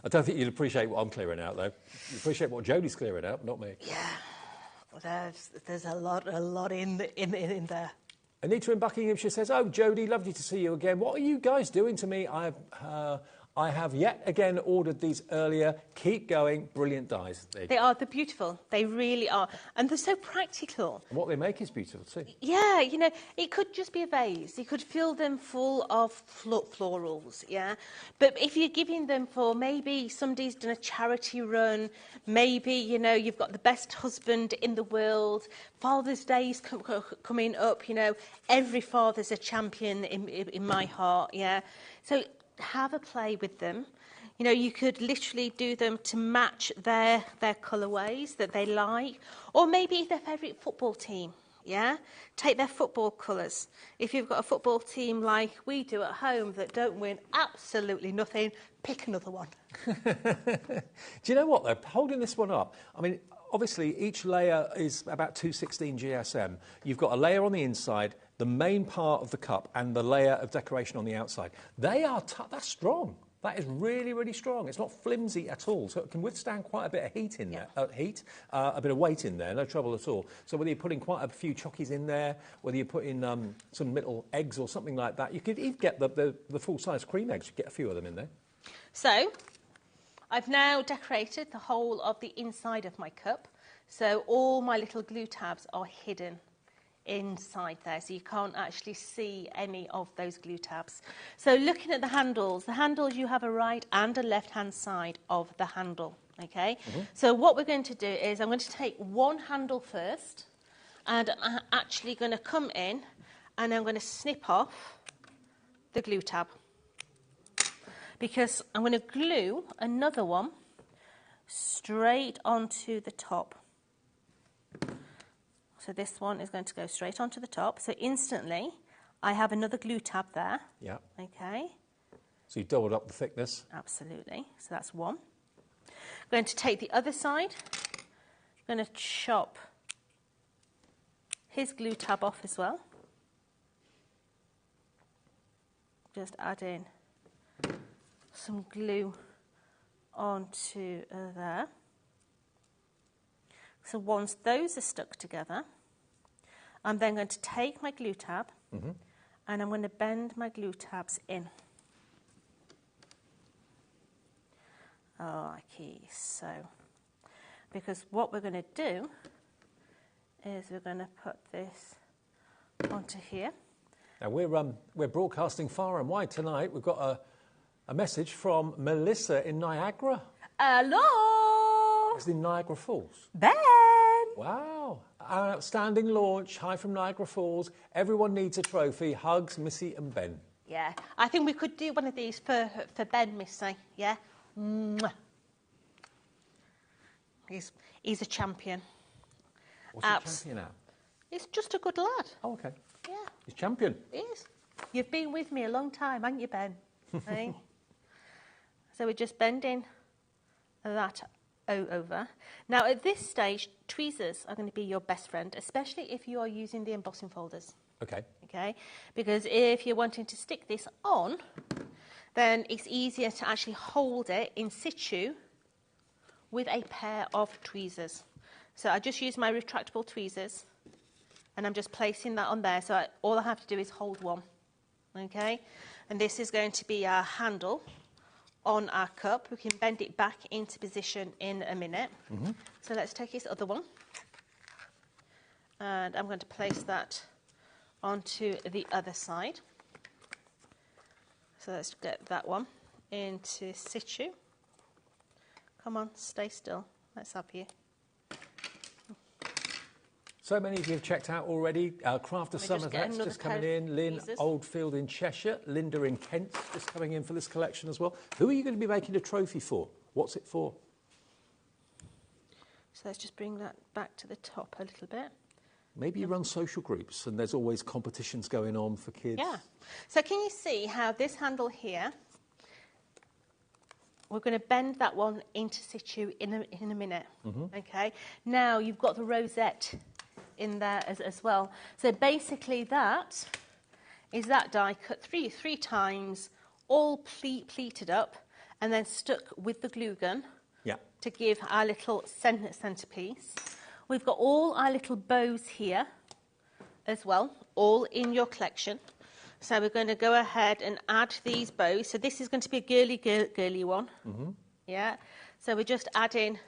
I don't think you'd appreciate what I'm clearing out, though. You appreciate what Jodie's clearing out, not me. Yeah. Well, there's a lot in there. Anita in Buckinghamshire says, "Oh, Jodie, lovely to see you again. What are you guys doing to me? I have yet again ordered these earlier. Keep going. Brilliant dies." They're beautiful. They really are. And they're so practical. And what they make is beautiful too. Yeah, it could just be a vase. You could fill them full of florals, yeah? But if you're giving them for maybe somebody's done a charity run, maybe, you've got the best husband in the world, Father's Day's coming up, every father's a champion in my heart, yeah? So have a play with them. You could literally do them to match their colourways that they like, or maybe their favourite football team, yeah? Take their football colours. If you've got a football team like we do at home that don't win absolutely nothing, pick another one. Do you know what, though? Holding this one up, I mean, obviously each layer is about 216 GSM. You've got a layer on the inside, the main part of the cup, and the layer of decoration on the outside. That's strong. That is really, really strong. It's not flimsy at all, so it can withstand quite a bit of heat in there. A bit of weight in there, no trouble at all. So whether you're putting quite a few chockies in there, whether you're putting some little eggs or something like that, you could even get the full-size cream eggs. You get a few of them in there. So I've now decorated the whole of the inside of my cup, so all my little glue tabs are hidden inside there, so you can't actually see any of those glue tabs. So looking at the handles you have a right and a left hand side of the handle, okay? So what we're going to do is I'm going to take one handle first, and I'm actually going to come in and I'm going to snip off the glue tab, because I'm going to glue another one straight onto the top. So this one is going to go straight onto the top. So instantly, I have another glue tab there. Yeah. Okay. So you've doubled up the thickness. Absolutely. So that's one. I'm going to take the other side. I'm going to chop his glue tab off as well. Just add in some glue onto there. So once those are stuck together, I'm then going to take my glue tab and I'm going to bend my glue tabs in. Okay, so, because what we're going to do is we're going to put this onto here. Now we're broadcasting far and wide tonight. We've got a message from Melissa in Niagara. Hello! It's in Niagara Falls. Ben! Wow. An outstanding launch. Hi from Niagara Falls. Everyone needs a trophy. Hugs, Missy and Ben. Yeah, I think we could do one of these for Ben, Missy. Yeah? Mwah. He's a champion. What's he champion at? He's just a good lad. Oh, okay. Yeah. He's champion. He is. You've been with me a long time, haven't you, Ben? Hey? So we're just bending that over. Now, at this stage, tweezers are going to be your best friend, especially if you are using the embossing folders. Okay. Okay? Because if you're wanting to stick this on, then it's easier to actually hold it in situ with a pair of tweezers. So I just use my retractable tweezers, and I'm just placing that on there. So all I have to do is hold one. Okay? And this is going to be our handle on our cup. We can bend it back into position in a minute. Mm-hmm. So let's take this other one. And I'm going to place that onto the other side. So let's get that one into situ. Come on, stay still. Let's have you. So many of you have checked out already. Craft of Summer, that's just coming in. Lynn Oldfield in Cheshire. Linda in Kent just coming in for this collection as well. Who are you going to be making a trophy for? What's it for? So let's just bring that back to the top a little bit. Maybe you run social groups and there's always competitions going on for kids. Yeah. So can you see how this handle here, we're going to bend that one into situ in a minute. Mm-hmm. Okay. Now you've got the rosette in there as well. So basically that is that die cut three times, all pleated up and then stuck with the glue gun to give our little centerpiece. We've got all our little bows here as well, all in your collection. So we're going to go ahead and add these bows. So this is going to be a girly one. Mm-hmm. Yeah. So we're just adding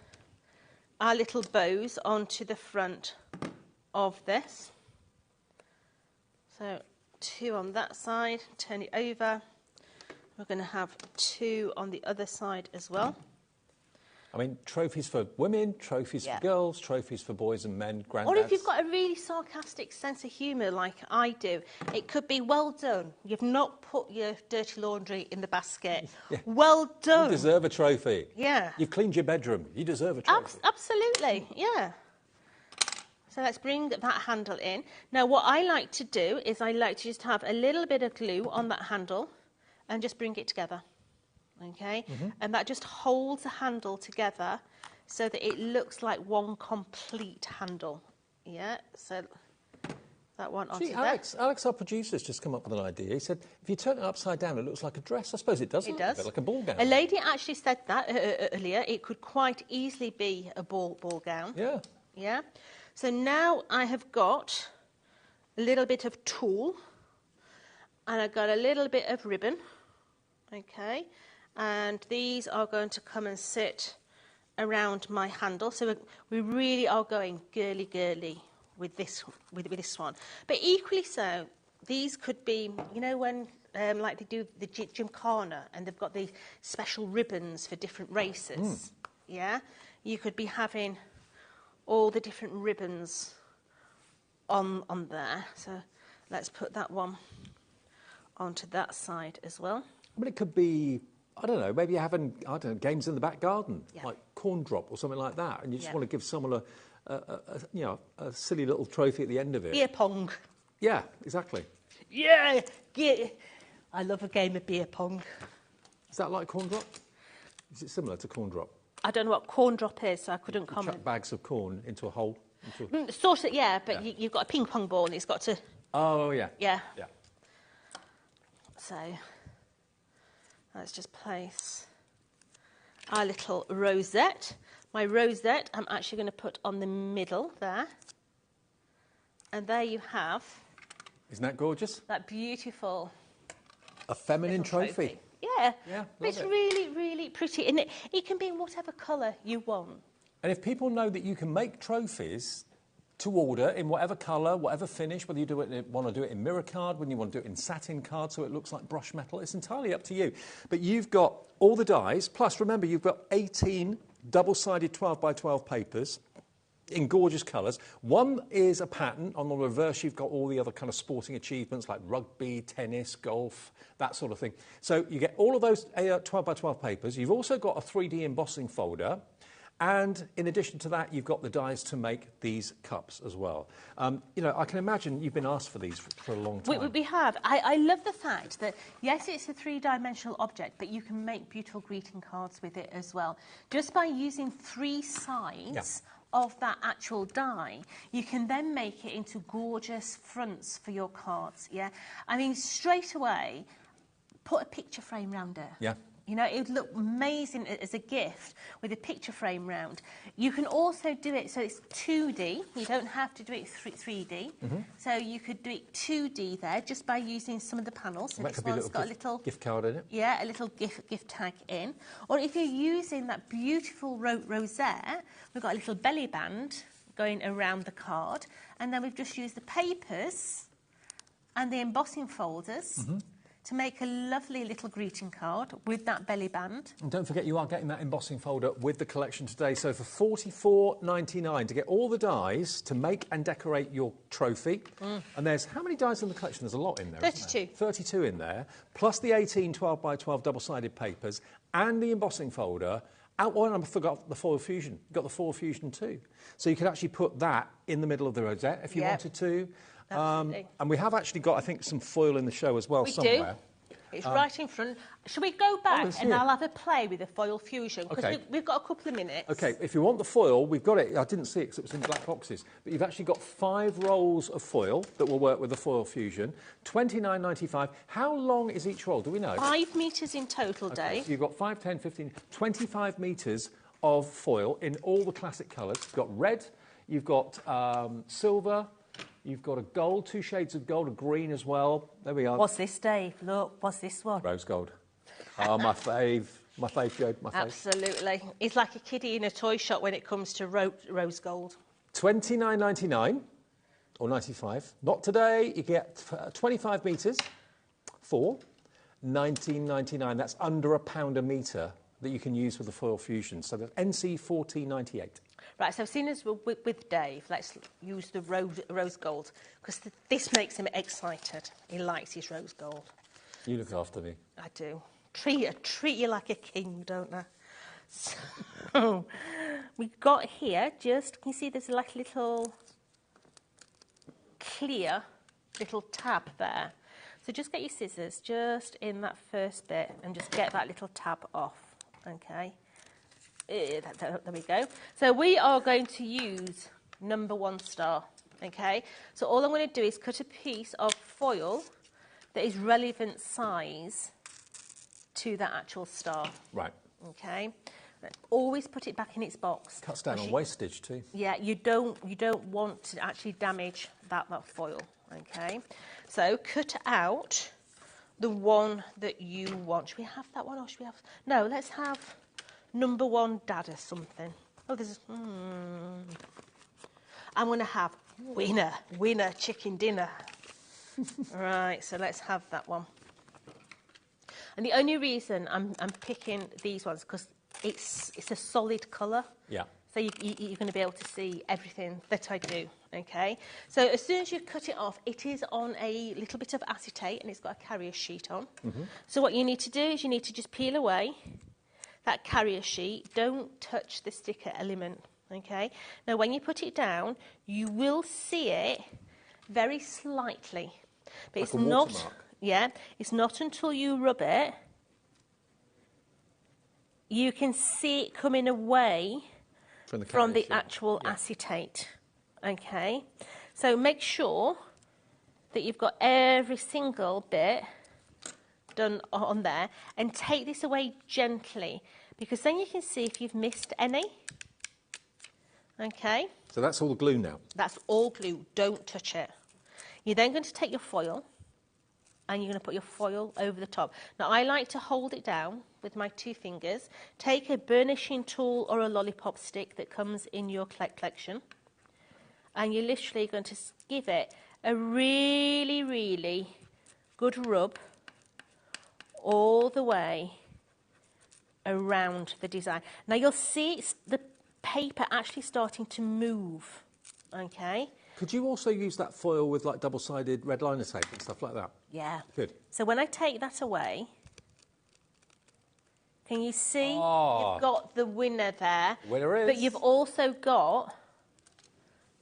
our little bows onto the front of this. So 2 on that side, turn it over. We're going to have 2 on the other side as well. I mean, trophies for women, trophies for girls, trophies for boys and men, granddads. Or if you've got a really sarcastic sense of humour like I do, it could be well done. You've not put your dirty laundry in the basket. Yeah. Well done. You deserve a trophy. Yeah. You've cleaned your bedroom. You deserve a trophy. Absolutely, yeah. So let's bring that handle in. Now, what I like to do is I like to just have a little bit of glue on that handle and just bring it together. Okay, and that just holds the handle together so that it looks like one complete handle. Yeah, so that one onto Alex, our producer, has just come up with an idea. He said, if you turn it upside down, it looks like a dress. I suppose it does. It does. A bit like a ball gown. A lady actually said that earlier. It could quite easily be a ball gown. Yeah. Yeah. So now I have got a little bit of tulle, and I've got a little bit of ribbon. Okay. And these are going to come and sit around my handle. So we really are going girly with this one. But equally so, these could be, you know, when like they do the gymkhana and they've got these special ribbons for different races. Yeah, you could be having all the different ribbons on there. So let's put that one onto that side as well. But it could be, I don't know, maybe you're having, games in the back garden, like corn drop or something like that, and you just want to give someone a silly little trophy at the end of it. Beer pong. Yeah, exactly. Yeah, I love a game of beer pong. Is that like corn drop? Is it similar to corn drop? I don't know what corn drop is, so I couldn't comment. Chuck bags of corn into a hole. Sort of, yeah, but you've got a ping pong ball and it's got to... Oh, yeah. Yeah. So... let's just place our little rosette. My rosette I'm actually going to put on the middle there. And there you have... Isn't that gorgeous? That beautiful... A feminine trophy. Yeah. Yeah, But it's love it. really, really pretty. And it can be in whatever colour you want. And if people know that you can make trophies to order in whatever colour, whatever finish, whether you want to do it in mirror card, when you want to do it in satin card so it looks like brush metal, it's entirely up to you. But you've got all the dies, plus remember you've got 18 double-sided 12 by 12 papers in gorgeous colours. One is a pattern. On the reverse, you've got all the other kind of sporting achievements like rugby, tennis, golf, that sort of thing. So you get all of those 12 by 12 papers. You've also got a 3D embossing folder. And in addition to that, you've got the dies to make these cups as well. You know, I can imagine you've been asked for these for a long time. We have. I love the fact that, yes, it's a three-dimensional object, but you can make beautiful greeting cards with it as well. Just by using 3 sides of that actual die, you can then make it into gorgeous fronts for your cards, yeah? I mean, straight away, put a picture frame around it. Yeah. You know, it would look amazing as a gift with a picture frame round. You can also do it so it's 2D. You don't have to do it 3D. So you could do it 2D there just by using some of the panels. So That this could be a one's little got a little gift card in it. Yeah, a little gift tag in. Or if you're using that beautiful rosette, we've got a little belly band going around the card, and then we've just used the papers and the embossing folders to make a lovely little greeting card with that belly band. And don't forget, you are getting that embossing folder with the collection today. So for $44.99 to get all the dies to make and decorate your trophy. And there's, how many dies in the collection? There's a lot in there, 32. Isn't there? 32 in there, plus the 18 12 by 12 double-sided papers and the embossing folder. And I forgot the foil fusion. You've got the foil fusion too. So you could actually put that in the middle of the rosette if you wanted to. And we have actually got, I think, some foil in the show as well somewhere. It's right in front. Shall we go back and I'll have a play with the foil fusion? Because Okay. we've got a couple of minutes. OK, if you want the foil, we've got it. I didn't see it because it was in black boxes. But you've actually got 5 rolls of foil that will work with the foil fusion. $29.95. How long is each roll? Do we know? 5 metres in total, Okay, Dave. so you've got 5, 10, 15, 25 metres of foil in all the classic colours. You've got red, you've got silver, you've got a gold, 2 shades of gold, a green as well. There we are. What's this, Dave? Look, what's this one? Rose gold. Oh, my fave. My fave, Joe. My fave. Absolutely. It's like a kiddie in a toy shop when it comes to rose gold. $29.99 or 95. Not today. You get 25 metres for $19.99. That's under £1 a metre that you can use with the foil fusion. So that's NC 1498. Right, so seeing as we're with Dave, let's use the rose gold, because this makes him excited. He likes his rose gold. You look after me. I do. Treat you like a king, don't I? So, we've got here just, can you see there's like a little clear little tab there. So just get your scissors just in that first bit and just get that little tab off, okay? There we go. So we are going to use number 1 star, okay? So all I'm going to do is cut a piece of foil that is relevant size to that actual star. Right. Okay. Always put it back in its box. Cuts down on wastage too. Yeah, you don't want to actually damage that foil. Okay. So cut out the one that you want. Should we have that one or should we have? No, let's have number 1 dad or something. Oh, there's. I'm going to have winner chicken dinner. Right, so let's have that one. And the only reason I'm picking these ones because it's a solid colour. Yeah. So you're going to be able to see everything that I do, okay? So as soon as you cut it off, it is on a little bit of acetate and it's got a carrier sheet on. So what you need to do is you need to just peel away that carrier sheet. Don't touch the sticker element, okay? Now, when you put it down, you will see it very slightly. But Like it's a not... watermark. Yeah, it's not until you rub it you can see it coming away from the actual acetate. Okay, so make sure that you've got every single bit done on there and take this away gently because then you can see if you've missed any. Okay. So that's all the glue now. That's all glue. Don't touch it. You're then going to take your foil and you're going to put your foil over the top. Now, I like to hold it down with my 2 fingers. Take a burnishing tool or a lollipop stick that comes in your collection, and you're literally going to give it a really, really good rub all the way around the design. Now, you'll see the paper actually starting to move, okay? Could you also use that foil with like double-sided red liner tape and stuff like that? Yeah. Good. So when I take that away, can you see you've got the winner there? Winner is. But you've also got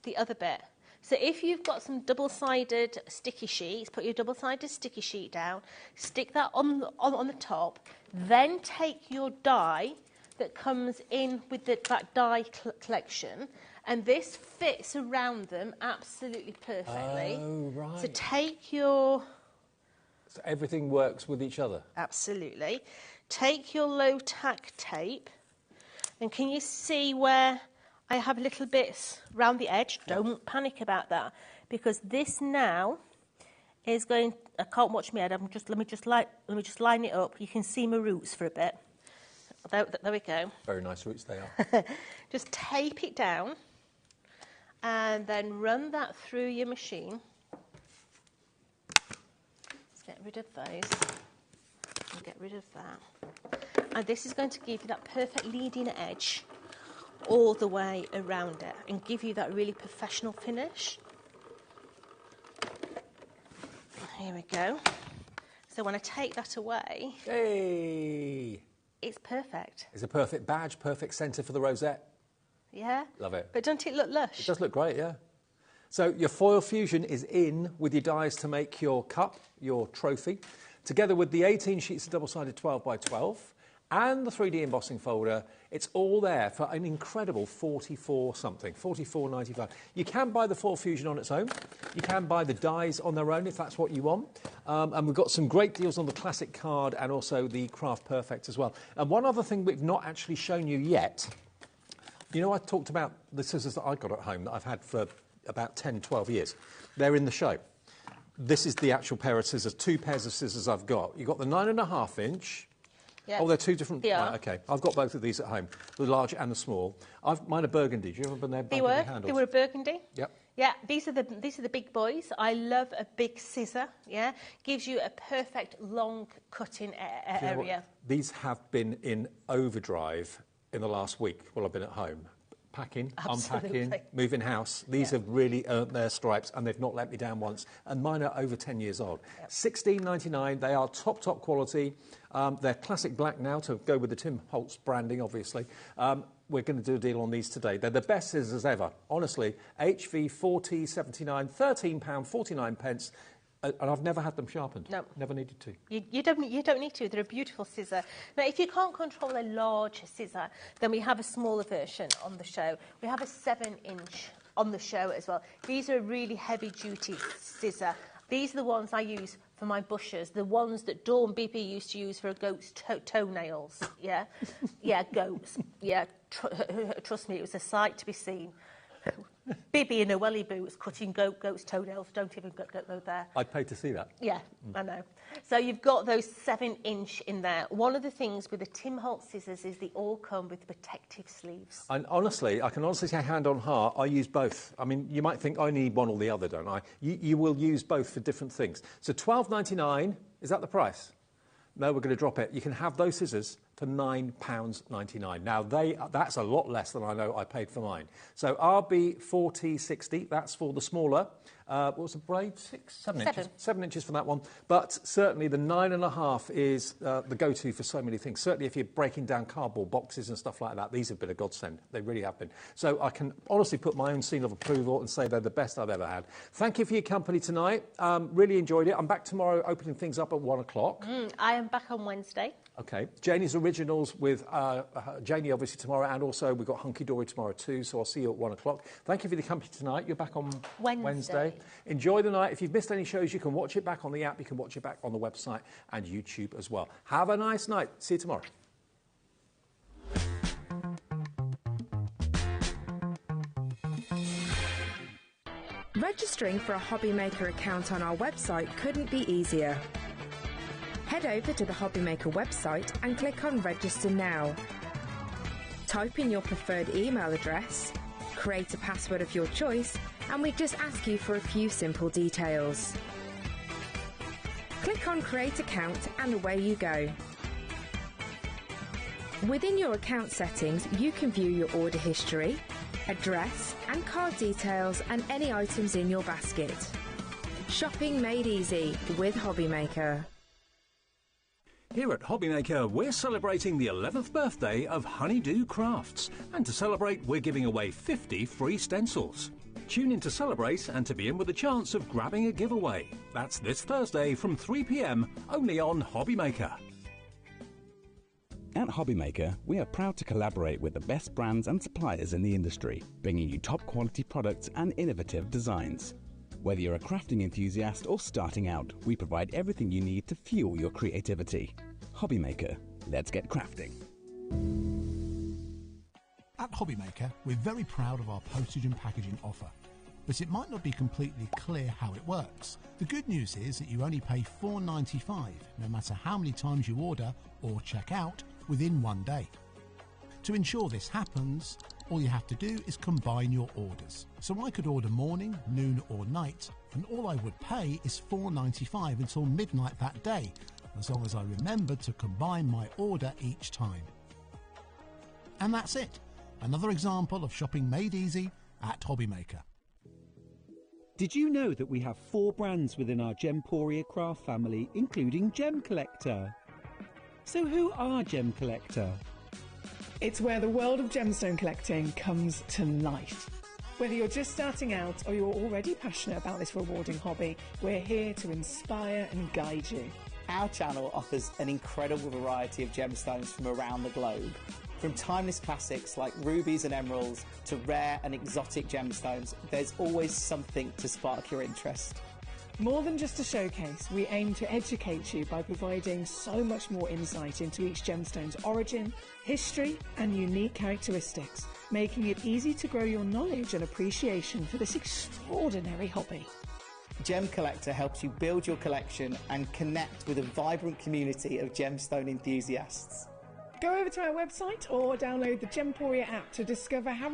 the other bit. So if you've got some double-sided sticky sheets, put your double-sided sticky sheet down, stick that on the top, then take your die that comes in with that die collection, and this fits around them absolutely perfectly. Oh, right. So take your... So everything works with each other? Absolutely. Take your low-tack tape, and can you see where I have little bits round the edge? Don't panic about that, because this now is going... I can't watch me head. Let me just line it up. You can see my roots for a bit. There we go. Very nice roots they are. Just tape it down and then run that through your machine. Let's get rid of those and get rid of that. And this is going to give you that perfect leading edge all the way around it and give you that really professional finish. Here we go. So when I take that away... Hey! It's perfect. It's a perfect badge, perfect centre for the rosette. Yeah. Love it. But don't it look lush? It does look great, yeah. So your foil fusion is in with your dies to make your cup, your trophy, together with the 18 sheets of double-sided 12 by 12 and the 3D embossing folder. It's all there for an incredible $44-something, $44.95. You can buy the foil fusion on its own. You can buy the dies on their own if that's what you want. And we've got some great deals on the classic card and also the Craft Perfect as well. And one other thing we've not actually shown you yet, you know, I talked about the scissors that I got at home that I've had for about 10, 12 years. They're in the show. This is the actual pair of scissors, 2 pairs of scissors I've got. You've got the 9.5 inch. Yep. Oh, they're 2 different... They are. Right, OK, I've got both of these at home, the large and the small. Mine are burgundy. Do you remember their burgundy handles? They were burgundy. Yep. Yeah, these are the big boys. I love a big scissor, yeah. Gives you a perfect long cutting area. These have been in overdrive in the last week while I've been at home. Packing, Absolutely. unpacking, moving house. These have really earned their stripes and they've not let me down once. And mine are over 10 years old. Yep. $16.99. They are top quality. They're classic black now to go with the Tim Holtz branding, obviously. We're going to do a deal on these today. They're the best scissors ever. Honestly, HV 4T79, £13.49. And I've never had them sharpened. No. Never needed to. You don't need to. They're a beautiful scissor. Now, if you can't control a large scissor, then we have a smaller version on the show. We have a 7-inch on the show as well. These are a really heavy-duty scissor. These are the ones I use for my bushes, the ones that Dawn Bibby used to use for a goat's toenails. Yeah? Yeah, goats. Yeah, trust me, it was a sight to be seen. Bibby in her welly boots cutting goat's toenails. Don't even go there. I'd pay to see that. Yeah, I know. So you've got those 7-inch in there. One of the things with the Tim Holtz scissors is they all come with protective sleeves. And honestly, I can honestly say hand on heart, I use both. I mean, you might think I need one or the other, don't I? You will use both for different things. So $12.99, is that the price? No, we're going to drop it. You can have those scissors for £9.99. Now, that's a lot less than I know I paid for mine. So RB 4T60, that's for the smaller. What was the blade? 7 inches. 7 inches for that one. But certainly the 9.5 is the go-to for so many things. Certainly if you're breaking down cardboard boxes and stuff like that, these have been a godsend. They really have been. So I can honestly put my own seal of approval and say they're the best I've ever had. Thank you for your company tonight. Really enjoyed it. I'm back tomorrow opening things up at 1 o'clock. I am back on Wednesday. OK. Janie's Originals with Janie, obviously, tomorrow. And also, we've got Hunky Dory tomorrow, too. So I'll see you at 1 o'clock. Thank you for the company tonight. You're back on Wednesday. Enjoy the night. If you've missed any shows, you can watch it back on the app. You can watch it back on the website and YouTube as well. Have a nice night. See you tomorrow. Registering for a HobbyMaker account on our website couldn't be easier. Head over to the HobbyMaker website and click on Register Now. Type in your preferred email address, create a password of your choice, and we just ask you for a few simple details. Click on Create Account and away you go. Within your account settings, you can view your order history, address and card details and any items in your basket. Shopping made easy with HobbyMaker. Here at HobbyMaker, we're celebrating the 11th birthday of Honeydew Crafts. And to celebrate, we're giving away 50 free stencils. Tune in to celebrate and to be in with a chance of grabbing a giveaway. That's this Thursday from 3 p.m, only on HobbyMaker. At HobbyMaker, we are proud to collaborate with the best brands and suppliers in the industry, bringing you top quality products and innovative designs. Whether you're a crafting enthusiast or starting out, we provide everything you need to fuel your creativity. HobbyMaker, let's get crafting. At HobbyMaker, we're very proud of our postage and packaging offer, but it might not be completely clear how it works. The good news is that you only pay $4.95, no matter how many times you order or check out within 1 day. To ensure this happens, all you have to do is combine your orders. So I could order morning, noon or night, and all I would pay is $4.95 until midnight that day, as long as I remembered to combine my order each time. And that's it. Another example of shopping made easy at HobbyMaker. Did you know that we have 4 brands within our Gemporia craft family, including Gem Collector? So who are Gem Collector? It's where the world of gemstone collecting comes to life. Whether you're just starting out or you're already passionate about this rewarding hobby, we're here to inspire and guide you. Our channel offers an incredible variety of gemstones from around the globe. From timeless classics like rubies and emeralds to rare and exotic gemstones, there's always something to spark your interest. More than just a showcase, we aim to educate you by providing so much more insight into each gemstone's origin, history and unique characteristics, making it easy to grow your knowledge and appreciation for this extraordinary hobby. Gem Collector helps you build your collection and connect with a vibrant community of gemstone enthusiasts. Go over to our website or download the Gemporia app to discover how